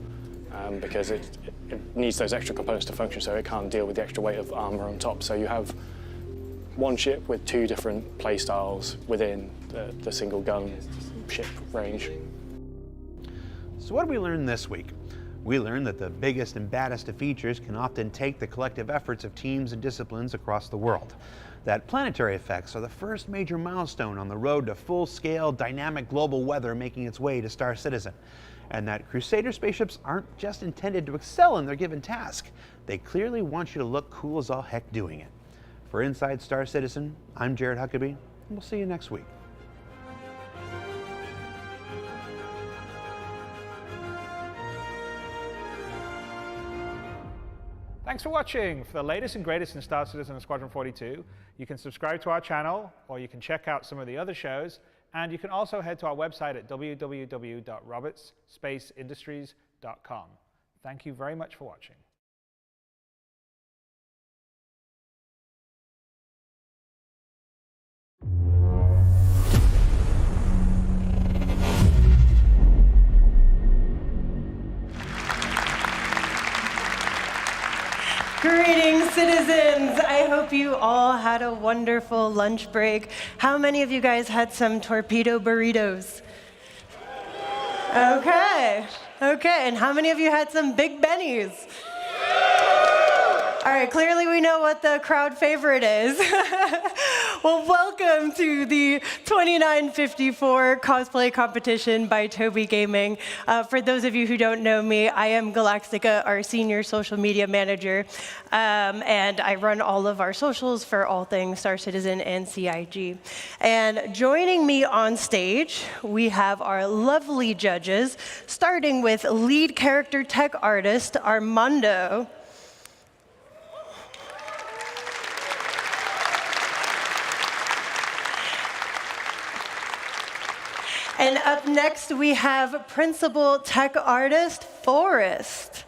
because it needs those extra components to function, so it can't deal with the extra weight of armor on top. So you have one ship with 2 different play styles within the single gun ship range. So what did we learn this week? We learned that the biggest and baddest of features can often take the collective efforts of teams and disciplines across the world. That planetary effects are the first major milestone on the road to full-scale dynamic global weather making its way to Star Citizen. And that Crusader spaceships aren't just intended to excel in their given task. They clearly want you to look cool as all heck doing it. For Inside Star Citizen, I'm Jared Huckabee, and we'll see you next week. Thanks for watching. For the latest and greatest in Star Citizen and Squadron 42, you can subscribe to our channel, or you can check out some of the other shows, and you can also head to our website at www.robertsspaceindustries.com. Thank you very much for watching. citizens! I hope you all had a wonderful lunch break. How many of you guys had some torpedo burritos? Okay, and how many of you had some Big Bennies? All right, clearly we know what the crowd favorite is. Well, welcome to the 2954 cosplay competition by Toby Gaming. For those of you who don't know me, I am Galactica, our senior social media manager, and I run all of our socials for all things Star Citizen and CIG. And joining me on stage, we have our lovely judges, starting with lead character tech artist Armando. And up next, we have principal tech artist, Forrest.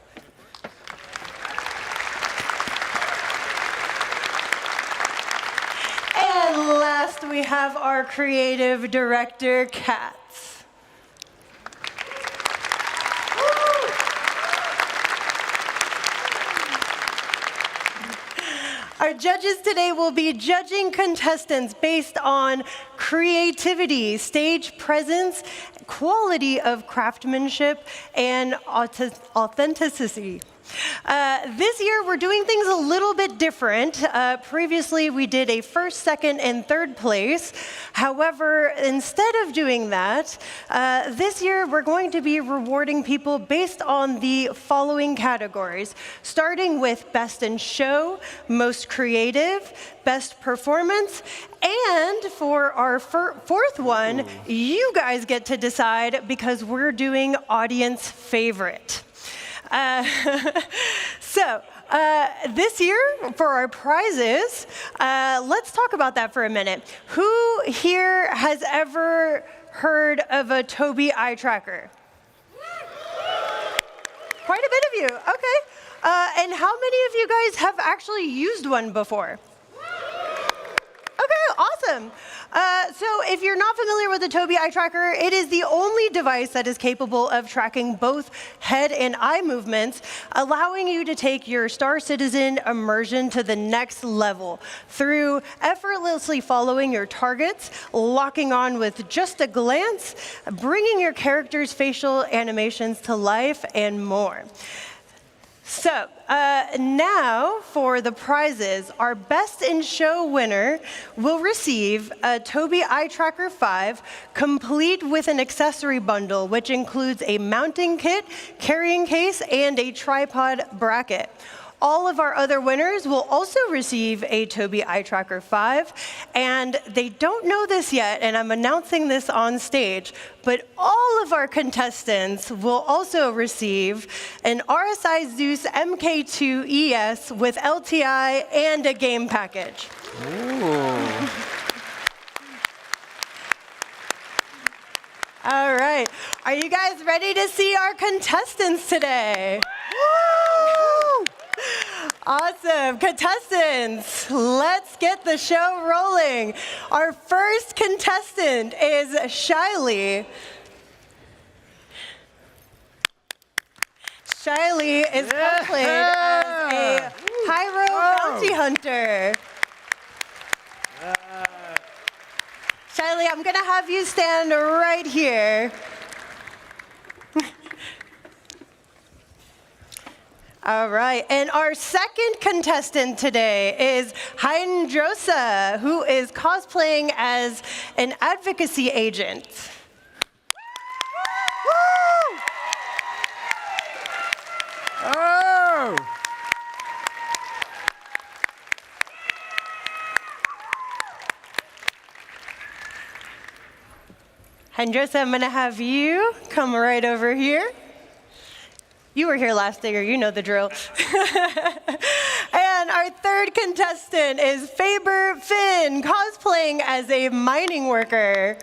And last, we have our creative director, Kat. Our judges today will be judging contestants based on creativity, stage presence, quality of craftsmanship, and authenticity. This year, we're doing things a little bit different. Previously, we did a first, second, and third place. However, instead of doing that, this year, we're going to be rewarding people based on the following categories, starting with Best in Show, Most Creative, Best Performance, and for our fourth one, you guys get to decide because we're doing Audience Favorite. This year, for our prizes, let's talk about that for a minute. Who here has ever heard of a Tobii eye tracker? Quite a bit of you, okay. And how many of you guys have actually used one before? Okay, awesome. So if you're not familiar with the Tobii eye tracker, it is the only device that is capable of tracking both head and eye movements, allowing you to take your Star Citizen immersion to the next level through effortlessly following your targets, locking on with just a glance, bringing your character's facial animations to life, and more. So now for the prizes, our Best in Show winner will receive a Tobii Eye Tracker 5, complete with an accessory bundle, which includes a mounting kit, carrying case, and a tripod bracket. All of our other winners will also receive a Tobii Eye Tracker 5, and they don't know this yet, and I'm announcing this on stage, but all of our contestants will also receive an RSI Zeus MK2 ES with LTI and a game package. Ooh. All right, are you guys ready to see our contestants today? Woo! Awesome. Contestants, let's get the show rolling. Our first contestant is Shiley. Shiley is cosplayed as a Pyro bounty hunter. Shiley, I'm going to have you stand right here. All right, and our second contestant today is Hydrosa, who is cosplaying as an advocacy agent. Woo! Oh! Hydrosa, I'm gonna have you come right over here. You were here last year, you know the drill. And our third contestant is Faber Finn, cosplaying as a mining worker.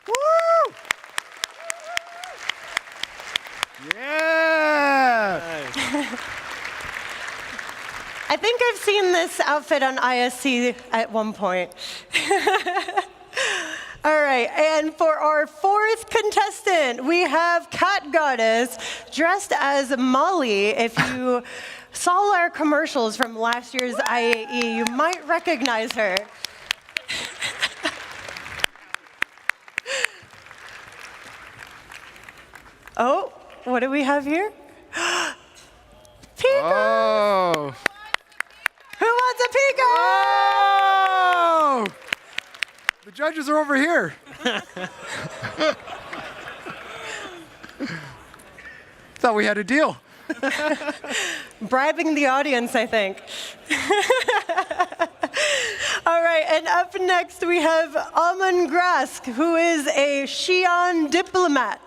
Woo! Yeah! I think I've seen this outfit on ISC at one point. All right, and for our fourth contestant, we have Cat Goddess dressed as Molly. If you saw our commercials from last year's IAE. You might recognize her. Oh, what do we have here? Pico! Oh! Who wants a Pico? Oh! The judges are over here. Thought we had a deal. Bribing the audience, I think. All right, and up next we have Amon Grask, who is a Xi'an diplomat.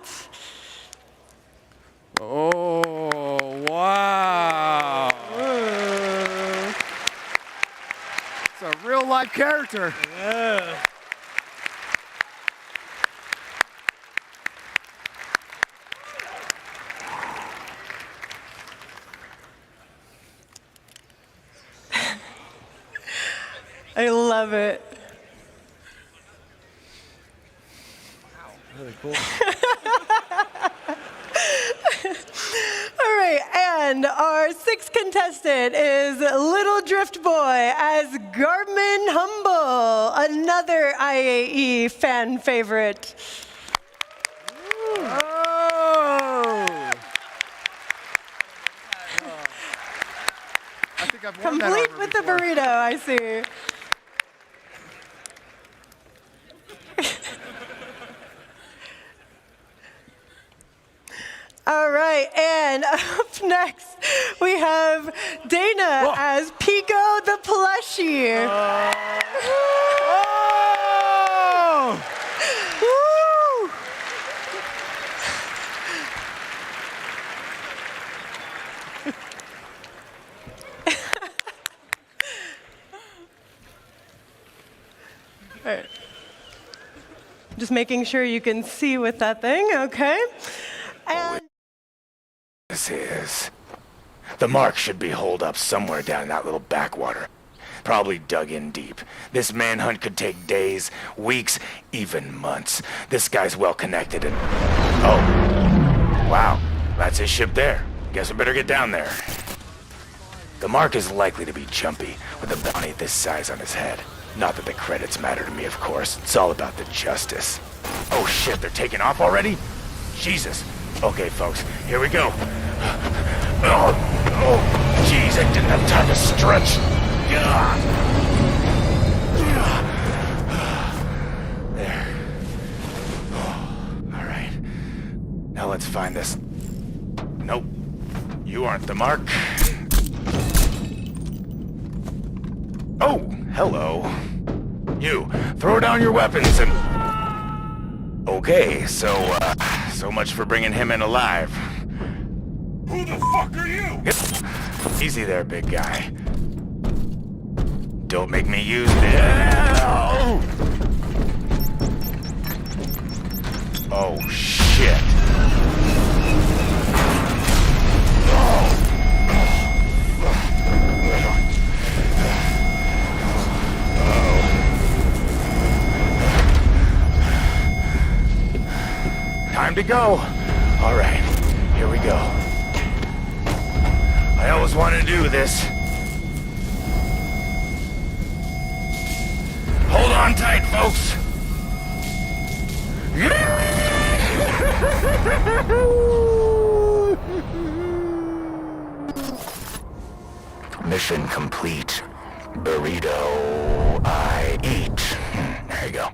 Oh, wow. It's a real life character. Yeah. I love it. Wow, really cool. All right, and our sixth contestant is Little Drift Boy as Garmin Humble, another IAE fan favorite. Oh! I think I've worn that Complete armor with the before. burrito, I see. All right, and up next we have Dana as Pico the plushie. Oh! Woo! All right. Just making sure you can see with that thing, okay? And This is. The mark should be holed up somewhere down in that little backwater. Probably dug in deep. This manhunt could take days, weeks, even months. This guy's well connected and... Oh. Wow. That's his ship there. Guess I better get down there. The mark is likely to be jumpy, with a bounty this size on his head. Not that the credits matter to me, of course. It's all about the justice. Oh shit, they're taking off already? Jesus. Okay, folks, here we go. Oh, jeez, I didn't have time to stretch. There. All right. Now let's find this. Nope. You aren't the mark. Oh, hello. You, throw down your weapons and... Okay, so much for bringing him in alive. Who the fuck are you? Easy there, big guy. Don't make me use this. Oh, shit. Time to go. All right, here we go. I always wanted to do this. Hold on tight, folks. Mission complete. Burrito I eat. There you go.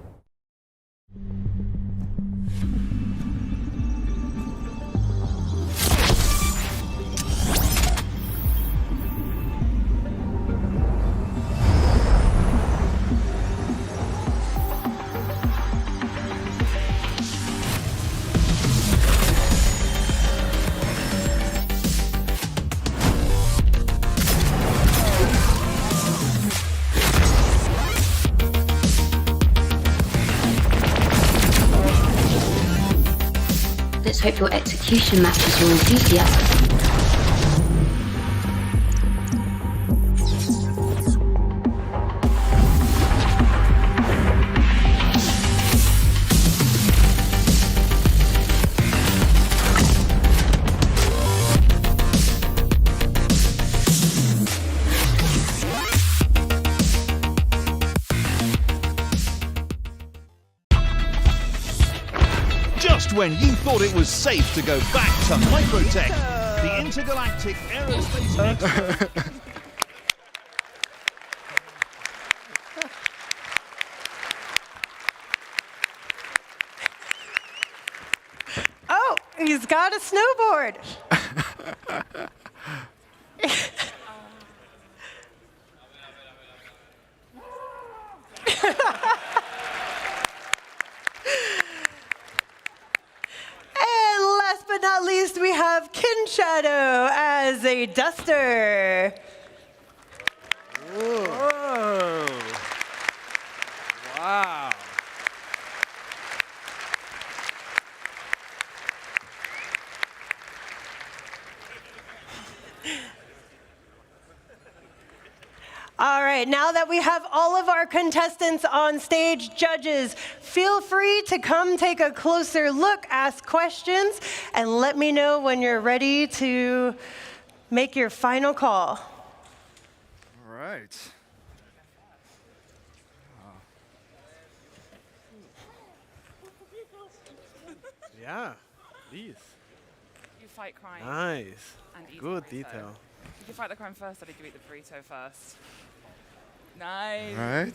Let's hope your execution matches your enthusiasm. Just when you thought it was safe to go back to Microtech, the intergalactic aerospace expert. Oh, he's got a snowboard. And last but not least, we have Kin Shadow as a duster. Whoa. Wow. All right, now that we have all of our contestants on stage, judges, feel free to come take a closer look, ask questions, and let me know when you're ready to make your final call. All right. Yeah, these. You fight crime. Nice. And eat Good burrito. detail. Did you fight the crime first, or did you eat the burrito first? Nice. Right.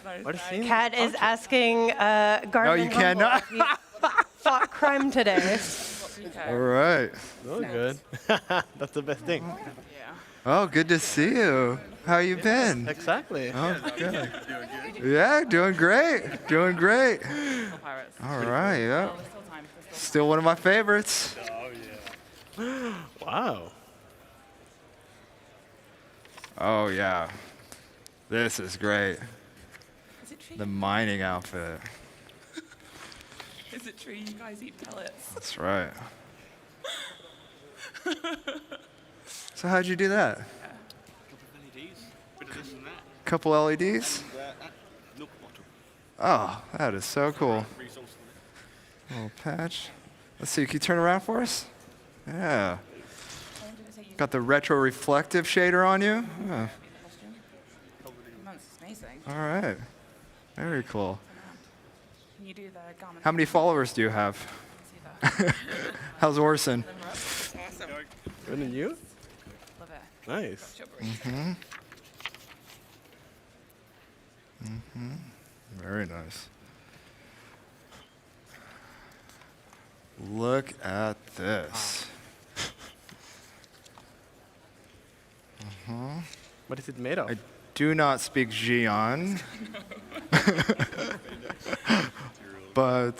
Nice. What a scene. Kat is asking Garvin No, you cannot. Humble if he fought crime today. All right. Oh, good. That's the best thing. Yeah. Oh, good to see you. How you been? Exactly. Oh, good. Yeah, doing great. Doing great. All right, yeah. Still one of my favorites. Wow. Oh, yeah. This is great. Is it true? The mining outfit. Is it true you guys eat pellets? That's right. So how'd you do that? Couple LEDs? Oh, that is so cool. Little patch. Let's see, can you turn around for us? Yeah. Got the retro reflective shader on you? Yeah. That's amazing. All right. Very cool. Can you do the garment? How many followers do you have? How's Orson? Awesome. Good than you? Love it. Nice. Mm-hmm. Mm-hmm. Very nice. Look at this. Uh-huh. What is it made of? I do not speak Xi'an. But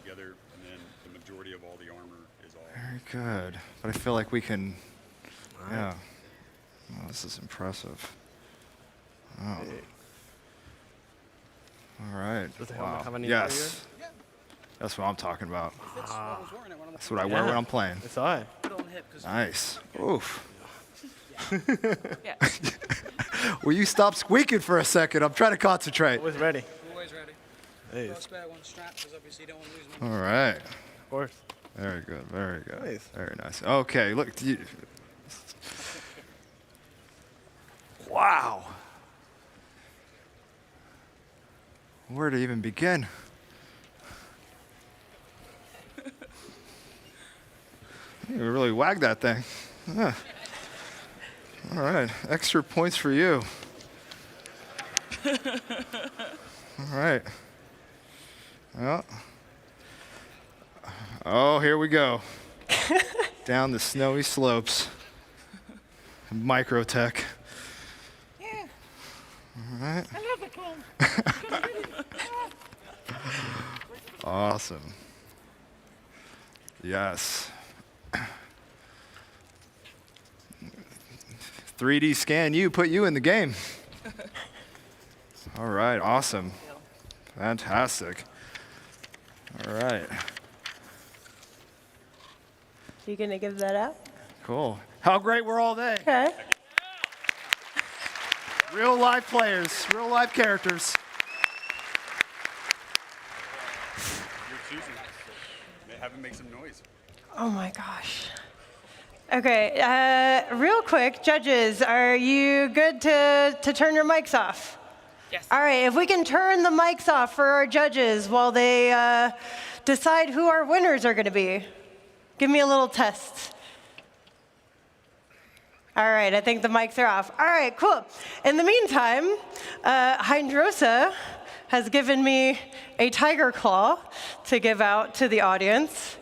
together, and then the majority of all the armor is all. very good. But I feel like we can. Yeah. Oh, this is impressive. Oh. All right. Does the helmet Wow. have any Yes. That's what I'm talking about. That's what I wear when I'm playing. That's I. Nice. Oof. Will you stop squeaking for a second? I'm trying to concentrate. Always ready. Always ready. Nice. First bear, one strap, because obviously you don't want to lose one. All right. Of course. Very good. Very good. Nice. Very nice. Okay. Look. Wow. Where to even begin? You really wag that thing. Yeah. All right. Extra points for you. All right. Well. Oh, here we go. Down the snowy slopes. Microtech. Yeah. All right. I love the clone. Awesome. Yes. 3D scan you, put you in the game. All right, awesome. Fantastic. All right, You gonna give that up? cool. How great were all they? Okay. Real life players, real life characters. You're choosing. Have him make some noise. Oh my gosh. Okay, real quick, judges, are you good to turn your mics off? Yes. All right, if we can turn the mics off for our judges while they decide who our winners are going to be? Give me a little test. All right, I think the mics are off. All right, cool. In the meantime, Hydrosa has given me a tiger claw to give out to the audience.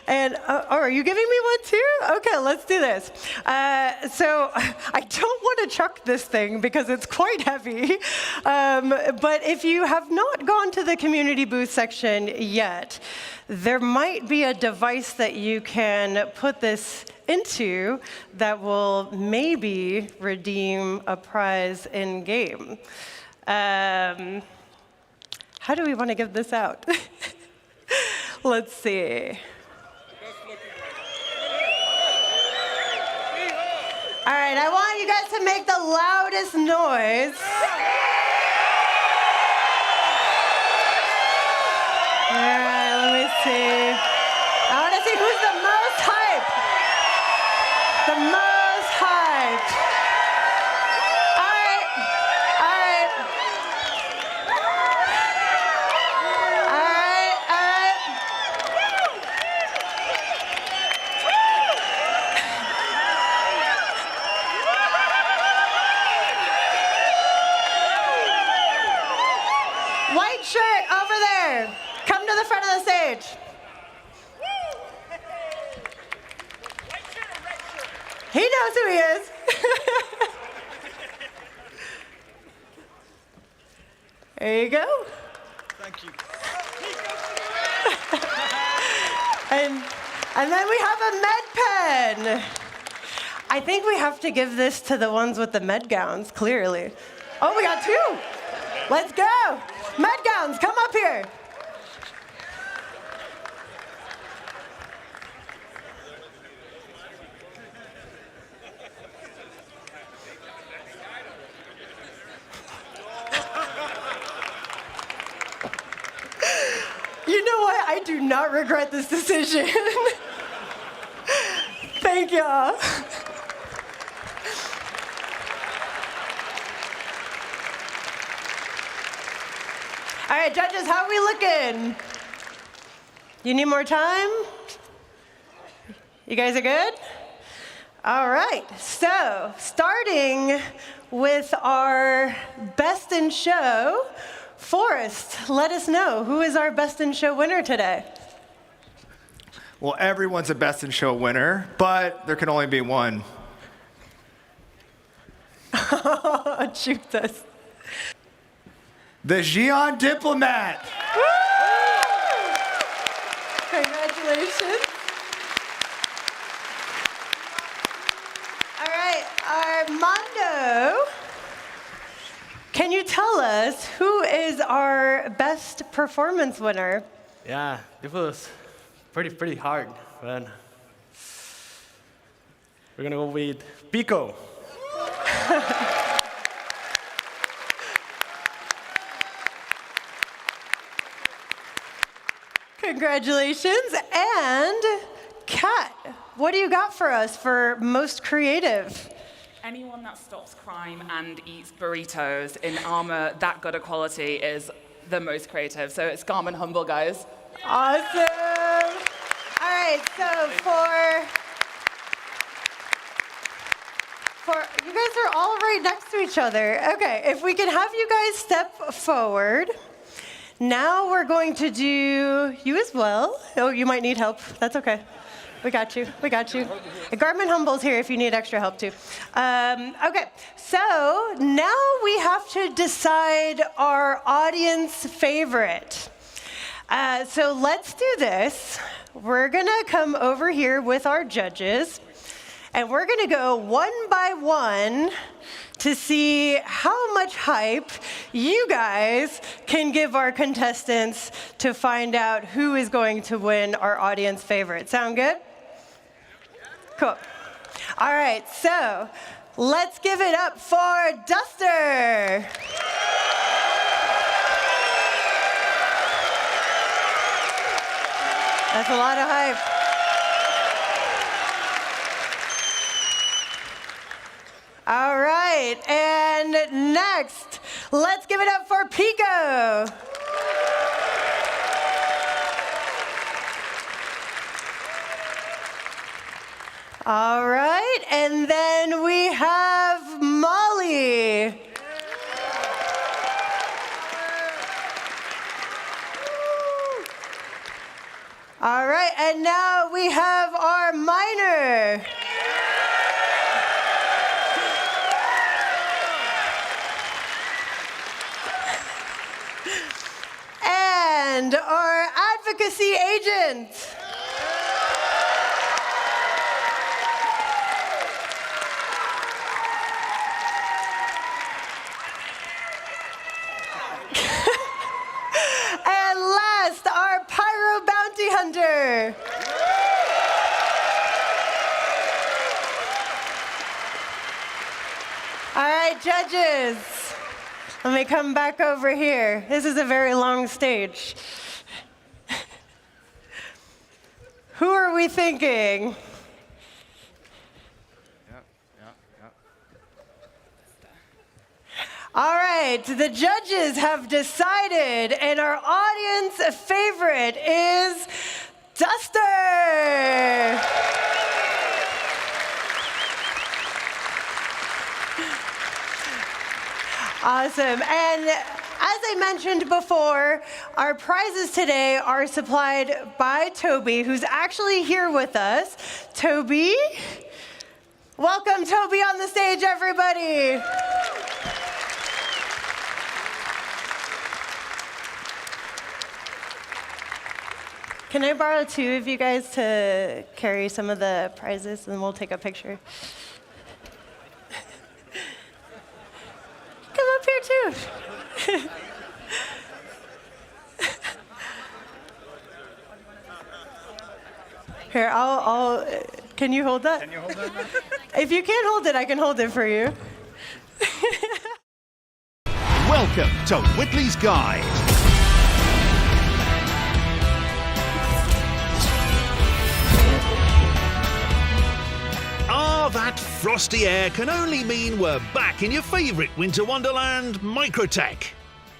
And, oh, are you giving me one too? Okay, let's do this. So I don't want to chuck this thing because it's quite heavy. But if you have not gone to the community booth section yet, there might be a device that you can put this into that will maybe redeem a prize in game. How do we want to give this out? Let's see. All right, I want you guys to make the loudest noise. All right, let me see. I want to see who's the most hype. The most hype. All right, all right. All right, all right. White shirt over there. Come to the front of the stage. He knows who he is. There you go. Thank you. And then we have a med pen. I think we have to give this to the ones with the med gowns, clearly. Oh, we got two. Let's go. Med gowns, come up here. You know what? I do not regret this decision. Thank y'all. All right, judges, how are we looking? You need more time? You guys are good? All right, so starting with our Best in Show, Forrest, let us know, who is our Best in Show winner today? Well, everyone's a Best in Show winner, but there can only be one. Shoot us. The Xi'an Diplomat. Woo! Congratulations. All right, Armando, can you tell us who is our Best Performance winner? Yeah, it was pretty hard, but we're gonna go with Pico. Congratulations. And Kat, what do you got for us for most creative? Anyone that stops crime and eats burritos in armor that good a quality is the most creative. So it's Garmin Humble, guys. Awesome. All right, so for you guys are all right next to each other. Okay, if we can have you guys step forward. Now we're going to do you as well. Oh, you might need help. That's okay. We got you. We got you. Garmin Humble's here if you need extra help too. Okay, so now we have to decide our audience favorite. So let's do this. We're gonna come over here with our judges, and we're gonna go one by one to see how much hype you guys can give our contestants to find out who is going to win our audience favorite. Sound good? Cool. All right, so let's give it up for Duster. That's a lot of hype. All right, and next, let's give it up for Pico. All right, and then we have Molly. All right, and now we have our minor. And our advocacy agent. And last, our pyro bounty hunter. All right, judges. Let me come back over here. This is a very long stage. Who are we thinking? All right, the judges have decided, and our audience favorite is Duster. Awesome. And as I mentioned before, our prizes today are supplied by Toby, who's actually here with us. Toby? Welcome, Toby, on the stage, everybody. Can I borrow two of you guys to carry some of the prizes, and we'll take a picture? Come up here, too. Here, I'll, can you hold that? Can you hold that? If you can't hold it, I can hold it for you. Welcome to Whitley's Guide. That frosty air can only mean we're back in your favourite winter wonderland, Microtech.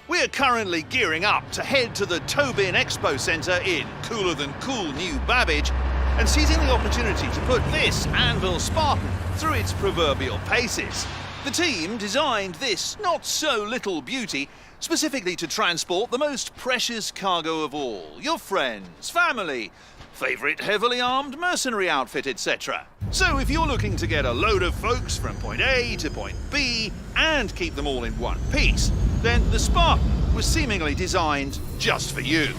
We're currently gearing up to head to the Tobin Expo Centre in cooler than cool New Babbage and seizing the opportunity to put this Anvil Spartan through its proverbial paces. The team designed this not-so-little beauty specifically to transport the most precious cargo of all, your friends, family, favourite heavily armed mercenary outfit, etc. So if you're looking to get a load of folks from point A to point B and keep them all in one piece, then the Spartan was seemingly designed just for you.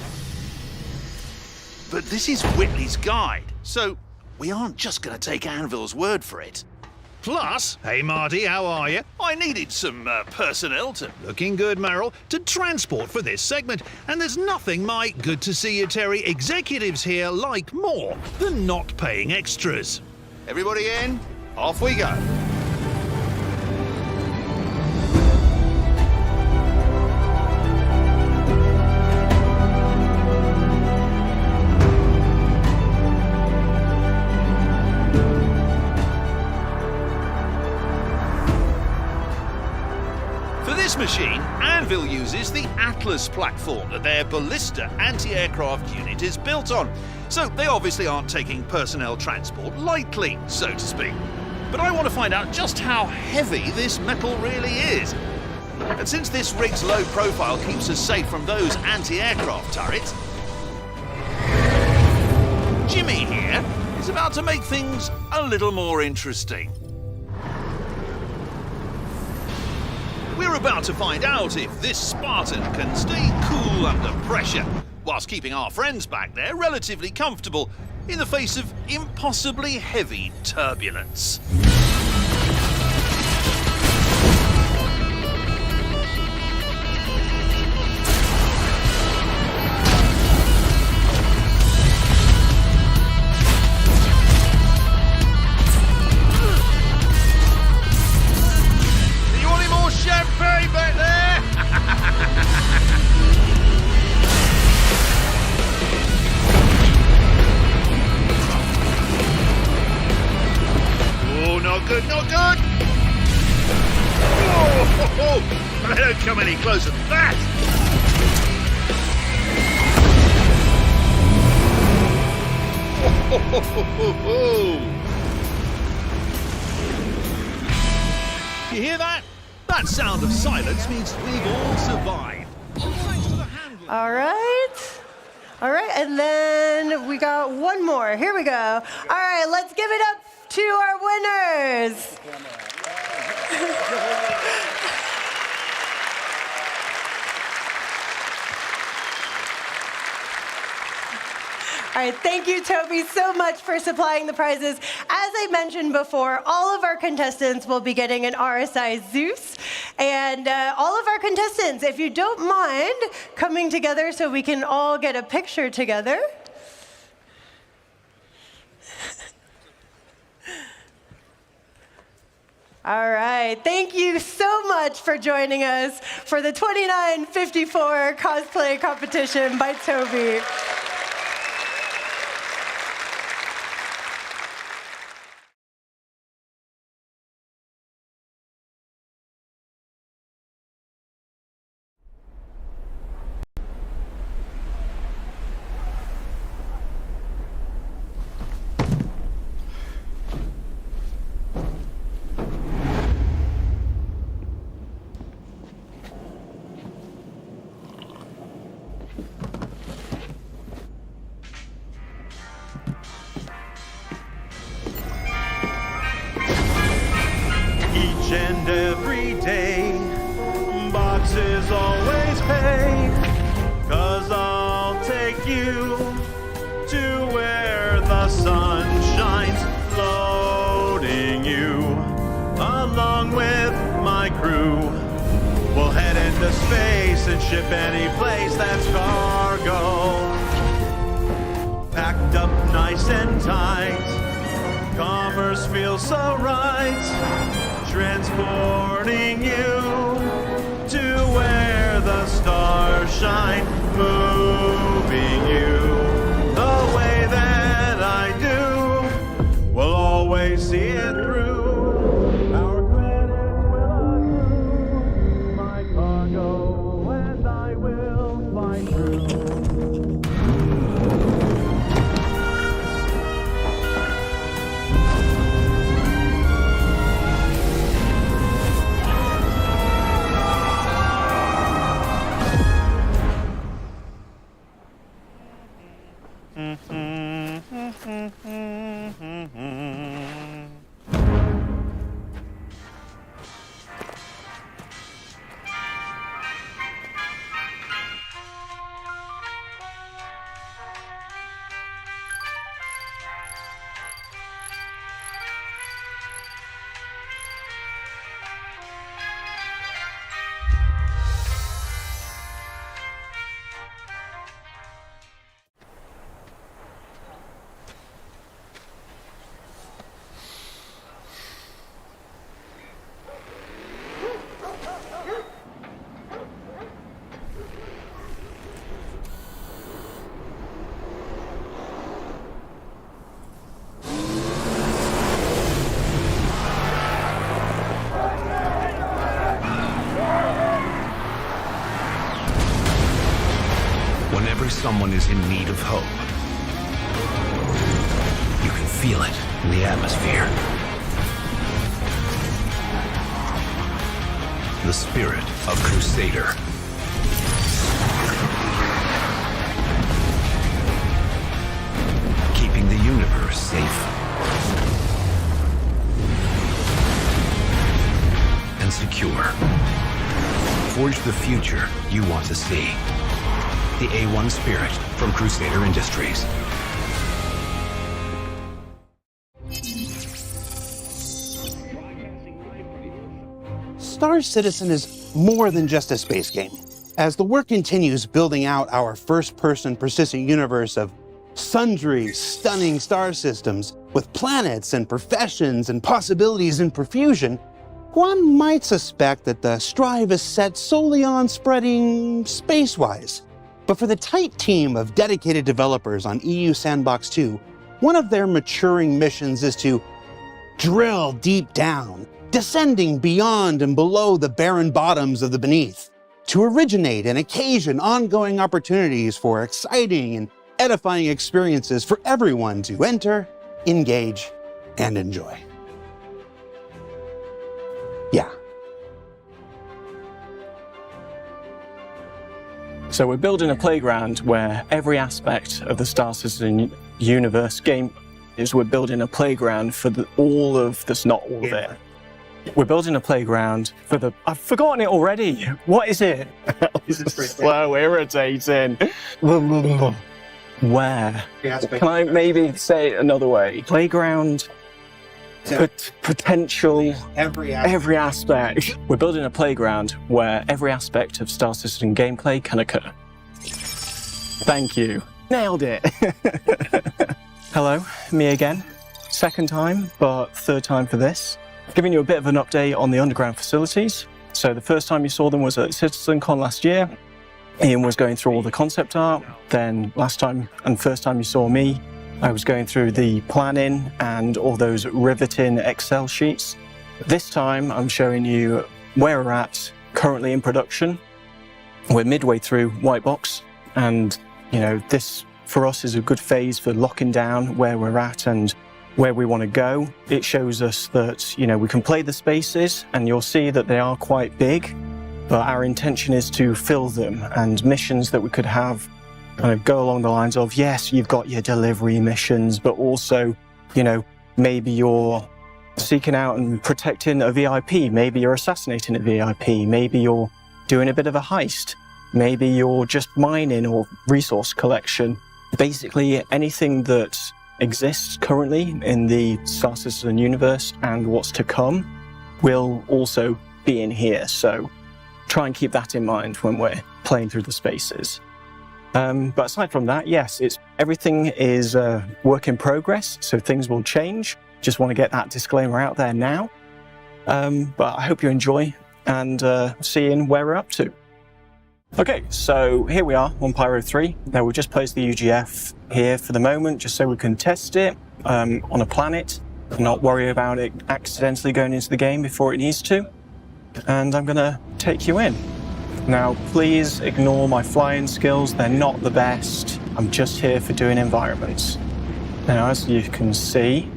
But this is Whitley's Guide, so we aren't just going to take Anvil's word for it. Plus, hey Marty, how are you? I needed some personnel to, looking good Merrill, to transport for this segment, and there's nothing my good to see you Terry executives here like more than not paying extras. Everybody in? Off we go. This machine, Anvil uses the Atlas platform that their Ballista anti-aircraft unit is built on. So they obviously aren't taking personnel transport lightly, so to speak. But I want to find out just how heavy this metal really is. And since this rig's low profile keeps us safe from those anti-aircraft turrets, Jimmy here is about to make things a little more interesting. We're about to find out if this Spartan can stay cool under pressure, whilst keeping our friends back there relatively comfortable in the face of impossibly heavy turbulence. Champagne back there! Oh, not good, not good! Oh, I don't come any closer than that! You hear that? That sound of silence means we've all survived. Thanks to the handling. All right. All right, and then we got one more. Here we go. All right, let's give it up to our winners. All right, thank you, Toby, so much for supplying the prizes. As I mentioned before, all of our contestants will be getting an RSI Zeus. And all of our contestants, if you don't mind coming together so we can all get a picture together. All right, thank you so much for joining us for the 2954 cosplay competition by Toby. And every day, boxes always pay, 'cause I'll take you to where the sun shines, loading you along with my crew. We'll head into space and ship any place that's cargo, packed up nice and tight. Commerce feels so right, transporting you to where the stars shine, moving you the way that I do. We'll always see it through. Our credits will accrue. My cargo and I will fly through. Whenever someone is in need of hope, you can feel it in the atmosphere. The spirit of Crusader. Keeping the universe safe and secure. Forge the future you want to see. The A1 spirit from Crusader Industries. Star Citizen is more than just a space game. As the work continues building out our first-person persistent universe of sundry stunning star systems with planets and professions and possibilities in profusion, one might suspect that the strive is set solely on spreading space-wise. But for the tight team of dedicated developers on EU Sandbox 2, one of their maturing missions is to drill deep down, descending beyond and below the barren bottoms of the beneath, to originate and occasion ongoing opportunities for exciting and edifying experiences for everyone to enter, engage, and enjoy. Yeah, So we're building a playground where every aspect of the Star Citizen universe game is we're building a playground for all of this, not all of it. We're building a playground for the... I've forgotten it already. What is it? This is so irritating. Where? Can I maybe say it another way? Playground... potential... Every aspect. We're building a playground where every aspect of Star Citizen gameplay can occur. Thank you. Nailed it. Hello, me again. Second time, but third time for this. Giving you a bit of an update on the underground facilities. So the first time you saw them was at CitizenCon last year. Ian was going through all the concept art. Then last time and first time you saw me, I was going through the planning and all those riveting Excel sheets. This time I'm showing you where we're at currently in production. We're midway through White Box, and you know, this for us is a good phase for locking down where we're at and where we want to go. It shows us that, you know, we can play the spaces, and you'll see that they are quite big, but our intention is to fill them, and missions that we could have kind of go along the lines of, yes, you've got your delivery missions, but also, you know, maybe you're seeking out and protecting a VIP, maybe you're assassinating a VIP, maybe you're doing a bit of a heist, maybe you're just mining or resource collection. Basically anything that exists currently in the Star Citizen universe and what's to come will also be in here, so try and keep that in mind when we're playing through the spaces. But aside from that, yes, everything is work in progress, so things will change. Just want to get that disclaimer out there now. But I hope you enjoy and seeing where we're up to. Okay, so here we are on Pyro 3. Now we've just placed the UGF here for the moment, just so we can test it on a planet and not worry about it accidentally going into the game before it needs to. And I'm gonna take you in. Now, please ignore my flying skills. They're not the best. I'm just here for doing environments. Now, as you can see,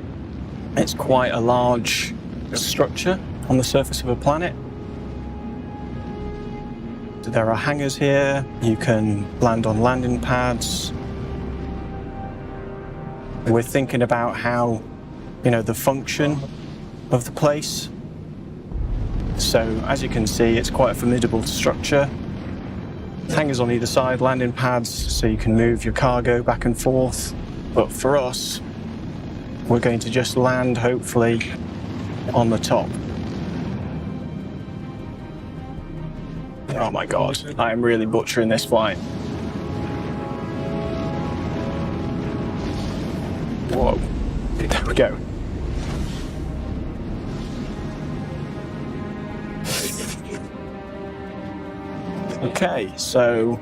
it's quite a large structure on the surface of a planet. There are hangars here. You can land on landing pads. We're thinking about how, you know, the function of the place. So, as you can see, it's quite a formidable structure. Hangars on either side, landing pads, so you can move your cargo back and forth. But for us, we're going to just land, hopefully, on the top. Oh my god, I am really butchering this flight. Whoa, there we go. Okay, so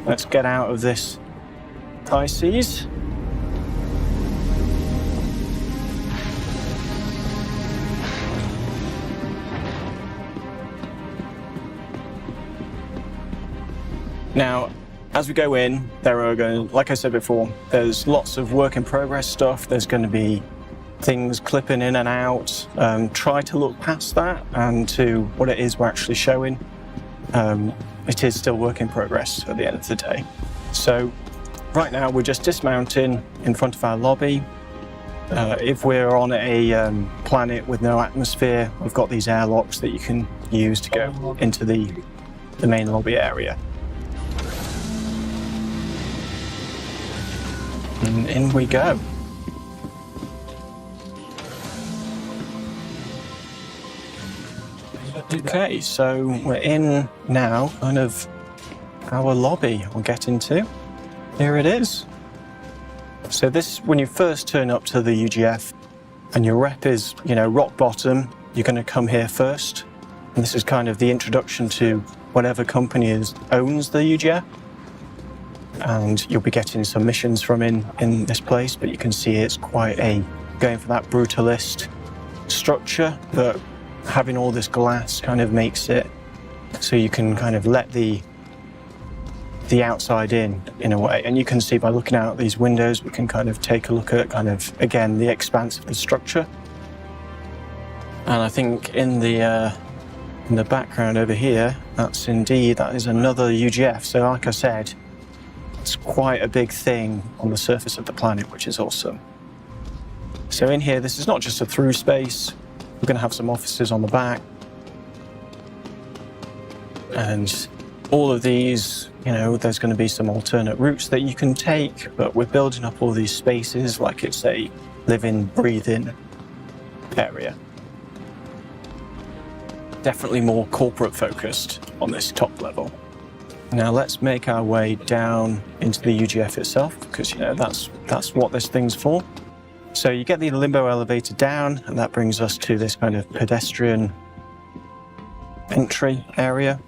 let's get out of this high seas. Now, as we go in, there are going, like I said before, there's lots of work in progress stuff. There's going to be things clipping in and out. Try to look past that and to what it is we're actually showing. It is still work in progress at the end of the day. So right now we're just dismounting in front of our lobby. If we're on a planet with no atmosphere, we've got these airlocks that you can use to go into the main lobby area. And in we go. Okay, so we're in now, kind of our lobby we'll get into. Here it is. So this, when you first turn up to the UGF and your rep is, you know, rock bottom, you're going to come here first. And this is kind of the introduction to whatever company owns the UGF. And you'll be getting some missions from in this place, but you can see it's quite going for that brutalist structure, but having all this glass kind of makes it so you can kind of let the outside in a way. And you can see by looking out these windows, we can kind of take a look at kind of, again, the expanse of the structure. And I think in the In the background over here, that is another UGF. So like I said, it's quite a big thing on the surface of the planet, which is awesome. So in here, this is not just a through space. We're going to have some offices on the back. And all of these, you know, there's going to be some alternate routes that you can take, but we're building up all these spaces like it's a live-in, breathe-in area. Definitely more corporate focused on this top level. Now let's make our way down into the UGF itself, because you know that's what this thing's for. So you get the limbo elevator down, and that brings us to this kind of pedestrian entry area.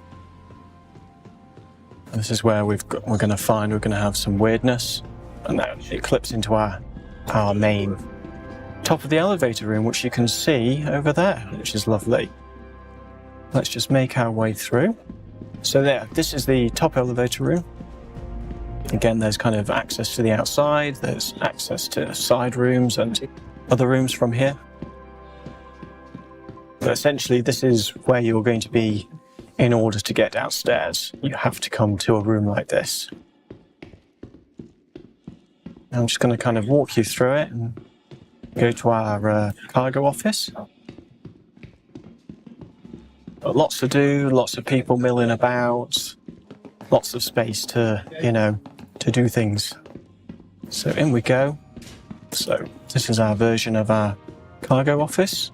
And this is where we're going to have some weirdness, and then it clips into our main top of the elevator room, which you can see over there, which is lovely. Let's just make our way through. So there, this is the top elevator room. Again, there's kind of access to the outside, there's access to side rooms and other rooms from here. But essentially, this is where you're going to be in order to get downstairs. You have to come to a room like this. I'm just going to kind of walk you through it and go to our cargo office. Lots to do, lots of people milling about, lots of space to, you know, to do things. So in we go. So this is our version of our cargo office.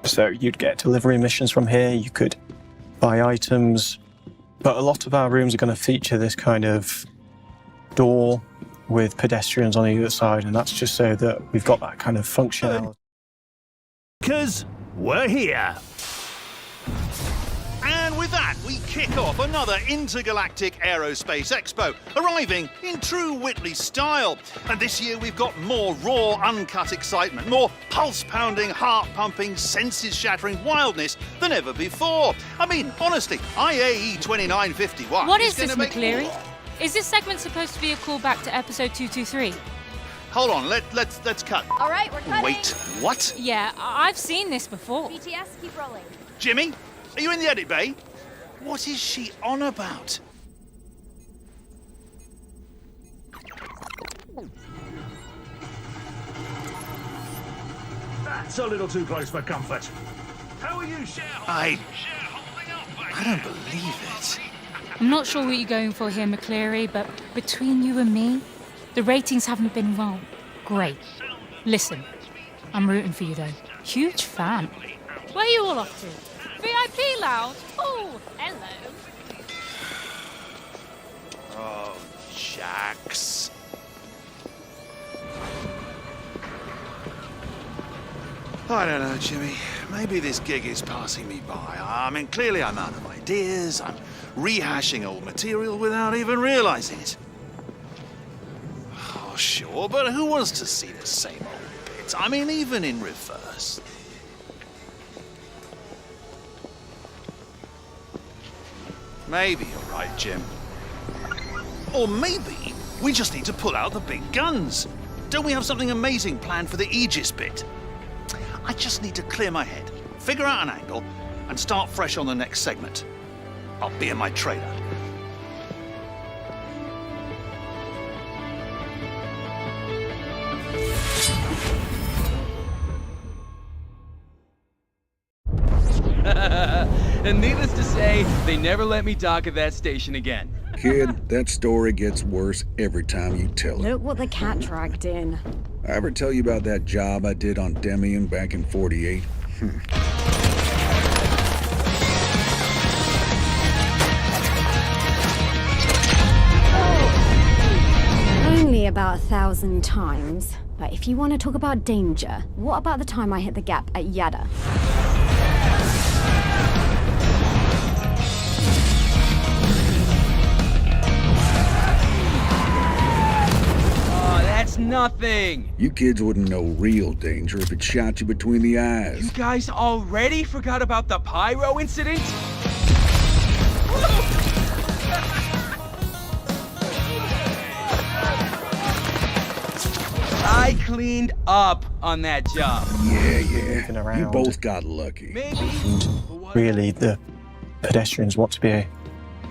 So you'd get delivery missions from here, you could buy items, but a lot of our rooms are going to feature this kind of door with pedestrians on either side, and that's just so that we've got that kind of functionality. 'Cause we're here. And with that, we kick off another intergalactic aerospace expo, arriving in true Whitley style. And this year we've got more raw, uncut excitement, more pulse-pounding, heart-pumping, senses-shattering wildness than ever before. I mean, honestly, IAE 2951. What is this, McCleary? Is this segment supposed to be a callback to episode 223? Hold on, let's cut. All right, we're cutting. Wait, what? Yeah, I've seen this before. BTS, keep rolling. Jimmy, are you in the edit bay? What is she on about? That's a little too close for comfort. How are you, I don't believe it. I'm not sure what you're going for here, McCleary, but between you and me, the ratings haven't been wrong. Great. Listen, I'm rooting for you, though. Huge fan. Where are you all off to? VIP lounge? Oh, hello. Oh, Jax. I don't know, Jimmy. Maybe this gig is passing me by. I mean, clearly I'm out of ideas. I'm rehashing old material without even realizing it. Oh, sure, but who wants to see the same old bits? I mean, even in reverse. Maybe you're right, Jim. Or maybe we just need to pull out the big guns. Don't we have something amazing planned for the Aegis bit? I just need to clear my head, figure out an angle, and start fresh on the next segment. I'll be in my trailer. And needless to say, they never let me dock at that station again. Kid, that story gets worse every time you tell it. Look what the cat dragged in. I ever tell you about that job I did on Demian back in '48? Only about 1,000 times. But if you want to talk about danger, what about the time I hit the gap at Yada? That's nothing. You kids wouldn't know real danger if it shot you between the eyes. You guys already forgot about the pyro incident? I cleaned up on that job. Yeah. You both got lucky. Maybe. But what really the pedestrians want to be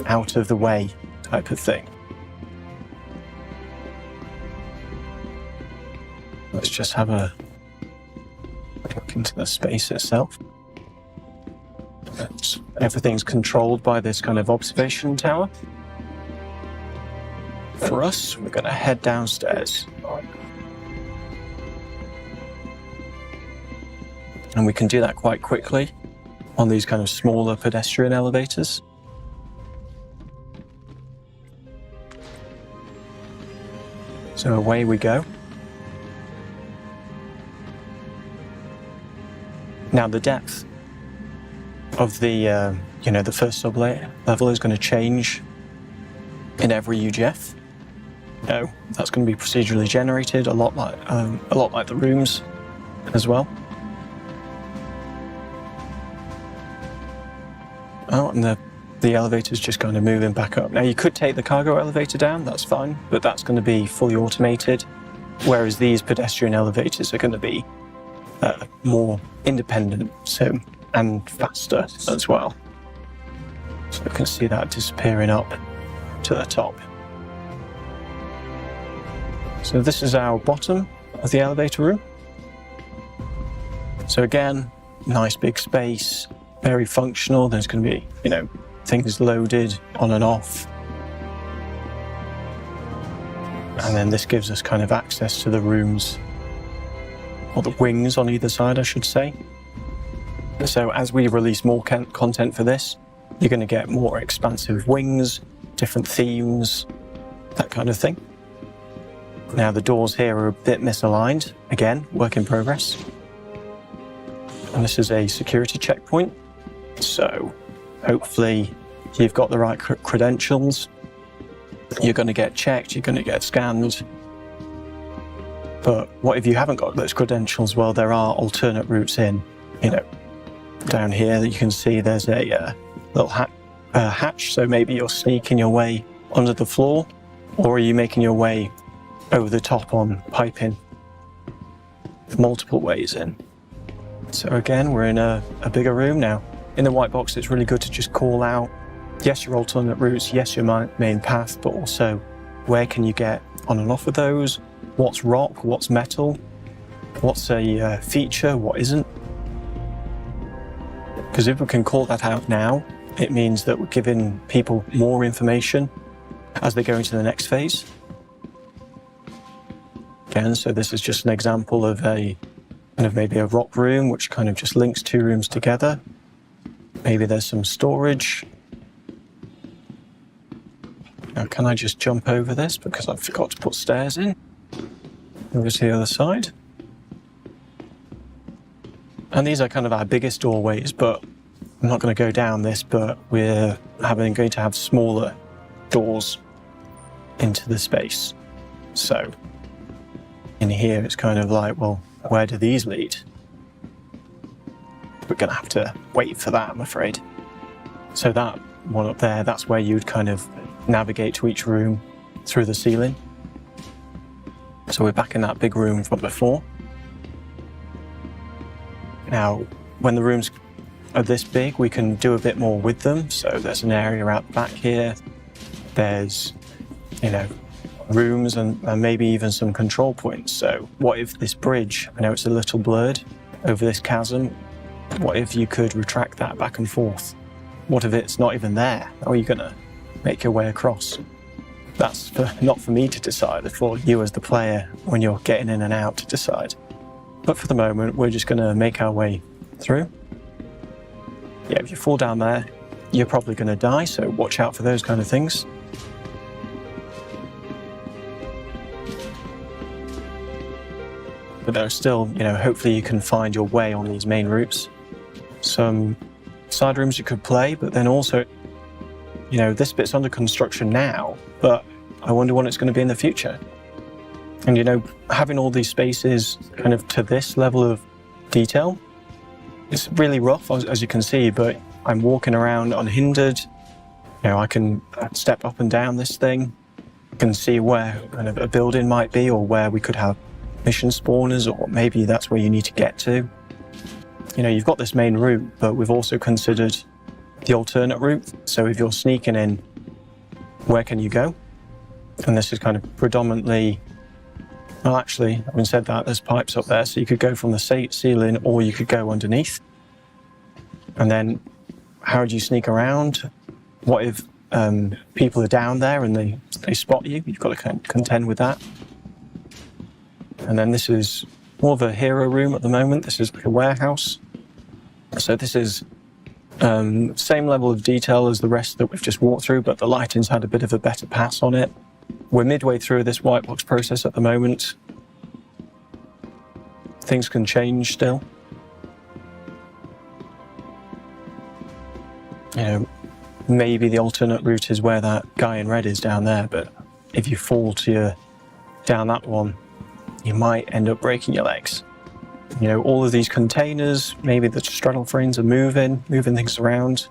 out of the way type of thing. Let's just have a look into the space itself. Everything's controlled by this kind of observation tower. For us, we're going to head downstairs. And we can do that quite quickly on these kind of smaller pedestrian elevators. So away we go. Now the depth of the, the first sub-level is going to change in every UGF. No, that's going to be procedurally generated, a lot like the rooms as well. Oh, and the elevator's just kind of moving back up. Now you could take the cargo elevator down, that's fine, but that's going to be fully automated, whereas these pedestrian elevators are going to be more independent, and faster as well. So we can see that disappearing up to the top. So this is our bottom of the elevator room. So again, nice big space, very functional. There's going to be, things loaded on and off. And then this gives us kind of access to the rooms, or the wings on either side, I should say. So as we release more content for this, you're going to get more expansive wings, different themes, that kind of thing. Now the doors here are a bit misaligned. Again, work in progress. And this is a security checkpoint. So hopefully you've got the right credentials. You're going to get checked, you're going to get scanned. But what if you haven't got those credentials? Well, there are alternate routes in, down here that you can see there's a little hatch, so maybe you're sneaking your way under the floor, or are you making your way over the top on piping multiple ways in. So again, we're in a bigger room now. In the white box, it's really good to just call out, yes, your alternate routes, yes, your main path, but also where can you get on and off of those, what's rock, what's metal, what's a feature, what isn't. Because if we can call that out now, it means that we're giving people more information as they go into the next phase. Again, so this is just an example of maybe a rock room, which kind of just links two rooms together. Maybe there's some storage. Now, can I just jump over this because I forgot to put stairs in? Over to the other side. And these are kind of our biggest doorways, but I'm not going to go down this, but we're going to have smaller doors into the space. So in here, it's kind of like, well, where do these lead? We're going to have to wait for that, I'm afraid. So that one up there, that's where you'd kind of navigate to each room through the ceiling. So we're back in that big room from before. Now, when the rooms are this big, we can do a bit more with them. So there's an area out the back here. There's, rooms and maybe even some control points. So what if this bridge, I know it's a little blurred over this chasm, what if you could retract that back and forth? What if it's not even there? How are you going to make your way across? That's not for me to decide, it's for you as the player when you're getting in and out to decide. But for the moment, we're just going to make our way through. Yeah, if you fall down there, you're probably going to die, so watch out for those kind of things. But there's still, hopefully you can find your way on these main routes. Some side rooms you could play, but then also, this bit's under construction now, but I wonder what it's going to be in the future. And, having all these spaces kind of to this level of detail, it's really rough, as you can see, but I'm walking around unhindered. I can step up and down this thing. I can see where kind of a building might be, or where we could have mission spawners, or maybe that's where you need to get to. you've got this main route, but we've also considered the alternate route. So if you're sneaking in, where can you go? And this is kind of predominantly, well, actually, having said that, there's pipes up there, so you could go from the ceiling or you could go underneath. And then how do you sneak around? What if people are down there and they spot you? You've got to contend with that. And then this is more of a hero room at the moment. This is like a warehouse. So this is same level of detail as the rest that we've just walked through, but the lighting's had a bit of a better pass on it. We're midway through this white box process at the moment. Things can change still. Maybe the alternate route is where that guy in red is down there, but if you fall down that one, you might end up breaking your legs. All of these containers, maybe the straddle frames are moving things around.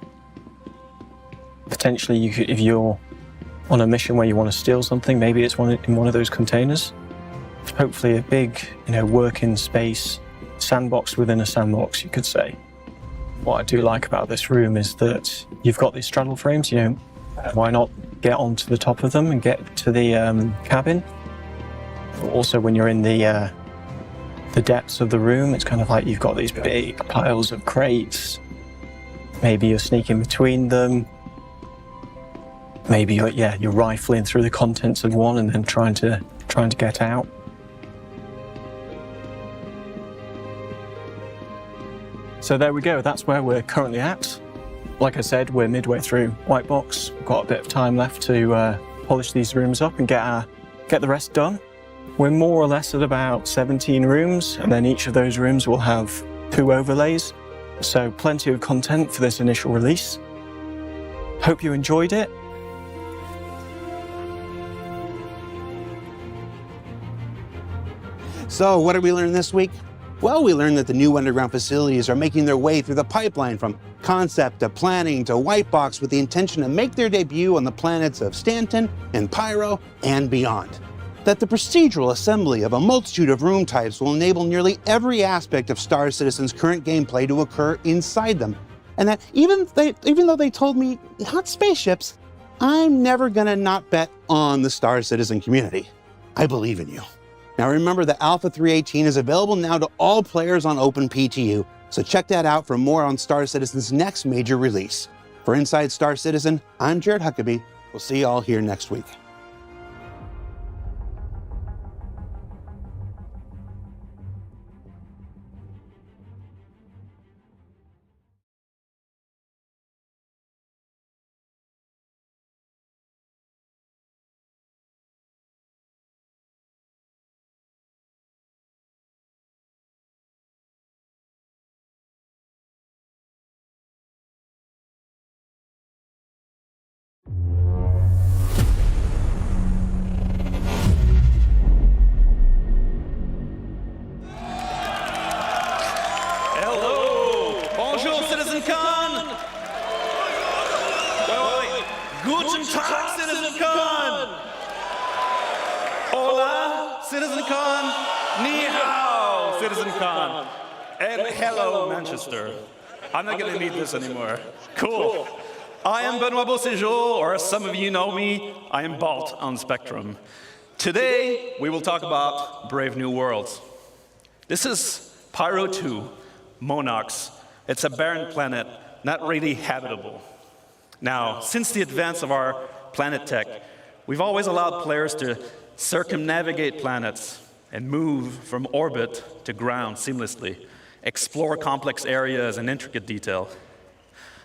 Potentially, if you're on a mission where you want to steal something, maybe it's in one of those containers. Hopefully a big, working space, sandbox within a sandbox, you could say. What I do like about this room is that you've got these straddle frames, why not get onto the top of them and get to the cabin? Also, when you're in the depths of the room, it's kind of like you've got these big piles of crates. Maybe you're sneaking between them. Maybe you're rifling through the contents of one and then trying to get out. So there we go, that's where we're currently at. Like I said, we're midway through White Box. We've got a bit of time left to polish these rooms up and get the rest done. We're more or less at about 17 rooms, and then each of those rooms will have 2 overlays. So plenty of content for this initial release. Hope you enjoyed it. So what did we learn this week? Well, we learned that the new underground facilities are making their way through the pipeline from concept to planning to white box with the intention to make their debut on the planets of Stanton and Pyro and beyond. That the procedural assembly of a multitude of room types will enable nearly every aspect of Star Citizen's current gameplay to occur inside them. And that even though they told me not spaceships, I'm never gonna not bet on the Star Citizen community. I believe in you. Now remember that Alpha 3.18 is available now to all players on OpenPTU, so check that out for more on Star Citizen's next major release. For Inside Star Citizen, I'm Jared Huckabee. We'll see you all here next week. Guten Tag, Citizen Con! Hola, Citizen Con! Ni hao, Citizen Con! And hello, Manchester. I'm not gonna need this anymore. Cool. I am Benoit Beauséjour, or as some of you know me, I am Balt on Spectrum. Today, we will talk about Brave New Worlds. This is Pyro 2, Monox. It's a barren planet, not really habitable. Now, since the advance of our planet tech, we've always allowed players to circumnavigate planets and move from orbit to ground seamlessly, explore complex areas in intricate detail.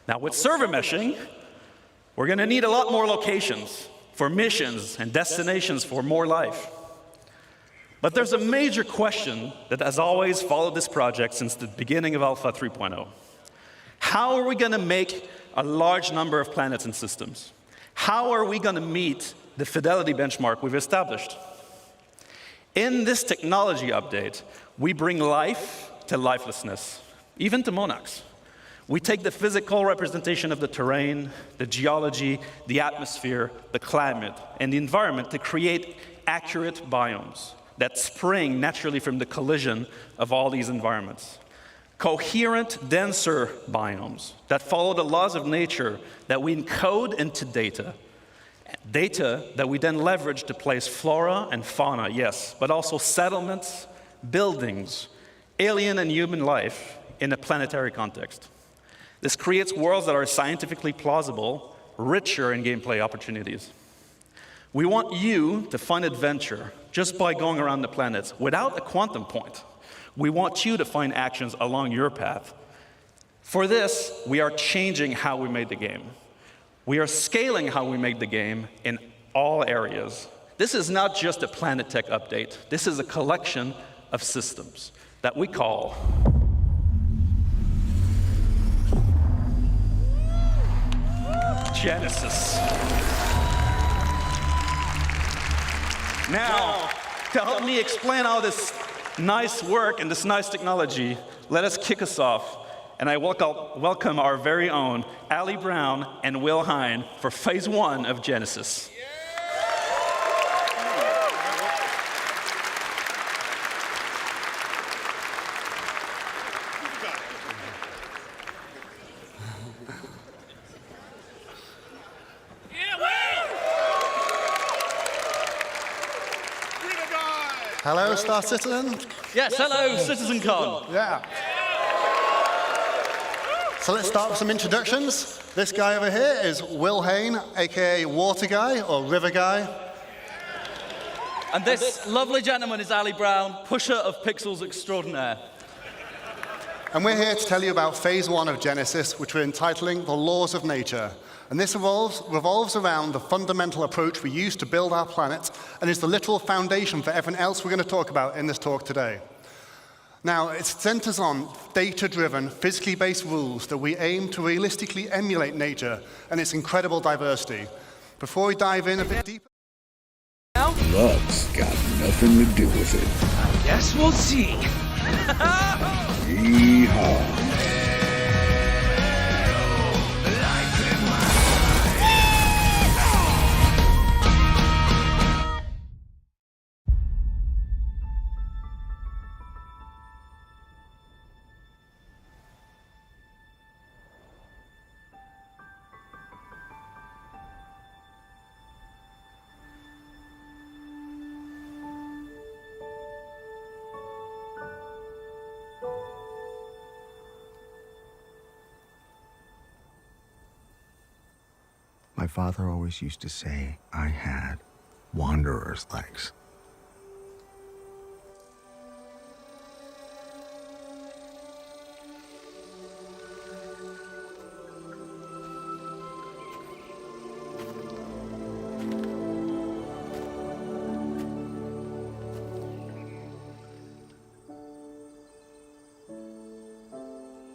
Now, with server meshing, we're going to need a lot more locations for missions and destinations for more life. But there's a major question that has always followed this project since the beginning of Alpha 3.0. How are we going to make a large number of planets and systems? How are we going to meet the fidelity benchmark we've established? In this technology update, we bring life to lifelessness, even to Monox. We take the physical representation of the terrain, the geology, the atmosphere, the climate, and the environment to create accurate biomes that spring naturally from the collision of all these environments. coherent, denser biomes that follow the laws of nature that we encode into data. Data that we then leverage to place flora and fauna, yes, but also settlements, buildings, alien and human life in a planetary context. This creates worlds that are scientifically plausible, richer in gameplay opportunities. We want you to find adventure just by going around the planets without a quantum point. We want you to find actions along your path. For this, we are changing how we made the game. We are scaling how we make the game in all areas. This is not just a Planet Tech update. This is a collection of systems that we call Genesis. Now, to help me explain all this nice work and this nice technology, let us kick us off. And I welcome our very own Ali Brown and Will Hine for phase 1 of Genesis. Hello, Star Citizen. Yes, hello, CitizenCon. Yeah. So let's start with some introductions. This guy over here is Will Hine, aka Water Guy or River Guy. And this lovely gentleman is Ali Brown, pusher of pixels extraordinaire. And we're here to tell you about phase 1 of Genesis, which we're entitling The Laws of Nature. And this revolves around the fundamental approach we use to build our planet and is the literal foundation for everything else we're going to talk about in this talk today. Now, it centers on data-driven, physically based rules that we aim to realistically emulate nature and its incredible diversity. Before we dive in a bit deeper... Luck's got nothing to do with it. I guess we'll see. Yeehaw. My father always used to say I had wanderer's legs.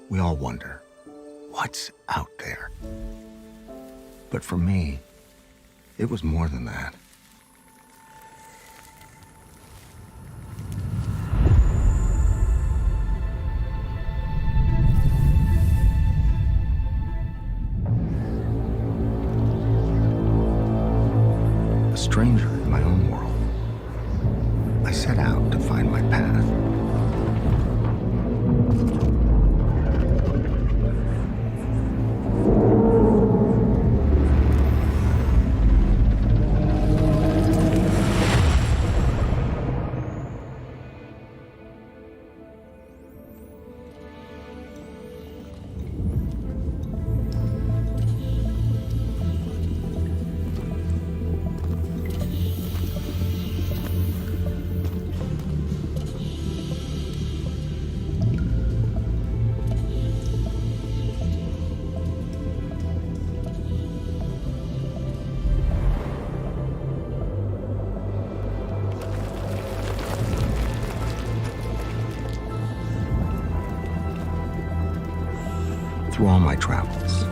We all wonder, what's out there? But for me, it was more than that. A stranger in my own world, I set out to find my path. Through all my travels,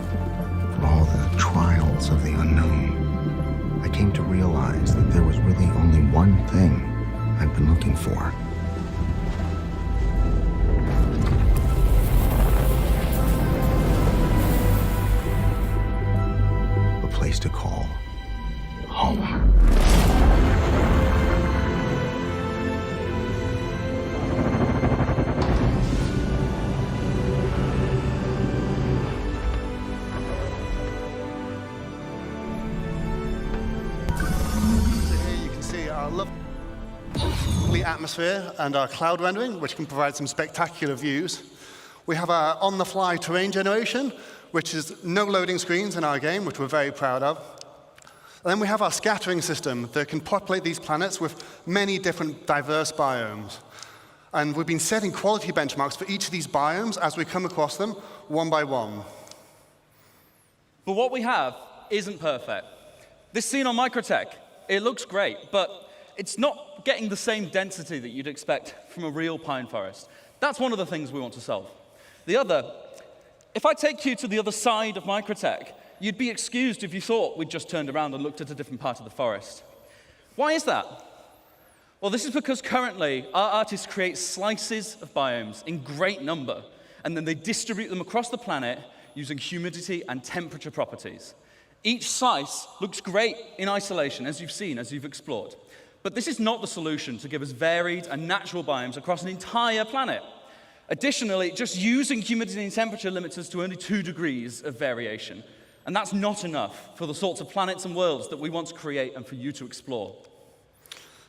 through all the trials of the unknown, I came to realize that there was really only one thing I've been looking for. A place to call home. our lovely atmosphere and our cloud rendering, which can provide some spectacular views. We have our on-the-fly terrain generation, which is no loading screens in our game, which we're very proud of. And then we have our scattering system that can populate these planets with many different diverse biomes. And we've been setting quality benchmarks for each of these biomes as we come across them one by one. But what we have isn't perfect. This scene on Microtech, it looks great, but it's not getting the same density that you'd expect from a real pine forest. That's one of the things we want to solve. The other, if I take you to the other side of Microtech, you'd be excused if you thought we'd just turned around and looked at a different part of the forest. Why is that? Well, this is because currently our artists create slices of biomes in great number, and then they distribute them across the planet using humidity and temperature properties. Each slice looks great in isolation, as you've seen, as you've explored. But this is not the solution to give us varied and natural biomes across an entire planet. Additionally, just using humidity and temperature limits us to only 2 degrees of variation. And that's not enough for the sorts of planets and worlds that we want to create and for you to explore.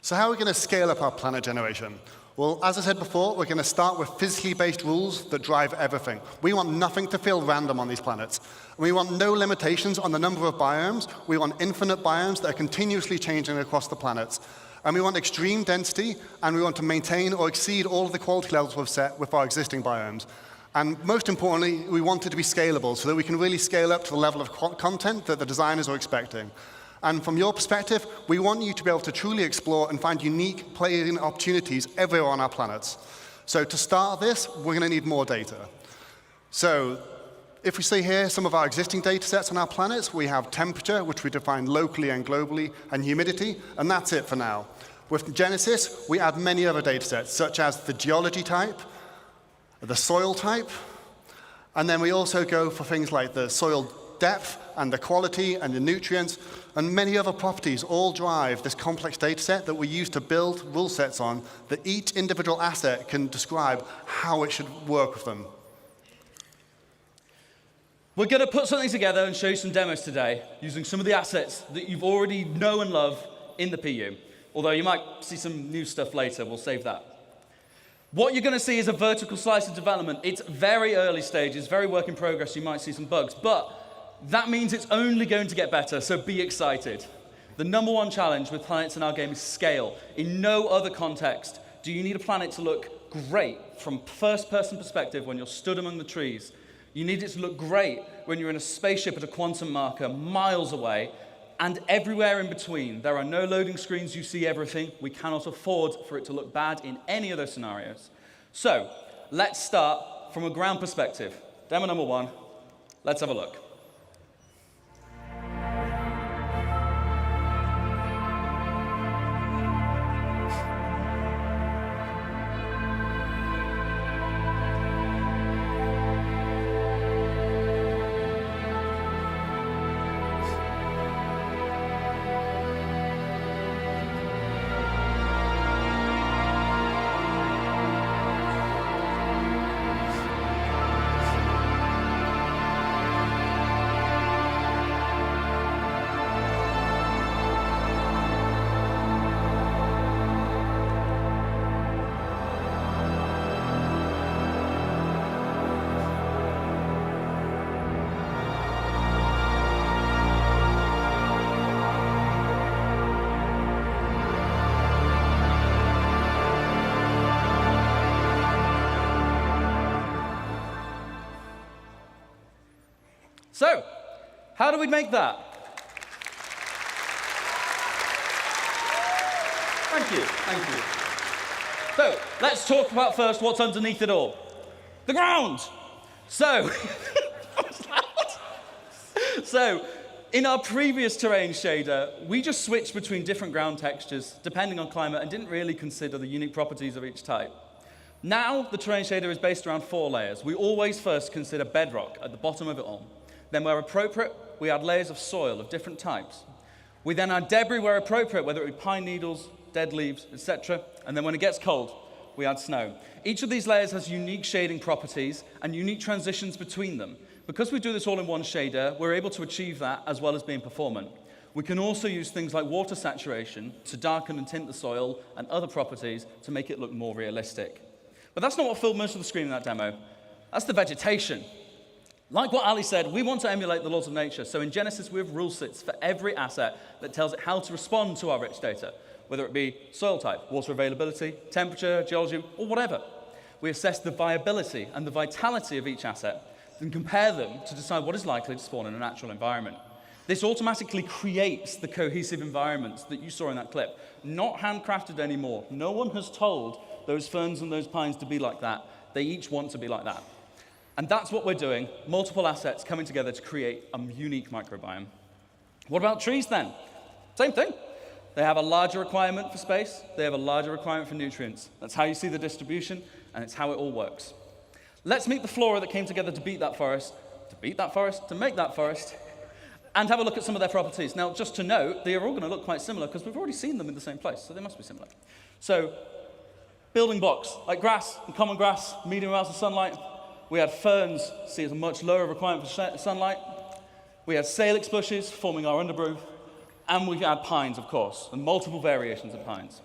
So how are we going to scale up our planet generation? Well, as I said before, we're going to start with physically based rules that drive everything. We want nothing to feel random on these planets. We want no limitations on the number of biomes. We want infinite biomes that are continuously changing across the planets. And we want extreme density, and we want to maintain or exceed all of the quality levels we've set with our existing biomes. And most importantly, we want it to be scalable so that we can really scale up to the level of content that the designers are expecting. And from your perspective, we want you to be able to truly explore and find unique playing opportunities everywhere on our planets. So to start this, we're going to need more data. So if we see here some of our existing data sets on our planets, we have temperature, which we define locally and globally, and humidity, and that's it for now. With Genesis, we add many other data sets, such as the geology type, the soil type, and then we also go for things like the soil depth and the quality and the nutrients and many other properties all drive this complex data set that we use to build rule sets on that each individual asset can describe how it should work with them. We're going to put something together and show you some demos today using some of the assets that you've already know and love in the PU. Although you might see some new stuff later, we'll save that. What you're going to see is a vertical slice of development. It's very early stages, very work in progress. You might see some bugs, but that means it's only going to get better, so be excited. The number one challenge with planets in our game is scale. In no other context do you need a planet to look great from first-person perspective when you're stood among the trees. You need it to look great when you're in a spaceship at a quantum marker miles away, and everywhere in between. There are no loading screens, you see everything. We cannot afford for it to look bad in any of those scenarios. So, let's start from a ground perspective. Demo number 1, let's have a look. So, how do we make that? Thank you, thank you. So, let's talk about first what's underneath it all. The ground! So, in our previous terrain shader, we just switched between different ground textures depending on climate and didn't really consider the unique properties of each type. Now, the terrain shader is based around 4 layers. We always first consider bedrock at the bottom of it all. Then, where appropriate, we add layers of soil of different types. We then add debris where appropriate, whether it be pine needles, dead leaves, etc. And then when it gets cold, we add snow. Each of these layers has unique shading properties and unique transitions between them. Because we do this all in one shader, we're able to achieve that as well as being performant. We can also use things like water saturation to darken and tint the soil and other properties to make it look more realistic. But that's not what filled most of the screen in that demo. That's the vegetation. Like what Ali said, we want to emulate the laws of nature. So in Genesis, we have rule sets for every asset that tells it how to respond to our rich data, whether it be soil type, water availability, temperature, geology, or whatever. We assess the viability and the vitality of each asset and compare them to decide what is likely to spawn in a natural environment. This automatically creates the cohesive environments that you saw in that clip. Not handcrafted anymore. No one has told those ferns and those pines to be like that. They each want to be like that. And that's what we're doing, multiple assets coming together to create a unique microbiome. What about trees then? Same thing. They have a larger requirement for space. They have a larger requirement for nutrients. That's how you see the distribution, and it's how it all works. Let's meet the flora that came together to make that forest, and have a look at some of their properties. Now, just to note, they are all going to look quite similar because we've already seen them in the same place, so they must be similar. So, building blocks, like grass and common grass, medium amounts of sunlight. We had ferns, see as a much lower requirement for sunlight. We had salix bushes forming our undergrowth. And we had pines, of course, and multiple variations of pines.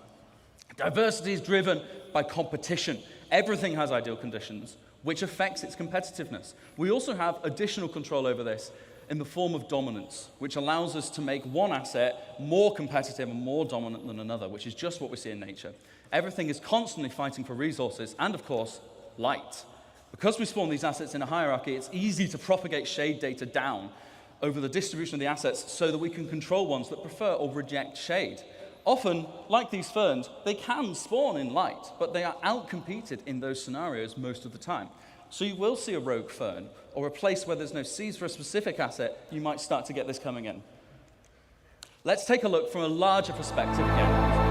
Diversity is driven by competition. Everything has ideal conditions, which affects its competitiveness. We also have additional control over this in the form of dominance, which allows us to make one asset more competitive and more dominant than another, which is just what we see in nature. Everything is constantly fighting for resources and, of course, light. Because we spawn these assets in a hierarchy, it's easy to propagate shade data down over the distribution of the assets so that we can control ones that prefer or reject shade. Often, like these ferns, they can spawn in light, but they are outcompeted in those scenarios most of the time. So you will see a rogue fern, or a place where there's no seeds for a specific asset, you might start to get this coming in. Let's take a look from a larger perspective again.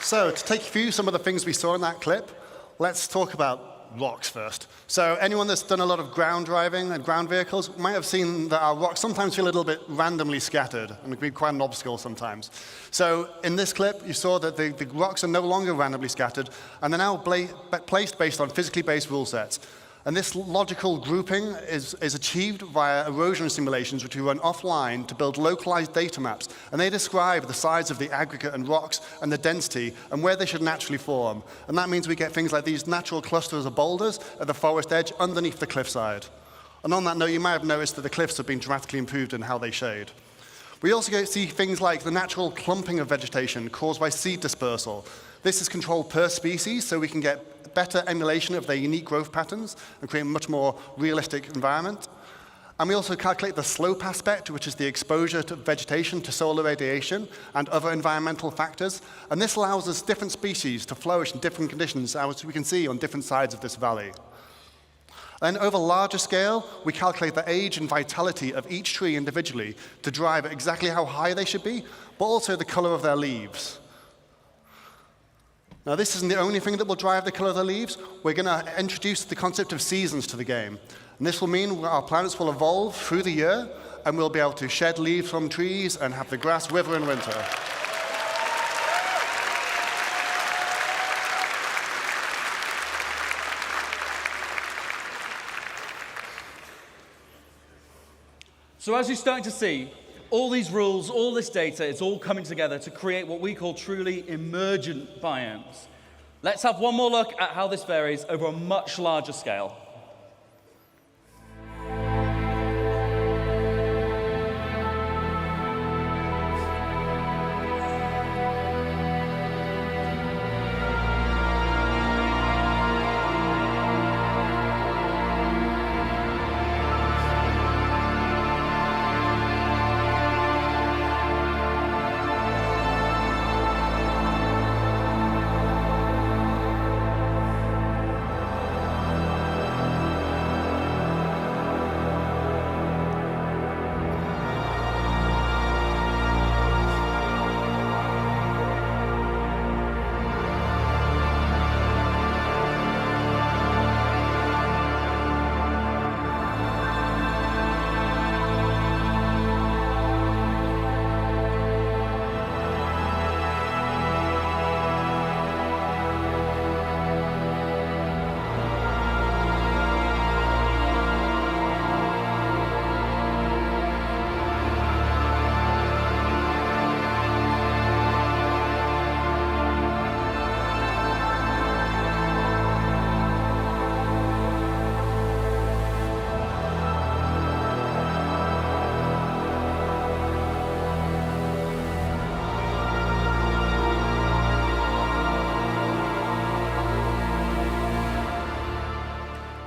So to take you through some of the things we saw in that clip, let's talk about rocks first. So anyone that's done a lot of ground driving and ground vehicles might have seen that our rocks sometimes feel a little bit randomly scattered, and it can be quite an obstacle sometimes. So in this clip, you saw that the rocks are no longer randomly scattered, and they're now placed based on physically based rule sets. And this logical grouping is achieved via erosion simulations, which we run offline to build localized data maps. And they describe the size of the aggregate and rocks and the density and where they should naturally form. And that means we get things like these natural clusters of boulders at the forest edge underneath the cliffside. And on that note, you might have noticed that the cliffs have been dramatically improved in how they shade. We also see things like the natural clumping of vegetation caused by seed dispersal. This is controlled per species, so we can get better emulation of their unique growth patterns and create a much more realistic environment. And we also calculate the slope aspect, which is the exposure to vegetation to solar radiation and other environmental factors. And this allows us different species to flourish in different conditions, as we can see on different sides of this valley. Then over larger scale, we calculate the age and vitality of each tree individually to drive exactly how high they should be, but also the color of their leaves. Now, this isn't the only thing that will drive the color of the leaves. We're going to introduce the concept of seasons to the game. And this will mean our planets will evolve through the year, and we'll be able to shed leaves from trees and have the grass wither in winter. So as you're starting to see, all these rules, all this data, it's all coming together to create what we call truly emergent biomes. Let's have one more look at how this varies over a much larger scale.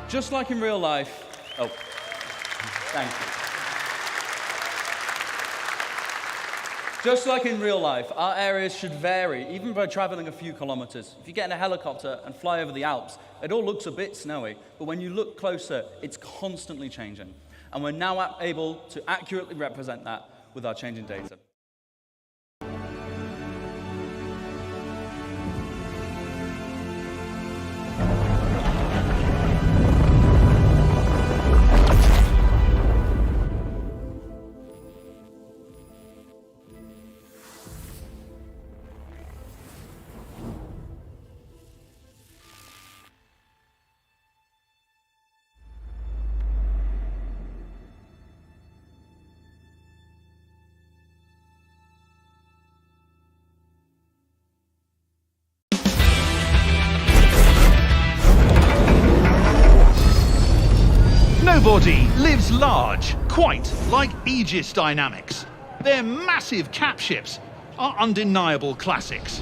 Just like in real life, thank you. Just like in real life, our areas should vary, even by traveling a few kilometers. If you get in a helicopter and fly over the Alps, it all looks a bit snowy, but when you look closer, it's constantly changing. And we're now able to accurately represent that with our changing data. Nobody lives large, quite like Aegis Dynamics. Their massive cap ships are undeniable classics.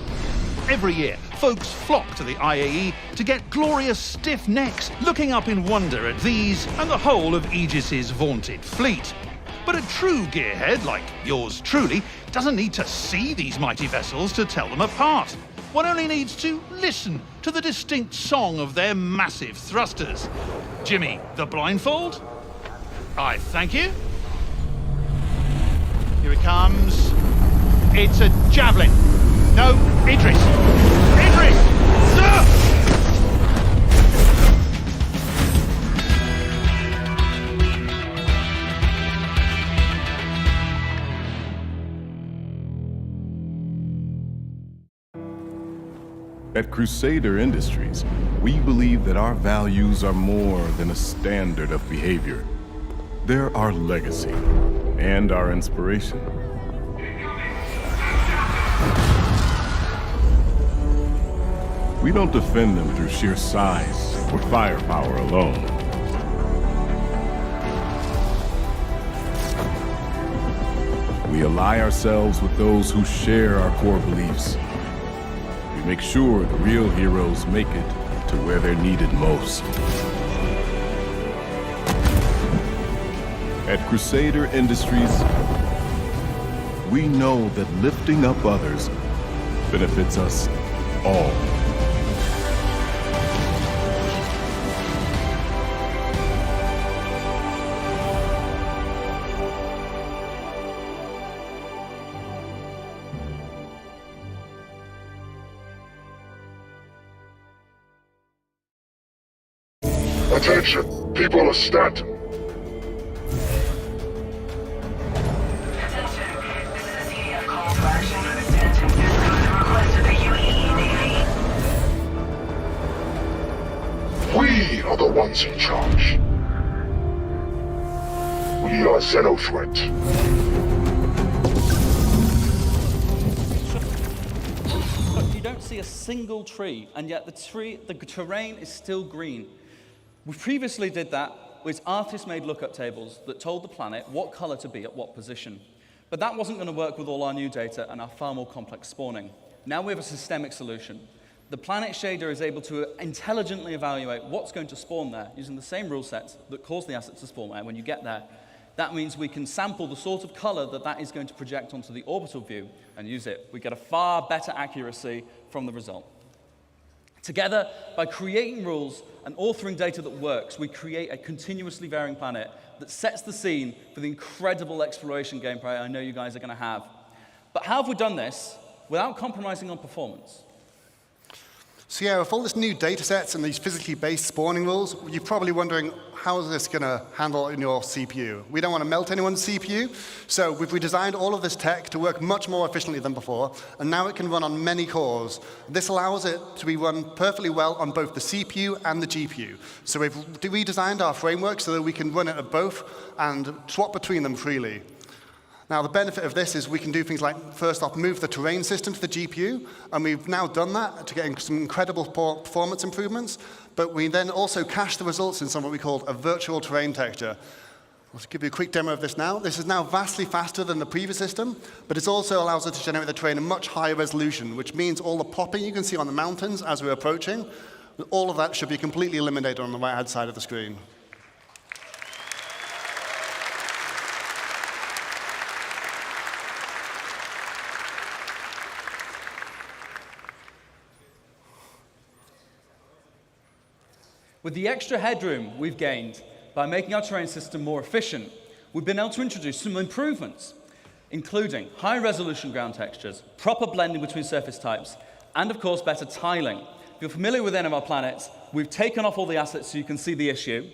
Every year, folks flock to the IAE to get glorious stiff necks, looking up in wonder at these and the whole of Aegis's vaunted fleet. But a true gearhead, like yours truly, doesn't need to see these mighty vessels to tell them apart. One only needs to listen to the distinct song of their massive thrusters. Jimmy, the blindfold? I thank you. Here it comes. It's a javelin. No, Idris. Idris! Sir! At Crusader Industries, we believe that our values are more than a standard of behavior. They're our legacy and our inspiration. We don't defend them through sheer size or firepower alone. We ally ourselves with those who share our core beliefs. We make sure the real heroes make it to where they're needed most. At Crusader Industries, we know that lifting up others benefits us all. Attention, people of Stanton. We are the ones in charge. We are Xenothreat. But you don't see a single tree, and yet the terrain is still green. We previously did that with artist-made lookup tables that told the planet what color to be at what position. But that wasn't going to work with all our new data and our far more complex spawning. Now we have a systemic solution. The planet shader is able to intelligently evaluate what's going to spawn there using the same rule sets that cause the assets to spawn there when you get there. That means we can sample the sort of color that is going to project onto the orbital view and use it. We get a far better accuracy from the result. Together, by creating rules and authoring data that works, we create a continuously varying planet that sets the scene for the incredible exploration gameplay I know you guys are going to have. But how have we done this without compromising on performance? So yeah, with all this new data sets and these physically based spawning rules, you're probably wondering, how is this going to handle in your CPU? We don't want to melt anyone's CPU, so we've redesigned all of this tech to work much more efficiently than before, and now it can run on many cores. This allows it to be run perfectly well on both the CPU and the GPU. So we've redesigned our framework so that we can run it at both and swap between them freely. Now, the benefit of this is we can do things like, first off, move the terrain system to the GPU, and we've now done that to get some incredible performance improvements, but we then also cache the results in some what we call a virtual terrain texture. I'll give you a quick demo of this now. This is now vastly faster than the previous system, but it also allows us to generate the terrain in much higher resolution, which means all the popping you can see on the mountains as we're approaching, all of that should be completely eliminated on the right-hand side of the screen. With the extra headroom we've gained by making our terrain system more efficient, we've been able to introduce some improvements, including high-resolution ground textures, proper blending between surface types, and of course, better tiling. If you're familiar with any of our planets, we've taken off all the assets so you can see the issue,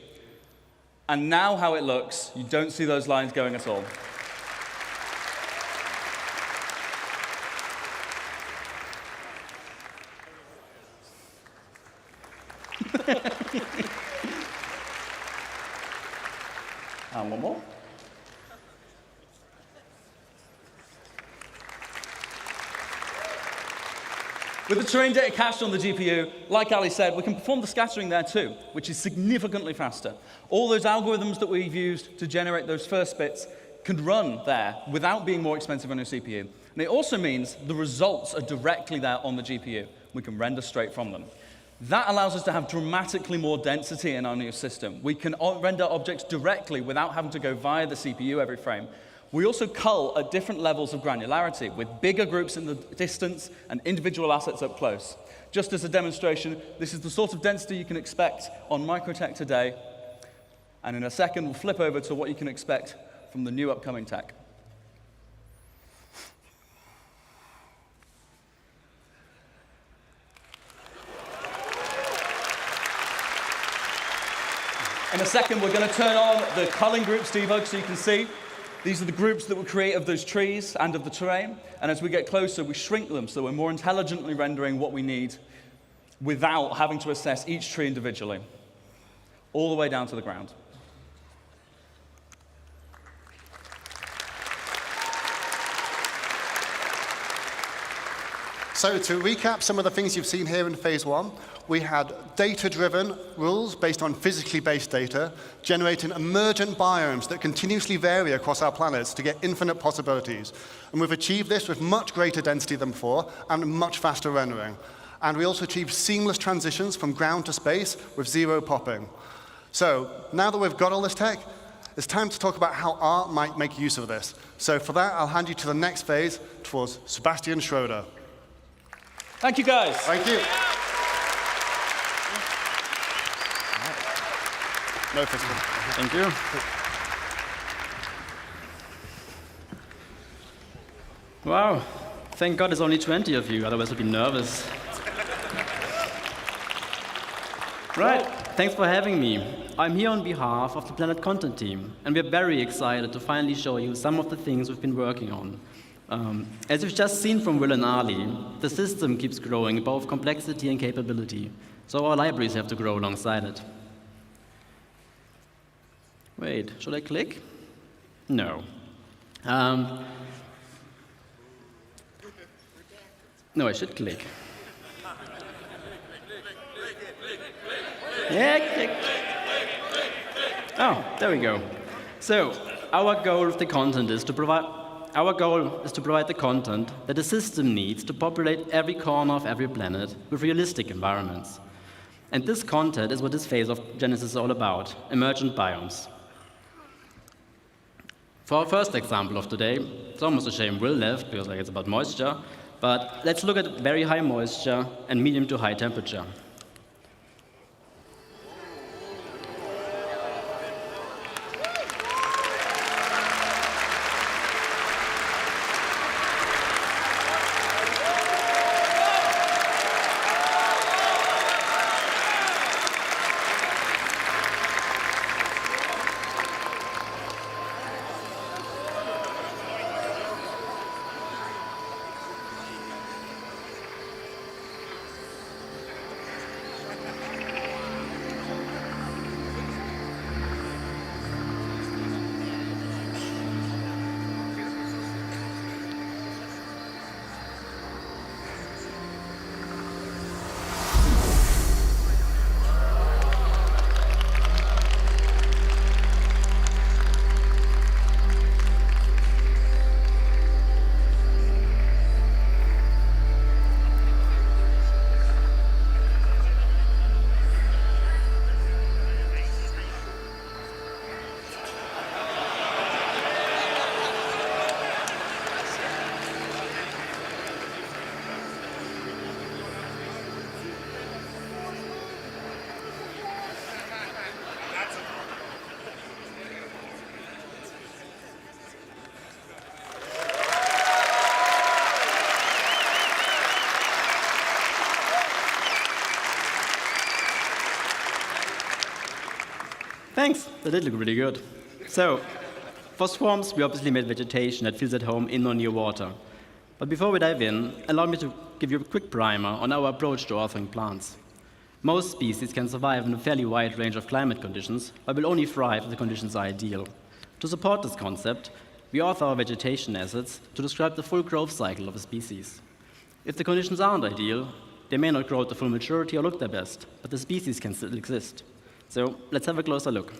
and now how it looks, you don't see those lines going at all. And one more. With the terrain data cached on the GPU, like Ali said, we can perform the scattering there too, which is significantly faster. All those algorithms that we've used to generate those first bits can run there without being more expensive on your CPU. And it also means the results are directly there on the GPU. We can render straight from them. That allows us to have dramatically more density in our new system. We can render objects directly without having to go via the CPU every frame. We also cull at different levels of granularity, with bigger groups in the distance and individual assets up close. Just as a demonstration, this is the sort of density you can expect on Microtech today. And in a second, we'll flip over to what you can expect from the new upcoming tech. In a second, we're going to turn on the culling groups debug so you can see. These are the groups that we create of those trees and of the terrain. And as we get closer, we shrink them so we're more intelligently rendering what we need without having to assess each tree individually, all the way down to the ground. So to recap some of the things you've seen here in phase one, we had data-driven rules based on physically based data, generating emergent biomes that continuously vary across our planets to get infinite possibilities. And we've achieved this with much greater density than before and much faster rendering. And we also achieved seamless transitions from ground to space with zero popping. So now that we've got all this tech, it's time to talk about how art might make use of this. So for that, I'll hand you to the next phase towards Sebastian Schroeder. Thank you, guys. Thank you. No physical. Thank you. Wow. Thank God there's only 20 of you, otherwise I'd be nervous. Right. Thanks for having me. I'm here on behalf of the Planet Content team, and we're very excited to finally show you some of the things we've been working on. As you've just seen from Will and Ali, the system keeps growing in both complexity and capability, so our libraries have to grow alongside it. Wait, should I click? No. No, I should click. Yeah. Oh, there we go. So, our goal of the content is to provide the content that the system needs to populate every corner of every planet with realistic environments. And this content is what this phase of Genesis is all about, emergent biomes. For our first example of today, it's almost a shame Will left because it's about moisture, but let's look at very high moisture and medium to high temperature. Thanks, that did look really good. So, for swarms, we obviously made vegetation that feels at home in or near water. But before we dive in, allow me to give you a quick primer on our approach to authoring plants. Most species can survive in a fairly wide range of climate conditions, but will only thrive if the conditions are ideal. To support this concept, we author our vegetation assets to describe the full growth cycle of a species. If the conditions aren't ideal, they may not grow to full maturity or look their best, but the species can still exist. So let's have a closer look.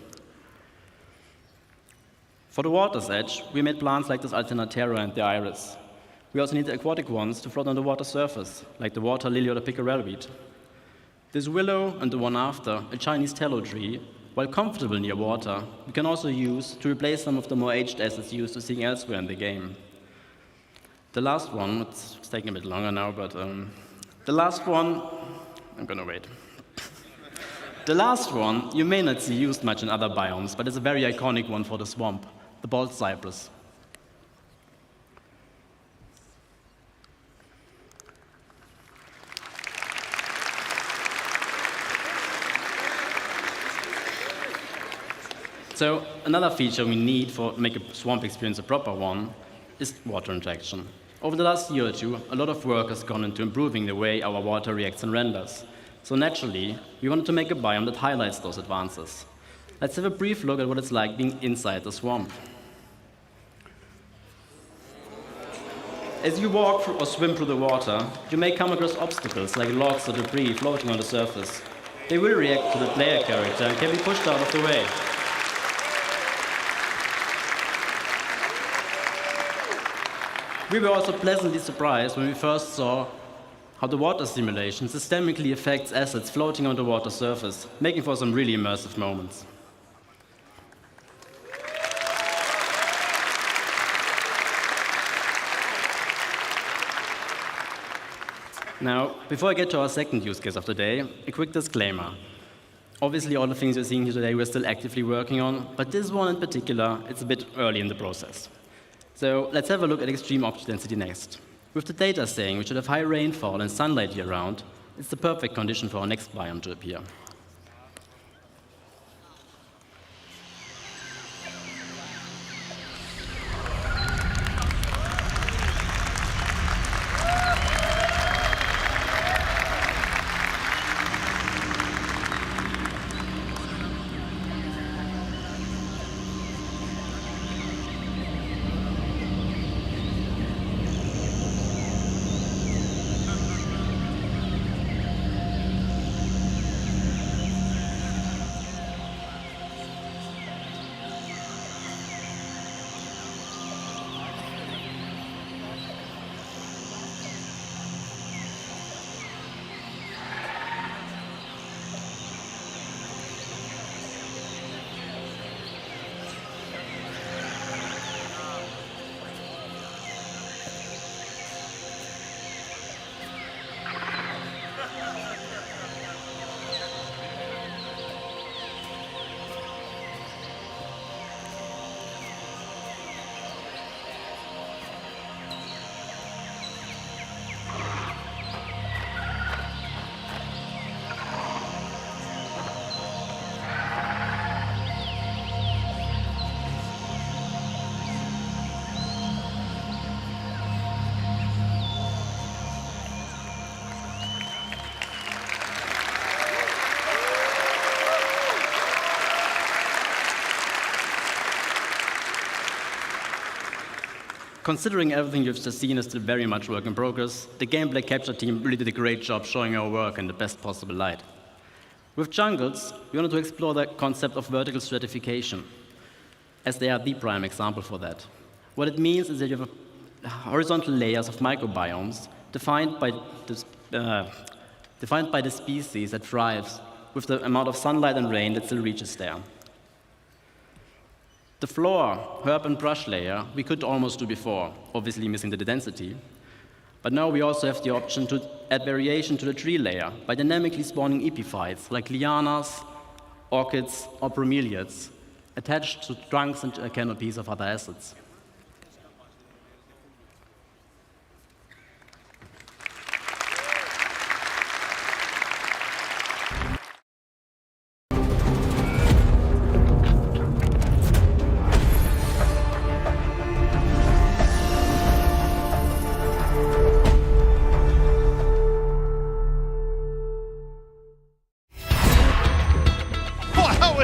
For the water's edge, we made plants like this Alternatera and the iris. We also need the aquatic ones to float on the water surface, like the water lily or the pickerel weed. This willow and the one after, a Chinese tallow tree, while comfortable near water, we can also use to replace some of the more aged assets used to seeing elsewhere in the game. The last one, it's taking a bit longer now, but the last one, I'm gonna wait. The last one you may not see used much in other biomes, but it's a very iconic one for the swamp, the bald cypress. So another feature we need to make a swamp experience a proper one is water injection. Over the last year or two, a lot of work has gone into improving the way our water reacts and renders. So naturally, we wanted to make a biome that highlights those advances. Let's have a brief look at what it's like being inside the swamp. As you walk through or swim through the water, you may come across obstacles like logs or debris floating on the surface. They will react to the player character and can be pushed out of the way. We were also pleasantly surprised when we first saw how the water simulation systemically affects assets floating on the water surface, making for some really immersive moments. Now, before I get to our second use case of the day, a quick disclaimer. Obviously, all the things you're seeing here today we're still actively working on, but this one in particular, it's a bit early in the process. So let's have a look at extreme object density next. With the data saying we should have high rainfall and sunlight year-round, it's the perfect condition for our next biome to appear. considering everything you've just seen is still very much work in progress, the gameplay capture team really did a great job showing our work in the best possible light. With jungles, we wanted to explore the concept of vertical stratification, as they are the prime example for that. What it means is that you have horizontal layers of microbiomes defined by the species that thrives with the amount of sunlight and rain that still reaches there. The floor, herb, and brush layer we could almost do before, obviously missing the density. But now we also have the option to add variation to the tree layer by dynamically spawning epiphytes like lianas, orchids, or bromeliads attached to trunks and canopies of other assets.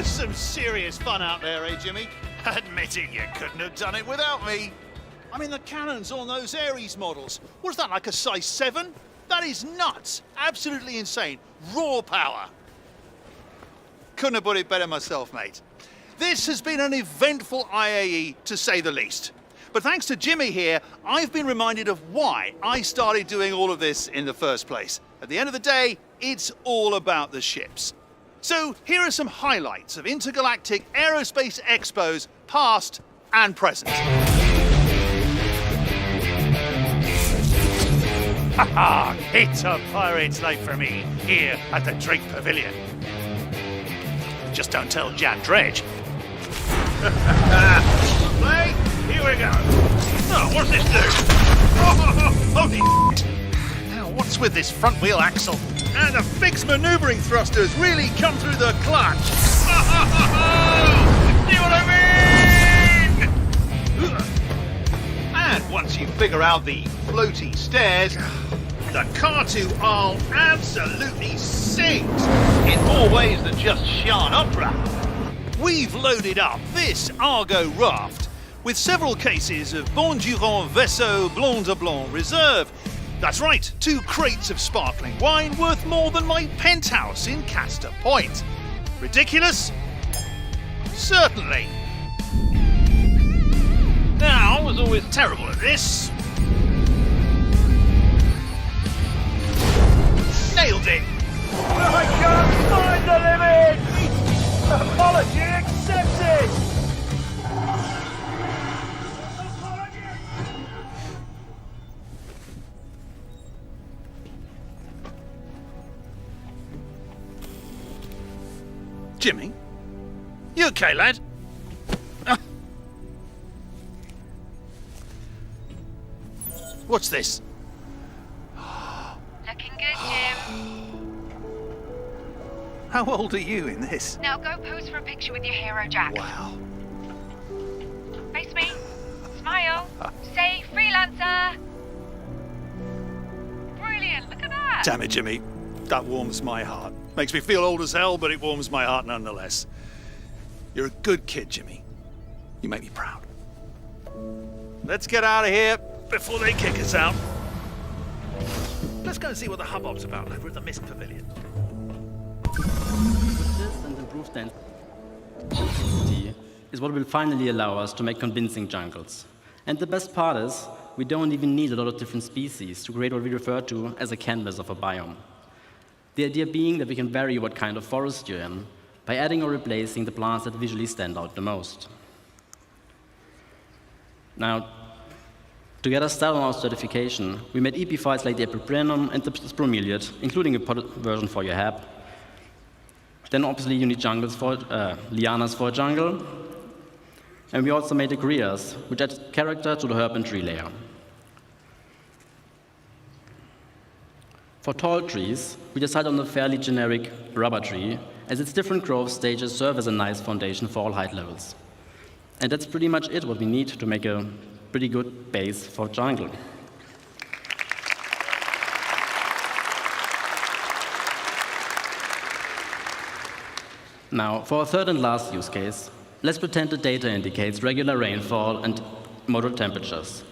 Some serious fun out there, eh, Jimmy? Admitting you couldn't have done it without me. I mean, the cannons on those Ares models, was that like a size 7? That is nuts. Absolutely insane. Raw power. Couldn't have put it better myself, mate. This has been an eventful IAE, to say the least. But thanks to Jimmy here, I've been reminded of why I started doing all of this in the first place. At the end of the day, it's all about the ships. So here are some highlights of intergalactic aerospace expos, past and present. Haha, it's a pirate's night for me here at the Drake Pavilion. Just don't tell Jan Dredge. Play, here we go. Oh, what's this do? Oh, holy now, what's with this front wheel axle? And the fixed maneuvering thrusters really come through the clutch. See what I mean? And once you figure out the floaty stairs, the car to all absolutely sings in more ways than just Shan Opera. We've loaded up this Argo raft with several cases of Bondurant Vaisseau Blanc de Blanc Reserve. That's right, 2 crates of sparkling wine worth more than my penthouse in Castor Point. Ridiculous? Certainly. Now, I was always terrible at this. Nailed it! I can't find the limit! Apology accepted! Jimmy? You okay, lad? What's this? Looking good, Jim. How old are you in this? Now go pose for a picture with your hero, Jack. Wow. Face me. Smile. Say freelancer. Brilliant, look at that. Damn it, Jimmy. That warms my heart. Makes me feel old as hell, but it warms my heart nonetheless. You're a good kid, Jimmy. You make me proud. Let's get out of here before they kick us out. Let's go and see what the hubbub's about over at the Mist Pavilion. This and improved density is what will finally allow us to make convincing jungles. And the best part is, we don't even need a lot of different species to create what we refer to as a canvas of a biome. The idea being that we can vary what kind of forest you're in by adding or replacing the plants that visually stand out the most. Now, to get us started on our stratification, we made epiphytes like the Epiprenum and the bromeliad, including a potted version for your hab. Then obviously you need jungles for, lianas for a jungle. And we also made the grias, which add character to the herb and tree layer. For tall trees, we decided on a fairly generic rubber tree, as its different growth stages serve as a nice foundation for all height levels. And that's pretty much it, what we need to make a pretty good base for jungle. Now, for our third and last use case, let's pretend the data indicates regular rainfall and moderate temperatures.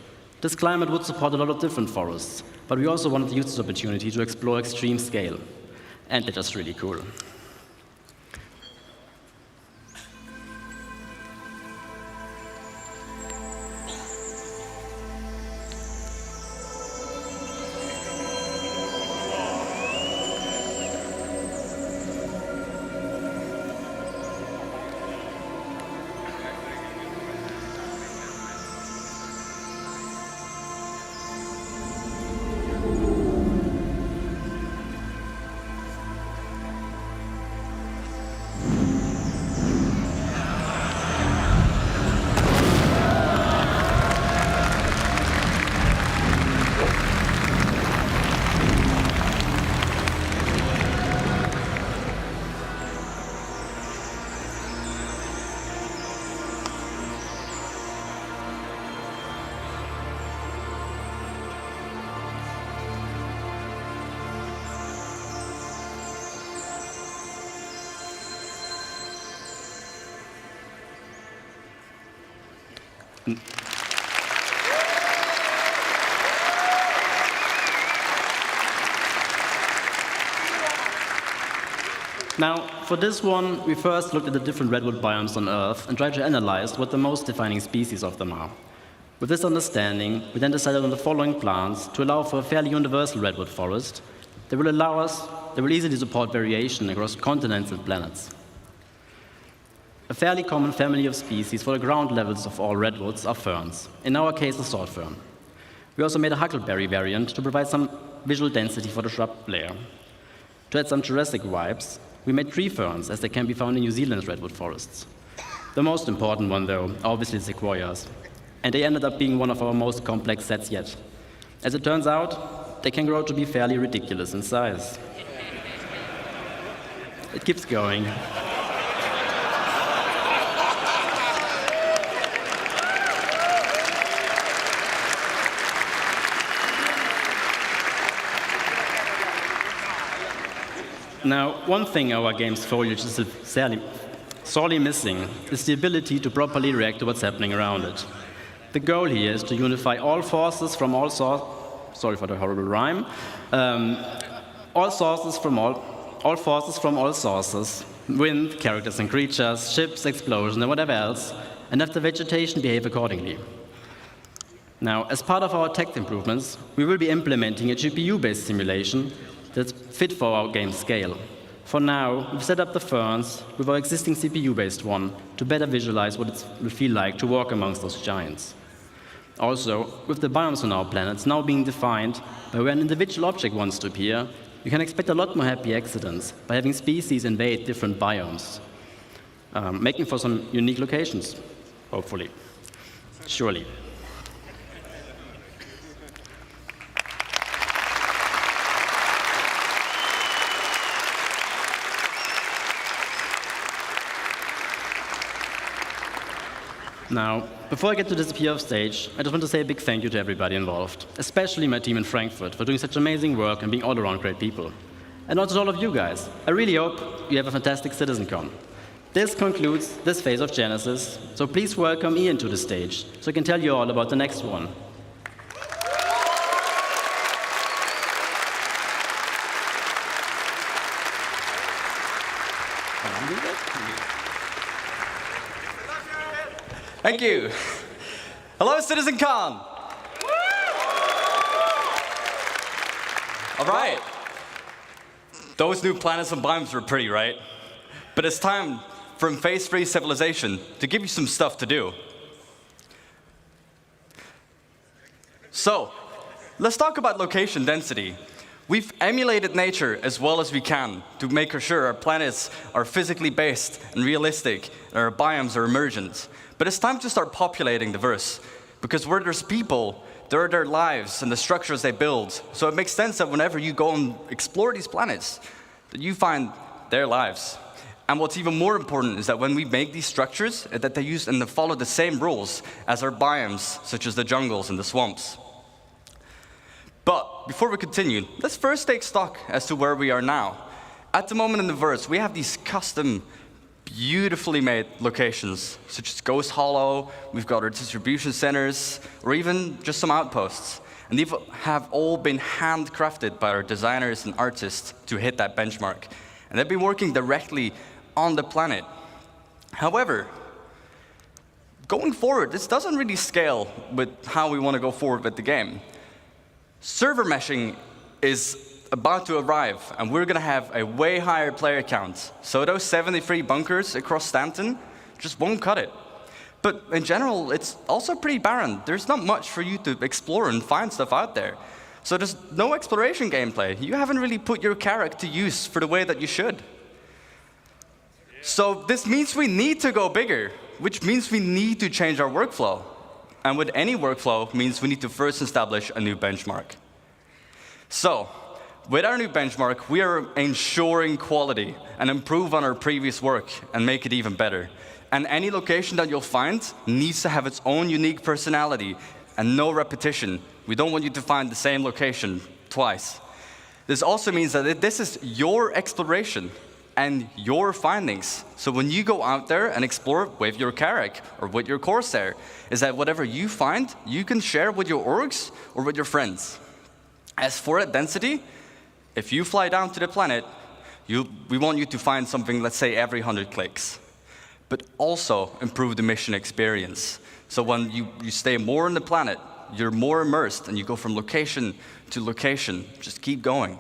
This climate would support a lot of different forests, but we also wanted to use this opportunity to explore extreme scale. And they're just really cool. Now, for this one, we first looked at the different redwood biomes on Earth and tried to analyze what the most defining species of them are. With this understanding, we then decided on the following plants to allow for a fairly universal redwood forest that will easily support variation across continents and planets. A fairly common family of species for the ground levels of all redwoods are ferns, in our case the sword fern. We also made a huckleberry variant to provide some visual density for the shrub layer. To add some Jurassic vibes, we made tree ferns, as they can be found in New Zealand's redwood forests. The most important one, though, obviously the sequoias. And they ended up being one of our most complex sets yet. As it turns out, they can grow to be fairly ridiculous in size. It keeps going. Now, one thing our game's foliage is sorely missing is the ability to properly react to what's happening around it. The goal here is to unify all forces from all sorry for the horrible rhyme, all forces from all sources, wind, characters and creatures, ships, explosions, and whatever else, and have the vegetation behave accordingly. Now, as part of our tech improvements, we will be implementing a GPU-based simulation that's fit for our game scale. For now, we've set up the ferns with our existing CPU-based one to better visualize what it will feel like to walk amongst those giants. Also, with the biomes on our planets now being defined by where an individual object wants to appear, you can expect a lot more happy accidents by having species invade different biomes, making for some unique locations, hopefully. Surely. Now, before I get to disappear off stage, I just want to say a big thank you to everybody involved, especially my team in Frankfurt for doing such amazing work and being all around great people. And also to all of you guys. I really hope you have a fantastic CitizenCon. This concludes this phase of Genesis, so please welcome Ian to the stage so I can tell you all about the next one. Thank you. Hello, CitizenCon. All right. Those new planets and biomes were pretty, right? But it's time for phase-free civilization to give you some stuff to do. So, let's talk about location density. We've emulated nature as well as we can to make sure our planets are physically based and realistic, and our biomes are emergent. But it's time to start populating the verse, because where there's people, there are their lives and the structures they build. So it makes sense that whenever you go and explore these planets, that you find their lives. And what's even more important is that when we make these structures, that they use and they follow the same rules as our biomes, such as the jungles and the swamps. But before we continue, let's first take stock as to where we are now. At the moment in the verse, we have these custom beautifully made locations, such as Ghost Hollow, we've got our distribution centers, or even just some outposts. And these have all been handcrafted by our designers and artists to hit that benchmark. And they've been working directly on the planet. However, going forward, this doesn't really scale with how we want to go forward with the game. Server meshing is about to arrive, and we're going to have a way higher player count. So those 73 bunkers across Stanton just won't cut it. But in general, it's also pretty barren. There's not much for you to explore and find stuff out there. So there's no exploration gameplay. You haven't really put your character to use for the way that you should. So this means we need to go bigger, which means we need to change our workflow. And with any workflow, means we need to first establish a new benchmark. So, with our new benchmark, we are ensuring quality and improve on our previous work and make it even better. And any location that you'll find needs to have its own unique personality and no repetition. We don't want you to find the same location twice. This also means that this is your exploration and your findings. So when you go out there and explore with your Carrack or with your Corsair, is that whatever you find, you can share with your orgs or with your friends. As for that density, if you fly down to the planet, we want you to find something, let's say, every 100 clicks. But also improve the mission experience. So when you stay more on the planet, you're more immersed, and you go from location to location. Just keep going.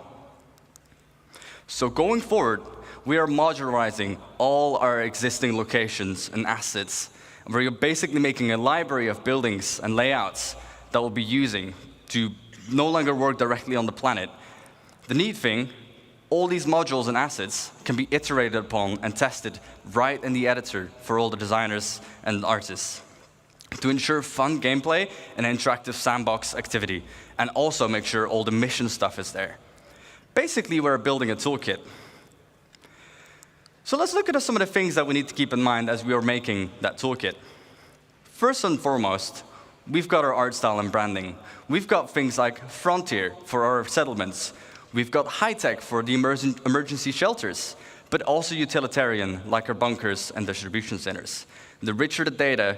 So going forward, we are modularizing all our existing locations and assets. And we're basically making a library of buildings and layouts that we'll be using to no longer work directly on the planet. The neat thing, all these modules and assets can be iterated upon and tested right in the editor for all the designers and artists to ensure fun gameplay and interactive sandbox activity, and also make sure all the mission stuff is there. Basically, we're building a toolkit. So let's look at some of the things that we need to keep in mind as we are making that toolkit. First and foremost, we've got our art style and branding. We've got things like Frontier for our settlements. We've got high-tech for the emergency shelters, but also utilitarian, like our bunkers and distribution centers. The richer the data,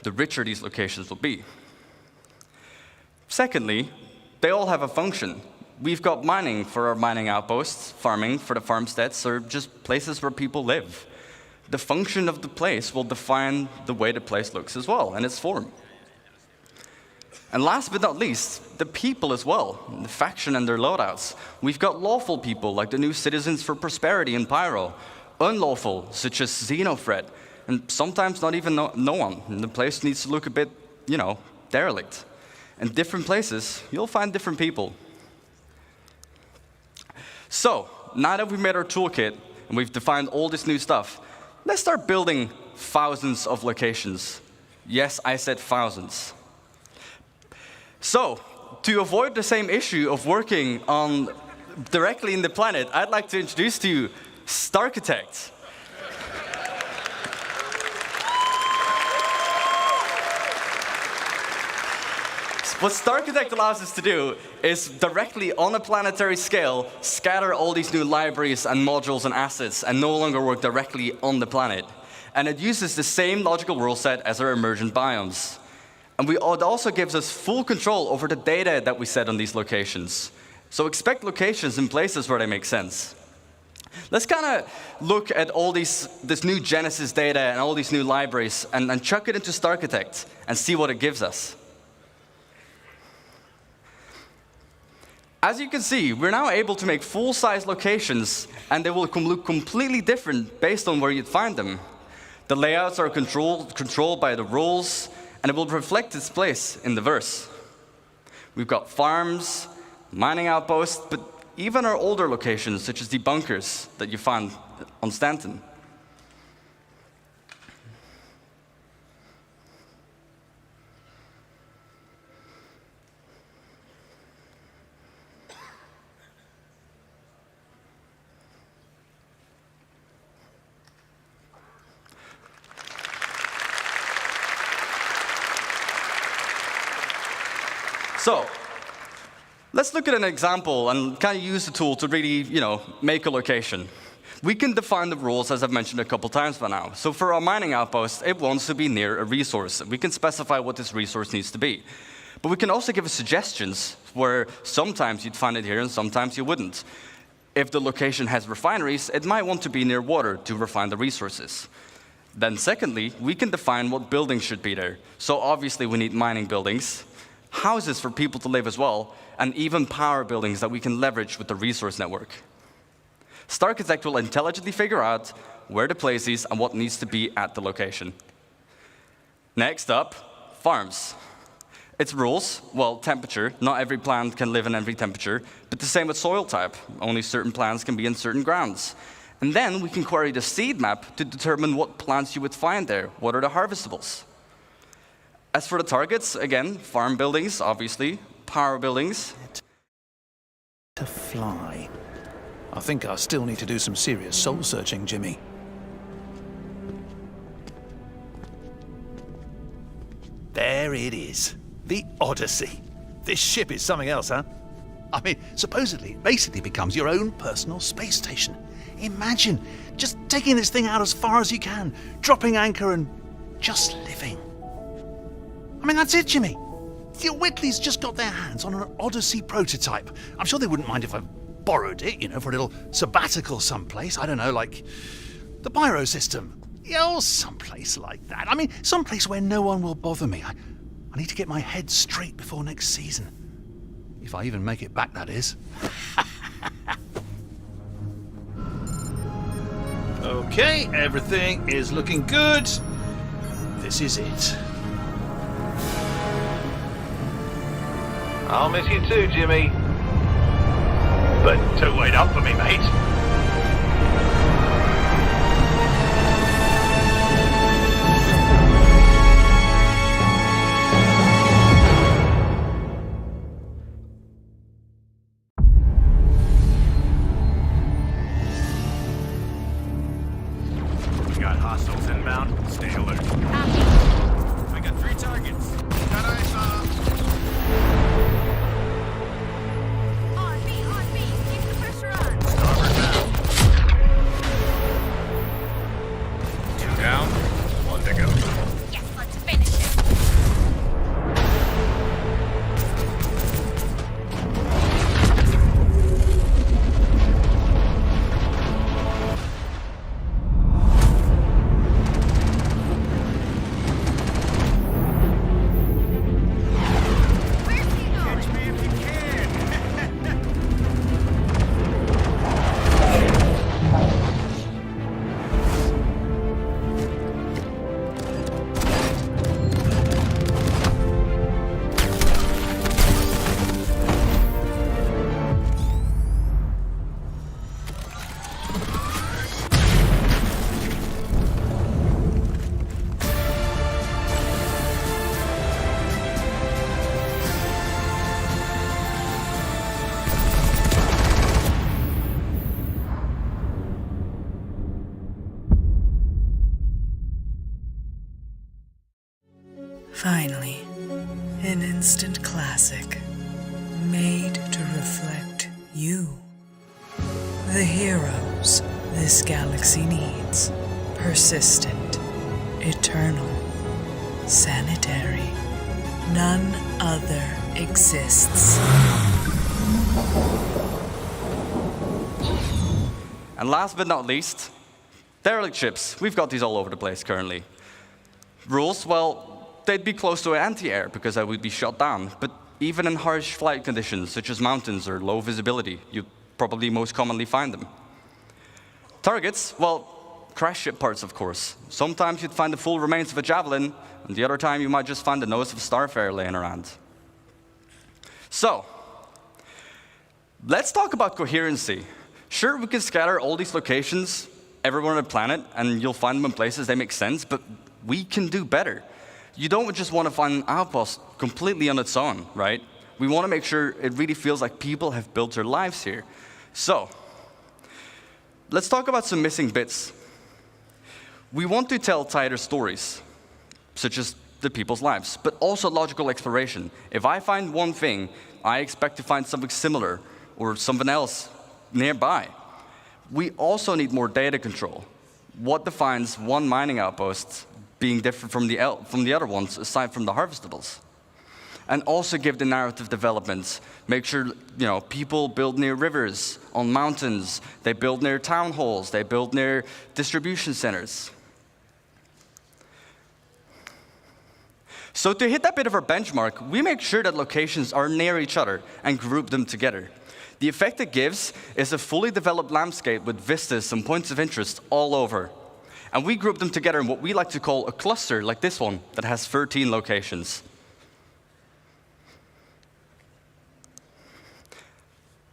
the richer these locations will be. Secondly, they all have a function. We've got mining for our mining outposts, farming for the farmsteads, or just places where people live. The function of the place will define the way the place looks as well, and its form. And last but not least, the people as well, the faction and their loadouts. We've got lawful people, like the new Citizens for Prosperity in Pyro, unlawful, such as Xenofred, and sometimes not even no one. And the place needs to look a bit, derelict. In different places, you'll find different people. So, now that we've made our toolkit, and we've defined all this new stuff, let's start building thousands of locations. Yes, I said thousands. So, to avoid the same issue of working on directly in the planet, I'd like to introduce to you Starchitect. What Starchitect allows us to do is directly on a planetary scale scatter all these new libraries and modules and assets and no longer work directly on the planet. And it uses the same logical rule set as our emergent biomes. And it also gives us full control over the data that we set on these locations. So expect locations in places where they make sense. Let's kind of look at all this new Genesis data and all these new libraries and chuck it into Starchitect and see what it gives us. As you can see, we're now able to make full-size locations, and they will look completely different based on where you'd find them. The layouts are controlled by the rules, and it will reflect its place in the verse. We've got farms, mining outposts, but even our older locations, such as the bunkers that you found on Stanton. So, let's look at an example and kind of use the tool to really, make a location. We can define the rules, as I've mentioned a couple times by now. So for our mining outpost, it wants to be near a resource. We can specify what this resource needs to be. But we can also give suggestions where sometimes you'd find it here and sometimes you wouldn't. If the location has refineries, it might want to be near water to refine the resources. Then secondly, we can define what buildings should be there. So obviously we need mining buildings, houses for people to live as well, and even power buildings that we can leverage with the resource network. Starchitect will intelligently figure out where to place these and what needs to be at the location. Next up, farms. Its rules, well, temperature. Not every plant can live in every temperature, but the same with soil type. Only certain plants can be in certain grounds. And then we can query the seed map to determine what plants you would find there. What are the harvestables? As for the targets, again, farm buildings, obviously, power buildings. To fly. I think I still need to do some serious soul searching, Jimmy. There it is. The Odyssey. This ship is something else, huh? I mean, supposedly, it basically becomes your own personal space station. Imagine just taking this thing out as far as you can, dropping anchor and just living. I mean, that's it, Jimmy. The Whitleys just got their hands on an Odyssey prototype. I'm sure they wouldn't mind if I borrowed it, for a little sabbatical someplace. I don't know, like the Pyro system. Yeah, or someplace like that. I mean, someplace where no one will bother me. I need to get my head straight before next season. If I even make it back, that is. Okay, everything is looking good. This is it. I'll miss you too, Jimmy. But don't wait up for me, mate. We got hostiles inbound. Stay alert. I got 3 targets. Got eyes on. Down, 1 to go. Yes, let's finish it. Catch me if you can. Finally, an instant classic, made to reflect you. The heroes this galaxy needs. Persistent, eternal, sanitary. None other exists. And last but not least, derelict ships. We've got these all over the place currently. Rules, well, they'd be close to anti-air because I would be shot down. But even in harsh flight conditions, such as mountains or low visibility, you'd probably most commonly find them. Targets, well, crash ship parts, of course. Sometimes you'd find the full remains of a javelin, and the other time you might just find the nose of a starfarer laying around. So, let's talk about coherency. Sure, we can scatter all these locations everywhere on the planet, and you'll find them in places they make sense, but we can do better. You don't just want to find an outpost completely on its own, right? We want to make sure it really feels like people have built their lives here. So, let's talk about some missing bits. We want to tell tighter stories, such as the people's lives, but also logical exploration. If I find one thing, I expect to find something similar or something else nearby. we also need more data control. What defines one mining outpost being different from the other ones, aside from the harvestables? And also give the narrative development. Make sure people build near rivers, on mountains, they build near town halls, they build near distribution centers. So to hit that bit of our benchmark, we make sure that locations are near each other and group them together. The effect it gives is a fully developed landscape with vistas and points of interest all over. And we group them together in what we like to call a cluster, like this one, that has 13 locations.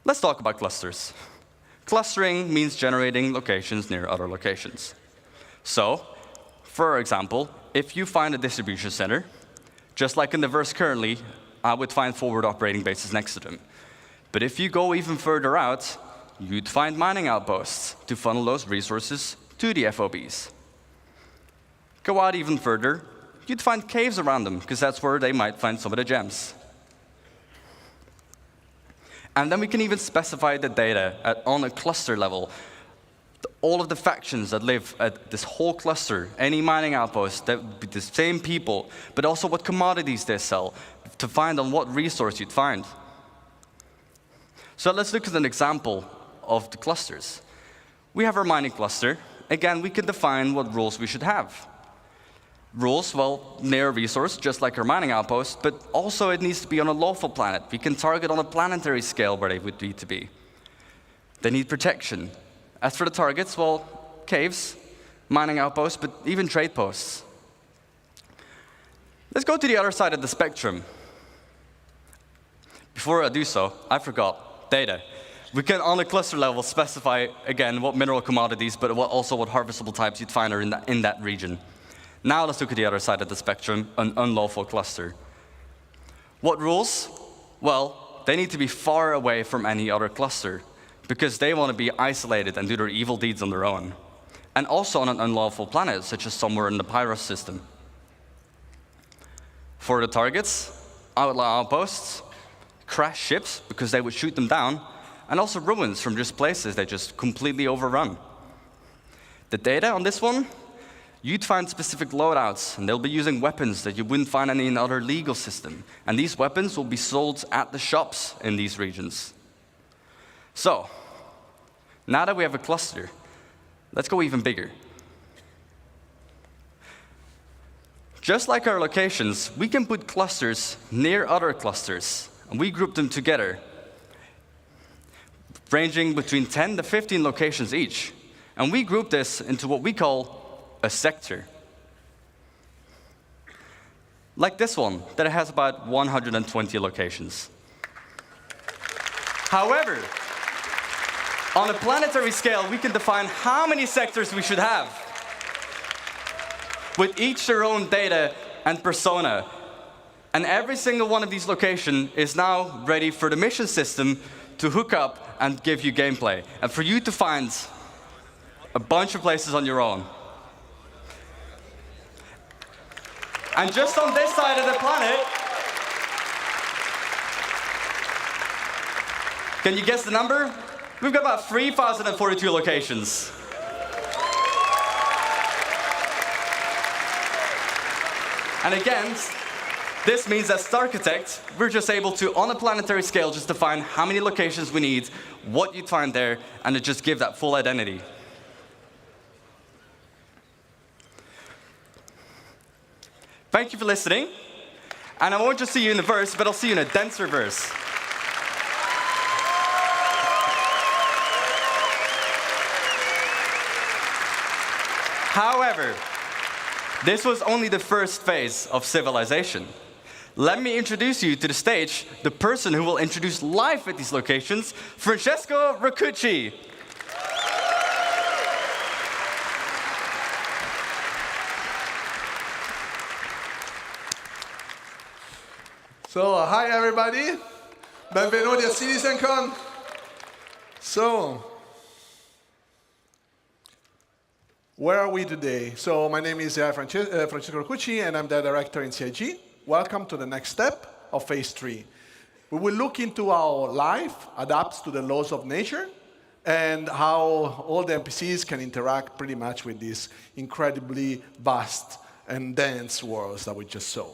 Let's talk about clusters. Clustering means generating locations near other locations. So, for example, if you find a distribution center, just like in the verse currently, I would find forward operating bases next to them. But if you go even further out, you'd find mining outposts to funnel those resources to the FOBs. Go out even further, you'd find caves around them, because that's where they might find some of the gems. And then we can even specify the data on a cluster level. All of the factions that live at this whole cluster, any mining outpost, that would be the same people, but also what commodities they sell, to find on what resource you'd find. So let's look at an example of the clusters. We have our mining cluster. Again, we can define what rules we should have. Rules, well, near a resource, just like our mining outpost, but also it needs to be on a lawful planet. We can target on a planetary scale where they would need to be. They need protection. As for the targets, well, caves, mining outposts, but even trade posts. Let's go to the other side of the spectrum. Before I do so, I forgot data. We can, on a cluster level, specify, again, what mineral commodities, but also what harvestable types you'd find are in that region. Now let's look at the other side of the spectrum, an unlawful cluster. What rules? Well, they need to be far away from any other cluster, because they want to be isolated and do their evil deeds on their own. And also on an unlawful planet, such as somewhere in the Pyros system. For the targets, I would allow outposts, crash ships, because they would shoot them down, and also ruins from just places they just completely overrun. The data on this one, you'd find specific loadouts, and they'll be using weapons that you wouldn't find in any other legal system. And these weapons will be sold at the shops in these regions. So, now that we have a cluster, let's go even bigger. Just like our locations, we can put clusters near other clusters, and we group them together, ranging between 10 to 15 locations each. And we group this into what we call a sector. Like this one, that has about 120 locations. However, on a planetary scale, we can define how many sectors we should have, with each their own data and persona. And every single one of these locations is now ready for the mission system to hook up and give you gameplay, and for you to find a bunch of places on your own. And just on this side of the planet, can you guess the number? We've got about 3,042 locations. And again, this means as architects, we're just able to, on a planetary scale, just define how many locations we need, what you'd find there, and to just give that full identity. Thank you for listening. And I won't just see you in the verse, but I'll see you in a denser verse. However, this was only the first phase of civilization. Let me introduce you to the stage, the person who will introduce life at these locations, Francesco Raccucci. So, hi everybody. Benvenuti a CitizenCon. So, where are we today? So, my name is Francesco Raccucci, and I'm the director in CIG. Welcome to the next step of Phase 3. We will look into how life adapts to the laws of nature, and how all the NPCs can interact pretty much with these incredibly vast and dense worlds that we just saw.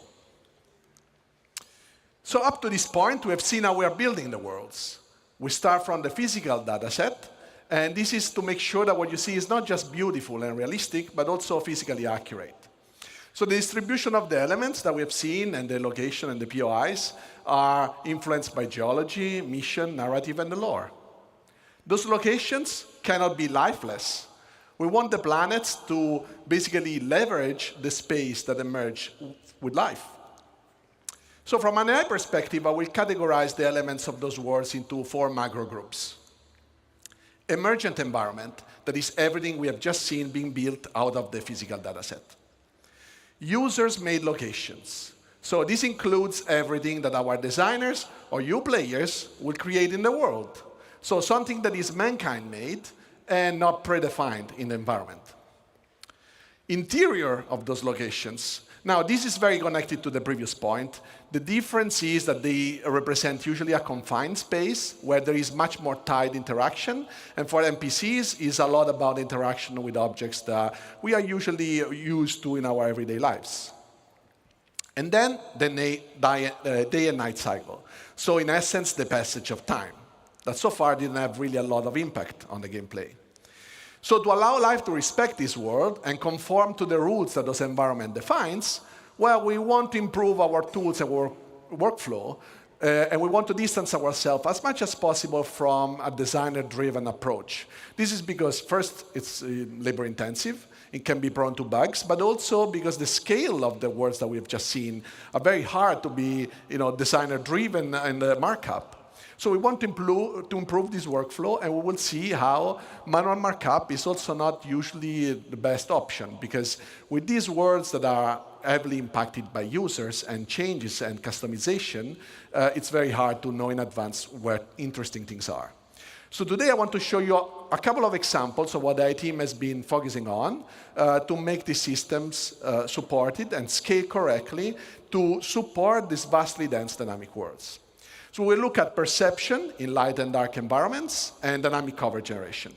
So up to this point, we have seen how we are building the worlds. We start from the physical data set, and this is to make sure that what you see is not just beautiful and realistic, but also physically accurate. So the distribution of the elements that we have seen and the location and the POIs are influenced by geology, mission, narrative, and the lore. Those locations cannot be lifeless. We want the planets to basically leverage the space that emerge with life. So from an AI perspective, I will categorize the elements of those worlds into 4 macro groups. Emergent environment, that is everything we have just seen being built out of the physical data set. Users-made locations. So this includes everything that our designers or you players will create in the world. So something that is mankind-made and not predefined in the environment. Interior of those locations. Now, this is very connected to the previous point. The difference is that they represent usually a confined space where there is much more tight interaction. And for NPCs, it's a lot about interaction with objects that we are usually used to in our everyday lives. And then the day and night cycle. So in essence, the passage of time. That so far didn't have really a lot of impact on the gameplay. So to allow life to respect this world and conform to the rules that this environment defines, well, we want to improve our tools and workflow, and we want to distance ourselves as much as possible from a designer-driven approach. This is because, first, it's labor-intensive. It can be prone to bugs, but also because the scale of the worlds that we've just seen are very hard to be designer-driven in the markup. So we want to improve this workflow, and we will see how manual markup is also not usually the best option, because with these worlds that are heavily impacted by users and changes and customization, it's very hard to know in advance where interesting things are. So today I want to show you a couple of examples of what the IT team has been focusing on to make these systems supported and scale correctly to support these vastly dense dynamic worlds. So we'll look at perception in light and dark environments and dynamic cover generation.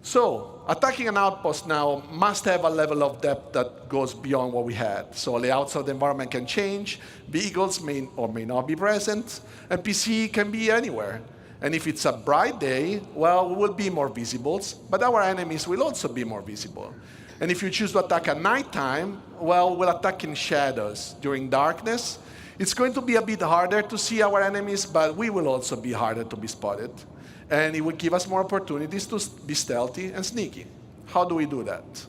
So attacking an outpost now must have a level of depth that goes beyond what we had. So layouts of the environment can change, vehicles may or may not be present, and PC can be anywhere. And if it's a bright day, well, we will be more visible, but our enemies will also be more visible. And if you choose to attack at nighttime, well, we'll attack in shadows. During darkness, it's going to be a bit harder to see our enemies, but we will also be harder to be spotted. And it will give us more opportunities to be stealthy and sneaky. How do we do that?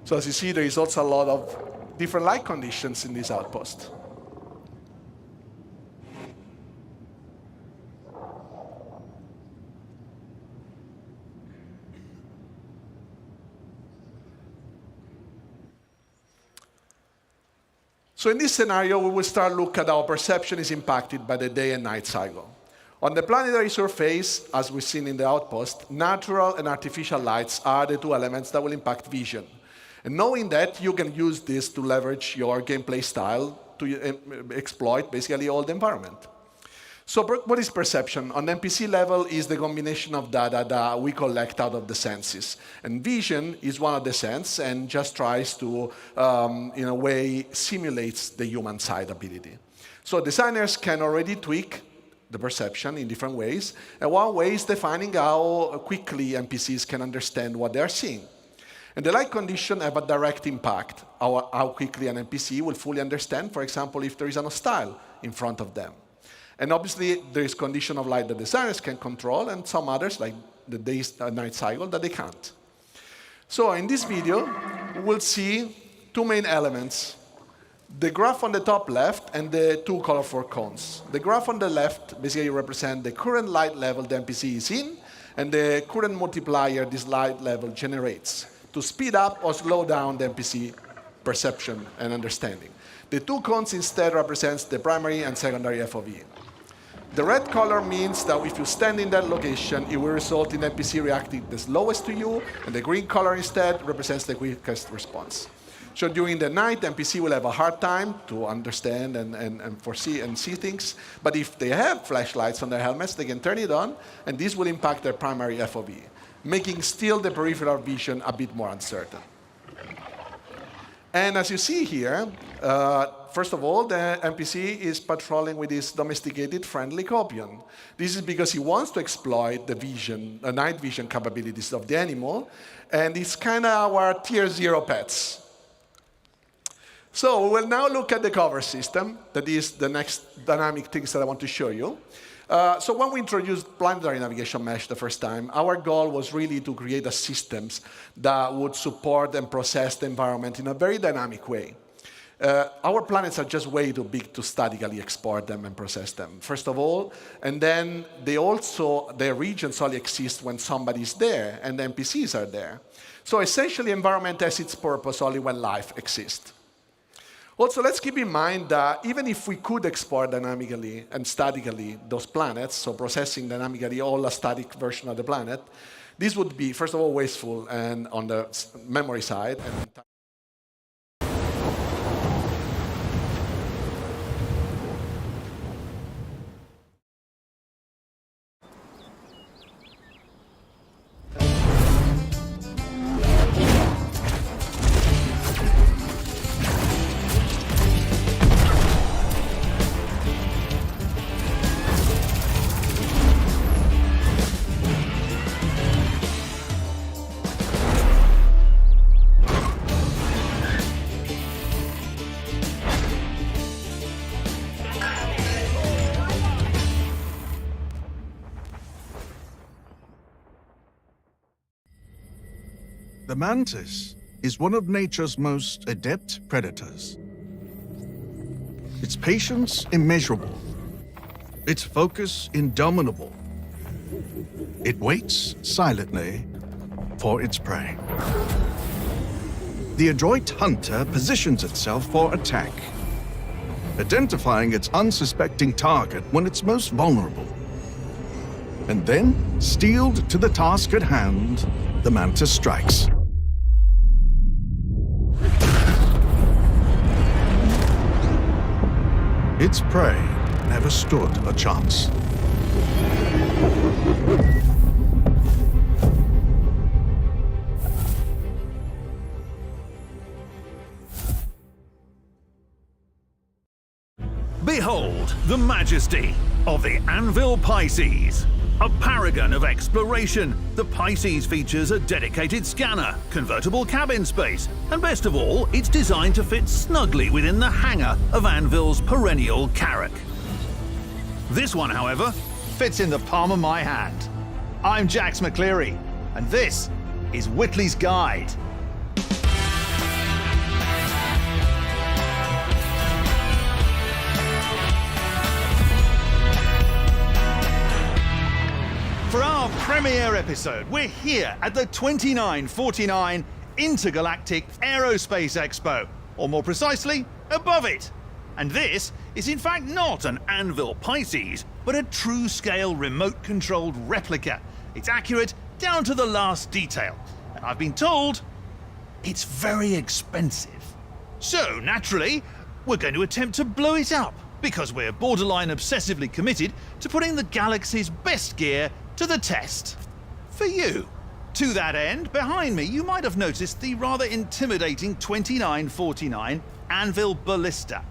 So as you see, there is also a lot of different light conditions in this outpost. So in this scenario, we will start look at how perception is impacted by the day and night cycle. On the planetary surface, as we've seen in the outpost, natural and artificial lights are the 2 elements that will impact vision. And knowing that, you can use this to leverage your gameplay style to exploit basically all the environment. So what is perception? On the NPC level is the combination of data that we collect out of the senses. And vision is one of the senses and just tries to, in a way, simulates the human side ability. So designers can already tweak the perception in different ways. And one way is defining how quickly NPCs can understand what they are seeing. And the light condition have a direct impact on how quickly an NPC will fully understand, for example, if there is an hostile in front of them. And obviously, there is condition of light that designers can control, and some others, like the day-night cycle, that they can't. So in this video, we'll see 2 main elements. The graph on the top left and the 2 colorful cones. The graph on the left basically represents the current light level the NPC is in, and the current multiplier this light level generates to speed up or slow down the NPC perception and understanding. The 2 cones instead represents the primary and secondary FOV. The red color means that if you stand in that location, it will result in NPC reacting the slowest to you, and the green color instead represents the quickest response. So during the night, the NPC will have a hard time to understand and foresee and see things. But if they have flashlights on their helmets, they can turn it on, and this will impact their primary FOV, making still the peripheral vision a bit more uncertain. And as you see here, first of all, the NPC is patrolling with his domesticated friendly Copion. This is because he wants to exploit the night vision capabilities of the animal, and it's kind of our tier 0 pets. So we will now look at the cover system. That is the next dynamic things that I want to show you. So when we introduced planetary navigation mesh the first time, our goal was really to create a systems that would support and process the environment in a very dynamic way. Our planets are just way too big to statically export them and process them, first of all. And then their regions only exist when somebody's there and the NPCs are there. So essentially, environment has its purpose only when life exists. Also, let's keep in mind that even if we could export dynamically and statically those planets, so processing dynamically all a static version of the planet, this would be, first of all, wasteful and on the memory side. The mantis is one of nature's most adept predators. Its patience immeasurable. Its focus indomitable. It waits silently for its prey. The adroit hunter positions itself for attack, identifying its unsuspecting target when it's most vulnerable. And then, steeled to the task at hand, the mantis strikes. Its prey never stood a chance. Behold the majesty of the Anvil Pisces. A paragon of exploration, the Pisces features a dedicated scanner, convertible cabin space, and best of all, it's designed to fit snugly within the hangar of Anvil's perennial Carrack. This one, however, fits in the palm of my hand. I'm Jax McCleary, and this is Whitley's Guide. For our premiere episode, we're here at the 2949 Intergalactic Aerospace Expo, or more precisely, above it. And this is in fact not an Anvil Pisces, but a true-scale remote-controlled replica. It's accurate down to the last detail, and I've been told it's very expensive. So, naturally, we're going to attempt to blow it up, because we're borderline obsessively committed to putting the galaxy's best gear to the test. For you. To that end, behind me you might have noticed the rather intimidating 2949 Anvil Ballista.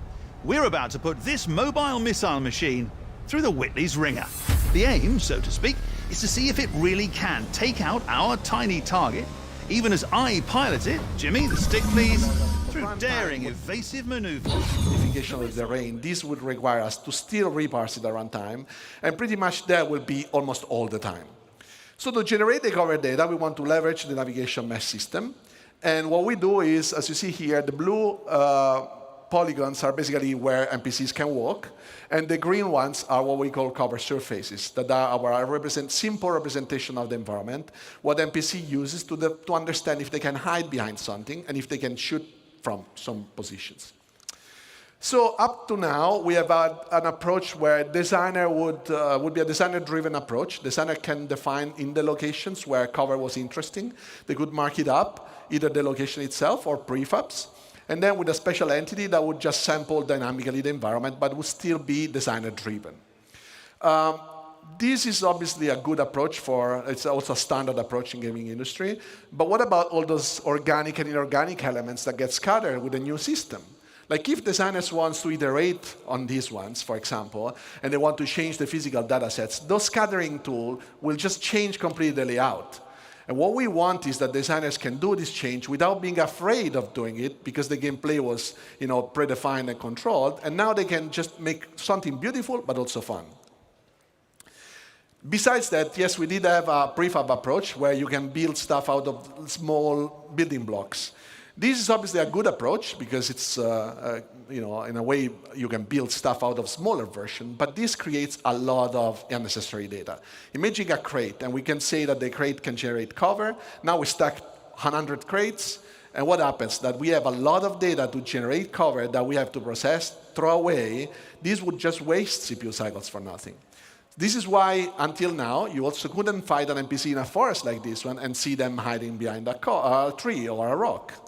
We're about to put this mobile missile machine through the Whitley's ringer. The aim, so to speak, is to see if it really can take out our tiny target, even as I pilot it, Jimmy, the stick please, through daring evasive maneuvers. Modification of the terrain, this would require us to still reparse it at runtime, and pretty much that will be almost all the time. So to generate the cover data, we want to leverage the navigation mesh system. And what we do is, as you see here, the blue polygons are basically where NPCs can walk, and the green ones are what we call cover surfaces, that are our simple representation of the environment, what NPC uses to understand if they can hide behind something and if they can shoot from some positions. So up to now, we have had an approach where designer would be a designer-driven approach. Designer can define in the locations where cover was interesting. They could mark it up, either the location itself or prefabs. And then with a special entity that would just sample dynamically the environment, but would still be designer-driven. This is obviously a good approach it's also a standard approach in gaming industry. But what about all those organic and inorganic elements that get scattered with a new system? Like if designers want to iterate on these ones, for example, and they want to change the physical data sets, those scattering tools will just change completely the layout. And what we want is that designers can do this change without being afraid of doing it because the gameplay was predefined and controlled, and now they can just make something beautiful but also fun. Besides that, yes, we did have a prefab approach where you can build stuff out of small building blocks. This is obviously a good approach because it's, in a way, you can build stuff out of smaller version, but this creates a lot of unnecessary data. Imagine a crate, and we can say that the crate can generate cover. Now we stack 100 crates, and what happens? That we have a lot of data to generate cover that we have to process, throw away. This would just waste CPU cycles for nothing. This is why, until now, you also couldn't find an NPC in a forest like this one and see them hiding behind a tree or a rock.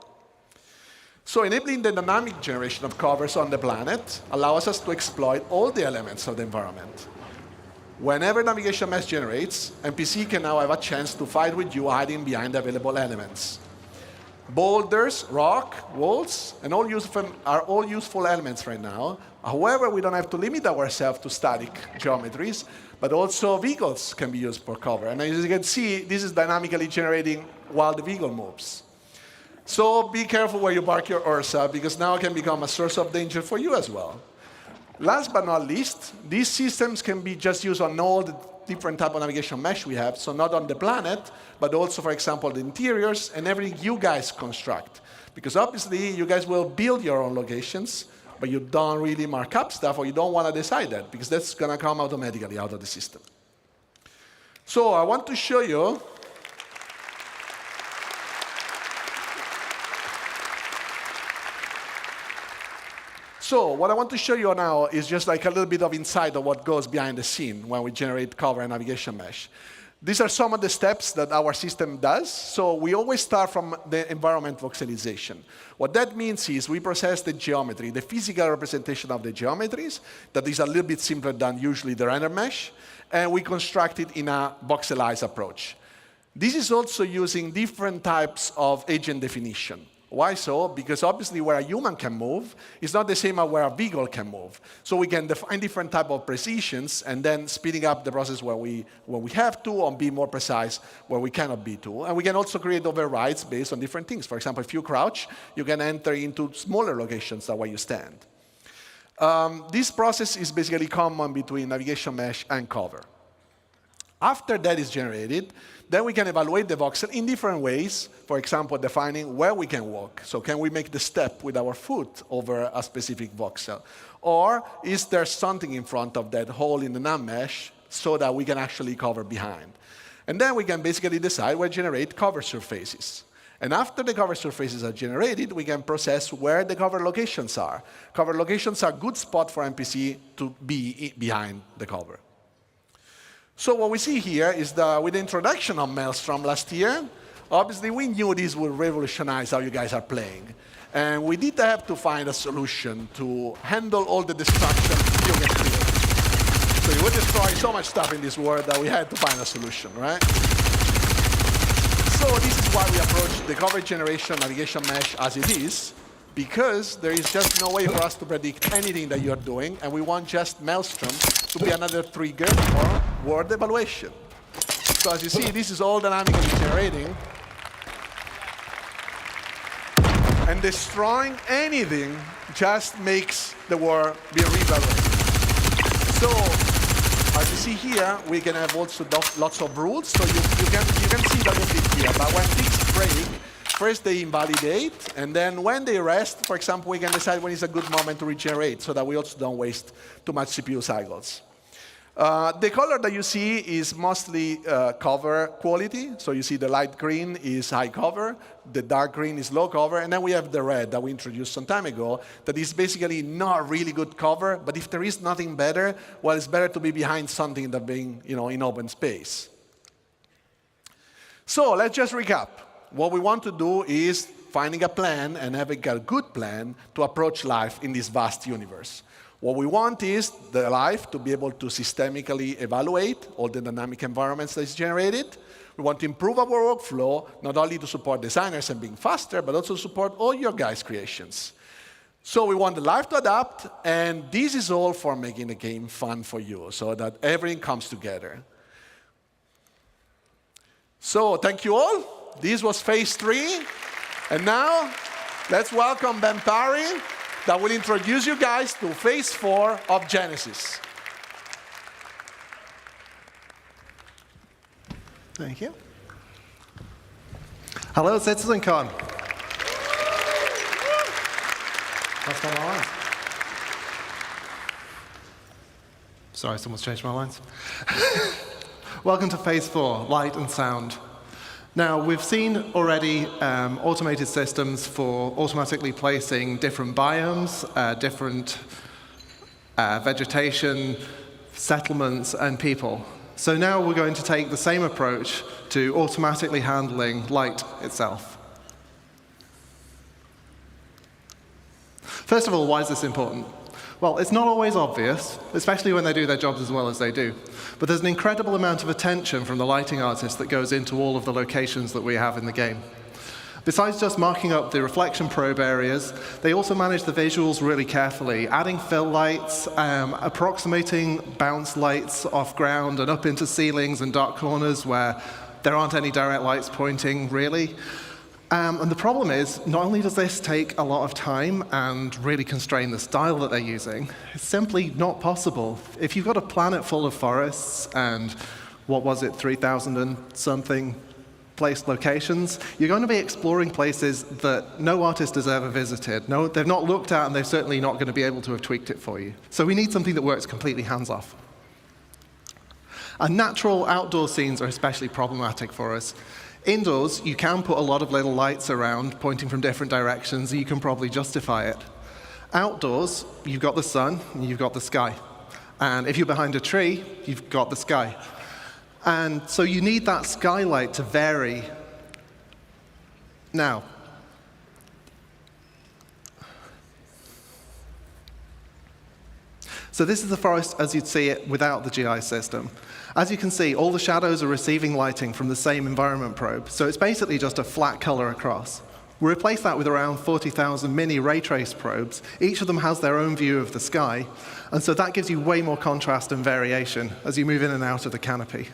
So enabling the dynamic generation of covers on the planet allows us to exploit all the elements of the environment. Whenever navigation mesh generates, NPC can now have a chance to fight with you hiding behind the available elements. Boulders, rock, walls, and are all useful elements right now. However, we don't have to limit ourselves to static geometries, but also vehicles can be used for cover. And as you can see, this is dynamically generating while the vehicle moves. So be careful where you park your Ursa, because now it can become a source of danger for you as well. Last but not least, these systems can be just used on all the different type of navigation mesh we have, so not on the planet, but also, for example, the interiors and everything you guys construct. Because obviously, you guys will build your own locations, but you don't really mark up stuff, or you don't want to decide that, because that's going to come automatically out of the system. So I want to show you So what I want to show you now is just like a little bit of insight of what goes behind the scene when we generate cover and navigation mesh. These are some of the steps that our system does. So we always start from the environment voxelization. What that means is we process the geometry, the physical representation of the geometries, that is a little bit simpler than usually the render mesh, and we construct it in a voxelized approach. This is also using different types of agent definition. Why so? Because obviously where a human can move is not the same as where a vehicle can move. So we can define different type of precisions and then speeding up the process where we have to, or be more precise where we cannot be to. And we can also create overrides based on different things. For example, if you crouch, you can enter into smaller locations than where you stand. This process is basically common between navigation mesh and cover. After that is generated, then we can evaluate the voxel in different ways. For example, defining where we can walk. So can we make the step with our foot over a specific voxel? Or is there something in front of that hole in the nav mesh so that we can actually cover behind? And then we can basically decide where to generate cover surfaces. And after the cover surfaces are generated, we can process where the cover locations are. Cover locations are a good spot for NPC to be behind the cover. So what we see here is with the introduction of Maelstrom last year, obviously we knew this would revolutionize how you guys are playing. And we did have to find a solution to handle all the destruction you get here. So you would destroy so much stuff in this world that we had to find a solution, right? So this is why we approach the cover generation navigation mesh as it is, because there is just no way for us to predict anything that you're doing, and we want just Maelstrom to be another trigger for word evaluation. So as you see, this is all dynamically generating. And destroying anything just makes the word be reevaluated. So as you see here, we can have also lots of rules. So you can see that a bit here. But when things break, first they invalidate, and then when they rest, for example, we can decide when is a good moment to regenerate so that we also don't waste too much CPU cycles. The color that you see is mostly cover quality. So you see the light green is high cover, the dark green is low cover, and then we have the red that we introduced some time ago that is basically not really good cover, but if there is nothing better, well, it's better to be behind something than being in open space. So let's just recap. What we want to do is finding a plan and having a good plan to approach life in this vast universe. What we want is the life to be able to systemically evaluate all the dynamic environments that is generated. We want to improve our workflow, not only to support designers and being faster, but also support all your guys' creations. So we want the life to adapt, and this is all for making the game fun for you, so that everything comes together. So thank you all. This was phase 3. And now, let's welcome Ben Parry, that will introduce you guys to phase 4 of Genesis. Thank you. Hello, CitizenCon. That's not my lines. Sorry, someone's changed my lines. Welcome to phase 4, light and sound. Now, we've seen already automated systems for automatically placing different biomes, different vegetation, settlements, and people. So now we're going to take the same approach to automatically handling light itself. First of all, why is this important? Well, it's not always obvious, especially when they do their jobs as well as they do. But there's an incredible amount of attention from the lighting artists that goes into all of the locations that we have in the game. Besides just marking up the reflection probe areas, they also manage the visuals really carefully, adding fill lights, approximating bounce lights off ground and up into ceilings and dark corners where there aren't any direct lights pointing, really. And the problem is, not only does this take a lot of time and really constrain the style that they're using, it's simply not possible. If you've got a planet full of forests and, 3,000 and something placed locations, you're going to be exploring places that no artist has ever visited. No, they've not looked at, and they're certainly not going to be able to have tweaked it for you. So we need something that works completely hands-off. And natural outdoor scenes are especially problematic for us. Indoors, you can put a lot of little lights around pointing from different directions, and you can probably justify it. Outdoors, you've got the sun and you've got the sky. And if you're behind a tree, you've got the sky. And so you need that skylight to vary. Now, so this is the forest as you'd see it without the GI system. As you can see, all the shadows are receiving lighting from the same environment probe, so it's basically just a flat color across. We replace that with around 40,000 mini ray trace probes. Each of them has their own view of the sky, and so that gives you way more contrast and variation as you move in and out of the canopy.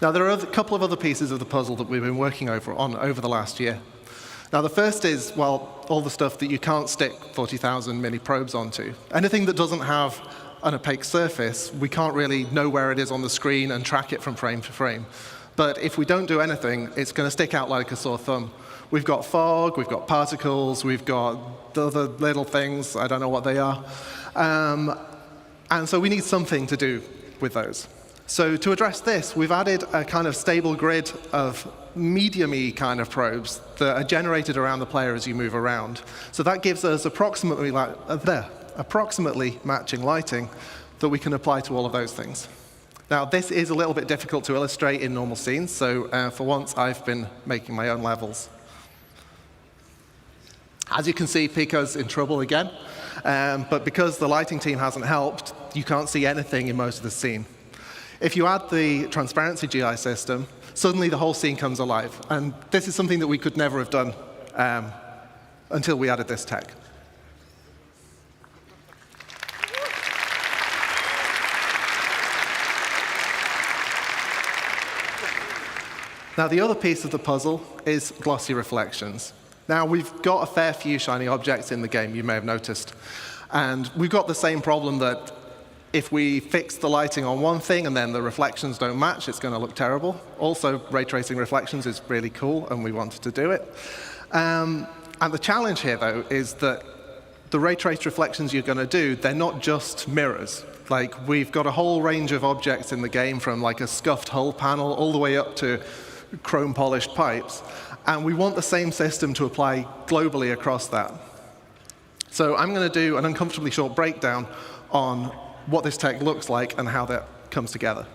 Now, there are a couple of other pieces of the puzzle that we've been working on over the last year. Now, the first is, well, all the stuff that you can't stick 40,000 mini probes onto. Anything that doesn't have an opaque surface, we can't really know where it is on the screen and track it from frame to frame. But if we don't do anything, it's going to stick out like a sore thumb. We've got fog, we've got particles, we've got the other little things, I don't know what they are. And so we need something to do with those. So to address this, we've added a kind of stable grid of medium-y kind of probes that are generated around the player as you move around. So that gives us approximately matching lighting that we can apply to all of those things. Now, this is a little bit difficult to illustrate in normal scenes, so for once I've been making my own levels. As you can see, Pico's in trouble again, but because the lighting team hasn't helped, you can't see anything in most of the scene. If you add the transparency GI system, suddenly the whole scene comes alive. And this is something that we could never have done until we added this tech. Now, the other piece of the puzzle is glossy reflections. Now, we've got a fair few shiny objects in the game, you may have noticed. And we've got the same problem that if we fix the lighting on one thing and then the reflections don't match, it's going to look terrible. Also, ray tracing reflections is really cool, and we wanted to do it. And the challenge here, though, is that the ray traced reflections you're going to do, they're not just mirrors. Like, we've got a whole range of objects in the game, from like a scuffed hull panel all the way up to chrome polished pipes. And we want the same system to apply globally across that. So I'm going to do an uncomfortably short breakdown on what this tech looks like and how that comes together.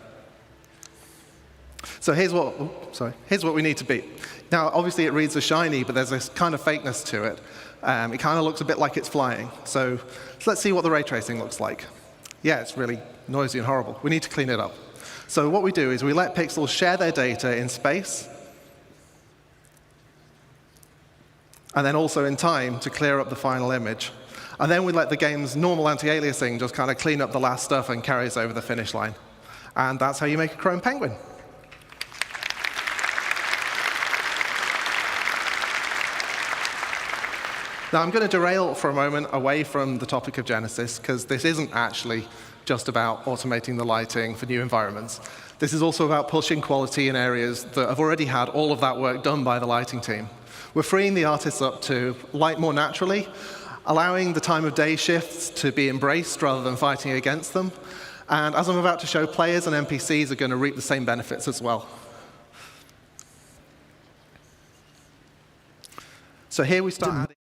So here's what we need to beat. Now, obviously, it reads as shiny, but there's this kind of fakeness to it. It kind of looks a bit like it's flying. So let's see what the ray tracing looks like. Yeah, it's really noisy and horrible. We need to clean it up. So what we do is we let pixels share their data in space, and then also in time to clear up the final image. And then we let the game's normal anti-aliasing just kind of clean up the last stuff and carry us over the finish line. And that's how you make a chrome penguin. Now, I'm going to derail for a moment away from the topic of Genesis, because this isn't actually just about automating the lighting for new environments. This is also about pushing quality in areas that have already had all of that work done by the lighting team. We're freeing the artists up to light more naturally, allowing the time of day shifts to be embraced rather than fighting against them. And as I'm about to show, players and NPCs are going to reap the same benefits as well. So here we start adding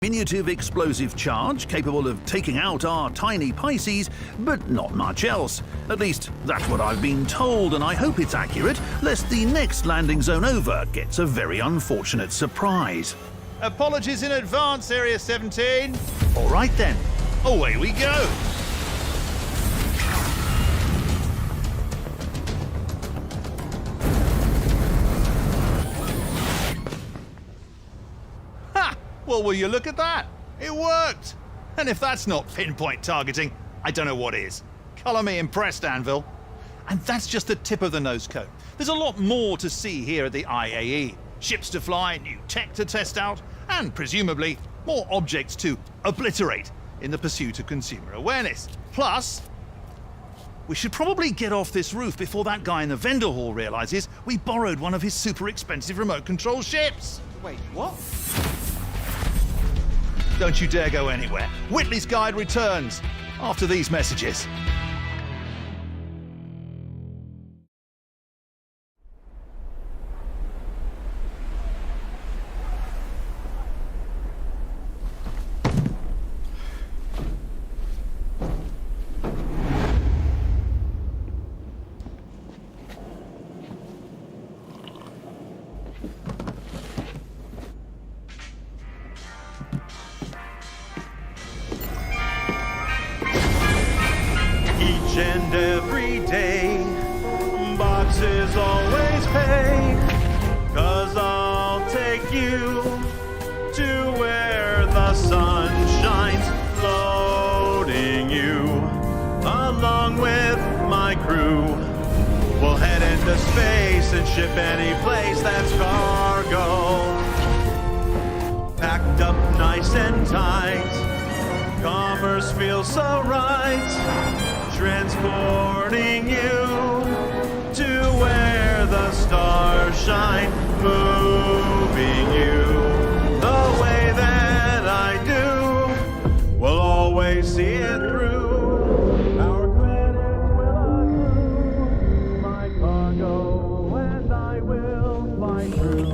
Diminutive explosive charge capable of taking out our tiny Pisces, but not much else. At least, that's what I've been told, and I hope it's accurate, lest the next landing zone over gets a very unfortunate surprise. Apologies in advance, Area 17. All right then, away we go. Well, will you look at that? It worked! And if that's not pinpoint targeting, I don't know what is. Colour me impressed, Anvil. And that's just the tip of the nose cone. There's a lot more to see here at the IAE. Ships to fly, new tech to test out, and presumably more objects to obliterate in the pursuit of consumer awareness. Plus, we should probably get off this roof before that guy in the vendor hall realizes we borrowed one of his super expensive remote control ships. Wait, what? Don't you dare go anywhere. Whitley's Guide returns after these messages. Each and every day, boxes always pay, 'cause I'll take you to where the sun shines, loading you along with my crew. We'll head into space and ship any place that's cargo, packed up nice and tight. Commerce feels so right, transporting you to where the stars shine, moving you the way that I do. We'll always see it through. Our credits will accrue, my cargo, and I will fly through.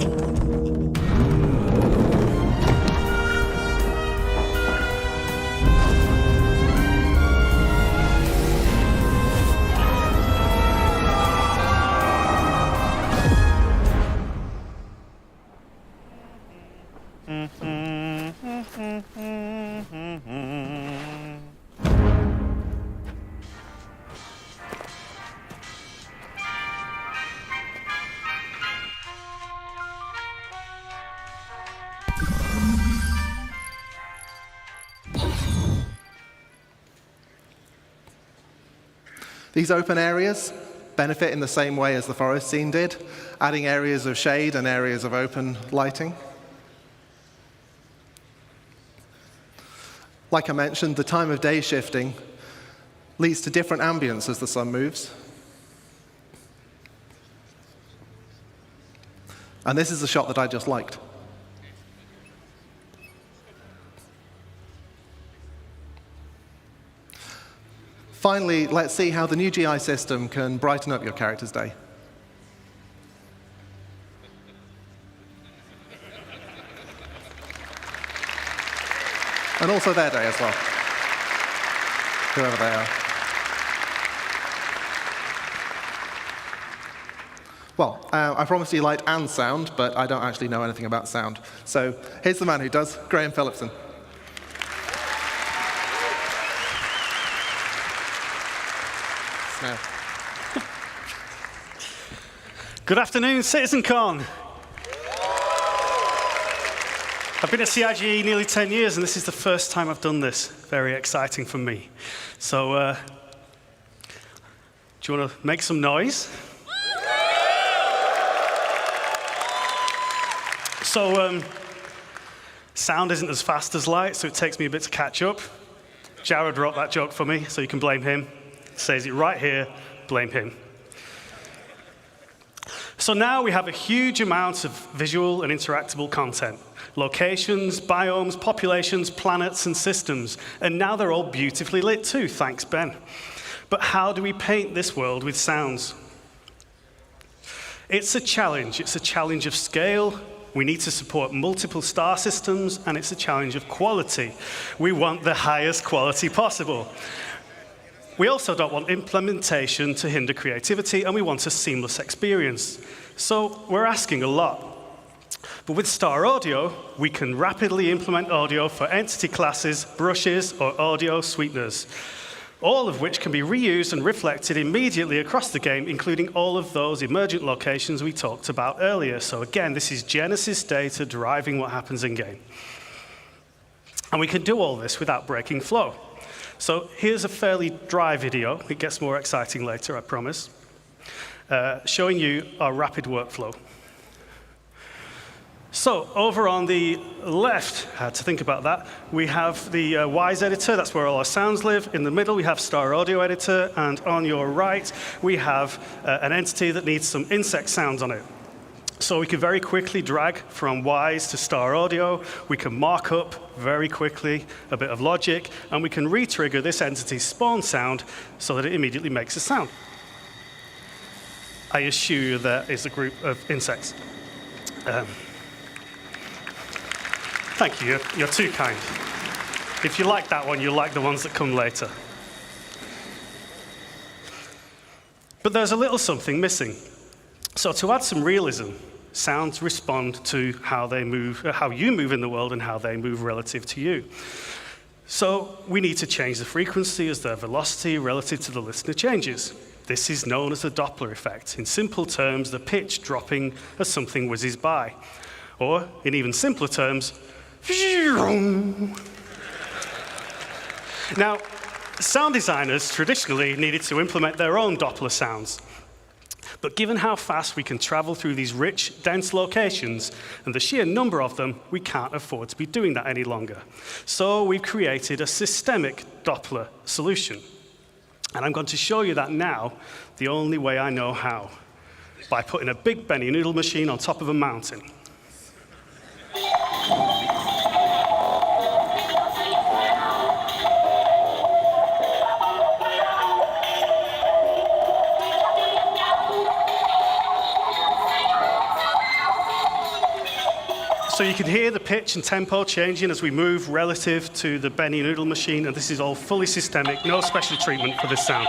These open areas benefit in the same way as the forest scene did, adding areas of shade and areas of open lighting. Like I mentioned, the time of day shifting leads to different ambience as the sun moves. And this is the shot that I just liked. Finally, let's see how the new GI system can brighten up your character's day. And also their day as well, whoever they are. Well, I promised you light and sound, but I don't actually know anything about sound. So here's the man who does, Graham Phillipson. Good afternoon, CitizenCon. I've been at CIGE nearly 10 years, and this is the first time I've done this. Very exciting for me. So, do you want to make some noise? So, sound isn't as fast as light, so it takes me a bit to catch up. Jared wrote that joke for me, so you can blame him. Says it right here, blame him. So now we have a huge amount of visual and interactable content. Locations, biomes, populations, planets, and systems. And now they're all beautifully lit too, thanks Ben. But how do we paint this world with sounds? It's a challenge. It's a challenge of scale. We need to support multiple star systems, and it's a challenge of quality. We want the highest quality possible. We also don't want implementation to hinder creativity, and we want a seamless experience. So we're asking a lot. But with Star Audio, we can rapidly implement audio for entity classes, brushes, or audio sweeteners, all of which can be reused and reflected immediately across the game, including all of those emergent locations we talked about earlier. So again, this is Genesis data driving what happens in-game. And we can do all this without breaking flow. So here's a fairly dry video. It gets more exciting later, I promise, showing you our rapid workflow. So over on the left, I had to think about that, we have the Wise editor, that's where all our sounds live. In the middle, we have Star Audio editor, and on your right, we have an entity that needs some insect sounds on it. So we can very quickly drag from Wise to Star Audio. We can mark up very quickly a bit of logic, and we can re-trigger this entity's spawn sound so that it immediately makes a sound. I assure you there is a group of insects. Thank you, you're too kind. If you like that one, you'll like the ones that come later. But there's a little something missing. So to add some realism, sounds respond to how they move, how you move in the world and how they move relative to you. So we need to change the frequency as their velocity relative to the listener changes. This is known as the Doppler effect. In simple terms, the pitch dropping as something whizzes by. Or, in even simpler terms, now, sound designers traditionally needed to implement their own Doppler sounds. But given how fast we can travel through these rich, dense locations and the sheer number of them, we can't afford to be doing that any longer. So we've created a systemic Doppler solution. And I'm going to show you that now, the only way I know how, by putting a big Benny noodle machine on top of a mountain. So you can hear the pitch and tempo changing as we move relative to the Benny noodle machine, and this is all fully systemic, no special treatment for this sound.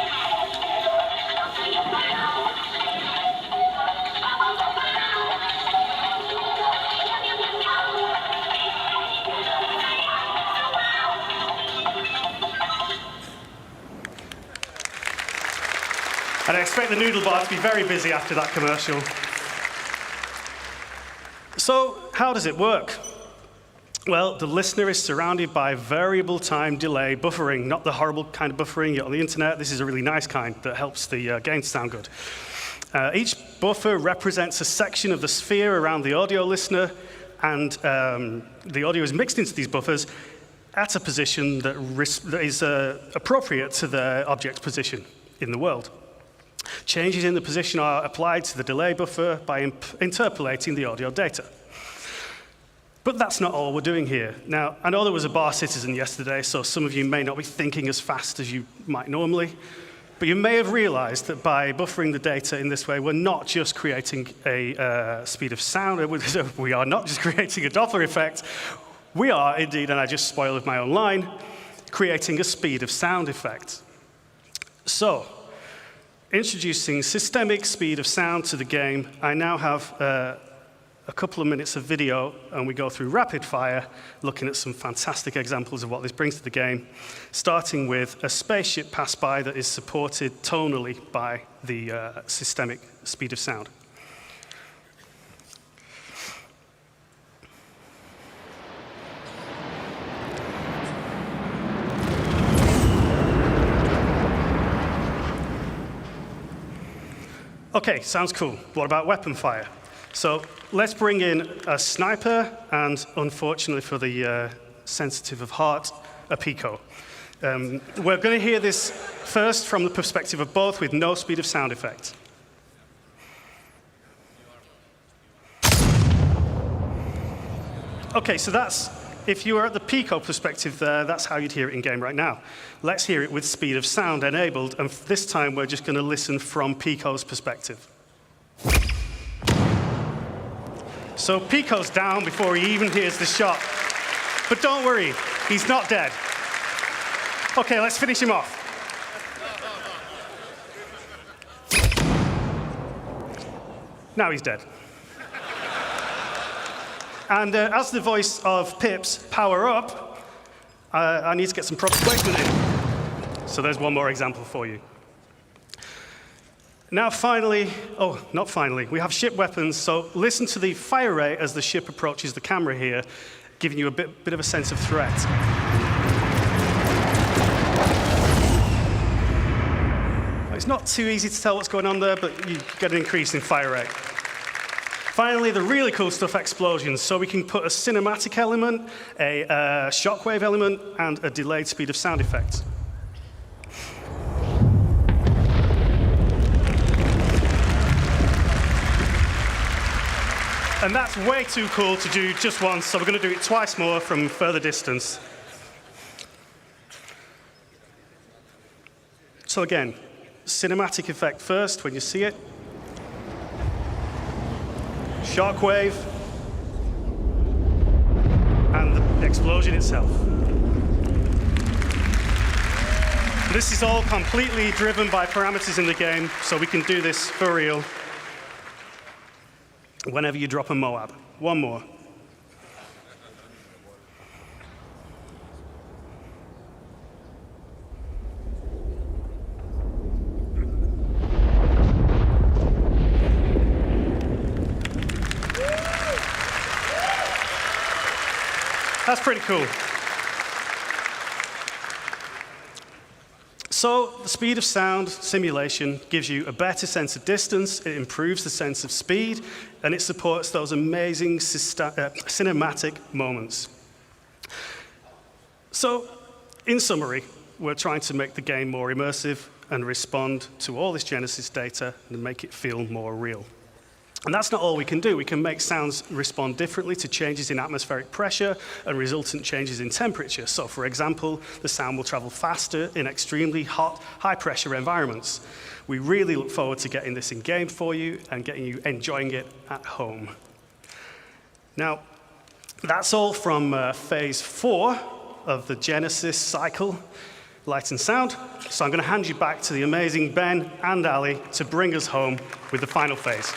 And I expect the noodle bar to be very busy after that commercial. So, how does it work? Well, the listener is surrounded by variable time delay buffering, not the horrible kind of buffering you get on the internet. This is a really nice kind that helps the game sound good. Each buffer represents a section of the sphere around the audio listener, and the audio is mixed into these buffers at a position that is appropriate to the object's position in the world. Changes in the position are applied to the delay buffer by interpolating the audio data. But that's not all we're doing here. Now, I know there was a bar citizen yesterday, so some of you may not be thinking as fast as you might normally, but you may have realized that by buffering the data in this way, we're not just creating a speed of sound, we are not just creating a Doppler effect, we are indeed, and I just spoiled my own line, creating a speed of sound effect. So, introducing systemic speed of sound to the game, I now have a couple of minutes of video, and we go through rapid fire, looking at some fantastic examples of what this brings to the game, starting with a spaceship pass by that is supported tonally by the systemic speed of sound. Okay, sounds cool. What about weapon fire? So let's bring in a sniper and, unfortunately for the sensitive of heart, a Pico. We're going to hear this first from the perspective of both with no speed of sound effect. Okay, so that's, if you were at the Pico perspective there, that's how you'd hear it in game right now. Let's hear it with speed of sound enabled, and this time we're just going to listen from Pico's perspective. So Pico's down before he even hears the shot. But don't worry, he's not dead. Okay, let's finish him off. Now he's dead. And as the voice of Pip's Power Up, I need to get some proper placement in. So there's one more example for you. Now finally, oh, not finally, we have ship weapons, so listen to the fire rate as the ship approaches the camera here, giving you a bit of a sense of threat. It's not too easy to tell what's going on there, but you get an increase in fire rate. Finally, the really cool stuff, explosions. So we can put a cinematic element, a shockwave element, and a delayed speed of sound effect. And that's way too cool to do just once, so we're going to do it twice more from further distance. So again, cinematic effect first when you see it. Shockwave. And the explosion itself. This is all completely driven by parameters in the game, so we can do this for real. Whenever you drop a Moab. One more. That's pretty cool. So the speed of sound simulation gives you a better sense of distance, it improves the sense of speed, and it supports those amazing cinematic moments. So, in summary, we're trying to make the game more immersive and respond to all this Genesis data and make it feel more real. And that's not all we can do. We can make sounds respond differently to changes in atmospheric pressure and resultant changes in temperature. So, for example, the sound will travel faster in extremely hot, high-pressure environments. We really look forward to getting this in game for you and getting you enjoying it at home. Now, that's all from phase 4 of the Genesis cycle, light and sound. So I'm going to hand you back to the amazing Ben and Ali to bring us home with the final phase.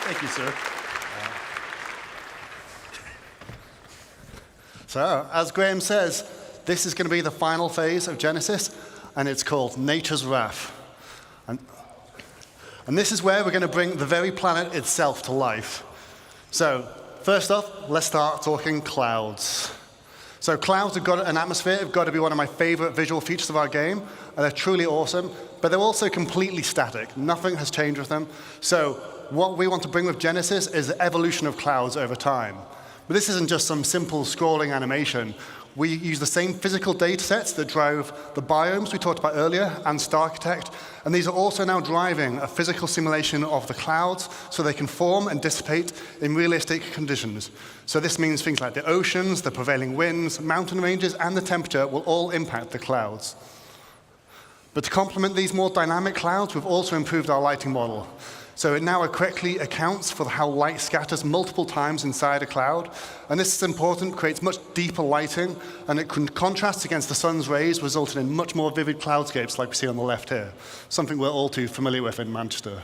Thank you, sir. So, as Graham says, this is going to be the final phase of Genesis, and it's called Nature's Wrath. And this is where we're going to bring the very planet itself to life. So, first off, let's start talking clouds. So clouds have got an atmosphere, have got to be one of my favorite visual features of our game, and they're truly awesome, but they're also completely static. Nothing has changed with them. So what we want to bring with Genesis is the evolution of clouds over time. But this isn't just some simple scrolling animation. We use the same physical data sets that drove the biomes we talked about earlier and Starchitect, and these are also now driving a physical simulation of the clouds so they can form and dissipate in realistic conditions. So this means things like the oceans, the prevailing winds, mountain ranges, and the temperature will all impact the clouds. But to complement these more dynamic clouds, we've also improved our lighting model. So it now correctly accounts for how light scatters multiple times inside a cloud. And this is important, creates much deeper lighting, and it can contrast against the sun's rays, resulting in much more vivid cloudscapes like we see on the left here, something we're all too familiar with in Manchester.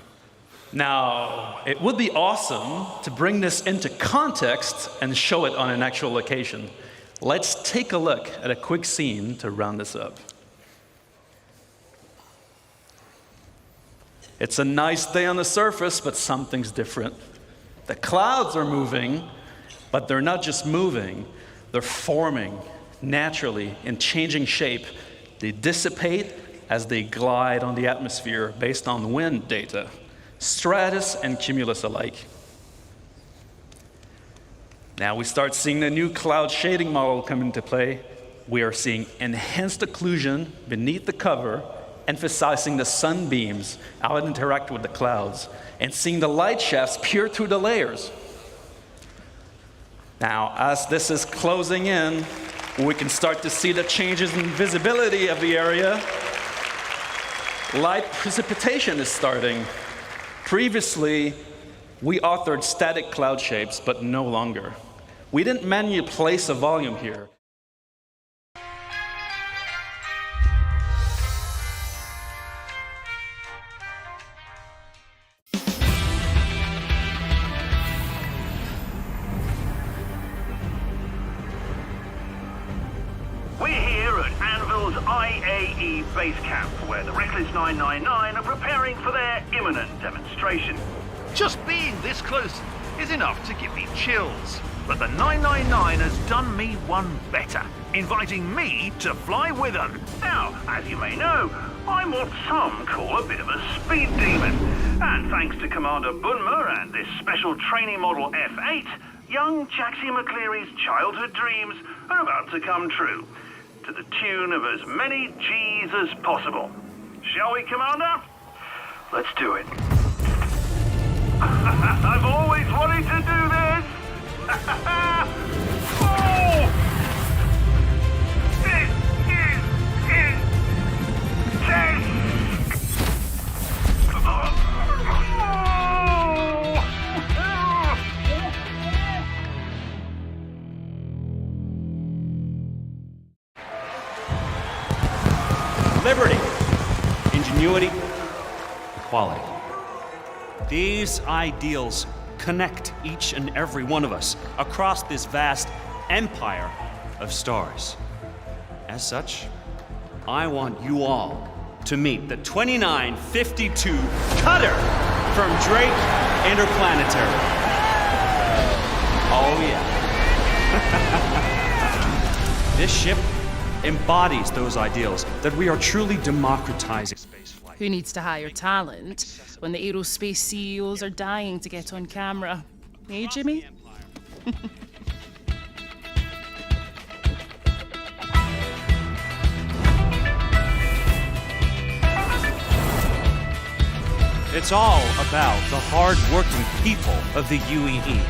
Now, it would be awesome to bring this into context and show it on an actual location. Let's take a look at a quick scene to round this up. It's a nice day on the surface, but something's different. The clouds are moving, but they're not just moving, they're forming naturally in changing shape. They dissipate as they glide on the atmosphere based on wind data, stratus and cumulus alike. Now we start seeing the new cloud shading model come into play. We are seeing enhanced occlusion beneath the cover, emphasizing the sunbeams, how it interact with the clouds, and seeing the light shafts peer through the layers. Now, as this is closing in, we can start to see the changes in visibility of the area. Light precipitation is starting. Previously, we authored static cloud shapes, but no longer. We didn't manually place a volume here. IAE base camp, where the Reckless 999 are preparing for their imminent demonstration. Just being this close is enough to give me chills. But the 999 has done me one better, inviting me to fly with them. Now, as you may know, I'm what some call a bit of a speed demon. And thanks to Commander Bunmer and this special training model F8, young Jaxie McCleary's childhood dreams are about to come true, to the tune of as many G's as possible. Shall we, Commander? Let's do it. I've always wanted to do this! Oh! This is intense! Liberty, ingenuity, equality. These ideals connect each and every one of us across this vast empire of stars. As such, I want you all to meet the 2952 Cutter from Drake Interplanetary. Oh yeah. This ship embodies those ideals that we are truly democratizing spaceflight. Who needs to hire talent when the aerospace CEOs are dying to get on camera? Hey, Jimmy? It's all about the hard-working people of the UEE.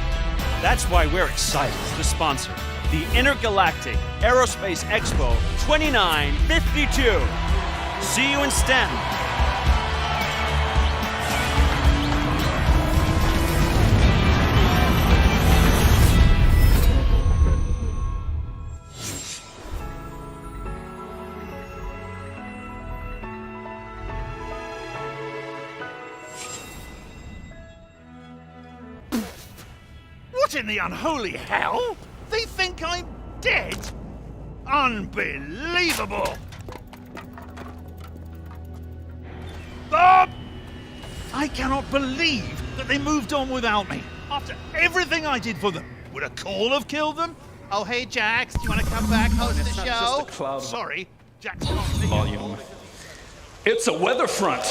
That's why we're excited to sponsor the Intergalactic Aerospace Expo 2952. See you in STEM. What in the unholy hell? They think I'm dead? Unbelievable! Bob! I cannot believe that they moved on without me. After everything I did for them, would a call have killed them? Oh, hey, Jax, do you want to come back, host the show? Just a cloud. Sorry, Jax. Volume. It's a weather front.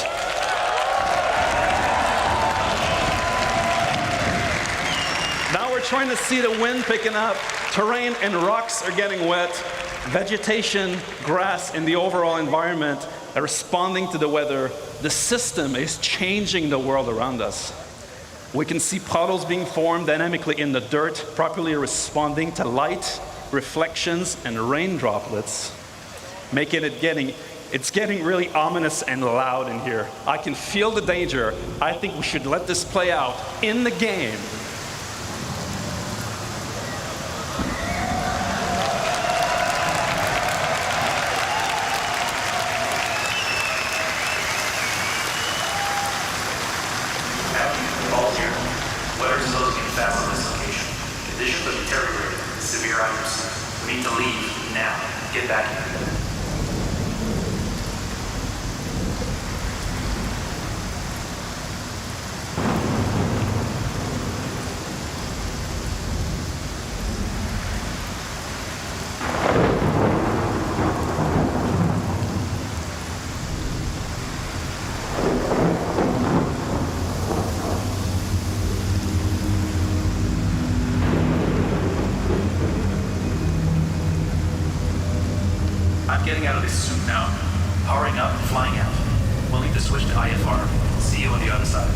Now we're trying to see the wind picking up. Terrain and rocks are getting wet. Vegetation, grass, and the overall environment are responding to the weather. The system is changing the world around us. We can see puddles being formed dynamically in the dirt, properly responding to light, reflections, and rain droplets, making it it's getting really ominous and loud in here. I can feel the danger. I think we should let this play out in the game. Weather is closing in fast on this location. Conditions are deteriorating. Severe items. We need to leave now. Get back here. I'm getting out of this suit now. Powering up, flying out. We'll need to switch to IFR. See you on the other side.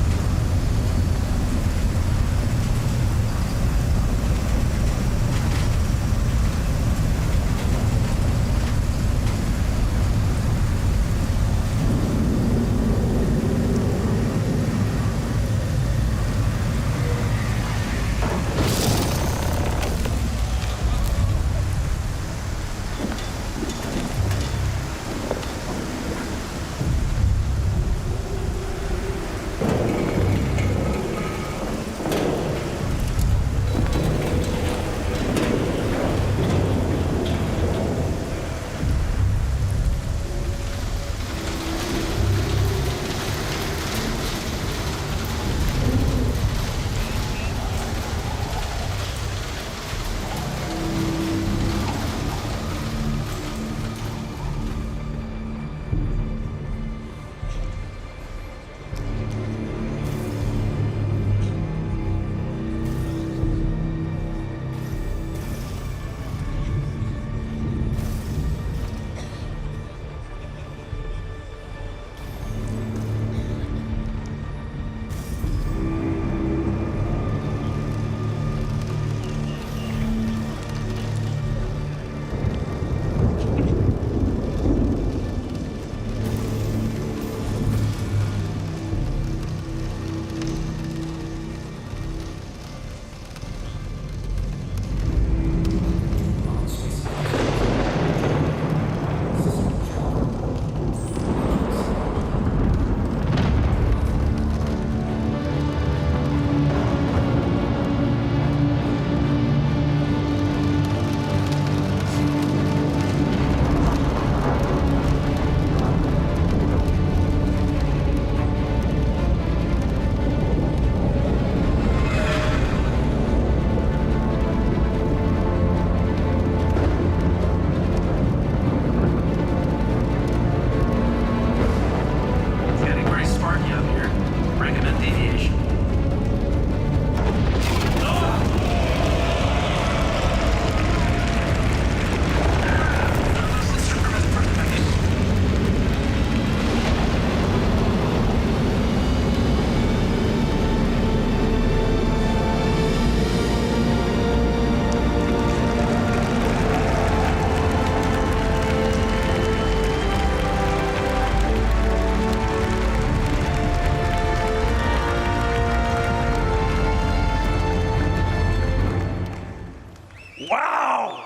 Wow!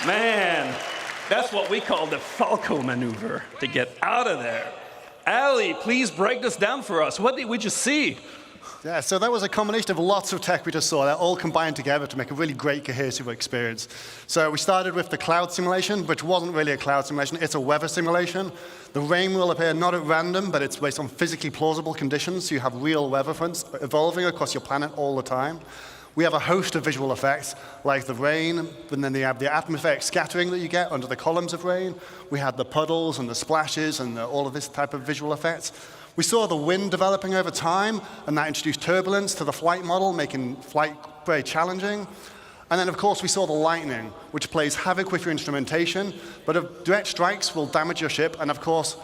Man, that's what we call the Falco maneuver, to get out of there. Ali, please break this down for us. What did we just see? Yeah, so that was a combination of lots of tech we just saw that all combined together to make a really great cohesive experience. So we started with the cloud simulation, which wasn't really a cloud simulation, it's a weather simulation. The rain will appear not at random, but it's based on physically plausible conditions, so you have real weather fronts evolving across your planet all the time. We have a host of visual effects, like the rain, and then you have the atmospheric scattering that you get under the columns of rain. We had the puddles and the splashes and all of this type of visual effects. We saw the wind developing over time, and that introduced turbulence to the flight model, making flight very challenging. And then, of course, we saw the lightning, which plays havoc with your instrumentation, but direct strikes will damage your ship, and of course,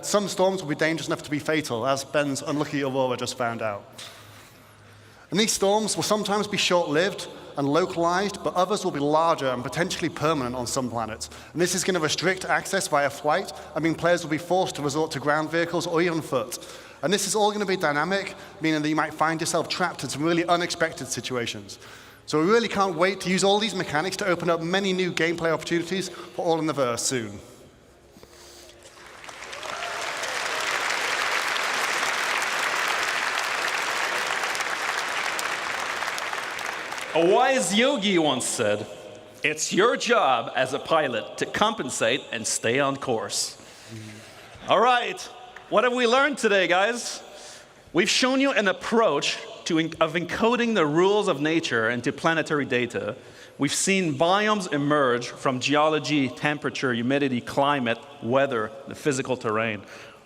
some storms will be dangerous enough to be fatal, as Ben's unlucky Aurora just found out. And these storms will sometimes be short-lived and localized, but others will be larger and potentially permanent on some planets. And this is going to restrict access via flight. I mean, players will be forced to resort to ground vehicles or even foot. And this is all going to be dynamic, meaning that you might find yourself trapped in some really unexpected situations. So we really can't wait to use all these mechanics to open up many new gameplay opportunities for All in the Verse soon. A wise yogi once said, "It's your job as a pilot to compensate and stay on course." All right, what have we learned today, guys? We've shown you an approach of encoding the rules of nature into planetary data. We've seen biomes emerge from geology, temperature, humidity, climate, weather, the physical terrain.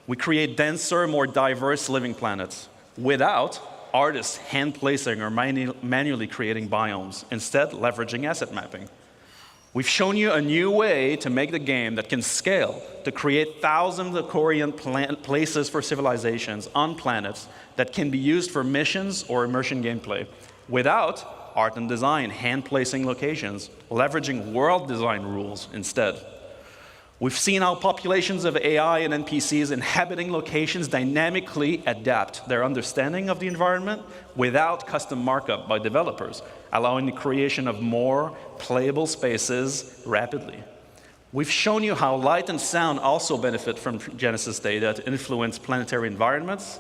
We create denser, more diverse living planets without artists hand-placing or manually creating biomes, instead leveraging asset mapping. We've shown you a new way to make the game that can scale to create thousands of Korean places for civilizations on planets that can be used for missions or immersion gameplay without art and design hand-placing locations, leveraging world design rules instead. We've seen how populations of AI and NPCs inhabiting locations dynamically adapt their understanding of the environment without custom markup by developers, allowing the creation of more playable spaces rapidly. We've shown you how light and sound also benefit from Genesis data to influence planetary environments,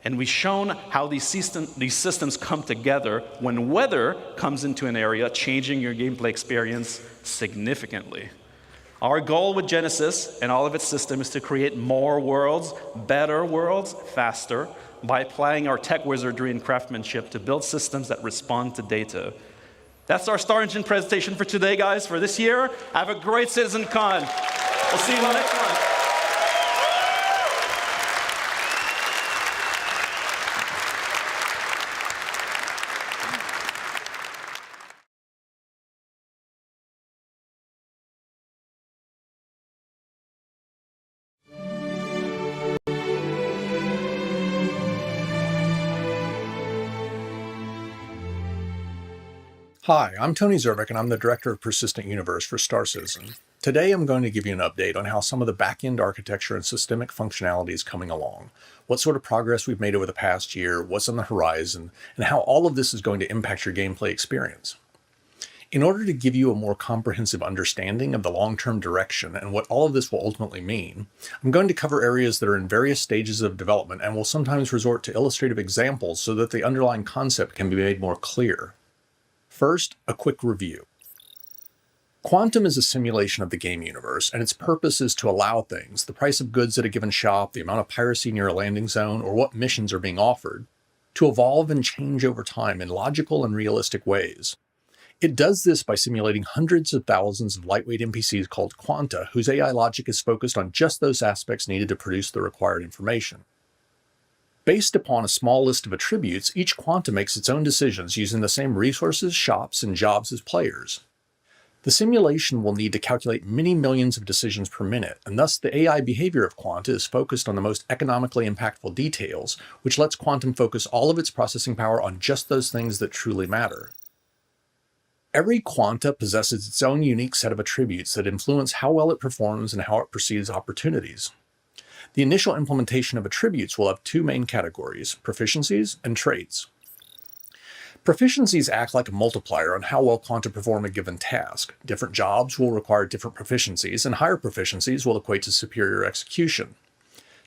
and we've shown how these systems come together when weather comes into an area, changing your gameplay experience significantly. Our goal with Genesis and all of its systems is to create more worlds, better worlds, faster, by applying our tech wizardry and craftsmanship to build systems that respond to data. That's our Star Engine presentation for today, guys, for this year. Have a great CitizenCon. We'll see you on the next one. Hi, I'm Tony Zervik, and I'm the Director of Persistent Universe for Star Citizen. Today I'm going to give you an update on how some of the back-end architecture and systemic functionality is coming along, what sort of progress we've made over the past year, what's on the horizon, and how all of this is going to impact your gameplay experience. In order to give you a more comprehensive understanding of the long-term direction and what all of this will ultimately mean, I'm going to cover areas that are in various stages of development and will sometimes resort to illustrative examples so that the underlying concept can be made more clear. First, a quick review. Quantum is a simulation of the game universe, and its purpose is to allow things, the price of goods at a given shop, the amount of piracy near a landing zone, or what missions are being offered, to evolve and change over time in logical and realistic ways. It does this by simulating hundreds of thousands of lightweight NPCs called quanta, whose AI logic is focused on just those aspects needed to produce the required information. Based upon a small list of attributes, each quanta makes its own decisions using the same resources, shops, and jobs as players. The simulation will need to calculate many millions of decisions per minute, and thus the AI behavior of quanta is focused on the most economically impactful details, which lets quantum focus all of its processing power on just those things that truly matter. Every quanta possesses its own unique set of attributes that influence how well it performs and how it perceives opportunities. The initial implementation of attributes will have two main categories, proficiencies and traits. Proficiencies act like a multiplier on how well quanta perform a given task. Different jobs will require different proficiencies, and higher proficiencies will equate to superior execution.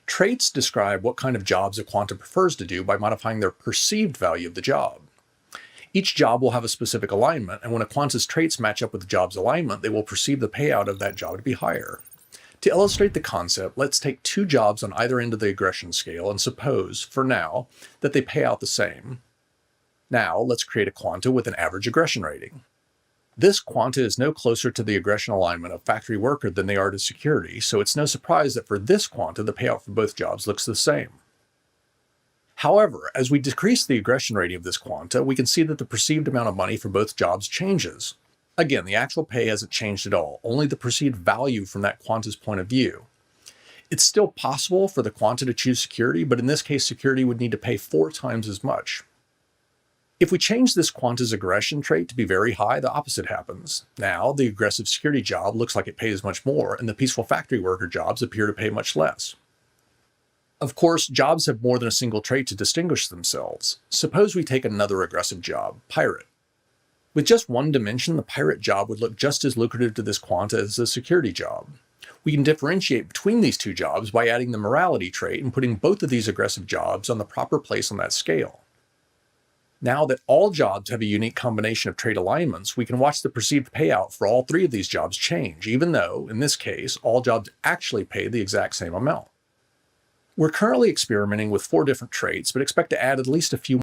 Traits describe what kind of jobs a quanta prefers to do by modifying their perceived value of the job. Each job will have a specific alignment, and when a quanta's traits match up with the job's alignment, they will perceive the payout of that job to be higher. To illustrate the concept, let's take two jobs on either end of the aggression scale and suppose, for now, that they pay out the same. Now, let's create a quanta with an average aggression rating. This quanta is no closer to the aggression alignment of factory worker than they are to security, so it's no surprise that for this quanta, the payout for both jobs looks the same. However, as we decrease the aggression rating of this quanta, we can see that the perceived amount of money for both jobs changes. Again, the actual pay hasn't changed at all, only the perceived value from that quanta's point of view. It's still possible for the quanta to choose security, but in this case, security would need to pay 4 times as much. If we change this quanta's aggression trait to be very high, the opposite happens. Now, the aggressive security job looks like it pays much more, and the peaceful factory worker jobs appear to pay much less. Of course, jobs have more than a single trait to distinguish themselves. Suppose we take another aggressive job, pirate. With just one dimension, the pirate job would look just as lucrative to this quanta as the security job. We can differentiate between these two jobs by adding the morality trait and putting both of these aggressive jobs on the proper place on that scale. Now that all jobs have a unique combination of trait alignments, we can watch the perceived payout for all 3 of these jobs change, even though, in this case, all jobs actually pay the exact same amount. We're currently experimenting with 4 different traits, but expect to add at least a few